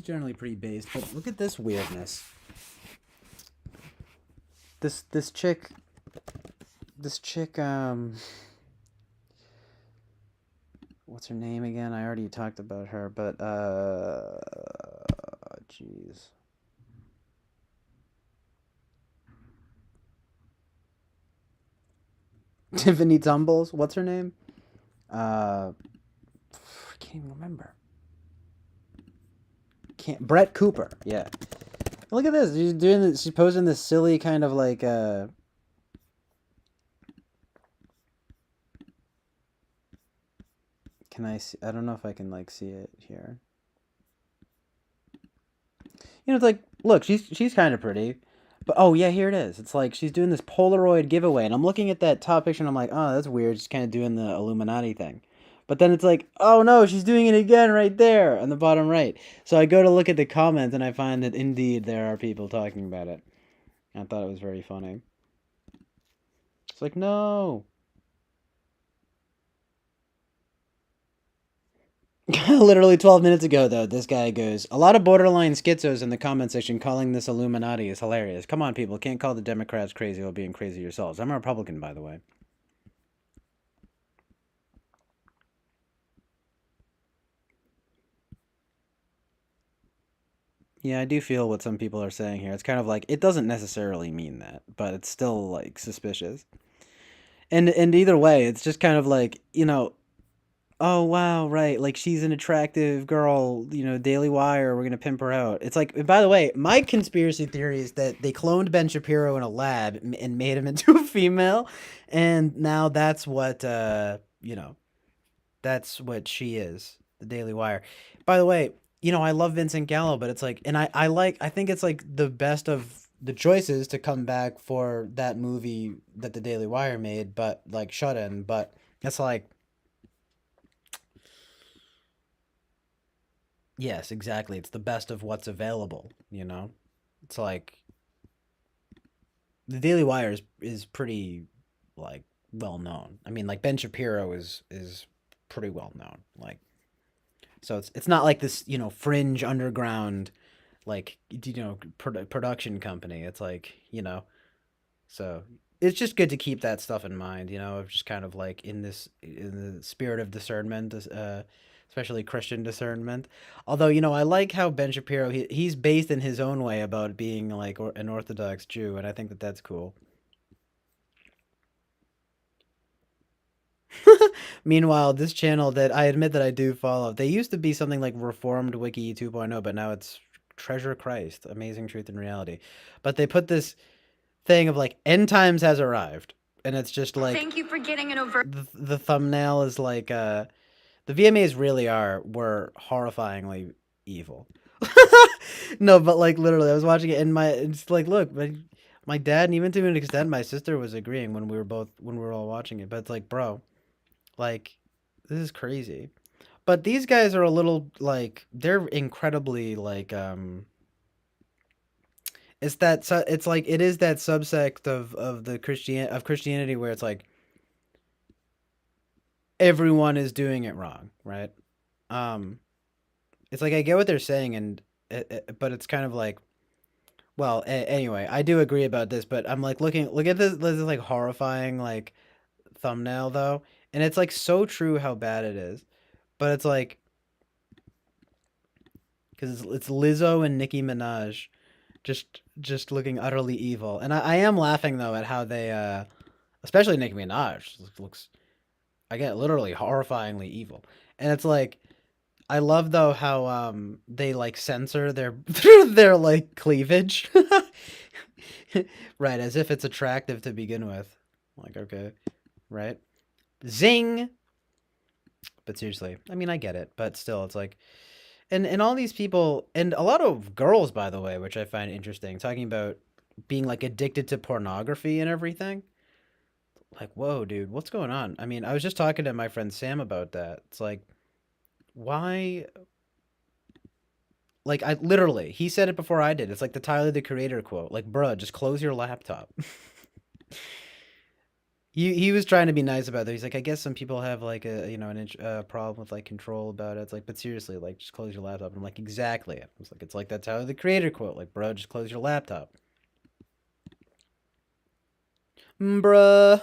Speaker 2: generally pretty based, but look at this weirdness. This chick, what's her name again? I already talked about her, but jeez. Tiffany Tumbles, what's her name? I can't even remember. Brett Cooper, yeah. Look at this. She's doing this. She's posing this silly kind of like Can I see? I don't know if I can like see it here. You know, it's like, look, she's kind of pretty. But oh yeah, here it is. It's like she's doing this Polaroid giveaway, and I'm looking at that top picture and I'm like, "Oh, that's weird. She's kind of doing the Illuminati thing." But then it's like, "Oh no, she's doing it again right there on the bottom right." So I go to look at the comments and I find that indeed there are people talking about it. I thought it was very funny. It's like, "No." Literally 12 minutes ago, though, this guy goes, "A lot of borderline schizos in the comment section calling this Illuminati is hilarious. Come on, people. Can't call the Democrats crazy while being crazy yourselves." I'm a Republican, by the way. Yeah, I do feel what some people are saying here. It's kind of like, it doesn't necessarily mean that, but it's still, like, suspicious. And either way, it's just kind of like, you know, oh wow, right, like she's an attractive girl, you know, Daily Wire, we're gonna pimp her out. It's like, and by the way, my conspiracy theory is that they cloned Ben Shapiro in a lab and made him into a female, and now that's what you know, that's what she is, the Daily Wire. By the way, you know, I love Vincent Gallo, but it's like, and I think it's like the best of the choices to come back for that movie that the Daily Wire made, but like Shut In, but it's like, yes, exactly. It's the best of what's available, you know? It's like the Daily Wire is pretty like well known. I mean, like Ben Shapiro is pretty well known. Like, so it's not like this, you know, fringe underground like, you know, production company. It's like, you know, so it's just good to keep that stuff in mind, you know, of just kind of like in the spirit of discernment, especially Christian discernment. Although, you know, I like how Ben Shapiro, he's based in his own way about being like an Orthodox Jew, and I think that that's cool. Meanwhile, this channel that I admit that I do follow, they used to be something like Reformed Wiki 2.0, but now it's Treasure Christ, Amazing Truth and Reality. But they put this thing of like, end times has arrived, and it's just like,
Speaker 11: thank you for getting an over.
Speaker 2: The thumbnail is like, the VMAs really were horrifyingly evil. No, but like literally, I was watching it and it's like, look, My dad, and even to an extent, my sister was agreeing when we were all watching it. But it's like, bro, like, this is crazy. But these guys are a little like they're incredibly like it's like it is that subsect of the Christianity where it's like everyone is doing it wrong, right? Um, it's like I get what they're saying, and but it's kind of like, well, anyway, I do agree about this, but I'm like look at this like horrifying like thumbnail though, and it's like so true how bad it is, but it's like because it's Lizzo and Nicki Minaj just looking utterly evil, and I am laughing though at how they especially Nicki Minaj looks I get literally horrifyingly evil, and it's like I love though how they like censor their their like cleavage. Right, as if it's attractive to begin with. Like, okay, right? Zing. But seriously, I mean I get it, but still it's like and all these people and a lot of girls by the way, which I find interesting, talking about being like addicted to pornography and everything. Like, whoa, dude, what's going on? I mean, I was just talking to my friend Sam about that. It's like why like I literally he said it before I did. It's like the Tyler the Creator quote. Like, bruh, just close your laptop. He was trying to be nice about that. He's like, I guess some people have like a problem with like control about it. It's like, but seriously, like just close your laptop. And I'm like, exactly. It's like that Tyler the Creator quote. Like, bro, just close your laptop. Bruh.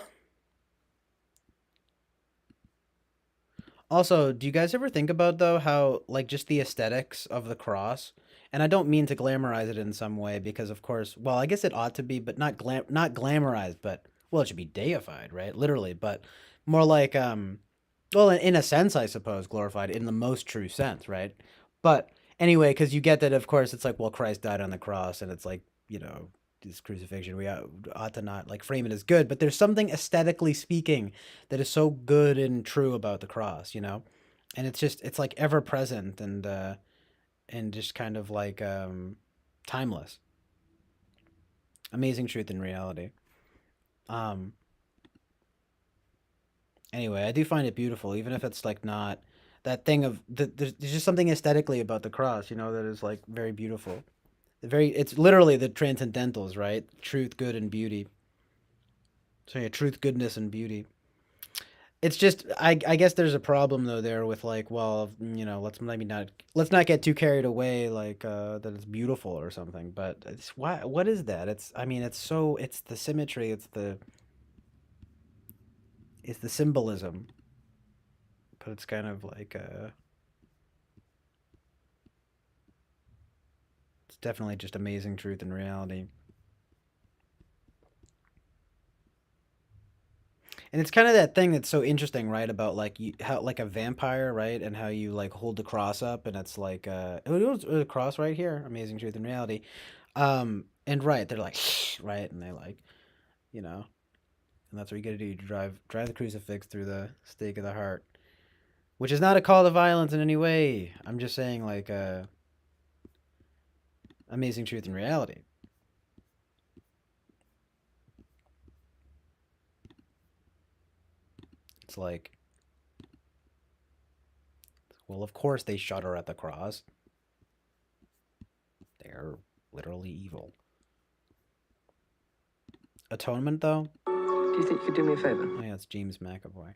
Speaker 2: Also, do you guys ever think about though how like just the aesthetics of the cross? And I don't mean to glamorize it in some way because of course, well, I guess it ought to be, but not glamorized, but well, it should be deified, right? Literally, but more like well, in a sense, I suppose, glorified in the most true sense, right? But anyway, because you get that, of course, it's like, well, Christ died on the cross, and it's like, this crucifixion, we ought to not like frame it as good, but there's something aesthetically speaking that is so good and true about the cross, and it's like ever present and just kind of like timeless, amazing truth and reality. Um, Anyway, I do find it beautiful, even if it's like not that thing of there's just something aesthetically about the cross, that is like very beautiful. It's literally the transcendentals, right? Truth, good, and beauty. So yeah, truth, goodness, and beauty. It's just I guess there's a problem though there with like, well, let's not get too carried away like that it's beautiful or something. But what is that? It's the symmetry, it's the symbolism, but it's kind of like it's definitely just amazing truth and reality. And it's kind of that thing that's so interesting, right? About like how like a vampire, right? And how you like hold the cross up, and it's like it was a cross right here, amazing truth and reality. And right, they're like right, and they like, and that's what you got to do. You drive the crucifix through the stake of the heart, which is not a call to violence in any way. I'm just saying like amazing truth and reality. It's like, well, of course they shudder at the cross. They're literally evil. Atonement, though?
Speaker 11: Do you think you could do me a favor?
Speaker 2: Oh, yeah, it's James McAvoy.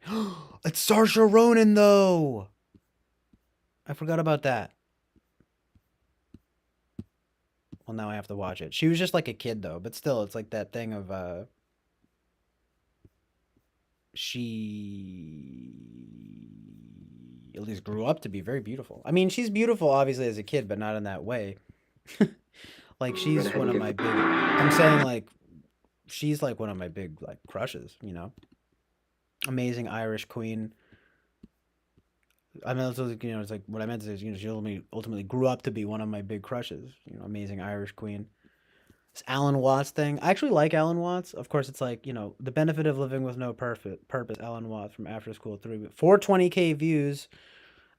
Speaker 2: It's Saoirse Ronan, though! I forgot about that. Well, now I have to watch it. She was just like a kid, though, but still, it's like that thing of, she at least grew up to be very beautiful. I mean, she's beautiful, obviously, as a kid, but not in that way. Like, she's one of my big... I'm saying, like, she's, like, one of my big, like, crushes, Amazing Irish queen. I mean, it's like, what I meant to say is, she ultimately grew up to be one of my big crushes. Amazing Irish queen. This Alan Watts thing. I actually like Alan Watts. Of course, it's like, the benefit of living with no purpose. Alan Watts from After School 420K views.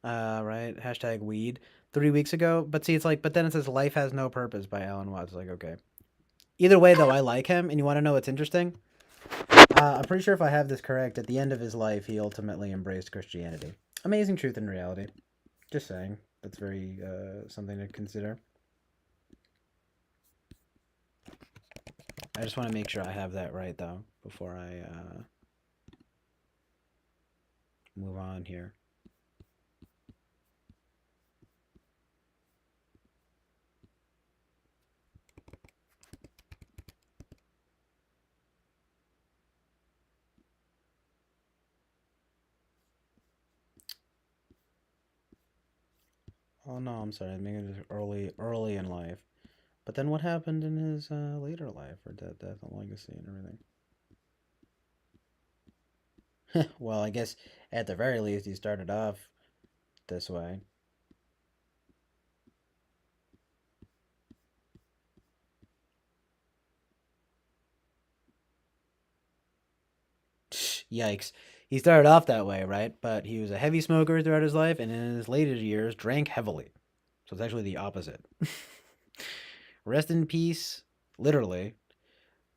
Speaker 2: Right? Hashtag weed. 3 weeks ago. But see, it's like, but then it says Life Has No Purpose by Alan Watts. Like, okay. Either way, though, I like him, and you want to know what's interesting? I'm pretty sure if I have this correct, at the end of his life, he ultimately embraced Christianity. Amazing truth and reality. Just saying. That's very something to consider. I just want to make sure I have that right, though, before I move on here. Oh no, I'm sorry. I mean, it was early in life. But then what happened in his later life, or death, and legacy, and everything? Well, I guess at the very least, he started off this way. Yikes. He started off that way, right? But he was a heavy smoker throughout his life, and in his later years, drank heavily. So it's actually the opposite. Rest in peace, literally,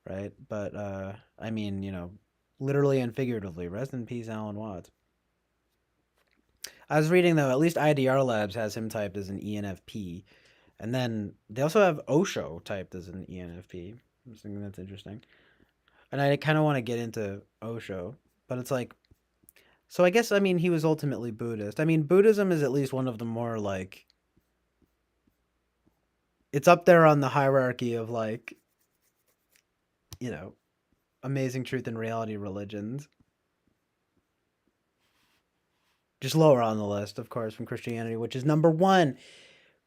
Speaker 2: right? But, I mean, literally and figuratively. Rest in peace, Alan Watts. I was reading, though, at least IDR Labs has him typed as an ENFP. And then they also have Osho typed as an ENFP. I was thinking that's interesting. And I kind of want to get into Osho, but it's like, so I guess, I mean, he was ultimately Buddhist. I mean, Buddhism is at least one of the more, like, it's up there on the hierarchy of, like, amazing truth and reality religions. Just lower on the list, of course, from Christianity, which is number one.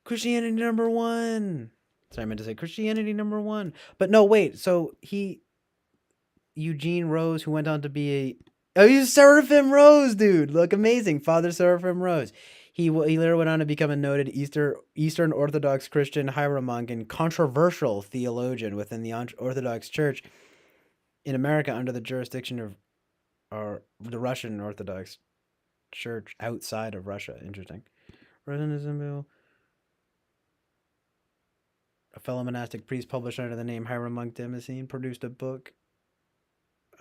Speaker 2: Christianity number one. Sorry, I meant to say Christianity number one. But no, wait. So Eugene Rose, who went on to be he's Seraphim Rose, dude. Look, amazing. Father Seraphim Rose. He later went on to become a noted Eastern Orthodox Christian hieromonk and controversial theologian within the Orthodox Church in America under the jurisdiction of the Russian Orthodox Church outside of Russia. Interesting. A fellow monastic priest published under the name Hieromonk Damascene produced a book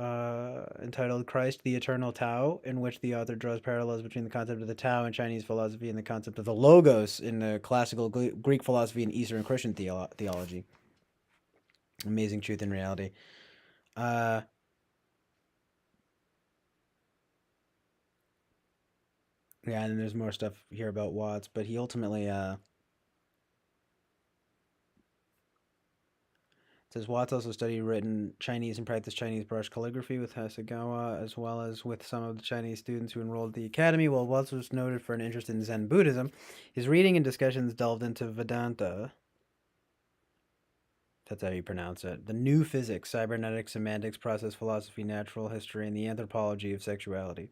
Speaker 2: entitled Christ, the Eternal Tao, in which the author draws parallels between the concept of the Tao in Chinese philosophy and the concept of the Logos in the classical Greek philosophy and Eastern Christian theology. Amazing truth and reality. Yeah, and there's more stuff here about Watts, but he ultimately it says Watts also studied written Chinese and practiced Chinese brush calligraphy with Hasegawa, as well as with some of the Chinese students who enrolled at the academy. While Watts was noted for an interest in Zen Buddhism, his reading and discussions delved into Vedanta. That's how you pronounce it. The new physics, cybernetics, semantics, process philosophy, natural history, and the anthropology of sexuality.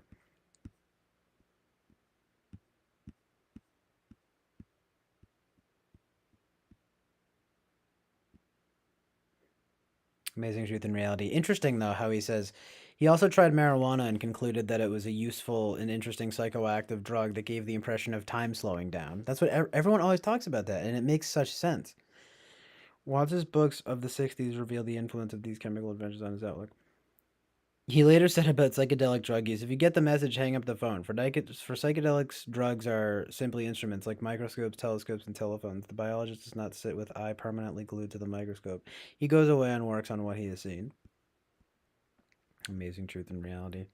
Speaker 2: Amazing truth and reality. Interesting, though, how he says he also tried marijuana and concluded that it was a useful and interesting psychoactive drug that gave the impression of time slowing down. That's what everyone always talks about that, and it makes such sense. Watts's books of the 60s reveal the influence of these chemical adventures on his outlook. He later said about psychedelic drug use, if you get the message, hang up the phone. For psychedelics, drugs are simply instruments like microscopes, telescopes, and telephones. The biologist does not sit with eye permanently glued to the microscope. He goes away and works on what he has seen. Amazing truth and reality.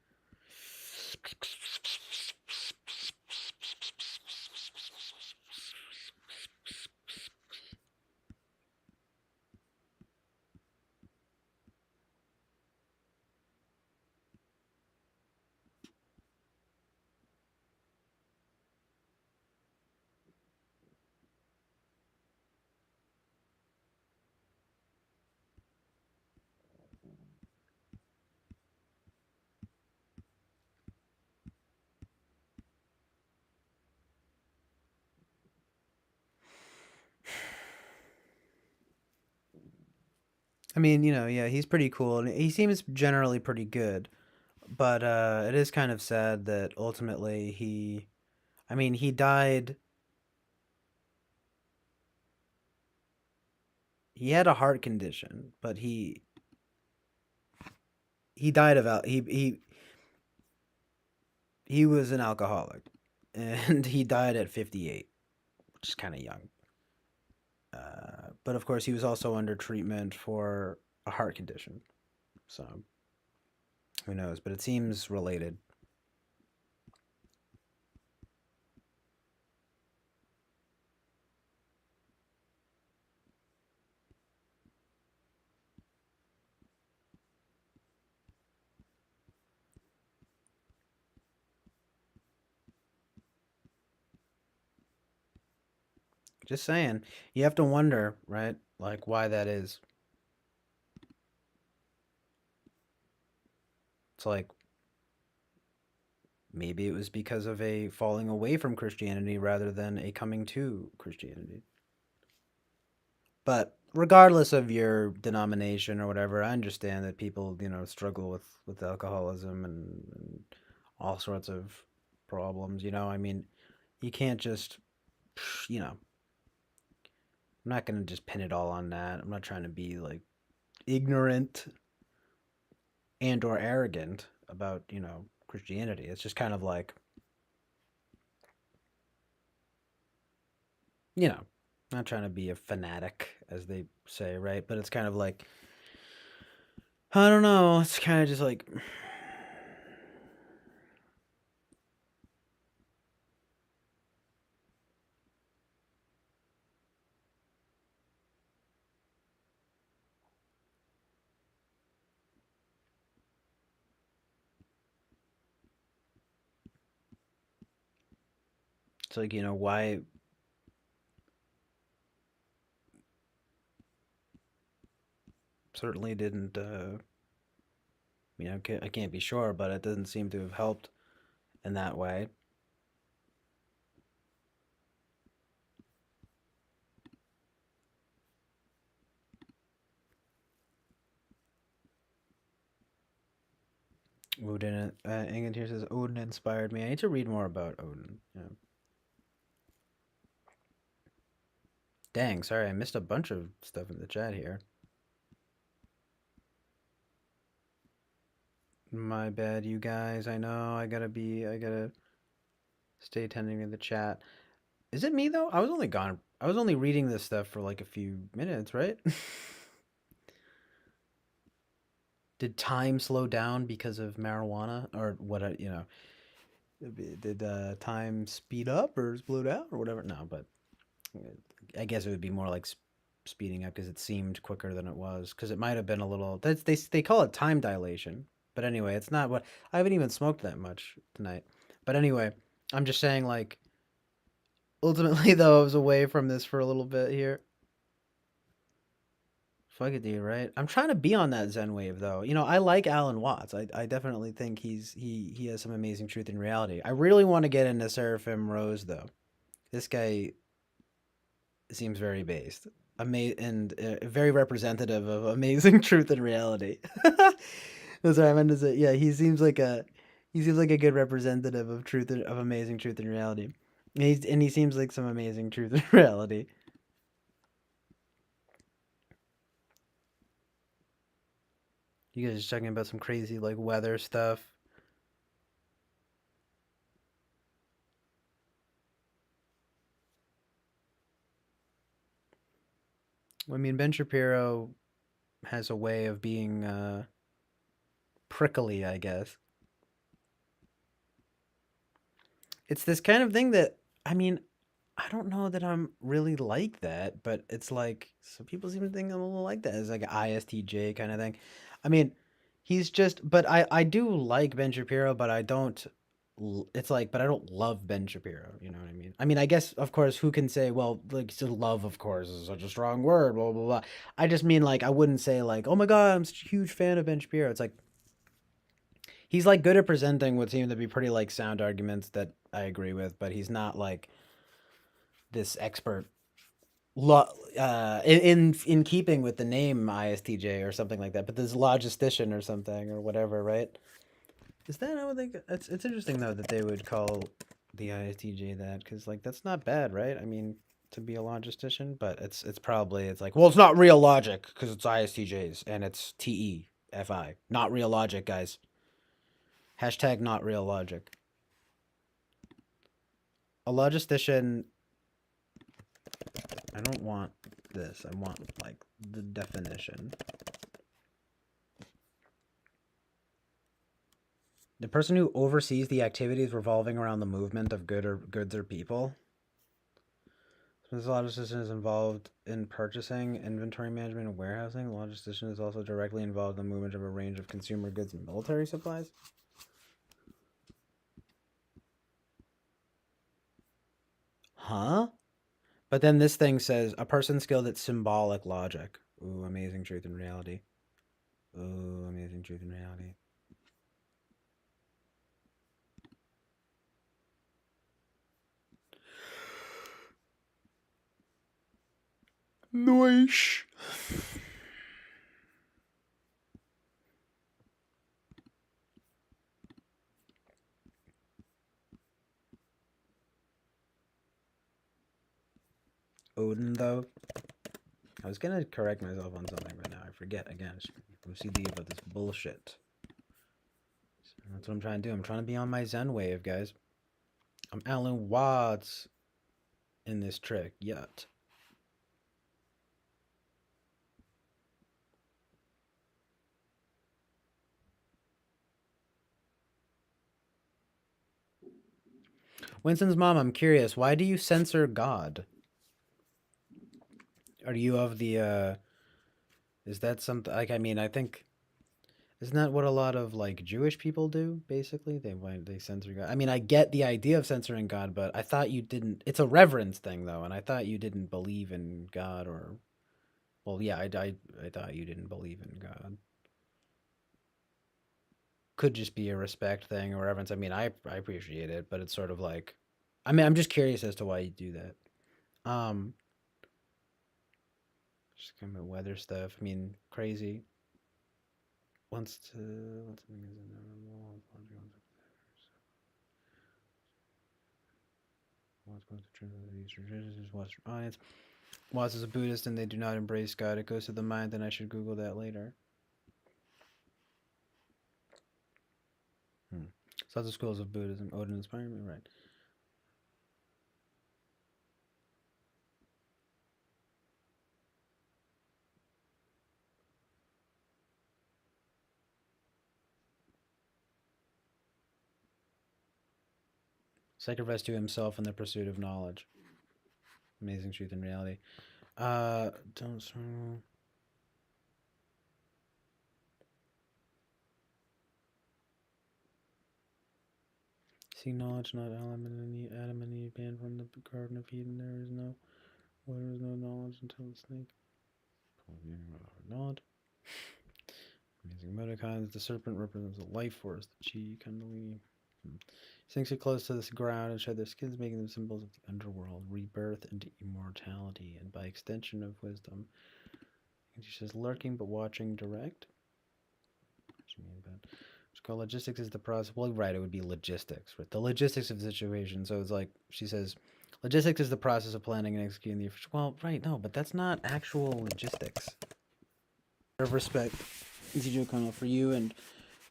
Speaker 2: I mean, yeah, he's pretty cool, and he seems generally pretty good. But it is kind of sad that ultimately he died. he had a heart condition, but he died of he was an alcoholic, and he died at 58, which is kind of young. But of course, he was also under treatment for a heart condition, so who knows? But it seems related. Just saying, you have to wonder, right? Like why that is. It's like maybe it was because of a falling away from Christianity rather than a coming to Christianity. But regardless of your denomination or whatever, I understand that people, struggle with alcoholism and all sorts of problems. I mean, you can't just, I'm not gonna just pin it all on that. I'm not trying to be like ignorant and or arrogant about, Christianity. It's just kind of like, not trying to be a fanatic, as they say, right? But it's kind of like, I don't know. It's kind of just like, it's like, why certainly didn't, I can't be sure, but it doesn't seem to have helped in that way. Odin, England here says Odin inspired me. I need to read more about Odin. Yeah. Dang, sorry, I missed a bunch of stuff in the chat here. My bad, you guys. I know I gotta stay attending to the chat. Is it me though? I was only reading this stuff for like a few minutes, right? Did time slow down because of marijuana or what? Did time speed up or slow down or whatever? No, but I guess it would be more like speeding up because it seemed quicker than it was. Because it might have been a little. They call it time dilation, but anyway, it's not what I haven't even smoked that much tonight. But anyway, I'm just saying like. Ultimately, though, I was away from this for a little bit here. Fuck it, dude, right? I'm trying to be on that Zen wave, though. I like Alan Watts. I definitely think he has some amazing truth in reality. I really want to get into Seraphim Rose, though. This guy seems very based, and very representative of amazing truth in reality. That's what I meant to say. Yeah, he seems like a good representative of of amazing truth in reality. And he seems like some amazing truth in reality. You guys are talking about some crazy like weather stuff. I mean, Ben Shapiro has a way of being prickly, I guess. It's this kind of thing that, I mean, I don't know that I'm really like that, but it's like some people seem to think I'm a little like that. It's like an ISTJ kind of thing. I mean, he's just, but I do like Ben Shapiro, but I don't. It's like, but I don't love Ben Shapiro. You know what I mean? I mean, I guess of course, who can say, well, like, to love, of course, is such a strong word. Blah blah blah. I just mean like I wouldn't say like, oh my god, I'm such a huge fan of Ben Shapiro. It's like he's like good at presenting what seem to be pretty like sound arguments that I agree with, but he's not like this expert in keeping with the name ISTJ or something like that, but this logistician or something or whatever, right? Is that I would think it's interesting though that they would call the ISTJ that because like that's not bad, right? I mean, to be a logistician, but it's probably it's like, well, it's not real logic because it's ISTJs and it's TEFI, not real logic, guys. Hashtag not real logic. A logistician. I don't want this. I want like the definition. The person who oversees the activities revolving around the movement of goods or people. Since the logistician is involved in purchasing, inventory management, and warehousing, the logistician is also directly involved in the movement of a range of consumer goods and military supplies. Huh? But then this thing says, a person skilled at symbolic logic. Ooh, amazing truth and reality. Ooh, amazing truth and reality. Nice. Odin, though. I was gonna correct myself on something, but now I forget again. I'm OCD about this bullshit. So that's what I'm trying to do. I'm trying to be on my Zen wave, guys. I'm Alan Watts in this trick yet. Winston's mom, I'm curious, why do you censor God? Are you of the, is that something, like, I mean, I think, isn't that what a lot of, like, Jewish people do, basically? They censor God. I mean, I get the idea of censoring God, but I thought you didn't, it's a reverence thing, though, and I thought you didn't believe in God, or, well, yeah, I thought you didn't believe in God. Could just be a respect thing or reverence. I mean, I appreciate it, but it's sort of like, I mean, I'm just curious as to why you do that. Just kind of weather stuff. I mean, crazy. Wants to. What's something is inevitable? What's going to turn to these traditions? Western audience. Watts is a Buddhist and they do not embrace God. It goes to the mind. Then I should Google that later. So the schools of Buddhism. Odin inspired me, right? Sacrifice to himself in the pursuit of knowledge. Amazing truth and reality. Don't. See knowledge, not Adam and Eve banned from the Garden of Eden. There is no knowledge until the snake. Not. Amazing emoticons. The serpent represents a life force. The chi, Kundalini. Sinks it close to the ground and shed their skins, making them symbols of the underworld, rebirth, and immortality, and by extension of wisdom. And she says, lurking but watching direct. What do you mean by that? It's called logistics is the process. Well, right, it would be logistics, right? The logistics of the situation. So it's like, she says, logistics is the process of planning and executing the. Well, right, no, but that's not actual logistics. Of respect, T.J. O'Connell, for you and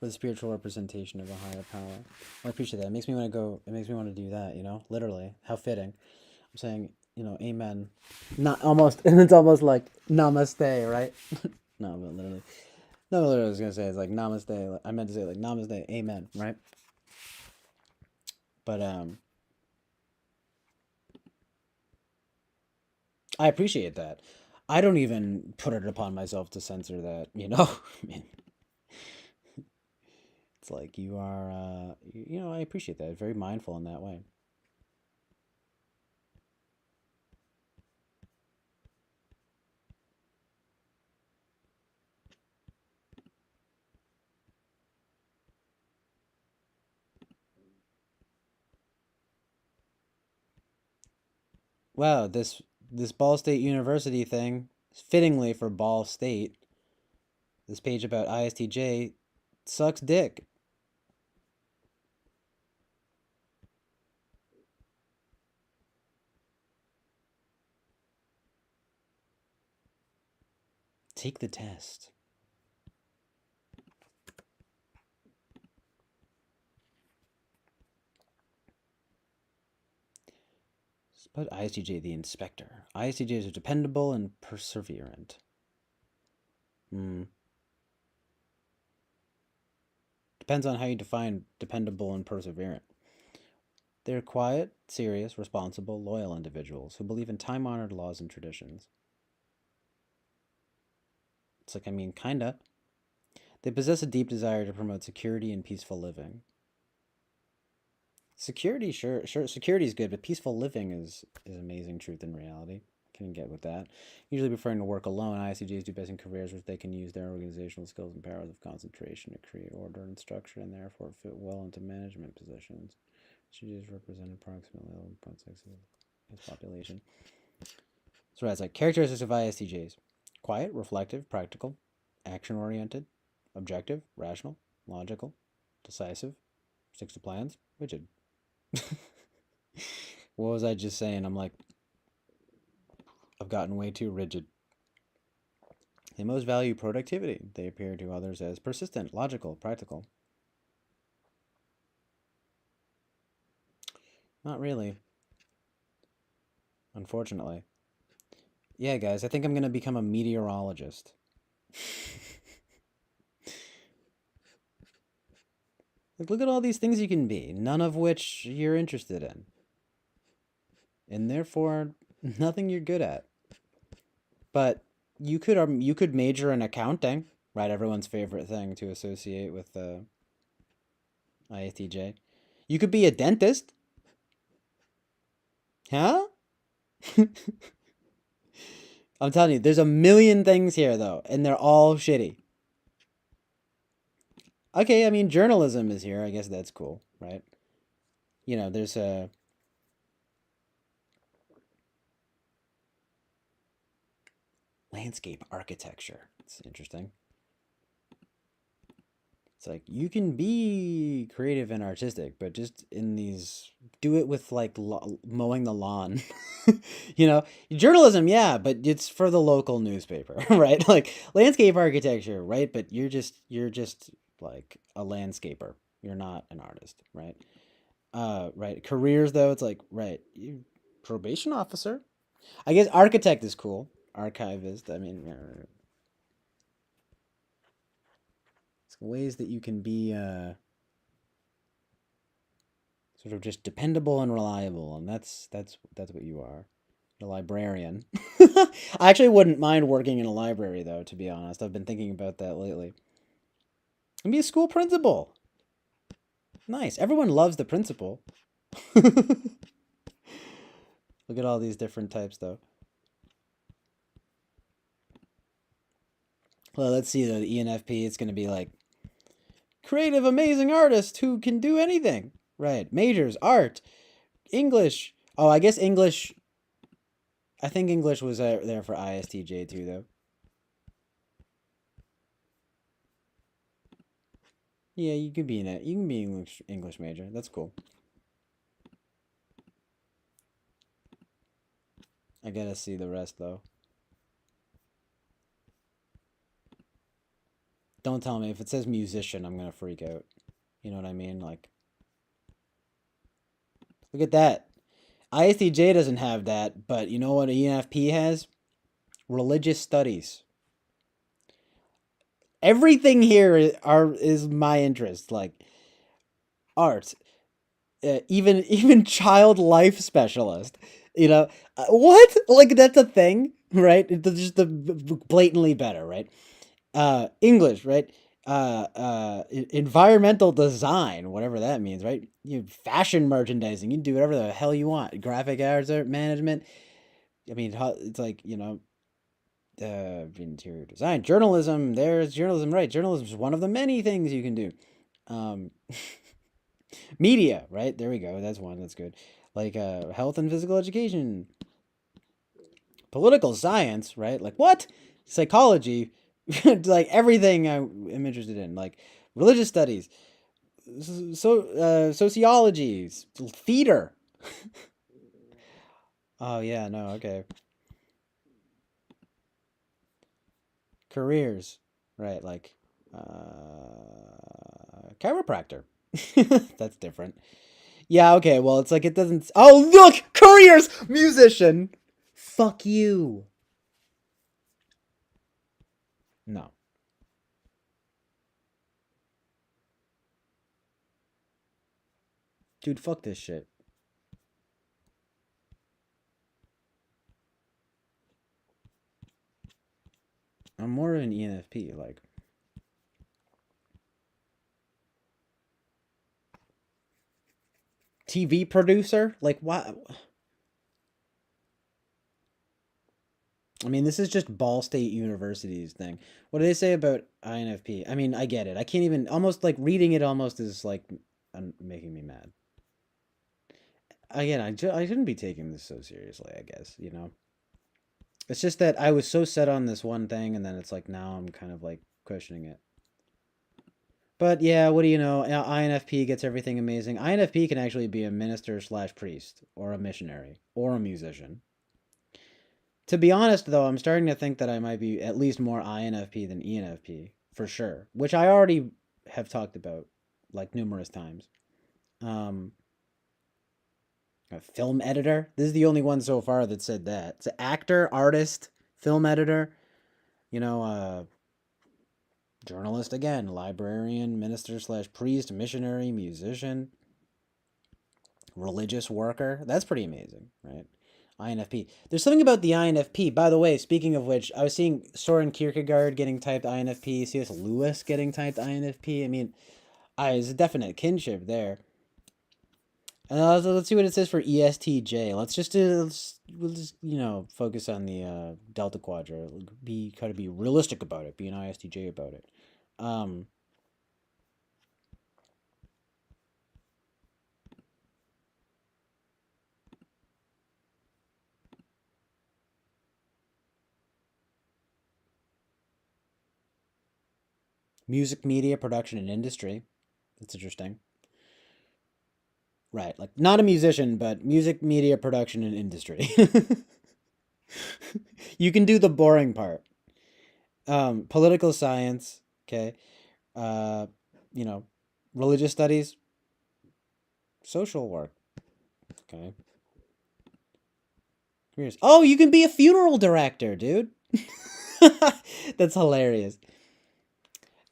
Speaker 2: for the spiritual representation of a higher power. Well, I appreciate that. It makes me want to go. It makes me want to do that. You know, literally, how fitting. I'm saying, you know, amen. Not almost, and it's almost like namaste, right? No, but literally. No, literally, I was gonna say it's like namaste. I meant to say like namaste, amen, right? But I appreciate that. I don't even put it upon myself to censor that. You know, I mean, it's like you are. You know, I appreciate that. Very mindful in that way. Wow, this Ball State University thing, fittingly for Ball State, this page about ISTJ sucks dick. Take the test. But ISTJ, the inspector. ISTJs are dependable and perseverant. Depends on how you define dependable and perseverant. They're quiet, serious, responsible, loyal individuals who believe in time-honored laws and traditions. It's like, I mean, kinda. They possess a deep desire to promote security and peaceful living. Security, sure, security is good, but peaceful living is amazing truth in reality. Can get with that. Usually preferring to work alone, ISTJs do best in careers where they can use their organizational skills and powers of concentration to create order and structure, and therefore fit well into management positions. ISTJs represent approximately 11.6% of the population. So that's like characteristics of ISTJs: quiet, reflective, practical, action-oriented, objective, rational, logical, decisive, sticks to plans, rigid. What was I just saying? I'm like, I've gotten way too rigid. They most value productivity. They appear to others as persistent, logical, practical. Not really. Unfortunately. Yeah, guys, I think I'm going to become a meteorologist. Like, look at all these things you can be, none of which you're interested in. And therefore, nothing you're good at. But you could major in accounting, right? Everyone's favorite thing to associate with ISTJ. You could be a dentist. Huh? I'm telling you, there's a million things here, though, and they're all shitty. Okay, I mean, journalism is here. I guess that's cool, right? You know, there's a... landscape architecture. It's interesting. It's like, you can be creative and artistic, but just in these... do it with, like, mowing the lawn. You know? Journalism, yeah, but it's for the local newspaper, right? Like, landscape architecture, right? But you're just like a landscaper. You're not an artist, right? Right. Careers, though, it's like, right, you probation officer. I guess architect is cool. Archivist, I mean, it's ways that you can be sort of just dependable and reliable, and that's what you are. You're a librarian. I actually wouldn't mind working in a library, though, to be honest. I've been thinking about that lately. And be a school principal. Nice. Everyone loves the principal. Look at all these different types, though. Well, let's see, though. The ENFP, it's going to be like, creative, amazing artist who can do anything. Right. Majors, art, English. Oh, I guess English. I think English was there for ISTJ, too, though. Yeah, you could be in it. You can be English major. That's cool. I gotta see the rest, though. Don't tell me. If it says musician, I'm gonna freak out. You know what I mean? Like, look at that. ISTJ doesn't have that, but you know what ENFP has? Religious studies. Everything here is my interest. Like, art. Even child life specialist. You know, what? Like, that's a thing, right? It's just the blatantly better, right? English, right? Environmental design, whatever that means, right? Fashion merchandising, you can do whatever the hell you want. Graphic arts, management. I mean, it's like, you know, interior design, journalism. There's journalism, right? Journalism is one of the many things you can do. Media, right? There we go. That's one. That's good. Like health and physical education. Political science, right? Like what? Psychology. Like everything I'm interested in. Like religious studies. Sociology. Theater. Oh, yeah. No, okay. careers, right? Like chiropractor. That's different. Yeah, okay, well, it's like it doesn't... Oh, look! Careers! Musician! Fuck you. No. Dude, fuck this shit. I'm more of an ENFP, like... TV producer? Like, what? I mean, this is just Ball State University's thing. What do they say about INFP? I mean, I get it. I can't even... Almost, like, reading it almost is, like, making me mad. Again, I shouldn't be taking this so seriously, I guess, you know? It's just that I was so set on this one thing, and then it's like, now I'm kind of, like, questioning it. But, yeah, what do you know? INFP gets everything amazing. INFP can actually be a minister / priest, or a missionary, or a musician. To be honest, though, I'm starting to think that I might be at least more INFP than ENFP, for sure. Which I already have talked about, like, numerous times. A film editor? This is the only one so far that said that. It's an actor, artist, film editor, you know, journalist again, librarian, minister / priest, missionary, musician, religious worker. That's pretty amazing, right? INFP. There's something about the INFP. By the way, speaking of which, I was seeing Soren Kierkegaard getting typed INFP, C.S. Lewis getting typed INFP. I mean, there's a definite kinship there. And let's see what it says for ESTJ. Let's just we'll just, you know, focus on the Delta Quadrant. Kind of be realistic about it. Be an ISTJ about it. Music, media, production, and industry. That's interesting. Right, like not a musician, but music, media, production, and industry. You can do the boring part. Political science, okay. You know, religious studies, social work, okay. Careers. Oh, you can be a funeral director, dude. That's hilarious.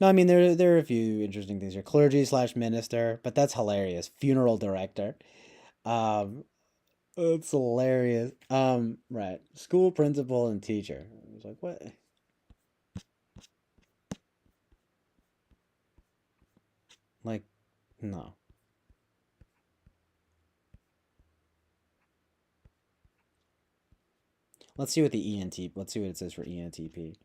Speaker 2: No, I mean there are a few interesting things here. Clergy / minister, but that's hilarious. Funeral director. That's hilarious. Right. School principal and teacher. I was like, what? Like, no. Let's see what let's see what it says for ENTP.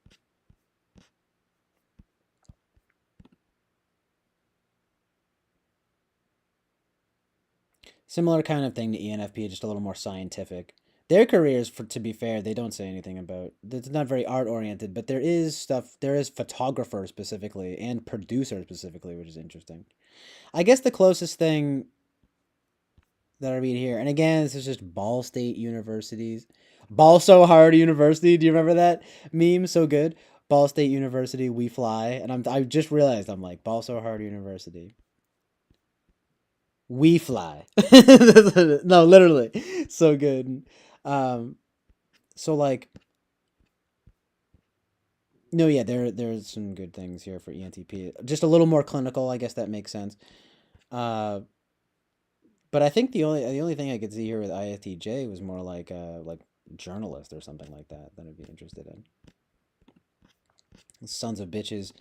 Speaker 2: Similar kind of thing to ENFP, just a little more scientific. Their careers, to be fair, they don't say anything about. It's not very art oriented, but there is stuff. There is photographer specifically and producer specifically, which is interesting. I guess the closest thing that I read here, and again, this is just Ball State Universities. Ball So Hard University. Do you remember that meme? So good. Ball State University, we fly. And I just realized I'm like, Ball So Hard University. We fly. No, literally. So good. So like, no, yeah, there's some good things here for ENTP. Just a little more clinical, I guess that makes sense. But I think the only thing I could see here with ISTJ was more like journalist or something like that I'd be interested in. Sons of bitches,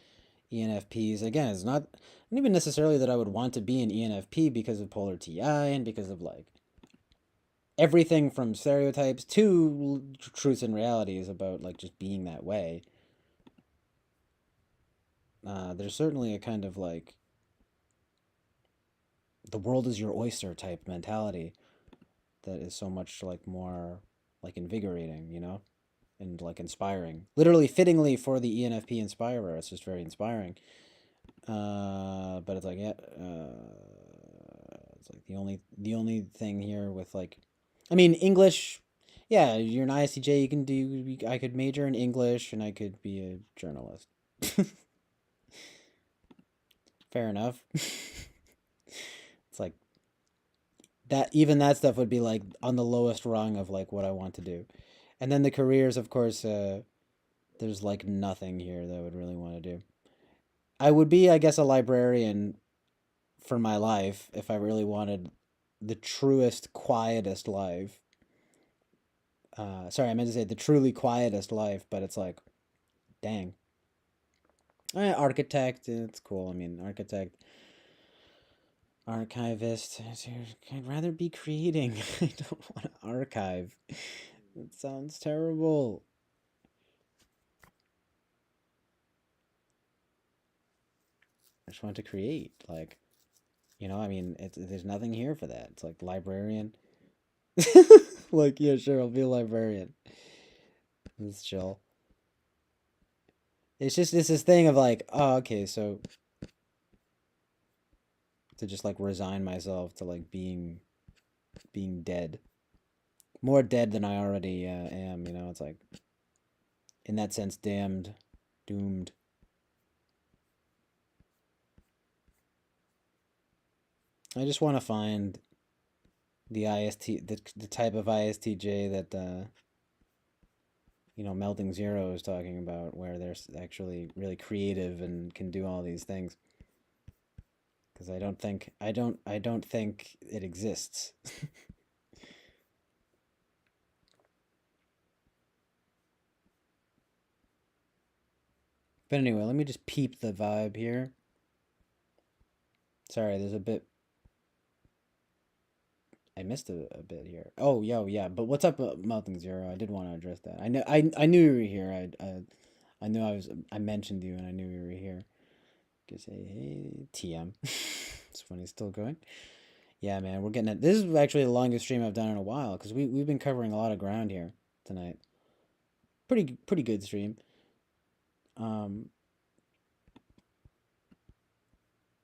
Speaker 2: ENFPs. Again, it's not even necessarily that I would want to be an ENFP because of polar TI and because of like everything from stereotypes to truths and realities about like just being that way. There's certainly a kind of like the world is your oyster type mentality that is so much like more like invigorating, you know, and like inspiring. Literally, fittingly for the ENFP inspirer, it's just very inspiring. But it's like yeah, it's like the only thing here with like, I mean, English Yeah, you're an ISTJ. You can do. I could major in English, and I could be a journalist. Fair enough. It's like that. Even that stuff would be like on the lowest rung of like what I want to do, and then the careers, of course. There's like nothing here that I would really want to do. I would be, I guess, a librarian for my life if I really wanted the truest, quietest life. Sorry, I meant to say the truly quietest life, but it's like, dang. Architect, it's cool. I mean, architect, archivist. I'd rather be creating. I don't want to archive. It sounds terrible. I just want to create. Like, I mean, there's nothing here for that. It's like librarian. Like, yeah, sure, I'll be a librarian. It's chill. It's just this thing of like, oh, okay, so to just like resign myself to like being dead, more dead than I already am. It's like, in that sense, damned, doomed. I just want to find the the type of ISTJ that Melting Zero is talking about, where they're actually really creative and can do all these things. Because I don't think it exists. But anyway, let me just peep the vibe here. Sorry, there's a bit. I missed a bit here. Oh, yeah. But what's up, Melting Zero? I did want to address that. I knew you were here. I knew I mentioned you, and I knew you were here. Just say, hey, TM. It's funny, it's still going. Yeah, man, we're getting it. This is actually the longest stream I've done in a while, because we've been covering a lot of ground here tonight. Pretty good stream.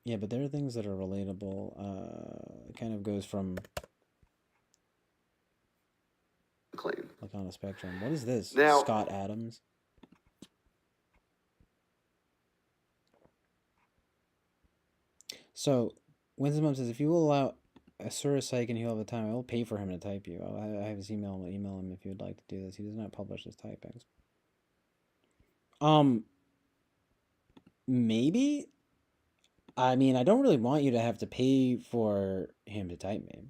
Speaker 2: Yeah, but there are things that are relatable. It kind of goes from
Speaker 12: claim.
Speaker 2: Like on a spectrum. What is this?
Speaker 12: Now,
Speaker 2: Scott Adams. So, Winston Mom says, if you will allow a Psych and he'll have the time, I will pay for him to type you. I have his email. I'll email him if you would like to do this. He does not publish his typings. Maybe? I mean, I don't really want you to have to pay for him to type me.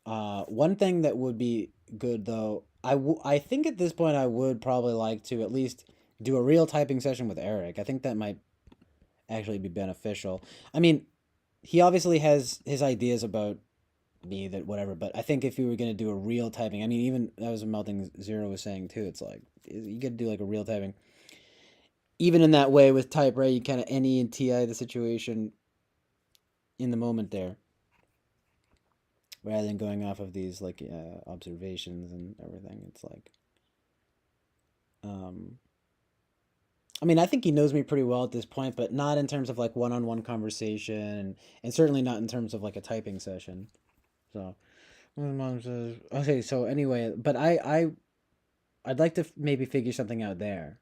Speaker 2: One thing that would be good, though, I think at this point I would probably like to at least do a real typing session with Eric. I think that might actually be beneficial. I mean, he obviously has his ideas about me, that whatever, but I think if you were going to do a real typing, I mean, even that was what Melting Zero was saying too, it's like, you got to do like a real typing. Even in that way with type, right, you kind of NE and TI the situation in the moment there, rather than going off of these like observations and everything. It's like, I mean, I think he knows me pretty well at this point, but not in terms of like one-on-one conversation, and certainly not in terms of like a typing session. So, Mom says, okay. So anyway, but I'd like to maybe figure something out there.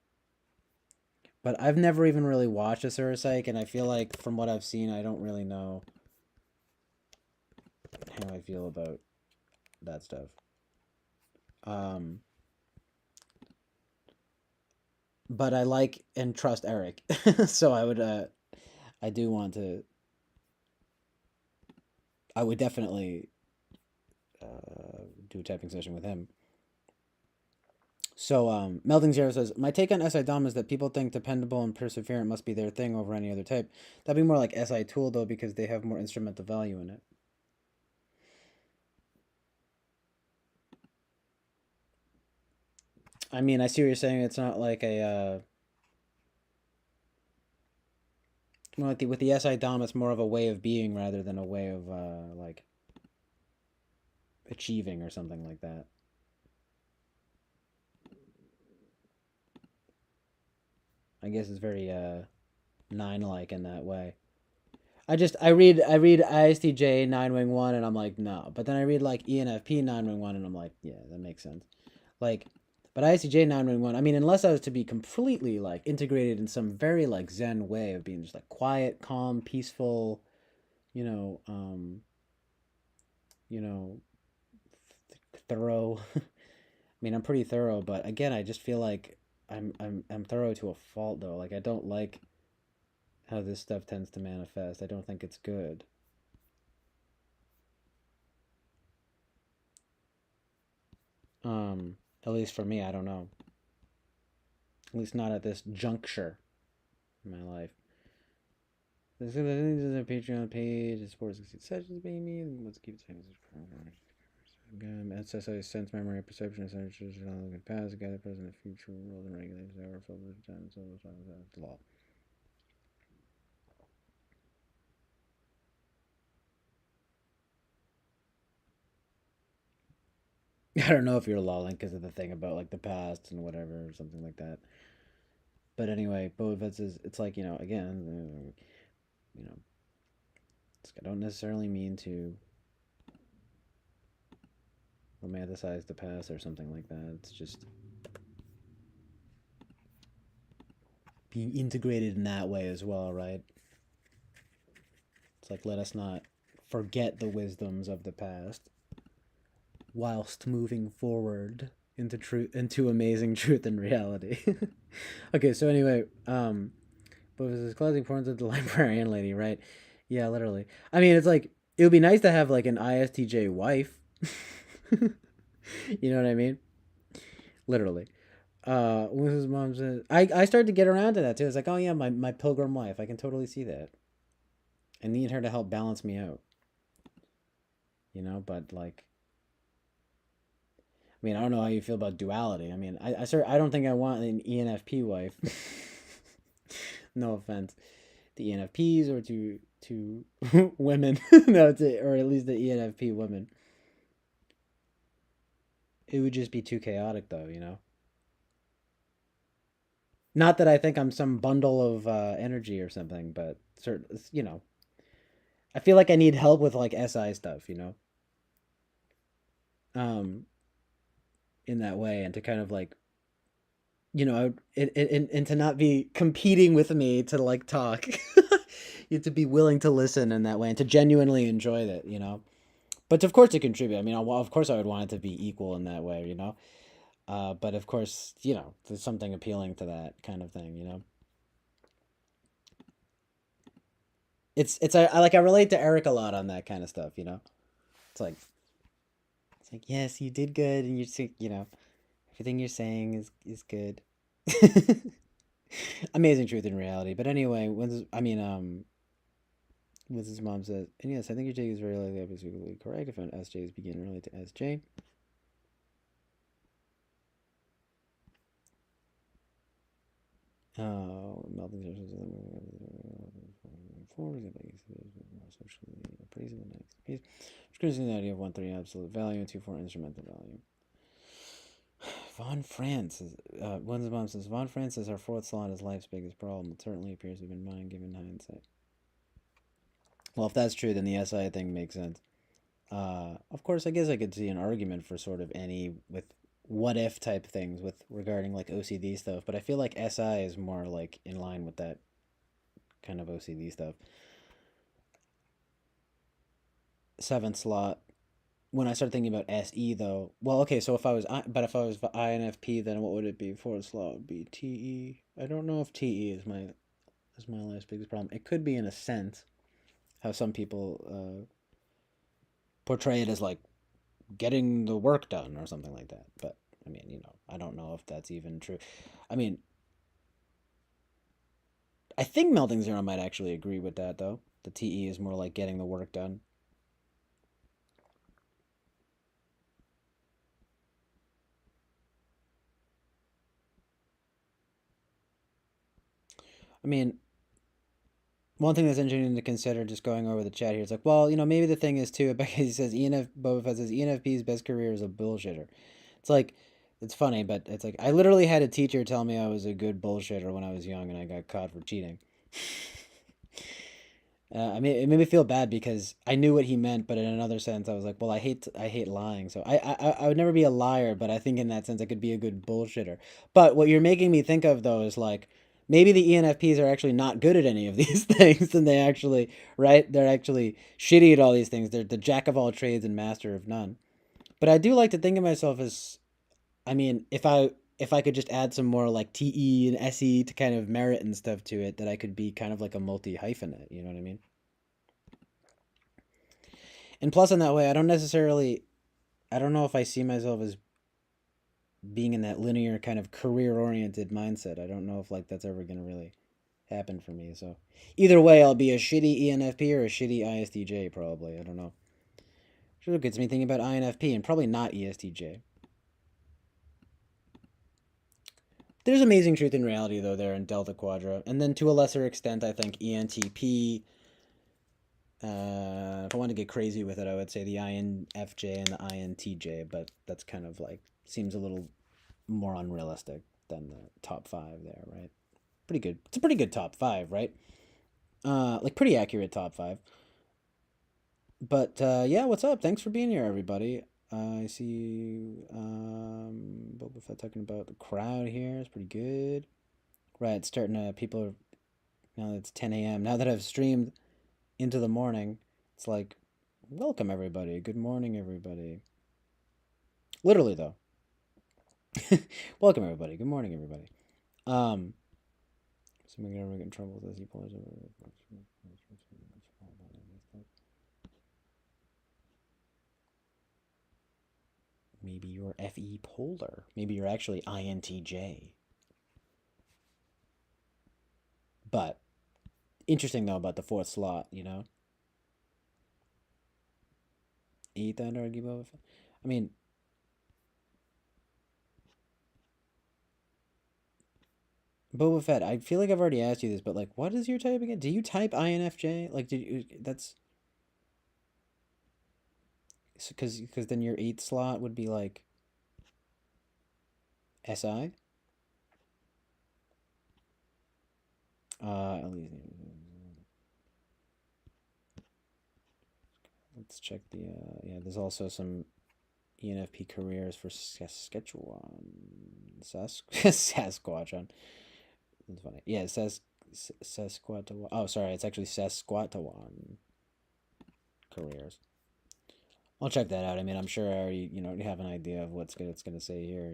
Speaker 2: But I've never even really watched a Psych, and I feel like from what I've seen, I don't really know how I feel about that stuff. But I like and trust Eric, so I would I do want to. I would definitely do a typing session with him. So, Melting Zero says, my take on SI Dom is that people think dependable and perseverant must be their thing over any other type. That'd be more like SI Tool, though, because they have more instrumental value in it. I mean, I see what you're saying. It's not like a... more like with the SI Dom, it's more of a way of being rather than a way of, like, achieving or something like that. I guess it's very 9-like in that way. I read ISTJ 9-wing 1 and I'm like, no. But then I read like ENFP 9-wing 1 and I'm like, yeah, that makes sense. Like, but ISTJ 911, I mean, unless I was to be completely like integrated in some very like Zen way of being just like quiet, calm, peaceful, you know, you know, thorough. I mean, I'm pretty thorough, but again, I just feel like I'm thorough to a fault though. Like I don't like how this stuff tends to manifest. I don't think it's good. At least for me, I don't know. At least not at this juncture in my life. This is a Patreon page. It supports sessions, baby. Let's keep saying this. SSI sense, memory, perception, essentials, past, gather, present, future, rules and regulations, ever, focus, time, so law. I don't know if you're lolling because of the thing about like the past and whatever or something like that. But anyway, Boba Fett says it's like, again, I don't necessarily mean to romanticize the past or something like that. It's just being integrated in that way as well, right? It's like, let us not forget the wisdoms of the past whilst moving forward into amazing truth and reality. Okay, so anyway, but this is closing points of the librarian lady, right? Yeah, literally. I mean, it's like it would be nice to have like an ISTJ wife. You know what I mean? Literally. What his mom says, I started to get around to that too. It's like, oh yeah, my pilgrim wife. I can totally see that. I need her to help balance me out. But like, I mean, I don't know how you feel about duality. I mean, I don't think I want an ENFP wife. No offense to ENFPs or to women. No, or at least the ENFP women. It would just be too chaotic, though. Not that I think I'm some bundle of energy or something, but I feel like I need help with like SI stuff, in that way, and to kind of like, and to not be competing with me to like talk. You have to be willing to listen in that way and to genuinely enjoy it, But of course to contribute. I mean, of course I would want it to be equal in that way, But of course, there's something appealing to that kind of thing, I relate to Eric a lot on that kind of stuff, It's like yes, you did good, and everything you're saying is good. Amazing truth and reality. But anyway, what his mom says, and yes, I think your take is very likely absolutely correct. If an SJ is beginning relate to SJ. Melting socially appraisable next piece. Discussing the idea of 130 absolute value and 2-4 instrumental value. Von Franz one's mom says, Von Franz says our fourth slot is life's biggest problem. It certainly appears to have been mine given hindsight. Well, if that's true, then the SI thing makes sense. Of course, I guess I could see an argument for sort of any with what if type things with regarding like OCD stuff, but I feel like SI is more like in line with that kind of OCD stuff. 7th slot. When I start thinking about SE though, well, okay, so if I was INFP, then what would it be? 4th slot would be TE. I don't know if TE is my life's biggest problem. It could be in a sense how some people portray it as like getting the work done or something like that. But I mean, I don't know if that's even true. I mean, I think Melting Zero might actually agree with that though. The TE is more like getting the work done. I mean, one thing that's interesting to consider, just going over the chat here, it's like, well, maybe the thing is too, because he says Boba Fett says ENFP's best career is a bullshitter. It's like, it's funny, but it's like, I literally had a teacher tell me I was a good bullshitter when I was young and I got caught for cheating. I mean, it made me feel bad because I knew what he meant, but in another sense, I was like, well, I hate lying, so I would never be a liar, but I think in that sense, I could be a good bullshitter. But what you're making me think of though is like maybe the ENFPs are actually not good at any of these things, and they actually right, they're actually shitty at all these things. They're the jack of all trades and master of none. But I do like to think of myself as, I mean, if I could just add some more like TE and SE to kind of merit and stuff to it, that I could be kind of like a multi hyphenate. You know what I mean? And plus, in that way, I don't know if I see myself as being in that linear kind of career oriented mindset. I don't know if like that's ever gonna really happen for me. So either way, I'll be a shitty ENFP or a shitty ISTJ probably. I don't know. Sure gets me thinking about INFP and probably not ESTJ. There's amazing truth in reality though there in Delta Quadra, and then to a lesser extent, I think ENTP. If I want to get crazy with it, I would say the INFJ and the INTJ, but that's kind of like seems a little more unrealistic than the top 5 there, right? Pretty good. It's a pretty good top 5, right? Like pretty accurate top 5. But yeah, what's up? Thanks for being here, everybody. I see Boba Fett talking about the crowd here. It's pretty good. Right, it's starting to now that it's 10 a.m. Now that I've streamed into the morning, it's like, welcome everybody. Good morning, everybody. Literally though. Welcome everybody. Good morning, everybody. Somebody gonna get in trouble with this. Maybe you're FE polar. Maybe you're actually INTJ. But interesting though about the 4th slot, you know. Eat that or give over. I mean, Boba Fett, I feel like I've already asked you this, but like, what is your type again? Do you type INFJ? Like, did you? That's because then your 8th slot would be like SI. At least let's check the yeah. There's also some ENFP careers for Saskatchewan, Sasquatch. That's funny. Yeah, Saskatchewan. Oh, sorry, it's actually Saskatchewan careers. I'll check that out. I mean, I'm sure I already, have an idea of what it's gonna say here,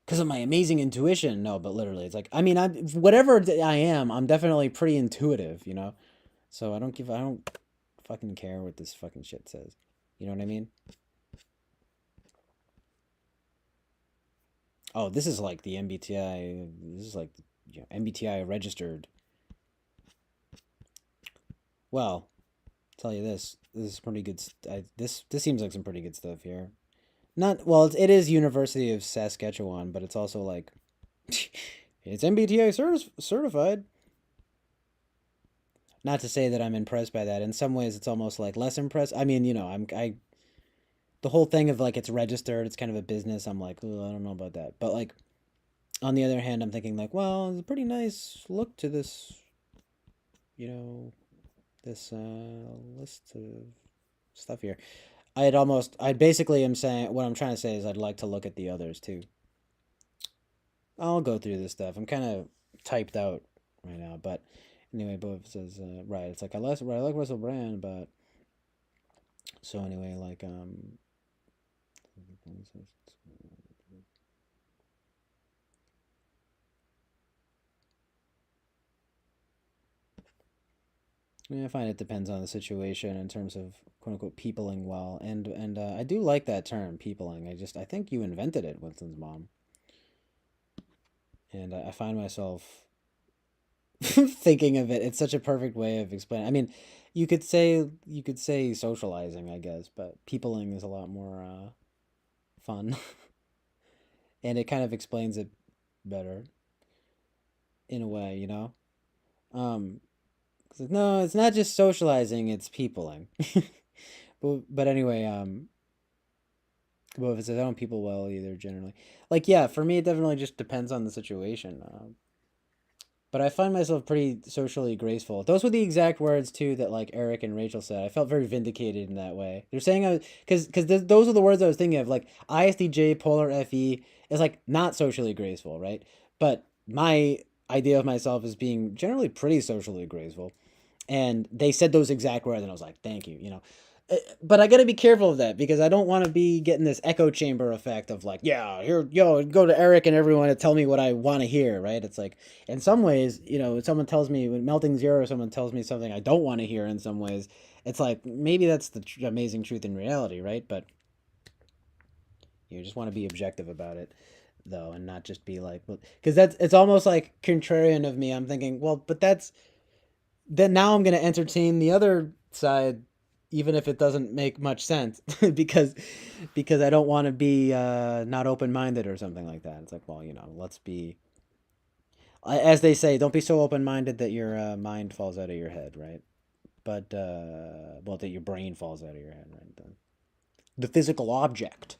Speaker 2: because of my amazing intuition. No, but literally, it's like, I mean, whatever I am, I'm definitely pretty intuitive, So I don't fucking care what this fucking shit says. You know what I mean? Oh, this is like the MBTI. This is like, MBTI registered. Well, I'll tell you this. This is pretty good. This seems like some pretty good stuff here. Not well. It is University of Saskatchewan, but it's also like it's MBTI certified. Not to say that I'm impressed by that. In some ways, it's almost like less impressed. I mean, the whole thing of like it's registered, it's kind of a business. I'm like, oh, I don't know about that. But like, on the other hand, I'm thinking like, well, it's a pretty nice look to this, this list of stuff here. I basically am saying, what I'm trying to say is I'd like to look at the others too. I'll go through this stuff. I'm kind of typed out right now, but anyway, Bob says, right, it's like, I like Russell Brand, but, so anyway, like, I find it depends on the situation in terms of quote unquote peopling well, and I do like that term peopling. I think you invented it, Winston's mom, and I find myself thinking of it. It's such a perfect way of explaining. I mean, you could say socializing, I guess, but peopling is a lot more fun, and it kind of explains it better in a way, No, it's not just socializing, it's peopling. but anyway, well, if it says I don't people well either, generally. Like, yeah, for me, it definitely just depends on the situation. but I find myself pretty socially graceful. Those were the exact words too that like Eric and Rachel said. I felt very vindicated in that way. They're saying because those are the words I was thinking of. Like ISTJ, polar FE is like not socially graceful, right? But my idea of myself is being generally pretty socially graceful, and they said those exact words, and I was like, thank you, you know. But I got to be careful of that because I don't want to be getting this echo chamber effect of like, yeah, here, yo, go to Eric and everyone to tell me what I want to hear, right? It's like, in some ways, you know, when someone tells me, when Melting Zero, someone tells me something I don't want to hear in some ways, it's like, maybe that's the amazing truth in reality, right? But you just want to be objective about it, though, and not just be like, well, because it's almost like contrarian of me. I'm thinking, well, but then now I'm going to entertain the other side even if it doesn't make much sense because I don't want to be not open-minded or something like that. It's like, well, you know, let's be, as they say, don't be so open-minded that your mind falls out of your head, right? But well, that your brain falls out of your head, right? The physical object.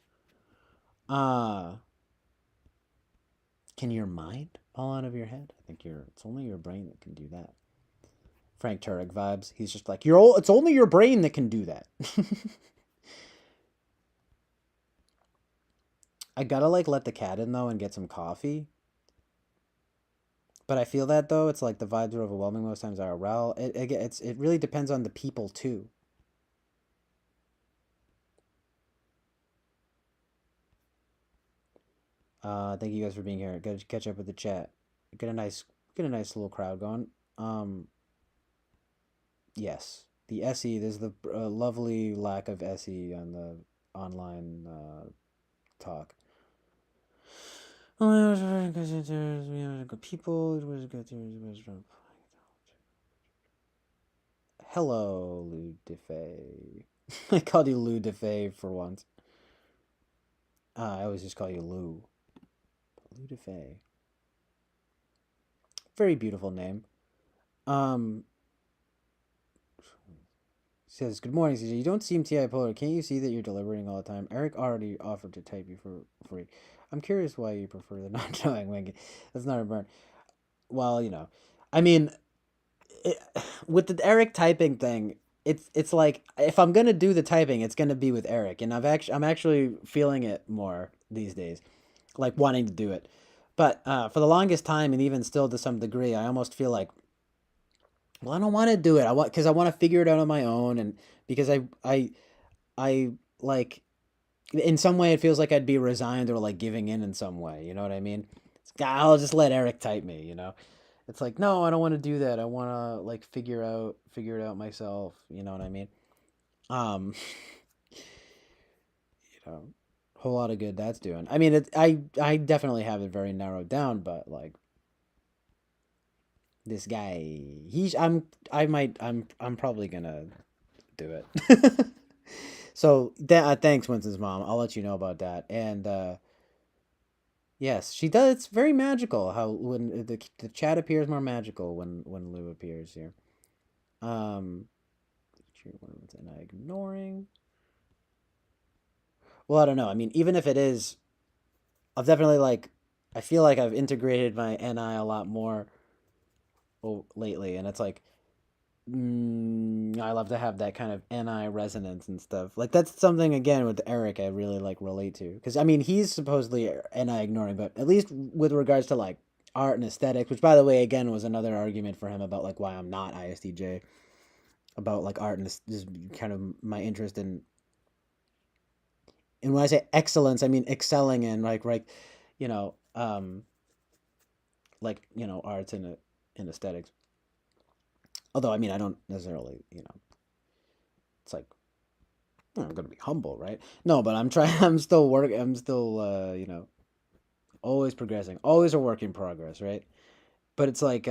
Speaker 2: Can your mind fall out of your head? I think it's only your brain that can do that. Frank Turek vibes. He's just like, it's only your brain that can do that. I gotta like let the cat in though and get some coffee. But I feel that though, it's like the vibes are overwhelming most times IRL. It really depends on the people too. Thank you guys for being here. Gotta catch up with the chat. Get a nice little crowd going. Yes, the SE. There's the lovely lack of SE on the online talk. People. Hello, Lou DeFay. I called you Lou DeFay for once. I always just call you Lou. Lou DeFay. Very beautiful name. Says, good morning, CJ. You don't seem TI polar. Can't you see that you're deliberating all the time? Eric already offered to type you for free. I'm curious why you prefer the non-knowing Winky. That's not a burn. Well, you know, I mean, with the Eric typing thing, it's like if I'm gonna do the typing, it's gonna be with Eric, and I'm actually feeling it more these days, like wanting to do it. But for the longest time, and even still to some degree, I almost feel like, well, I don't want to do it. I want to figure it out on my own, and because I like, in some way it feels like I'd be resigned or like giving in some way. You know what I mean? I'll just let Eric type me. You know, it's like, no, I don't want to do that. I want to like figure it out myself. You know what I mean? You know, whole lot of good that's doing. I mean, I definitely have it very narrowed down, but like, this guy, I'm probably gonna do it. So thanks, Winston's mom. I'll let you know about that. And yes, she does. It's very magical how when the chat appears more magical when Lou appears here. And I ignoring. Well, I don't know. I mean, even if it is, I've definitely like, I feel like I've integrated my NI a lot more lately, and it's like, I love to have that kind of NI resonance and stuff. Like that's something again with Eric I really like relate to, because I mean he's supposedly NI ignoring, but at least with regards to like art and aesthetics, which by the way again was another argument for him about like why I'm not ISTJ, about like art and just kind of my interest in. And when I say excellence, I mean excelling in like you know, like you know arts and in aesthetics. Although, I mean, I don't necessarily, you know, it's like, I'm going to be humble, right? No, but I'm trying, I'm still working, I'm still, you know, always progressing, always a work in progress, right? But it's like,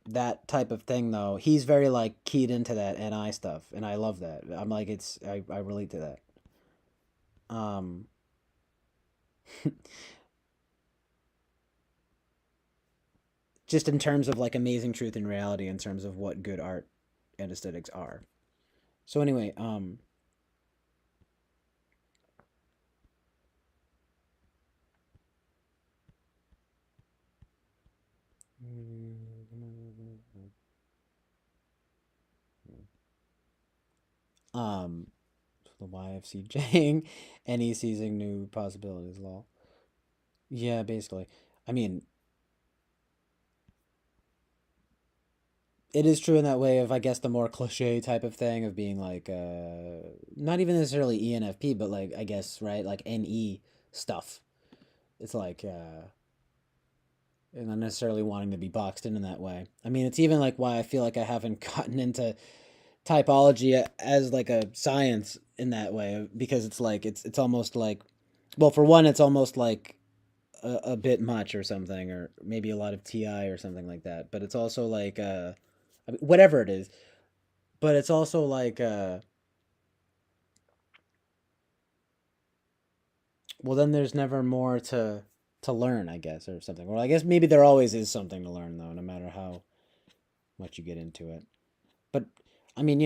Speaker 2: that type of thing, though, he's very, like, keyed into that NI stuff, and I love that. I'm like, I relate to that. Just in terms of like amazing truth and reality, in terms of what good art and aesthetics are. So anyway, The YFCJing, any seizing new possibilities, lol. Yeah, basically. I mean, it is true in that way of, I guess, the more cliche type of thing of being like, not even necessarily ENFP, but like, I guess, right, like NE stuff. It's like, not necessarily wanting to be boxed in that way. I mean, it's even like why I feel like I haven't gotten into typology as like a science in that way, because it's like, it's almost like, well, for one, it's almost like a bit much or something, or maybe a lot of TI or something like that. But it's also like, I mean, whatever it is, but it's also like, well, then there's never more to learn, I guess, or something. Well, I guess maybe there always is something to learn, though, no matter how much you get into it. But I mean,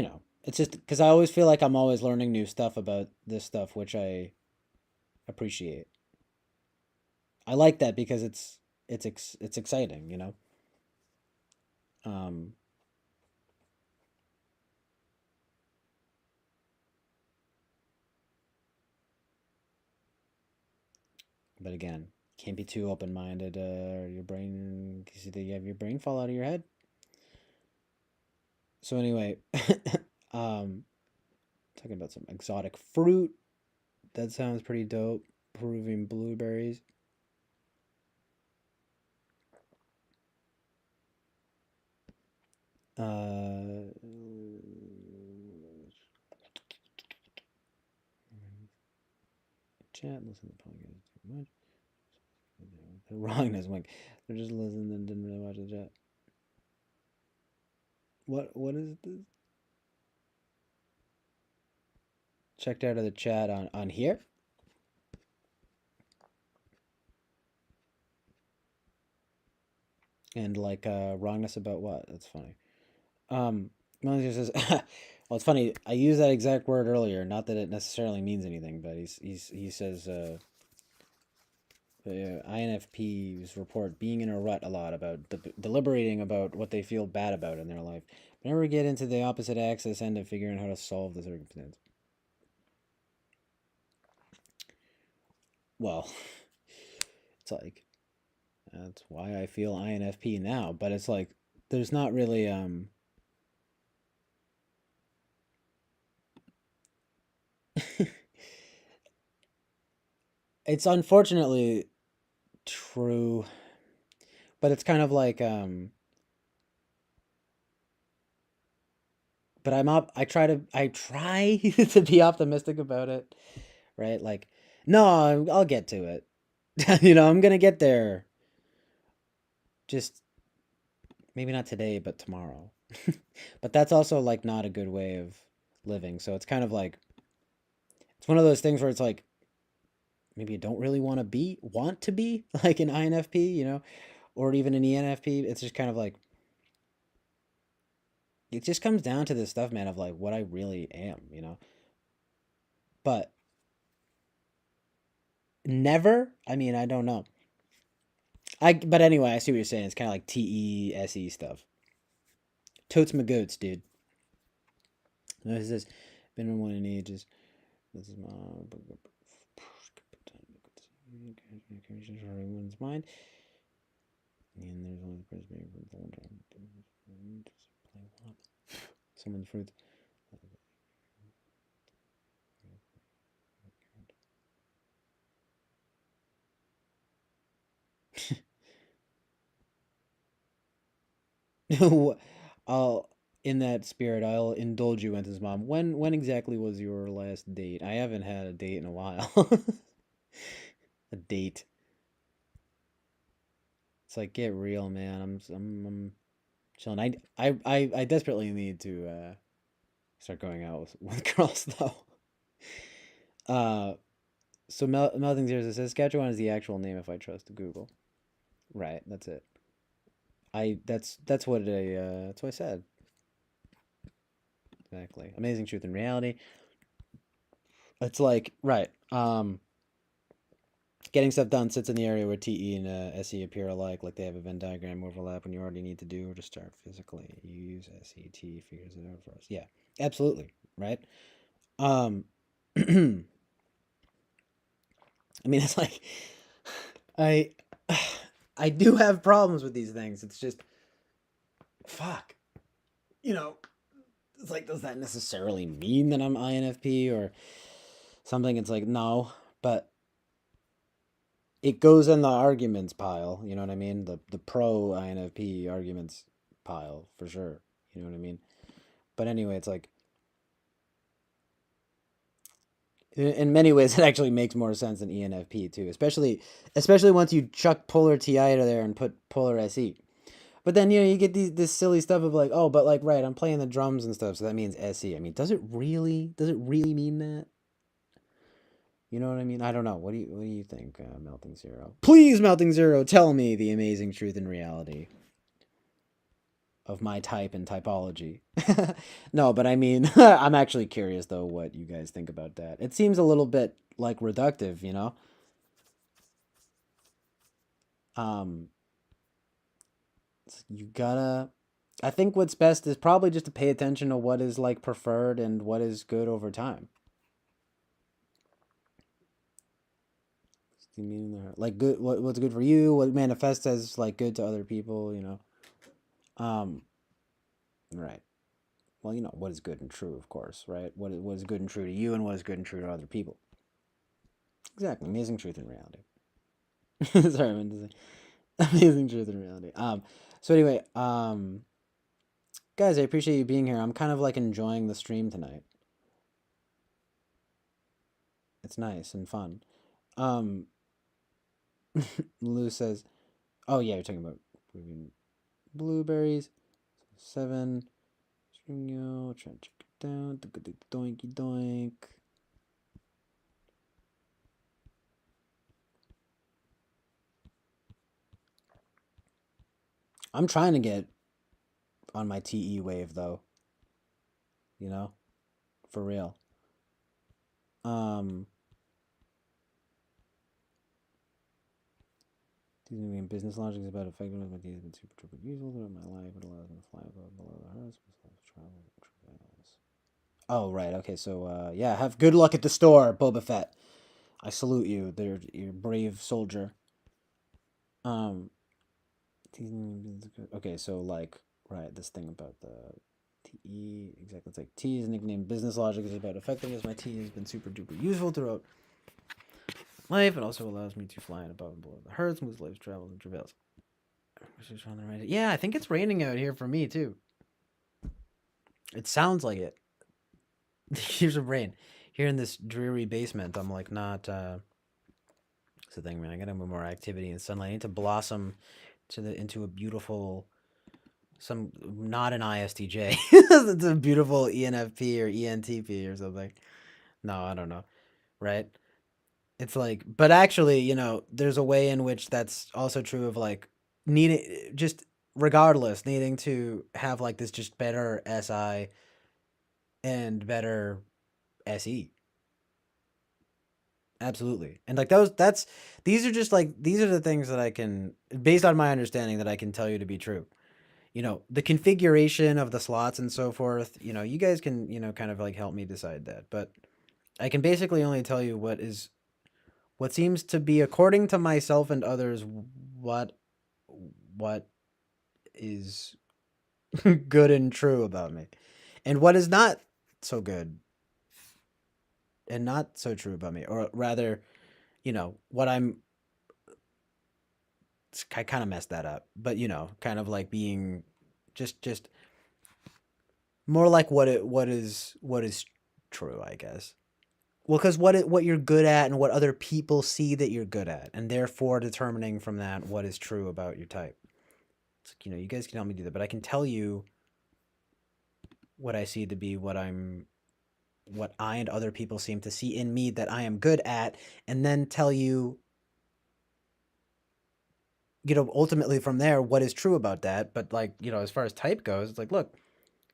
Speaker 2: it's just because I always feel like I'm always learning new stuff about this stuff, which I appreciate. I like that because it's exciting. Um, but again, can't be too open minded, or your brain, you have your brain fall out of your head. So anyway, um, talking about some exotic fruit. That sounds pretty dope. Peruvian blueberries. Chat, listen to the podcast too much. They're wrongness, Mike. They're just listening and didn't really watch the chat. What is this? Checked out of the chat on here. And like wrongness about what? That's funny. Melanie says, well, it's funny. I used that exact word earlier. Not that it necessarily means anything, but he says, INFPs report being in a rut a lot about deliberating about what they feel bad about in their life. But never get into the opposite axis end of figuring how to solve the circumstance. Well, it's like, that's why I feel INFP now. But it's like, there's not really, it's unfortunately true, but it's kind of like, but I try to be optimistic about it, right? Like, no, I'll get to it. I'm gonna get there. Just maybe not today, but tomorrow. But that's also like not a good way of living. So it's kind of like, it's one of those things where it's like, maybe you don't really want to be like an INFP, or even an ENFP. It's just kind of like, it just comes down to this stuff, man, of like what I really am. But never, I mean, I don't know. But anyway, I see what you're saying. It's kind of like TESE stuff. Totes my goats, dude. This is been in one in ages. This is my everyone's mind. And there's only the person for the time. Someone's fruits. I'll in that spirit, I'll indulge you, Enton's mom. When exactly was your last date? I haven't had a date in a while. A date. It's like, get real, man. I'm chilling. I desperately need to start going out with girls though. So Melting Zeros, it says Saskatchewan is the actual name if I trust Google. Right, that's it. That's what I said. Exactly. Amazing truth and reality. It's like, right. Getting stuff done sits in the area where TE and SE appear alike, like they have a Venn diagram overlap when you already need to do or to start physically. You use SET figures it out for us. Yeah, absolutely, right? Um, I mean, it's like I I do have problems with these things. It's just fuck. You know, it's like, does that necessarily mean that I'm INFP or something? It's like, no, but it goes in the arguments pile. You know what I mean? The pro INFP arguments pile for sure. You know what I mean? But anyway, it's like in many ways it actually makes more sense than ENFP too, especially once you chuck polar TI out of there and put polar SE. But then you get this silly stuff of like, oh, but like, right, I'm playing the drums and stuff, so that means SE. I mean, does it really mean that? You know what I mean? I don't know. What do you think, Melting Zero? Please, Melting Zero, tell me the amazing truth and reality of my type and typology. No, but I mean, I'm actually curious though what you guys think about that. It seems a little bit like reductive, you know? Um, you gotta. I think what's best is probably just to pay attention to what is like preferred and what is good over time. Like good, what's good for you, what manifests as like good to other people, you know. Right. Well, you know what is good and true, of course, right? What is good and true to you, and what is good and true to other people. Exactly, amazing truth and reality. Sorry, I meant to say amazing truth and reality. So anyway, guys, I appreciate you being here. I'm kind of like enjoying the stream tonight. It's nice and fun. Lou says, "Oh yeah, you're talking about blueberries." 7. Stringo, try to check it down. Doinky doink. I'm trying to get on my TE wave though. You know? For real. Teasing business logic is about effectiveness. My teeth has been super triple useful throughout my life. It allows me to fly above below the hearts. Oh right, okay, so yeah, have good luck at the store, Boba Fett. I salute you. You're a brave soldier. Okay, so like, right, this thing about the TE, exactly. It's like T is nicknamed business logic is about effectiveness. My T has been super duper useful throughout life. It also allows me to fly above and below the hertz, moves lives, travels, and travails. Yeah, I think it's raining out here for me too. It sounds like it. Here's some rain. Here in this dreary basement, I'm like not. It's the thing, man. I gotta have more activity and sunlight. I need to blossom into a beautiful, not an ISTJ. It's a beautiful ENFP or ENTP or something. No, I don't know. Right? It's like, but actually, you know, there's a way in which that's also true of like needing, just regardless, needing to have like this just better SI and better SE. Absolutely. And like these are just like, these are the things that I can, based on my understanding, that I can tell you to be true. You know, the configuration of the slots and so forth, you know, you guys can, you know, kind of like help me decide that. But I can basically only tell you what seems to be, according to myself and others, what is good and true about me, and what is not so good and not so true about me, or rather, you know, what I kind of messed that up, but you know, kind of like being just more like what is true, I guess. Well, because what you're good at and what other people see that you're good at, and therefore determining from that what is true about your type. It's like, you know, you guys can help me do that, but I can tell you what I see to be what I and other people seem to see in me that I am good at, and then tell you, you know, ultimately from there what is true about that. But like, you know, as far as type goes, it's like, look,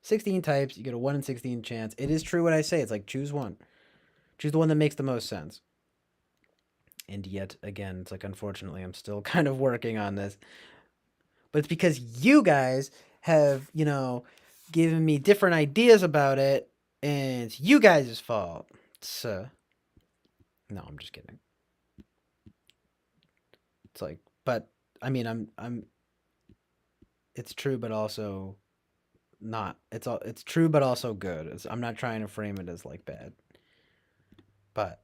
Speaker 2: 16 types, you get a 1 in 16 chance. It is true what I say. It's like, choose one. Choose the one that makes the most sense. And yet again, it's like, unfortunately, I'm still kind of working on this. But it's because you guys have, you know, given me different ideas about it, And it's you guys' fault. So, no, I'm just kidding. It's like, but I mean, I'm. It's true, but also not. It's true, but also good. I'm not trying to frame it as like bad, but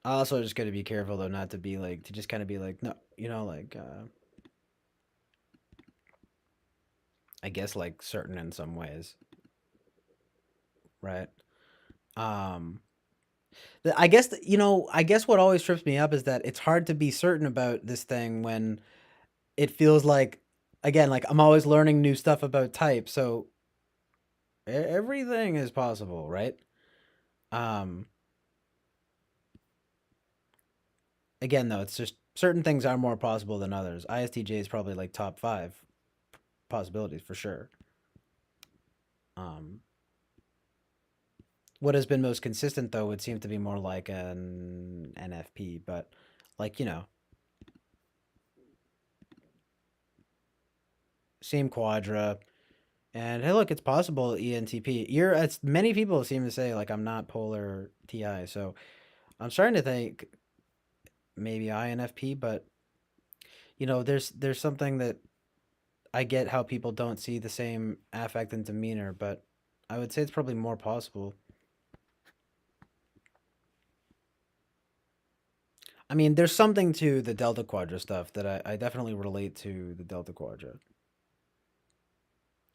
Speaker 2: I also just got to be careful though, not to be like to just kind of be like no, like I guess like certain in some ways, right? Um, I guess I guess what always trips me up is that it's hard to be certain about this thing when it feels like again like I'm always learning new stuff about type, so everything is possible, right? Um, again though, it's just certain things are more possible than others. ISTJ is probably like top 5 possibilities for sure. Um, what has been most consistent though would seem to be more like an NFP, but like same quadra. And hey, look, it's possible ENTP. You're as many people seem to say like I'm not polar TI, so I'm starting to think maybe INFP. But there's something that I get how people don't see the same affect and demeanor, but I would say it's probably more possible. I mean, there's something to the Delta Quadra stuff that I definitely relate to the Delta Quadra.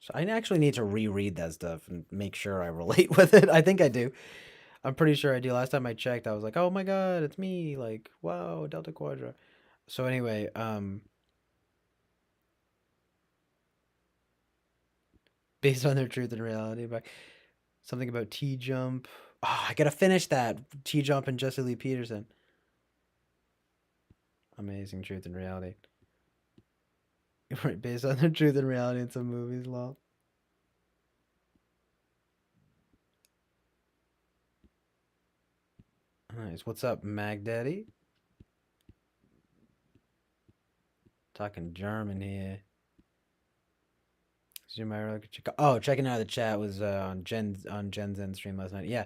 Speaker 2: So I actually need to reread that stuff and make sure I relate with it. I think I do. I'm pretty sure I do. Last time I checked, I was like, "Oh my god, it's me!" Like, wow, Delta Quadra. So anyway, based on their truth and reality, but something about T Jump. Oh, I gotta finish that T Jump and Jesse Lee Peterson. Amazing truth and reality. Right, based on their truth and reality in some movies, lol. Nice. What's up, Mag Daddy? Talking German here. Oh, checking out the chat was on Jen's end stream last night. Yeah,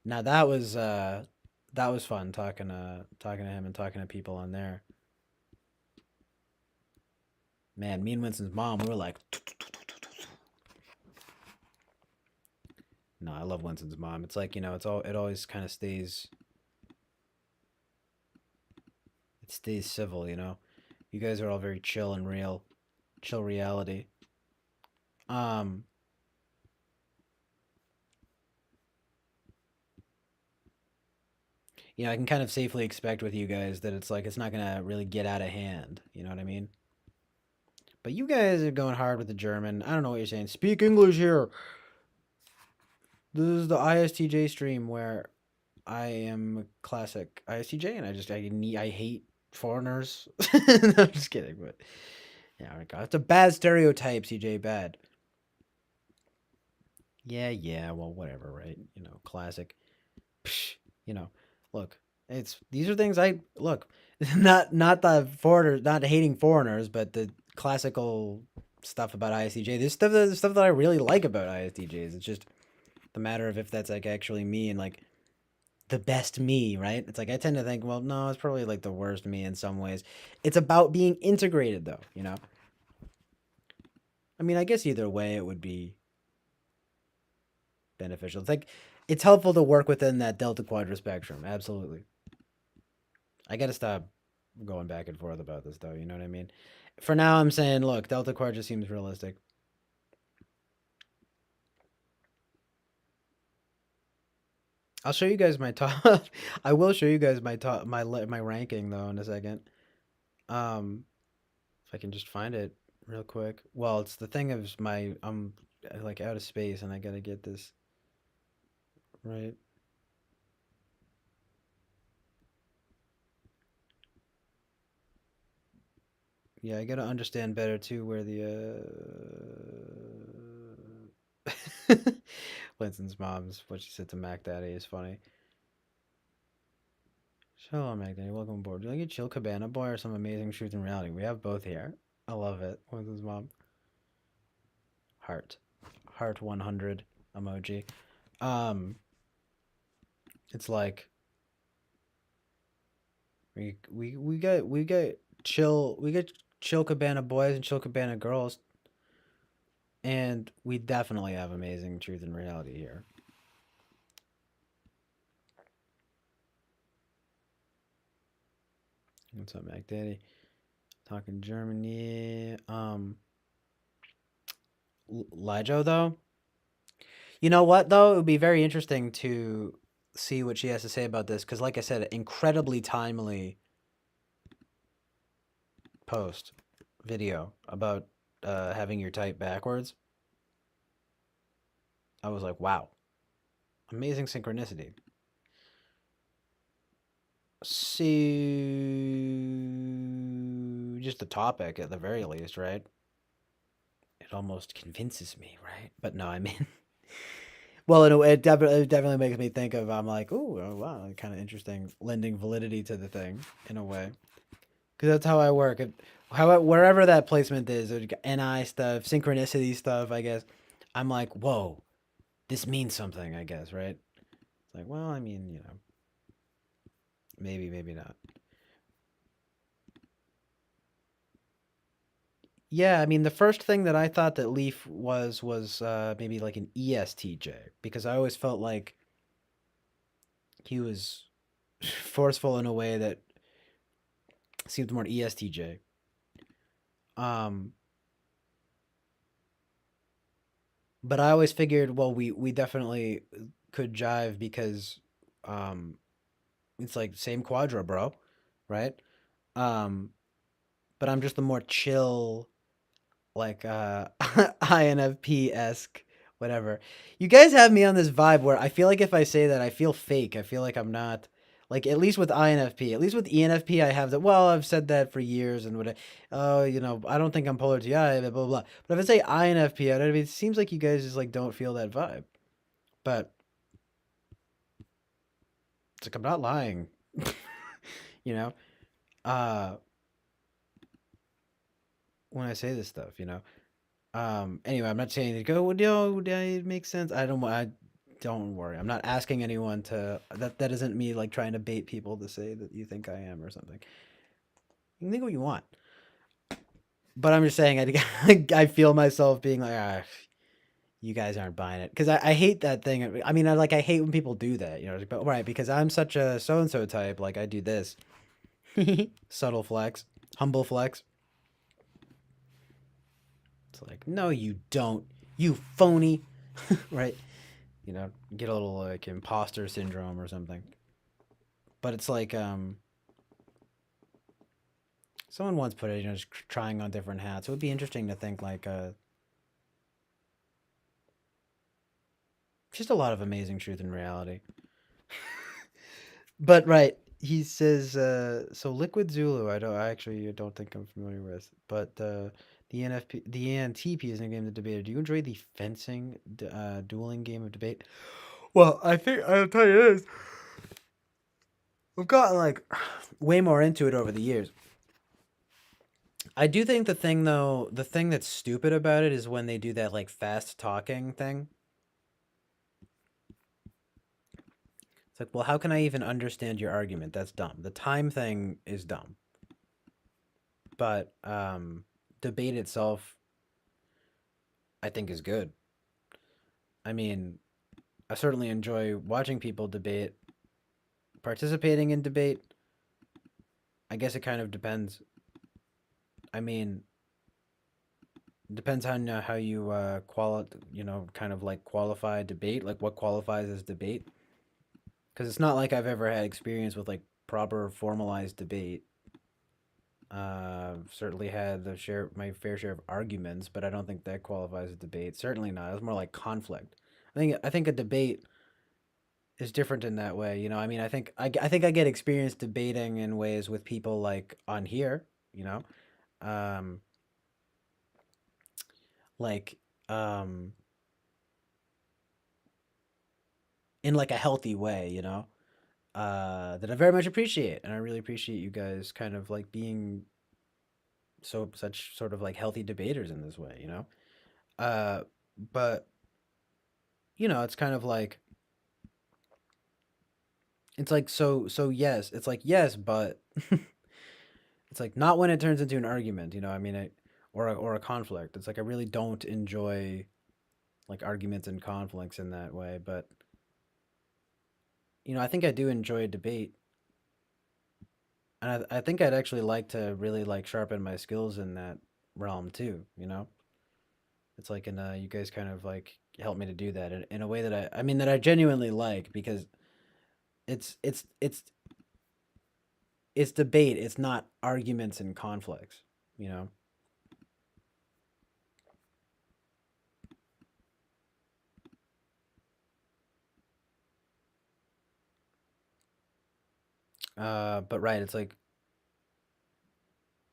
Speaker 2: now that was fun talking to him and talking to people on there. Man, me and Winston's mom, we were like, no, I love Winston's mom. It's like it always kind of stays. It stays civil, You guys are all very chill and real, chill reality. Um, I can kind of safely expect with you guys that it's like it's not gonna really get out of hand. You know what I mean? But you guys are going hard with the German. I don't know what you're saying. Speak English here. This is the ISTJ stream where I am a classic ISTJ, and I hate foreigners. No, I'm just kidding, but yeah, it's a bad stereotype, CJ. Bad. Yeah. Well, whatever, right? Classic. Psh, look, these are things I look. Not the foreigners, not hating foreigners, but the classical stuff about ISTJ. There's stuff that I really like about ISTJs. It's just the matter of if that's like actually me and like the best me, right? It's like I tend to think, well, no, it's probably like the worst me in some ways. It's about being integrated though. I mean, I guess either way it would be beneficial. It's like it's helpful to work within that Delta Quadra spectrum. Absolutely. I got to stop going back and forth about this though, you know what I mean? For now I'm saying, look, Delta Quadra seems realistic. I'll show you guys my top. I will show you guys my top my ranking though in a second. If I can just find it real quick. Well, it's the thing of I'm like out of space and I got to get this right. Yeah, I got to understand better too where the Winston's mom's what she said to Mac Daddy is funny. Shalom, Mac Daddy. Welcome aboard. Do you like a chill cabana boy or some amazing truth and reality? We have both here. I love it. Winston's mom. Heart. heart 100 emoji. It's like we get chill cabana boys and chill cabana girls, and we definitely have amazing truth and reality here. What's up, Mac Daddy? Talking Germany. Lijo though. You know what though? It would be very interesting to see what she has to say about this because, like I said, incredibly timely post video about having your type backwards. I was like, wow, amazing synchronicity. See, just the topic at the very least, right? It almost convinces me, right? But no, I mean, well, it definitely makes me think of. I'm like, ooh, oh, wow, kind of interesting, lending validity to the thing in a way, because that's how I work. Wherever that placement is, NI stuff, synchronicity stuff, I guess, I'm like, whoa, this means something, I guess, right? It's like, well, I mean, you know, maybe, maybe not. Yeah, I mean, the first thing that I thought that Leaf was maybe like an ESTJ because I always felt like he was forceful in a way that seemed more ESTJ. But I always figured, well, we definitely could jive because it's like same quadra, bro, right? But I'm just the more chill, like INFP-esque, whatever. You guys have me on this vibe where I feel like if I say that, I feel fake. I feel like I'm not, like, at least with INFP. At least with ENFP, I have that, well, I've said that for years and what, oh, you know, I don't think I'm polar TI, blah, blah, blah. But if I say INFP, I don't mean, it seems like you guys just, like, don't feel that vibe. But it's like, I'm not lying, you know? When I say this stuff, you know? Anyway, I'm not saying to go, well, no, it makes sense. Don't worry. I'm not asking anyone to, that isn't me like trying to bait people to say that you think I am or something. You can think what you want. But I'm just saying, I feel myself being like, you guys aren't buying it. Because I hate that thing. I mean, I hate when people do that, you know, but right, because I'm such a so-and-so type, like I do this. Subtle flex, humble flex. It's like, no, you don't. You phony. Right? You know, get a little like imposter syndrome or something. But it's like, someone once put it, you know, just trying on different hats. It would be interesting to think like, just a lot of amazing truth and reality. But right, he says, so Liquid Zulu, I actually don't think I'm familiar with, but the ENTP is in a game of debate. Do you enjoy the fencing, dueling game of debate? Well, I think I'll tell you this. I've gotten like way more into it over the years. I do think the thing that's stupid about it is when they do that like fast talking thing. It's like, well, how can I even understand your argument? That's dumb. The time thing is dumb. But debate itself, I think, is good. I mean, I certainly enjoy watching people debate. Participating in debate, I guess it kind of depends. I mean, it depends on how you kind of like qualify debate, like what qualifies as debate. Because it's not like I've ever had experience with like proper formalized debate. Certainly had my fair share of arguments, but I don't think that qualifies as debate. Certainly not. It was more like conflict. I think a debate is different in that way. You know, I mean, I think I get experience debating in ways with people like on here. You know, like in like a healthy way. You know, that I very much appreciate, and I really appreciate you guys kind of like being such sort of like healthy debaters in this way. You know, but you know, it's kind of like it's like so yes, it's like yes, but it's like not when it turns into an argument, you know. I mean, or a conflict. It's like I really don't enjoy like arguments and conflicts in that way, but you know, I think I do enjoy debate, and I think I'd actually like to really like sharpen my skills in that realm too. You know, it's like you guys kind of like help me to do that in a way that I mean that I genuinely like because it's it's it's it's debate. It's not arguments and conflicts. You know. But right, it's like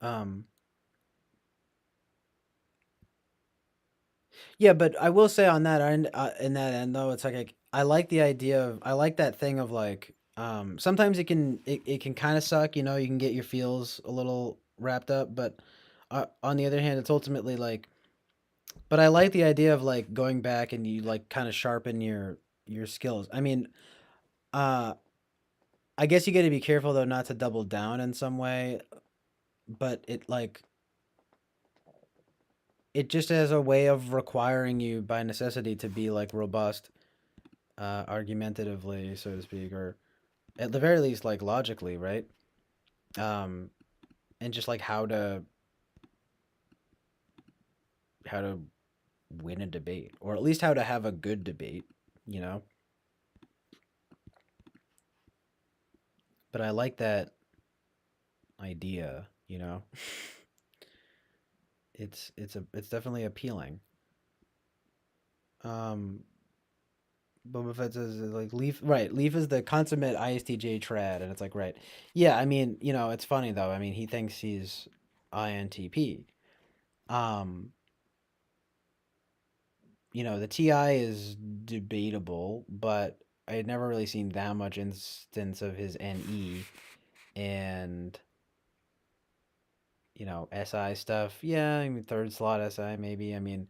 Speaker 2: um yeah, but I will say on that end, in that end though, it's like I like the idea of I like that thing of like sometimes it can kind of suck, you know, you can get your feels a little wrapped up, but on the other hand, it's ultimately like but I like the idea of like going back and you like kind of sharpen your skills. I mean, uh I guess you got to be careful though not to double down in some way, but it just has a way of requiring you by necessity to be like robust argumentatively, so to speak, or at the very least, like logically, right? Um, and just like how to win a debate, or at least how to have a good debate, you know. But I like that idea, you know. It's definitely appealing. Um, Boba Fett says like Leaf, right? Leaf is the consummate ISTJ trad, and it's like right, yeah. I mean, you know, it's funny though. I mean, he thinks he's INTP. Um, you know, the TI is debatable, but I had never really seen that much instance of his NE and you know SI stuff. Yeah, I mean third slot SI maybe. I mean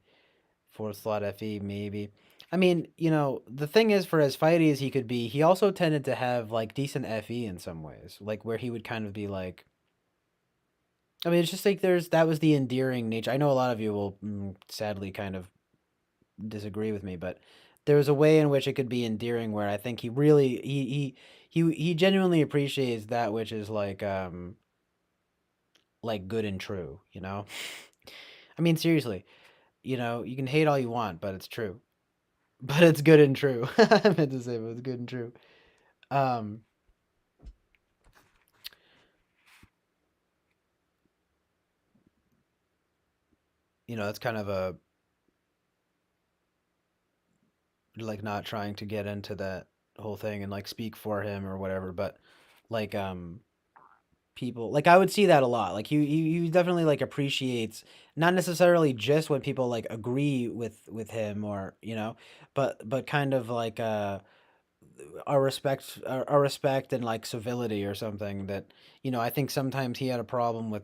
Speaker 2: fourth slot FE maybe. I mean, you know, the thing is for as fighty as he could be, he also tended to have like decent FE in some ways, like where he would kind of be like. I mean, it's just like that was the endearing nature. I know a lot of you will sadly kind of disagree with me, but there was a way in which it could be endearing where I think he really he genuinely appreciates that which is like good and true, you know? I mean seriously, you know, you can hate all you want, but it's true. But it's good and true. I meant to say but it's good and true. Um, you know, it's kind of a like not trying to get into that whole thing and like speak for him or whatever, but like people like I would see that a lot. Like he definitely like appreciates not necessarily just when people like agree with him or you know, but kind of like a respect and like civility or something that you know I think sometimes he had a problem with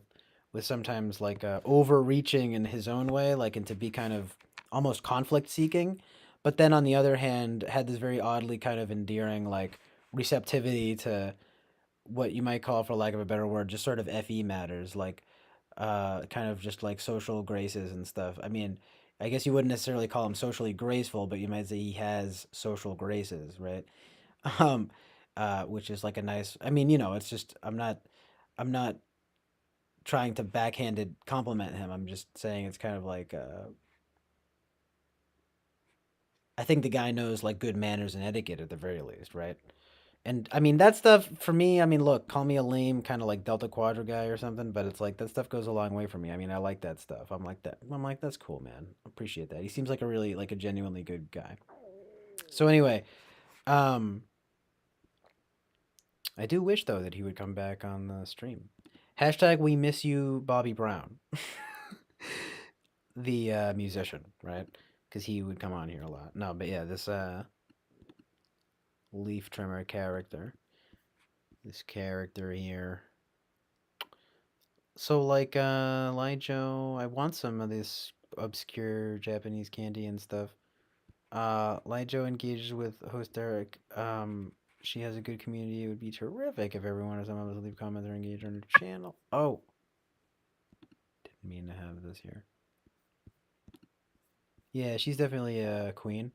Speaker 2: sometimes like overreaching in his own way like and to be kind of almost conflict seeking, but then on the other hand had this very oddly kind of endearing like receptivity to what you might call, for lack of a better word, just sort of FE matters, like kind of just like social graces and stuff. I mean, I guess you wouldn't necessarily call him socially graceful, but you might say he has social graces, right? Um, which is like a nice. I mean, you know, it's just I'm not trying to backhanded compliment him. I'm just saying it's kind of like I think the guy knows like good manners and etiquette at the very least, right? And I mean that stuff for me. I mean, look, call me a lame kind of like Delta Quadra guy or something, but it's like that stuff goes a long way for me. I mean, I like that stuff. I'm like that. I'm like that's cool, man. Appreciate that. He seems like a really like a genuinely good guy. So anyway, um, I do wish though that he would come back on the stream. Hashtag we miss you, Bobby Brown, the musician, right? Because he would come on here a lot. No, but yeah, this leaf trimmer character, this character here. So like Lijo, I want some of this obscure Japanese candy and stuff. Light Joe engages with host Derek. She has a good community. It would be terrific if everyone or someone was to leave comments or engage on her channel. Oh, didn't mean to have this here. Yeah, she's definitely a queen.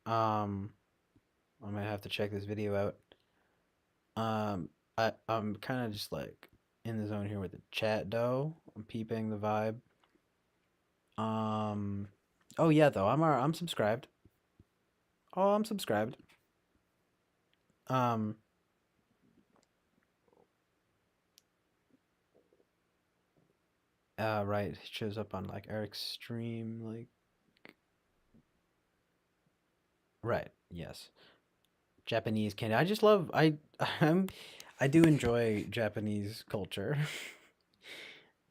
Speaker 2: I might have to check this video out. I'm kind of just like in the zone here with the chat though. I'm peeping the vibe. Oh yeah, though I'm subscribed. Oh, I'm subscribed. Um, right, it shows up on like Eric's stream, like, right, yes. Japanese candy. I just love I do enjoy Japanese culture.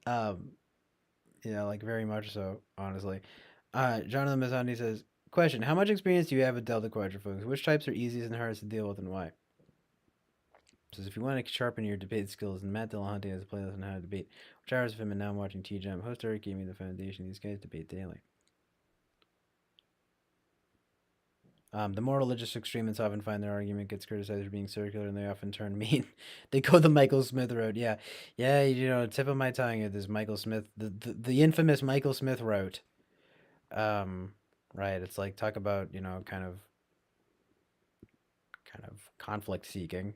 Speaker 2: um, like very much so, honestly. Jonathan Mazzandi says, question, how much experience do you have with Delta Quadrifogus? Which types are easiest and hardest to deal with and why? Says, if you want to sharpen your debate skills, and Matt Dillahunty has a playlist on how to debate, which hours of him and now I'm watching T-Jump. Host Eric gave me the foundation. These guys debate daily. The more religious extremists often find their argument gets criticized for being circular, and they often turn mean. They go the Michael Smith road. Yeah, tip of my tongue is this Michael Smith, the infamous Michael Smith route. Right. It's like talk about kind of conflict seeking.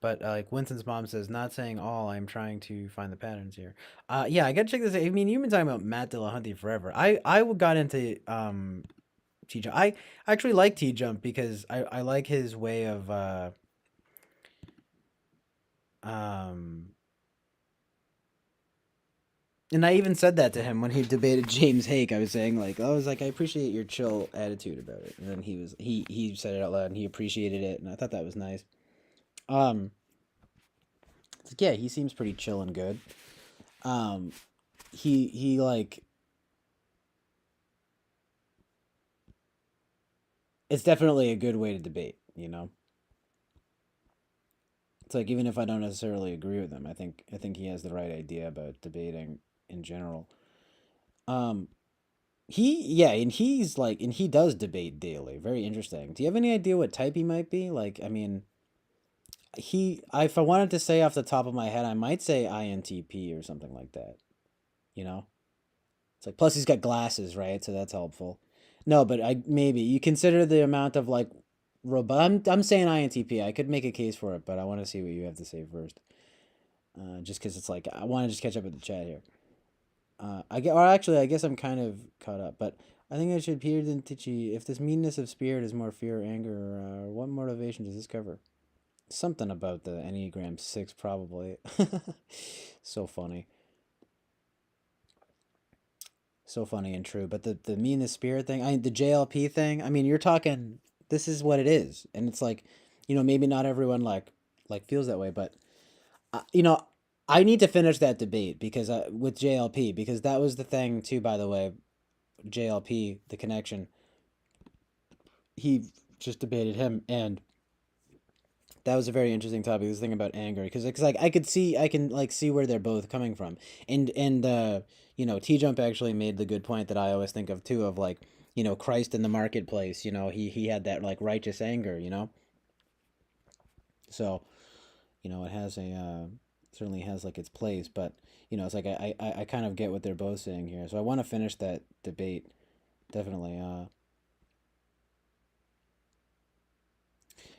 Speaker 2: But like Winston's mom says, not saying all. I'm trying to find the patterns here. Yeah, I gotta check this. I mean, you've been talking about Matt Dillahunty forever. I got into T-Jump. I actually like T-Jump because I like his way of and I even said that to him when he debated James Hake. I was saying I appreciate your chill attitude about it. And then he said it out loud and he appreciated it, and I thought that was nice. Yeah, he seems pretty chill and good. He like, it's definitely a good way to debate, It's like, even if I don't necessarily agree with him, I think he has the right idea about debating in general. And he does debate daily. Very interesting. Do you have any idea what type he might be? Like, I mean, if I wanted to say off the top of my head, I might say INTP or something like that. It's like, plus he's got glasses, right? So that's helpful. No, but maybe you consider the amount of like robot. I'm saying INTP. I could make a case for it, but I want to see what you have to say first. Just because it's like I want to just catch up with the chat here. I guess I'm kind of caught up, but I think I should Peter Dintici. If this meanness of spirit is more fear or anger, what motivation does this cover? Something about the Enneagram 6, probably. So funny. So funny and true. But the meanness spirit thing, the JLP thing, I mean, you're talking, this is what it is. And it's like, maybe not everyone like feels that way, but I need to finish that debate because with JLP, because that was the thing too, by the way, JLP, the connection, he just debated him, and that was a very interesting topic. This thing about anger, because like I can see where they're both coming from, and T-Jump actually made the good point that I always think of too, of like, Christ in the marketplace. He had that like righteous anger. So, it has certainly has like its place, but it's like I kind of get what they're both saying here. So I want to finish that debate, definitely.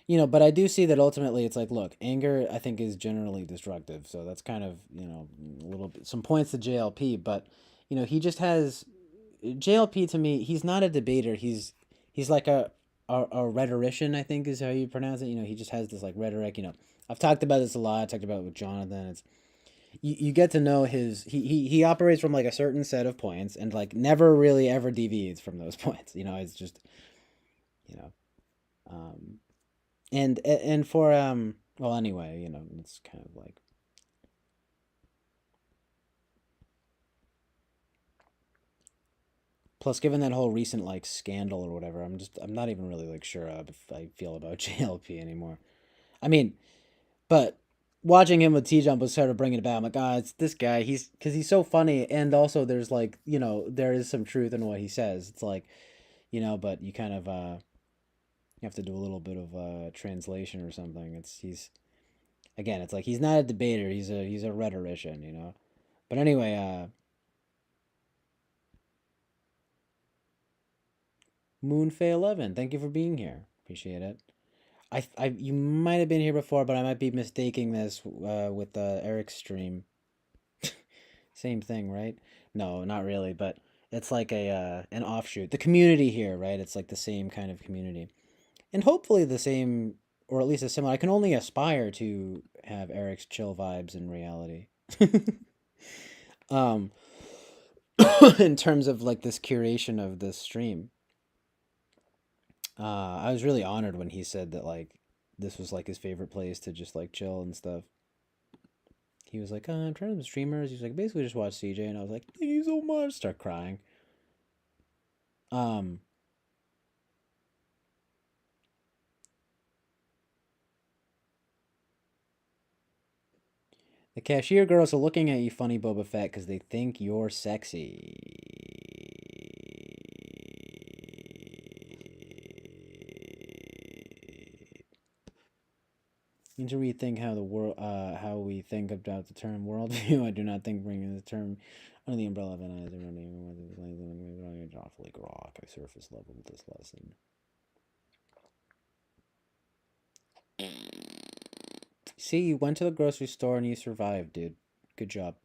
Speaker 2: But I do see that ultimately it's like, look, anger I think is generally destructive. So that's kind of, a little bit, some points to JLP, but he just has, JLP to me, he's not a debater. He's like a rhetorician, I think is how you pronounce it. He just has this like rhetoric, I've talked about this a lot. I talked about it with Jonathan. It's, you get to know he operates from like a certain set of points and like never really ever deviates from those points. It's just, and for well, anyway, it's kind of like, plus given that whole recent like scandal or whatever, I'm not even really like sure if I feel about JLP anymore. I mean, but watching him with T-Jump was sort of bringing it back. I'm like, it's this guy. Because he's so funny, and also there's like, there is some truth in what he says. It's like, you know, but you kind of you have to do a little bit of translation or something. He's again, it's like he's not a debater. He's a rhetorician, you know. But anyway, Moonfay11, thank you for being here. Appreciate it. You might have been here before, but I might be mistaking this with Eric's stream. Same thing, right? No, not really, but it's like an offshoot. The community here, right? It's like the same kind of community, and hopefully the same, or at least a similar. I can only aspire to have Eric's chill vibes in reality. um, in terms of like this curation of this stream. I was really honored when he said that like this was like his favorite place to just like chill and stuff. He was like, I'm trying to streamers. He's like, basically just watch CJ, and I was like, thank you so much. Start crying. The cashier girls are looking at you funny, Boba Fett, because they think you're sexy. You need to rethink how the world, how we think about the term worldview. I do not think bringing the term under the umbrella of an is awfully grok. I surface level with this lesson. See, you went to the grocery store and you survived, dude. Good job.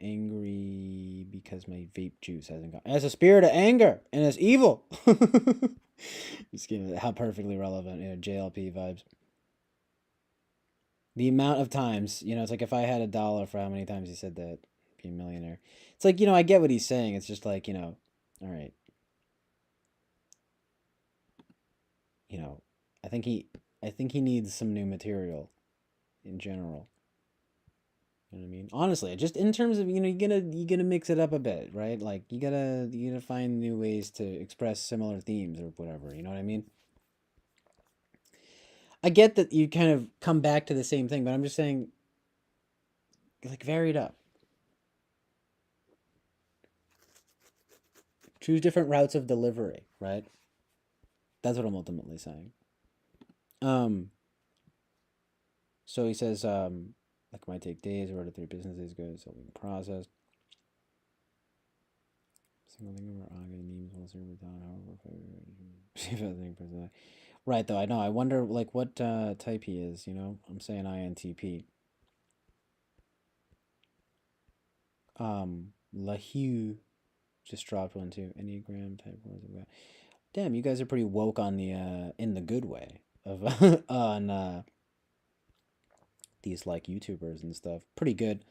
Speaker 2: Angry because my vape juice hasn't gone. It has a spirit of anger and it's evil. Just kidding. How perfectly relevant. You know, JLP vibes. The amount of times, you know, it's like if I had $1 for how many times he said that, be a millionaire. It's like, you know, I get what he's saying. It's just like, you know, all right. You know, I think he needs some new material in general. You know what I mean? Honestly, just in terms of, you know, you gotta mix it up a bit, right? Like you gotta find new ways to express similar themes or whatever. You know what I mean? I get that you kind of come back to the same thing, but I'm just saying, like, vary it up. Choose different routes of delivery, right? That's what I'm ultimately saying. So he says, like, it might take days or 3 business days ago, so we can process. Single thing over Aga memes will serve without, however, right, though, I know. I wonder, like, what type he is, you know? I'm saying INTP. Lahue just dropped one, too. Enneagram type words. Damn, you guys are pretty woke on the, in the good way, of, on, these, like, YouTubers and stuff. Pretty good.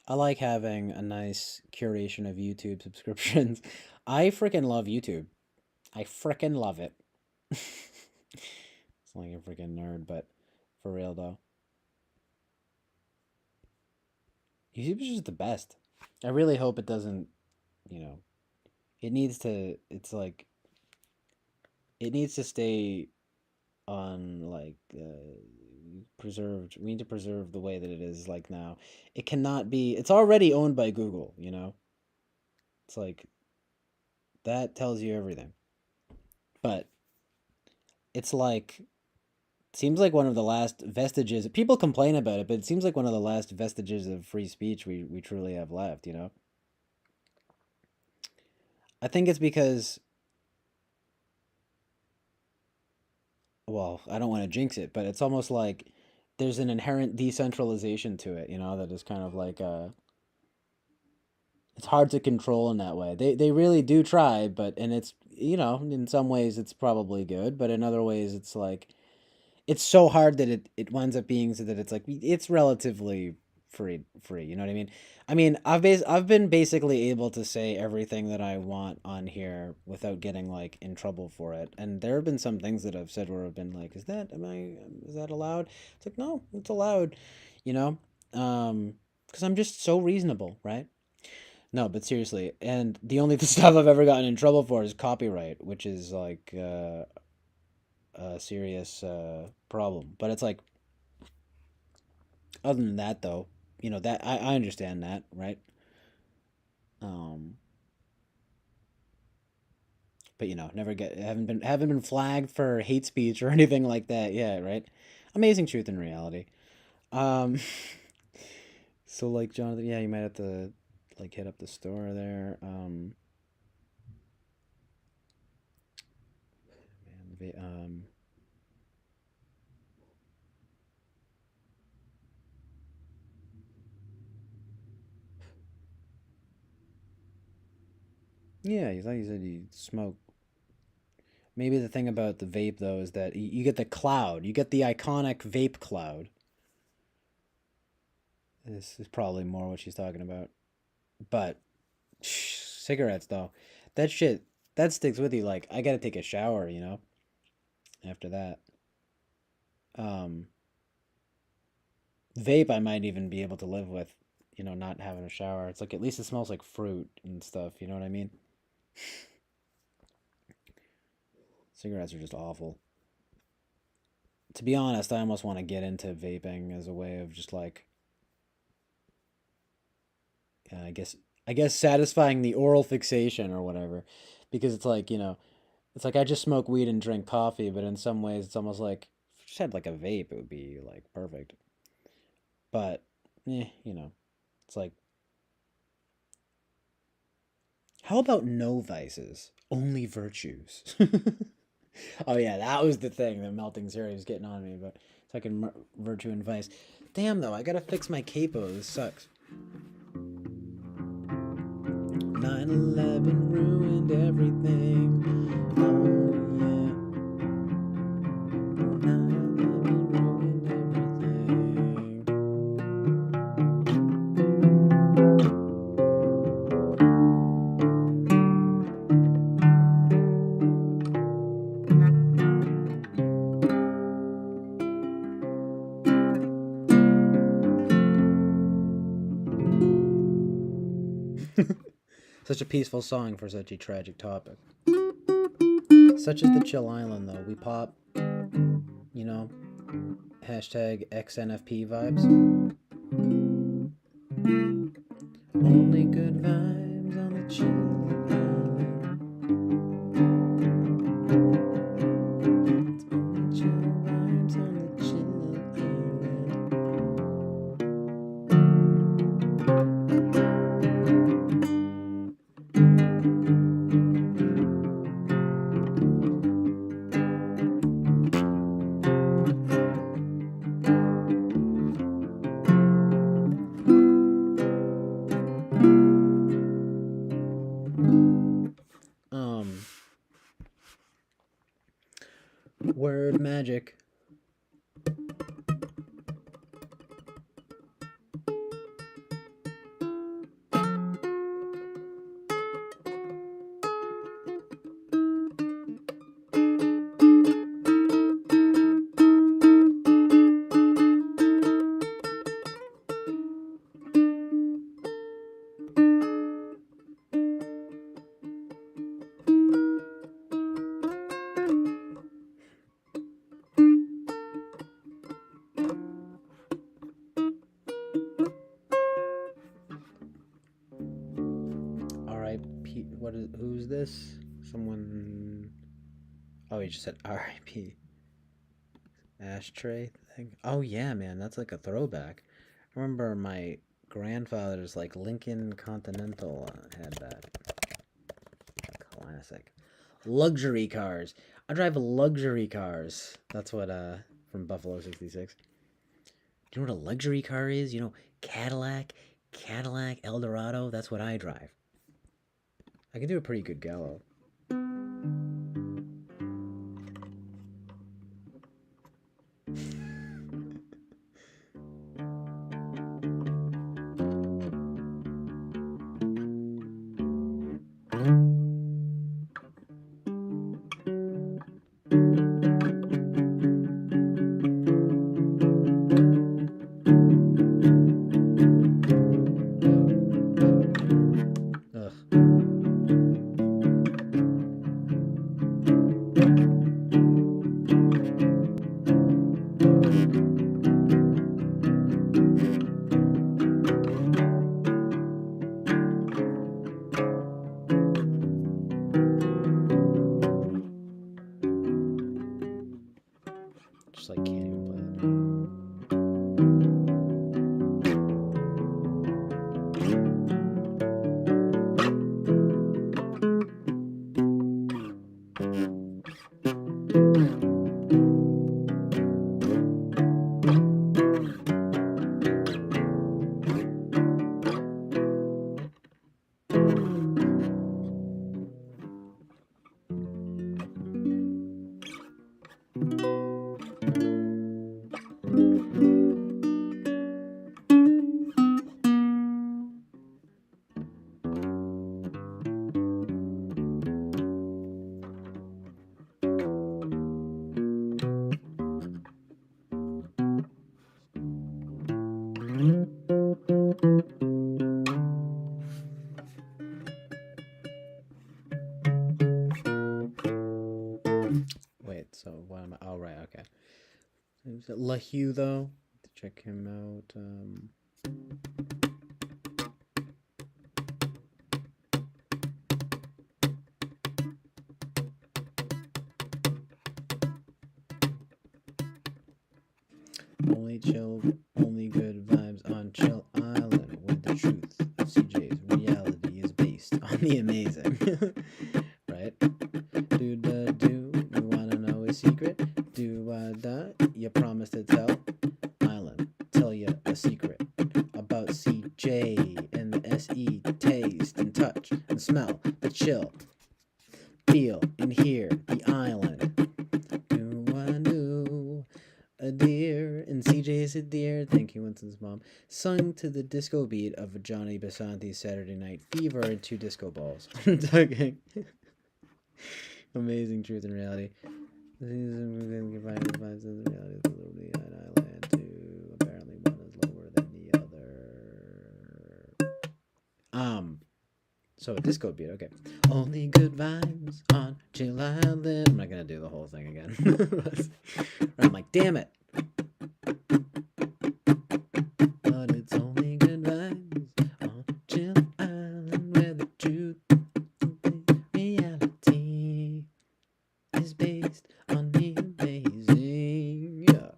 Speaker 2: I like having a nice curation of YouTube subscriptions. I freaking love YouTube. I freaking love it. It's like a freaking nerd, but for real though. YouTube is just the best. I really hope it doesn't, you know, it needs to, it's like, it needs to stay on, like, preserved. We need to preserve the way that it is like now. It cannot be, it's already owned by Google, you know? It's like, that tells you everything. But it's like, seems like one of the last vestiges. People complain about it, but it seems like one of the last vestiges of free speech we truly have left, you know? I think it's because, well, I don't want to jinx it, but it's almost like there's an inherent decentralization to it, you know, that is kind of like it's hard to control in that way. They really do try, but and it's, you know, in some ways it's probably good, but in other ways it's like it's so hard that it winds up being so that it's like it's relatively free, you know what I mean? I've been basically able to say everything that I want on here without getting like in trouble for it. And there have been some things that I've said where I've been like, is that allowed? It's like, no, it's allowed, you know? Because I'm just so reasonable, right? No, but seriously, and the only stuff I've ever gotten in trouble for is copyright, which is like a serious problem. But it's like, other than that, though, you know, that I understand that, right? Um, but you know, haven't been flagged for hate speech or anything like that yet, right? Amazing truth and reality. Um, so like Jonathan, yeah, you might have to like hit up the store there. Man, yeah, you thought you said you smoke. Maybe the thing about the vape though is that you get the cloud. You get the iconic vape cloud. This is probably more what she's talking about. But cigarettes though, that shit that sticks with you. Like I gotta take a shower, you know. After that, um, vape I might even be able to live with. You know, not having a shower. It's like at least it smells like fruit and stuff. You know what I mean? Cigarettes are just awful. To be honest, I almost want to get into vaping as a way of just like, I guess satisfying the oral fixation or whatever, because it's like it's like I just smoke weed and drink coffee, but in some ways it's almost like if you just had like a vape, it would be like perfect. But, it's like, how about no vices, only virtues? Oh yeah, that was the thing that Melting Zero was getting on me, but fucking virtue and vice. Damn though, I gotta fix my capo. This sucks. 9/11 ruined everything. Oh yeah. 9/11 ruined everything. Such a peaceful song for such a tragic topic. Such is the chill island, though. We pop, hashtag XNFP vibes. Only good vibes on the chill island. It's only chill vibes on the chill word magic. R.I.P. Who's this? Someone. Oh, he just said R.I.P. Ashtray thing. Oh yeah, man, that's like a throwback. I remember my grandfather's like Lincoln Continental had that. Classic. Luxury cars. I drive luxury cars. That's what from Buffalo 66. Do you know what a luxury car is? You know, Cadillac, Eldorado. That's what I drive. I can do a pretty good gallo. just like can't even play them. Wait, so what am I? Oh, right, okay. Is it LaHue, though? To check him out. Only chill, only good vibes on Chill Island, where the truth of CJ's reality is based on the amazing. Right? Do da do, you wanna know a secret? Do da, you promise to tell? Island, tell you a secret about CJ and the SE taste and touch and smell, the chill, feel and hear the island. Do I do a deer and CJ's a deer? Thank you, Winston's mom. Sung to the disco beat of Johnny Basanti's Saturday Night Fever and 2 disco balls. Amazing truth and reality. Reality island too. Apparently one is lower than the other. So a disco beat, okay. Only good vibes on Chill Island. I'm not gonna do the whole thing again. I'm like, damn it. But it's only good vibes on Chill Island, where the truth of reality is based on the amazing. Yeah.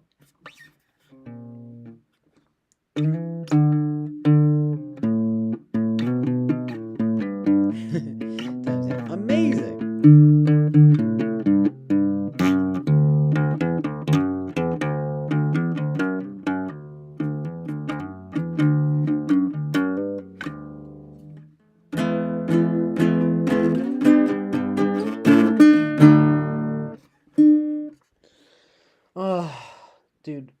Speaker 2: Amazing. Oh, dude,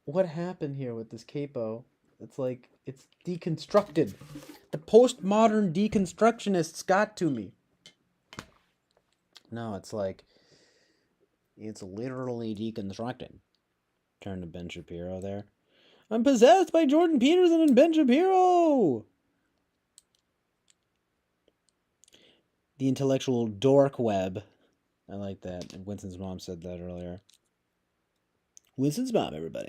Speaker 2: what happened here with this capo? It's like, it's deconstructed. The postmodern deconstructionists got to me. No, it's like, it's literally deconstructed. Turn to Ben Shapiro there. I'm possessed by Jordan Peterson and Ben Shapiro! The intellectual dork web. I like that. And Winston's mom said that earlier. Winston's mom, everybody.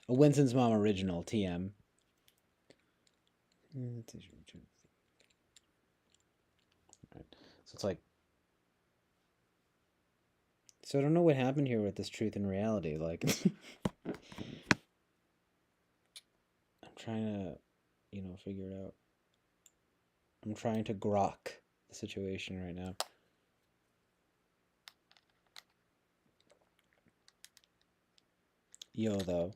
Speaker 2: A Winston's mom original, TM. Right. So it's like, so I don't know what happened here with this truth and reality. Like, I'm trying to, figure it out. I'm trying to grok the situation right now. Yo, though.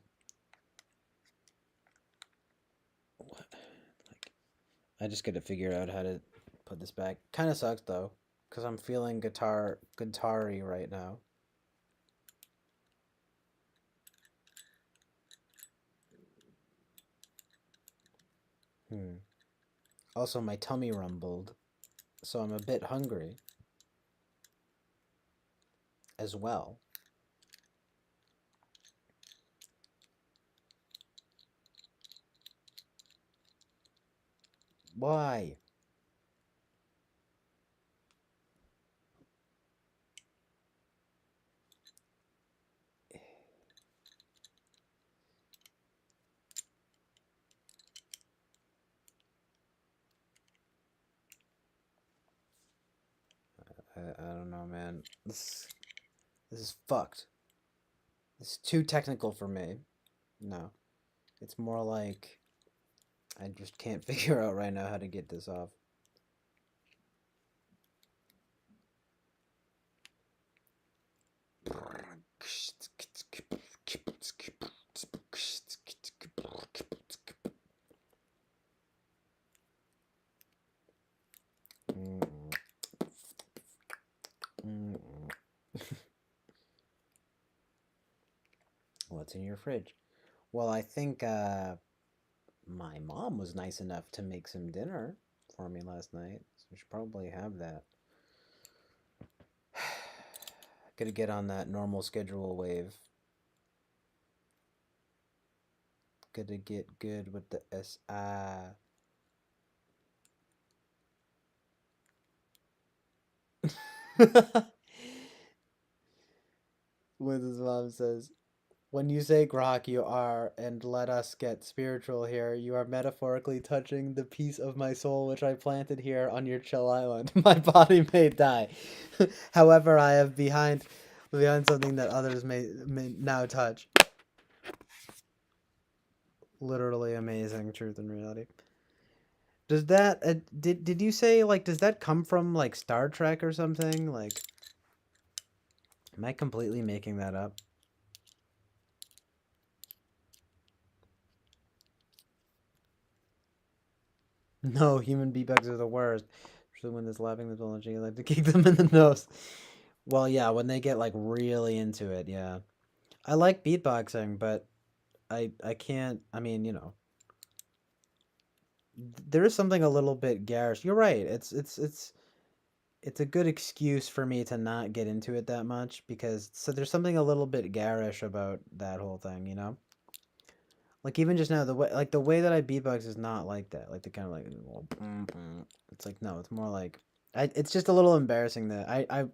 Speaker 2: What? Like, I just gotta figure out how to put this back. Kind of sucks, though, because I'm feeling guitar-y right now. Also, my tummy rumbled, so I'm a bit hungry as well. Why? I don't know, man. This is fucked. This is too technical for me. No. It's more like I just can't figure out right now how to get this off. What's in your fridge? Well, I think my mom was nice enough to make some dinner for me last night, so we should probably have that. Gotta get on that normal schedule wave. Gotta get good with the SI. When his mom says, when you say grok, you are, and let us get spiritual here, you are metaphorically touching the piece of my soul which I planted here on your chill island. My body may die. However, I have behind something that others may now touch. Literally amazing truth and reality. Does that did you say, like, does that come from like Star Trek or something? Like, am I completely making that up? No, human beatbugs are the worst. Especially when they're slapping the village, you like to kick them in the nose. Well, yeah, when they get like really into it, yeah. I like beatboxing, but I can't. I mean, you know, there is something a little bit garish. You're right. It's a good excuse for me to not get into it that much, because so there's something a little bit garish about that whole thing, you know? Like, even just now, the way that I beatbox is not like that. Like the kind of like, it's like, no, it's more like, it's just a little embarrassing that I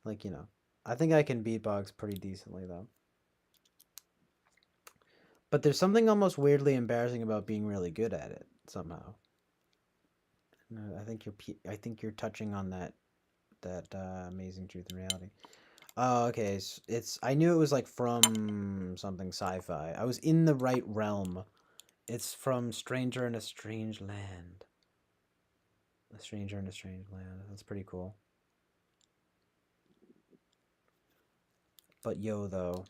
Speaker 2: like, you know, I think I can beatbox pretty decently though. But there's something almost weirdly embarrassing about being really good at it somehow. I think you're touching on that amazing truth and reality. Oh, okay. It's I knew it was like from something sci-fi. I was in the right realm. It's from Stranger in a Strange Land. A Stranger in a Strange Land. That's pretty cool. But yo, though,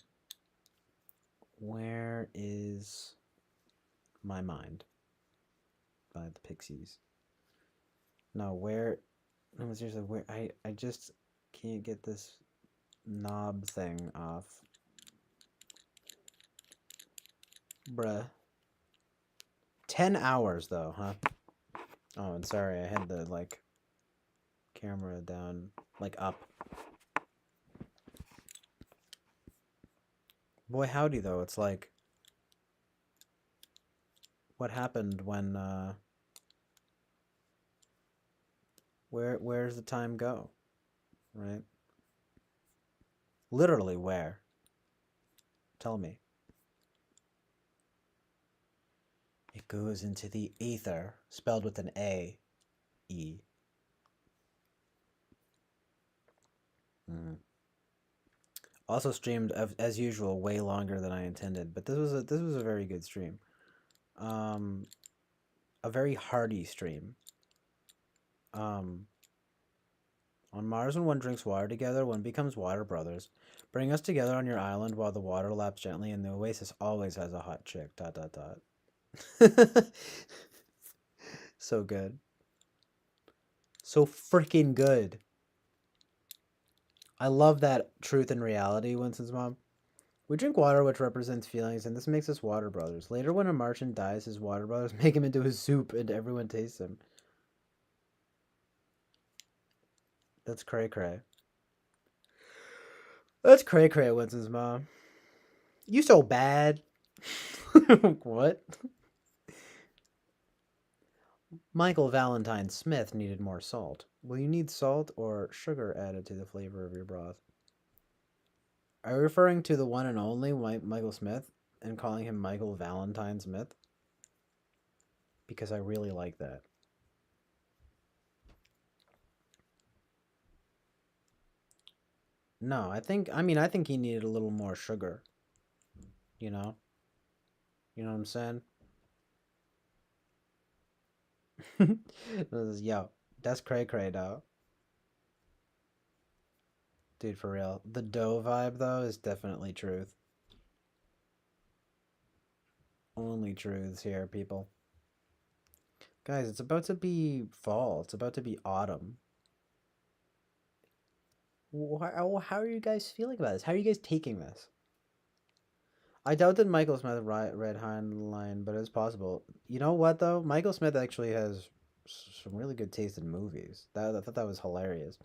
Speaker 2: where is my mind? By the Pixies. No, where? No, seriously, where? I just can't get this knob thing off. Bruh. 10 hours, though, huh? Oh, and sorry, I had the, like, camera down, like, up. Boy, howdy, though, it's like, what happened when, where's the time go, right? Literally, where? Tell me. It goes into the ether, spelled with an A, E. Also streamed as usual way longer than I intended, but this was a very good stream. A very hearty stream. On Mars, when one drinks water together, one becomes water brothers. Bring us together on your island while the water laps gently, and the Oasis always has a hot chick. ... So good. So freaking good. I love that truth and reality, Winston's mom. We drink water, which represents feelings, and this makes us water brothers. Later, when a Martian dies, his water brothers make him into a soup, and everyone tastes him. That's cray cray. That's cray cray, Winston's mom. You so bad. What? Michael Valentine Smith needed more salt. Will you need salt or sugar added to the flavor of your broth? Are you referring to the one and only Michael Smith and calling him Michael Valentine Smith? Because I really like that. No, I think he needed a little more sugar, you know? You know what I'm saying? Yo, that's cray cray though. Dude, for real. The dough vibe though is definitely truth. Only truths here, people. Guys, it's about to be fall. It's about to be autumn. How are you guys feeling about this? How are you guys taking this? I doubt that Michael Smith read Heinlein, but it's possible. You know what though? Michael Smith actually has some really good taste in movies. I thought that was hilarious,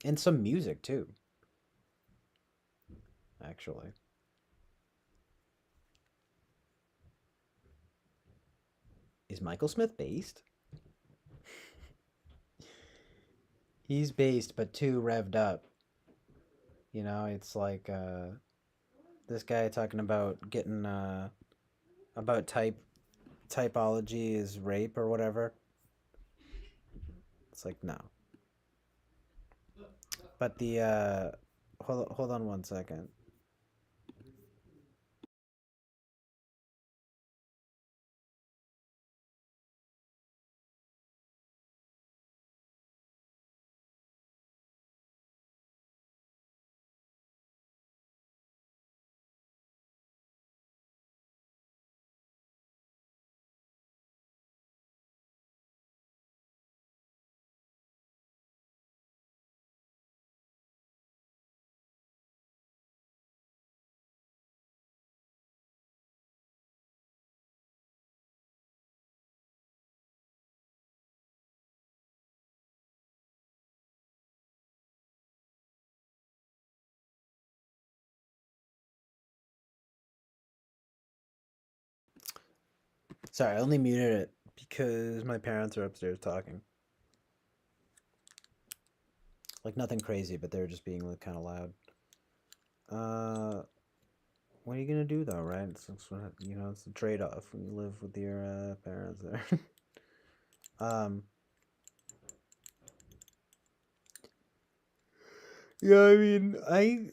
Speaker 2: and some music too. Actually, is Michael Smith based? He's based, but too revved up. You know, it's like this guy talking about getting about typology is rape or whatever. It's like no. But the hold on one second. Sorry, I only muted it because my parents are upstairs talking. Like nothing crazy, but they're just being like, kind of loud. What are you gonna do though, right? You know, it's a trade-off when you live with your parents there. um, yeah, I mean,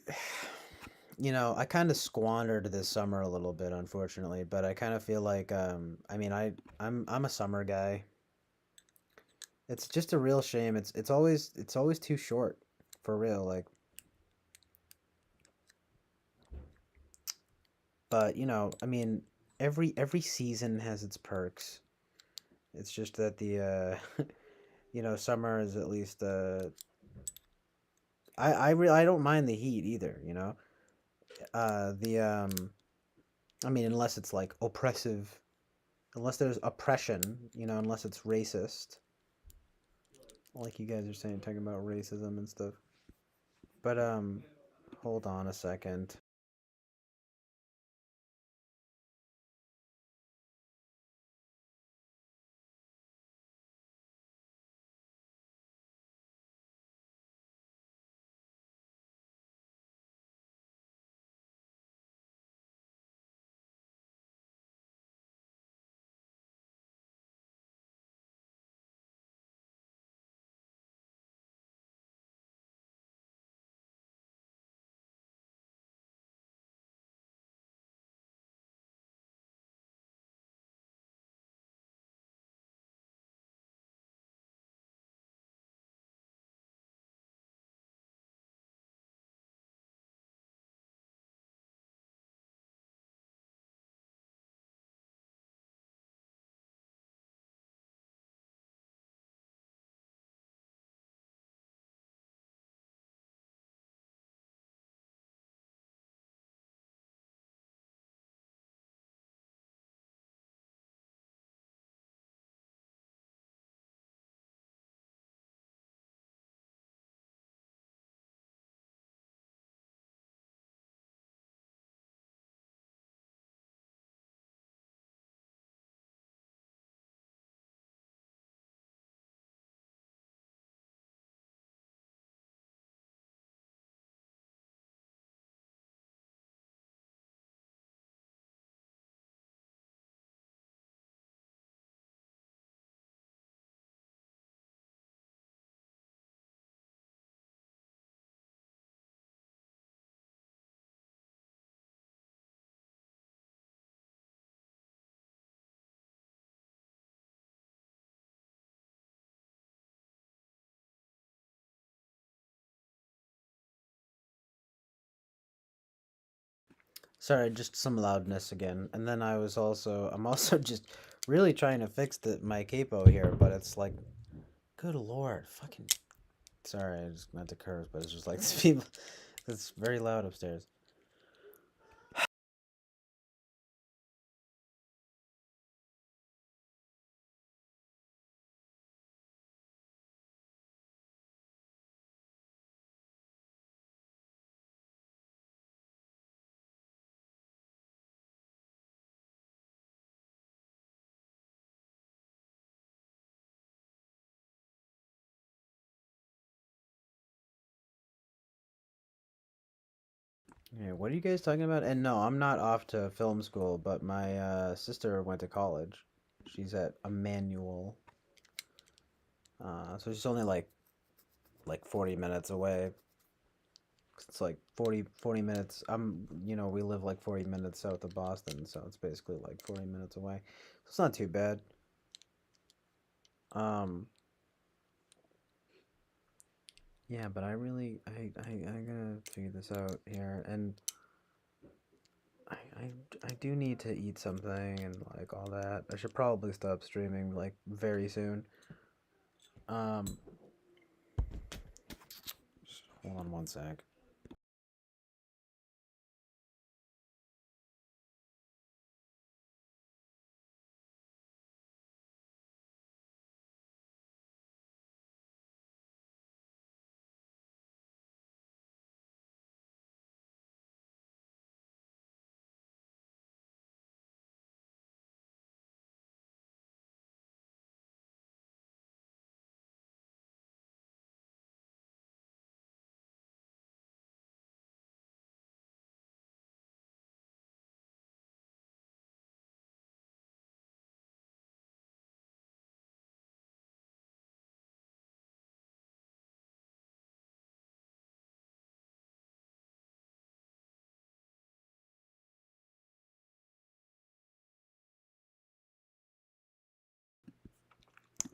Speaker 2: you know, I kind of squandered this summer a little bit, unfortunately, but I kind of feel like, I mean, I'm a summer guy. It's just a real shame. It's always too short, for real. Like, but you know, I mean, every season has its perks. It's just that the you know, summer is at least I don't mind the heat either, you know. The I mean, unless it's like oppressive, unless there's oppression, you know, unless it's racist, like you guys are saying, talking about racism and stuff. But hold on a second. Sorry, just some loudness again. And then I'm also just really trying to fix my capo here, but it's like, good lord, fucking. Sorry, I just meant to curse, but it's just like these people. It's very loud upstairs. Yeah, what are you guys talking about? And no, I'm not off to film school, but my sister went to college. She's at Emmanuel. So she's only like 40 minutes away. It's like 40 minutes. We live like 40 minutes south of Boston, so it's basically like 40 minutes away. So it's not too bad. Um, yeah, but I gotta figure this out here, and I do need to eat something and like all that. I should probably stop streaming like very soon. Um, just hold on one sec.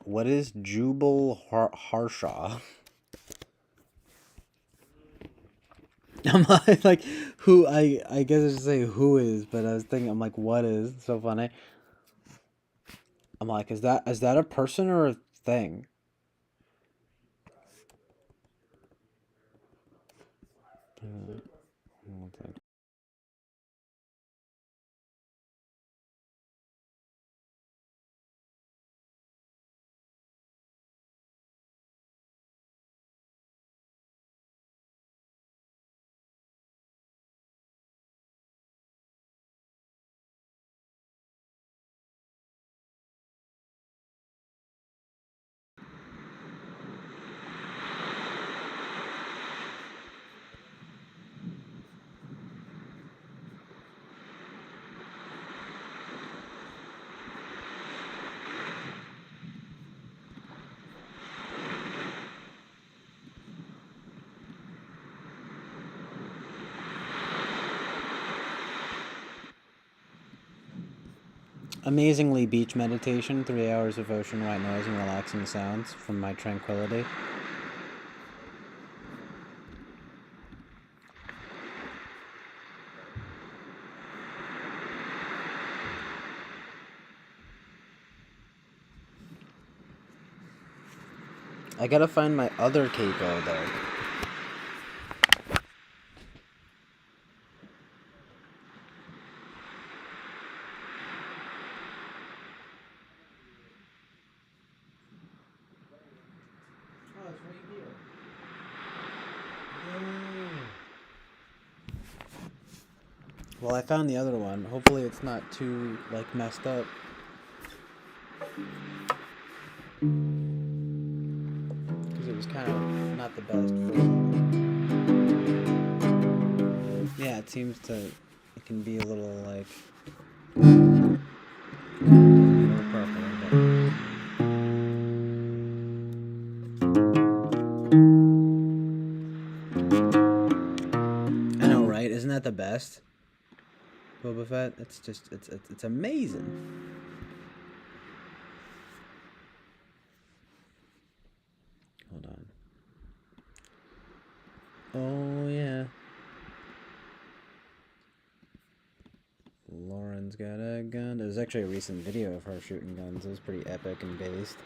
Speaker 2: What is Jubal Harshaw? I'm like who I guess I should say who is, but I was thinking I'm like what is so funny. I'm like is that a person or a thing? One sec. Amazingly beach meditation, 3 hours of ocean white noise and relaxing sounds from my tranquility. I gotta find my other capo though. Oh, it's right here. Well, I found the other one. Hopefully it's not too, like, messed up. Because it was kind of not the best for... Yeah, it seems to... It can be a little, like... I know, right? Isn't that the best? Boba Fett? It's just... It's amazing. Hold on. Oh, yeah. Everyone's got a gun. There's actually a recent video of her shooting guns. It was pretty epic and based.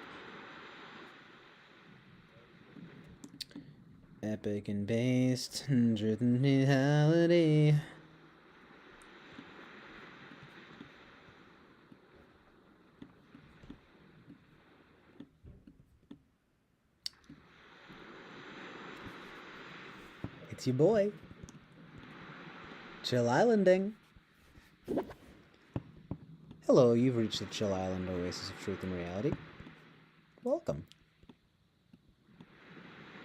Speaker 2: Epic and based. Truth and reality. It's your boy. Chill Islanding. Hello, you've reached the Chill Island Oasis of Truth and Reality. Welcome.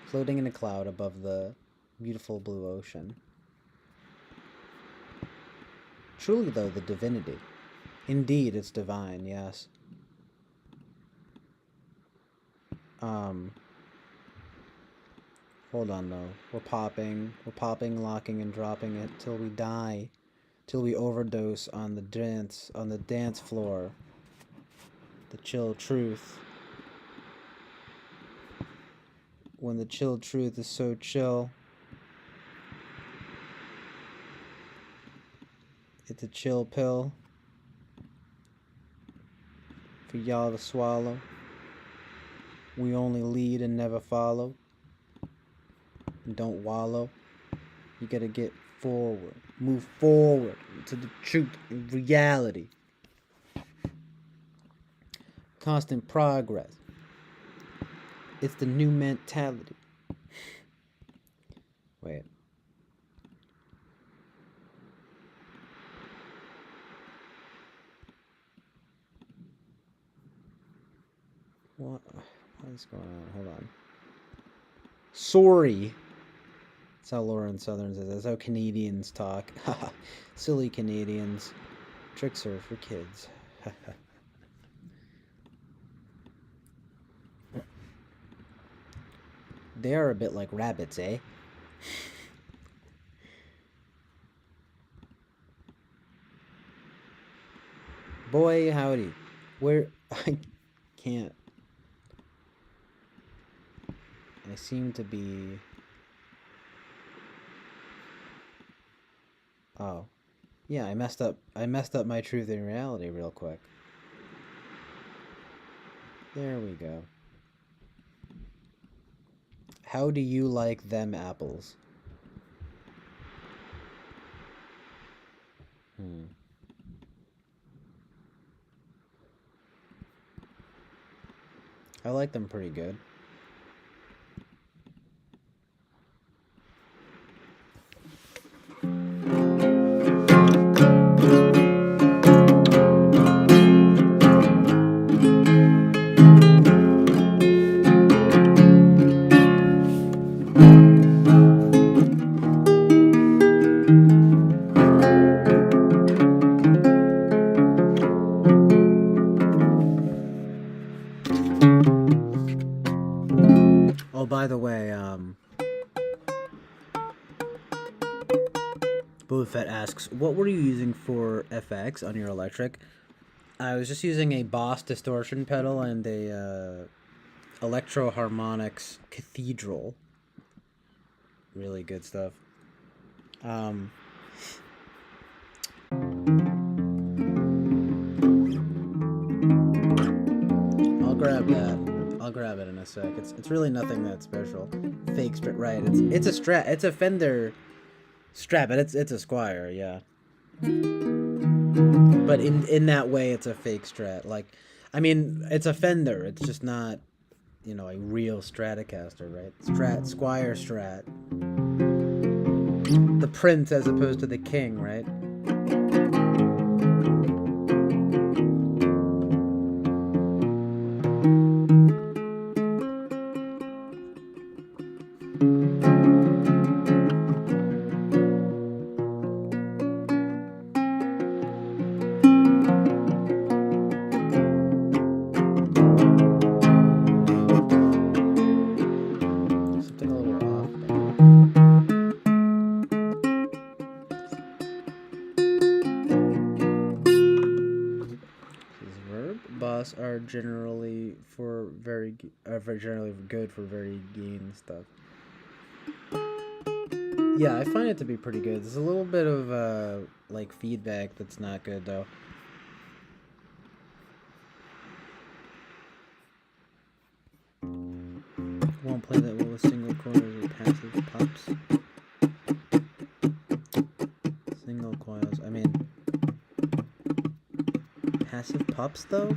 Speaker 2: Floating in a cloud above the beautiful blue ocean. Truly, though, the divinity. Indeed, it's divine, yes. Hold on, though. We're popping, locking, and dropping it till we die. Till we overdose on the dance floor. The chill truth. When the chill truth is so chill, it's a chill pill for y'all to swallow. We only lead and never follow. And don't wallow. You gotta get forward. Move forward to the truth and reality. Constant progress. It's the new mentality. Wait. What is going on? Hold on. Sorry. That's how Lauren Southern says. That's how Canadians talk. Silly Canadians. Tricks are for kids. They are a bit like rabbits, eh? Boy, howdy. Where... I can't... I seem to be... Oh. Yeah, I messed up my truth and reality real quick. There we go. How do you like them apples? I like them pretty good. Oh, by the way, Boba Fett asks, what were you using for FX on your electric? I was just using a Boss distortion pedal and a Electro Harmonix Cathedral. Really good stuff. I'll grab that. I'll grab it in a sec. It's really nothing that special. Fake Strat, right? It's a Strat. It's a Fender Strat, but it's a Squier, yeah. But in that way, it's a fake Strat. Like, I mean, it's a Fender. It's just not, you know, a real Stratocaster, right? Squier Strat. The Prince as opposed to the King, right? Are generally generally good for very gain stuff. Yeah, I find it to be pretty good. There's a little bit of like feedback that's not good though. don't play that well with single coils or passive pups. Single coils, I mean... Passive pups, though?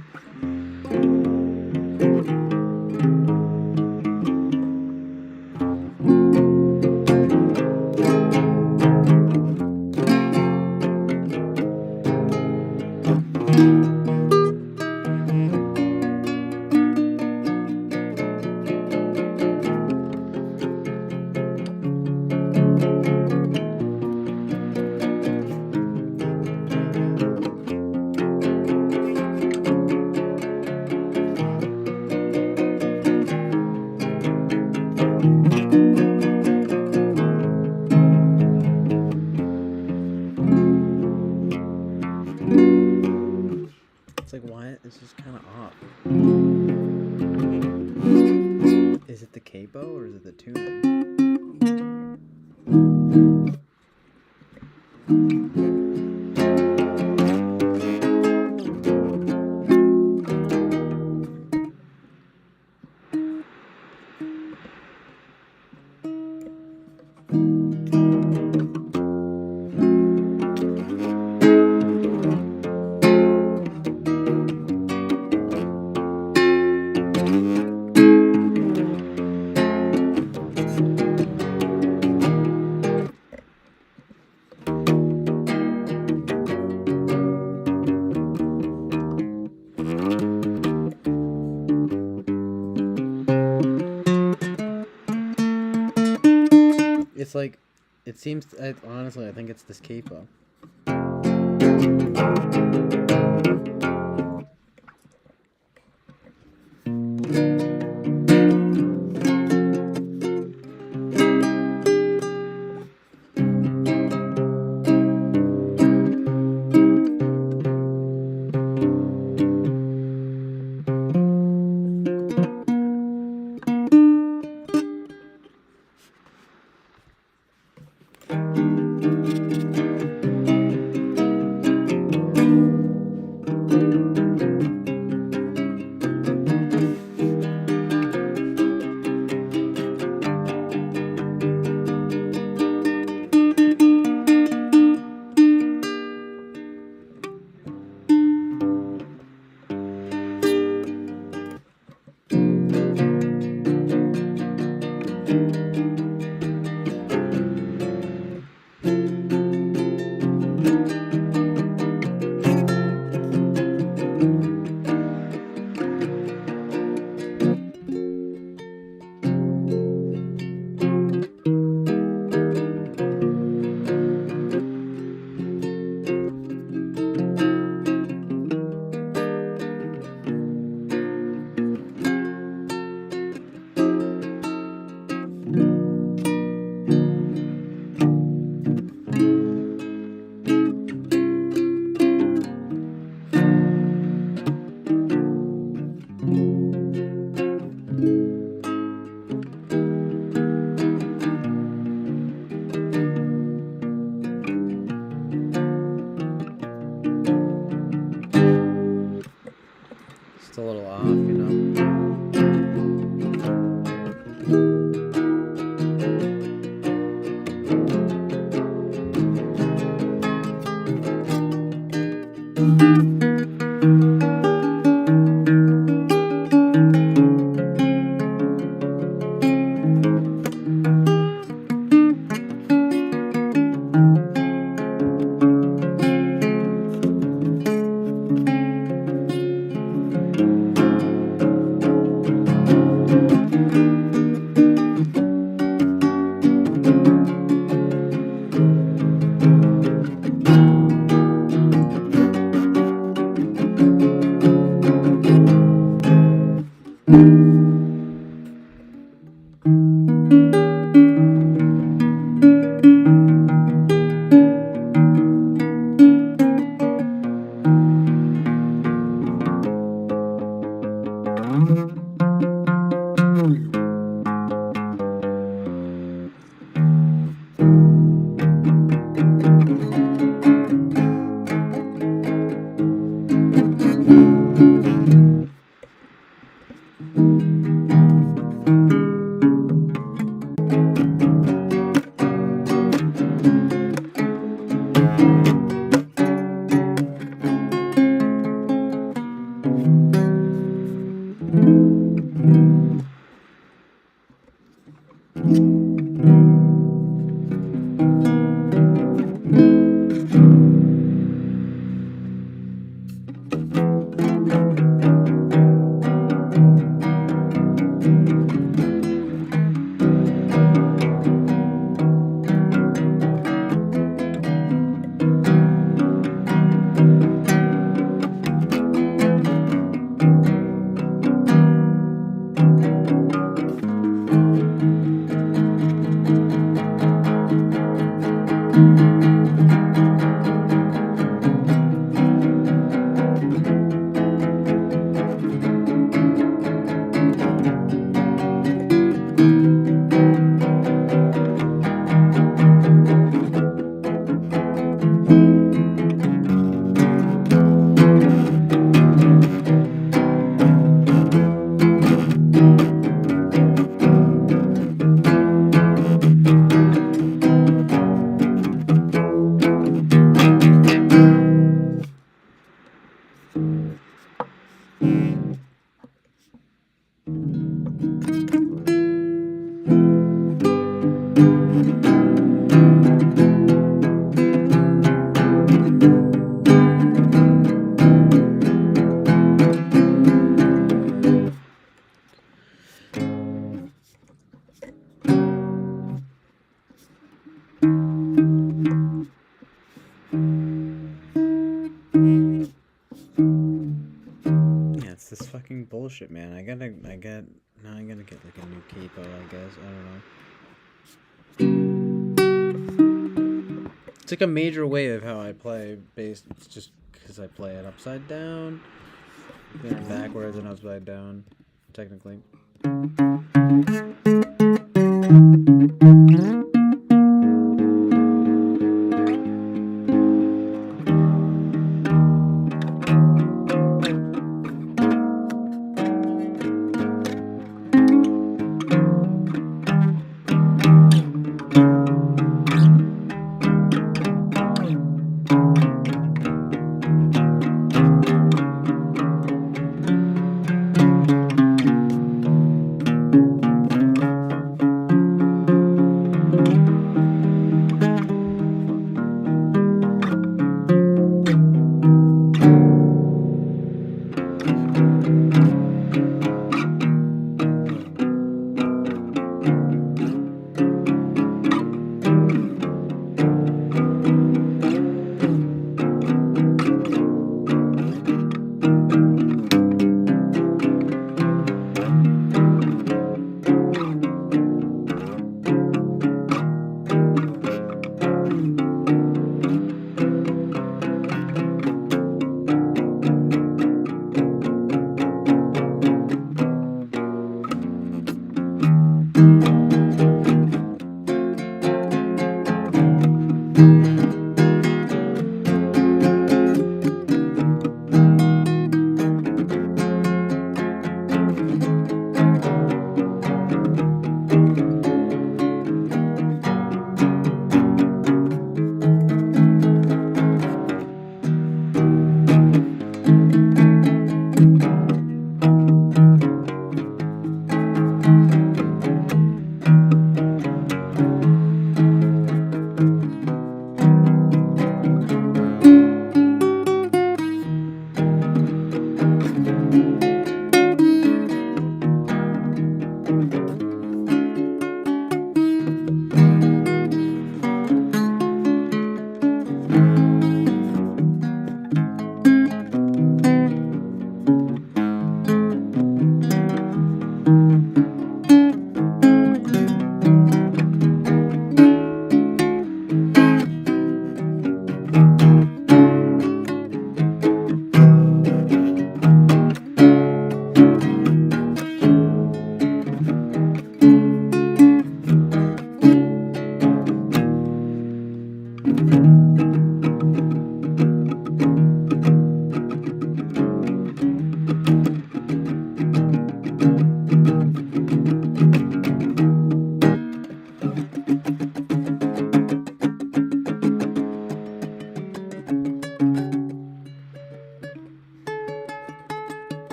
Speaker 2: It's like, why? It's just kind of off. Is it the capo or is it the tuning? It's like, it seems, honestly, I think it's this capo. Yeah, it's this fucking bullshit, man. Now I gotta get like a new capo, I guess. I don't know. It's like a major way of how I play, it's just because I play it upside down, then backwards and upside down, technically.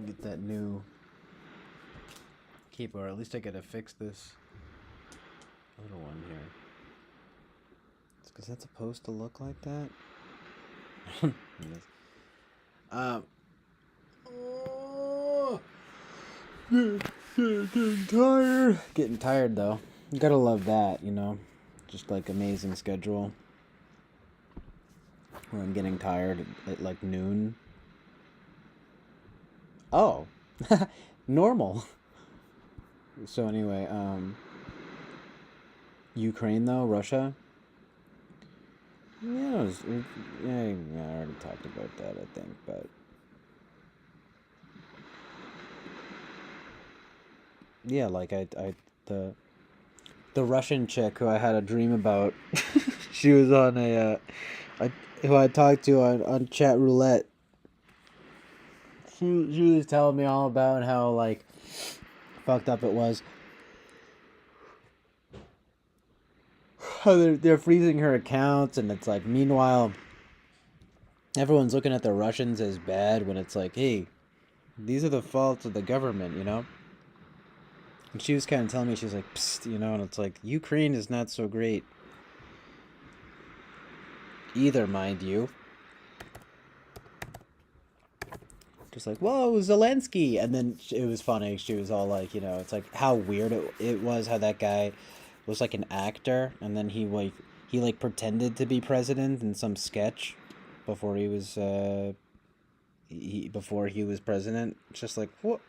Speaker 2: Get that new capo, or at least I gotta fix this little one here. It's because that's supposed to look like that. Oh. Getting tired. Getting tired though. You gotta love that, you know. Just like amazing schedule. Where I'm getting tired at like noon. Oh. Normal. So anyway, Ukraine though, Russia. Yeah, I already talked about that, I think, but yeah, like the the Russian chick who I had a dream about. She was on who I talked to on chat roulette. She was telling me all about how like fucked up it was. How they're freezing her accounts, and it's like meanwhile everyone's looking at the Russians as bad when it's like, hey, these are the faults of the government, you know? And she was kind of telling me, she's like, psst, you know, and it's like, Ukraine is not so great either, mind you. Just like, whoa, Zelensky. And then it was funny. She was all like, you know, it's like how weird it was how that guy was like an actor. And then he pretended to be president in some sketch before he was, before he was president. Just like, what?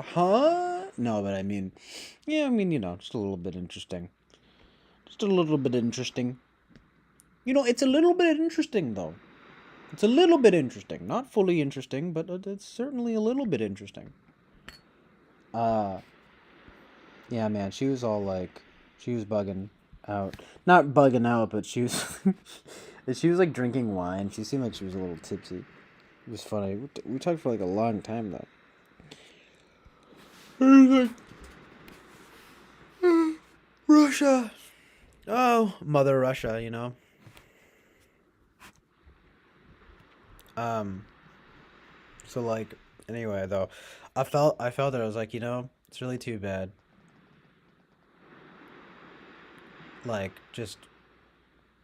Speaker 2: Huh? No, but I mean, yeah, I mean, you know, just a little bit interesting. Just a little bit interesting. You know, it's a little bit interesting, though. It's a little bit interesting. Not fully interesting, but it's certainly a little bit interesting. Yeah, man, she was all like, she was bugging out. Not bugging out, but she was, she was like drinking wine. She seemed like she was a little tipsy. It was funny. We talked for like a long time, though. Russia. Oh, Mother Russia, you know. So like, anyway, though, I felt that I was like, you know, it's really too bad. Like, just,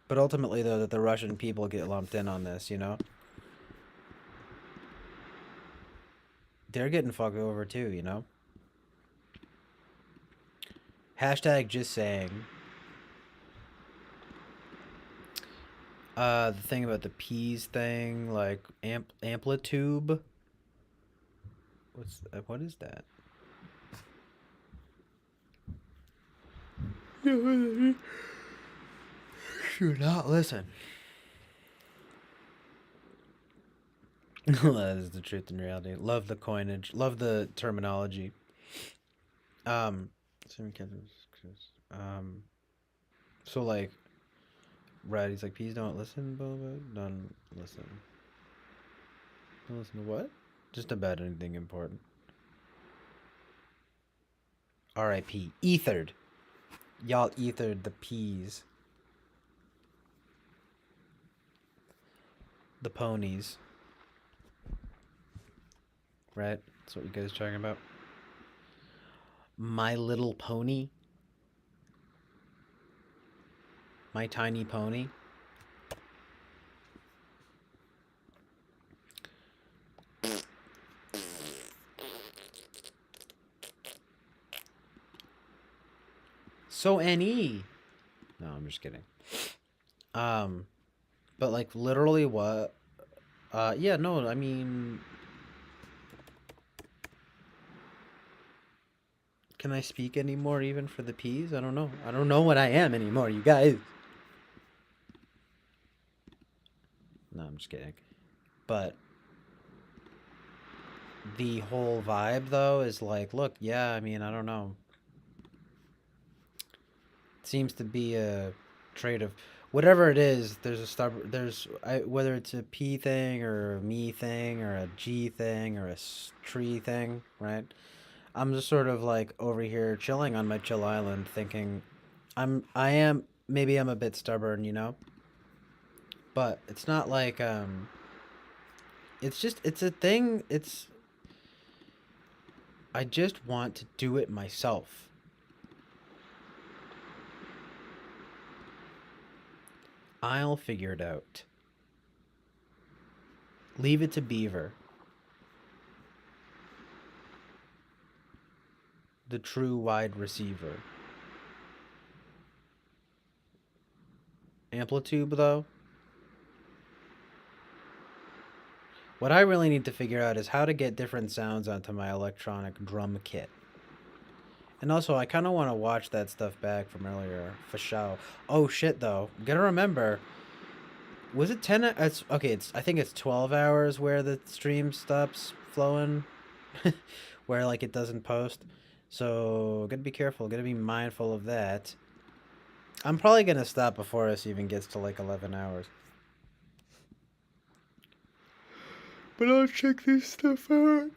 Speaker 2: but ultimately though, that the Russian people get lumped in on this, you know. They're getting fucked over too, you know. Hashtag just saying. The thing about the peas thing, like amplitude. What is that? Do not listen. That is the truth and reality. Love the coinage. Love the terminology. So like, right? He's like, peas don't listen, blah blah. Don't listen. Don't listen to what? Just about anything important. R.I.P. Ethered. Y'all ethered the peas. The ponies. Right? That's what you guys are talking about. My Little Pony. My Tiny Pony. So NE. No, I'm just kidding. But like literally what? Yeah, no, I mean, can I speak anymore even for the peas? I don't know. I don't know what I am anymore, you guys. No, I'm just kidding. But the whole vibe though is like, look, yeah, I mean, I don't know. It seems to be a trait of whatever it is. There's a stubborn. Whether it's a P thing or a me thing or a G thing or a tree thing, right? I'm just sort of like over here chilling on my chill island, thinking, maybe I'm a bit stubborn, you know. But it's not like it's a thing. I just want to do it myself. I'll figure it out. Leave it to Beaver. the true wide receiver. Amplitude, though? What I really need to figure out is how to get different sounds onto my electronic drum kit. And also, I kind of want to watch that stuff back from earlier, for sure. Oh, shit, though. Gotta remember, was it 10? Okay, I think it's 12 hours where the stream stops flowing, where, like, it doesn't post. So, gotta be careful, gotta be mindful of that. I'm probably gonna stop before this even gets to, like, 11 hours. But I'll check this stuff out.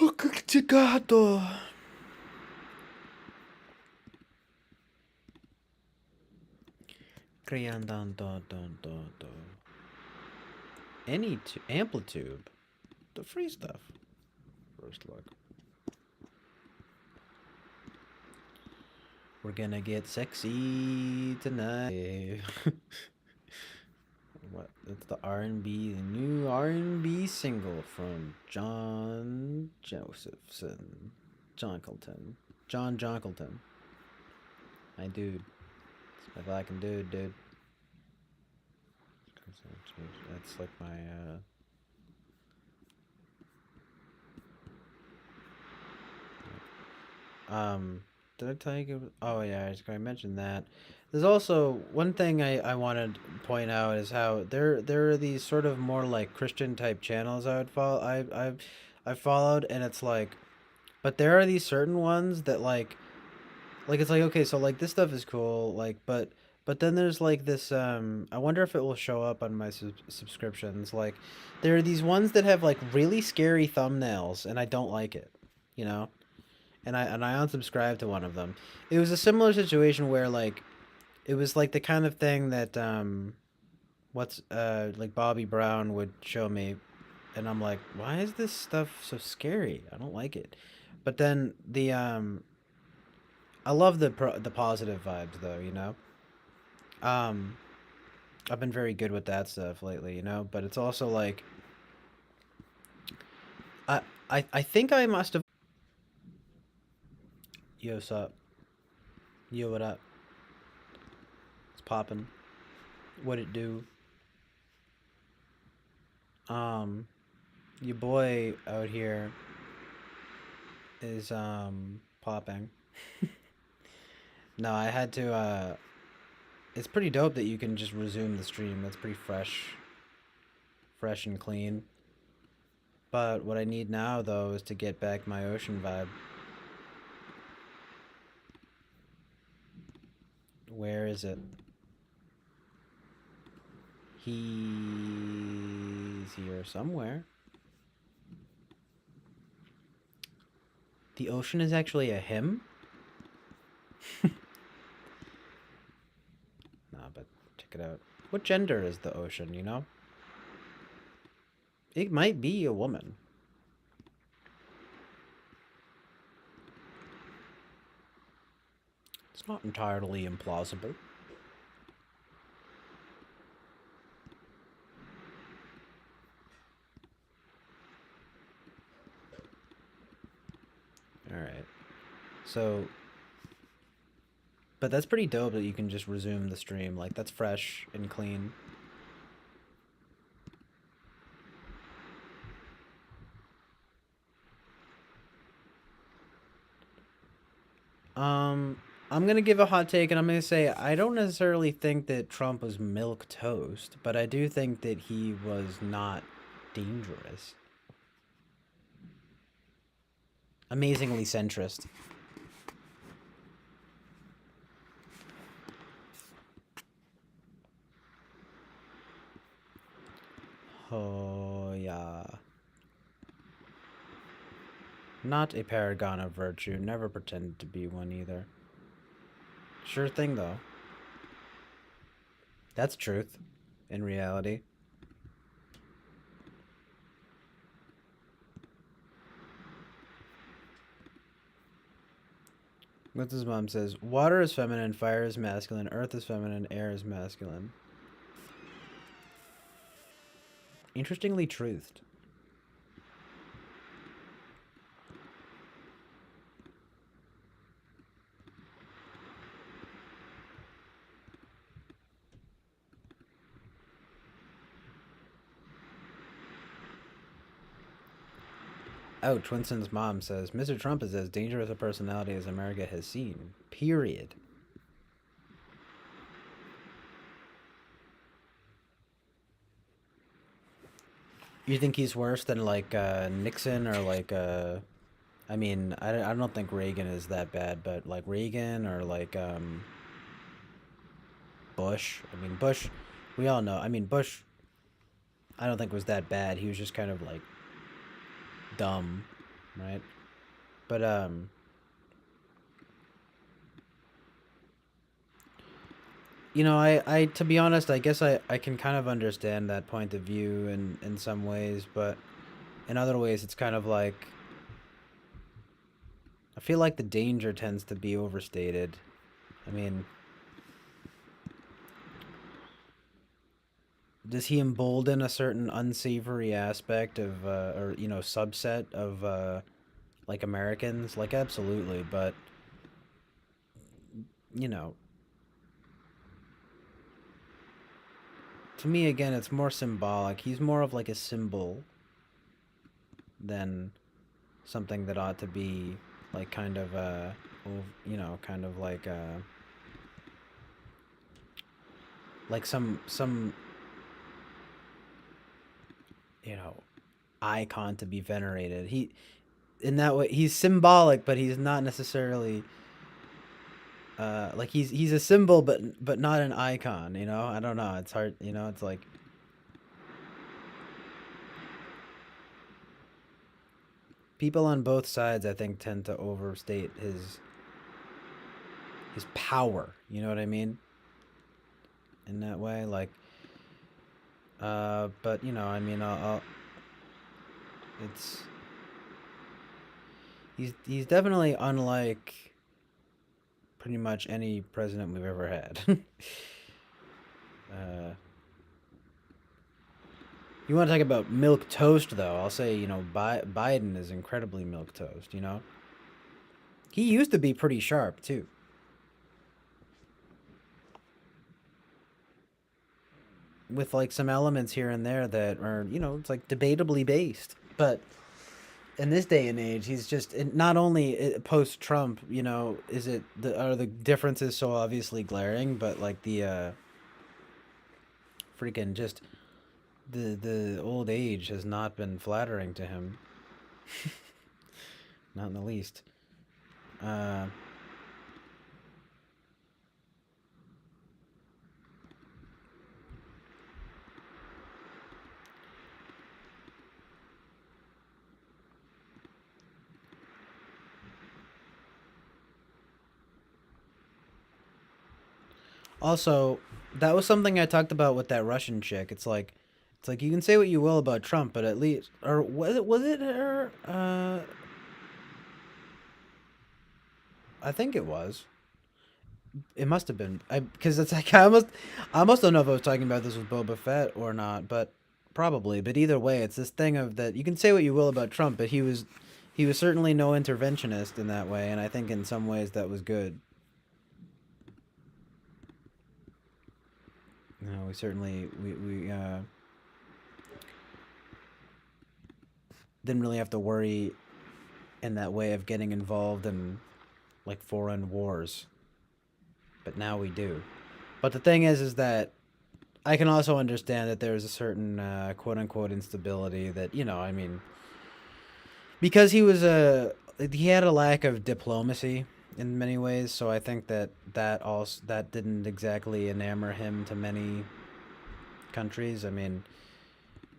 Speaker 2: Oh, cacciato. Any amplitude. The free stuff. First look. We're gonna get sexy tonight. What? It's the R&B, the new R&B single from John Josephson. Jonkelton. John Jonkelton. My dude. It's my blackin' dude. That's like my, did I tell you? Oh yeah, I was going to mention that. There's also one thing I wanted to point out is how there are these sort of more like Christian type channels I would follow. I've followed, and it's like, but there are these certain ones that like it's like, okay, so like this stuff is cool, like, but then there's like this, I wonder if it will show up on my subscriptions. Like, there are these ones that have like really scary thumbnails, and I don't like it, you know. And I unsubscribed to one of them. It was a similar situation where like it was like the kind of thing that like Bobby Brown would show me, and I'm like, why is this stuff so scary? I don't like it. But then I love the positive vibes though, you know. I've been very good with that stuff lately, you know. But it's also like I think I must have. Yo, what's up? Yo, what up? It's poppin'. What it do? Your boy out here is popping. No, I had to it's pretty dope that you can just resume the stream. That's pretty fresh and clean. But what I need now though is to get back my ocean vibe. Where is it? He's here somewhere. The ocean is actually a him? Nah, but check it out. What gender is the ocean, you know? It might be a woman. It's not entirely implausible. Alright. So, but that's pretty dope that you can just resume the stream. Like, that's fresh and clean. I'm gonna give a hot take, and I'm gonna say I don't necessarily think that Trump was milk toast, but I do think that he was not dangerous. Amazingly centrist. Oh, yeah. Not a paragon of virtue. Never pretended to be one either. Sure thing, though. That's truth, in reality. What his mom says, water is feminine, fire is masculine, earth is feminine, air is masculine. Interestingly truthed. Ouch, Winston's mom says, Mr. Trump is as dangerous a personality as America has seen. Period. You think he's worse than, like, Nixon or, like, I mean, I don't think Reagan is that bad, but, like, Reagan or, like, Bush. I mean, Bush, we all know. I mean, Bush, I don't think was that bad. He was just kind of, like, dumb, right? But, you know, I to be honest, I guess I can kind of understand that point of view in some ways, but in other ways, it's kind of like, I feel like the danger tends to be overstated. I mean, does he embolden a certain unsavory aspect of, or, you know, subset of, like, Americans? Like, absolutely, but, you know, to me, again, it's more symbolic. He's more of, like, a symbol than something that ought to be, like, kind of, you know, kind of like some, you know, icon to be venerated. He, in that way, he's symbolic, but he's not necessarily, like, he's a symbol, but not an icon, you know? I don't know, it's hard, you know, it's like, people on both sides, I think, tend to overstate his power, you know what I mean? In that way, like, but, you know, I mean, it's, he's definitely unlike pretty much any president we've ever had. You want to talk about milk toast, though? I'll say, you know, Biden is incredibly milk toast, you know? He used to be pretty sharp, too. With, like, some elements here and there that are, you know, it's, like, debatably based. But in this day and age, he's just, not only post-Trump, you know, are the differences so obviously glaring, but, like, the, freaking just... The old age has not been flattering to him. Not in the least. Also, that was something I talked about with that Russian chick. It's like you can say what you will about Trump, but at least, or was it her? I think it was. It must have been. Because it's like I almost don't know if I was talking about this with Boba Fett or not, but probably. But either way, it's this thing of that you can say what you will about Trump, but he was certainly no interventionist in that way, and I think in some ways that was good. You know, we certainly we didn't really have to worry in that way of getting involved in, like, foreign wars. But now we do. But the thing is that I can also understand that there's a certain quote-unquote instability that, you know, I mean, because he had a lack of diplomacy in many ways, so I think that didn't exactly enamor him to many countries. I mean,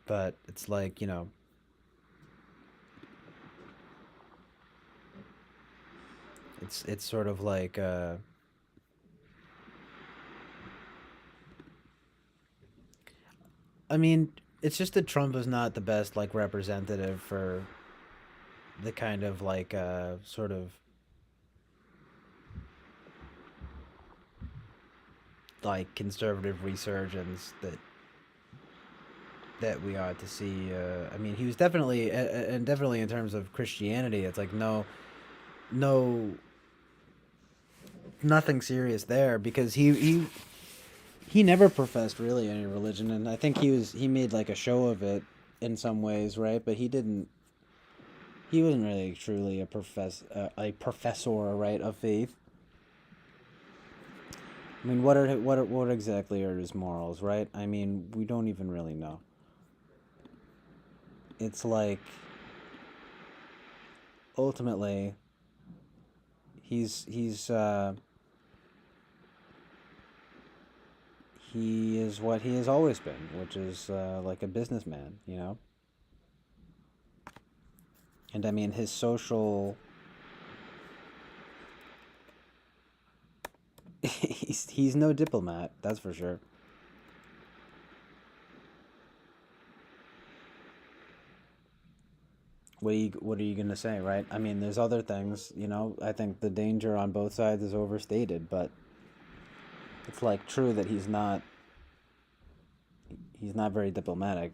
Speaker 2: but it's like, you know, it's sort of like I mean, it's just that Trump is not the best, like, representative for the kind of, like, sort of, like, conservative resurgence that we ought to see. I mean, he was definitely, and definitely in terms of Christianity, it's like nothing serious there, because he never professed really any religion, and I think he made like a show of it in some ways, right? But he didn't he wasn't really truly a professor, right, of faith. I mean, what exactly are his morals, right? I mean, we don't even really know. It's like, ultimately, he is what he has always been, which is like a businessman, you know. And I mean, his social he's no diplomat, that's for sure. What are you gonna say, right? I mean, there's other things, you know. I think the danger on both sides is overstated, but it's like true that he's not very diplomatic.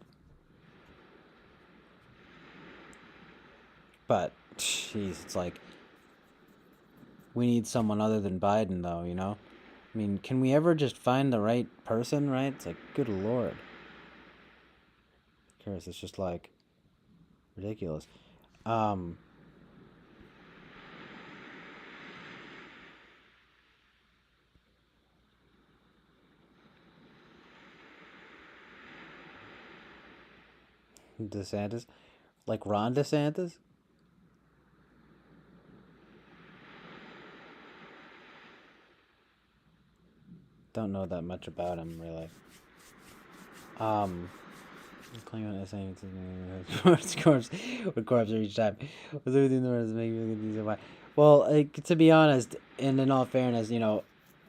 Speaker 2: But jeez, it's like we need someone other than Biden, though, you know. I mean, can we ever just find the right person, right? It's like, good lord. Of course, it's just like ridiculous. DeSantis, like Ron DeSantis. Don't know that much about him, really. Claim on saying corpse with corpse each time. Was everything the rest make me look at these? Well, like, to be honest, and in all fairness, you know,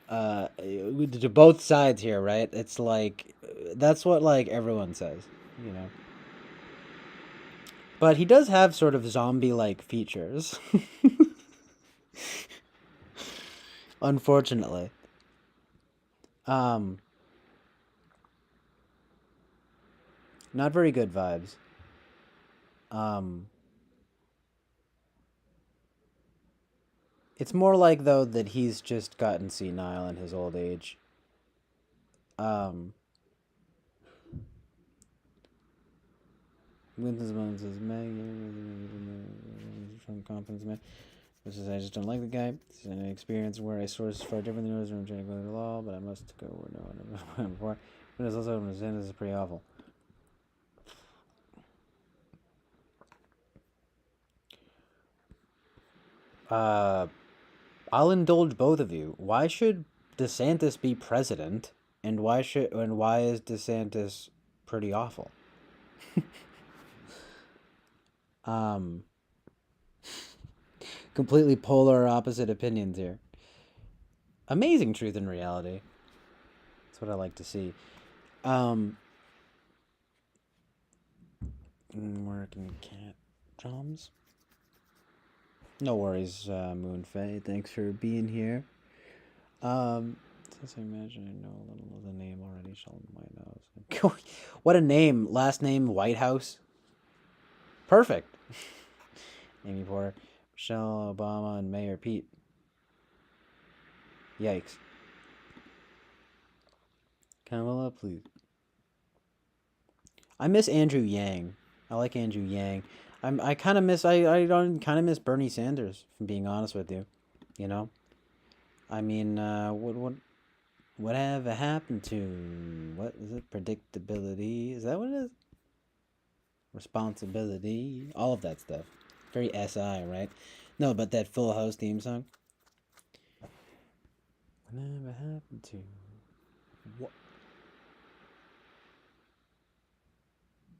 Speaker 2: to both sides here, right? It's like that's what like everyone says, you know. But he does have sort of zombie-like features. Unfortunately. Not very good vibes. It's more like, though, that he's just gotten senile in his old age. Wyndham's mom says, from confidence, man. This is, I just don't like the guy. It's an experience where I source far different than others. I'm trying to go to the law, but I must go where no one ever went before. But it's also, this is pretty awful. I'll indulge both of you. Why should DeSantis be president, and why is DeSantis pretty awful? Completely polar opposite opinions here. Amazing truth and reality. That's what I like to see. Working cat drums. No worries, Moonfae. Thanks for being here. Since I imagine I know a little of the name already, Sheldon White House. What a name! Last name Whitehouse. Perfect. Amy Porter, Michelle Obama, and Mayor Pete. Yikes. Kamala, please. I miss Andrew Yang. I like Andrew Yang. I kind of miss I don't kind of miss Bernie Sanders, from being honest with you. You know. I mean, whatever happened to, what is it? Predictability? Is that what it is? Responsibility? All of that stuff. Very SI, right? No, but that Full House theme song. Whatever happened to, what?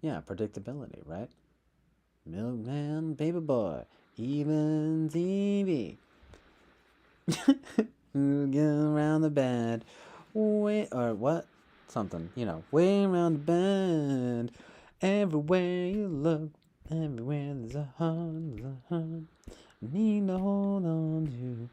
Speaker 2: Yeah, predictability, right? Milkman, Paperboy, even TV. Get around the bend, way, or what? Something, you know, way around the bend. Everywhere you look, everywhere there's a heart, need to hold on to.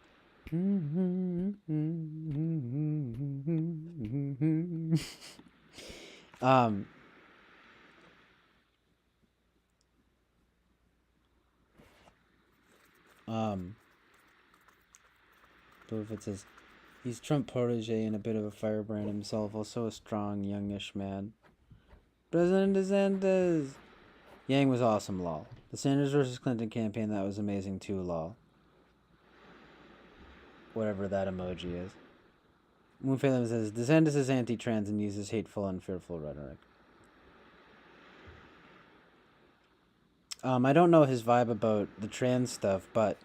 Speaker 2: Buffett says, he's Trump protege and a bit of a firebrand himself, also a strong, youngish man. President DeSantis, Yang was awesome, lol. The Sanders versus Clinton campaign, that was amazing too, lol. Whatever that emoji is. Moon Phelan says, DeSantis is anti-trans and uses hateful and fearful rhetoric. I don't know his vibe about the trans stuff, but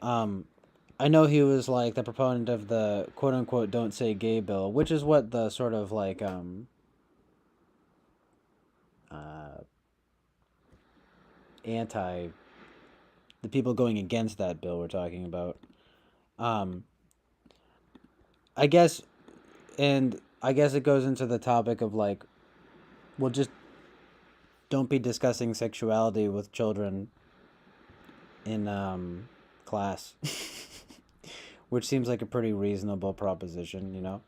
Speaker 2: I know he was like the proponent of the quote-unquote "Don't Say Gay" bill, which is what the sort of like anti, the people going against that bill we're talking about. I guess, and I guess it goes into the topic of like, well, just don't be discussing sexuality with children in class. Which seems like a pretty reasonable proposition, you know?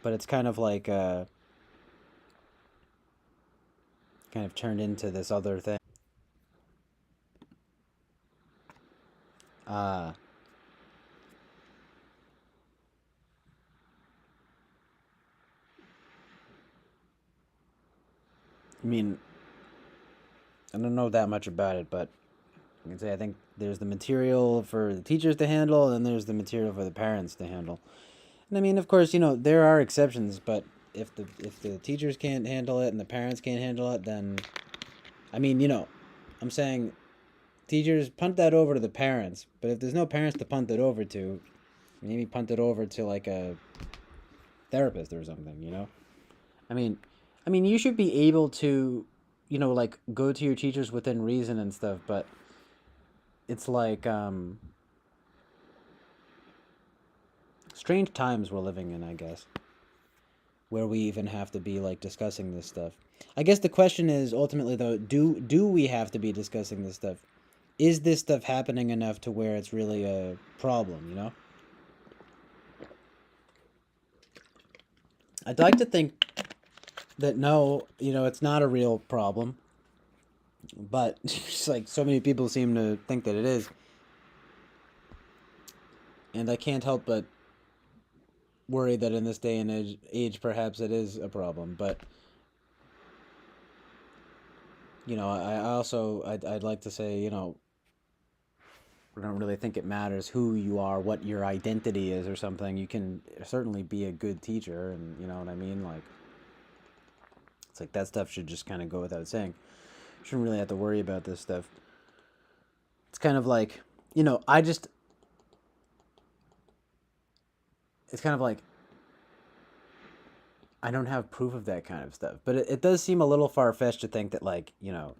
Speaker 2: But it's kind of like kind of turned into this other thing. I mean, I don't know that much about it, but I can say I think there's the material for the teachers to handle, and there's the material for the parents to handle. And I mean, of course, you know, there are exceptions, but if the teachers can't handle it and the parents can't handle it, then, I mean, you know, I'm saying teachers punt that over to the parents, but if there's no parents to punt it over to, maybe punt it over to like a therapist or something, you know? I mean, you should be able to, you know, like go to your teachers within reason and stuff, but it's like strange times we're living in, I guess, where we even have to be like discussing this stuff. I guess the question is ultimately though, do we have to be discussing this stuff? Is this stuff happening enough to where it's really a problem, you know? I'd like to think that no, you know, it's not a real problem. But it's like so many people seem to think that it is. And I can't help but worry that in this day and age perhaps it is a problem. But, you know, I also, I'd like to say, you know, I don't really think it matters who you are, what your identity is or something. You can certainly be a good teacher, and you know what I mean? Like, it's like that stuff should just kind of go without saying. Shouldn't really have to worry about this stuff. It's kind of like, you know, it's kind of like, I don't have proof of that kind of stuff. But it does seem a little far-fetched to think that, like, you know,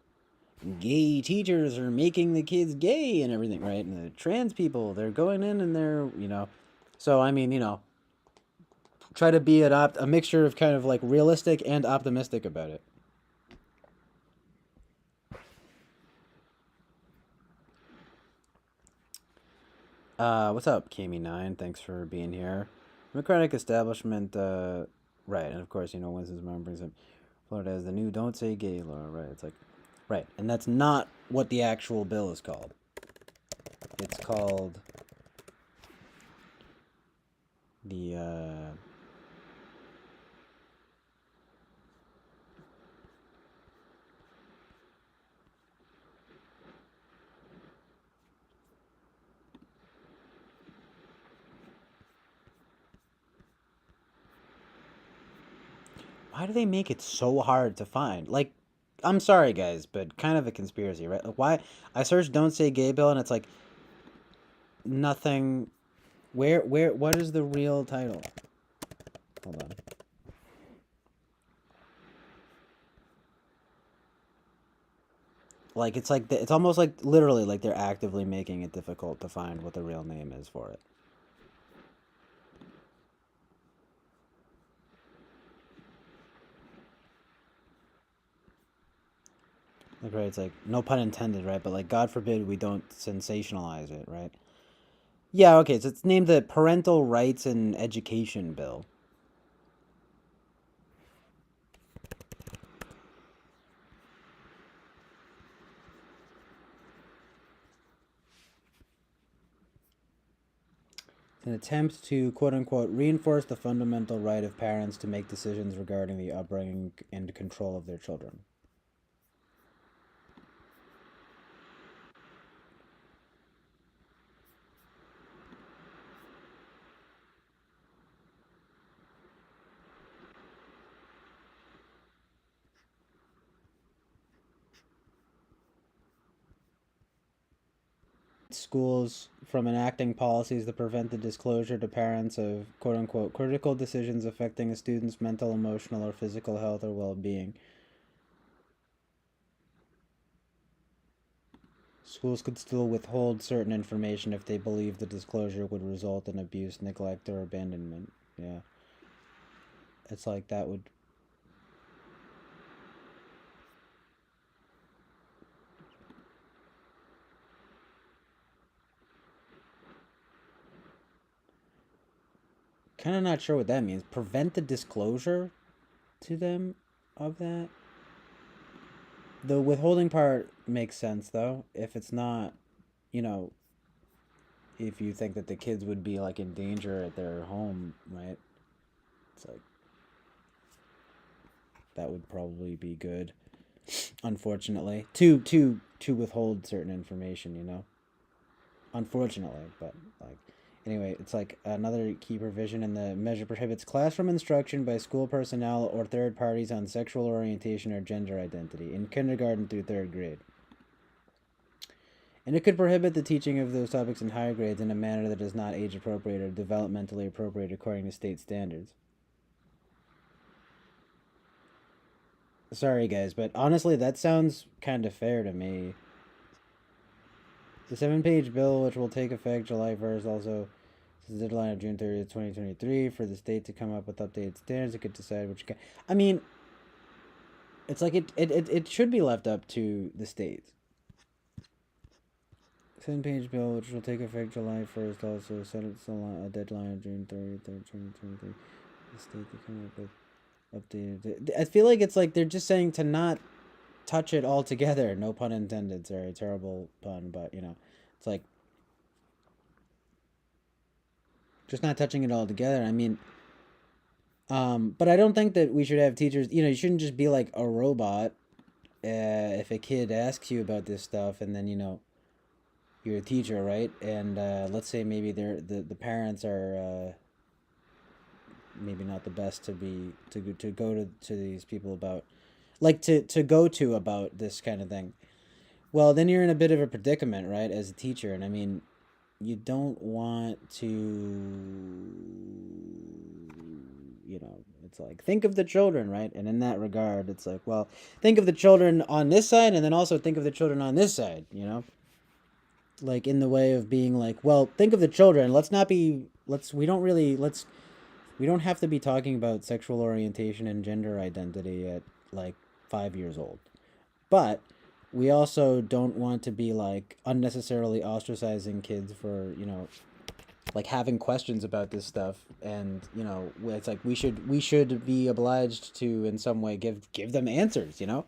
Speaker 2: gay teachers are making the kids gay and everything, right? And the trans people, they're going in and they're, you know. So, I mean, you know, try to be a mixture of kind of like realistic and optimistic about it. What's up, Kami9? Thanks for being here. Democratic establishment, right, and of course, you know, Winston's mom brings up Florida as the new "Don't Say Gay" law, right? It's like, right, and that's not what the actual bill is called. It's called the why do they make it so hard to find? Like, I'm sorry, guys, but kind of a conspiracy, right? Like, why? I searched "Don't Say Gay" bill, and it's like nothing. What is the real title? Hold on. Like, it's like it's almost like literally like they're actively making it difficult to find what the real name is for it. Like, right, it's like, no pun intended, right? But, like, God forbid we don't sensationalize it, right? Yeah, okay, so it's named the Parental Rights and Education Bill. It's an attempt to, quote-unquote, reinforce the fundamental right of parents to make decisions regarding the upbringing and control of their children. schools from enacting policies that prevent the disclosure to parents of quote-unquote critical decisions affecting a student's mental, emotional, or physical health or well-being. Schools could still withhold certain information if they believe the disclosure would result in abuse, neglect, or abandonment. Yeah. It's like that would... Kind of not sure what that means. Prevent the disclosure to them of that? The withholding part makes sense, though. If it's not, you know, if you think that the kids would be, like, in danger at their home, right? It's like... That would probably be good, unfortunately. To withhold certain information, you know? Unfortunately, but, like... Anyway, it's like another key provision in the measure prohibits classroom instruction by school personnel or third parties on sexual orientation or gender identity in kindergarten through third grade. And it could prohibit the teaching of those topics in higher grades in a manner that is not age appropriate or developmentally appropriate according to state standards. Sorry, guys, but honestly, that sounds kind of fair to me. The 7-page bill, which will take effect July 1st, also says the deadline of June 30th, 2023, for the state to come up with updated standards. It could decide which... I mean, it's like it should be left up to the states. 7-page bill, which will take effect July 1st, also set a deadline of June 30th, 2023. The state to come up with updated... I feel like it's like they're just saying to not touch it all together. No pun intended. Sorry, terrible pun, but, you know, it's like just not touching it all together. I mean, but I don't think that we should have teachers, you know, you shouldn't just be like a robot. If a kid asks you about this stuff and then, you know, you're a teacher, right? And let's say maybe the parents are maybe not the best to go to these people about, like to go to about this kind of thing. Well, then you're in a bit of a predicament, right, as a teacher. And I mean, you don't want to, you know, it's like, think of the children, right? And in that regard, it's like, well, think of the children on this side and then also think of the children on this side, you know? Like, in the way of being like, well, think of the children. We don't have to be talking about sexual orientation and gender identity at, like, 5 years old. But we also don't want to be, like, unnecessarily ostracizing kids for, you know, like, having questions about this stuff. And, you know, it's like we should be obliged to, in some way, give them answers, you know?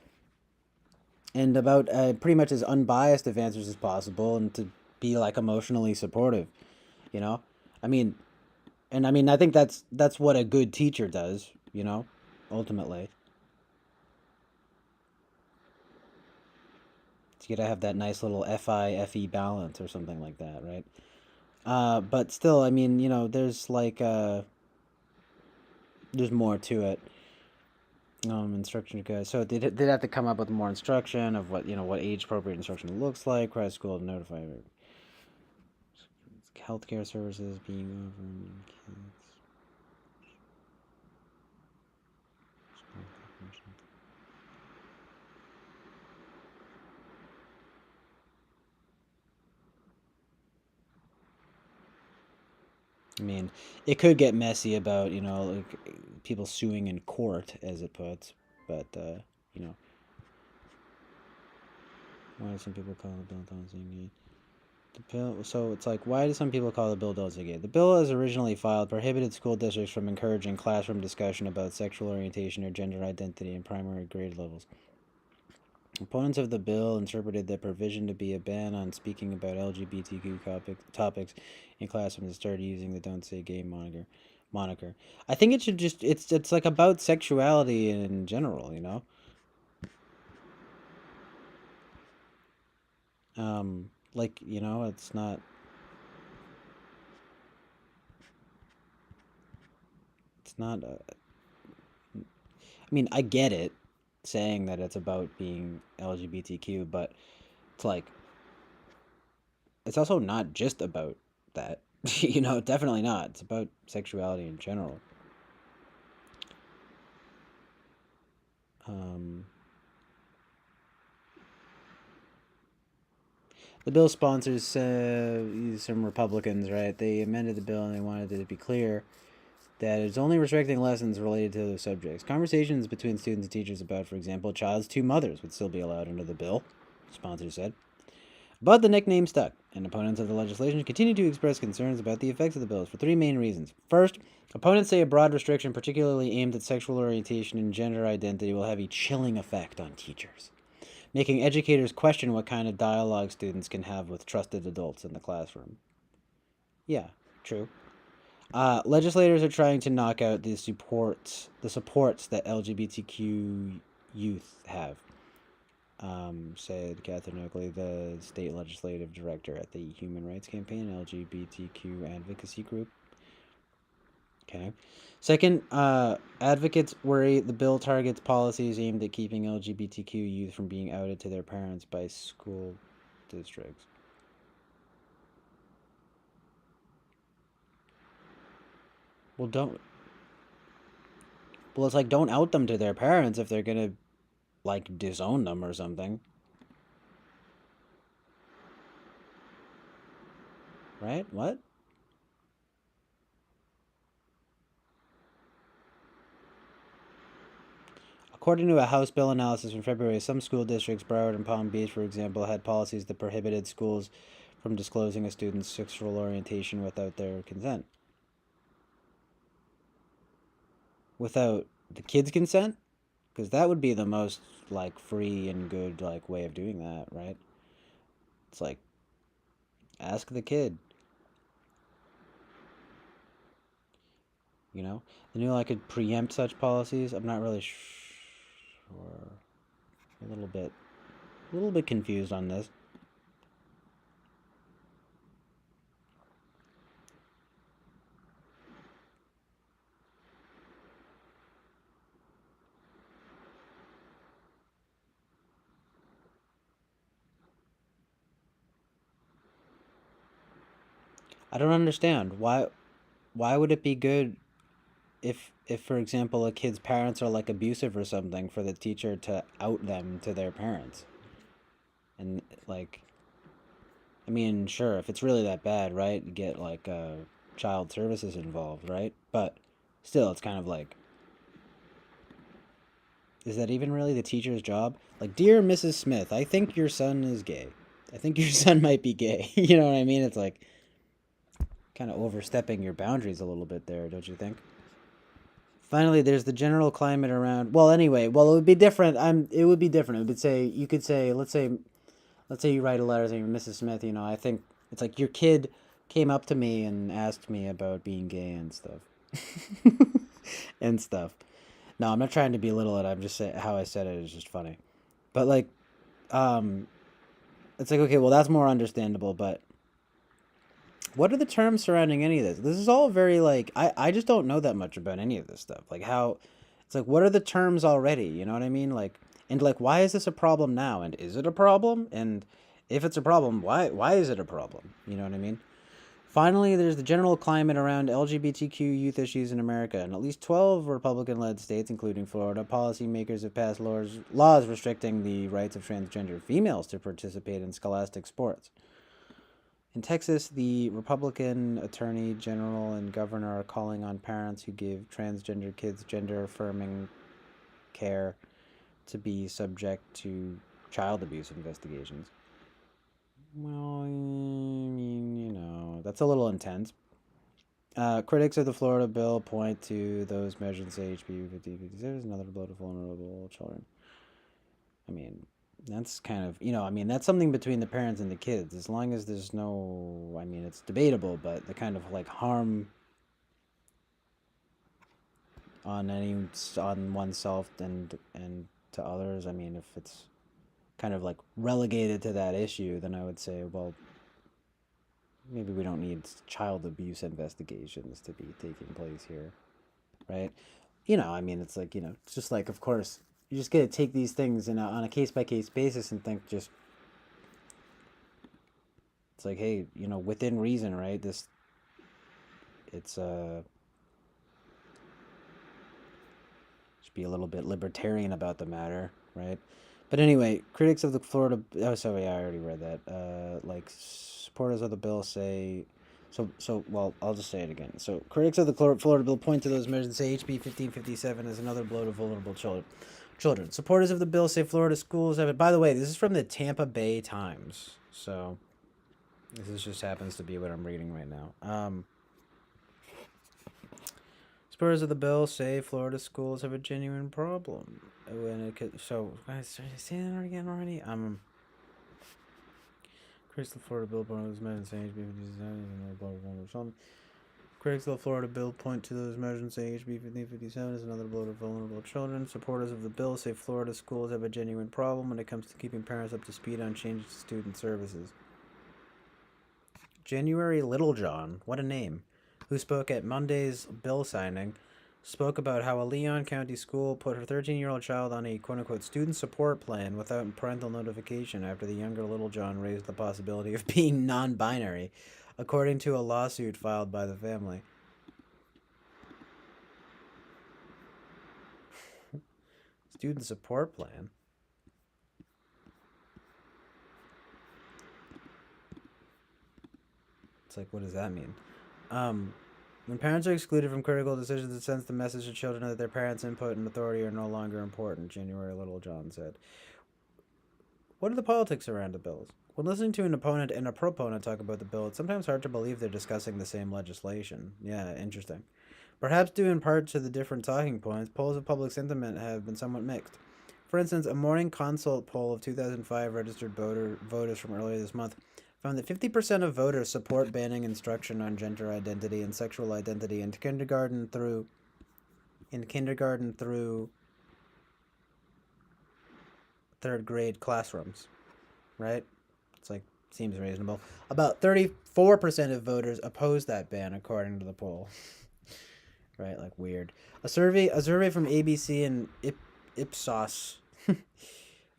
Speaker 2: And about pretty much as unbiased of answers as possible, and to be, like, emotionally supportive, you know? I mean, I think that's what a good teacher does, you know, ultimately. You gotta have that nice little FI-FE balance or something like that, right? But still, I mean, you know, there's like there's more to it. Instruction guys. So they'd have to come up with more instruction of what, you know, what age appropriate instruction looks like. Require school to notify healthcare services being offered kids. I mean, it could get messy about, you know, like people suing in court, as it puts, but, you know. Why do some people call the bill Donsingate? The bill, so it's like, why do some people call the bill Donsingate? The bill, as originally filed, prohibited school districts from encouraging classroom discussion about sexual orientation or gender identity in primary grade levels. Opponents of the bill interpreted the provision to be a ban on speaking about LGBTQ topics in classrooms and started using the "Don't Say Gay" moniker. I think it should just it's like about sexuality in general, you know. Like, you know, it's not. It's not. I mean, I get it, saying that it's about being LGBTQ, but it's like, it's also not just about that. You know, definitely not. It's about sexuality in general. The bill sponsors, some Republicans, right? They amended the bill and they wanted it to be clear that it's only restricting lessons related to those subjects. Conversations between students and teachers about, for example, a child's two mothers would still be allowed under the bill, sponsors said. But the nickname stuck, and opponents of the legislation continue to express concerns about the effects of the bills for three main reasons. First, opponents say a broad restriction, particularly aimed at sexual orientation and gender identity, will have a chilling effect on teachers, making educators question what kind of dialogue students can have with trusted adults in the classroom. Yeah, true. Legislators are trying to knock out the supports that LGBTQ youth have, said Catherine Oakley, the state legislative director at the Human Rights Campaign LGBTQ advocacy group. Okay. Second, advocates worry the bill targets policies aimed at keeping LGBTQ youth from being outed to their parents by school districts. Well, don't. Well, it's like don't out them to their parents if they're gonna like disown them or something. Right? What? According to a House bill analysis from February, some school districts, Broward and Palm Beach, for example, had policies that prohibited schools from disclosing a student's sexual orientation without their consent. Without the kid's consent? Because that would be the most, like, free and good, like, way of doing that, right? It's like, ask the kid. You know? The new law could preempt such policies. I'm not really sure. A little bit confused on this. I don't understand. Why would it be good if for example a kid's parents are like abusive or something for the teacher to out them to their parents? And like I mean, sure, if it's really that bad, right? You get like child services involved, right? But still it's kind of like is that even really the teacher's job? Like, dear Mrs. Smith, I think your son is gay. I think your son might be gay. You know what I mean? It's like kind of overstepping your boundaries a little bit there, don't you think? Finally, there's the general climate around. Well, anyway, well, it would be different. It would be different. It would say you could say, let's say you write a letter saying, Mrs. Smith, you know, I think it's like your kid came up to me and asked me about being gay and stuff, and stuff. No, I'm not trying to belittle it. I'm just saying how I said it is just funny, but like, it's like okay, well, that's more understandable, but. What are the terms surrounding any of this? This is all very like I just don't know that much about any of this stuff. Like how it's like what are the terms already? You know what I mean? Like and like why is this a problem now? And is it a problem? And if it's a problem, why is it a problem? You know what I mean? Finally, there's the general climate around LGBTQ youth issues in America. In at least 12 Republican-led states, including Florida, policymakers have passed laws restricting the rights of transgender females to participate in scholastic sports. In Texas, the Republican Attorney General and Governor are calling on parents who give transgender kids gender-affirming care to be subject to child abuse investigations. Well, I mean, you know, that's a little intense. Critics of the Florida bill point to those measures and say HB 5057 is another blow to vulnerable children. I mean, that's kind of, you know, I mean, that's something between the parents and the kids. As long as there's no, I mean, it's debatable, but the kind of like harm on oneself and to others, I mean, if it's kind of like relegated to that issue, then I would say, well, maybe we don't need child abuse investigations to be taking place here, right? You know, I mean, it's like, you know, it's just like, of course, you just got to take these things on a case-by-case basis and think just It's like, hey, you know, within reason, right? It's should be a little bit libertarian about the matter, right? But anyway, critics of the Florida. Oh, sorry, I already read that. Like supporters of the bill say. Well, I'll just say it again. So, critics of the Florida bill point to those measures and say HB 1557 is another blow to vulnerable children. Supporters of the bill say Florida schools have it. By the way, this is from the Tampa Bay Times. So, this just happens to be what I'm reading right now. Supporters of the bill say Florida schools have a genuine problem. Guys, did I say that again already? Critics of the Florida bill point to those measures saying HB 1557 Critics of the Florida bill point to those measures saying HB 1557 is another blow to vulnerable children. Supporters of the bill say Florida schools have a genuine problem when it comes to keeping parents up to speed on changes to student services. January Littlejohn, what a name, who spoke at Monday's bill signing, spoke about how a Leon County school put her 13-year-old child on a quote-unquote student support plan without parental notification after the younger Littlejohn raised the possibility of being non-binary, according to a lawsuit filed by the family. Student support plan? It's like, what does that mean? When parents are excluded from critical decisions, it sends the message to children that their parents' input and authority are no longer important, January Littlejohn said. What are the politics around the bills? When listening to an opponent and a proponent talk about the bill, it's sometimes hard to believe they're discussing the same legislation. Yeah, interesting. Perhaps due in part to the different talking points, polls of public sentiment have been somewhat mixed. For instance, a Morning Consult poll of 2005 registered voters from earlier this month found that 50% of voters support banning instruction on gender identity and sexual identity in kindergarten through third grade classrooms, right? It's like, seems reasonable. About 34% of voters oppose that ban, according to the poll. Right, like weird. A survey from ABC and Ipsos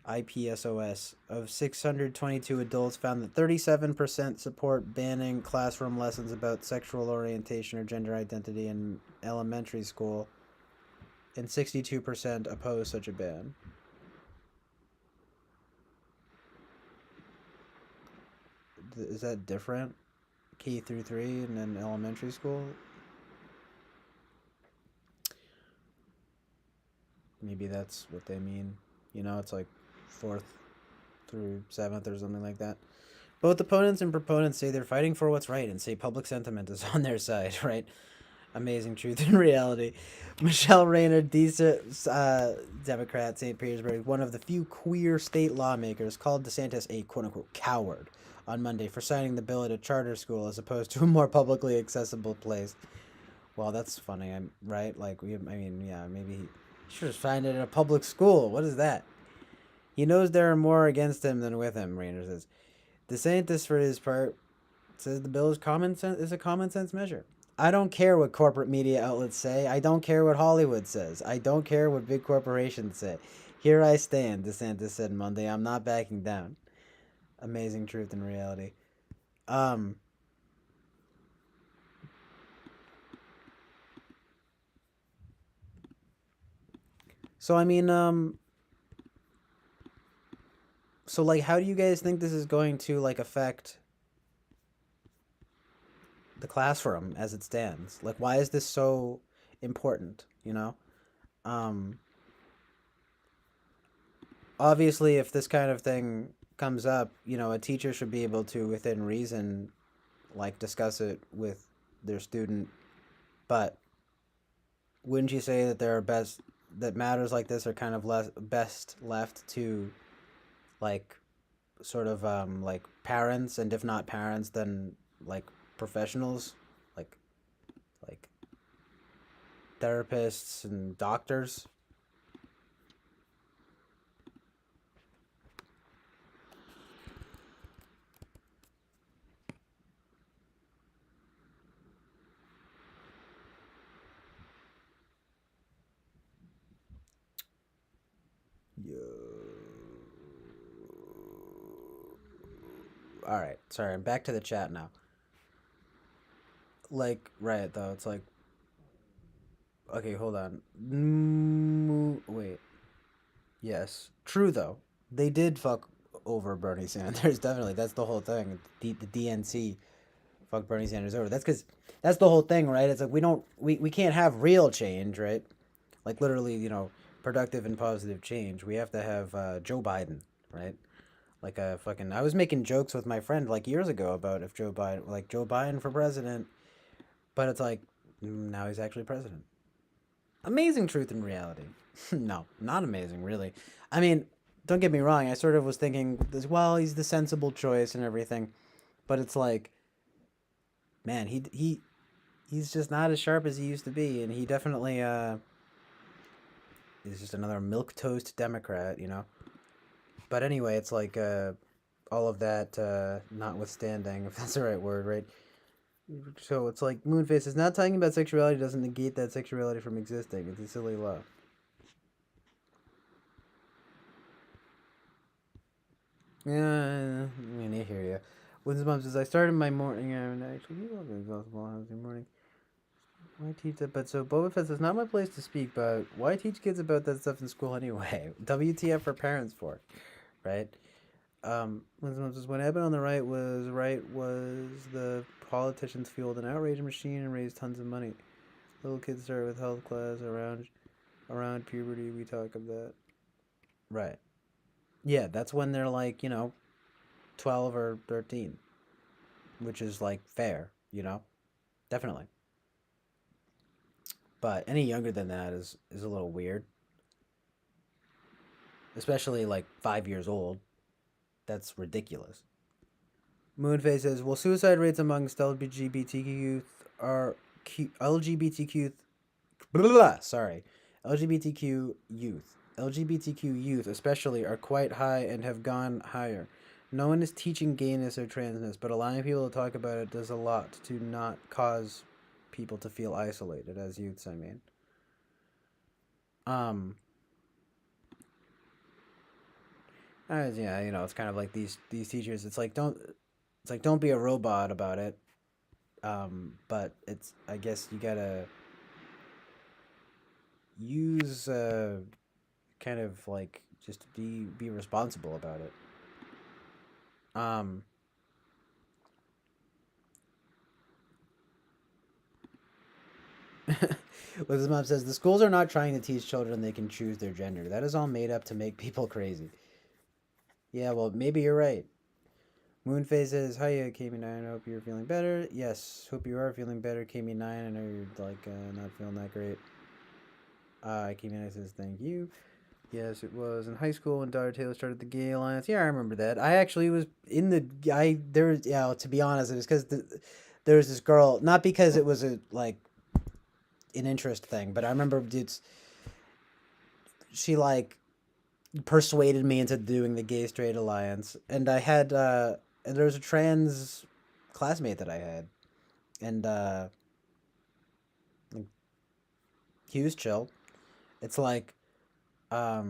Speaker 2: IPSOS of 622 adults found that 37% support banning classroom lessons about sexual orientation or gender identity in elementary school, and 62% oppose such a ban. Is that different? K through 3 and then elementary school? Maybe that's what they mean. You know, it's like 4th through 7th or something like that. Both opponents and proponents say they're fighting for what's right and say public sentiment is on their side, right? Amazing truth and reality. Michelle Rayner, Democrat, St. Petersburg, one of the few queer state lawmakers, called DeSantis a quote-unquote coward on Monday for signing the bill at a charter school as opposed to a more publicly accessible place. Well, that's funny, right? Like, maybe he should have signed it at a public school. What is that? He knows there are more against him than with him, Rayner says. DeSantis, for his part, says the bill is a common sense measure. I don't care what corporate media outlets say. I don't care what Hollywood says. I don't care what big corporations say. Here I stand, DeSantis said Monday. I'm not backing down. Amazing truth and reality. So, I mean, so, like, how do you guys think this is going to, like, affect the classroom as it stands? Like, why is this so important, you know? Obviously, if this kind of thing comes up, you know, a teacher should be able to, within reason, like, discuss it with their student. But wouldn't you say that that matters like this are kind of best left to, like, sort of like parents, and if not parents, then like professionals, like therapists and doctors? all right, sorry, I'm back to the chat now. Like, right though, it's like, okay, hold on. Wait. Yes, true though. They did fuck over Bernie Sanders. Definitely, that's the whole thing. The DNC fuck Bernie Sanders over. That's because that's the whole thing, right? It's like we can't have real change, right? Like literally, productive and positive change. We have to have Joe Biden, right? Like a fucking. I was making jokes with my friend like years ago about if Joe Biden for president, but it's like now he's actually president. Amazing truth and reality. No, not amazing, really. I mean, don't get me wrong. I sort of was thinking, well, he's the sensible choice and everything, but it's like, man, he's just not as sharp as he used to be, and he definitely is just another milquetoast Democrat, But anyway, it's like all of that notwithstanding, if that's the right word, right? So it's like Moonface is not talking about sexuality doesn't negate that sexuality from existing. It's a silly law. Yeah, I mean, I hear you. Wynn's mom says, I started my morning, and actually, you love exhaustible how's your morning. Why teach that? But so Boba Fett says, not my place to speak, but why teach kids about that stuff in school anyway? WTF for parents for, right? Wynn's mom says, what happened on the right was the politicians fueled an outrage machine and raised tons of money. Little kids start with health class around puberty. We talk of that. Right. Yeah, that's when they're like, 12 or 13, which is like fair, definitely. But any younger than that is a little weird, especially like 5 years old. That's ridiculous. Moonface says, well, suicide rates amongst LGBTQ youth are LGBTQ. Blah, blah, sorry, LGBTQ youth especially are quite high and have gone higher. No one is teaching gayness or transness, but allowing people to talk about it does a lot to not cause people to feel isolated as youths, I mean. Yeah, it's kind of like these teachers. It's like don't be a robot about it. But it's I guess you gotta use kind of like just be responsible about it. What his mom says, the schools are not trying to teach children they can choose their gender. That is all made up to make people crazy. Yeah, well, maybe you're right. Moonface says, hiya, Kami9, I hope you're feeling better. Yes, hope you are feeling better, Kami9. I know you're, like, not feeling that great. Kami9 says, thank you. Yes, it was in high school when Daughter Taylor started the Gay Alliance. Yeah, I remember that. I actually was in the... to be honest, it was because there was this girl, not because it was an interest thing, but I remember she, persuaded me into doing the Gay Straight Alliance, and I had, and there was a trans classmate that I had, and, he was chill. It's like, I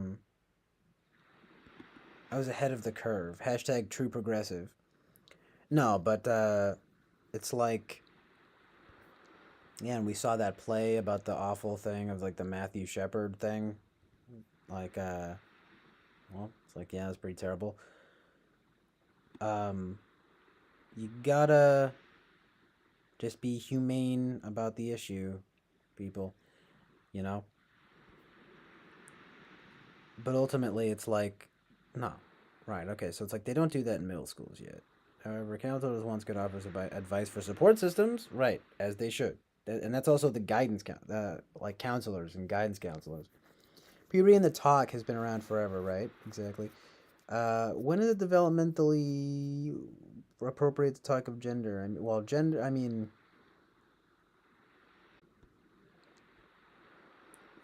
Speaker 2: was ahead of the curve. Hashtag true progressive. No, but, it's like, yeah, and we saw that play about the awful thing of, the Matthew Shepard thing. Well, it's like, yeah, it's pretty terrible. You gotta just be humane about the issue, people, But ultimately, it's like, no. Right, okay, so it's like they don't do that in middle schools yet. However, counselors once could offer advice for support systems, right, as they should. And that's also the guidance, counselors and guidance counselors. Puberty and the talk has been around forever, right? Exactly. When is it developmentally appropriate to talk of gender?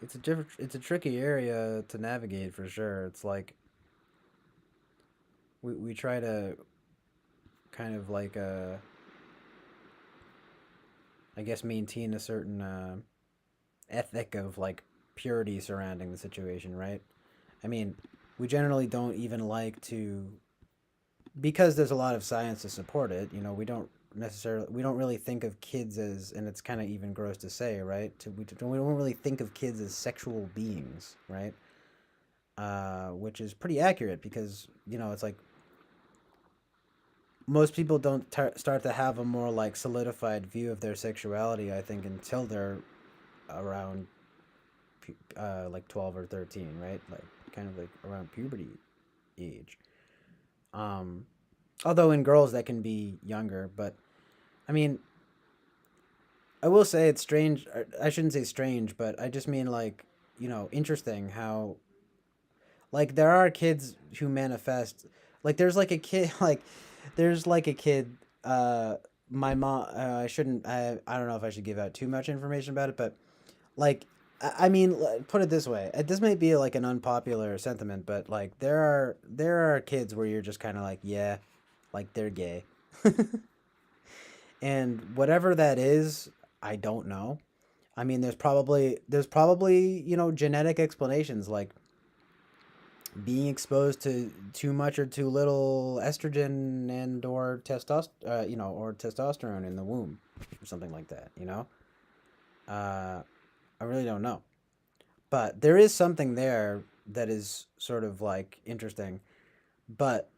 Speaker 2: It's a tricky area to navigate for sure. It's like we try to kind of I guess maintain a certain ethic of purity surrounding the situation, right? I mean, we generally don't even like to because there's a lot of science to support it, we don't really think of kids as, and it's kind of even gross to say, right? We don't really think of kids as sexual beings, right? Which is pretty accurate because it's like most people don't start to have a more like solidified view of their sexuality, I think, until they're around like 12 or 13, right? Like kind of like around puberty age. Um, Although in girls that can be younger, but I mean, I will say it's strange. I shouldn't say strange, but I just mean like, interesting how like there are kids who manifest like there's like a kid there's like a kid my mom I don't know if I should give out too much information about it, but like I mean, put it this way. This might be like an unpopular sentiment, but like there are kids where you're just kind of like, yeah, like they're gay. And whatever that is, I don't know. I mean, there's probably, genetic explanations like being exposed to too much or too little estrogen and or testosterone in the womb or something like that. I really don't know. But there is something there that is sort of like interesting. But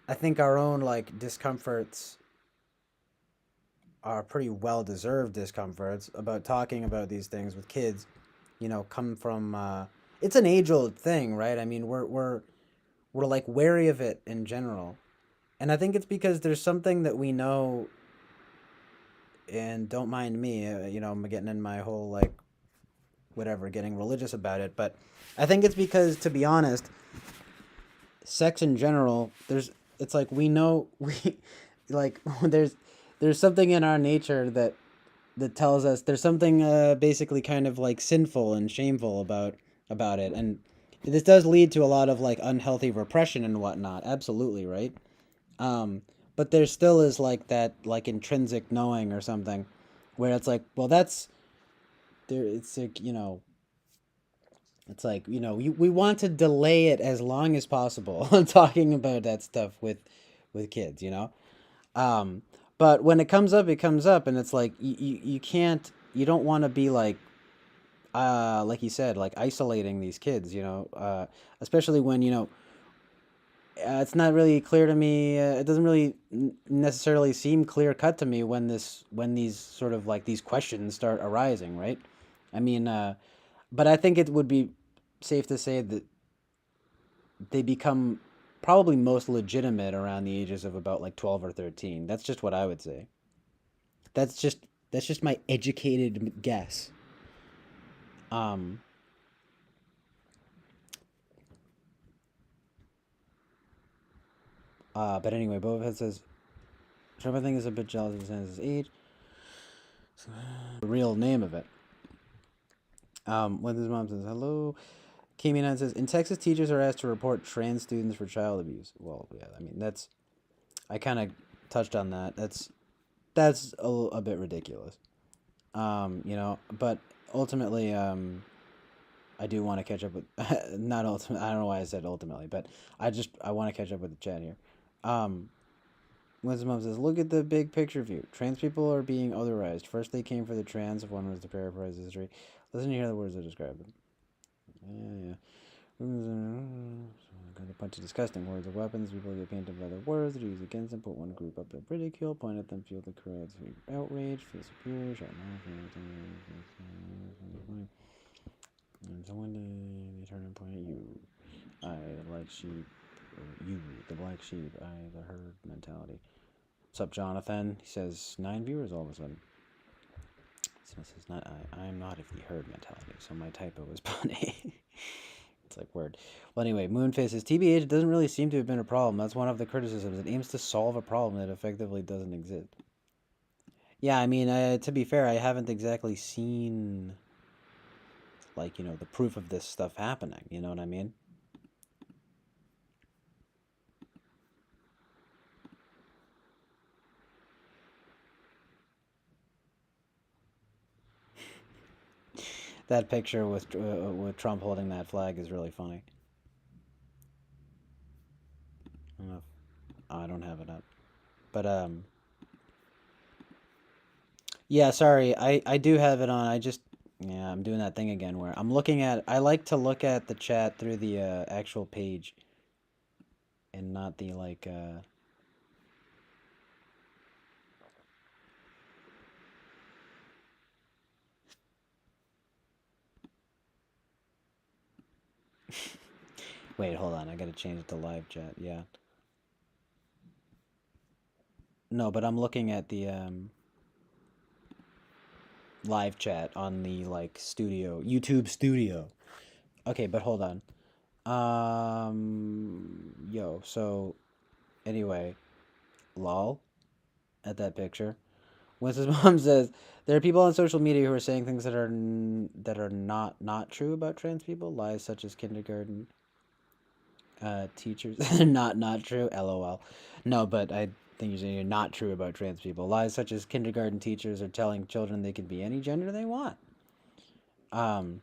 Speaker 2: I think our own like discomforts are pretty well deserved discomforts about talking about these things with kids, come from it's an age old thing, right? I mean, we're like wary of it in general. And I think it's because there's something that we know, and don't mind me, I'm getting in my whole like whatever, getting religious about it, but I think it's because, to be honest, sex in general, it's like we know we like there's something in our nature that tells us there's something basically kind of like sinful and shameful about it, and this does lead to a lot of like unhealthy repression and whatnot. Absolutely, right? But there still is like that like intrinsic knowing or something, where it's like, well, that's there. It's like it's like we want to delay it as long as possible talking about that stuff with kids, um, but when it comes up, it comes up, and it's like you can't, you don't want to be like you said, like isolating these kids, especially when it's not really clear to me. It doesn't really necessarily seem clear cut to me when these sort of like these questions start arising, right? I mean, but I think it would be safe to say that they become probably most legitimate around the ages of about like 12 or 13. That's just what I would say. That's just my educated guess. Um, but anyway, Boba Fett says, Trump, I think, is a bit jealous of his age. The real name of it. When his mom says, hello. Kami9 says, in Texas, teachers are asked to report trans students for child abuse. Well, yeah, I mean, I kind of touched on that. That's a bit ridiculous. But ultimately, I do want to catch up with, not ultimate. I don't know why I said ultimately, but I want to catch up with the chat here. When his mom says, look at the big picture view. Trans people are being otherized. First they came for the trans, if one was to paraphrase history. Listen to hear the words that describe them. Yeah. Got a bunch of disgusting words of weapons. People get painted by the words that are used against them. Put one group up at ridicule. Point at them. Feel the crowds outrage. Feel superior. Shout and someone they turn and point at you. I like sheep. You, the black sheep. I, the herd mentality. What's up, Jonathan? He says 9 viewers all of a sudden. So it says not I am not of the herd mentality, so my typo was funny. It's like word. Well, anyway, Moonface says TBH doesn't really seem to have been a problem. That's one of the criticisms. It aims to solve a problem that effectively doesn't exist. Yeah, I mean, to be fair, I haven't exactly seen like the proof of this stuff happening. You know what I mean? That picture with Trump holding that flag is really funny. I don't know But yeah, sorry. I do have it on. I just yeah, I'm doing that thing again where I like to look at the chat through the actual page and not the like Wait, hold on. I got to change it to live chat. Yeah. No, but I'm looking at the live chat on the like studio, YouTube studio. Okay, but hold on. So anyway, lol at that picture. Winston's mom says there are people on social media who are saying things that are not true about trans people. Lies such as kindergarten teachers not true. LOL. No, but I think you're saying you're not true about trans people. Lies such as kindergarten teachers are telling children they can be any gender they want. The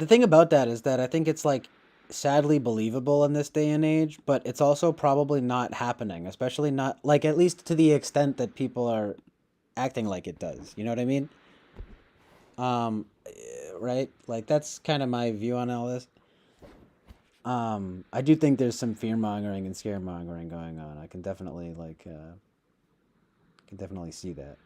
Speaker 2: thing about that is that I think it's like sadly believable in this day and age, but it's also probably not happening, especially not like at least to the extent that people are acting like it does. You know what I mean? Right? Like that's kind of my view on all this. I do think there's some fear mongering and scaremongering going on. I can definitely see that.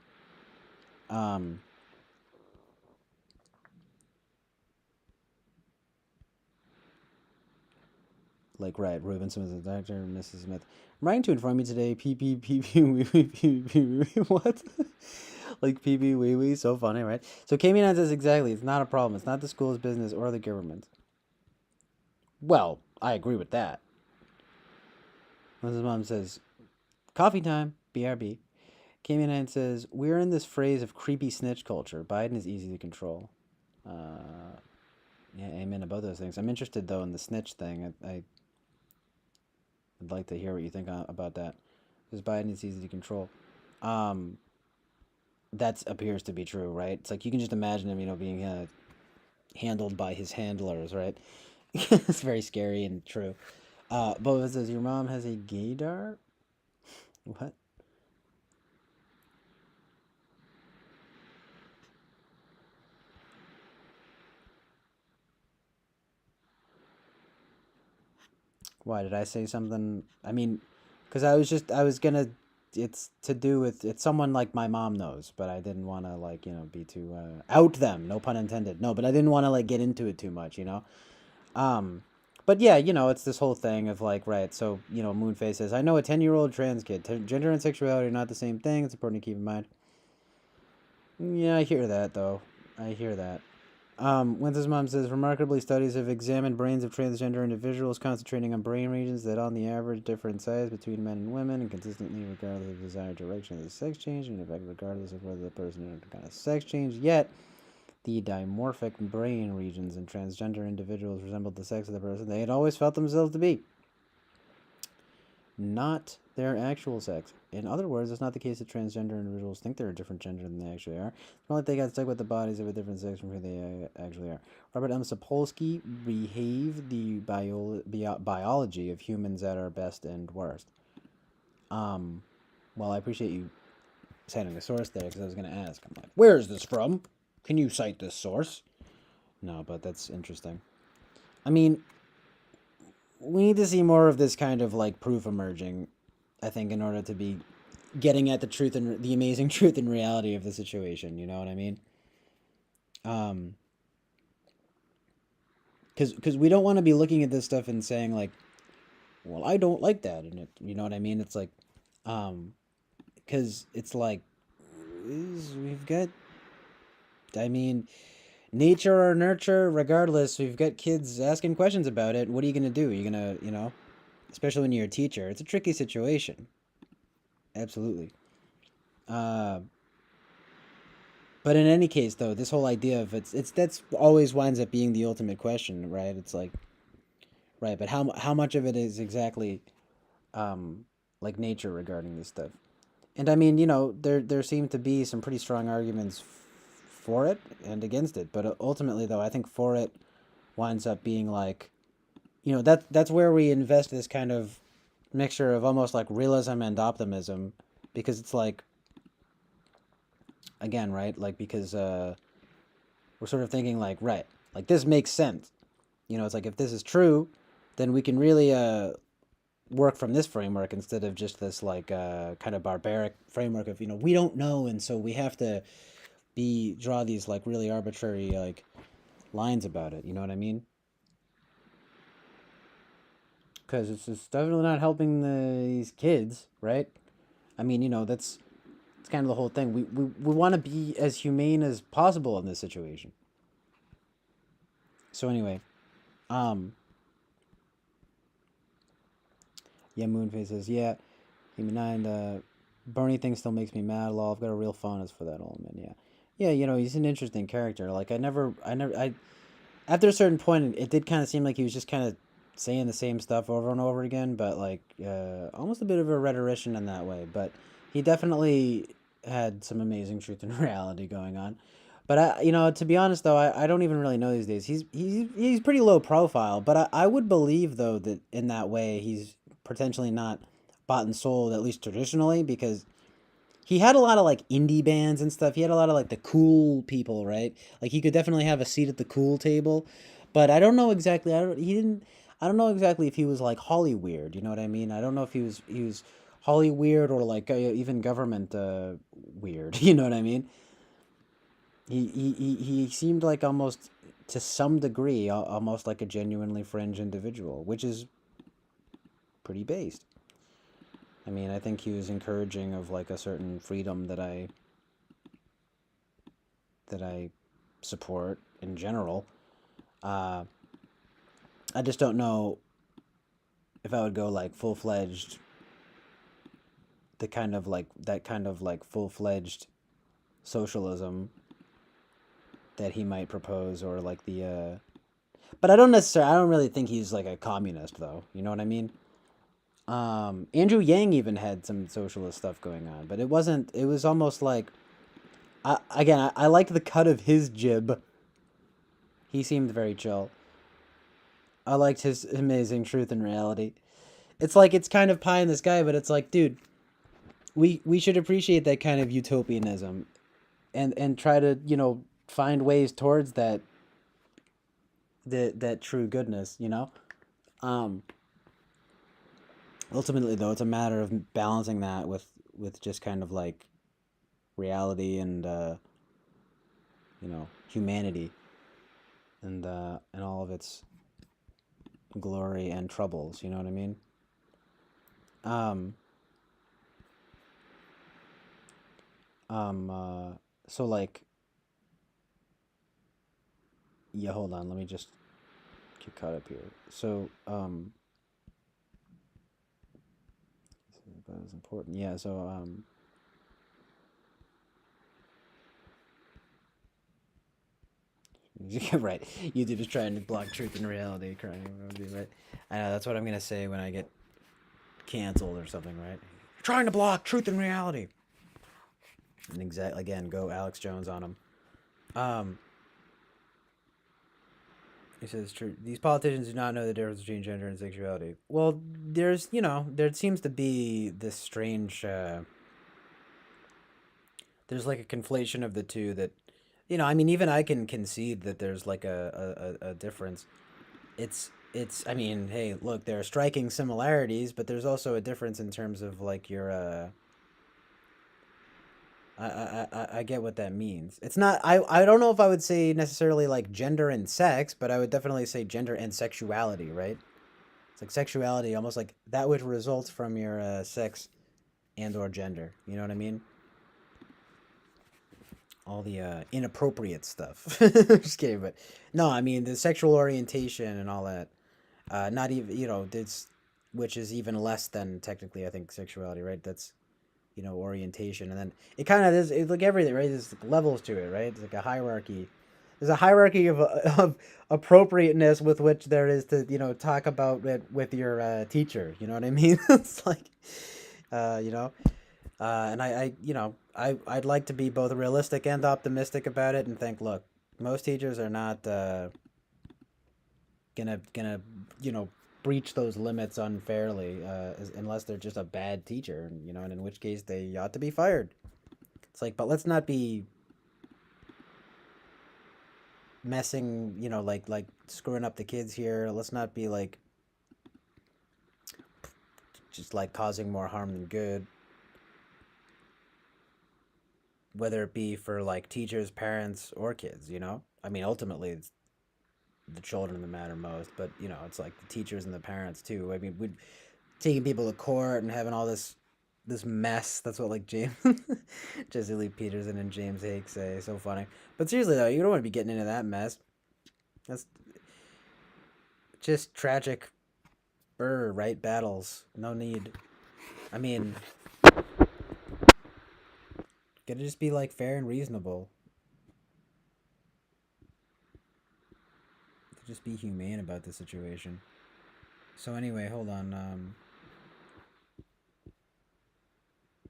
Speaker 2: Like right, Robinson was a doctor, Mrs. Smith. I'm writing to inform you today. What? Like wee wee, so funny, right? So Kami9 says exactly, it's not a problem. It's not the school's business or the government. Well, I agree with that. His mom says, coffee time, BRB. Kami9 says, we're in this phrase of creepy snitch culture. Biden is easy to control. Yeah, amen about those things. I'm interested, though, in the snitch thing. I'd like to hear what you think about that. Because Biden is easy to control. That appears to be true, right? It's like you can just imagine him, being handled by his handlers, right? It's very scary and true. Boba says, your mom has a gaydar? What? Why did I say something? I mean, because it's to do with, it's someone like my mom knows, but I didn't want to be too, out them, no pun intended. No, but I didn't want to get into it too much, But yeah, it's this whole thing of right, so, Moonface says, I know a 10-year-old trans kid, gender and sexuality are not the same thing, it's important to keep in mind. Yeah, I hear that, though. I hear that. Winston's mom says, remarkably, studies have examined brains of transgender individuals, concentrating on brain regions that on the average differ in size between men and women, and consistently regardless of the desired direction of the sex change, and in effect regardless of whether the person undergone a sex change. Yet, the dimorphic brain regions in transgender individuals resembled the sex of the person they had always felt themselves to be, not their actual sex. In other words, it's not the case that transgender individuals think they're a different gender than they actually are. It's not like they got stuck with the bodies of a different sex from who they actually are. Robert M. Sapolsky behaved the biology of humans at our best and worst. Well, I appreciate you citing the source there, because I was going to ask. I'm like, where is this from? Can you cite this source? No, but that's interesting. I mean, we need to see more of this kind of proof emerging, I think, in order to be getting at the truth and the amazing truth and reality of the situation. You know what I mean? Because we don't want to be looking at this stuff and saying well, I don't like that, and you know what I mean? It's because it's we've got, I mean, nature or nurture, regardless, we've got kids asking questions about it. What are you going to do? You're going to, especially when you're a teacher, it's a tricky situation. Absolutely. But in any case, though, this whole idea of that's always winds up being the ultimate question, right? It's right, but how much of it is exactly nature regarding this stuff? And I mean, there seem to be some pretty strong arguments for it and against it, but ultimately, though, I think for it winds up being that's where we invest this kind of mixture of almost like realism and optimism, because it's like, again, right, like, because we're sort of thinking like, right, like this makes sense, you know, it's like if this is true, then we can really work from this framework instead of just this like kind of barbaric framework of, you know, we don't know, and so we have to draw these like really arbitrary like lines about it, you know what I mean? Because it's just definitely not helping these kids, right? I mean, you know, that's kind of the whole thing. We want to be as humane as possible in this situation. So anyway, yeah, Moonface says, yeah, Human Nine, Bernie thing still makes me mad, lol. I've got a real fondness for that old man, yeah. Yeah, you know, he's an interesting character. Like, after a certain point, it did kind of seem like he was just kind of saying the same stuff over and over again, but like, almost a bit of a rhetorician in that way. But he definitely had some amazing truth and reality going on. But you know, to be honest though, I don't even really know these days. He's pretty low profile, but I would believe though that in that way he's potentially not bought and sold, at least traditionally, because he had a lot of like indie bands and stuff. He had a lot of like the cool people, right? Like he could definitely have a seat at the cool table, but I don't know exactly. I don't know exactly if he was like Holly weird. You know what I mean? I don't know if he was Holly weird or like even government weird. You know what I mean? He seemed like almost to some degree almost like a genuinely fringe individual, which is pretty based. I mean, I think he was encouraging of like a certain freedom that I support in general. I just don't know if I would go like full-fledged, that kind of like full-fledged socialism that he might propose, or like the but I don't really think he's like a communist though, you know what I mean? Andrew Yang even had some socialist stuff going on, but it was almost like, I liked the cut of his jib. He seemed very chill. I liked his amazing truth and reality. It's like, it's kind of pie in the sky, but it's like, dude, we should appreciate that kind of utopianism and try to, you know, find ways towards that true goodness, you know? Ultimately though, it's a matter of balancing that with just kind of like reality and you know, humanity and all of its glory and troubles, you know what I mean? So like, yeah, hold on, let me just get caught up here. So that was important. Yeah, so right. YouTube is trying to block truth and reality, crying right. I know, that's what I'm gonna say when I get canceled or something, right? Trying to block truth and reality. And again, go Alex Jones on him. He says, true. These politicians do not know the difference between gender and sexuality. Well, there seems to be this strange, there's like a conflation of the two that, you know, I mean, even I can concede that there's like a difference. I mean, hey, look, there are striking similarities, but there's also a difference in terms of like your, I get what that means. It's not, I don't know if I would say necessarily like gender and sex, but I would definitely say gender and sexuality, right? It's like sexuality, almost like that which results from your sex and or gender. You know what I mean? All the inappropriate stuff. Just kidding, but no, I mean the sexual orientation and all that. Not even, you know, which is even less than technically, I think, sexuality, right? That's, you know, orientation, and then it kind of is, it's like everything, right? There's levels to it, right? It's like a hierarchy. There's a hierarchy of appropriateness with which there is to, you know, talk about it with your teacher. You know what I mean? It's like, you know, and I you know, I'd like to be both realistic and optimistic about it, and think, look, most teachers are not gonna you know, breach those limits unfairly, unless they're just a bad teacher, you know, and in which case they ought to be fired. It's like, but let's not be messing, you know, like screwing up the kids here. Let's not be like just like causing more harm than good. Whether it be for like teachers, parents, or kids, you know? I mean, ultimately, it's the children that matter most, but you know, it's like the teachers and the parents too. I mean, we're taking people to court and having all this mess. That's what like James, Jesse Lee Peterson and James Hake say. So funny. But seriously though, you don't want to be getting into that mess. That's just tragic. Right battles. No need. I mean, gotta just be like fair and reasonable. Just be humane about the situation. So anyway, hold on.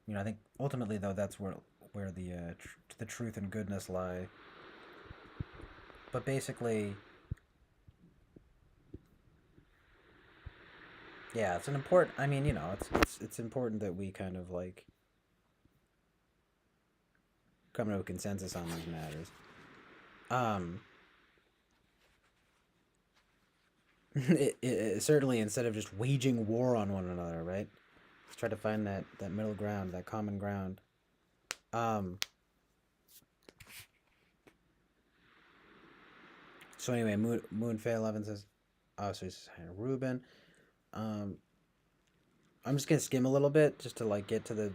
Speaker 2: You know, I think ultimately though that's where the truth and goodness lie. But basically, yeah, it's an important. I mean, you know, it's important that we kind of like come to a consensus on these matters. Certainly instead of just waging war on one another, right? Let's try to find that middle ground, that common ground. So anyway, Moonfay 11 says, oh, so he says, hi, Ruben. I'm just gonna skim a little bit just to like get to the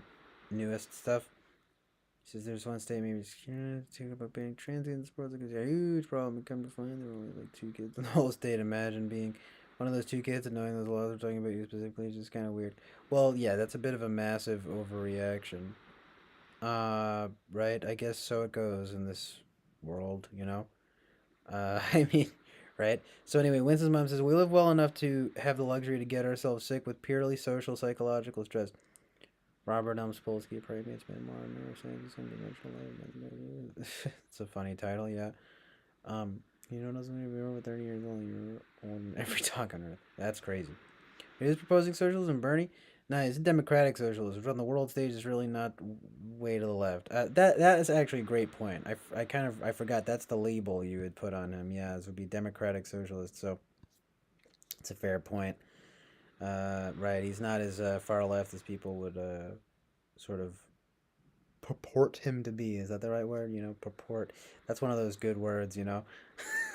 Speaker 2: newest stuff. He says there's one statement talking about being transient in sports because a huge problem. Come to find there were only like 2 kids in the whole state. Imagine being one of those 2 kids and knowing those laws are talking about you specifically is just kind of weird. Well, yeah, that's a bit of a massive overreaction. Right? I guess so it goes in this world, you know? I mean, right? So anyway, Winston's mom says, we live well enough to have the luxury to get ourselves sick with purely social, psychological stress. Robert M. Spolsky, Primates, Man, more neuroscience, undimensional life. It's a funny title, yeah. You know, doesn't mean you're over 30 years old, you're older than every dog on earth. That's crazy. He is proposing socialism, Bernie? No, he's a democratic socialist, which on the world stage is really not way to the left. That is actually a great point. I forgot that's the label you would put on him. Yeah, this would be democratic socialist. So it's a fair point. Right, he's not as far left as people would sort of purport him to be. Is that the right word? You know, purport. That's one of those good words, you know.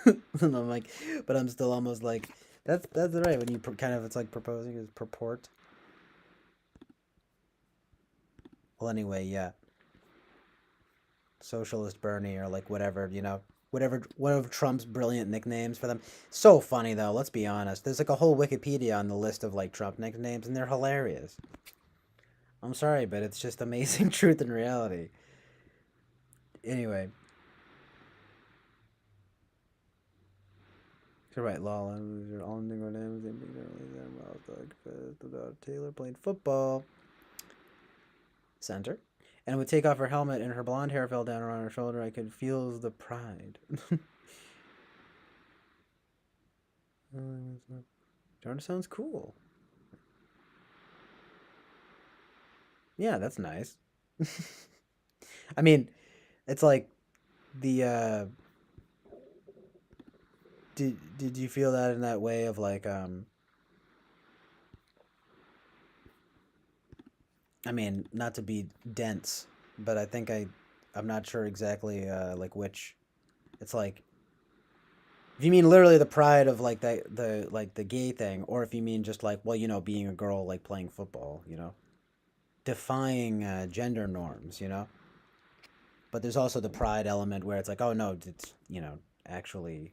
Speaker 2: And I'm like, but I'm still almost like, that's right. When you kind of, it's like proposing is purport. Well, anyway, yeah. Socialist Bernie or like whatever, you know, whatever one of Trump's brilliant nicknames for them. So funny though, let's be honest. There's like a whole Wikipedia on the list of like Trump nicknames and they're hilarious. I'm sorry, but it's just amazing truth and reality. Anyway. So right, lol, you're all Taylor played football. Center. And would take off her helmet and her blonde hair fell down around her shoulder. I could feel the pride. Jordan sounds cool. Yeah, that's nice. I mean, it's like the did you feel that in that way of like I mean, not to be dense, but I think I'm not sure exactly like which. It's like if you mean literally the pride of like the gay thing, or if you mean just like, well, you know, being a girl like playing football, you know, defying gender norms, you know. But there's also the pride element where it's like, oh no, it's, you know, actually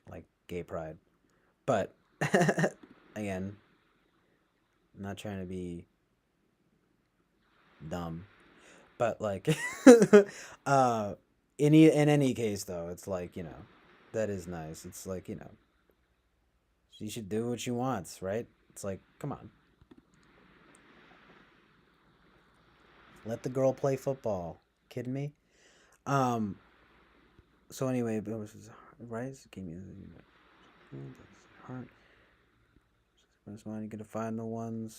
Speaker 2: like gay pride. But again, I'm not trying to be dumb, but like in any case though, it's like, you know, that is nice. It's like, you know, she should do what she wants, right? It's like, come on, let the girl play football. Kidding me? So anyway, it was right. Gave me heart. First one, you gotta find the one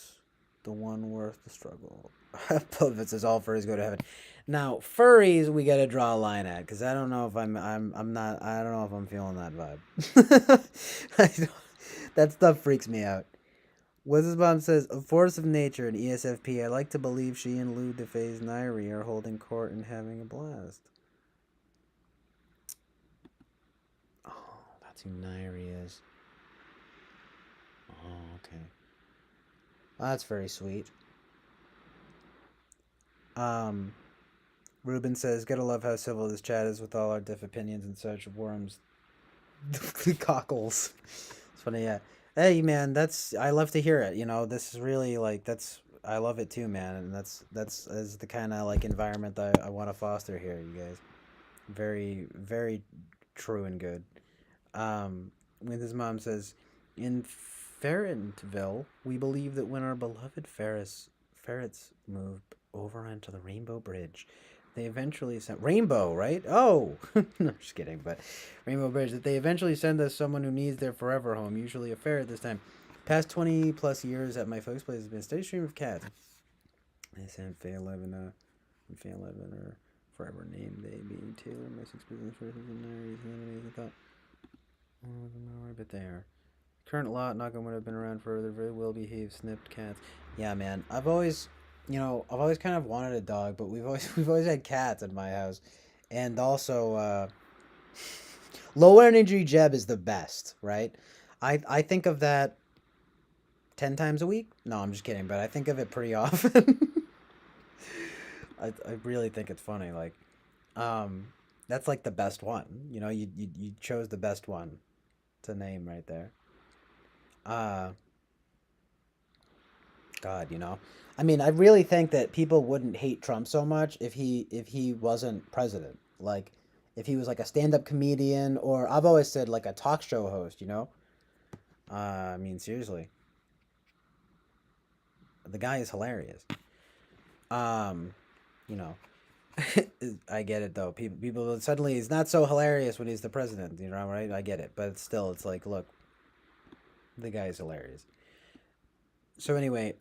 Speaker 2: worth the struggle. It says all furries go to heaven. Now, furries, we gotta draw a line at, because I don't know if I'm not, I don't know if I'm feeling that vibe. That stuff freaks me out. Wizard's Mom says, a force of nature in ESFP. I like to believe she and Lou DeFay's Nairi are holding court and having a blast. Oh, that's who Nairi is. Oh, okay. Well, that's very sweet. Ruben says, gotta love how civil this chat is with all our diff opinions and such. Worms. Cockles. It's funny, yeah. Hey, man, I love to hear it. You know, this is really, like, I love it too, man. And that's the kind of, like, environment I want to foster here, you guys. Very, very true and good. When his mom says, in Ferretville, we believe that when our beloved ferrets move over onto the Rainbow Bridge, they eventually send Rainbow, right? Oh, no, I'm just kidding. But Rainbow Bridge, that they eventually send us someone who needs their forever home, usually a ferret this time. Past 20 plus years at my folks' place has been a steady stream of cats. They sent Faye 11, or forever named they being Taylor, my 6 business persons and Nairi's and I thought. Oh, but they are. Current lot, not going to have been around forever. They're very well behaved, snipped cats. Yeah, man. I've always kind of wanted a dog, but we've always had cats in my house, and also low energy Jeb is the best, right? I think of that 10 times a week. No, I'm just kidding, but I think of it pretty often. I really think it's funny. Like, that's like the best one. You know, you chose the best one to name right there. God, you know. I mean, I really think that people wouldn't hate Trump so much if he wasn't president. Like, if he was like a stand-up comedian, or I've always said like a talk show host, you know? I mean, seriously. The guy is hilarious. You know. I get it though. People suddenly he's not so hilarious when he's the president, you know, right? I get it. But still it's like, look, the guy is hilarious. So anyway,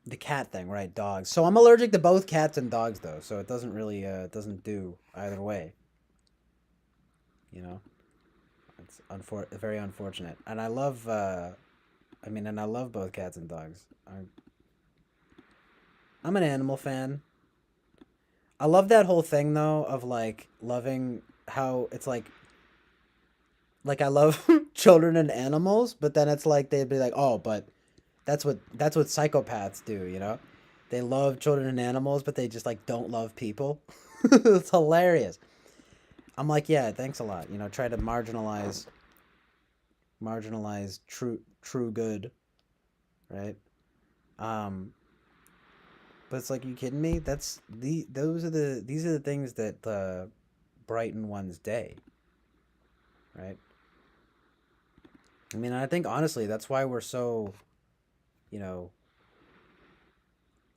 Speaker 2: the cat thing, right? Dogs. So I'm allergic to both cats and dogs, though. So it doesn't really, it doesn't do either way. You know, it's very unfortunate. And I love, and I love both cats and dogs. I'm an animal fan. I love that whole thing though of like loving how it's like I love children and animals, but then it's like they'd be like, oh, but that's what psychopaths do, you know? They love children and animals, but they just like don't love people. It's hilarious. I'm like, yeah, thanks a lot. You know, try to marginalize true good, right? But it's like, you kidding me? These are the things that brighten one's day, right? I mean, I think honestly that's why we're so, you know,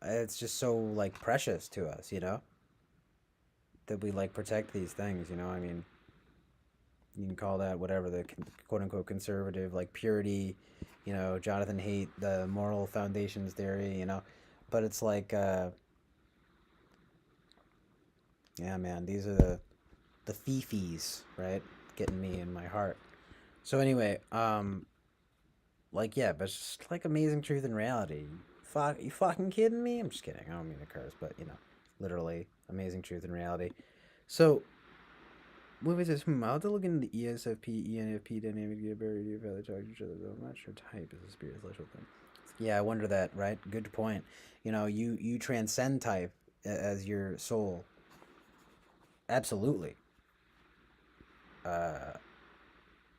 Speaker 2: it's just so like precious to us, you know, that we like protect these things, you know. I mean, you can call that whatever, the quote unquote conservative, like purity, you know, Jonathan Haidt, the moral foundations theory, you know. But it's like, yeah, man, these are the fifis, right? Getting me in my heart. So anyway, like, yeah, but it's just like amazing truth and reality. You fucking kidding me? I'm just kidding. I don't mean to curse, but, you know, literally amazing truth and reality. So, what was this? I'll have to look into the ESFP, ENFP dynamic to get better idea of how they talk to each other, though. I'm not sure type is a spirit sexual thing. Yeah, I wonder that, right? Good point. You know, you transcend type as your soul. Absolutely.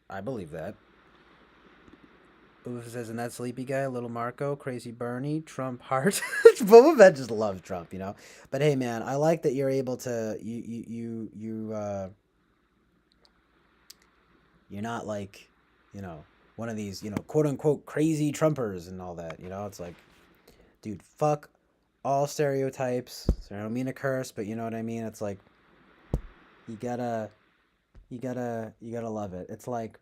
Speaker 2: I believe that. Boba says, and that sleepy guy, Little Marco, Crazy Bernie, Trump heart. Boba Fett just loves Trump, you know. But hey, man, I like that you're able to you're not like, you know, one of these, you know, quote unquote crazy Trumpers and all that, you know. It's like, dude, fuck all stereotypes. So I don't mean to curse, but you know what I mean. It's like, you gotta You gotta love it. It's like,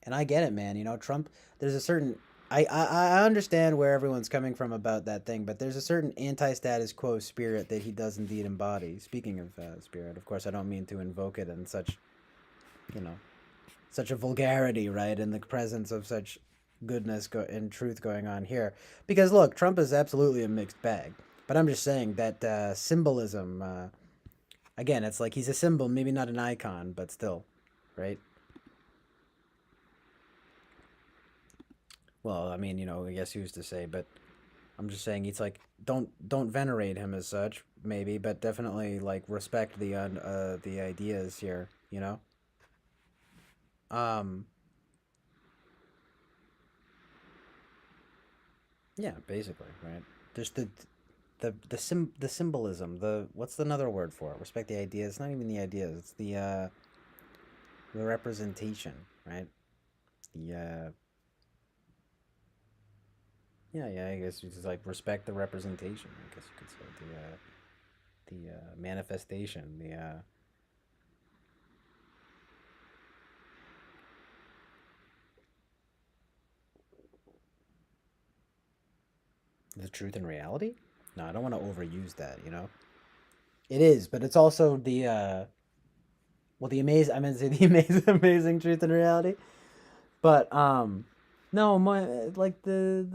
Speaker 2: and I get it, man. You know, Trump. There's a certain. I understand where everyone's coming from about that thing, but there's a certain anti-status quo spirit that he does indeed embody. Speaking of spirit, of course, I don't mean to invoke it in such, you know, such a vulgarity, right? In the presence of such goodness and truth going on here, because look, Trump is absolutely a mixed bag. But I'm just saying that symbolism. Again, it's like he's a symbol, maybe not an icon, but still, right? Well, I mean, you know, I guess who's to say, but I'm just saying it's like don't venerate him as such, maybe, but definitely like respect the ideas here, you know. Um, yeah, basically, right? There's the symbolism, the what's another word for it? Respect the ideas. It's not even the ideas. It's the representation, right? The yeah, I guess it's just like respect the representation. I guess you could say the manifestation, the truth and reality. No, I don't want to overuse that. You know, it is, but it's also the well, the amazing. I meant to say the amazing truth and reality, but no, my like the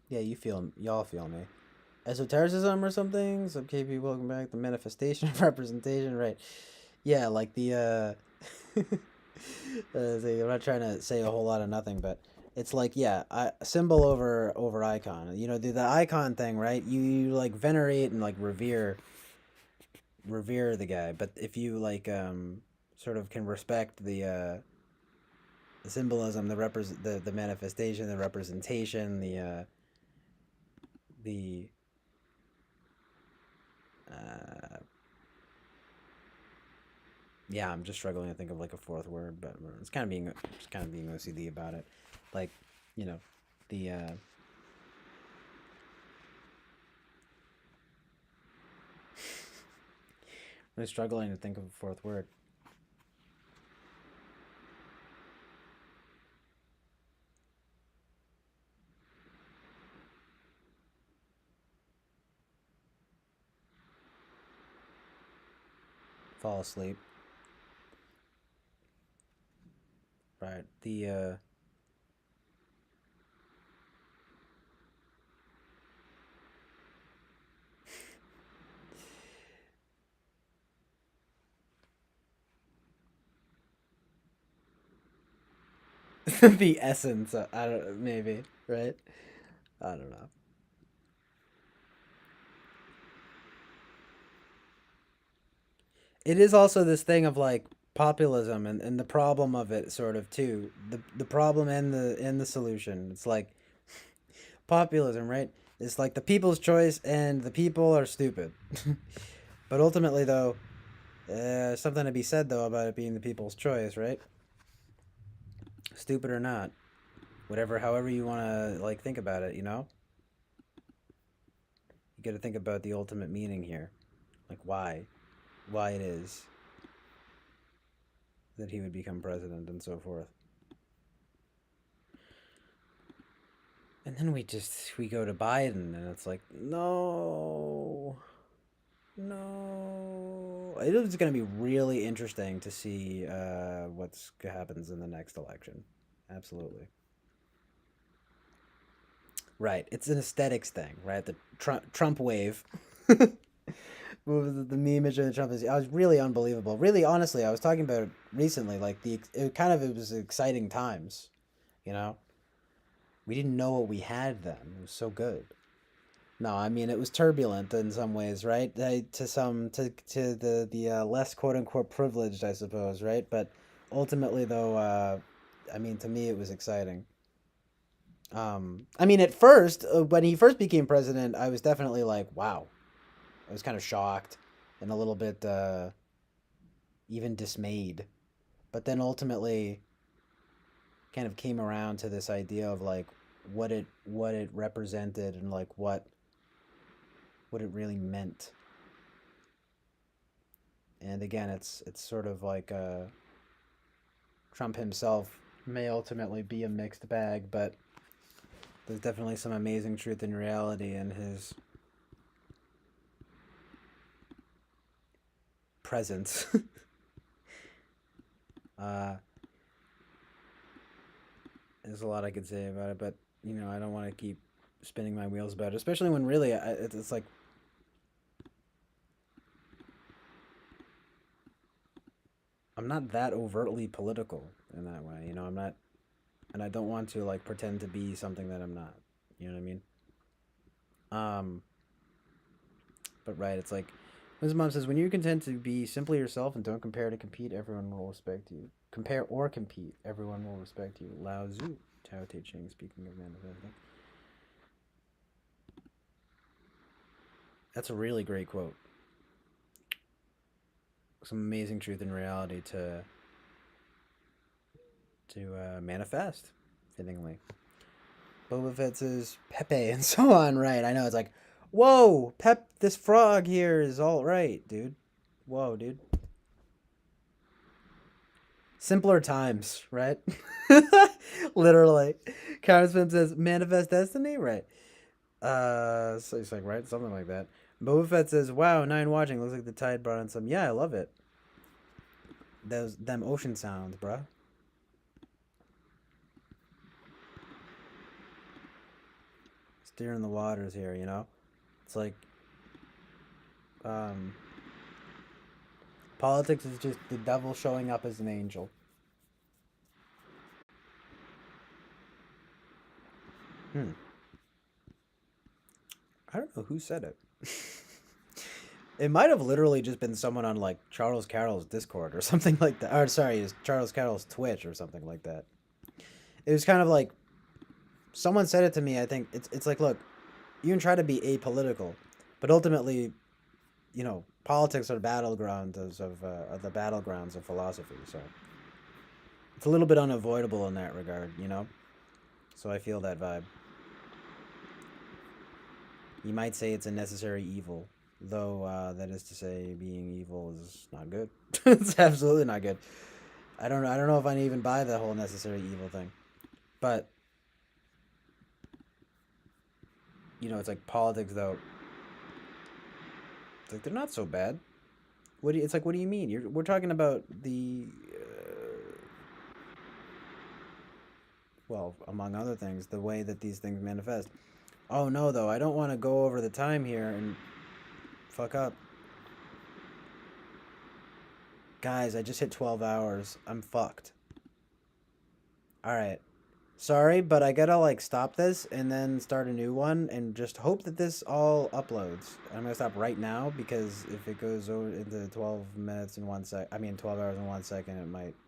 Speaker 2: yeah, y'all feel me. Esotericism or something. Some KP welcome back. The manifestation of representation, right? Yeah, like I'm not trying to say a whole lot of nothing, but it's like yeah, symbol over icon. You know, the icon thing, right? You like venerate and like revere the guy, but if you like sort of can respect the symbolism, the manifestation, the representation, the uh yeah, I'm just struggling to think of like a fourth word, but it's kind of being OCD about it. Like, you know, the I'm struggling to think of a fourth word. Fall asleep. Right. The essence. I don't maybe, right? I don't know. It is also this thing of like populism and the problem of it sort of too. The problem and the solution. It's like populism, right? It's like the people's choice and the people are stupid. But ultimately though, something to be said though about it being the people's choice, right? Stupid or not. Whatever however you want to like think about it, you know? You got to think about the ultimate meaning here. Like why it is that he would become president and so forth. And then we go to Biden and it's like, no. No. It is going to be really interesting to see what happens in the next election. Absolutely. Right. It's an aesthetics thing, right? The Trump wave. What was it? The meme image of the Trump is. I was really unbelievable. Really, honestly, I was talking about it recently. Like it was exciting times. You know, we didn't know what we had then. It was so good. No, I mean it was turbulent in some ways, right? To the less quote unquote privileged, I suppose, right? But ultimately, though, I mean to me it was exciting. I mean at first when he first became president, I was definitely like, wow. I was kind of shocked. and a little bit even dismayed. But then ultimately kind of came around to this idea of like what it represented and like what it really meant. And again, it's sort of like Trump himself may ultimately be a mixed bag, but there's definitely some amazing truth and reality in his presence. There's a lot I could say about it, but you know, I don't want to keep spinning my wheels about it, especially when really it's like I'm not that overtly political in that way, you know. I'm not, and I don't want to like pretend to be something that I'm not. You know what I mean? But right, it's like his mom says, when you're content to be simply yourself and don't compare to compete, everyone will respect you. Compare or compete, everyone will respect you. Lao Tzu, Tao Te Ching. Speaking of manifesting, that's a really great quote. Some amazing truth and reality to manifest, fittingly. Boba Fett says Pepe and so on. Right, I know it's like, whoa, this frog here is all right, dude. Whoa, dude. Simpler times, right? Literally. Congressman says manifest destiny, right? So it's like right, something like that. Boba Fett says, "Wow, 9 watching. Looks like the tide brought in some." Yeah, I love it. Them ocean sounds, bruh. Steering the waters here, you know. It's like, politics is just the devil showing up as an angel. I don't know who said it. It might have literally just been someone on like Charles Carroll's Discord or something like that. Or sorry, it's Charles Carroll's Twitch or something like that. It was kind of like someone said it to me. I think it's like, look, you can try to be apolitical, but ultimately, you know, politics are battlegrounds of the battlegrounds of philosophy. So it's a little bit unavoidable in that regard, you know. So I feel that vibe. You might say it's a necessary evil, though that is to say, being evil is not good. It's absolutely not good. I don't know if I even buy the whole necessary evil thing, but you know, it's like politics though. It's like they're not so bad. It's like, what do you mean? We're talking about the well, among other things, the way that these things manifest. Oh no, though, I don't want to go over the time here and fuck up. Guys, I just hit 12 hours. I'm fucked. Alright. Sorry, but I gotta, like, stop this and then start a new one and just hope that this all uploads. I'm gonna stop right now because if it goes over into 12 minutes and 1 sec... I mean, 12 hours and 1 second, it might